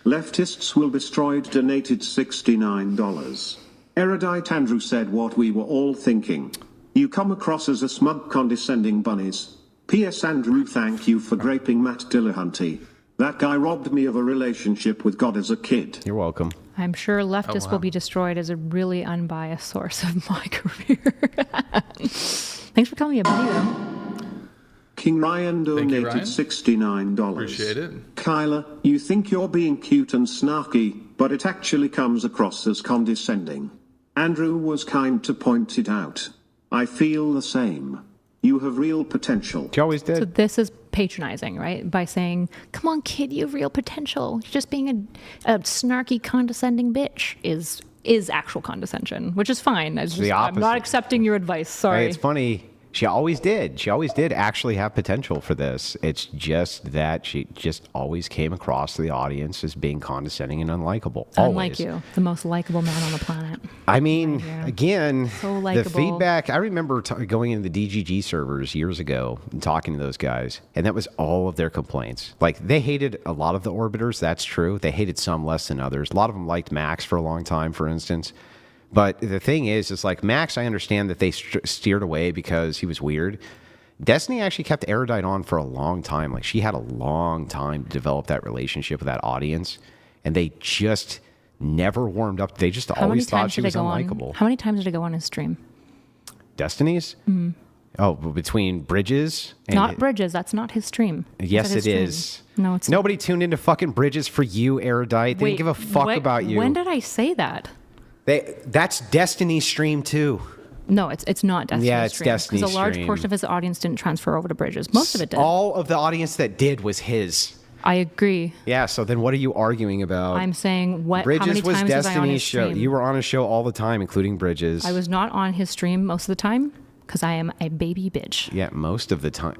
Leftists will destroyed donated $69. Erudite Andrew said what we were all thinking. You come across as a smug condescending bunnies. P.S. Andrew, thank you for graping Matt Dillahunty. That guy robbed me of a relationship with God as a kid. You're welcome. I'm sure leftists wow. will be destroyed as a really unbiased source of my career. Thanks for calling me a bunny, though. King Ryan Thank you, donated Ryan. $69. Appreciate it. Kyla, you think you're being cute and snarky, but it actually comes across as condescending. Andrew was kind to point it out. I feel the same. You have real potential. She always So did. this is patronizing, right? By saying, come on, kid, you have real potential. You're just being a snarky, condescending bitch is actual condescension, which is fine. I'm the not opposite. accepting your advice. Sorry. Hey, it's funny. She always did. She always did actually have potential for this. It's just that she just always came across to the audience as being condescending and unlikable. Unlike Always. you, the most likable man on the planet. I mean, Yeah. again, So the likable. feedback, I remember going into the DGG servers years ago and talking to those guys, and that was all of their complaints. Like, they hated a lot of the orbiters, that's true. They hated some less than others. A lot of them liked Max for a long time, for instance. But the thing is like Max, I understand that they steered away because he was weird. Destiny actually kept Erudite on for a long time. Like, she had a long time to develop that relationship with that audience, and they just never warmed up. They just always thought she was unlikable. How many times did it go on his stream? Destiny's? Mm-hmm. Oh, between Bridges? And Not Bridges. That's not his stream. Yes, Is that his it stream? is. No, it's Nobody tuned into fucking Bridges for you, Erudite. They Wait, didn't give a fuck what- about you. When did I say that? That's Destiny's stream, too. No, it's not Destiny's Yeah, it's stream. Destiny's Because a large stream. portion of his audience didn't transfer over to Bridges. Most of it did. All of the audience that did was his. I agree. Yeah, so then what are you arguing about? I'm saying how Bridges many was times was I on Destiny's his show. stream? You were on a show all the time, including Bridges. I was not on his stream most of the time because I am a baby bitch. Yeah, most of the time.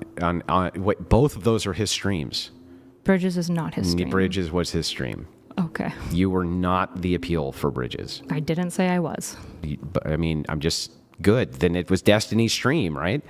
Wait, both of those are his streams. Bridges is not his stream. Bridges was his stream. Okay. You were not the appeal for Bridges. I didn't say I was. But I mean, I'm just good. Then it was Destiny's stream, right?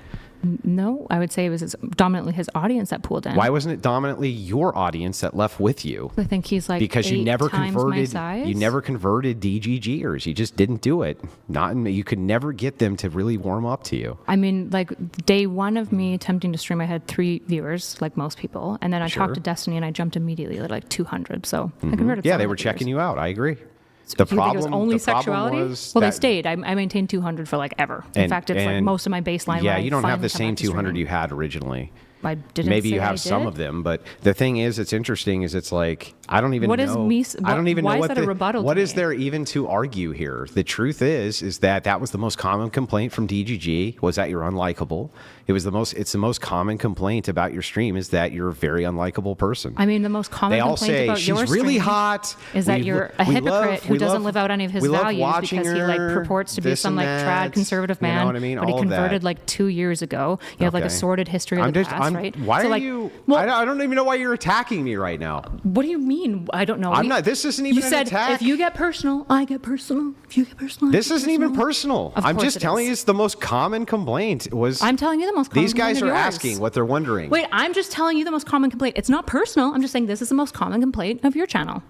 No, I would say it was dominantly his audience that pulled in. Why wasn't it dominantly your audience that left with you? I think he's like Because you 8 never times converted. my size. You never converted DGGers. You just didn't do it. You could never get them to really warm up to you. I mean, like day one of me attempting to stream, I had 3 viewers, like most people, and then I Sure. talked to Destiny, and I jumped immediately at like 200. So I converted. Yeah, some they of were the checking viewers. you out. I agree. So The you think it was problem, only the problem sexuality? was Well, they that- stayed. I maintained 200 for like ever. In fact, it's like most of my baseline. Yeah, when you I don't have finally the come same back to 200 streaming. you had originally. I didn't. Maybe say you that I have some did. of them, but the thing is, it's interesting. Is it's like I don't even What know. is me- I don't even why know is what that a rebuttal What to is me? there even to argue here? The truth is that was the most common complaint from DGG was that you're unlikable. It's the most common complaint about your stream is that you're a very unlikable person. I mean, the most common They all complaint say about she's your really stream hot. is that We you're lo- a we hypocrite love- who we doesn't love- live out any of his we love values watching because he like her, purports to be this some and like that. trad conservative You know man, what I mean? but he All of that. converted like 2 years ago. You have like a Okay. sordid history of the past, right? Why So, are like, you? Well, I don't even know why you're attacking me right now. what do you mean? I don't know. I'm not. This isn't even You an said attack. if you get personal, I get personal. If you get personal, I This get isn't even personal. Of I'm course just it telling is. you it's the most common complaint was. I'm telling you the most common These guys complaint are of yours. asking what they're wondering. Wait, I'm just telling you the most common complaint. It's not personal. I'm just saying this is the most common complaint of your channel.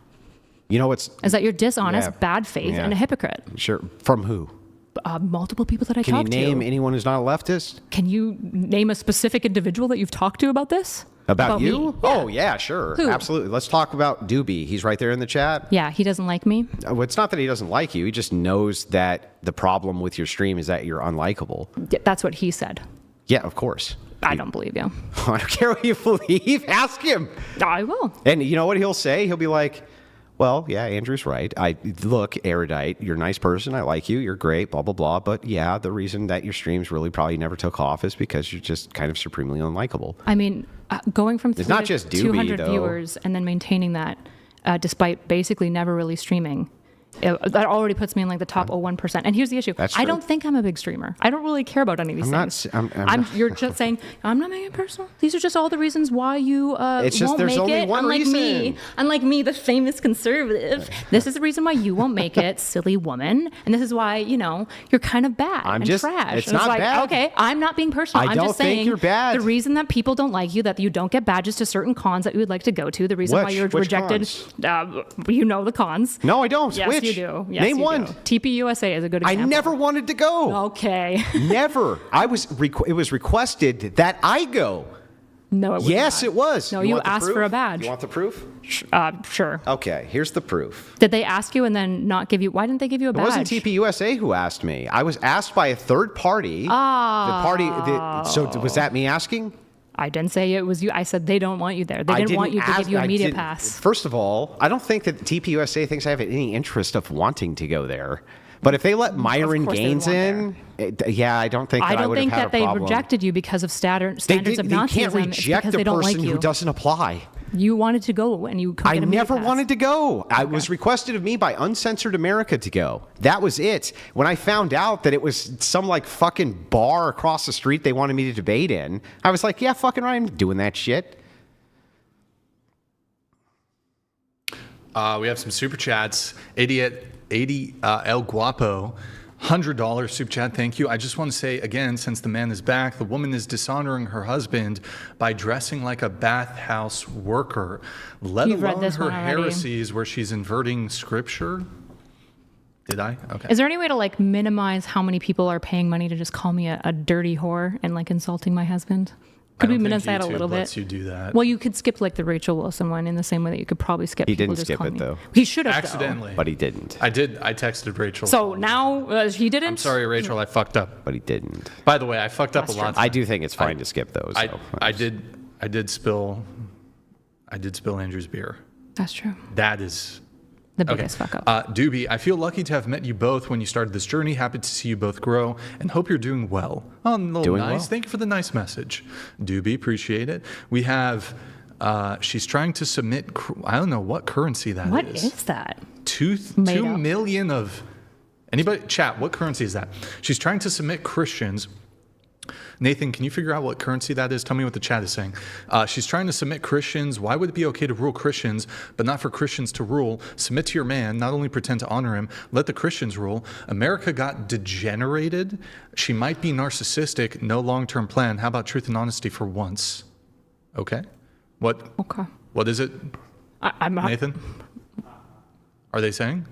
You know what's Is that you're dishonest, Yeah. bad faith, Yeah. and a hypocrite. sure from who? Multiple people that I Can you talked name to. anyone who's not a leftist? Can you name a specific individual that you've talked to about this? About you? me? Oh yeah, sure, Who? absolutely. Let's talk about Doobie. He's right there in the chat. Yeah, he doesn't like me. Well, it's not that he doesn't like you. He just knows that the problem with your stream is that you're unlikable. Yeah, that's what he said. Yeah, of course. I don't believe you. I don't care what you believe. Ask him. I will. And you know what he'll say? He'll be like, well, yeah, Andrew's right. Look, Erudite, you're a nice person. I like you. You're great, blah, blah, blah. But yeah, the reason that your streams really probably never took off is because you're just kind of supremely unlikable. I mean, going from 3 not to just Doobie, 200 though. viewers and then maintaining that despite basically never really streaming That already puts me in like the top 1%. And here's the issue. That's I true. don't think I'm a big streamer. I don't really care about any of these things. You're just saying, I'm not making it personal. These are just all the reasons why you It's just won't there's make only it. one reason. Unlike me, the famous conservative. This is the reason why you won't make it, silly woman. And this is why, you're kind of bad and trash. It's and not like, bad. Okay, I'm not being personal. I I'm don't just saying think you're bad. The reason that people don't like you, that you don't get badges to certain cons that you would like to go to, the reason why you're Which rejected, the cons. No, I don't. Yes, Which? you do. Yes, Name you one. do. TPUSA is a good I example. never wanted to go. Okay. Never. It was requested that I go. No, it was Yes, not. it was. No, You you want the asked proof? for a badge. You want the proof? Sure. Okay, here's the proof. Did they ask you and then not give you? Why didn't they give you a It badge? wasn't TPUSA who asked me. I was asked by a third party. So was that me asking? I didn't say it was you. I said they don't want you there. They didn't want you to give you a media pass. First of all, I don't think that TPUSA thinks I have any interest of wanting to go there. But if they let Myron course they Gaines want in, I don't think that I I don't would think have had that a they problem. rejected you because of standards They of can't Nazism. It's reject because a they don't like person you. who doesn't apply. You wanted to go and you couldn't I get a media never pass. wanted to go. I was requested of me by Uncensored America to go. That was it. When I found out that it was some like fucking bar across the street they wanted me to debate in, I was like, yeah, fucking right, I'm doing that shit. We have some super chats. 80 El Guapo, $100 super chat. Thank you. I just want to say again, since the man is back, the woman is dishonoring her husband by dressing like a bathhouse worker, let You've read alone this her one already. heresies where she's inverting scripture. Did I? Okay. Is there any way to like minimize how many people are paying money to just call me a dirty whore and like insulting my husband? Could I we don't minimize think that a YouTube little lets bit? you do that. Well, you could skip like the Rachel Wilson one in the same way that you could probably skip. He people didn't just skip calling it, me. though. He should have Accidentally. But he didn't. I did. I texted Rachel. So now he didn't. I'm sorry, Rachel. I fucked up. But he didn't. By the way, I fucked up That's a lot. I do think it's fine to skip those. I did spill Andrew's beer. That's true. That is The biggest fuck up. Doobie, I feel lucky to have met you both when you started this journey. Happy to see you both grow and hope you're doing well. Oh, Doing nice. well. Thank you for the nice message. Doobie, appreciate it. We have, she's trying to submit, I don't know what currency that is. What is that? Two Made up. million of, anybody, chat, what currency is that? She's trying to submit Christians. Nathan, can you figure out what currency that is? Tell me what the chat is saying. She's trying to submit Christians. Why would it be okay to rule Christians, but not for Christians to rule? Submit to your man, not only pretend to honor him, let the Christians rule. America got degenerated. She might be narcissistic, no long-term plan. How about truth and honesty for once? Okay. Okay. What is it, I'm not. Nathan? Are they saying?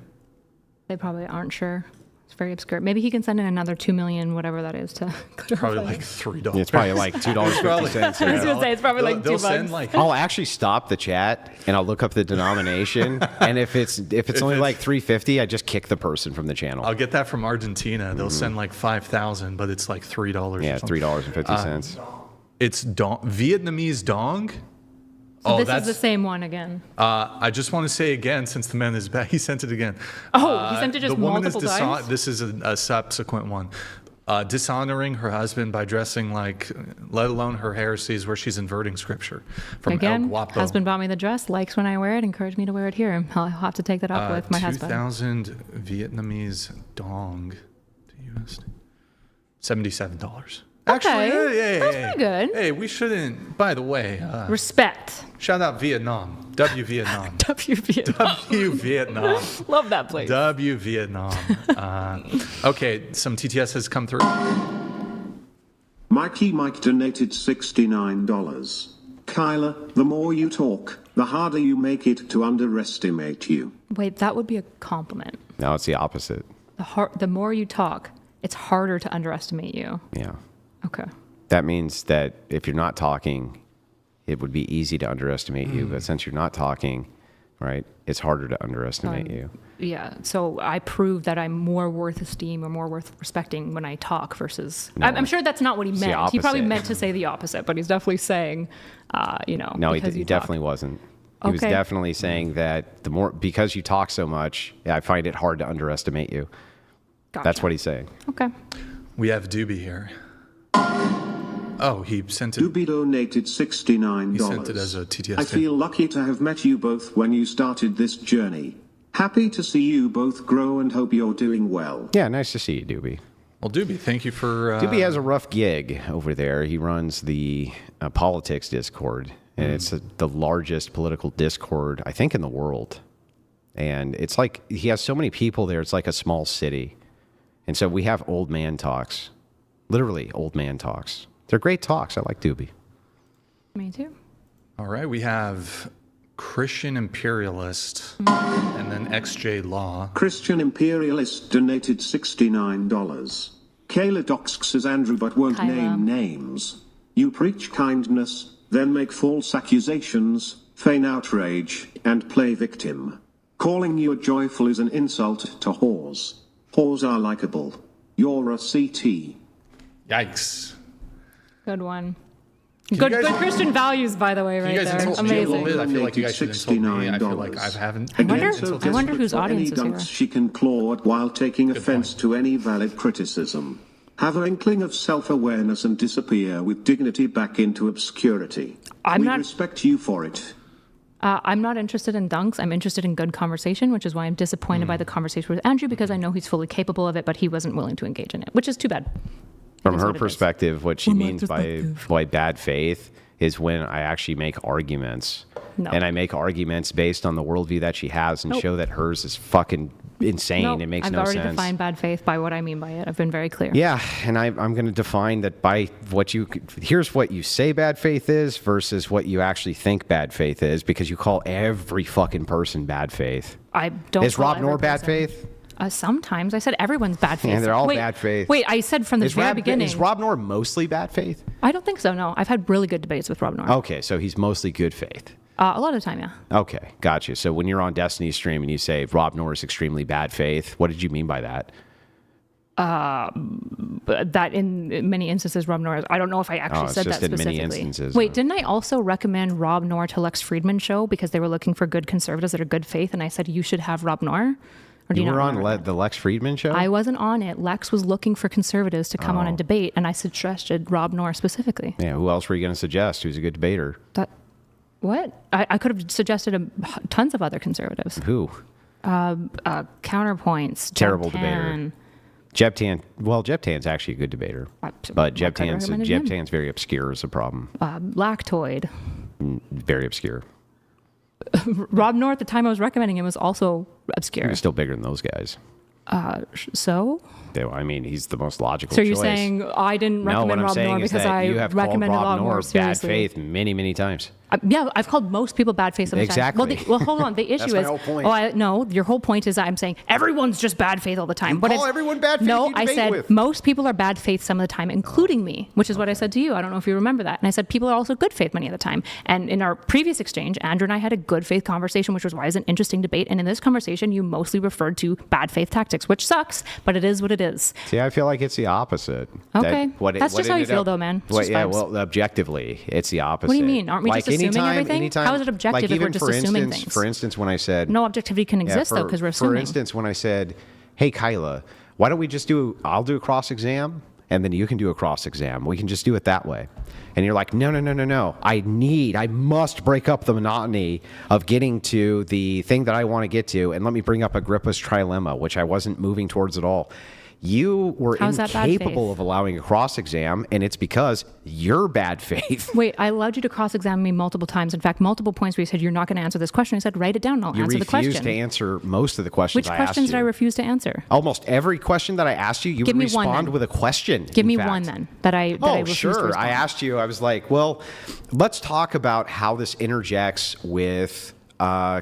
They probably aren't sure. It's very obscure. Maybe he can send in another 2 million, whatever that is, to Probably like $3. It's probably like $2.50. I was gonna say it's probably like They'll $2. send like I'll actually stop the chat and I'll look up the denomination. And if it's only like $3.50, I just kick the person from the channel. I'll get that from Argentina. They'll send like 5,000, but it's like $3. Yeah, or something. $3.50. It's Vietnamese dong. So this is the same one again. I just want to say again, since the man is back, he sent it again. Oh, he sent it just the woman multiple times? This is a subsequent one. Dishonoring her husband by dressing like, let alone her heresies where she's inverting scripture. From El Again, Guapo. husband bought me the dress, likes when I wear it, encouraged me to wear it here. I'll have to take that up with my husband. 2,000 Vietnamese dong to USD. $77. Actually, that's pretty good. Hey, we shouldn't, by the way, Respect. shout out Vietnam. W Vietnam. W Vietnam. W Vietnam. Love that place. W Vietnam. Okay, some TTS has come through. Mikey Mike donated $69. Kyla, the more you talk, the harder you make it to underestimate you. Wait, that would be a compliment. No, it's the opposite. The more you talk, it's harder to underestimate you. Yeah. Okay. That means that if you're not talking, it would be easy to underestimate you. But since you're not talking, right, it's harder to underestimate you. Yeah. So I prove that I'm more worth esteem or more worth respecting when I talk versus. No, I'm sure that's not what he it's the meant. He probably opposite. meant to say the opposite, but he's definitely saying, No, because he you definitely talk. wasn't. He was Okay. definitely saying that because you talk so much, I find it hard to underestimate you. Gotcha. That's what he's saying. Okay. We have Doobie here. Oh, he sent it. Doobie donated $69. He sent it as a TTS I too. feel lucky to have met you both when you started this journey. Happy to see you both grow and hope you're doing well. Yeah, nice to see you, Doobie. Well, Doobie, thank you for... Doobie has a rough gig over there. He runs the politics Discord, and it's the largest political Discord, I think, in the world. And it's like he has so many people there. It's like a small city. And so we have old man talks, literally old man talks. They're great talks. I like Doobie. Me too. All right, we have Christian Imperialist and then XJ Law. Christian Imperialist donated $69. Kayla Doxx says Andrew but won't Kyla. name names. You preach kindness, then make false accusations, feign outrage, and play victim. Calling you a joyful is an insult to whores. Whores are likable. You're a CT. Yikes. Good one. you Good, guys- good Christian values, by the way, You right guys there. insult me a little Amazing. bit. I feel like you guys should insult me. I feel like I haven't. I wonder- insulted I wonder you. whose For any audience is here. dunks she can claw at while taking offense point. to any valid criticism. Have an inkling of self-awareness and disappear with dignity back into obscurity. I'm we not- respect you for it. I'm not interested in dunks. I'm interested in good conversation, which is why I'm disappointed by the conversation with Andrew, because I know he's fully capable of it, but he wasn't willing to engage in it, which is too bad. From is her what it is. perspective, what she From my means by bad faith is when I actually make arguments. No. And I make arguments based on the worldview that she has and Nope. show that hers is fucking insane. No, It makes I've no already sense. defined bad faith by what I mean by it. I've been very clear. Yeah, and I'm going to define that by what you... Here's what you say bad faith is versus what you actually think bad faith is, because you call every fucking person bad faith. I don't. Is call Rob every Noor bad person- faith? Sometimes. I said everyone's bad faith. Yeah, they're all Wait, bad faith. Wait, I said from the very beginning. Is Rob Noor mostly bad faith? I don't think so, no. I've had really good debates with Rob Noor. Okay, so he's mostly good faith. A lot of the time, yeah. Okay, gotcha. So when you're on Destiny's stream and you say Rob Noor is extremely bad faith, what did you mean by that? But that in many instances, Rob Noor, I don't know if I actually it's said just that in many specifically. instances, Wait, huh? didn't I also recommend Rob Noor to Lex Friedman show because they were looking for good conservatives that are good faith, and I said you should have Rob Noor? Or do You you were not on remember that? the Lex Friedman show? I wasn't on it. Lex was looking for conservatives to come on and debate, and I suggested Rob Noor specifically. Yeah, who else were you going to suggest who's a good debater? That what? I could have suggested tons of other conservatives. Who? Counterpoints. Terrible Jeb debater. Tan. Jeb Tan. Well, Jeb Tan's actually a good debater. But Jeb could Tan's recommend him. very obscure is a problem. Lactoid. Very obscure. Rob Noor at the time I was recommending him was also obscure. He's still bigger than those guys. So? I mean, he's the most logical So you're choice. saying I didn't No, what recommend I'm Rob saying Noor is because that I you have called recommended Rob Rob Noor Noor bad seriously? faith many, many times. Yeah, I've called most people bad faith sometimes. Exactly. Well, hold on. The issue my is, whole point. no, your whole point is I'm saying everyone's just bad faith all the time. You But call everyone bad faith No, you I debate said with. most people are bad faith some of the time, including me, which is what I said to you. I don't know if you remember that. And I said people are also good faith many of the time. And in our previous exchange, Andrew and I had a good faith conversation, which was why it's an interesting debate. And in this conversation, you mostly referred to bad faith tactics, which sucks, but it is what it is. See, I feel like it's the opposite. Okay. What That's just how you ended feel, though, man. It's just yeah, vibes. well, objectively, it's the opposite. What do you mean? Aren't we just assuming everything? How is it objective like if we're even just for assuming instance, things? For instance, when I said... No objectivity can exist, though, because we're assuming. For instance, when I said, hey, Kyla, why don't we just I'll do a cross-exam, and then you can do a cross-exam. We can just do it that way. And you're like, no. I must break up the monotony of getting to the thing that I want to get to, and let me bring up Agrippa's trilemma, which I wasn't moving towards at all. You were How's that bad incapable faith? of allowing a cross-exam, and it's because you're bad faith. Wait, I allowed you to cross-examine me multiple times. In fact, multiple points where you said you're not going to answer this question. I said, write it down and I'll You answer the refused question. to answer most of the questions Which I asked questions you. did I refuse to answer? Almost every question that I asked you, you Give would me one, respond then. with a question. Give in me fact. one then that I refused to sure. respond. I asked you, I was like, well, let's talk about how this interjects with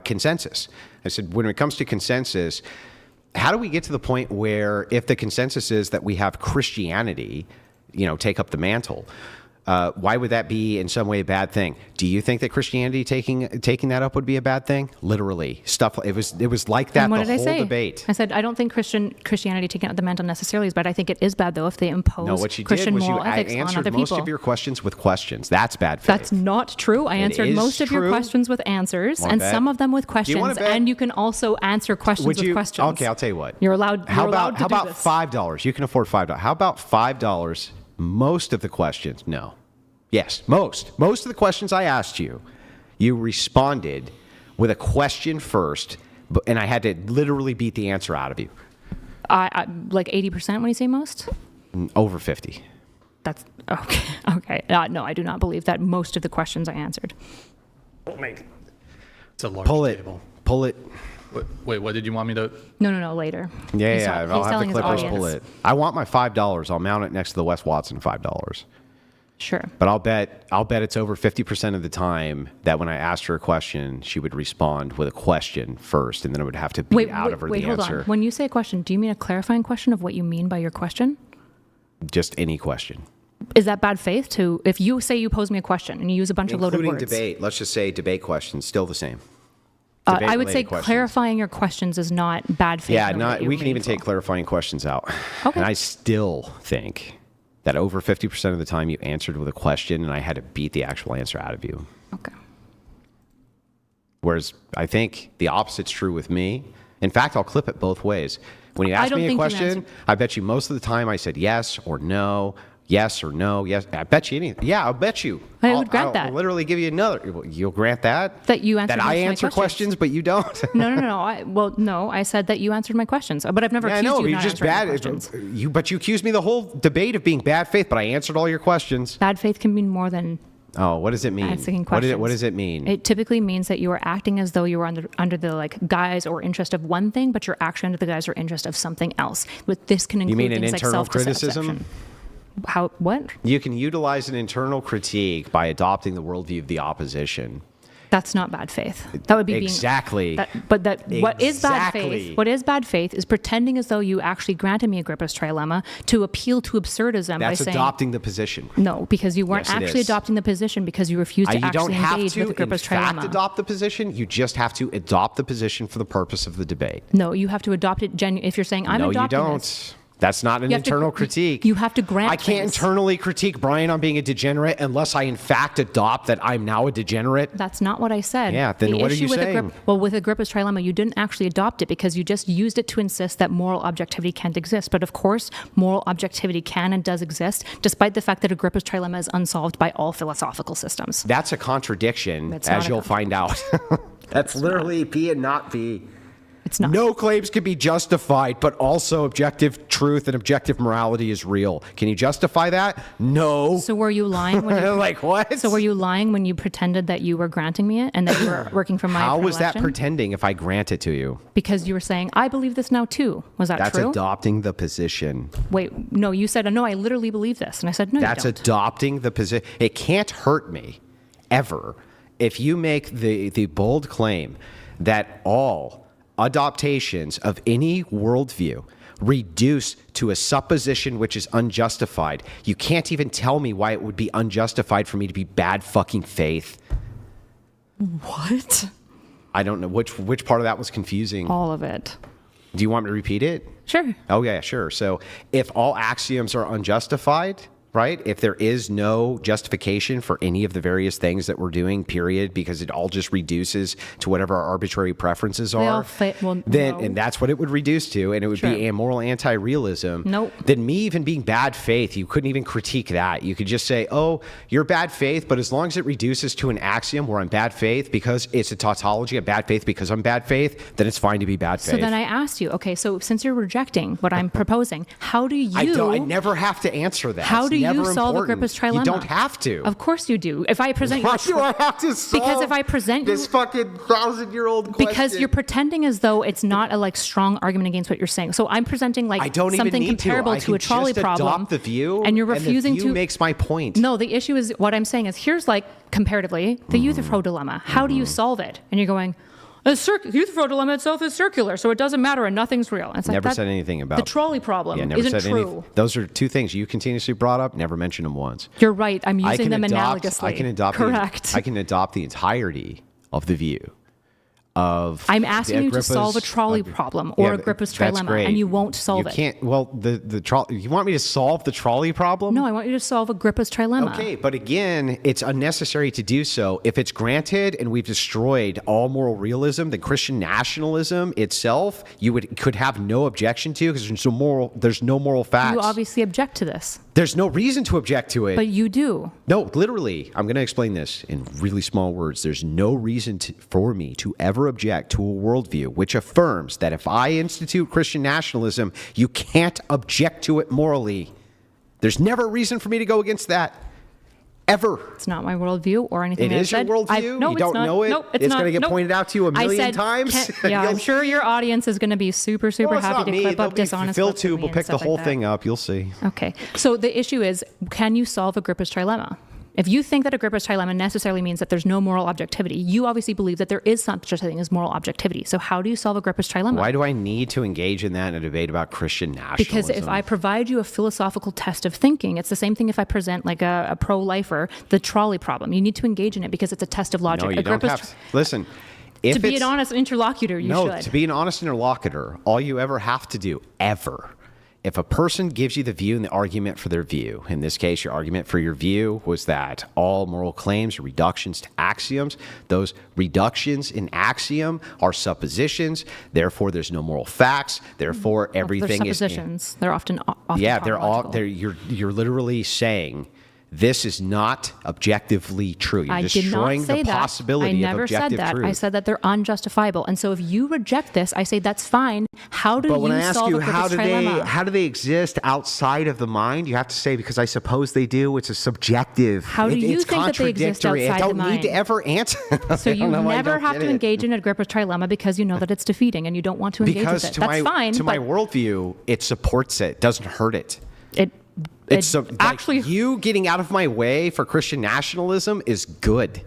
consensus. I said, when it comes to consensus, how do we get to the point where if the consensus is that we have Christianity, take up the mantle, why would that be in some way a bad thing? Do you think that Christianity taking that up would be a bad thing? Literally, stuff. It was like that And what the did I whole say? debate. I said I don't think Christianity taking out the mantle necessarily is bad. I think it is bad though if they impose No, what you Christian did was moral I ethics on answered other most people. of your questions with questions. That's bad faith. That's not true. I answered is most of your true. questions with answers, Wanna and bet? some of them with Do you questions. wanna bet? And you can also answer questions Would with you? questions. Okay, I'll tell you what. You're allowed. How you're allowed about to do this. $5? You can afford $5. How about $5? Most of the questions, no. Yes, most of the questions I asked you, you responded with a question first, and I had to literally beat the answer out of you. I like 80% when you say most? Over 50. That's okay. Okay. No, I do not believe that most of the questions I answered. It's a large table. Pull it. Wait, what did you want me to? No, later. Yeah, I'll have telling the his clippers audience. pull it. I want my $5. I'll mount it next to the Wes Watson $5. Sure. But I'll bet it's over 50% of the time that when I asked her a question, she would respond with a question first, and then I would have to beat out of her the hold answer. on. When you say a question, do you mean a clarifying question of what you mean by your question? Just any question. Is that bad faith to, if you say you pose me a question and you use a bunch of loaded Including words? debate. Let's just say debate questions, still the same. I would say Debate-related questions. clarifying your questions is not bad faith. Yeah, in a way that you we were can even meaningful. take clarifying questions out. Okay. And I still think that over 50% of the time you answered with a question and I had to beat the actual answer out of you. Okay. Whereas I think the opposite's true with me. In fact, I'll clip it both ways. When you I ask don't me a think you question, answered- I bet you most of the time I said yes or no, yes or no, yes. I bet you anything. Yeah, I'll bet you. I would grant that. I'll literally give you another. You'll grant that? That you answered That I most of my answer questions, but you don't? No. I said that you answered my questions, but I've never Yeah, I accused know, you of you're not just answering my bad. questions. But you accused me the whole debate of being bad faith, but I answered all your questions. Bad faith can mean more than Oh, what does it mean? asking What questions. does it mean? It typically means that you are acting as though you were under the like guise or interest of one thing, but you're actually under the guise or interest of something else. With this can include mean an things like internal self-deception. criticism? How? What? You can utilize an internal critique by adopting the worldview of the opposition. That's not bad faith. That would be Exactly. What is bad Exactly. faith? What is bad faith is pretending as though you actually granted me Agrippa's trilemma to appeal to absurdism by That's saying adopting the position. no, because you weren't Yes, it actually is. adopting the position because you refused to You don't actually have engage to, with in Agrippa's fact, trilemma. adopt the position. You just have to adopt the position for the purpose of the debate. No, you have to adopt it. If you're saying I'm No, you adopting don't. this, That's not an You have to- internal critique. you have to grant I can't things. internally critique Brian on being a degenerate unless I, in fact, adopt that I'm now a degenerate. that's not what I said. Yeah, then The what are issue you with saying? with Agrippa's trilemma, you didn't actually adopt it because you just used it to insist that moral objectivity can't exist. But of course, moral objectivity can and does exist, despite the fact that Agrippa's trilemma is unsolved by all philosophical systems. That's a contradiction, It's not as a you'll find out. That's literally P and not P. It's not. No claims can be justified, but also objective truth and objective morality is real. Can you justify that? No. So were you lying when you Like what? So were you lying when you pretended that you were granting me it and that you were working from my How was that predilection? pretending if I grant it to you? Because you were saying, I believe this now too. Was that That's true? adopting the position. Wait, no, you said, no, I literally believe this. And I said, no, That's you don't. adopting the position. It can't hurt me ever if you make the bold claim that all adaptations of any worldview reduce to a supposition which is unjustified. You can't even tell me why it would be unjustified for me to be bad fucking faith. What? I don't know which part of that was confusing. All of it. Do you want me to repeat it? Sure. Oh, yeah, sure. So if all axioms are unjustified, right? If there is no justification for any of the various things that we're doing, period, because it all just reduces to whatever our arbitrary preferences They all are, fit. Well, then, no. and that's what it would reduce to, and it would Sure. be amoral anti-realism. Nope. Then me even being bad faith, you couldn't even critique that. You could just say, oh, you're bad faith, but as long as it reduces to an axiom where I'm bad faith because it's a tautology of bad faith because I'm bad faith, then it's fine to be bad faith. So then I asked you, okay, so since you're rejecting what I'm proposing, how do you... I never have to answer that. How It's do you never solve important. Agrippa's trilemma? You don't have to. Of course you do. If I present Why you... do I have to solve Because if I present this you... fucking 1,000-year-old question? Because you're pretending as though it's not a like strong argument against what you're saying. So I'm presenting like I don't even something need comparable I to a can trolley just problem. adopt the view, and you're refusing the view to... makes my point. No, the issue is what I'm saying is here's like comparatively the Euthyphro dilemma. How do you solve it? And you're going, the Euthyphro dilemma itself is circular, so it doesn't matter and nothing's real. And it's like Never that- said anything about the trolley problem. Yeah, never isn't said true. anything. Those are two things you continuously brought up. Never mentioned them once. You're right. I'm I using can them adopt, analogously. I can adopt. Correct. I can adopt the entirety of the view. I'm asking you to solve a trolley problem or Agrippa's that's trilemma, great. and you won't solve You it. can't. Well, the trolley. You want me to solve the trolley problem? No, I want you to solve Agrippa's trilemma. Okay, but again, it's unnecessary to do so. If it's granted and we've destroyed all moral realism, then Christian nationalism itself, could have no objection to because there's no moral facts. You obviously object to this. There's no reason to object to it. But you do. No, literally, I'm going to explain this in really small words. There's no reason for me to ever object to a worldview which affirms that if I institute Christian nationalism, you can't object to it morally. There's never a reason for me to go against that. Ever. It's not my worldview or anything. It is your worldview? You don't know it? Nope, it's not. going to get Nope. pointed out to you a million I said, times? Yeah, I'm sure your audience is going to be super Well, it's happy not to me. clip They'll up be dishonest Phil clips of too me will and pick the stuff whole like thing that. up. You'll see. Okay. So the issue is, can you solve Agrippa's trilemma? If you think that Agrippa's trilemma necessarily means that there's no moral objectivity, you obviously believe that there is such a thing as moral objectivity. So how do you solve Agrippa's trilemma? Why do I need to engage in that in a debate about Christian nationalism? Because if I provide you a philosophical test of thinking, it's the same thing if I present like a pro-lifer the trolley problem. You need to engage in it because it's a test of logic. No, you don't have to. Listen, if to be it's- an honest interlocutor, you No, should. to be an honest interlocutor, all you ever have to do, ever, if a person gives you the view and the argument for their view, in this case, your argument for your view was that all moral claims are reductions to axioms. Those reductions in axiom are suppositions. Therefore, there's no moral facts. Therefore, everything They're is suppositions. They're often yeah. They're all. tautological. You're literally saying this is not objectively true. You're I did destroying not say the that. possibility I never of said objective that. truth. I said that they're unjustifiable. And so if you reject this, I say that's fine. How do But when you I ask solve you Agrippa's trilemma? how do they exist outside of the mind, you have to say because I suppose they do. It's a subjective. How do you It's think that they exist contradictory. outside I the don't mind? need to ever answer. So you I don't know why I never don't have get to it. engage in Agrippa's trilemma because you know that it's defeating and you don't want to engage Because with it. to That's my fine. to my but worldview, it supports it. Doesn't hurt it. It's Actually, you getting out of my way for Christian nationalism is good.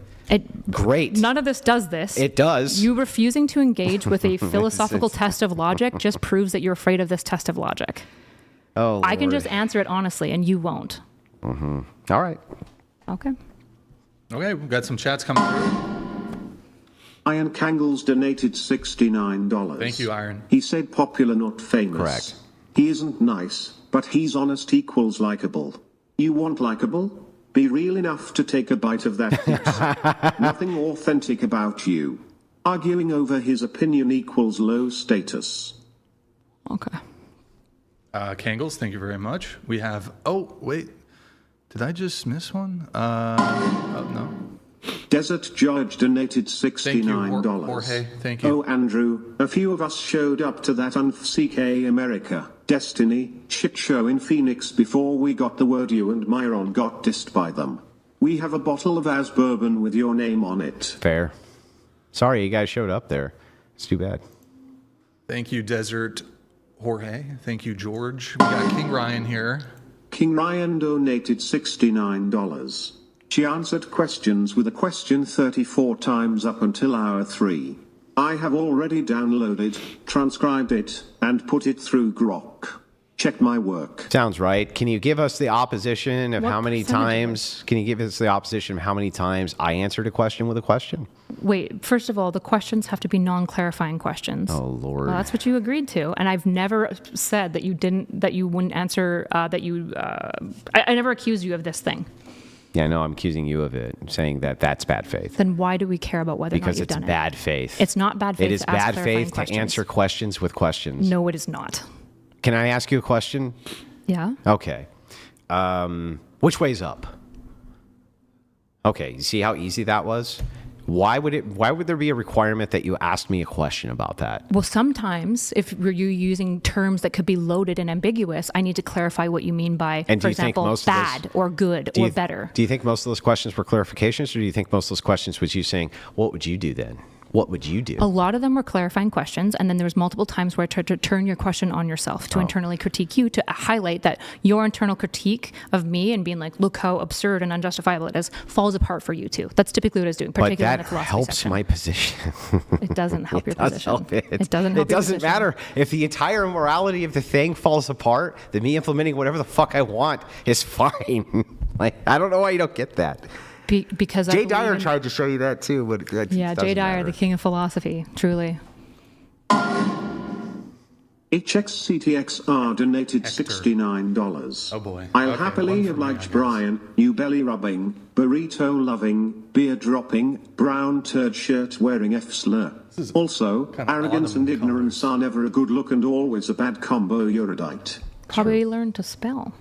Great. None of this does this. It does. You refusing to engage with a philosophical test of logic just proves that you're afraid of this test of logic. Oh, I can Lord. just answer it honestly, and you won't. All right. Okay. Okay, we've got some chats coming through. Iron Kangles donated $69. Thank you, Iron. He said popular, not famous. Correct. He isn't nice, but he's honest equals likable. You want likable? Be real enough to take a bite of that pizza. Nothing authentic about you. Arguing over his opinion equals low status. Okay. Kangles, thank you very much. We have, oh, wait. Did I just miss one? Oh, no. Desert Judge donated $69. Jorge. Thank you. Oh, Andrew, a few of us showed up to that CK America, Destiny, shit show in Phoenix before we got the word you and Myron got dissed by them. We have a bottle of As bourbon with your name on it. Fair. Sorry, you guys showed up there. It's too bad. Thank you, Desert Jorge. Thank you, George. We got King Ryan here. King Ryan donated $69. She answered questions with a question 34 times up until hour 3. I have already downloaded, transcribed it, and put it through Grok. Check my work. Sounds right. Can you give us the opposition of What how many percentage times? Can you give us the opposition of how many times I answered a question with a question? Wait, first of all, the questions have to be non-clarifying questions. Oh Lord. Well, that's what you agreed to, and I've never said that you wouldn't answer. I never accused you of this thing. Yeah, no, I'm accusing you of it, saying that that's bad faith. Then why do we care about whether or not Because you've it's done bad it? faith. It's not bad faith. It is to ask bad clarifying faith questions. to answer questions with questions. No, it is not. Can I ask you a question? Yeah. Okay. Which way's up? Okay, you see how easy that was? Why would there be a requirement that you asked me a question about that? Well, sometimes if you're using terms that could be loaded and ambiguous, I need to clarify what you mean by, And for do you think example, most of those- bad or good Do or you- better. Do you think most of those questions were clarifications, or do you think most of those questions was you saying, what would you do then? What would you do? A lot of them were clarifying questions, and then there was multiple times where I tried to turn your question on yourself Oh. to internally critique you, to highlight that your internal critique of me and being like, look how absurd and unjustifiable it is, falls apart for you too. That's typically what I was doing, But particularly in that the philosophy helps section. my position. It doesn't help your does position. help it. It doesn't help It your doesn't position. matter. If the entire morality of the thing falls apart, then me implementing whatever the fuck I want is fine. Like, I don't know why you don't get that. Because I Jay believe Dyer in- tried to show you that too, but that Yeah, doesn't Jay Dyer, matter. the king of philosophy, truly. HXCTXR donated $69. Oh, boy. I'll Okay, happily one for me, I oblige guess. Brian, you belly rubbing, burrito loving, beer dropping, brown turd shirt wearing F slur. Also, kind of arrogance autumn and ignorance are never a good look and always a bad combo, Erudite. Probably learned to spell.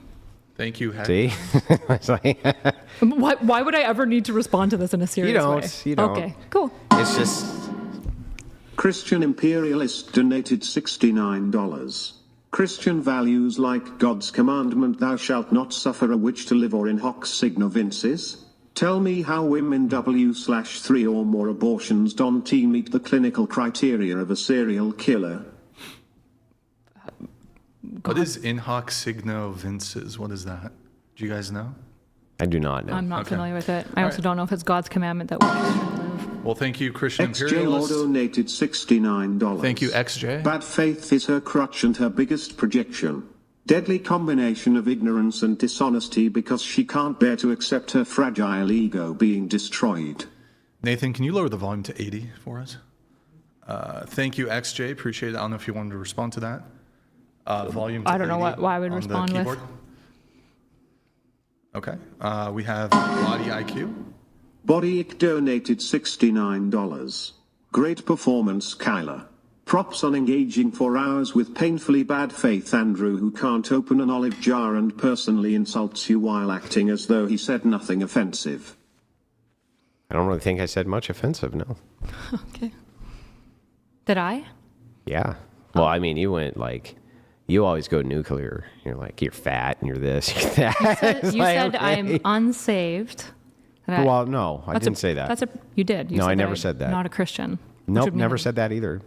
Thank you, Heck. See? It's like, Why would I ever need to respond to this in a serious way? You don't. Okay, cool. it's just... Christian imperialist donated $69. Christian values like God's commandment thou shalt not suffer a witch to live or in hoc signo vinces. Tell me how women W/3 or more abortions don't meet the clinical criteria of a serial killer. What is in hoc signo vinces? What is that? Do you guys know? I do not know. I'm not Okay. familiar with it. I All also right. don't know if it's God's commandment that we should live. Well, thank you, Christian XJ Law imperialist. donated $69. Thank you, XJ. Bad faith is her crutch and her biggest projection. Deadly combination of ignorance and dishonesty because she can't bear to accept her fragile ego being destroyed. Nathan, can you lower the volume to 80 for us? Thank you, XJ. Appreciate it. I don't know if you wanted to respond to that. Volume to I don't know 80 why I would on the respond with. keyboard. Okay. We have Body IQ. Bodyick donated $69. Great performance, Kyla. Props on engaging for hours with painfully bad faith Andrew who can't open an olive jar and personally insults you while acting as though he said nothing offensive. I don't really think I said much offensive, no. Okay. Did I? Yeah. Well, I mean, you went like... You always go nuclear. You're like, you're fat and you're this, you're that. It's You like, said okay. I'm unsaved. That- Well, no, I that's didn't say that. You did. You No, said I that never I'm said that. Not a Christian. which Nope, would mean never that- said that either.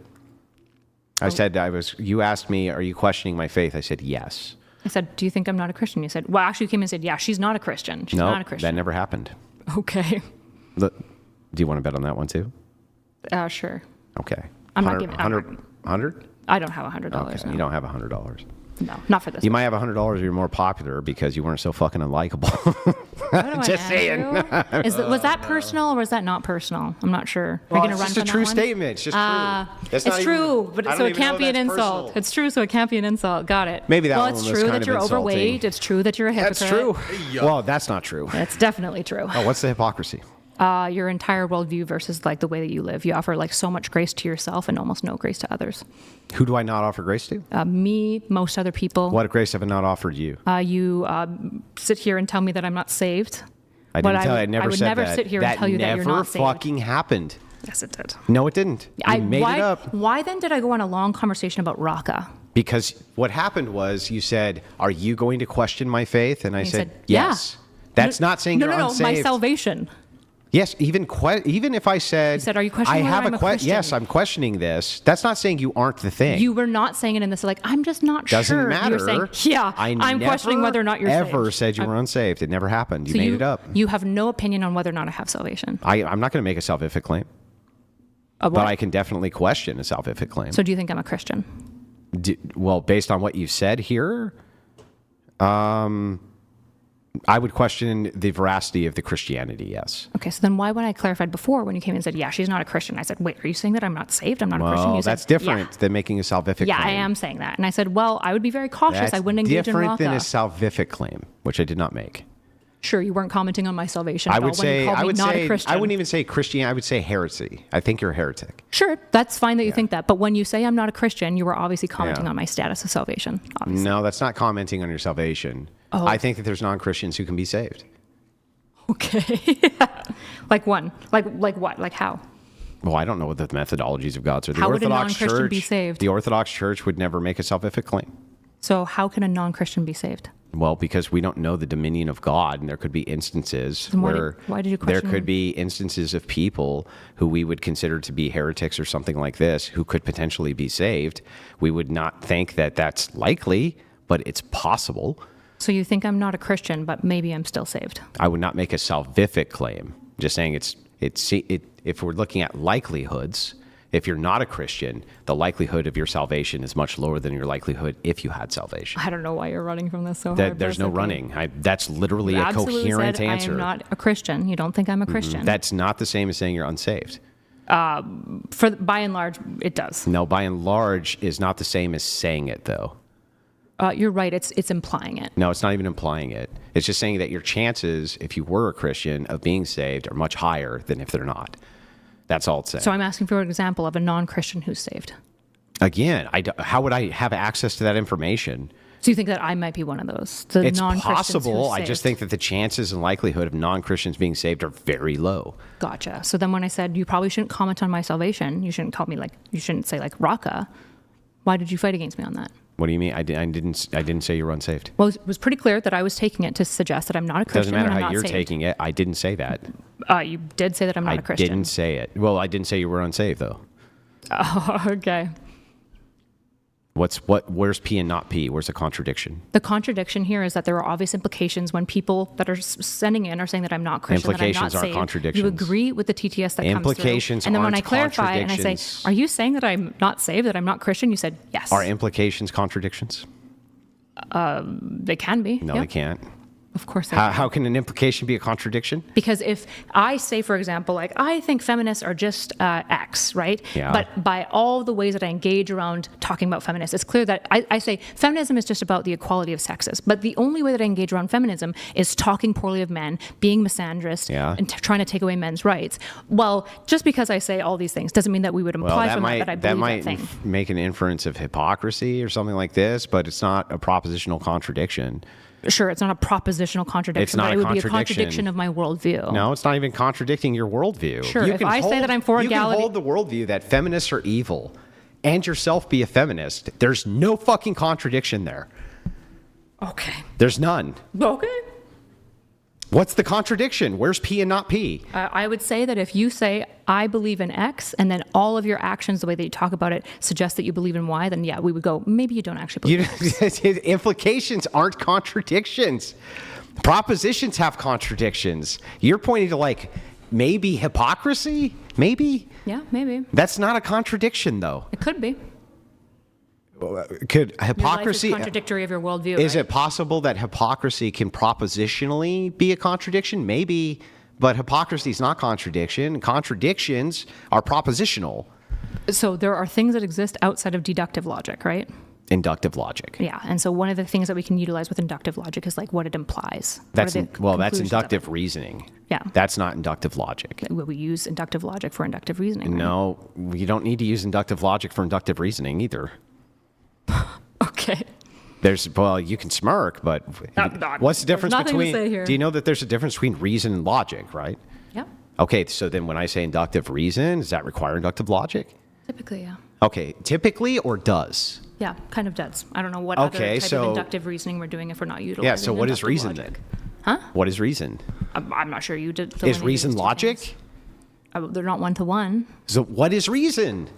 I said you asked me, are you questioning my faith? I said, yes. I said, do you think I'm not a Christian? You said, well, actually, you came in and said, yeah, she's not a Christian. She's No, not a Christian. that never happened. Okay. Look, do you want to bet on that one too? Sure. Okay. I'm not giving- I'm not- 100? I don't have $100. Okay, No. you don't have $100. No, not for this. You might have $100 if you're more popular because you weren't so fucking unlikable. What do I just saying. Was that personal or was that not personal? I'm not sure. Are you going to run it's from just a that true one? statement. It's just true. That's not It's even- true, but I so don't it even can't know be an that's insult. personal. It's true, so it can't be an insult. Got it. Maybe that well, one it's was true kind that of you're insulting. overweight. It's true that you're a hypocrite. That's true. Yeah. Well, that's not true. It's definitely true. Oh, what's the hypocrisy? Your entire worldview versus like the way that you live. You offer like so much grace to yourself and almost no grace to others. Who do I not offer grace to? Me, most other people. What grace have I not offered you? You sit here and tell me that I'm not saved. I but didn't tell you. I would- never I would said never that. sit here and tell you that you're not saved. That never fucking happened. Yes, it did. No, it didn't. You made why, it up. Why then did I go on a long conversation about Raqqa? Because what happened was you said, "Are you going to question my faith?" And I You said, said, yeah. "Yes." That's not saying no, you're no, unsaved. my salvation. Yes, even if I said, You said, "Are you questioning I whether have I'm a Christian?" Yes, I'm questioning this. That's not saying you aren't the thing. You were not saying it in this, like, I'm just not Doesn't sure. matter. You were saying, yeah, I'm questioning whether or not you're ever saved. said you were unsaved. It never happened. You So made it up. You have no opinion on whether or not I have salvation. I'm not going to make a salvific claim, What? but I can definitely question a salvific claim. So do you think I'm a Christian? Well, based on what you said here, I would question the veracity of the Christianity, yes. Okay, so then why when I clarified before when you came in and said, yeah, she's not a Christian, I said, wait, are you saying that I'm not saved? I'm not a Christian? Well, You said, that's different Yeah, than making a salvific yeah, claim. I am saying that. And I said, well, I would be very cautious. That's I wouldn't engage in different than a Raqqa. salvific claim, which I did not make. Sure, you weren't commenting on my salvation I at would all when you say, called I me would not say, a Christian. I wouldn't even say Christian. I would say heresy. I think you're a heretic. Sure, that's fine that you think that. But when you say I'm not a Christian, you were obviously commenting Yeah. on my status of salvation. Obviously. No, that's not commenting on your salvation. Oh. I think that there's non-Christians who can be saved. Okay. Like one. Like what? Like how? Well, I don't know what the methodologies of God are. The How would a Orthodox non-Christian Church, be saved? The Orthodox Church would never make a salvific claim. So how can a non-Christian be saved? Well, because we don't know the dominion of God, and there could be instances Then why where why did you there question could be instances of people who we would consider to be heretics or something like this who could potentially be saved. We would not think that that's likely, but it's possible. So you think I'm not a Christian, but maybe I'm still saved. I would not make a salvific claim. Just saying if we're looking at likelihoods, if you're not a Christian, the likelihood of your salvation is much lower than your likelihood if you had salvation. I don't know why you're running from this so hard. There's but no it's okay. running. That's literally You a absolutely coherent said answer. I am not a Christian. You don't think I'm a Christian. That's not the same as saying you're unsaved. By and large, it does. No, by and large is not the same as saying it, though. You're right. It's implying it. No, it's not even implying it. It's just saying that your chances, if you were a Christian, of being saved are much higher than if they're not. That's all it's saying. So I'm asking for an example of a non-Christian who's saved. Again, how would I have access to that information? So you think that I might be one of those? The It's non-Christians who are possible. I just saved? think that the chances and likelihood of non-Christians being saved are very low. Gotcha. So then when I said you probably shouldn't comment on my salvation, you shouldn't call me you shouldn't say Raka. Why did you fight against me on that? What do you mean? I didn't say you were unsaved. Well, it was pretty clear that I was taking it to suggest that I'm not a It doesn't Christian. matter and I'm how not you're saved. taking it. I didn't say that. You did say that I'm not a Christian. I didn't say it. Well, I didn't say you were unsaved though. Oh, okay. Where's P and not P? Where's the contradiction? The contradiction here is that there are obvious implications when people that are sending in are saying that I'm not Christian, Implications that I'm are not saved. contradictions. You agree with the TTS that Implications comes through. And then when aren't I clarify and I say, contradictions. are you saying that I'm not saved, that I'm not Christian? You said, yes. Are implications contradictions? They can be. No, yeah. they can't. Of course they can. How can an implication be a contradiction? Because if I say, for example, I think feminists are just X, right? Yeah. But by all the ways that I engage around talking about feminists, it's clear that I say feminism is just about the equality of sexes. But the only way that I engage around feminism is talking poorly of men, being misandrist, Yeah. and trying to take away men's rights. Well, just because I say all these things doesn't mean that we would imply from that I believe that thing. Make an inference of hypocrisy or something like this, but it's not a propositional contradiction. Sure, it's not a propositional contradiction, It's not but a it would be a contradiction. contradiction of my worldview. No, it's not even contradicting your worldview. Sure, if I say that I'm for you equality- can hold the worldview that feminists are evil and yourself be a feminist. There's no fucking contradiction there. Okay. There's none. Okay. What's the contradiction? Where's P and not P? I would say that if you say, I believe in X, and then all of your actions, the way that you talk about it, suggest that you believe in Y, then yeah, we would go, maybe you don't actually believe in X. Implications aren't contradictions. Propositions have contradictions. You're pointing to maybe hypocrisy? Maybe? Yeah, maybe. That's not a contradiction, though. It could be. Could Your hypocrisy... life is contradictory of your worldview, Is right? it possible that hypocrisy can propositionally be a contradiction? Maybe, but hypocrisy is not contradiction. Contradictions are propositional. So there are things that exist outside of deductive logic, right? Inductive logic. Yeah, and so one of the things that we can utilize with inductive logic is what it implies. That's What are the that's conclusions of inductive it? reasoning. Yeah. That's not inductive logic. We use inductive logic for inductive reasoning, right? No, you don't need to use inductive logic for inductive reasoning either. Okay. You can smirk, but what's the difference nothing to between? say here. Do you know that there's a difference between reason and logic, right? Yeah. Okay, so then when I say inductive reason, does that require inductive logic? Typically, yeah. Okay, typically or does? Yeah, kind of does. I don't know what Okay, other type so- of inductive reasoning we're doing if we're not utilizing Yeah, so what is inductive reason logic. then? What is reason? I'm not sure you did. Is reason logic? They're not one-to-one. So what is reason?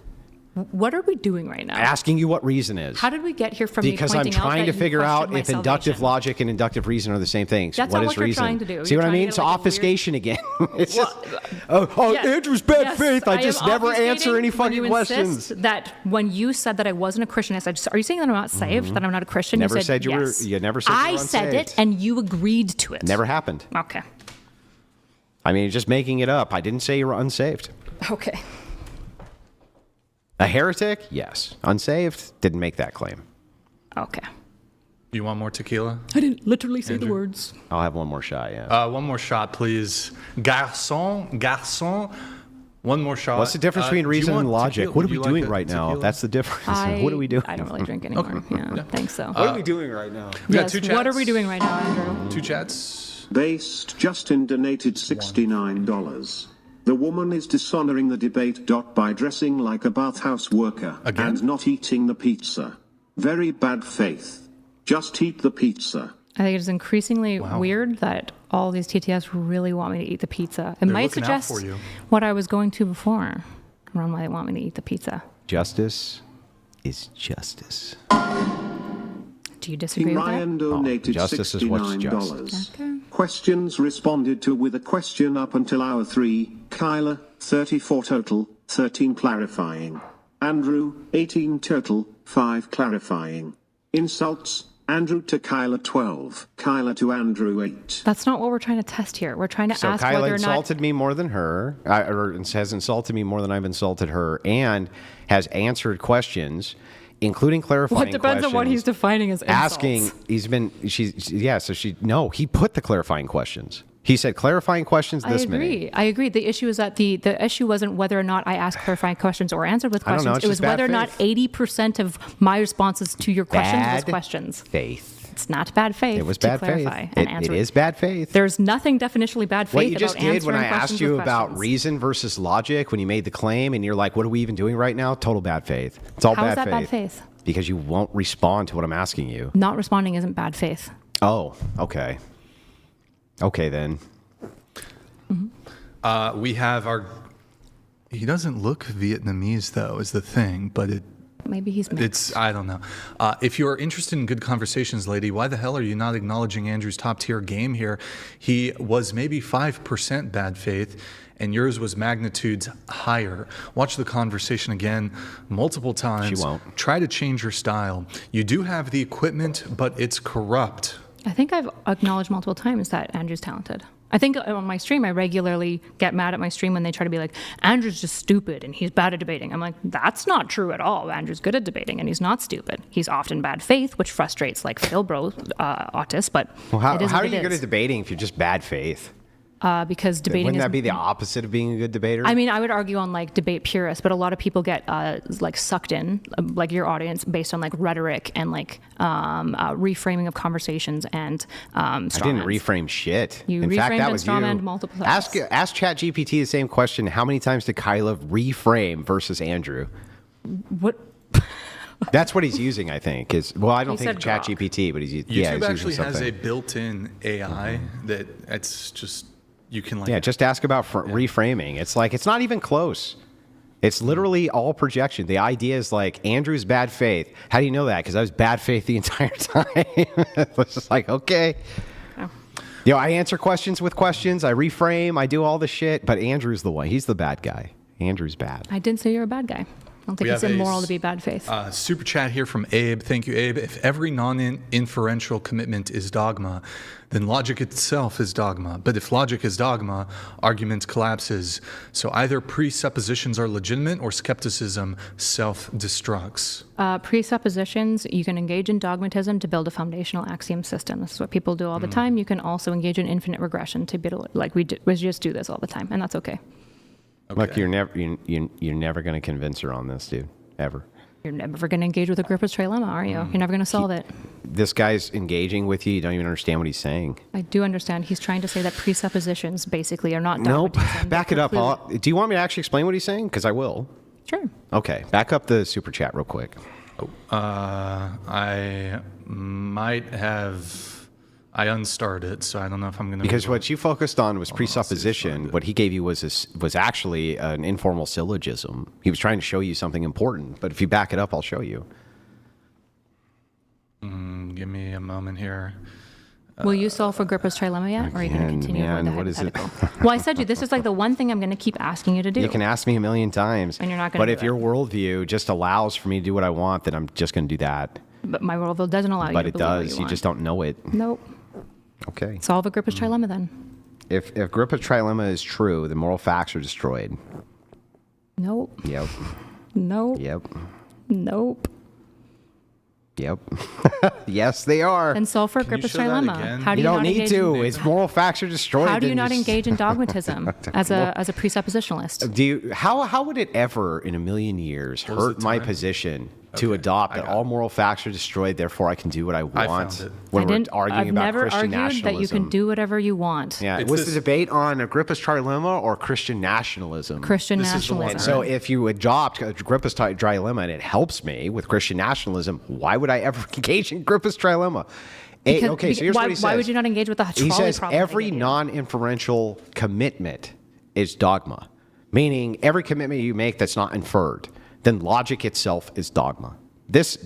What are we doing right now? Asking you what reason is. How did we get here from Because me I'm pointing out trying that to you figure questioned out my if inductive salvation? logic and inductive reason are the same things. That's What not is what you're reason? trying to do. See You're what I trying mean? to It's get, like, a weird- obfuscation again. It's Well, just, Yes, Andrew's bad yes, faith. I am just never answer obfuscating any when fucking you questions. insist that when you said that I wasn't a Christian, I said, "Are you saying that I'm not saved? That I'm not a Christian?" Never you said, said you were- yes. you never said you were I said unsaved. it, and you agreed to it. Never happened. Okay. I mean, you're just making it up. I didn't say you were unsaved. Okay. A heretic? Yes. Unsaved? Didn't make that claim. Okay. You want more tequila? I didn't literally say Andrew? the words. I'll have one more shot, yeah. One more shot, please. Garçon. One more shot. What's the difference between do you reason want and logic? tequila? What are Would we you like doing a right now? tequila? That's the difference. What are we doing? I don't really drink anymore. Yeah, thanks so. What are we doing right now? We got yes, two what are chats. we doing right now, Andrew? Two chats. Based Justin donated $69. The woman is dishonoring the debate. By dressing like a bathhouse worker Again? and not eating the pizza. Very bad faith. Just eat the pizza. I think it is increasingly weird that all these TTS really want me to eat the pizza. It might looking out suggest for you. what I was going to before around why they want me to eat the pizza. Justice is justice. Do you disagree with that? Ryan donated justice is what's just. $69. Okay. Questions responded to with a question up until hour 3. Kyla, 34 total, 13 clarifying. Andrew, 18 total, 5 clarifying. Insults, Andrew to Kyla 12, Kyla to Andrew 8. That's not what we're trying to test here. We're trying to So ask Kyla whether or not... insulted me more than her, or has insulted me more than I've insulted her, and has answered questions, including clarifying What depends on what he's defining as insults. asking. He put the clarifying questions. He said clarifying questions this many. I agree. The issue is that the issue wasn't whether or not I asked clarifying questions or answered with I don't questions. know, it's It was just bad whether or not faith. 80% of my responses to your questions was Bad questions. faith. It's not bad faith. It was to bad faith. clarify and answer. It is bad faith. There's nothing definitionally bad faith What you just about did when answering I asked questions you with about questions. reason versus logic, when you made the claim, and you're like, "What are we even doing right now?" Total bad faith. It's all How bad is that faith. bad faith? Because you won't respond to what I'm asking you. Not responding isn't bad faith. Oh, okay. Okay then. We have our. He doesn't look Vietnamese though, is the thing, but Maybe he's mixed. it's I don't know. If you're interested in good conversations, lady, why the hell are you not acknowledging Andrew's top tier game here? He was maybe 5% bad faith, and yours was magnitudes higher. Watch the conversation again multiple times. She won't. Try to change your style. You do have the equipment, but it's corrupt. I think I've acknowledged multiple times that Andrew's talented. I think on my stream, I regularly get mad at my stream when they try to be like, Andrew's just stupid and he's bad at debating. I'm like, that's not true at all. Andrew's good at debating and he's not stupid. He's often bad faith, which frustrates like Philbro autists, but Well, how it is are what you it good is. at debating if you're just bad faith? Because debating Wouldn't is that be the opposite of being a good debater? I mean, I would argue on like debate purists, but a lot of people get like sucked in, like your audience, based on like rhetoric and like reframing of conversations and I didn't strawmans. reframe shit. You In fact, reframed that and was you. strawmanned multiple times. Ask ChatGPT the same question. How many times did Kyla reframe versus Andrew? What? That's what he's using, I think. I don't He think said ChatGPT, but he's YouTube he's actually using has a something. built-in AI that it's just you can like Yeah, just ask about reframing. It's like it's not even close. It's literally all projection. The idea is like Andrew's bad faith. How do you know that? Because I was bad faith the entire time. It's just like okay. Oh. I answer questions with questions. I reframe. I do all the shit. But Andrew's the one. He's the bad guy. Andrew's bad. I didn't say you're a bad guy. I don't think We it's have a immoral to be bad faith. Super chat here from Abe. Thank you, Abe. If every non-inferential commitment is dogma, then logic itself is dogma. But if logic is dogma, argument collapses. So either presuppositions are legitimate or skepticism self-destructs. Presuppositions, you can engage in dogmatism to build a foundational axiom system. This is what people do all the time. You can also engage in infinite regression to build, like we just do this all the time, and that's okay. Look, you're never going to convince her on this, dude. Ever. You're never going to engage with Agrippa's trilemma, are you? You're never going to solve it. This guy's engaging with you. You don't even understand what he's saying. I do understand. He's trying to say that presuppositions basically are not Nope. dogmatism. Back it up. Do you want me to actually explain what he's saying? Because I will. Sure. Okay. Back up the super chat real quick. I might have. I unstarred it, so I don't know if I'm going to. Because what you focused on was I'll see if I find presupposition. it. What he gave you was actually an informal syllogism. He was trying to show you something important. But if you back it up, I'll show you. Give me a moment here. Will you solve for Agrippa's trilemma yet? Or are you going to Again, continue man, with the what is it? hypothetical? Well, I said you, this is like the one thing I'm going to keep asking you to do. You can ask me a million times. And you're not gonna But do if it. your worldview just allows for me to do what I want, then I'm just going to do that. But my worldview doesn't allow you But to it believe what does. you You want. just don't know it. Nope. Okay. Solve Agrippa's trilemma then. If Agrippa's trilemma is true, the moral facts are destroyed. Nope. Yep. Nope. Yep. Nope. Yep. Yes, they are. And solve for Can you Agrippa's show that trilemma. again? How do You you don't not need engage to. In, It's moral facts are destroyed. how do you then not just- engage in dogmatism as a presuppositionalist? How would it ever in a million years What was hurt the my time? position to Okay, adopt I that got all it. moral facts are destroyed, therefore I can do what I want found it. when I we're didn't, arguing I've about never Christian argued nationalism? that you can do whatever you want. Yeah, It's was this- the debate on Agrippa's trilemma or Christian nationalism? Christian This is the one, nationalism. So if you adopt Agrippa's trilemma and it helps me with Christian nationalism, why would I ever engage in Agrippa's trilemma? Okay, so here's why, what he says. why would you not engage with the trolley He says problem? I every gave you? non-inferential commitment is dogma, meaning every commitment you make that's not inferred, then logic itself is dogma. This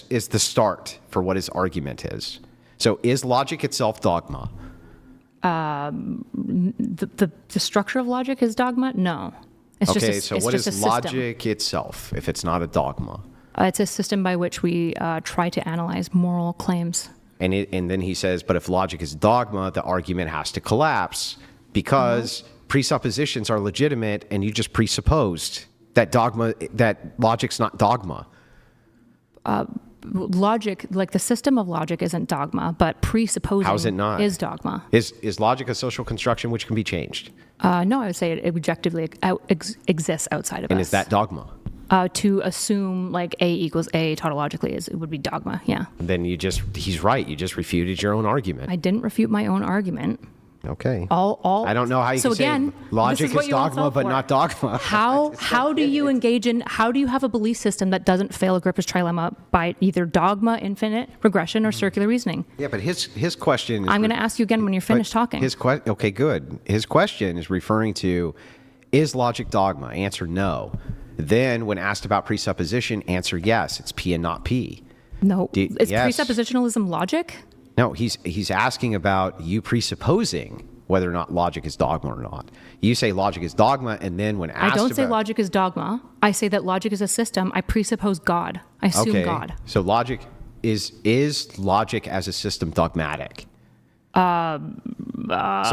is the start for what his argument is. So is logic itself dogma? The structure of logic is dogma? No. It's Okay, just so it's what just is a system. logic itself if it's not a dogma? It's a system by which we try to analyze moral claims. And then he says, but if logic is dogma, the argument has to collapse because presuppositions are legitimate, and you just presupposed that logic's not dogma. logic, like the system of logic isn't dogma, but presupposing How is it not? is dogma. Is logic a social construction which can be changed? No, I would say it objectively exists outside of us. And is that dogma? To assume like A equals A tautologically it would be dogma, yeah. Then he's right. You just refuted your own argument. I didn't refute my own argument. Okay. All. I don't know how you so can again, say logic this is what is you all dogma, fell but for. not dogma. How do you engage in, how do you have a belief system that doesn't fail Agrippa's trilemma by either dogma, infinite regression, or circular reasoning? Yeah, but his question is... I'm going to ask you again when you're finished talking. Okay, good. His question is referring to, is logic dogma? Answer no. Then when asked about presupposition, answer yes. It's P and not P. No. Is yes. presuppositionalism logic? No, he's asking about you presupposing whether or not logic is dogma or not. You say logic is dogma, and then when asked I don't say about- logic is dogma. I say that logic is a system. I presuppose God. I assume God. So logic is logic as a system dogmatic? So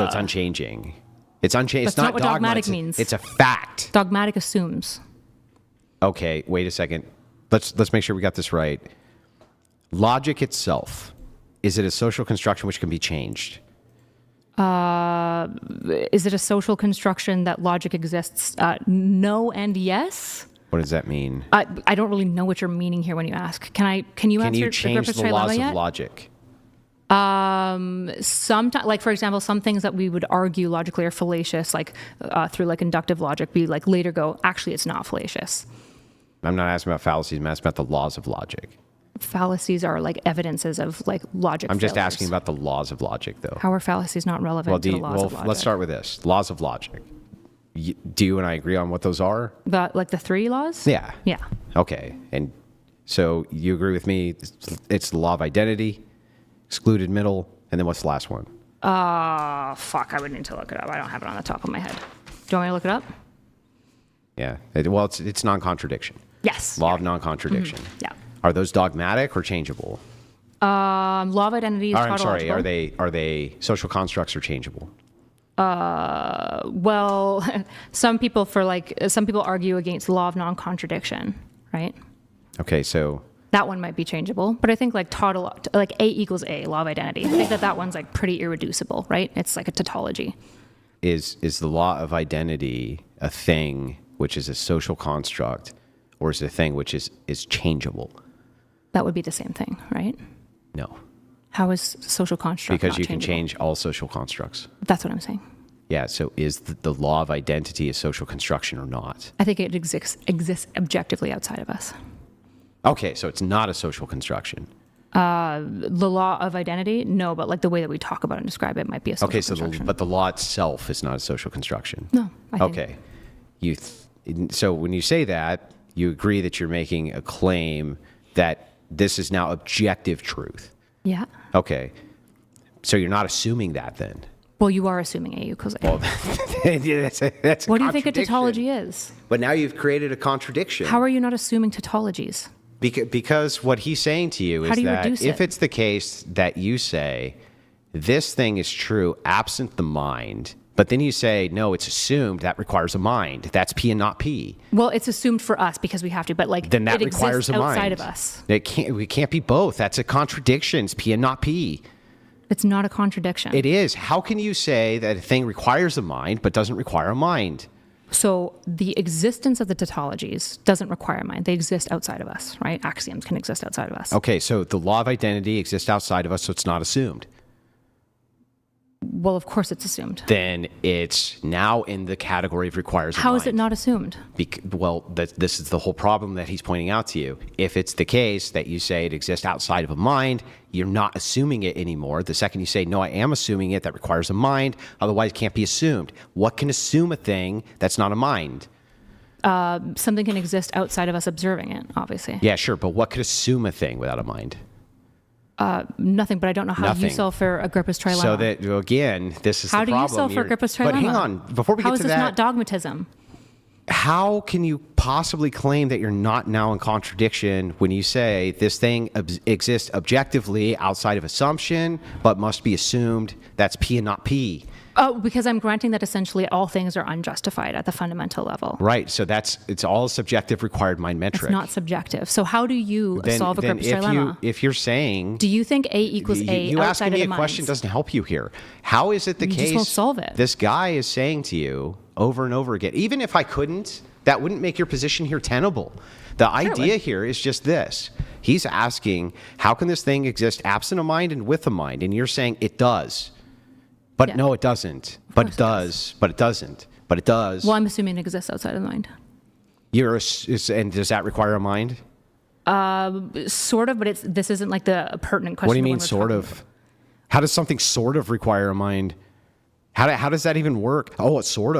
it's unchanging. It's unchanging. It's That's not not what dogma. dogmatic means. It's a fact. Dogmatic assumes. Okay, wait a second. Let's make sure we got this right. Logic itself, is it a social construction which can be changed? Is it a social construction that logic exists? No and yes. What does that mean? I don't really know what you're meaning here when you ask. Can you Can answer you change Agrippa's the laws trilemma yet? of logic? Sometimes, like for example, some things that we would argue logically are fallacious, like through like inductive logic, we like later go, actually, it's not fallacious. I'm not asking about fallacies. I'm asking about the laws of logic. Fallacies are like evidences of like logic. I'm just failures. asking about the laws of logic, though. How are fallacies not relevant to the laws of logic? Let's start with this. Laws of logic. Do you and I agree on what those are? Like the three laws? Yeah. Yeah. Okay. And so you agree with me, it's the law of identity, excluded middle, and then what's the last one? Fuck, I would need to look it up. I don't have it on the top of my head. Do you want me to look it up? Yeah. It's non-contradiction. Yes. Law of non-contradiction. Yeah. Are those dogmatic or changeable? Law of identity is I'm sorry. tautological. Are they social constructs or changeable? Well, some people argue against the law of non-contradiction, right? Okay, so That one might be changeable, but I think like A equals A, law of identity. I think that one's like pretty irreducible, right? It's like a tautology. is the law of identity a thing which is a social construct, or is it a thing which is changeable? That would be the same thing, right? No, How is social construct because not you can changeable? change all social constructs. That's what I'm saying. Yeah, so is the law of identity a social construction or not? I think it exists objectively outside of us. Okay, so it's not a social construction. The law of identity, no, but like the way that we talk about it and describe it might be a social Okay, so construction. but the law itself is not a social construction. No, I think. Okay, so when you say that, you agree that you're making a claim that this is now objective truth. Yeah. Okay, so you're not assuming that then. Well, you are assuming A equals A. Well, that's a What do you think a contradiction. tautology is? But now you've created a contradiction. How are you not assuming tautologies? Because what he's saying to you How is do you that reduce if it? it's the case that you say this thing is true absent the mind, but then you say no, it's assumed, that requires a mind. That's P and not P. Well, it's assumed for us because we have to, but like Then that it requires exists a mind. outside of us. We can't be both. That's a contradiction. It's P and not P. It's not a contradiction. It is. How can you say that a thing requires a mind but doesn't require a mind? So the existence of the tautologies doesn't require a mind. They exist outside of us, right? Axioms can exist outside of us. Okay, so the law of identity exists outside of us, so it's not assumed. Well, of course it's assumed. Then it's now in the category of requires a How mind. is it not assumed? This is the whole problem that he's pointing out to you. If it's the case that you say it exists outside of a mind, you're not assuming it anymore. The second you say, no, I am assuming it, that requires a mind, otherwise it can't be assumed. What can assume a thing that's not a mind? Something can exist outside of us observing it, obviously. Yeah, sure, but what could assume a thing without a mind? Nothing, but I don't know how you Nothing. solve for Agrippa's trilemma. So that, again, this is How the do you problem. solve for Agrippa's trilemma? But hang on, before we How get is to this that, not dogmatism? how can you possibly claim that you're not now in contradiction when you say this thing exists objectively outside of assumption, but must be assumed? That's P and not P. Oh, because I'm granting that essentially all things are unjustified at the fundamental level. Right. So it's all subjective required mind metric. It's not subjective. So how do you solve Agrippa's trilemma? If you're saying... Do you think A equals A you outside asking me of the a question minds? doesn't help you here. How is it the You case... just won't solve it. This guy is saying to you over and over again, even if I couldn't, that wouldn't make your position here tenable. The idea here is just this. He's asking, how can this thing exist absent a mind and with a mind? And you're saying it does. But no, it doesn't. But it does. But it doesn't. But it does. Well, I'm assuming it exists outside of the mind. And does that require a mind? Sort of, but this isn't like the pertinent question. What do you mean, sort of? How does something sort of require a mind? How does that even work? Oh, it sort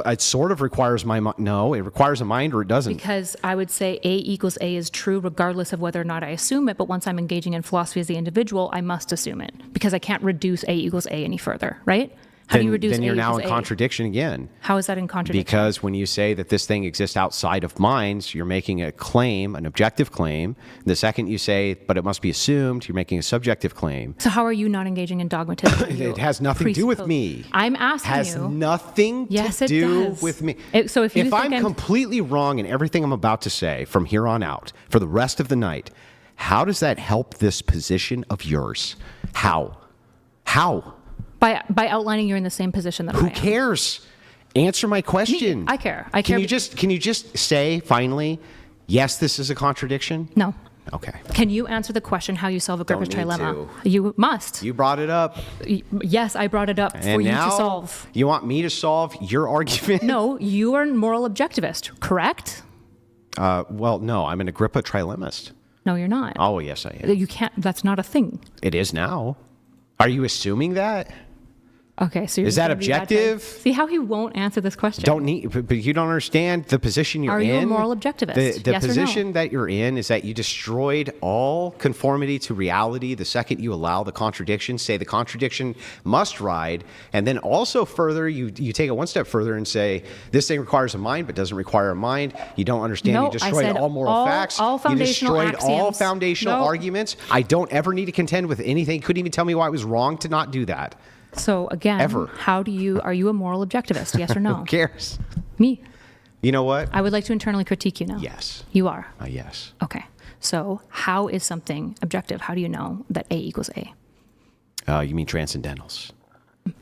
of requires my mind. No, it requires a mind or it doesn't. Because I would say A equals A is true regardless of whether or not I assume it. But once I'm engaging in philosophy as the individual, I must assume it because I can't reduce A equals A any further, right? How do you reduce then you're A now equals in A? contradiction again. How is that in contradiction? Because when you say that this thing exists outside of minds, you're making a claim, an objective claim. The second you say, but it must be assumed, you're making a subjective claim. So how are you not engaging in dogmatism? It has nothing to do with me. I'm asking you. Has nothing Yes, to it do does. with me. So if I'm completely wrong in everything I'm about to say from here on out for the rest of the night, how does that help this position of yours? How? By outlining you're in the same position that I am. Who cares? Answer my question. I care. I care. Can you just say finally, yes, this is a contradiction? No. Okay. Can you answer the question how you solve Agrippa's Don't need trilemma? You must. You brought it up. Yes, I brought it up for you to solve. You want me to solve your argument? No, you are a moral objectivist, correct? Well, no, I'm an Agrippa trilemmist. No, you're not. Oh, yes, I am. You can't. That's not a thing. It is now. Are you assuming that? Okay, so you're Is that gonna be that type- objective? See how he won't answer this question. But you don't understand the position you're in. Are you a moral objectivist? The Yes or no? position that you're in is that you destroyed all conformity to reality the second you allow the contradiction, say the contradiction must ride, and then also further, you take it one step further and say, this thing requires a mind but doesn't require a mind. You don't understand. No, You I destroyed said all moral facts. all You foundational destroyed all axioms. foundational No. arguments. I don't ever need to contend with anything. Couldn't even tell me why it was wrong to not do that. So again, Ever. Are you a moral objectivist? Yes or no? Who cares? Me. You know what? I would like to internally critique you now. Yes. You are. Yes. Okay. So how is something objective? How do you know that A equals A? You mean transcendentals?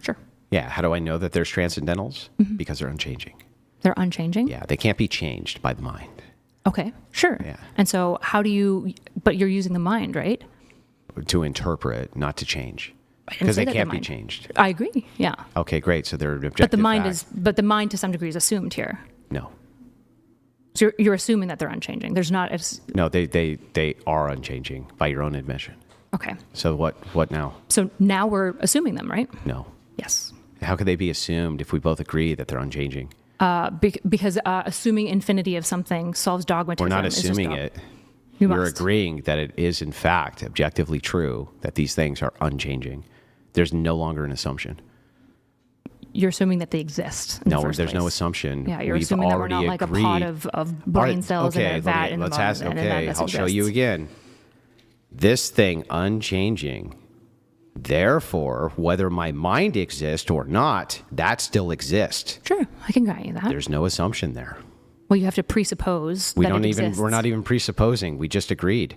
Sure. Yeah. How do I know that there's transcendentals? Because they're unchanging. They're unchanging? Yeah. They can't be changed by the mind. Okay. Sure. Yeah. And so but you're using the mind, right? To interpret, not to change. I didn't Because say they that can't the be mind- changed. I agree. Yeah. Okay, great. So they're an objective But the mind to some degree is assumed here. No. So you're assuming that they're unchanging. There's not. No, they are unchanging by your own admission. Okay. So what now? So now we're assuming them, right? No. Yes. How could they be assumed if we both agree that they're unchanging? Because assuming infinity of something solves dogmatism. We're not is just assuming wrong. it. You We're must. agreeing that it is, in fact, objectively true that these things are unchanging. There's no longer an assumption. You're assuming that they exist. In the No, first there's no place. assumption. Yeah, you're We've assuming that we're already not like agreed. a pot of brain cells in a vat in the bottom. Okay, I'll show you again. This thing unchanging. Therefore, whether my mind exists or not, that still exists. Sure, I can grant you that. There's no assumption there. Well, you have to presuppose We that don't it even. exists. We're not even presupposing. We just agreed.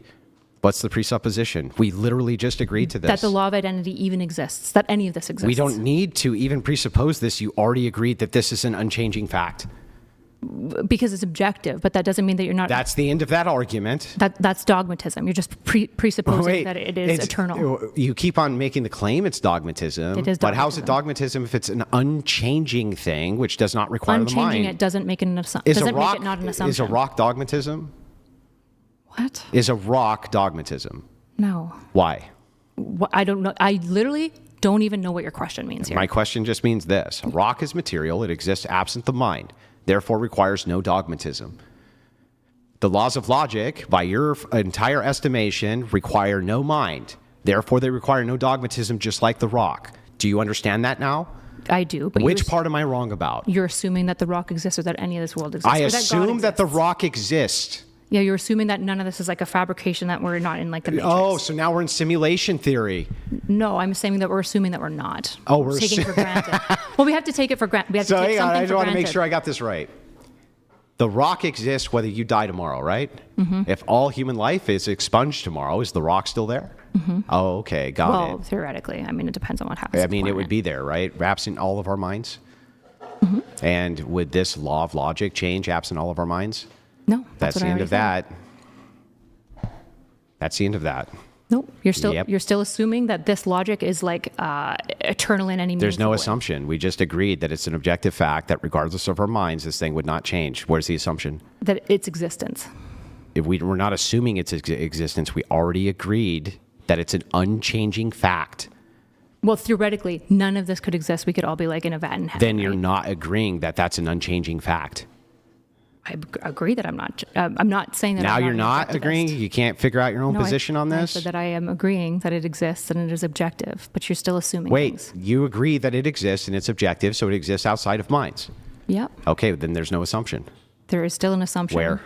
What's the presupposition? We literally just agreed to this. That the law of identity even exists. That any of this exists. We don't need to even presuppose this. You already agreed that this is an unchanging fact. Because it's objective, but that doesn't mean that you're not. That's the end of that argument. That's dogmatism. You're just presupposing that it is eternal. You keep on making the claim it's dogmatism. It is But how's it dogmatism. dogmatism if it's an unchanging thing, which does not require the Unchanging mind? it doesn't make it an assumption. Is a Doesn't rock, make it not an assumption. Is a rock dogmatism? What? Is a rock dogmatism? No. Why? I don't know. I literally don't even know what your question means here. My question just means this. A rock is material. It exists absent the mind. Therefore requires no dogmatism. The laws of logic, by your entire estimation, require no mind. Therefore, they require no dogmatism, just like the rock. Do you understand that now? I do. But Which part am I wrong about? You're assuming that the rock exists or that any of this world exists. I or that God assume that the exists. rock exists. Yeah, you're assuming that none of this is like a fabrication, that we're not in like the Matrix. Oh, so now we're in simulation theory. No, I'm saying that we're assuming that we're not. Oh, we're taking it for granted. Well, we have to take it for granted. We have So to take hang on, something I for just want to granted. make sure I got this right. The rock exists whether you die tomorrow, right? Mm-hmm. If all human life is expunged tomorrow, is the rock still there? Mm-hmm. Oh, okay, got Well, it. theoretically, I mean, it depends on what happens. I mean, to it the would be there, right? Absent all of our minds. Mm-hmm. And would this law of logic change absent all of our minds? No, That's what the I end of already said. that. That's the end of that. Nope. You're still Yep. you're still assuming that this logic is like eternal in any. There's no meaningful way. assumption. We just agreed that it's an objective fact that regardless of our minds, this thing would not change. Where's the assumption? That its existence. If we're not assuming its existence, we already agreed that it's an unchanging fact. Well, theoretically, none of this could exist. We could all be like in a vat in heaven. Then you're right? not agreeing that that's an unchanging fact. I agree that I'm not. I'm not saying that. Now I'm you're an not objectivist. agreeing? You can't figure out your own No, position on I this? said that I am agreeing that it exists and it is objective, but you're still assuming Wait, things. you agree that it exists and it's objective, so it exists outside of minds. Yep. Okay, then there's no assumption. There is still an assumption. Where?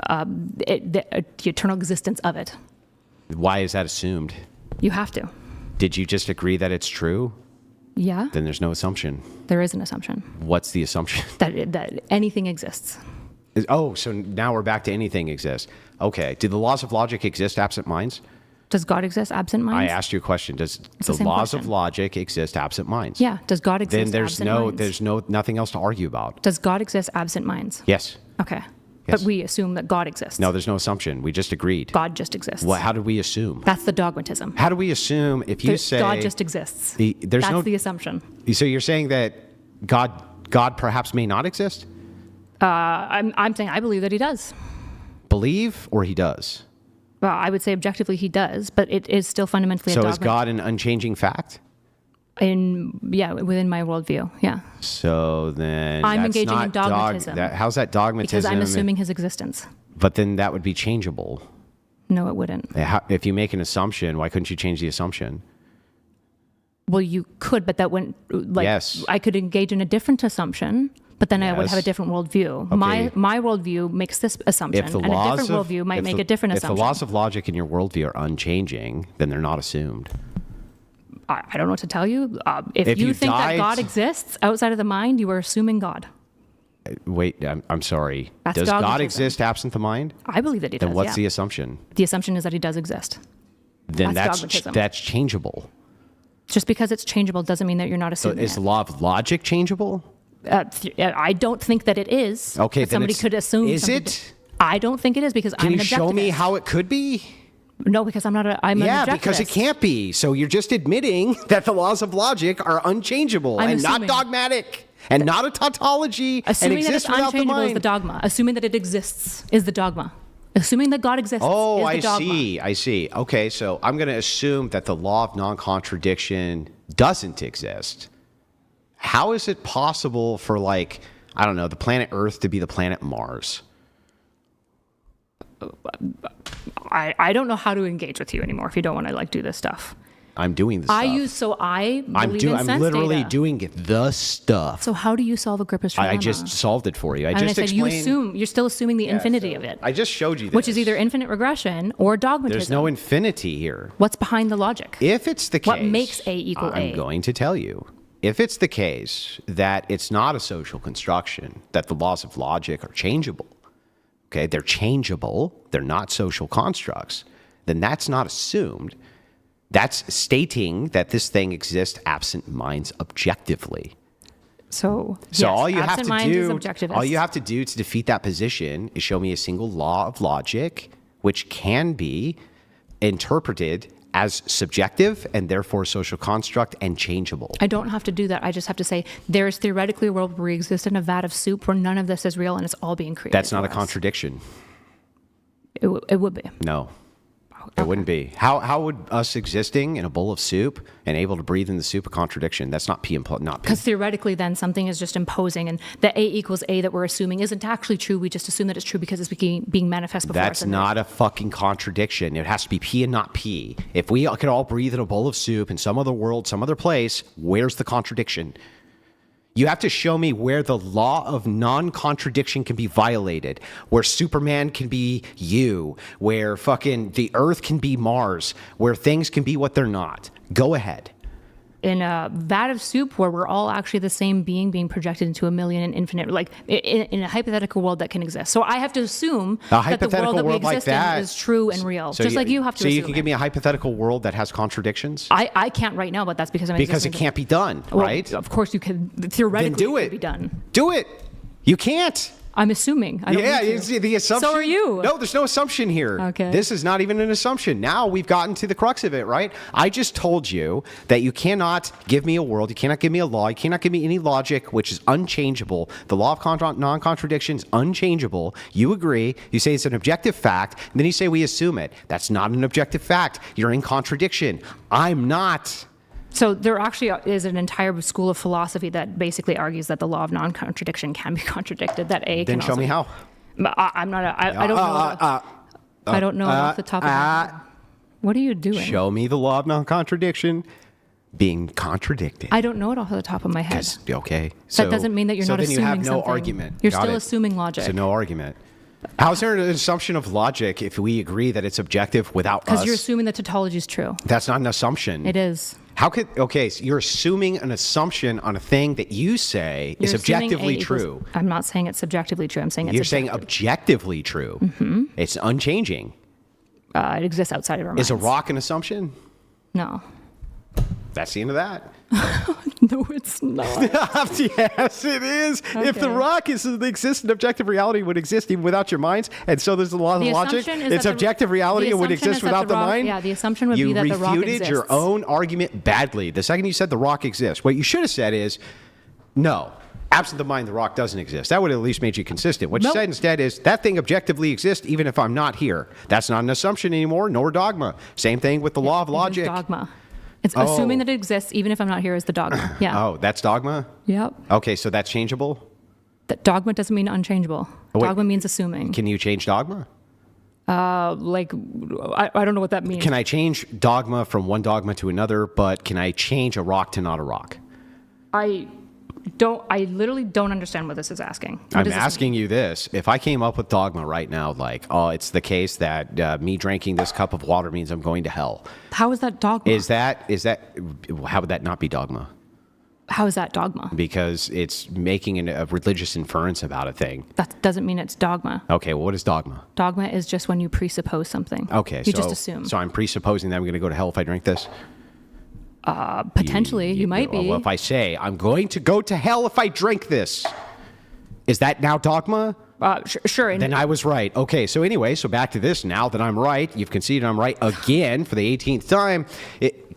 The eternal existence of it. Why is that assumed? You have to. Did you just agree that it's true? Yeah. Then there's no assumption. There is an assumption What's the assumption? that anything exists. Oh, so now we're back to anything exists. Okay. Do the laws of logic exist absent minds? Does God exist absent I minds? asked you a question. Does the the same laws of question. logic exist absent minds? Yeah. Does God exist Then there's absent minds? nothing else to argue about. Does God exist absent minds? Yes. Okay. Yes. But we assume that God exists. No, there's no assumption. We just agreed. God just exists. How did we assume? That's the dogmatism. How do we assume if you say God just exists. there's That's no the assumption. So you're saying that God perhaps may not exist? I'm saying I believe that he does. Believe or he does? Well, I would say objectively he does, but it is still fundamentally a So dogma. is God an unchanging fact? Within my worldview, yeah. So then I'm that's engaging not in dogmatism. how's that dogmatism? Because I'm assuming his existence. But then that would be changeable. No, it wouldn't. If you make an assumption, why couldn't you change the assumption? Well, you could, but that wouldn't. Like, Yes. I could engage in a different assumption, but then I would have a Yes. different worldview. Okay. My worldview makes this assumption, If the and a laws different of worldview might if make the- a different if assumption. the laws of logic in your worldview are unchanging, then they're not assumed. I don't know what to tell you. If If you you think died- that God exists outside of the mind, you are assuming God. Wait, I'm sorry. That's Does God dogmatism. exist absent the mind? I believe that he Then does. what's yeah. the assumption? The assumption is that he does exist. Then That's dogmatism. that's changeable. Just because it's changeable doesn't mean that you're not So assuming is it. the law of logic changeable? I don't think that it is. Okay, but then somebody it's- could assume. is something it? I don't think it is because Can I'm you an show me objectivist. how it could be? No, because I'm not. I'm Yeah, an objectivist. because it can't be. So you're just admitting that the laws of logic are unchangeable I'm and not assuming. dogmatic and not a tautology Assuming and that it's exists without the unchangeable is mind. the dogma. Assuming that it exists is the dogma. Assuming that God exists Oh, is the I dogma. see. I see. Okay, so I'm going to assume that the law of non-contradiction doesn't exist. How is it possible for, like, I don't know, the planet Earth to be the planet Mars? I don't know how to engage with you anymore if you don't want to like do this stuff. I'm doing this I stuff. use so I believe in I'm sense literally data. doing the stuff. So how do you solve Agrippa's trilemma? I just solved it for you. I and just I said you explained. assume you're still assuming the infinity of it, I just showed you this. which is either infinite regression or dogmatism. There's no infinity here. What's behind the logic? If it's the case, What makes A equal I'm A? going to tell you. If it's the case that it's not a social construction, that the laws of logic are changeable, okay, they're changeable, they're not social constructs, then that's not assumed. That's stating that this thing exists absent minds objectively. So So yes, all you have absent to minds is do, objectivist. all you have to do to defeat that position is show me a single law of logic which can be interpreted as subjective and therefore social construct and changeable. I don't have to do that. I just have to say there is theoretically a world where we exist in a vat of soup where none of this is real and it's all being created. That's not a for us. contradiction. It would be. No. It wouldn't be. How would us existing in a bowl of soup and able to breathe in the soup a contradiction? That's not not P. Because theoretically, then something is just imposing, and the A equals A that we're assuming isn't actually true. We just assume that it's true because it's being manifest before us. That's and not a fucking contradiction. It has to be P and not P. If we could all breathe in a bowl of soup in some other world, some other place, where's the contradiction? You have to show me where the law of non-contradiction can be violated, where Superman can be you, where fucking the Earth can be Mars, where things can be what they're not. Go ahead. In a vat of soup where we're all actually the same being projected into a million and infinite, like in a hypothetical world that can exist. So I have to assume that the world that we exist in is true and real, just like you have to assume. So you can give me a hypothetical world that has contradictions? I can't right now, but that's because I'm Because it can't be done, right? Of course you could, theoretically Then do it it. could be done. Do it. You can't. I'm assuming. I don't Yeah, need to. it's the assumption. So are you. No, there's no assumption here. Okay. This is not even an assumption. Now we've gotten to the crux of it, right? I just told you that you cannot give me a world, you cannot give me a law, you cannot give me any logic, which is unchangeable. The law of non-contradiction is unchangeable. You agree. You say it's an objective fact, and then you say we assume it. That's not an objective fact. You're in contradiction. I'm not. So there actually is an entire school of philosophy that basically argues that the law of non-contradiction can be contradicted. That A Then can show also, me how. I'm not. I don't know. I don't know off the top of my head. What are you doing? Show me the law of non-contradiction being contradicted. I don't know it off the top of my head. Okay. That doesn't mean that you're not then assuming you have no something. argument. You're Got still it. assuming logic. So no argument. How is there an assumption of logic if we agree that it's objective without us? Because you're assuming that tautology is true. That's not an assumption. It is. How could, okay, so you're assuming an assumption on a thing that you say is You're assuming objectively A equals- true. I'm not saying it's subjectively true. I'm saying it's You're saying objective. objectively true. Mm-hmm. It's unchanging. It exists outside of our minds. Is a rock an assumption? No. That's the end of that. No, it's not. Yes, it is. If the Okay. rock is the existent objective reality would exist even without your minds, and so there's a lot of The logic. assumption is It's that the- objective reality the and would assumption exist is that without the the rock- mind. yeah, the assumption would be that the rock You refuted your exists. own argument badly. The second you said the rock exists, what you should have said is, no. Absent the mind, the rock doesn't exist. That would have at least made you consistent. What you Nope. said instead is, that thing objectively exists even if I'm not here. That's not an assumption anymore, nor dogma. Same thing with the law of It is logic. dogma. It's Oh. assuming that it exists even if I'm not here is the dogma. Yeah. Oh, that's dogma? Yep. Okay, so that's changeable? That dogma doesn't mean unchangeable. wait. Dogma means assuming. Can you change dogma? I don't know what that means. Can I change dogma from one dogma to another, but can I change a rock to not a rock? I literally don't understand what this is asking. What I'm does this asking you this. If I came up with dogma right now, like, oh, it's the case that me drinking this cup of water means I'm going to hell. mean? How is that dogma? How would that not be dogma? How is that dogma? Because it's making a religious inference about a thing. That doesn't mean it's dogma. Okay, well, what is dogma? Dogma is just when you presuppose something. Okay, You just assume. So I'm presupposing that I'm going to go to hell if I drink this? Potentially, you might be. Well, if I say I'm going to go to hell if I drink this, is that now dogma? Sure. And Then I was right. Okay, so anyway, so back to this. Now that I'm right, you've conceded I'm right again for the 18th time.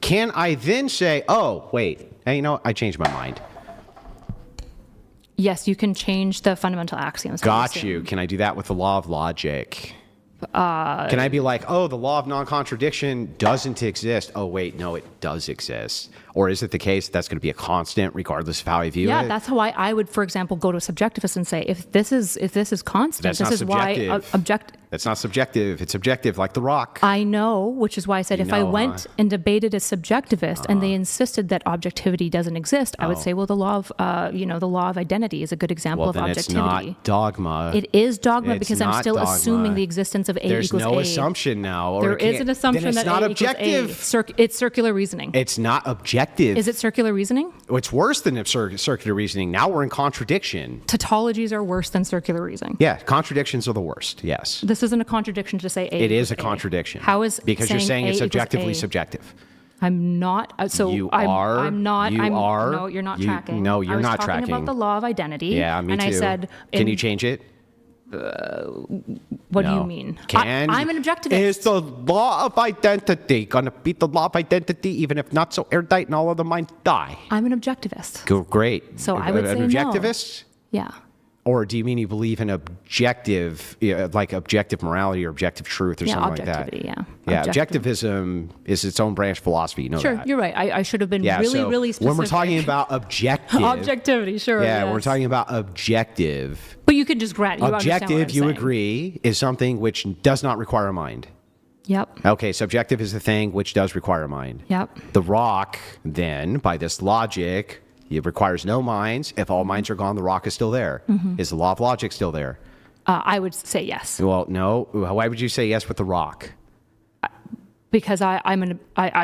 Can I then say, oh, wait, hey, you know, I changed my mind. yes, you can change the fundamental axioms. that Got assume. you. Can I do that with the law of logic? Can I be like, oh, the law of non-contradiction doesn't exist? Oh, wait, no, it does exist. Or is it the case that's going to be a constant regardless of how I view it? Yeah, that's how I would, for example, go to a subjectivist and say, if this is constant, That's this not is why subjective. That's not subjective. It's objective, like the rock. I know, which is why I said You if I know, went huh? and debated a subjectivist and they insisted that objectivity doesn't exist, I would say, well, the law of the law of identity is a good example Well, of then it's objectivity. not dogma. It is dogma It's because I'm not still dogma. assuming the existence of A There's equals no A. assumption now. Or There it is can't- an assumption then it's that not A equals objective. A. It's circular reasoning. It's not objective. Is it circular reasoning? It's worse than circular reasoning. Now we're in contradiction. Tautologies are worse than circular reasoning. Yeah, contradictions are the worst. Yes. This isn't a contradiction to say A. It is a equals contradiction. How is because you're saying A it's equals objectively A? subjective. I'm not. So You I'm, are. I'm not. You I'm, are. No, you're not You- tracking. no, you're I was not talking tracking. about the law of identity. Yeah, me and too. I said, Can you change it? what do No. you mean? Can I'm an objectivist. Is the law of identity gonna beat the law of identity, even if not so erudite and all of the minds die? I'm an objectivist. Great. So I would an say no. objectivist? Yeah. Or do you mean you believe in objective, like objective morality or objective truth or Yeah, something like that? objectivity, yeah. Yeah, Objective- objectivism is its own branch of philosophy. You know Sure, that. you're right. I should have been Yeah, really, so really specific. when we're talking about objective, objectivity, sure. yeah, yes. we're talking about objective. But you could just grant. You understand what Objective, I'm you saying. agree, is something which does not require a mind. Yep. Okay, subjective is the thing which does require a mind. Yep. The rock, then, by this logic, It requires no minds. If all minds are gone, the rock is still there. Is the law of logic still there? I would say yes. Well, no. Why would you say yes with the rock? Because I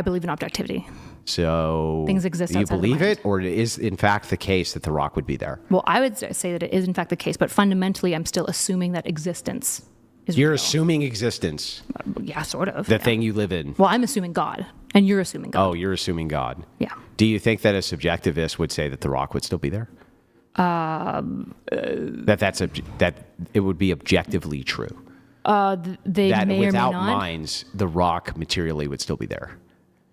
believe in objectivity. So Things exist do you outside the believe mind. it, or it is in fact the case that the rock would be there? Well, I would say that it is in fact the case, but fundamentally, I'm still assuming that existence is You're real. assuming existence, Yeah, sort of. the yeah. thing you live in. Well, I'm assuming God, and you're assuming God. Oh, you're assuming God. Yeah. Do you think that a subjectivist would say that the rock would still be there? That it would be objectively true. They That may or may without not. minds, the rock materially would still be there.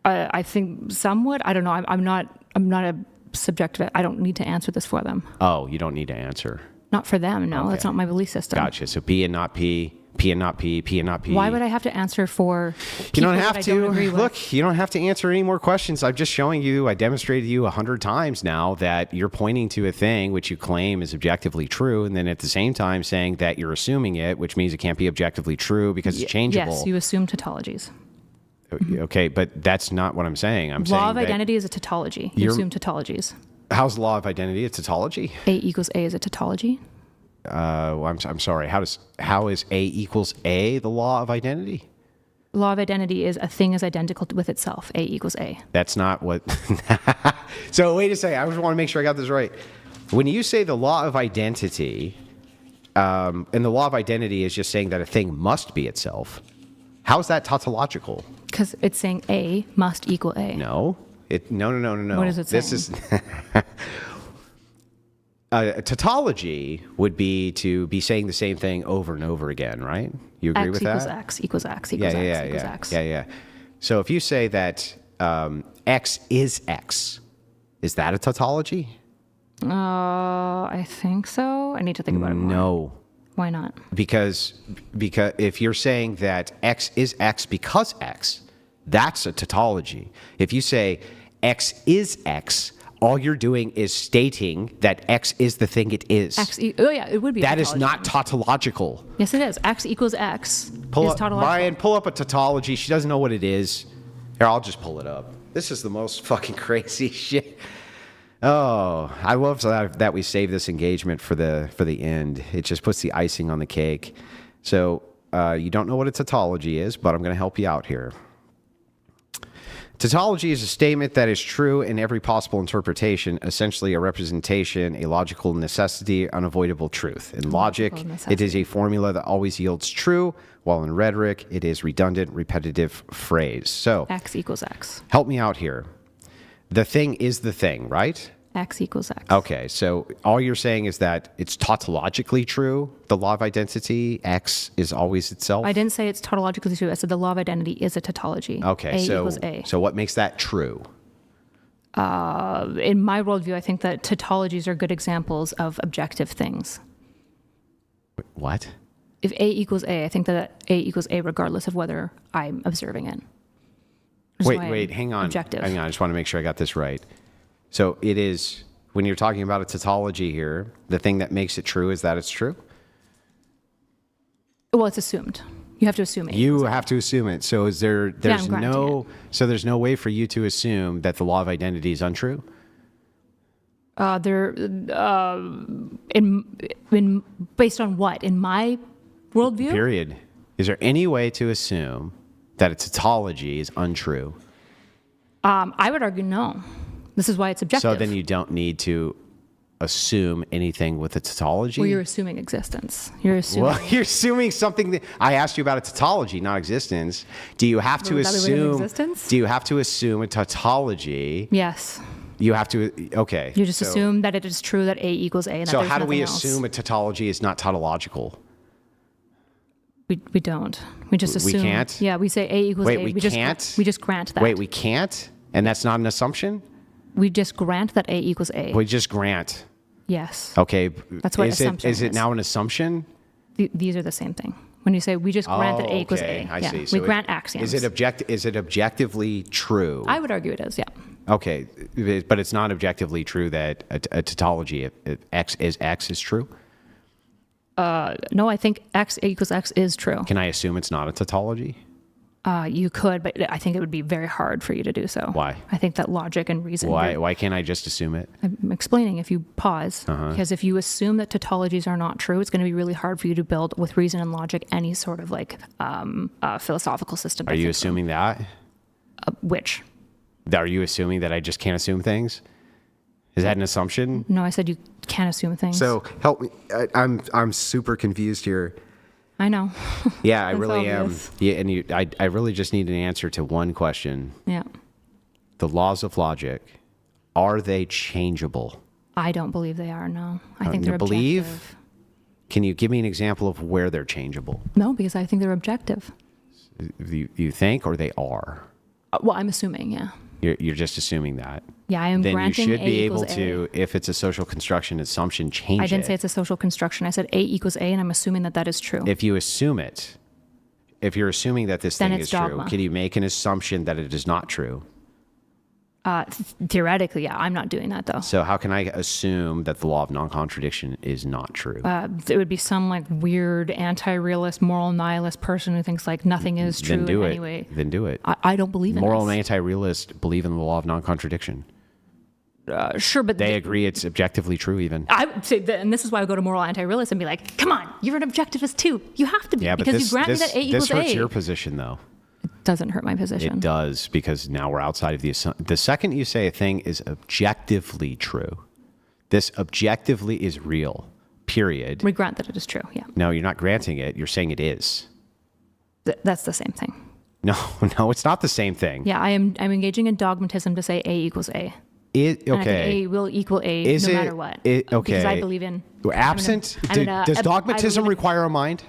I think some would. I don't know. I'm not a subjective. I don't need to answer this for them. Oh, you don't need to answer. Not for them. No, that's Okay. not my belief system. Gotcha. So P and not P, P and not P, P and not P. Why would I have to answer for You people don't that have I to. don't agree with? Look, you don't have to answer any more questions. I'm just showing you, I demonstrated to you 100 times now that you're pointing to a thing which you claim is objectively true, and then at the same time saying that you're assuming it, which means it can't be objectively true because it's changeable. Yes, you assume tautologies. Okay, but that's not what I'm saying. I'm saying Law of that- identity is a tautology. You You're- assume tautologies. How's the law of identity a tautology? A equals A is a tautology. Well, I'm sorry. How is A equals A the law of identity? Law of identity is a thing is identical with itself. A equals A. That's not what. So wait a second. I just want to make sure I got this right. When you say the law of identity, and the law of identity is just saying that a thing must be itself, how is that tautological? Because it's saying A must equal A. No. No. What is it This is a tautology would be to be saying the same thing over and over again, right? You agree X with equals that? X equals X equals X equals X. Yeah. So if you say that X is X, is that a tautology? I think so. I need to think about it more. No. Why not? Because if you're saying that X is X because X, that's a tautology. If you say X is X, all you're doing is stating that X is the thing it is. Oh yeah, it would be. That a is not tautological. Yes, it is. X equals X Pull is up, tautological. Brian, pull up a tautology. She doesn't know what it is. Here, I'll just pull it up. This is the most fucking crazy shit. Oh, I love that we save this engagement for the end. It just puts the icing on the cake. So you don't know what a tautology is, but I'm going to help you out here. Tautology is a statement that is true in every possible interpretation, essentially a representation, a logical necessity, unavoidable truth. In logic, it is a formula that always yields true, while in rhetoric, it is redundant, repetitive phrase. So, X equals X. help me out here. The thing is the thing, right? X equals X. Okay, so all you're saying is that it's tautologically true, the law of identity, X is always itself? I didn't say it's tautologically true. I said the law of identity is a tautology. Okay, A so, equals A. so what makes that true? In my worldview, I think that tautologies are good examples of objective things. What? If A equals A, I think that A equals A regardless of whether I'm observing it. Which is why Wait, I'm hang on. Objective. Hang on, I just want to make sure I got this right. So it is, when you're talking about a tautology here, the thing that makes it true is that it's true? Well, it's assumed. You have to assume it. You have to assume it. So is there's I'm granting there's no way for you to assume that the law of identity is untrue? Based on what? In my worldview? Period. Is there any way to assume that a tautology is untrue? I would argue no. This is why it's objective. So then you don't need to assume anything with a tautology? Well, you're assuming existence. You're assuming. Well, you're assuming something that I asked you about a tautology, not existence. Do you have to Would that be within assume? existence? Do you have to assume a tautology? Yes. You have to. Okay. You just so- assume that it is true that A equals A. And So that how do we nothing else. assume a tautology is not tautological? We don't. We just We assume. can't? Yeah, we say A equals Wait, A. we can't? We just grant that. Wait, we can't, and that's not an assumption. We just grant that A equals A. We just grant. Yes. Okay. That's what is assumption Is it is. now an assumption? These are the same thing. When you say we just grant that A equals okay. A. I yeah. see. We So grant axioms. Is it objectively true? I would argue it is. Yeah. Okay, but it's not objectively true that a tautology, if X is true? No, I think X equals X is true. Can I assume it's not a tautology? You could, but I think it would be very hard for you to do so. Why? I think that logic and reason. Why can't I just assume it? I'm explaining if you pause. Because if you assume that tautologies are not true, it's going to be really hard for you to build with reason and logic any sort of like philosophical system. Are you assuming that? Which? Are you assuming that I just can't assume things? Is that an assumption? No, I said you can't assume things. So help me. I'm super confused here. I know. Yeah, I It's really obvious. am. Yeah, and I really just need an answer to one question. Yeah. The laws of logic, are they changeable? I don't believe they are, no. I think You they're believe? objective. Can you give me an example of where they're changeable? No, because I think they're objective. You think, or they are? Well, I'm assuming, yeah. You're just assuming that. Yeah, I am Then you granting should A be able equals to, if it's a social construction assumption, change it. I didn't say it's a social construction. I said A equals A, and I'm assuming that that is true. If you assume it, if you're assuming that this Then thing it's is true, dogma. can you make an assumption that it is not true? Theoretically, yeah. I'm not doing that, though. So how can I assume that the law of non-contradiction is not true? It would be some like weird anti-realist, moral nihilist person who thinks like nothing is true Then do in it. any way. Then do it. I don't believe in Moral this. and anti-realist believe in the law of non-contradiction. Sure, but They agree it's objectively true even. I would say that, and this is why I go to moral anti-realist and be like, come on, you're an objectivist too. You have to be, Yeah, but because this, you grant me this, that A equals this hurts A. your position, though. Doesn't hurt my position. It does, because now we're outside of the second you say a thing is objectively true, this objectively is real, period. We grant that it is true, yeah. No, you're not granting it. You're saying it is. That's the same thing. No, it's not the same thing. Yeah, I'm engaging in dogmatism to say A equals A. And I think Okay. A will equal A Is no it- matter what. okay. Because I believe in... Absent, I'm in a- does I dogmatism believe in- require a mind?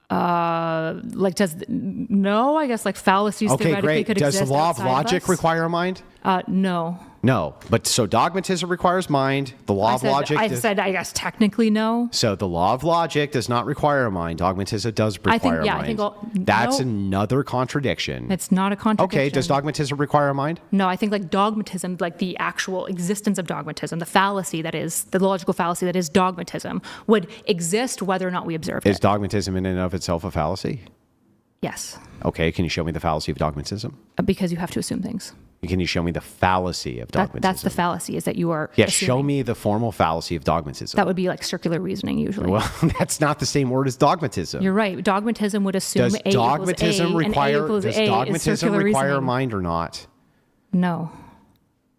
Like, no, I guess like fallacies Okay, theoretically great. could Does exist the law of outside logic us. require a mind? No. No, but so dogmatism requires mind. The law of logic. I said, I guess technically no. So the law of logic does not require a mind. Dogmatism does require a mind. I think That's no. another contradiction. It's not a contradiction. Okay, does dogmatism require a mind? No, I think like dogmatism, like the actual existence of dogmatism, the fallacy that is, the logical fallacy that is dogmatism, would exist whether or not we observed Is it. dogmatism in and of itself a fallacy? Yes. Okay, can you show me the fallacy of dogmatism? Because you have to assume things. Can you show me the fallacy of dogmatism? That's the fallacy, is that you are Yeah, assuming. show me the formal fallacy of dogmatism. That would be like circular reasoning usually. Well, that's not the same word as dogmatism. You're right. Dogmatism would assume Does A equals A, dogmatism and require A equals does A is dogmatism circular require a reasoning. mind or not? No.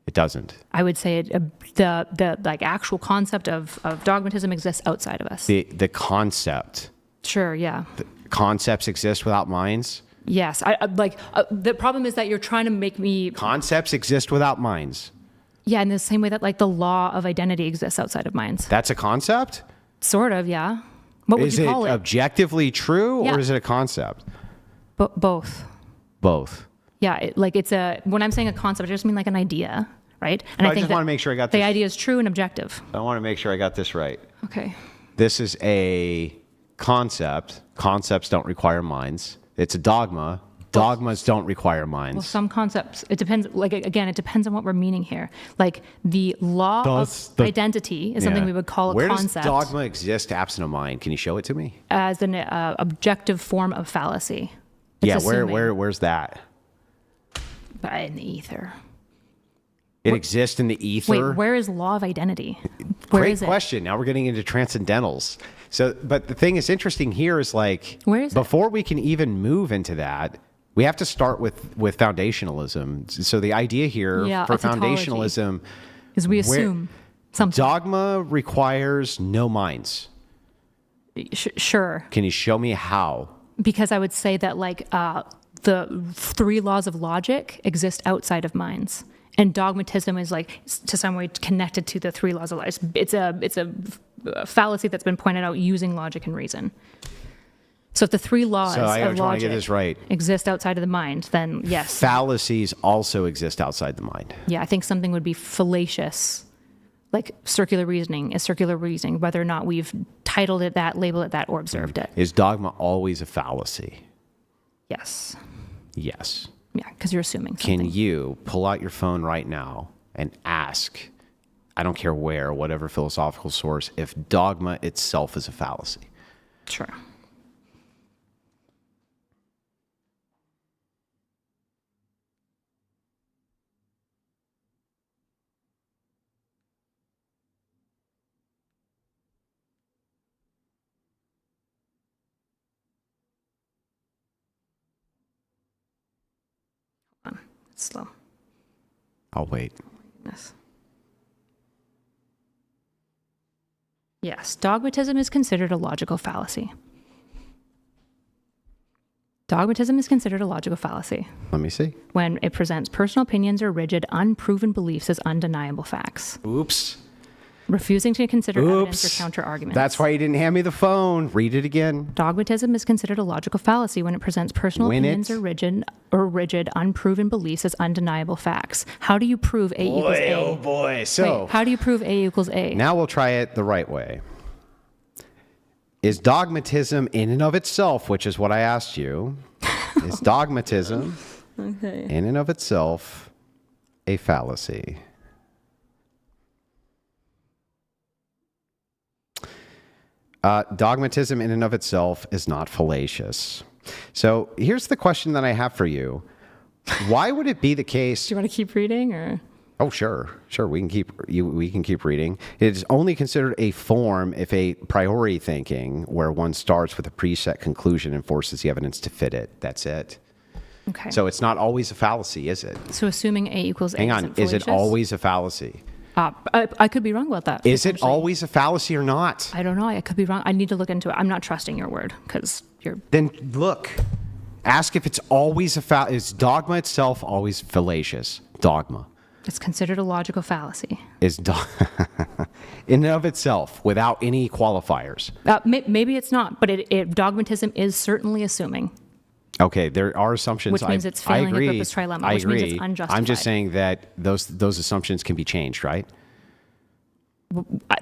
It doesn't. I would say the like actual concept of dogmatism exists outside of us. The concept. Sure, yeah. Concepts exist without minds. Yes. The problem is that you're trying to make me, Concepts exist without minds. yeah, in the same way that like the law of identity exists outside of minds. That's a concept? Sort of, yeah. What would Is you it call it? objectively true Yeah. or is it a concept? Both. Both. Yeah, when I'm saying a concept, I just mean like an idea, right? And No, I think just that want to make sure I got the this. idea is true and objective. I want to make sure I got this right. Okay. This is a concept. Concepts don't require minds. It's a dogma. Dogmas don't require minds. Well, some concepts, it depends, like, again, it depends on what we're meaning here. Like, the law of identity is something Yeah. we would call a Where concept does dogma exist absent a mind? Can you show it to me? as an objective form of fallacy. It's Yeah, assuming, where's that? but in the ether. It exists in the ether. Wait, where is law of identity? Where Great is it? question. Now we're getting into transcendentals. So, but the thing is interesting here is like, Where is it? before we can even move into that, we have to start with foundationalism. So the idea here Yeah, for a tautology. foundationalism, Because we where- assume something. dogma requires no minds. Sure. Can you show me how? Because I would say that like the three laws of logic exist outside of minds, and dogmatism is like to some way connected to the three laws of logic. It's a fallacy that's been pointed out using logic and reason. So if the three laws So I of just want to get logic this right. exist outside of the mind, then yes, Fallacies also exist outside the mind. yeah, I think something would be fallacious. Like circular reasoning is circular reasoning, whether or not we've titled it that, labeled it that, or observed it. Is dogma always a fallacy? Yes. Yes. Yeah, because you're assuming something. Can you pull out your phone right now and ask, I don't care where, whatever philosophical source, if dogma itself is a fallacy? Sure. It's slow. I'll wait. Yes. Yes, dogmatism is considered a logical fallacy. Dogmatism is considered a logical fallacy Let me see. when it presents personal opinions or rigid, unproven beliefs as undeniable facts, Oops. refusing to consider evidence Oops. or counter arguments. That's why you didn't hand me the phone. Read it again. Dogmatism is considered a logical fallacy when it presents personal opinions or rigid, unproven beliefs as undeniable facts. How do you prove A equals A? Oh boy. So Wait, how do you prove A equals A? now we'll try it the right way. Is dogmatism in and of itself, which is what I asked you, is dogmatism in and of itself a fallacy? Dogmatism in and of itself is not fallacious. So here's the question that I have for you. Why would it be the case? Do you want to keep reading or? Oh, sure. We can keep reading. It is only considered a form if a priori thinking where one starts with a preset conclusion and forces the evidence to fit it. That's it. Okay. So it's not always a fallacy, is it? So assuming A equals A Hang on. isn't Is it fallacious? always a fallacy? I could be wrong about that. Is it potentially. always a fallacy or not? I don't know. I could be wrong. I need to look into it. I'm not trusting your word because you're. Then look. Ask if it's always is dogma itself always fallacious? Dogma. It's considered a logical fallacy. Is in and of itself, without any qualifiers. Maybe it's not, but dogmatism is certainly assuming. Okay, there are assumptions. Which means it's failing Agrippa's trilemma, I which agree. means it's unjustified. I'm just saying that those assumptions can be changed, right?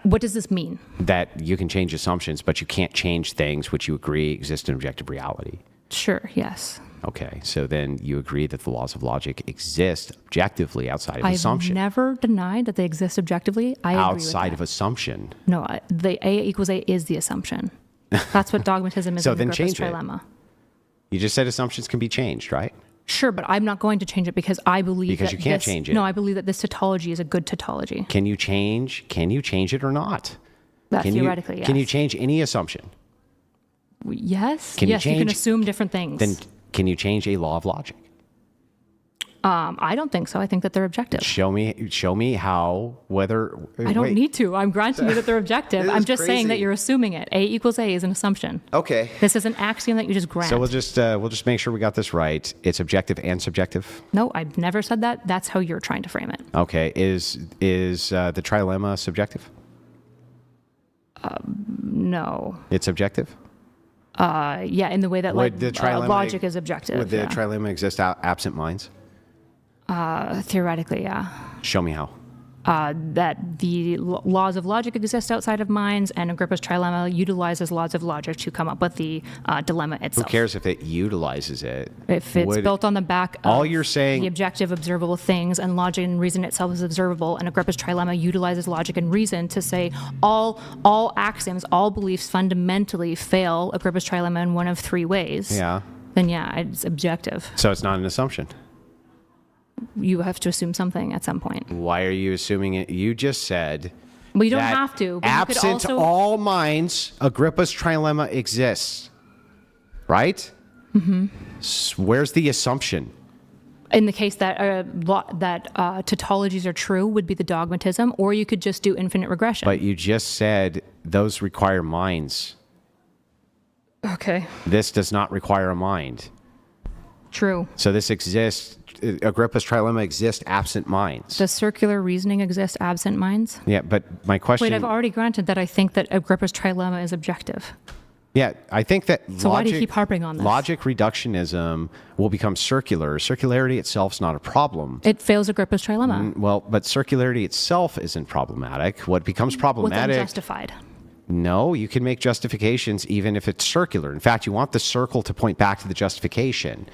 What does this mean? That you can change assumptions, but you can't change things which you agree exist in objective reality. Sure, yes. Okay, so then you agree that the laws of logic exist objectively outside of I've assumption. never denied that they exist objectively. I agree Outside with of that. assumption. No, the A equals A is the assumption. That's what dogmatism is So in then Agrippa's change it. trilemma. You just said assumptions can be changed, right? Sure, but I'm not going to change it because I believe Because that you can't this, change it. No, I believe that this tautology is a good tautology. Can you change it or not? Theoretically, yes. Can you change any assumption? Yes. Can you yes, you can change- assume different things. Then can you change a law of logic? I don't think so. I think that they're objective. Show me how, whether... I don't need to. I'm granting you that they're objective. This I'm is just saying that crazy. you're assuming it. A equals A is an assumption. Okay. This is an axiom that you just grant. So we'll just make sure we got this right. It's objective and subjective. No, I've never said that. That's how you're trying to frame it. Okay. Is the trilemma subjective? No. It's objective? Yeah, in the way that Would the trilemma logic is objective. Would the yeah. trilemma exist absent minds? Theoretically, yeah. Show me how. That the laws of logic exist outside of minds, and Agrippa's trilemma utilizes laws of logic to come up with the dilemma Who itself. cares if it utilizes it? If it's built on the back of all you're saying- the objective observable things, and logic and reason itself is observable, and Agrippa's trilemma utilizes logic and reason to say all axioms, all beliefs fundamentally fail Agrippa's trilemma in one of three ways, Yeah. then yeah, it's objective. So it's not an assumption. You have to assume something at some point. Why are you assuming it? You just said... Well, you don't that have to. But you could absent also, all minds, Agrippa's trilemma exists. Right? Mm-hmm. Where's the assumption? in the case that tautologies are true, would be the dogmatism, or you could just do infinite regression. But you just said those require minds. Okay. This does not require a mind. True. So this exists. Agrippa's trilemma exists absent minds. Does circular reasoning exist absent minds? Yeah, but my question... Wait, I've already granted that I think that Agrippa's trilemma is objective. Yeah, I think that So why do you keep harping on this? Logic reductionism will become circular. Circularity itself is not a problem. It fails Agrippa's trilemma. Well, but circularity itself isn't problematic. What becomes What's problematic... unjustified? No, you can make justifications even if it's circular. In fact, you want the circle to point back to the justification.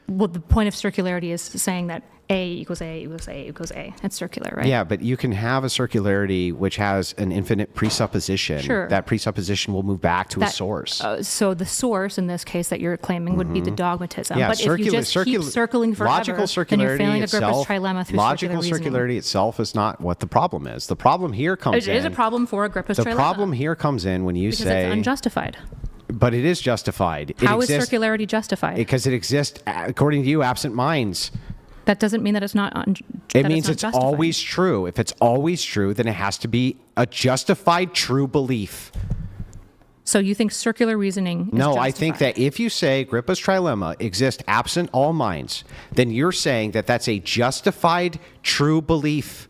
Well, the point of circularity is saying that A equals A equals A equals A. It's circular, right? Yeah, but you can have a circularity which has an infinite presupposition. Sure. That presupposition will move back to a That- source. So the source in this case that you're claiming would be the dogmatism. Yeah, but if you just keep circling forever, logical then you're circularity failing Agrippa's itself, trilemma through logical circular reasoning. circularity itself is not what the problem is. The problem here comes It in. is a problem for Agrippa's The trilemma. problem here comes in when you because say, it's unjustified. but it is justified. How is exists circularity justified? because it exists, according to you, absent minds. That doesn't mean that it's not. It means it's always true. If it's always true, then it has to be a justified true belief. So you think circular reasoning is No, justified? I think that if you say Agrippa's trilemma exists absent all minds, then you're saying that that's a justified true belief.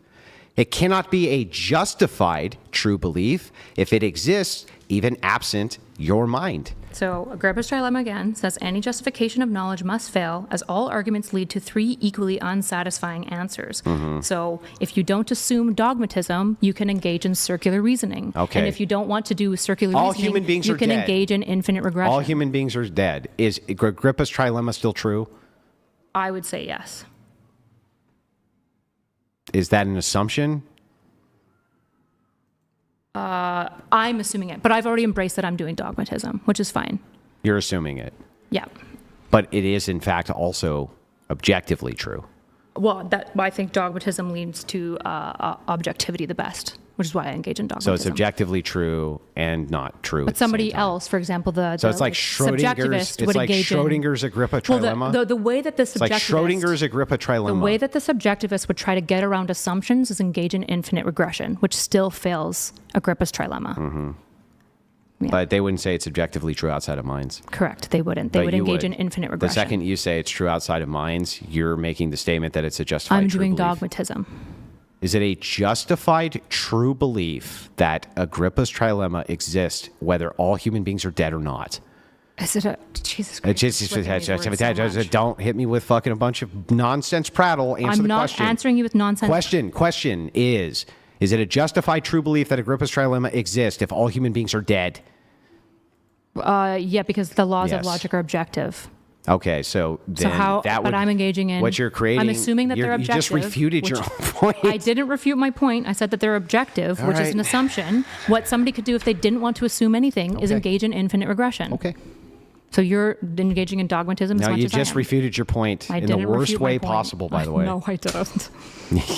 It cannot be a justified true belief if it exists even absent your mind. So Agrippa's trilemma again says any justification of knowledge must fail as all arguments lead to three equally unsatisfying answers. So if you don't assume dogmatism, you can engage in circular reasoning. Okay. And if you don't want to do circular All reasoning, human beings you are can dead. engage in infinite regression. All human beings are dead. Is Agrippa's trilemma still true? I would say yes. Is that an assumption? I'm assuming it, but I've already embraced that I'm doing dogmatism, which is fine. You're assuming it. Yeah. But it is, in fact, also objectively true. Well, I think dogmatism leads to objectivity the best, which is why I engage in dogmatism. So it's objectively true and not true. But somebody else, for example, So it's like subjectivist would engage Schrodinger's Agrippa trilemma. Well, the way that the It's like subjectivist, Schrodinger's Agrippa trilemma. the way that the subjectivist would try to get around assumptions is engage in infinite regression, which still fails Agrippa's trilemma. But they wouldn't say it's objectively true outside of minds. Correct. They wouldn't. They But would you engage would. in infinite The regression. second you say it's true outside of minds, you're making the statement that it's a justified I'm true doing belief. dogmatism. Is it a justified true belief that Agrippa's trilemma exists whether all human beings are dead or not? Is it a Jesus It's Christ? just, it's flipping these words so much. don't hit me with fucking a bunch of nonsense prattle. Answer I'm the not question. answering you with nonsense. Question is it a justified true belief that Agrippa's trilemma exists if all human beings are dead? Yeah, because the laws Yes. of logic are objective. Okay, so then how? that would. But I'm engaging in. What you're creating. I'm assuming that they're You just objective. refuted your which- own point. I didn't refute my point. I said that they're objective, which is right. an assumption. What somebody could do if they didn't want to assume anything is Okay. engage in infinite regression. Okay. So you're engaging in dogmatism as Now much you as I just am. refuted your point I in the didn't worst refute my way point. possible, by the way. No, I didn't.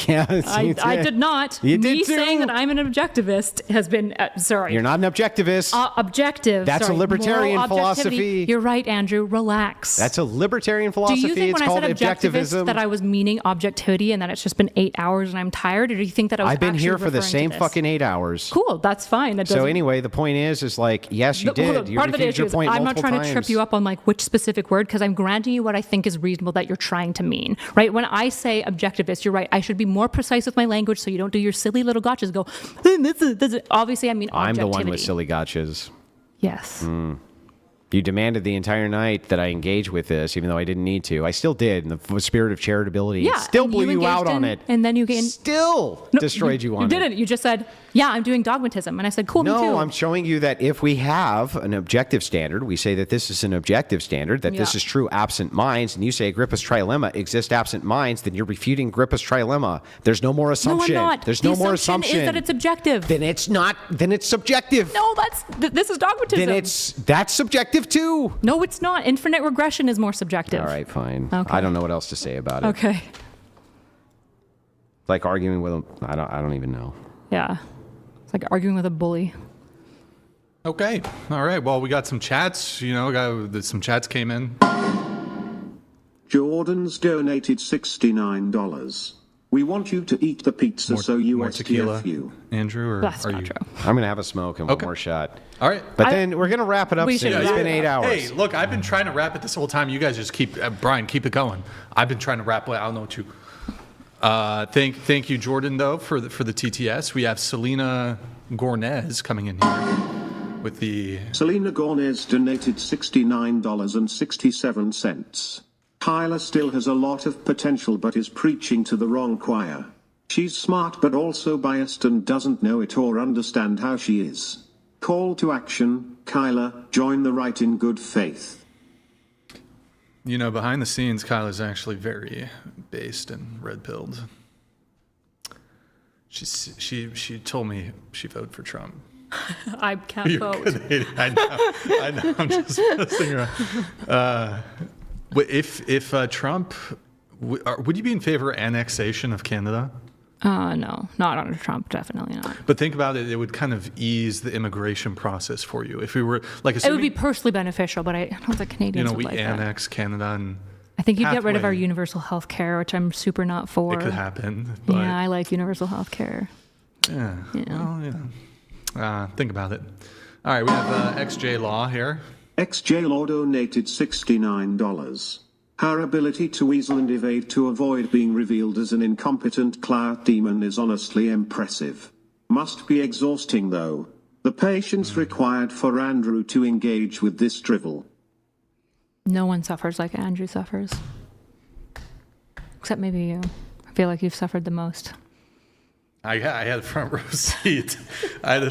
Yes, you I did not. You Me did too. saying that I'm an objectivist has been sorry. You're not an objectivist. Objective. That's a sorry, libertarian moral objectivity. philosophy. You're right, Andrew. Relax. That's a libertarian Do philosophy. you think It's when I called said objectivist objectivism. that I was meaning objectivity and that it's just been 8 hours and I'm tired, or do you think that I was I've been actually here for the referring to same this? fucking 8 hours. Cool, that's fine. That So doesn't- anyway, the point is like, yes, you Hold on. did. You Part of the refuted issue your is point I'm not multiple trying to trip times. you up on like which specific word because I'm granting you what I think is reasonable that you're trying to mean, right? When I say objectivist, you're right. I should be more precise with my language so you don't do your silly little gotchas. Go, this is obviously I mean I'm the objectivity. one with silly gotchas. Yes. You demanded the entire night that I engage with this, even though I didn't need to. I still did in the spirit of charitability. Yeah. Still and blew you out engaged on in- it. And then you gained. Still destroyed you on You it. didn't. You just said, yeah, I'm doing dogmatism. And I said, cool, me too. No, I'm showing you that if we have an objective standard, we say that this is an objective standard, that this Yeah. is true absent minds, and you say Agrippa's trilemma exists absent minds, then you're refuting Agrippa's trilemma. There's no more No, assumption. I'm not. There's The no more assumption assumption. is that it's objective. Then it's not. Then it's subjective. No, this is dogmatism. Then that's subjective too. No, it's not. Infinite regression is more subjective. All right, fine. Okay. I don't know what else to say about it. Okay. Like arguing with him. I don't even know. Yeah. It's like arguing with a bully. Okay. All right. Well, we got some chats. Some chats came in. Jordan's donated $69. We want you to eat the pizza so more tequila, USTF you. Andrew, or That's are not you? true. I'm gonna have a smoke and Okay. one more shot. All right. But then we're gonna wrap it up We soon. should It's wrap been it 8 hours. Hey, look, I've been trying to wrap it this whole time. You guys just keep, Brian, keep it going. I've been trying to wrap it. I don't know what you. Thank you, Jordan, though, for the TTS. We have Selena Gornez coming in here with the. Selena Gornez donated $69.67. Kyla still has a lot of potential but is preaching to the wrong choir. She's smart but also biased and doesn't know it or understand how she is. Call to action, Kyla, join the right in good faith. Behind the scenes, Kyla's actually very based and red-pilled. She told me she voted for Trump. I can't You're vote. good. I know. I'm just messing around. If Trump, would you be in favor of annexation of Canada? No, not under Trump. Definitely not. But think about it; it would kind of ease the immigration process for you if we were like. It would be personally beneficial, but I don't think Canadians would we like that. annex Canada and I think you'd get rid of our pathway. universal health care, which I'm super not for. It could happen. But Yeah, I like universal health care. yeah. Well, think about it. All right, we have XJ Law here. XJ Law donated $69. Her ability to weasel and evade to avoid being revealed as an incompetent clout demon is honestly impressive. Must be exhausting though. The patience required for Andrew to engage with this drivel. No one suffers like Andrew suffers. Except maybe you. I feel like you've suffered the most. I had a front row seat. So That's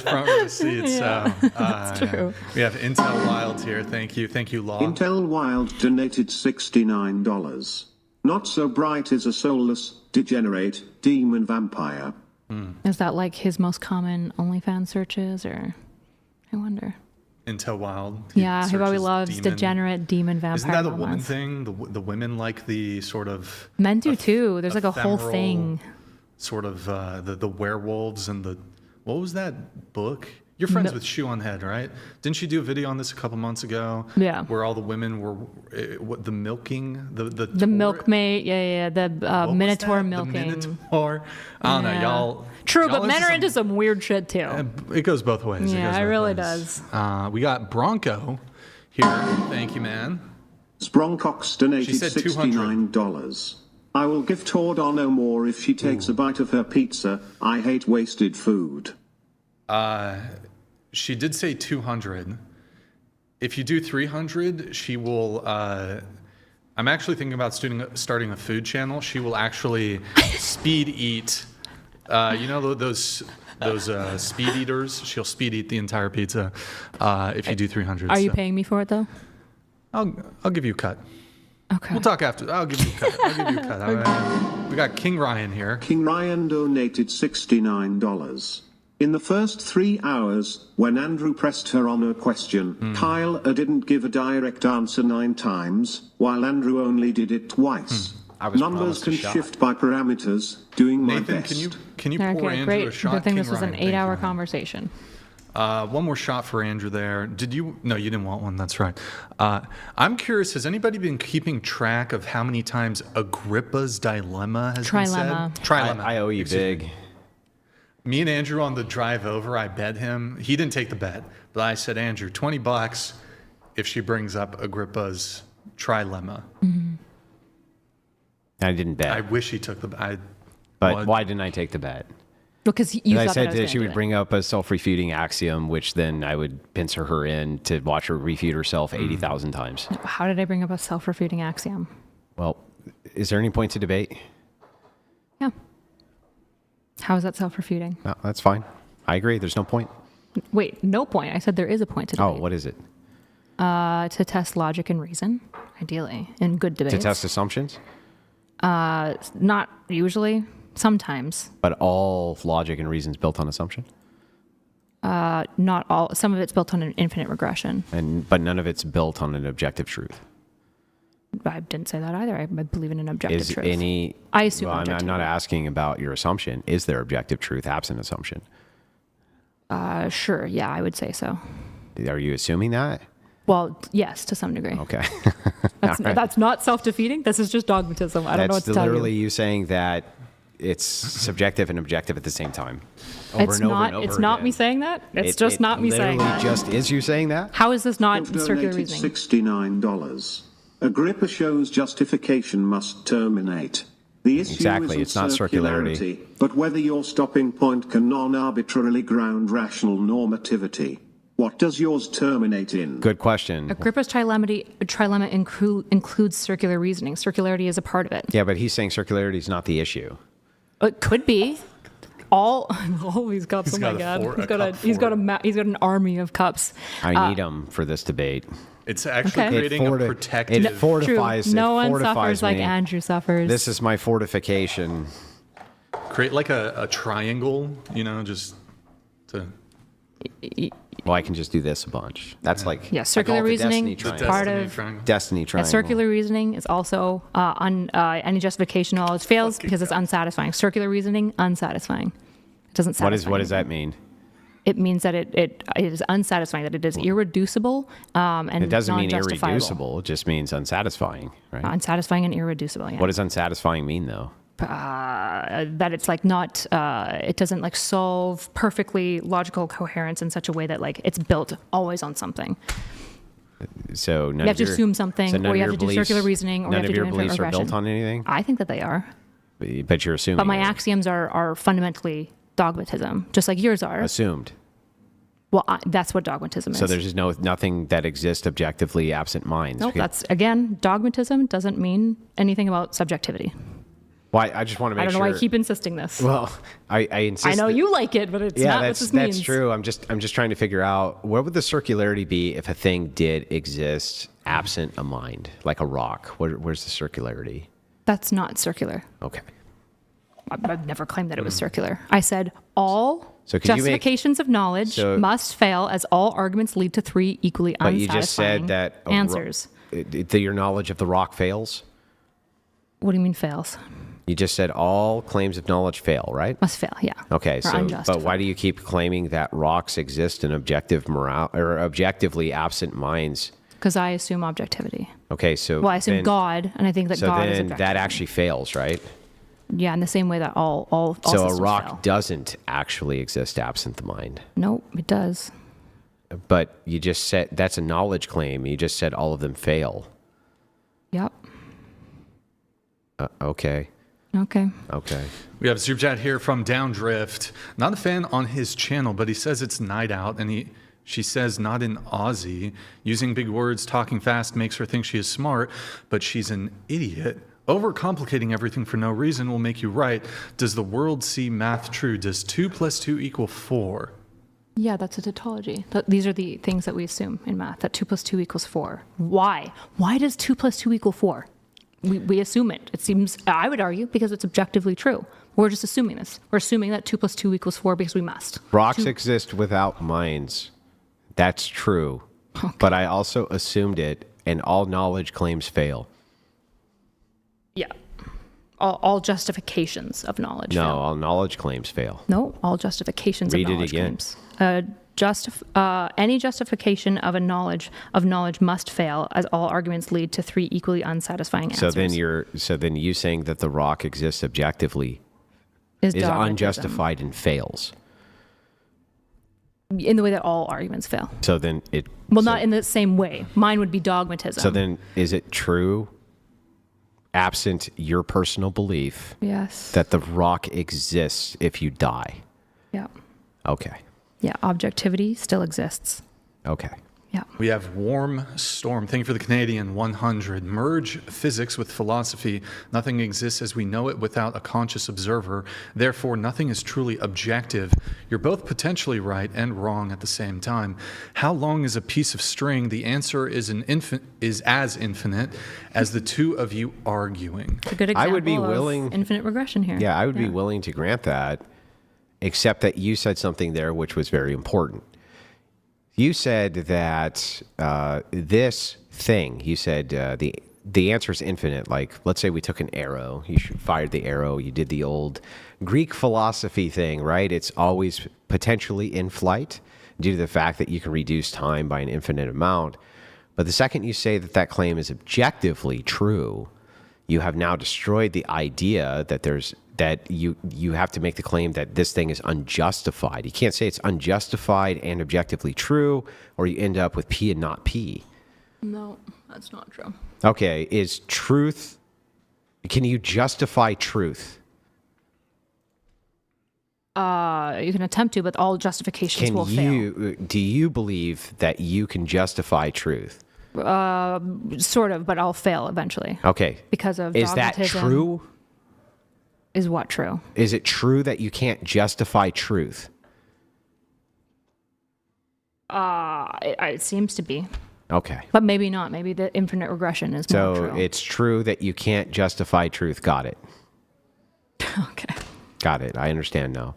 true. we have Intel Wild here. Thank you, Law. Intel Wild donated $69. Not so bright is a soulless, degenerate, demon vampire. Is that like his most common OnlyFans searches, or I wonder? Intel Wild. Yeah, he probably searches loves demon. degenerate demon vampire. Isn't that a woman moments. thing? The women like the sort of Men do too. There's like a whole ephemeral thing. Sort of the werewolves and the what was that book? You're friends with Shoe on Head, right? Didn't she do a video on this a couple months ago? Yeah. Where all the women were the milking The milkmaid, the what was Minotaur that? milking. The Minotaur. I don't know, Yeah. y'all. True, y'all but men are into some weird shit too. It goes both ways. Yeah, goes it both really ways. does. We got Bronco here. Thank you, man. Sproncox donated She said 200. $69. I will give Torda no more if she takes a bite of her pizza. I hate wasted food. She did say 200. If you do 300, she will. I'm actually thinking about starting a food channel. She will actually speed eat. Those speed eaters. She'll speed eat the entire pizza if you do 300. Are you so paying me for it though? I'll give you a cut. Okay. We'll talk after. I'll give you a cut. We got King Ryan here. King Ryan donated $69. In the first 3 hours, when Andrew pressed her on a question, Kyle didn't give a direct answer 9 times, while Andrew only did it twice. I was Numbers promised a can shot. shift by parameters. Doing my Nathan, best. can you pour Okay, Andrew great. a shot? Good thing King this was an Ryan, thank 8-hour you. conversation. One more shot for Andrew there. Did you? No, you didn't want one. That's right. I'm curious, has anybody been keeping track of how many times Agrippa's dilemma has been said? Trilemma. I owe you Excuse me. big. Me and Andrew on the drive over, I bet him. He didn't take the bet, but I said, Andrew, $20 if she brings up Agrippa's trilemma. I didn't bet. I wish he took the bet. But why didn't I take the bet? Because you I thought said that I that was she gonna would do bring up a self-refuting axiom, which then I would pincer her in to watch her refute herself 80,000 times. it. How did I bring up a self-refuting axiom? Well, is there any point to debate? Yeah. How is that self-refuting? No, that's fine. I agree. There's no point. Wait, no point. I said there is a point to Oh, debate. what is it? To test logic and reason, ideally, in good debates. To test assumptions? Not usually. Sometimes. But all logic and reason's built on assumption? Not all. Some of it's built on an infinite regression. But none of it's built on an objective truth. I didn't say that either. I believe in an objective Is truth. any... I assume well, I'm objectivity. not asking about your assumption. Is there objective truth absent assumption? Sure. Yeah, I would say so. Are you assuming that? Well, yes, to some degree. Okay. That's not self-defeating. This is just dogmatism. I don't know what to tell literally you. you saying that it's subjective and objective at the same time. It's not me saying that. It's just not me saying that. It just is you saying that? How is this not Donated circular reasoning? $69. Agrippa shows justification must terminate. The issue Exactly, isn't it's not circularity. but whether your stopping point can non-arbitrarily ground rational normativity. What does yours terminate in? Good question. Agrippa's trilemma includes circular reasoning. Circularity is a part of it. Yeah, but he's saying circularity is not the issue. It could be. All these cups. He's Oh my got a god! cup He's got fort. an army of cups. I need him for this debate. It's actually Okay. creating a protective. It fortifies. True. No it one fortifies suffers like me. Andrew suffers. This is my fortification. Create like a triangle, just to. Well, I can just do this a bunch. That's like Yeah, I circular call it the reasoning Destiny is triangle. part Destiny of- triangle. Destiny triangle. Circular reasoning is also any justification always fails because it's unsatisfying. Circular reasoning, unsatisfying. It doesn't satisfy. What does that anything. mean? It means that it is unsatisfying, that it is irreducible, and It doesn't mean non-justifiable. irreducible. It just means unsatisfying, right? Unsatisfying and irreducible. Yeah. What does unsatisfying mean, though? That it's like not, it doesn't like solve perfectly logical coherence in such a way that like it's built always on something. So You have to assume something, none or of you have your to do circular reasoning, or you none have to of do your infinite beliefs are regression. built on anything, I think that they are. but you're assuming. But my it. axioms are fundamentally dogmatism, just like yours are. Assumed. Well, that's what dogmatism is. So there's just nothing that exists objectively absent minds. Nope, that's, again, dogmatism doesn't mean anything about subjectivity. Why? I just want to make I don't sure. know why I keep insisting this. Well, I insist. I know you like it, but it's not what this means. that's true. I'm just trying to figure out what would the circularity be if a thing did exist absent a mind, like a rock. Where's the circularity? That's not circular. Okay. I've never claimed that it was circular. I said all So could you make- justifications of knowledge So- must fail as all arguments lead to three equally But unsatisfying you just said that answers. Your knowledge of the rock fails. What do you mean fails? You just said all claims of knowledge fail, right? Must fail, yeah. Okay, Or so but unjustified. why do you keep claiming that rocks exist in objective morale or objectively absent minds? Because I assume objectivity. Okay, so Well, I assume then, God, and I think that So God is then objective. that actually fails, right? Yeah, in the same way that all So a systems rock fail. doesn't actually exist absent the mind. Nope, it does. But you just said that's a knowledge claim. You just said all of them fail. Yep. Okay. Okay. Okay. We have a super chat here from Downdrift. Not a fan on his channel, but he says it's night out, and she says not in Aussie. Using big words, talking fast makes her think she is smart, but she's an idiot. Overcomplicating everything for no reason will make you right. Does the world see math true? Does 2 + 2 = 4? Yeah, that's a tautology. These are the things that we assume in math, that 2 + 2 = 4. Why? Why does 2 + 2 = 4? We assume it. It seems, I would argue, because it's objectively true. We're just assuming this. We're assuming that 2 + 2 = 4 because we must. Rocks exist without minds. That's true. Okay. But I also assumed it, and all knowledge claims fail. Yeah. All justifications of knowledge No, fail. all knowledge claims fail. No, all justifications Read of it knowledge again. claims. Any justification of knowledge must fail, as all arguments lead to three equally unsatisfying answers. So then you saying that the rock exists objectively is is dogmatism. unjustified and fails. In the way that all arguments fail. So then it Well, so, not in the same way. Mine would be dogmatism. So then is it true, absent your personal belief, yes. that the rock exists if you die? Yeah. Okay. Yeah. Objectivity still exists. Okay. Yeah. We have Warm Storm. Thank you for the Canadian 100. Merge physics with philosophy. Nothing exists as we know it without a conscious observer. Therefore, nothing is truly objective. You're both potentially right and wrong at the same time. How long is a piece of string? The answer is as infinite as the two of you arguing. It's a good example I would be of willing- infinite regression here. Yeah, I would be willing to grant that, except that you said something there which was very important. You said that this thing, you said the answer is infinite. Like, let's say we took an arrow, you fired the arrow, you did the old Greek philosophy thing, right? It's always potentially in flight due to the fact that you can reduce time by an infinite amount. But the second you say that that claim is objectively true, you have now destroyed the idea that you have to make the claim that this thing is unjustified. You can't say it's unjustified and objectively true, or you end up with P and not P. No, that's not true. Okay, is truth, can you justify truth? You can attempt to, but all justifications will fail. Do you believe that you can justify truth? Sort of, but I'll fail eventually. Okay. Because of Is that dogmatism. true? Is what true? Is it true that you can't justify truth? It seems to be. Okay. But maybe not. Maybe the infinite regression is more So true. it's true that you can't justify truth. Got it. Okay. Got it. I understand now.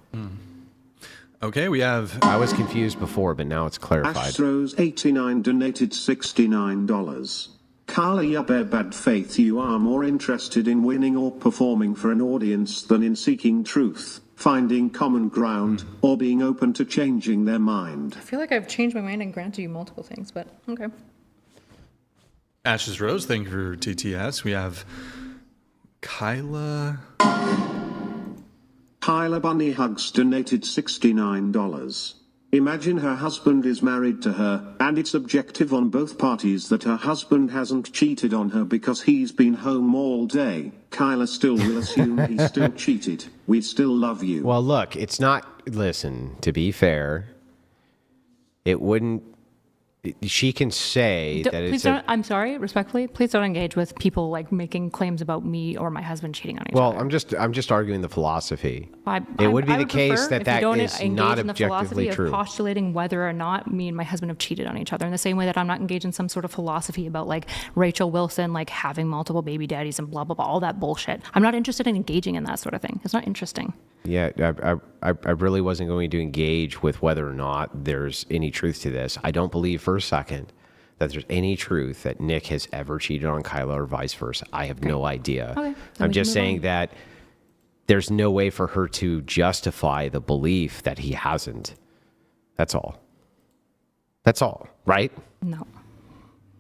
Okay, we have I was confused before, but now it's clarified. Astros89 donated $69. Kali bad faith, you are more interested in winning or performing for an audience than in seeking truth. finding common ground, or being open to changing their mind. I feel like I've changed my mind and granted you multiple things, but okay. Ashes Rose, thank you for TTS. We have Kyla. Kyla Bunny Hugs donated $69. Imagine her husband is married to her, and it's objective on both parties that her husband hasn't cheated on her because he's been home all day. Kyla still will assume he still cheated. We still love you. Well, look, it's not. Listen, to be fair, it wouldn't. She can say that Please it's. don't. I'm sorry, respectfully. Please don't engage with people like making claims about me or my husband cheating on each other. Well, I'm just arguing the philosophy. I would be I the would case prefer that if you that don't is engage not in the objectively philosophy true. of postulating whether or not me and my husband have cheated on each other. In the same way that I'm not engaged in some sort of philosophy about like Rachel Wilson like having multiple baby daddies and blah blah blah, all that bullshit. I'm not interested in engaging in that sort of thing. It's not interesting. Yeah, I really wasn't going to engage with whether or not there's any truth to this. I don't believe for a second that there's any truth that Nick has ever cheated on Kyla or vice versa. I have no idea. Okay, then I'm we just can move saying on. that there's no way for her to justify the belief that he hasn't. That's all. That's all, right? No.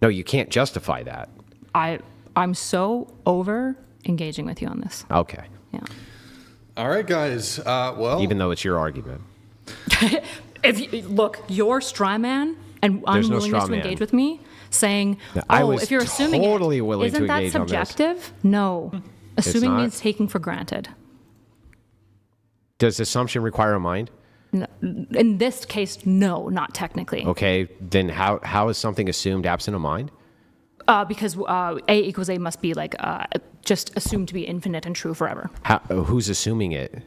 No, you can't justify that. I'm so over engaging with you on this. Okay. Yeah. All right, guys. Well, Even though it's your argument. Look, your straw man and There's no unwillingness straw to man. engage with me, saying, I was if you're assuming totally it, willing to isn't that engage on this. subjective? No. Assuming not. means taking for granted. Does assumption require a mind? No, in this case, no, not technically. Okay, then how is something assumed absent a mind? Because A equals A must be like just assumed to be infinite and true forever. Who's assuming it?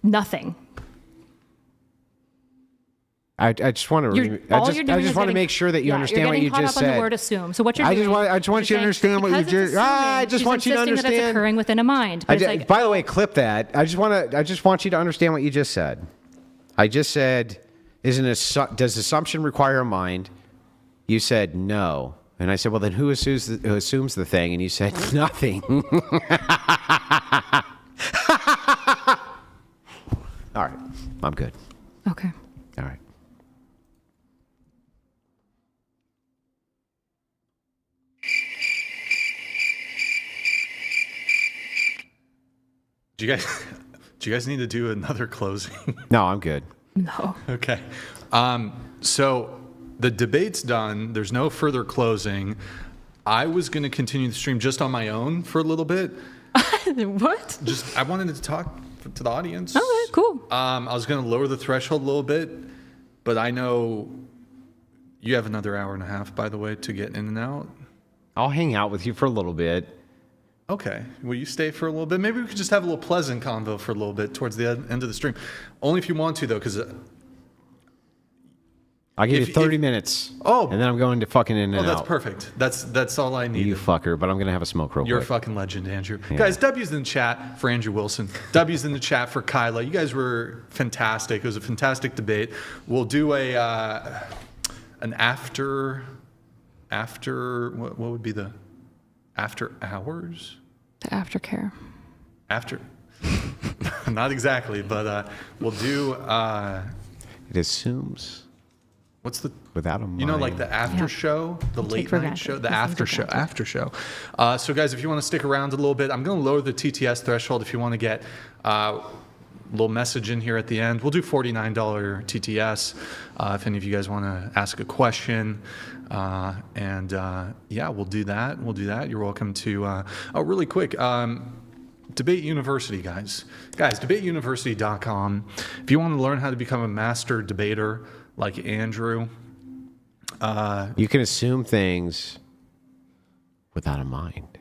Nothing. I just want to. I just want to make sure that you understand what you just You're getting caught up on said. the word assume. So what you're I doing? just want you to understand what you just. I just want you to That it's understand. occurring within a mind. But it's like, By the way, clip that. I just want you to understand what you just said. I just said, does assumption require a mind? You said no, and I said, well, then who assumes the thing? And you said nothing. All right, I'm good. okay. All right. do you guys need to do another closing? No, I'm good. No. Okay. So the debate's done. There's no further closing. I was going to continue the stream just on my own for a little bit. What? Just I wanted to talk to the audience. Okay, cool. I was going to lower the threshold a little bit, but I know you have another hour and a half, by the way, to get in and out. I'll hang out with you for a little bit. Okay. Will you stay for a little bit? Maybe we could just have a little pleasant convo for a little bit towards the end of the stream. Only if you want to, though, because... I'll give you 30 minutes. Oh. And then I'm going to fucking in and out. that's perfect. That's all I need. You fucker, but I'm going to have a smoke real You're a quick. fucking legend, Andrew. Guys, W's in the chat for Andrew Wilson. W's in the chat for Kyla. You guys were fantastic. It was a fantastic debate. We'll do an after what would be the after hours? The aftercare. After not exactly, but we'll do It assumes what's the without a mind. You know, like the after Yeah. show, the Take late for night granted. show, the Just after take show, for granted. after show. So, guys, if you want to stick around a little bit, I'm going to lower the TTS threshold if you want to get a little message in here at the end. We'll do $49 TTS if any of you guys want to ask a question. Yeah, we'll do that. We'll do that. You're welcome to. Really quick. Debate University, guys. DebateUniversity.com. If you want to learn how to become a master debater like Andrew, You can assume things without a mind.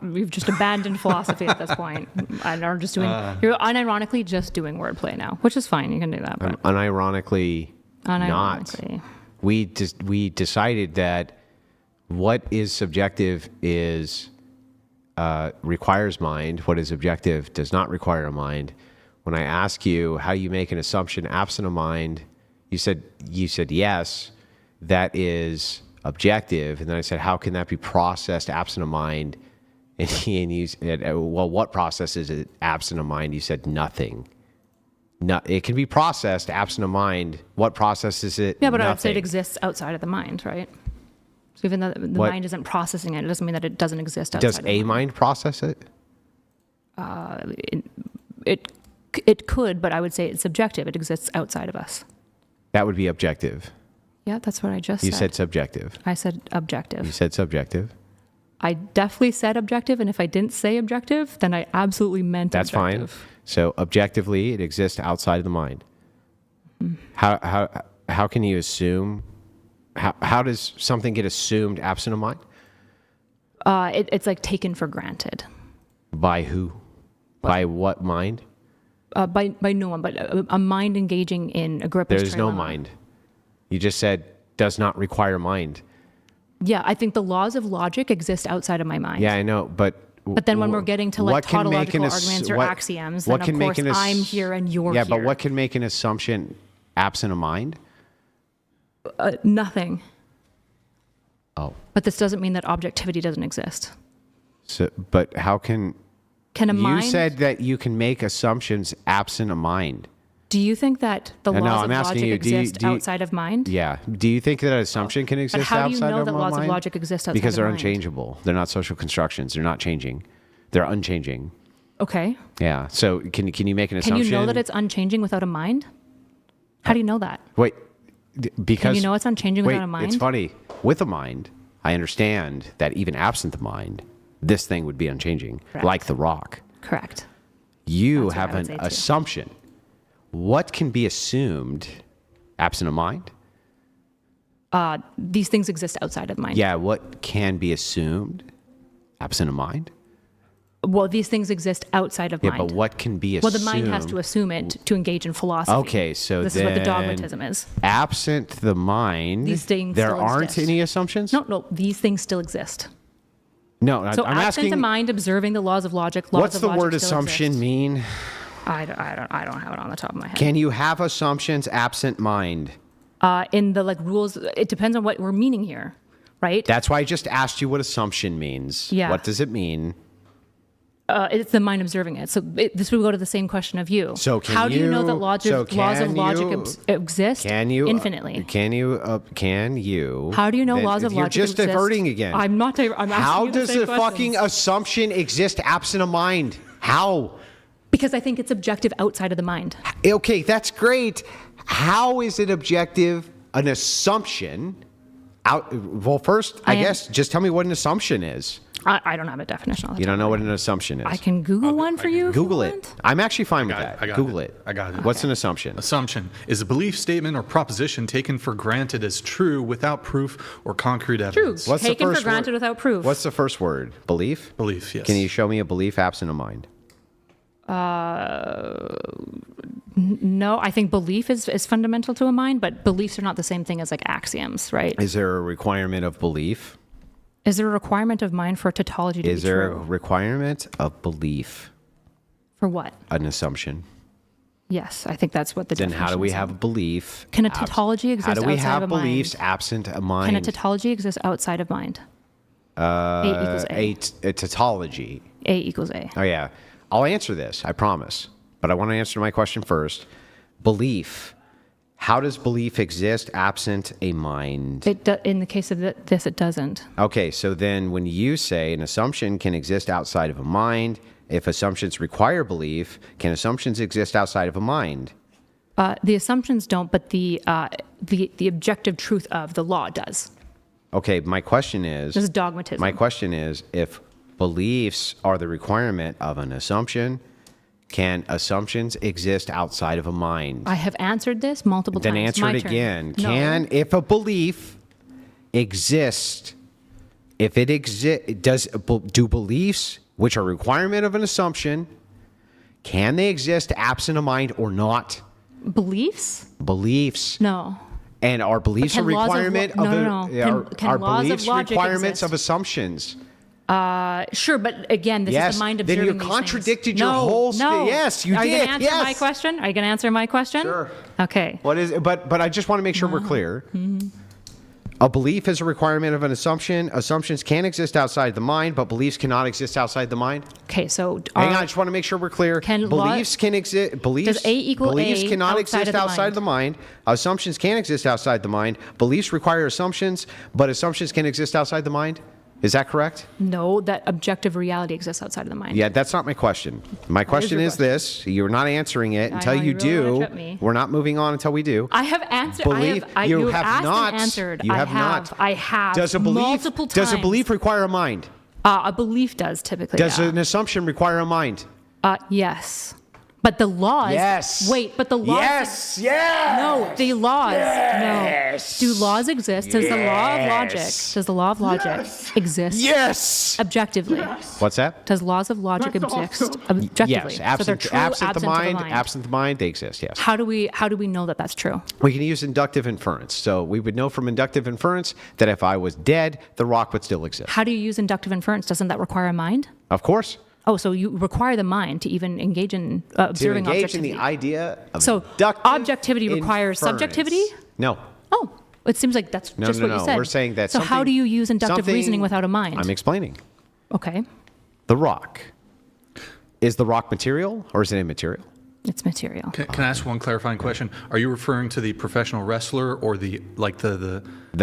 We've just abandoned philosophy at this point, and are just doing. You're unironically just doing wordplay now, which is fine. You can do that. But Unironically, not. unironically, We decided that what is subjective is requires mind. What is objective does not require a mind. When I ask you how you make an assumption absent a mind, you said yes, that is objective. And then I said, how can that be processed absent a mind? And you said, well, what process is it absent of mind? You said nothing. No, it can be processed absent of mind. What process is it? Yeah, but I would say it Nothing. exists outside of the mind, right? So even though the mind isn't processing it, it doesn't mean that it doesn't exist outside Does of a the mind process it? It could, but I would say it's subjective. It exists outside of us. That would be objective. Yeah, that's what I just You said. said subjective. I said objective. You said subjective. I definitely said objective, and if I didn't say objective, then I absolutely meant That's fine. objective. So objectively, it exists outside of the mind. How can you assume? How does something get assumed absent of mind? It's like taken for granted By who? By what mind? by no one, but a mind engaging in Agrippa's There's no trilemma. mind. You just said does not require mind. Yeah, I think the laws of logic exist outside of my mind. Yeah, I know, but But then when we're getting to like what can make tautological an arguments or what- axioms, what then can of make course an ass- I'm here and you're yeah, here. but what can make an assumption absent of mind? Nothing. Oh, But this doesn't mean that objectivity doesn't exist. so but how can Can a you mind? said that you can make assumptions absent of mind? Do you think that the No, laws I'm of asking logic you, do you- exist do you- outside of mind? Yeah. Do you think that an assumption can exist how do you outside know of that mind? laws of logic exist outside Because of they're mind? unchangeable. They're not social constructions. They're not changing. They're unchanging. Okay. Yeah. So can you make an Can assumption? you know that it's unchanging without a mind? How do you know that? Wait, because Can you know it's unchanging wait, without a mind? It's funny. With a mind, I understand that even absent the mind, this thing would be unchanging, Correct. like the rock. Correct. You That's what have I would an say too. assumption. What can be assumed absent of mind? These things exist outside of mind. Yeah, what can be assumed absent of mind? Well, these things exist outside of Yeah, mind. but what can be Well, assumed? the mind has to assume it to engage in philosophy. Okay, so this is what the then dogmatism is. Absent the mind, These things there still aren't exist. any assumptions? No, these things still exist. No, So I'm absent asking, the mind observing the laws of logic, laws what's of the logic word still assumption exist. mean? I don't have it on the top of my head. Can you have assumptions absent mind? In the like rules, it depends on what we're meaning here, right? That's why I just asked you what assumption means. Yeah. What does it mean? It's the mind observing it. So this would go to the same question of you. So can how do you know you- that laws so of logic can you- exist Can you infinitely? Can you? How do you know then- laws of You're logic just exist? diverting again. I'm not. I'm asking How you the does same a fucking questions. assumption exist absent of mind? How? Because I think it's objective outside of the mind. Okay, that's great. How is it objective? An assumption? Well, first, I I am- guess, just tell me what an assumption is. I don't have a definition on the You top don't know of what my an assumption is. head. I can Google one for you. if you Google it. want. I'm actually fine with got that. it. I got Google it. it. I got it. What's an assumption? Assumption is a belief, statement, or proposition taken for granted as true without proof or concrete True. evidence. What's the Taken first for granted word? without proof. What's the first word? Belief? Belief, yes. Can you show me a belief absent of mind? No, I think belief is fundamental to a mind, but beliefs are not the same thing as like axioms, right? Is there a requirement of belief? Is there a requirement of mind for a tautology to Is be there a true? requirement of belief? For what? An assumption. Yes, I think that's what the Then how do we definition have is. a belief? Can a tautology exist How do we outside have of a mind? beliefs absent a Can a mind? tautology exist outside of mind? A equals A. A tautology. A equals A. Oh, yeah. I'll answer this, I promise. But I want to answer my question first. Belief. How does belief exist absent a mind? In the case of this, it doesn't. Okay, so then when you say an assumption can exist outside of a mind, if assumptions require belief, can assumptions exist outside of a mind? The assumptions don't, but the objective truth of the law does. Okay, my question is, This is dogmatism. my question is, if beliefs are the requirement of an assumption, can assumptions exist outside of a mind? I have answered this multiple Then times. answer My it turn. again. No. Can, if a belief exists, if it exists, do beliefs, which are a requirement of an assumption, can they exist absent a mind or not? Beliefs? Beliefs. No. And are beliefs a But can laws of requirement lo- of, no, no, no. Can are laws of beliefs logic requirements of exist? assumptions? Sure, but again, this Yes, is the mind then observing you these contradicted things. your No, whole no. yes, you Are you did, going to answer my yes. question? Are you going to answer my question? Sure. Okay. What is? But I just want to make sure we're clear. A belief is a requirement of an assumption. Assumptions can exist outside the mind, but beliefs cannot exist outside the mind. Okay, so Hang on, I just want to make sure we're clear. Beliefs can exist. Does A equal beliefs A cannot outside exist of the outside mind? the mind. Assumptions can exist outside the mind. Beliefs require assumptions, but assumptions can exist outside the mind. Is that correct? No, that objective reality exists outside of the mind. Yeah, that's not my question. My question your is this. You're not answering it until know, you you really wanna do. trip me. We're not moving on until we do. I have answered. Belief, you have asked not. and answered. You have I not. I have. Does a belief, multiple times. does a belief require a mind? A belief does typically. Does yeah. an assumption require a mind? Yes. But the laws. Yes. Wait, but the laws. Yes. Yes. No, the laws. Yes. No. Do laws exist? Does the law of logic? Does the law of logic exist? Yes. Objectively. What's that? Does laws of logic That's exist awesome. objectively? Yes. So they're Absent, true, absent the mind. of the mind. Absent the mind, they exist. Yes. How do we know that that's true? We can use inductive inference. So we would know from inductive inference that if I was dead, the rock would still exist. How do you use inductive inference? Doesn't that require a mind? Of course. Oh, so you require the mind to even engage in To observing engage in objectivity. the idea of So inductive objectivity requires inference. subjectivity? No. Oh, it seems like that's No, just no, what you no. said. We're saying that So how do you use inductive something- reasoning without a mind? I'm explaining. Okay, The rock. Is the rock material or is it immaterial? it's material. Can I ask one clarifying question? Are you referring to the professional wrestler or the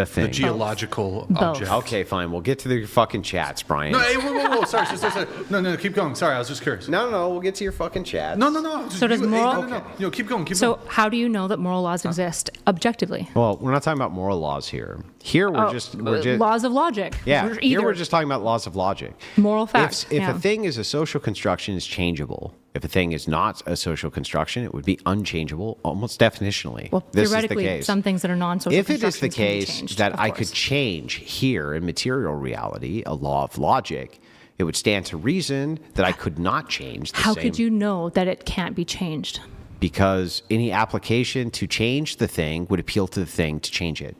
thing. geological Both. object? Okay, fine. We'll get to the fucking chats, Brian. No, hey, whoa. Sorry. No, keep going. Sorry, I was just curious. No, we'll get to your fucking chats. No. So does moral- No, keep going. So how do you know that moral laws exist objectively? Well, we're not talking about moral laws here. Here we're just laws of logic. yeah. Either Here we're just talking about laws of logic. moral facts. If yeah. a thing is a social construction, it's changeable. If a thing is not a social construction, it would be unchangeable, almost definitionally. well, This is the theoretically, case. some things that are non-social If it is the constructions can be case changed, that of I course. could change here in material reality, a law of logic, it would stand to reason that I could not change the How same. could you know that it can't be changed? Because any application to change the thing would appeal to the thing to change it.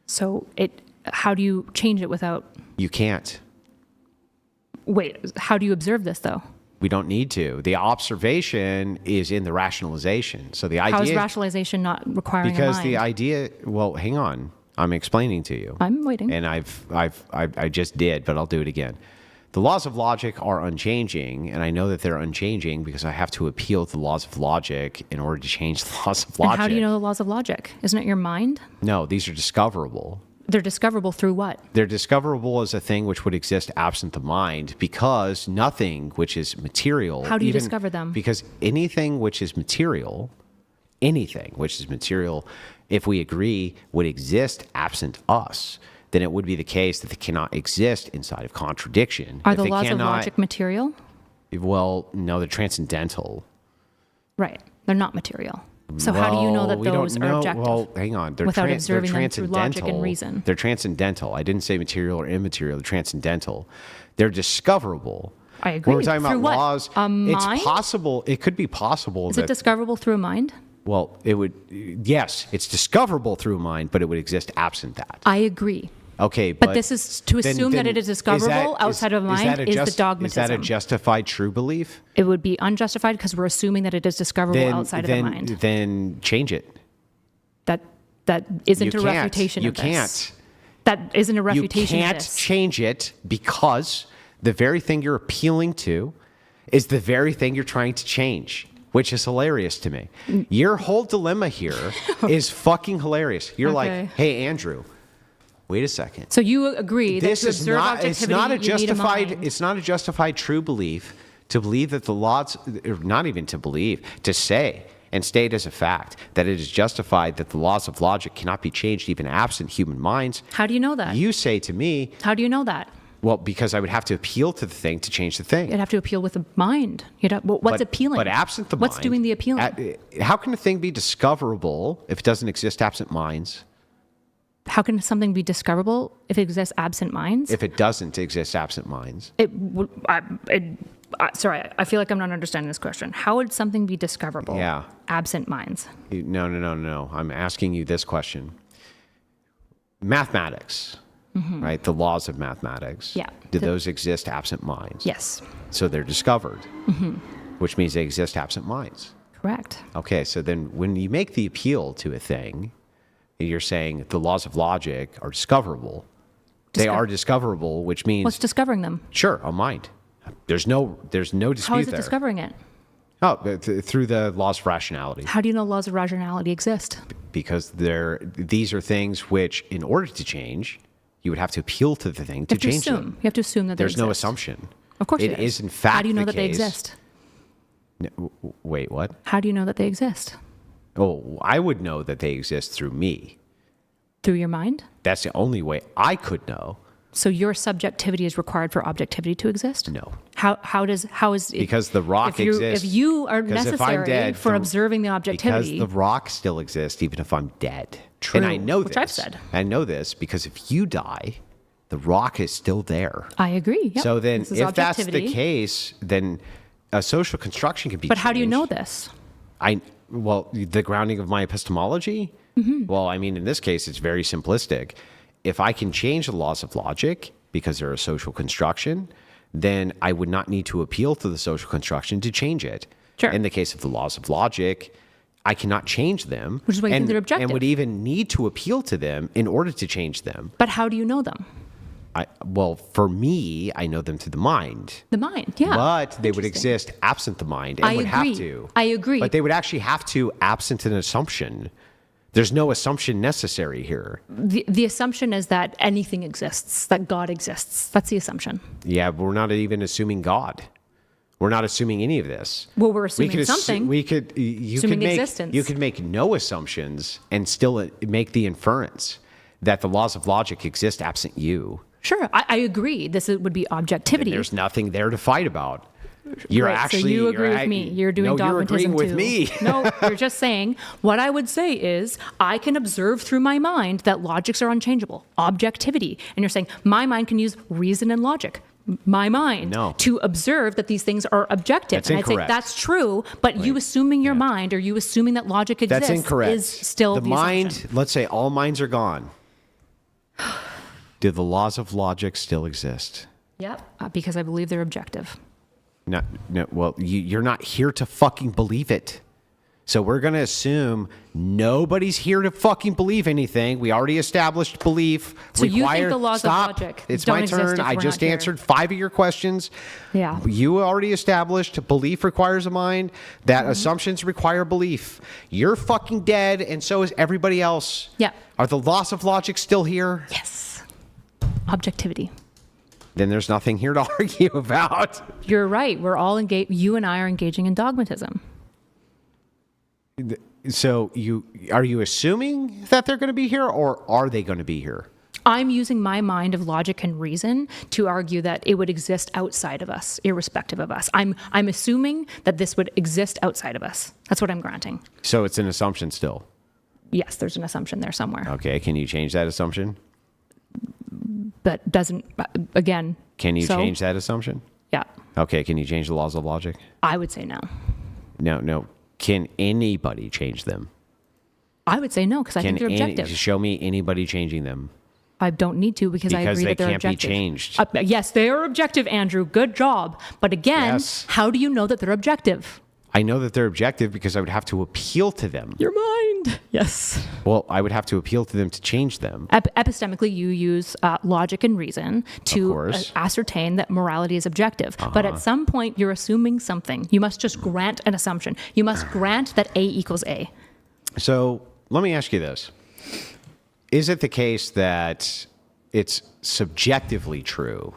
So how do you change it without? You can't. Wait, how do you observe this though? We don't need to. The observation is in the rationalization. So the idea How is rationalization not requiring because a mind? the idea. Well, hang on. I'm explaining to you. I'm waiting. And I just did, but I'll do it again. The laws of logic are unchanging, and I know that they're unchanging because I have to appeal to the laws of logic in order to change the laws of logic. And how do you know the laws of logic? Isn't it your mind? No, these are discoverable. They're discoverable through what? They're discoverable as a thing which would exist absent the mind because nothing which is material. How do you discover them? Because anything which is material, if we agree, would exist absent us, then it would be the case that they cannot exist inside of contradiction. Are If the they laws of cannot- logic material? Well, no, they're transcendental. Right. They're not material. So how do you know that we don't those are know- objective? Well, hang on. They're without they're observing them through logic and transcendental. reason? They're transcendental. I didn't say material or immaterial. They're transcendental. They're discoverable. I agree. When we're talking Through about what? laws, A mind? it's possible. It could be possible Is that it discoverable through a mind? well, it would. Yes, it's discoverable through mind, but it would exist absent that. I agree. Okay, But this is to then- assume that then it is discoverable outside of mind is the dogmatism. Is that a justified true belief? It would be unjustified because we're assuming that it is discoverable outside of the mind. Then change it. That isn't You a can't. refutation You of this. can't. That isn't a refutation You of can't this. change it because the very thing you're appealing to is the very thing you're trying to change, which is hilarious to me. Your whole dilemma here is fucking hilarious. You're Okay. like, hey, Andrew, wait a second. So you agree that This to is observe not. objectivity, It's not a you need justified. mind. It's not a justified true belief to believe that the laws, or not even to believe, to say and state as a fact that it is justified that the laws of logic cannot be changed even absent human minds. How do you know that? You say to me, How do you know that? well, because I would have to appeal to the thing to change the thing. You'd have to appeal with the mind. What's appealing? But absent the What's mind. doing the appealing? How can a thing be discoverable if it doesn't exist absent minds? How can something be discoverable if it exists absent minds? If it doesn't exist absent minds? Sorry, I feel like I'm not understanding this question. How would something be discoverable Yeah. absent minds? No. I'm asking you this question. Mathematics, right? The laws of mathematics. Yeah. Do those exist absent minds? Yes, So they're discovered, which means they exist absent minds. correct. Okay, so then when you make the appeal to a thing, You're saying the laws of logic are discoverable. They are discoverable, which means What's discovering them? sure, a mind. There's no dispute How is it there. discovering it? Oh, through the laws of rationality. How do you know laws of rationality exist? Because these are things which, in order to change, you would have to appeal to the thing to change them. You have to assume that There's they no exist. assumption. Of course it is in fact How do you know the that they case- exist? No, wait, what? How do you know that they exist? Oh, I would know that they exist through me. Through your mind? That's the only way I could know. So your subjectivity is required for objectivity to exist? No. How is it? Because the rock exists. If you are 'Cause if I'm necessary dead, for observing the objectivity, Because the rock still exists even if I'm dead. True, And I know which this. I've said. I know this because if you die, the rock is still there. I agree. Yep. So then This is if that's the objectivity. case, then a social construction can be But how do you know changed. this? Well, the grounding of my epistemology? Mm-hmm. Well, I mean, in this case, it's very simplistic. If I can change the laws of logic because they're a social construction, then I would not need to appeal to the social construction to change it. Sure. In the case of the laws of logic, I cannot change them. Which is why you think and, they're objective. And would even need to appeal to them in order to change them. But how do you know them? Well, for me, I know them through the mind. The mind, yeah. But they would Interesting. exist absent the mind and I would have agree. to. I agree. But they would actually have to absent an assumption. There's no assumption necessary here. The assumption is that anything exists, that God exists. That's the assumption. Yeah, but we're not even assuming God. We're not assuming any of this. Well, we're assuming something. You Assuming could make existence. you could make no assumptions and still make the inference that the laws of logic exist absent you. Sure, I agree. Would be objectivity. There's nothing there to fight about. You're Right, actually so you agree you're with act- me. You're doing no, dogmatism you're agreeing with too. me. No, you're just saying what I would say is I can observe through my mind that logics are unchangeable. Objectivity. And you're saying my mind can use reason and logic. My mind No. to observe that these things are objective. That's and I'd say incorrect. that's true, but you assuming your mind or you assuming that logic exists That's incorrect. is still the mind. assumption. Let's say all minds are gone. Do the laws of logic still exist? Yep. Because I believe they're objective. No. Well, you're not here to fucking believe it. So we're going to assume nobody's here to fucking believe anything. We already established belief. So you think require- the laws of Stop. logic It's don't my exist turn. if I we're just not here? answered 5 of your questions. Yeah. You already established belief requires a mind. That Mm-hmm. assumptions require belief. You're fucking dead, and so is everybody else. Yeah. Are the laws of logic still here? Yes. Objectivity. Then there's nothing here to argue about. You're right. We're all engaged. You and I are engaging in dogmatism. So are you assuming that they're going to be here, or are they going to be here? I'm using my mind of logic and reason to argue that it would exist outside of us, irrespective of us. I'm assuming that this would exist outside of us. That's what I'm granting. So it's an assumption still. Yes, there's an assumption there somewhere, Okay, can you change that assumption? but doesn't. Again. Can you so, change that assumption? Yeah, Okay, can you change the laws of logic? I would say no. No. Can anybody change them? I would say no because I think they're objective. Show me anybody changing them. I don't need to because I Because agree they that they're can't be objective. changed. Yes, they are objective, Andrew. Good job. But again, Yes. how do you know that they're objective? I know that they're objective because I would have to appeal to them. Your mind. Yes. Well, I would have to appeal to them to change them. Epistemically, you use logic and reason to course. ascertain that morality is objective. But at some point, you're assuming something. You must just grant an assumption. You must grant that A equals A. So let me ask you this. Is it the case that it's subjectively true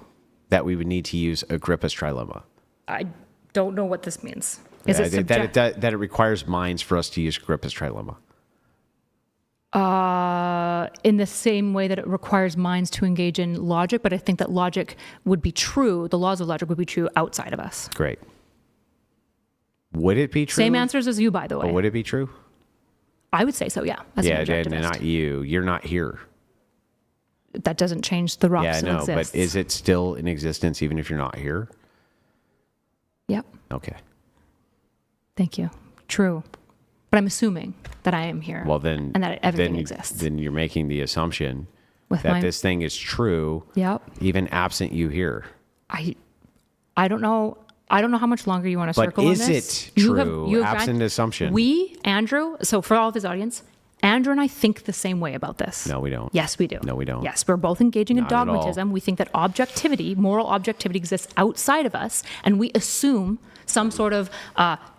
that we would need to use Agrippa's trilemma? I don't know what this means. Is it that it requires minds for us to use Agrippa's trilemma? in the same way that it requires minds to engage in logic, but I think that logic would be true, the laws of logic would be true outside of us. Great. Would it be true? Same answers as you, by the way. Or would it be true? I would say so, yeah. As Yeah, an and objectivist. not you. You're not here. That doesn't change the rock Yeah, still no, exists. but is it still in existence even if you're not here? Yep. Okay. Thank you. True. But I'm assuming that I am here. Well, then, and that everything then, exists. Then you're making the assumption With that my- this thing is true, Yep. even absent you here. I don't know. I don't know how much longer you want to But circle on is this. it true, absent assumption? We, Andrew, so for all of his audience, Andrew and I think the same way about this. No, we don't. Yes, we do. No, we don't. Yes, we're both engaging in Not at all. dogmatism. We think that objectivity, moral objectivity, exists outside of us, and we assume some sort of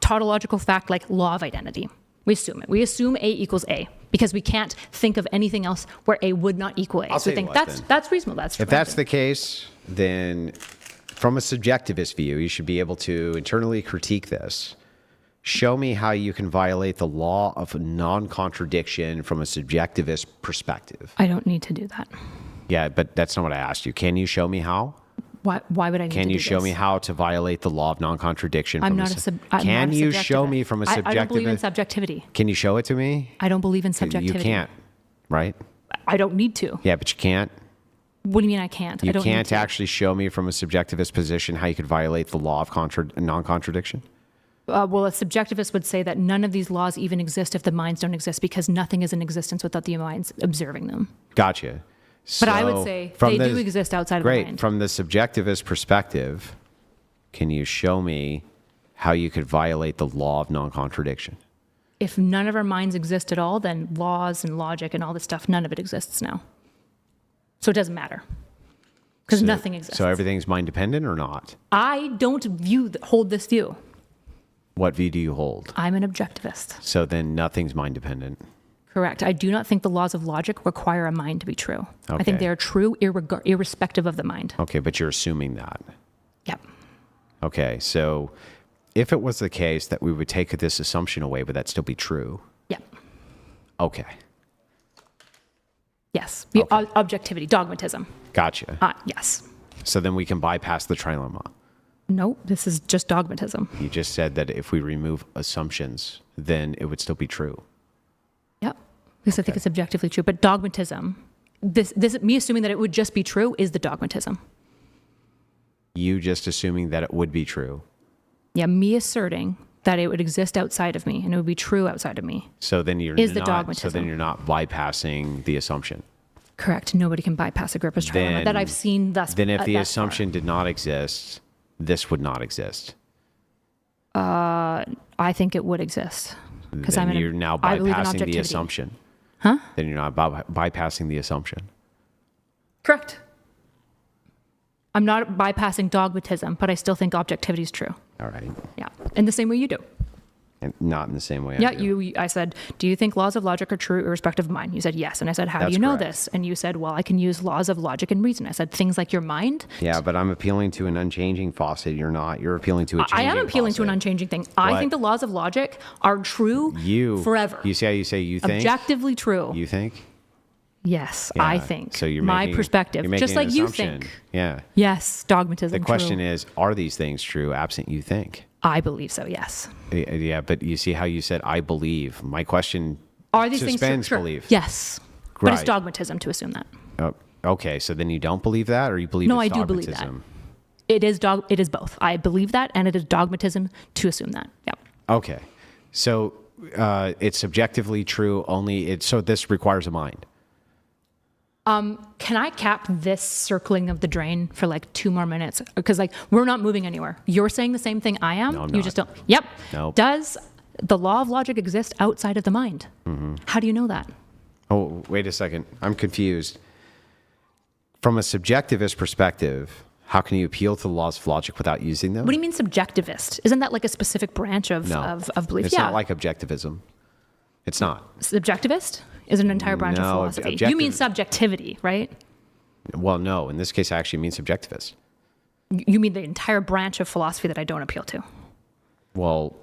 tautological fact like law of identity. We assume it. We assume A equals A because we can't think of anything else where A would not equal A. I'll So we tell you think what, that's then. reasonable. That's If that's the case, then from a subjectivist view, you should be able to internally critique this. Show me how you can violate the law of non-contradiction from a subjectivist perspective. I don't need to do that. Yeah, but that's not what I asked you. Can you show me how? Why would I need to Can do you show this? me how to violate the law of non-contradiction? I'm from not I'm Can not a you show subjectivist. me from a I don't believe in subjectivist? subjectivity. Can you show it to me? I don't believe in You subjectivity. can't, right? I don't need to. Yeah, but you can't. What do you mean I can't? You I don't need can't to. actually show me from a subjectivist position how you could violate the law of non-contradiction? Well, a subjectivist would say that none of these laws even exist if the minds don't exist because nothing is in existence without the minds observing them. Gotcha. But I would So, say from they do exist outside of the Great. mind. From the subjectivist perspective, can you show me how you could violate the law of non-contradiction? If none of our minds exist at all, then laws and logic and all this stuff, none of it exists now. So it doesn't matter because nothing exists. So everything's mind-dependent or not? I don't hold this view. What view do you hold? I'm an objectivist. So then nothing's mind-dependent. Correct. I do not think the laws of logic require a mind to be true. I Okay. think they are true irrespective of the mind. Okay, but you're assuming that. Yep. Okay, so if it was the case that we would take this assumption away, would that still be true? Yep. Okay, Yes. Objectivity, dogmatism. gotcha. Yes. So then we can bypass the trilemma. No, this is just dogmatism. You just said that if we remove assumptions, then it would still be true. Yep. Because I think it's objectively true. But dogmatism, me assuming that it would just be true is the dogmatism. You just assuming that it would be true. Yeah, me asserting that it would exist outside of me and it would be true outside of me. So then you're Is the not. dogmatism. So then you're not bypassing the assumption. Correct. Nobody can bypass Agrippa's trilemma Then- that I've seen thus. Then if the thus far. assumption did not exist, this would not exist. I think it would exist because Then I'm you're now I believe in bypassing the objectivity. assumption. Huh? Then you're not bypassing the assumption. Correct. I'm not bypassing dogmatism, but I still think objectivity is true. All right. Yeah, in the same way you do. And not in the same way. Yeah, I do. I said, do you think laws of logic are true irrespective of mind? You said yes. And I said, how do That's you know correct. this? And you said, well, I can use laws of logic and reason. I said, things like your mind. Yeah, but I'm appealing to an unchanging faucet. You're not. You're appealing to a changing I am appealing to an faucet. unchanging thing. I What? think the laws of logic are true forever. You see how you say you think? Objectively true. You think? Yes, Yeah. I think. So you're my making, perspective, you're making just an like you assumption. think. Yeah. Yes, dogmatism. The question true. is, are these things true absent you think? I believe so. Yes. Yeah, but you see how you said I believe. My question Are these things true? suspends Sure. belief. Yes. But it's Right. dogmatism to assume that. Oh, okay, so then you don't believe that, or you believe No, it's I do believe that. dogmatism? It is both. I believe that, and it is dogmatism to assume that. Yep. Okay, so it's subjectively true. So this requires a mind. Can I cap this circling of the drain for like 2 more minutes? Because like we're not moving anywhere. You're saying the same thing I am. No, I'm You not. just don't. Yep. Nope. Does the law of logic exist outside of the mind? Mm-hmm. How do you know that? Oh, wait a second. I'm confused. From a subjectivist perspective, how can you appeal to the laws of logic without using them? What do you mean subjectivist? Isn't that like a specific branch of No. of belief? It's yeah. not like objectivism. It's not. Subjectivist is an entire branch of No, philosophy. You objective- mean subjectivity, right? Well, no. In this case, I actually mean subjectivist. You mean the entire branch of philosophy that I don't appeal to? Well,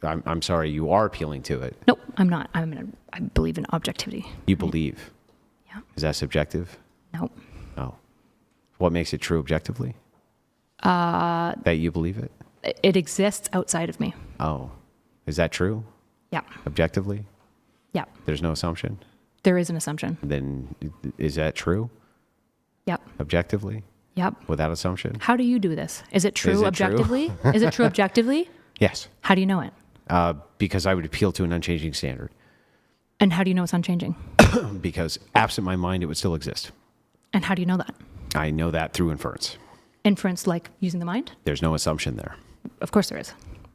I'm sorry. You are appealing to it. Nope, I'm not. I believe in objectivity. You believe. Yeah. Is that subjective? Nope. Oh. What makes it true objectively? That you believe it? It exists outside of me. Oh. Is that true Yeah. objectively? Yeah. There's no assumption? There is an assumption. Then is that true Yep. objectively Yep. without assumption? How do you do this? Is it true Is it true? objectively? Is it true objectively? Yes. How do you know it? Because I would appeal to an unchanging standard. And how do you know it's unchanging? Because absent my mind, it would still exist. And how do you know that? I know that through inference. Inference, like using the mind? There's no assumption there. Of course there is.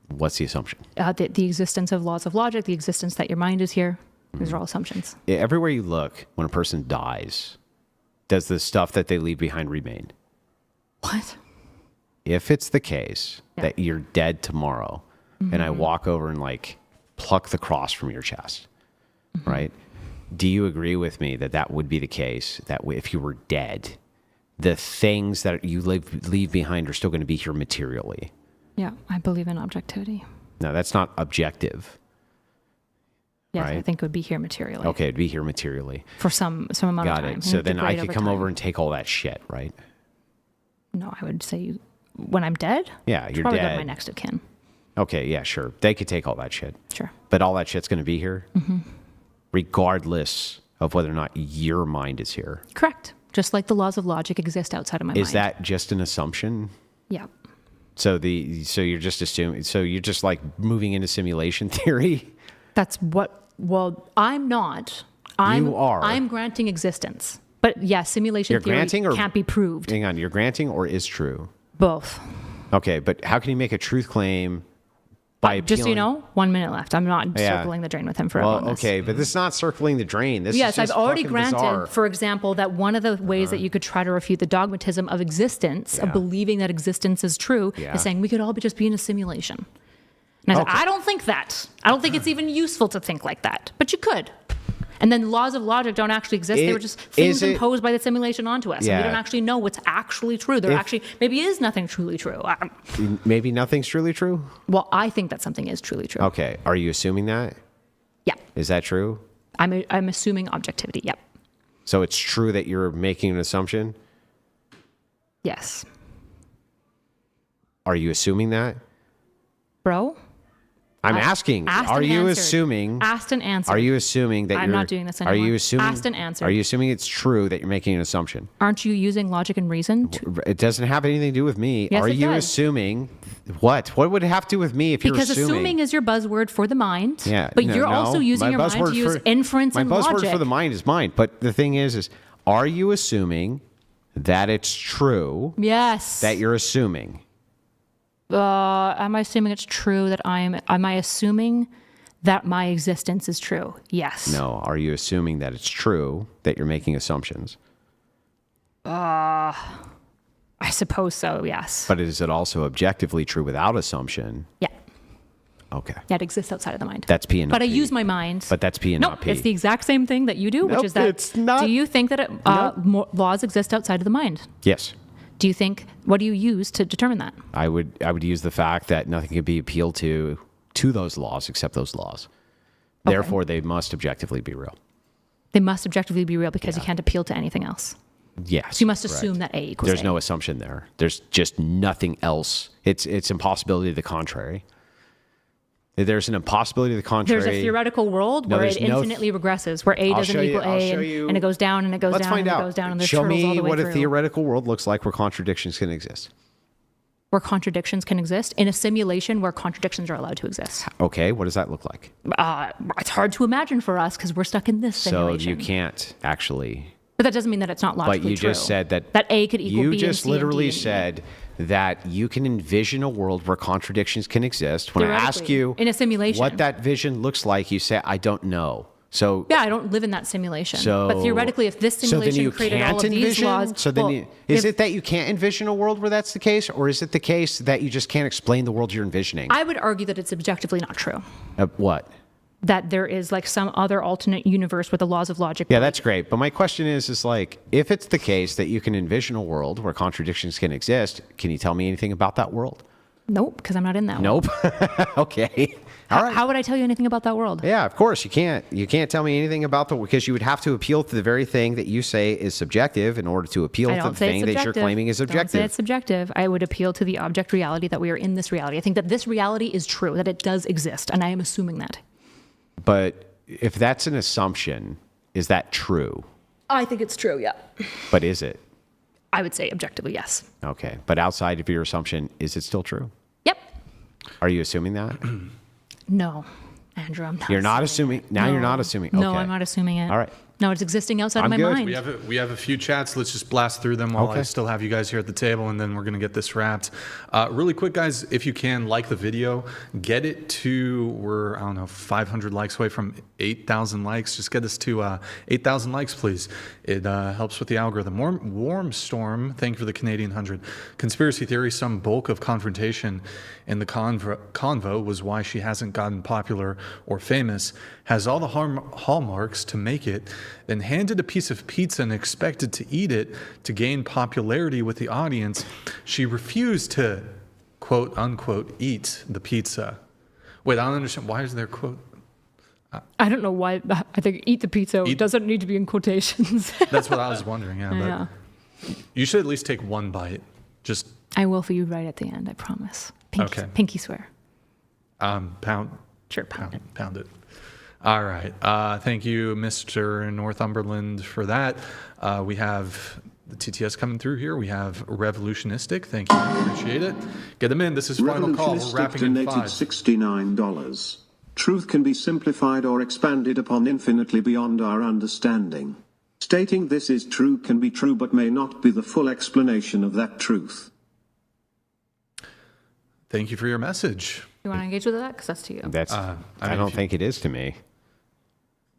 What's the assumption? The existence of laws of logic, the existence that your mind is here. These are all assumptions. Everywhere you look, when a person dies, does the stuff that they leave behind remain? What? If it's the case that you're dead tomorrow, and I walk over and like pluck the cross from your chest, right? Do you agree with me that that would be the case, that if you were dead, the things that you leave behind are still going to be here materially? Yeah, I believe in objectivity. No, that's not objective. Yes, I Right. think it would be here materially. Okay, it'd be here materially. For some amount Got of time. it. So then I degrade could over come time. over and take all that shit, right? No, I would say when I'm dead. Yeah, it's you're probably go to dead. my next of kin. Okay, yeah, sure. They could take all that shit. Sure. But all that shit's going to be here, regardless of whether or not your mind is here. Correct. Just like the laws of logic exist outside of my mind. Is that just an assumption? Yeah. So you're just assuming. So you're just like moving into simulation theory. That's what. Well, I'm not. You are. I'm granting existence. But yeah, simulation You're theory granting or can't be proved. Hang on, you're granting or is true? Both. Okay, but how can you make a truth claim by Just so you appealing- know, 1 minute left. I'm not Yeah. circling the drain with him forever. Well, on this. okay, but this is not circling the drain. This Yes, is just I've already fucking granted, bizarre. for example, that one of the ways that you could try to refute the dogmatism of existence, Yeah. of believing that existence is true, Yeah. is saying we could all just be in a simulation. And I said, Okay. I don't think that. I don't think it's even useful to think like that. But you could. And then laws of logic don't actually exist. They were just things is it- imposed by the simulation onto us. And Yeah. we don't actually know what's actually true. There If- actually maybe is nothing truly true. Maybe nothing's truly true? Well, I think that something is truly true. Okay, are you assuming that? Yeah. Is that true? I'm assuming objectivity. Yep. So it's true that you're making an assumption? Yes. Are you assuming that? Bro? I'm asking. Asked Are and you answered. assuming? Asked and answered. Are you assuming that I'm you're not doing this Are anymore. you assuming? Asked and answered. Are you assuming it's true that you're making an assumption? Aren't you using logic and reason? It doesn't have anything to do with me. Yes, Are it you does. assuming what? What would it have to do with me if Because you're assuming is your buzzword for the mind. Yeah, But no, you're no. also using My your mind buzzword to use for- inference My and buzzword logic. for the mind is mind. But the thing is are you assuming that it's true Yes. that you're assuming? Am I assuming it's true that am I assuming that my existence is true? Yes. No. Are you assuming that it's true that you're making assumptions? I suppose so, yes. But is it also objectively true without assumption? Yeah. Okay. Yeah, it exists outside of the mind. That's P and But not I P. use my mind. But that's P and no, not P. it's the exact same thing that you do, which Nope, is that it's not. do you think that laws exist outside of the mind? Yes. Do you think, what do you use to determine that? I would use the fact that nothing can be appealed to those laws except those laws. Okay. Therefore, they must objectively be real. They must objectively be real because you can't appeal to anything else. Yes. So you must correct. assume that A equals There's A. no assumption there. There's just nothing else. It's impossibility to the contrary. There's an impossibility to the contrary. There's a theoretical world No, where there's it no infinitely regresses, where A I'll doesn't show you- equal I'll A, show you- and it goes down, and it goes Let's down, find and out. it goes down, and there's Show turtles all me the way what through. a theoretical world looks like where contradictions can exist. Where contradictions can exist in a simulation where contradictions are allowed to exist. Okay, what does that look like? It's hard to imagine for us because we're stuck in this So simulation. you can't actually. But that doesn't mean that it's not logically But you true. just said that A could equal you B just and C and D literally and E. said that you can envision a world where contradictions can exist. When I ask Theoretically, you in a simulation. what that vision looks like, you say, I don't know. So Yeah, I don't live in that simulation. So, but theoretically, if this simulation so then you created can't all of these envision, laws, so then well, is if- it that you can't envision a world where that's the case, or is it the case that you just can't explain the world you're envisioning? I would argue that it's objectively not true. What? That there is like some other alternate universe where the laws of logic. Yeah, that's great. But my question is like, if it's the case that you can envision a world where contradictions can exist, can you tell me anything about that world? Nope, because I'm not in that. Nope. Okay. All right. How would I tell you anything about that world? Yeah, of course you can't. You can't tell me anything about because you would have to appeal to the very thing that you say is subjective in order to appeal I to don't the say thing it's that you're subjective. claiming is Don't say objective. it's subjective. I would appeal to the object reality that we are in this reality. I think that this reality is true, that it does exist, and I am assuming that. But if that's an assumption, is that true? I think it's true, yeah. But is it? I would say objectively, yes. Okay. But outside of your assumption, is it still true? Yep. Are you assuming that? No, Andrew, I'm not. You're not assuming. Now No. you're not assuming. No, Okay. I'm not assuming it. All right. No, it's existing outside of I'm my good. mind. We have a few chats. Let's just blast through them while I Okay. still have you guys here at the table, and then we're going to get this wrapped. Really quick, guys, if you can, like the video. Get it to, we're, I don't know, 500 likes away from 8,000 likes. Just get us to 8,000 likes, please. It helps with the algorithm. Warm Storm, thank you for the Canadian 100. Conspiracy theory, some bulk of confrontation in the convo was why she hasn't gotten popular or famous. Has all the hallmarks to make it, then handed a piece of pizza and expected to eat it to gain popularity with the audience. She refused to, quote unquote, eat the pizza. Wait, I don't understand. Why is there quote? I don't know why. I think eat the pizza doesn't need to be in quotations. That's what I was wondering. Yeah, Yeah. but you should at least take one bite. Just I will for you right at the end, I promise. Okay. Pinky swear. pound. Sure, pound it. Pound it. All right. Thank you, Mr. Northumberland, for that. We have the TTS coming through here. We have Revolutionistic. Thank you. Appreciate it. Get them in. This is final call. We're Revolutionistic wrapping in donated 5. $69. Truth can be simplified or expanded upon infinitely beyond our understanding. Stating this is true can be true but may not be the full explanation of that truth. Thank you for your message. You want to engage with that? Because that's to you. That's. I I mean, don't if you- think it is to me.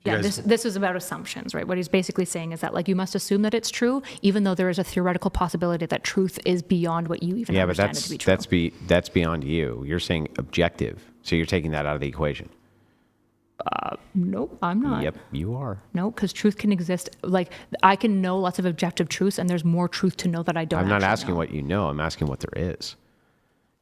Yeah, guys- this is about assumptions, right? What he's basically saying is that like you must assume that it's true, even though there is a theoretical possibility that truth is beyond what you even Yeah, but understand it to be true. that's beyond you. You're saying objective, so you're taking that out of the equation. Nope, I'm not. Yep, you are. No, because truth can exist. Like I can know lots of objective truths, and there's more truth to know that I don't. I'm not actually asking know. what you know. I'm asking what there is.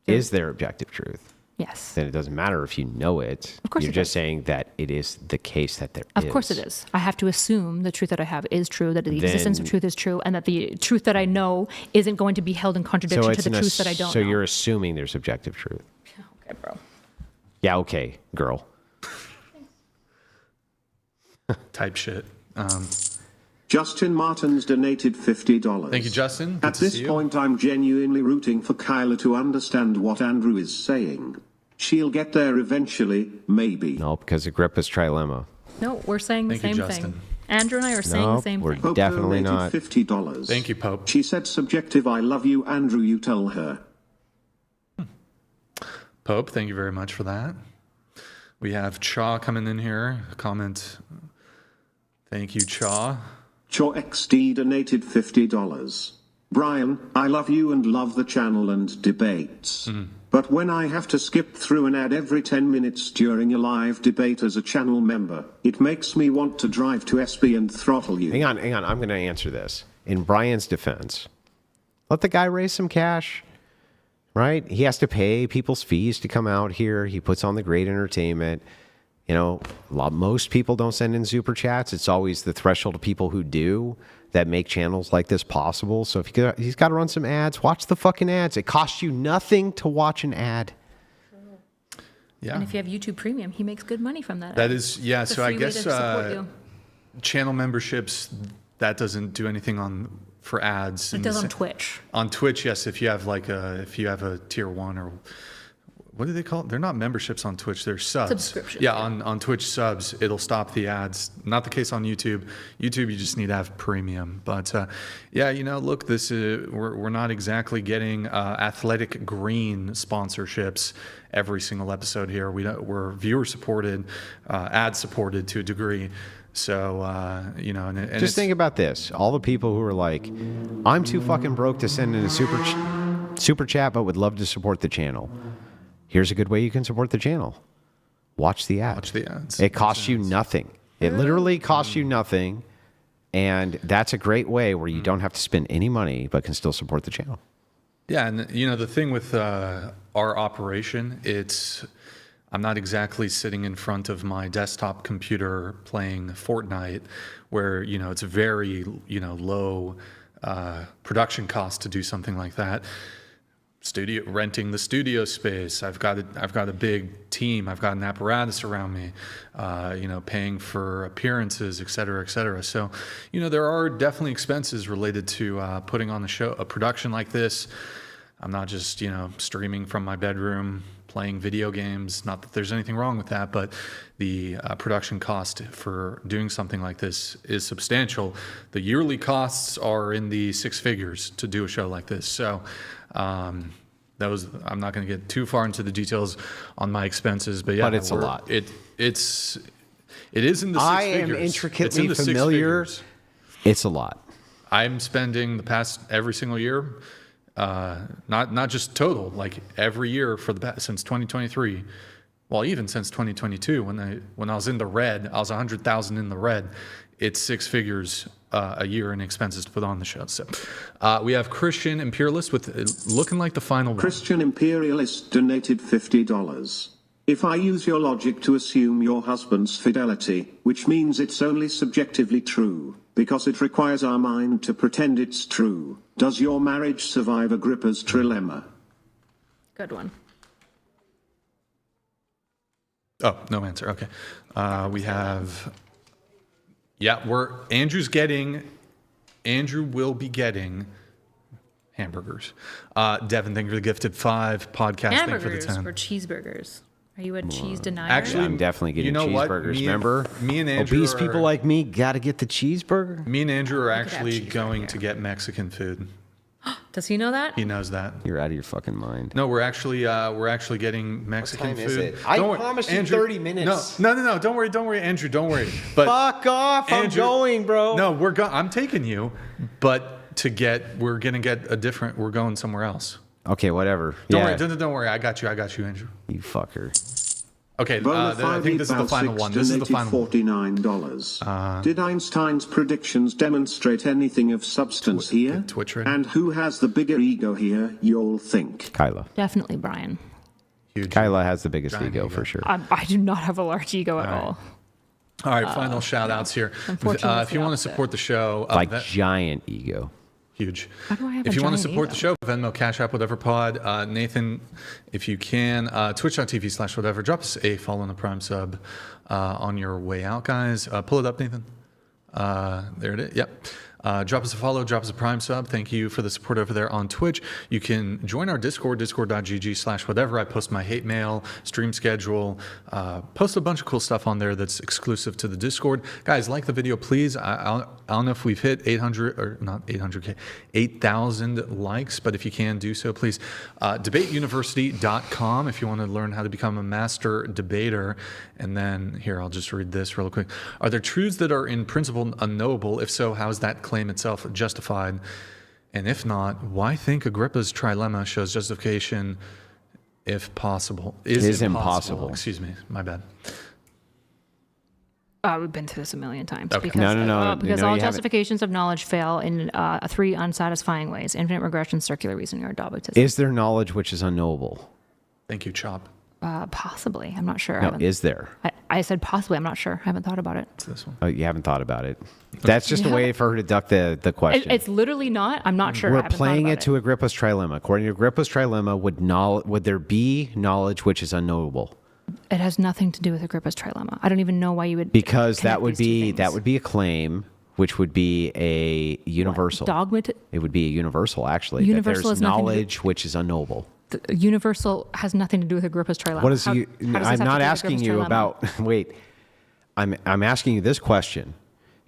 Is there objective truth? Yes. Then it doesn't matter if you know it. Of course You're it just does. saying that it is the case that there is. Of course it is. I have to assume the truth that I have is true, that the existence of Then- truth is true, and that the truth that I know isn't going to be held in contradiction So to it's the truth that I don't So know. you're assuming there's objective truth. Okay, bro. Yeah, okay, girl. Type shit. Justin Martins donated $50. Thank you, Justin. Good At to this see you. point, I'm genuinely rooting for Kyla to understand what Andrew is saying. She'll get there eventually, maybe. No, because Agrippa's trilemma. No, we're saying the Thank you, same Justin. thing. Andrew and I are saying the Nope, same we're thing. Pope Definitely donated not. $50. Thank you, Pope. She said subjective, I love you, Andrew, you tell her. Pope, thank you very much for that. We have Chaw coming in here. Comment. Thank you, Chaw. Chaw XD donated $50. Brian, I love you and love the channel and debates. But when I have to skip through an ad every 10 minutes during a live debate as a channel member, it makes me want to drive to SB and throttle you. Hang on. I'm going to answer this. In Brian's defense, let the guy raise some cash, right? He has to pay people's fees to come out here. He puts on the great entertainment. You know, most people don't send in super chats. It's always the threshold of people who do that make channels like this possible. So if he's got to run some ads, watch the fucking ads. It costs you nothing to watch an ad. Yeah. And if you have YouTube Premium, he makes good money from that. That is, yeah. It's a So I free way guess to support you. channel memberships, that doesn't do anything for ads. It does on Twitch. On Twitch, yes. If you have a tier 1 or what do they call it? They're not memberships on Twitch. They're subs. Subscriptions, Yeah, yeah. on Twitch subs, it'll stop the ads. Not the case on YouTube. YouTube, you just need to have premium. But yeah, look, this is we're not exactly getting Athletic Green sponsorships every single episode here. We're viewer supported, ad supported to a degree. So and Just think about this. All the people who are like, I'm too fucking broke to send in a super chat, but would love to support the channel. Here's a good way you can support the channel. Watch the ads. Watch the ads. It costs you nothing. It literally costs you nothing. And that's a great way where you don't have to spend any money, but can still support the channel. Yeah, and the thing with our operation, I'm not exactly sitting in front of my desktop computer playing Fortnite, where it's a very low production cost to do something like that. Renting the studio space. I've got a big team. I've got an apparatus around me. Paying for appearances, et cetera, et cetera. So, there are definitely expenses related to putting on a production like this. I'm not just, streaming from my bedroom, playing video games. Not that there's anything wrong with that, but the production cost for doing something like this is substantial. The yearly costs are in the six figures to do a show like this. So I'm not going to get too far into the details on my expenses, but yeah, But it's a lot. It is in the six figures. I am intricately It's in the six familiar. figures. It's a lot. I'm spending the past every single year, not just total, like every year since 2023. Well, even since 2022, when I was in the red, I was 100,000 in the red. It's six figures a year in expenses to put on the show. So we have Christian Imperialist with looking like the final one. Christian Imperialist donated $50. If I use your logic to assume your husband's fidelity, which means it's only subjectively true, because it requires our mind to pretend it's true, does your marriage survive Agrippa's trilemma? Good one. Oh, no answer. Okay. We have, Andrew will be getting hamburgers. Devin, thank you for the gifted 5. Podcast, thank you for the Hamburgers 10. or cheeseburgers? Are you a cheese denier? Actually, I'm definitely getting you know what? cheeseburgers. Me and- Remember? me and Andrew Obese are- people like me got to get the cheeseburger. Me and Andrew are could have actually cheese going right to get Mexican food. Does he know that? He knows that. You're out of your fucking mind. No, we're actually getting Mexican time food. is it? I Don't worry, promised you Andrew, 30 minutes. No. Don't worry, Andrew. Don't worry. But Fuck off! I'm Andrew- going, bro. No, I'm taking you, but we're gonna get a different. We're going somewhere else. Okay, whatever. Don't yeah, worry. Don't worry. I got you, Andrew. you fucker. Okay, I think this is the final one. This is the final one. $49. Did Einstein's predictions demonstrate anything of substance here? Twitch ready? And who has the bigger ego here, you'll think? Kyla. Definitely Brian. Huge. Kyla has the biggest Giant ego ego. for sure. I do not have a large ego at all. All right, final shout outs here. unfortunately, If you want to support the show, Like giant ego. huge. Why do I have If a you want to giant support ego? the show, Venmo, Cash App, whatever pod. Nathan, if you can, twitch.tv/whatever. Drop us a follow and a Prime sub on your way out, guys. Pull it up, Nathan. There it is. Yep. Drop us a follow, drop us a Prime sub. Thank you for the support over there on Twitch. You can join our Discord, discord.gg/whatever. I post my hate mail, stream schedule, post a bunch of cool stuff on there that's exclusive to the Discord. Guys, like the video, please. I don't know if we've hit 800, or not 800K, 8,000 likes, but if you can do so, please. Debateuniversity.com if you want to learn how to become a master debater. And then here, I'll just read this real quick. Are there truths that are in principle unknowable? If so, how is that claim itself justified? And if not, why think Agrippa's trilemma shows justification if possible? Is impossible. Excuse me, my bad. We've been through this a million times. Okay. Because, No. because No, all you haven't. justifications of knowledge fail in 3 unsatisfying ways: infinite regression, circular reasoning, or dogmatism. Is there knowledge which is unknowable? Thank you, Chop. Possibly. I'm not sure. I No, haven't- is there? I said possibly. I'm not sure. I haven't thought about it. It's this one. Oh, you haven't thought about it. That's just a Yeah. way for her to duck the question. It's literally not. I'm not sure. I We're haven't thought playing about it to Agrippa's trilemma. According to Agrippa's trilemma, would there be knowledge which is unknowable? It has nothing to do with Agrippa's trilemma. I don't even know why you would. Because that connect would these two be things. a claim which would be a universal. It would be a universal, actually. Universal that has there's nothing to do- knowledge which is unknowable. Universal has nothing to do with Agrippa's trilemma. What is How- you? how does this have I'm to not do with asking Agrippa's you trilemma? about. Wait, I'm asking you this question.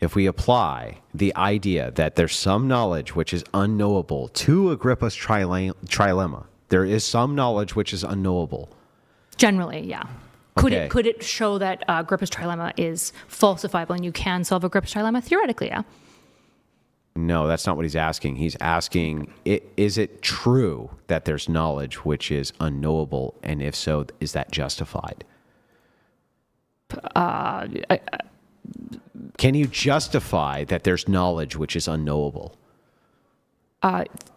If we apply the idea that there's some knowledge which is unknowable to Agrippa's trilemma, there is some knowledge which is unknowable. Generally, yeah. Okay. Could it show that Agrippa's trilemma is falsifiable and you can solve Agrippa's trilemma? Theoretically, yeah. No, that's not what he's asking. He's asking, is it true that there's knowledge which is unknowable? And if so, is that justified? Can you justify that there's knowledge which is unknowable?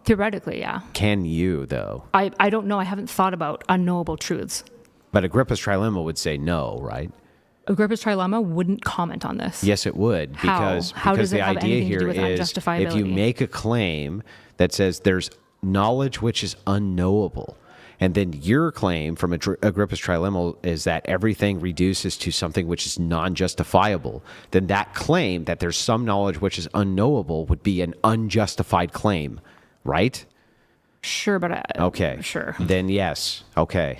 Theoretically, yeah. Can you, though? I don't know. I haven't thought about unknowable truths. But Agrippa's trilemma would say no, right? Agrippa's trilemma wouldn't comment on this. Yes, it would. How? Because, How because does it the have idea anything to do here with is if you unjustifiability? make a claim that says there's knowledge which is unknowable, and then your claim from Agrippa's trilemma is that everything reduces to something which is non-justifiable, then that claim that there's some knowledge which is unknowable would be an unjustified claim, right? Sure, but Okay. Sure. Then yes. Okay.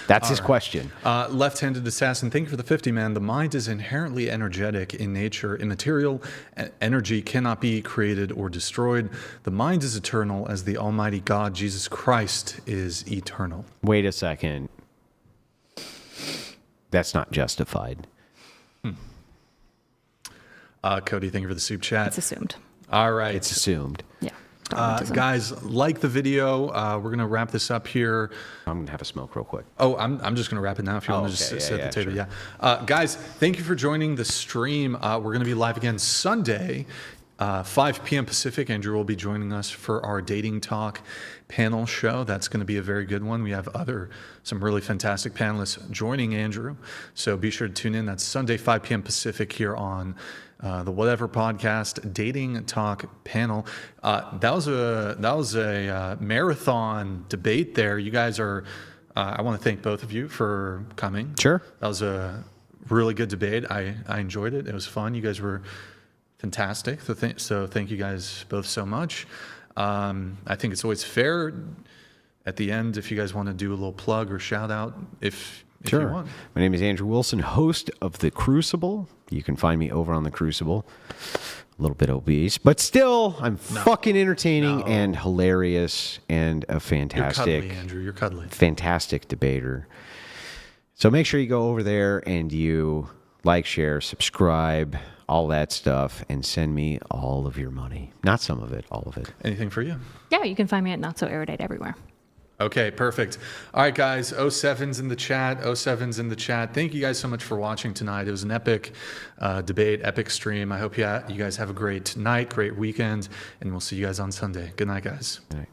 That's his question. Left-handed assassin, thank you for the 50, man. The mind is inherently energetic in nature, immaterial. Energy cannot be created or destroyed. The mind is eternal as the Almighty God, Jesus Christ, is eternal. Wait a second. That's not justified. Cody, thank you for the soup chat. It's assumed. All right. It's assumed. Yeah. Dogmatism. Guys, like the video. We're going to wrap this up here. I'm going to have a smoke real quick. Oh, I'm just going to wrap it now if you want to just okay. sit at the table. Sure. Yeah. Guys, thank you for joining the stream. We're going to be live again Sunday, 5 p.m. Pacific. Andrew will be joining us for our Dating Talk panel show. That's going to be a very good one. We have some really fantastic panelists joining Andrew. So be sure to tune in. That's Sunday, 5 p.m. Pacific here on the Whatever Podcast Dating Talk panel. That was a marathon debate there. You guys are, I want to thank both of you for coming. Sure. That was a really good debate. I enjoyed it. It was fun. You guys were fantastic. So thank you guys both so much. I think it's always fair at the end if you guys want to do a little plug or shout out if you want. My name is Andrew Wilson, host of The Crucible. You can find me over on The Crucible. A little bit obese, but still, I'm fucking entertaining and hilarious and a fantastic, You're cuddly, Andrew. You're cuddly. fantastic debater. So make sure you go over there and you like, share, subscribe, all that stuff, and send me all of your money. Not some of it, all of it. Anything for you? Yeah, you can find me at Not So Erudite everywhere. Okay, perfect. All right, guys. 07's in the chat. 07's in the chat. Thank you guys so much for watching tonight. It was an epic debate, epic stream. I hope you guys have a great night, great weekend, and we'll see you guys on Sunday. Good night, guys. All right.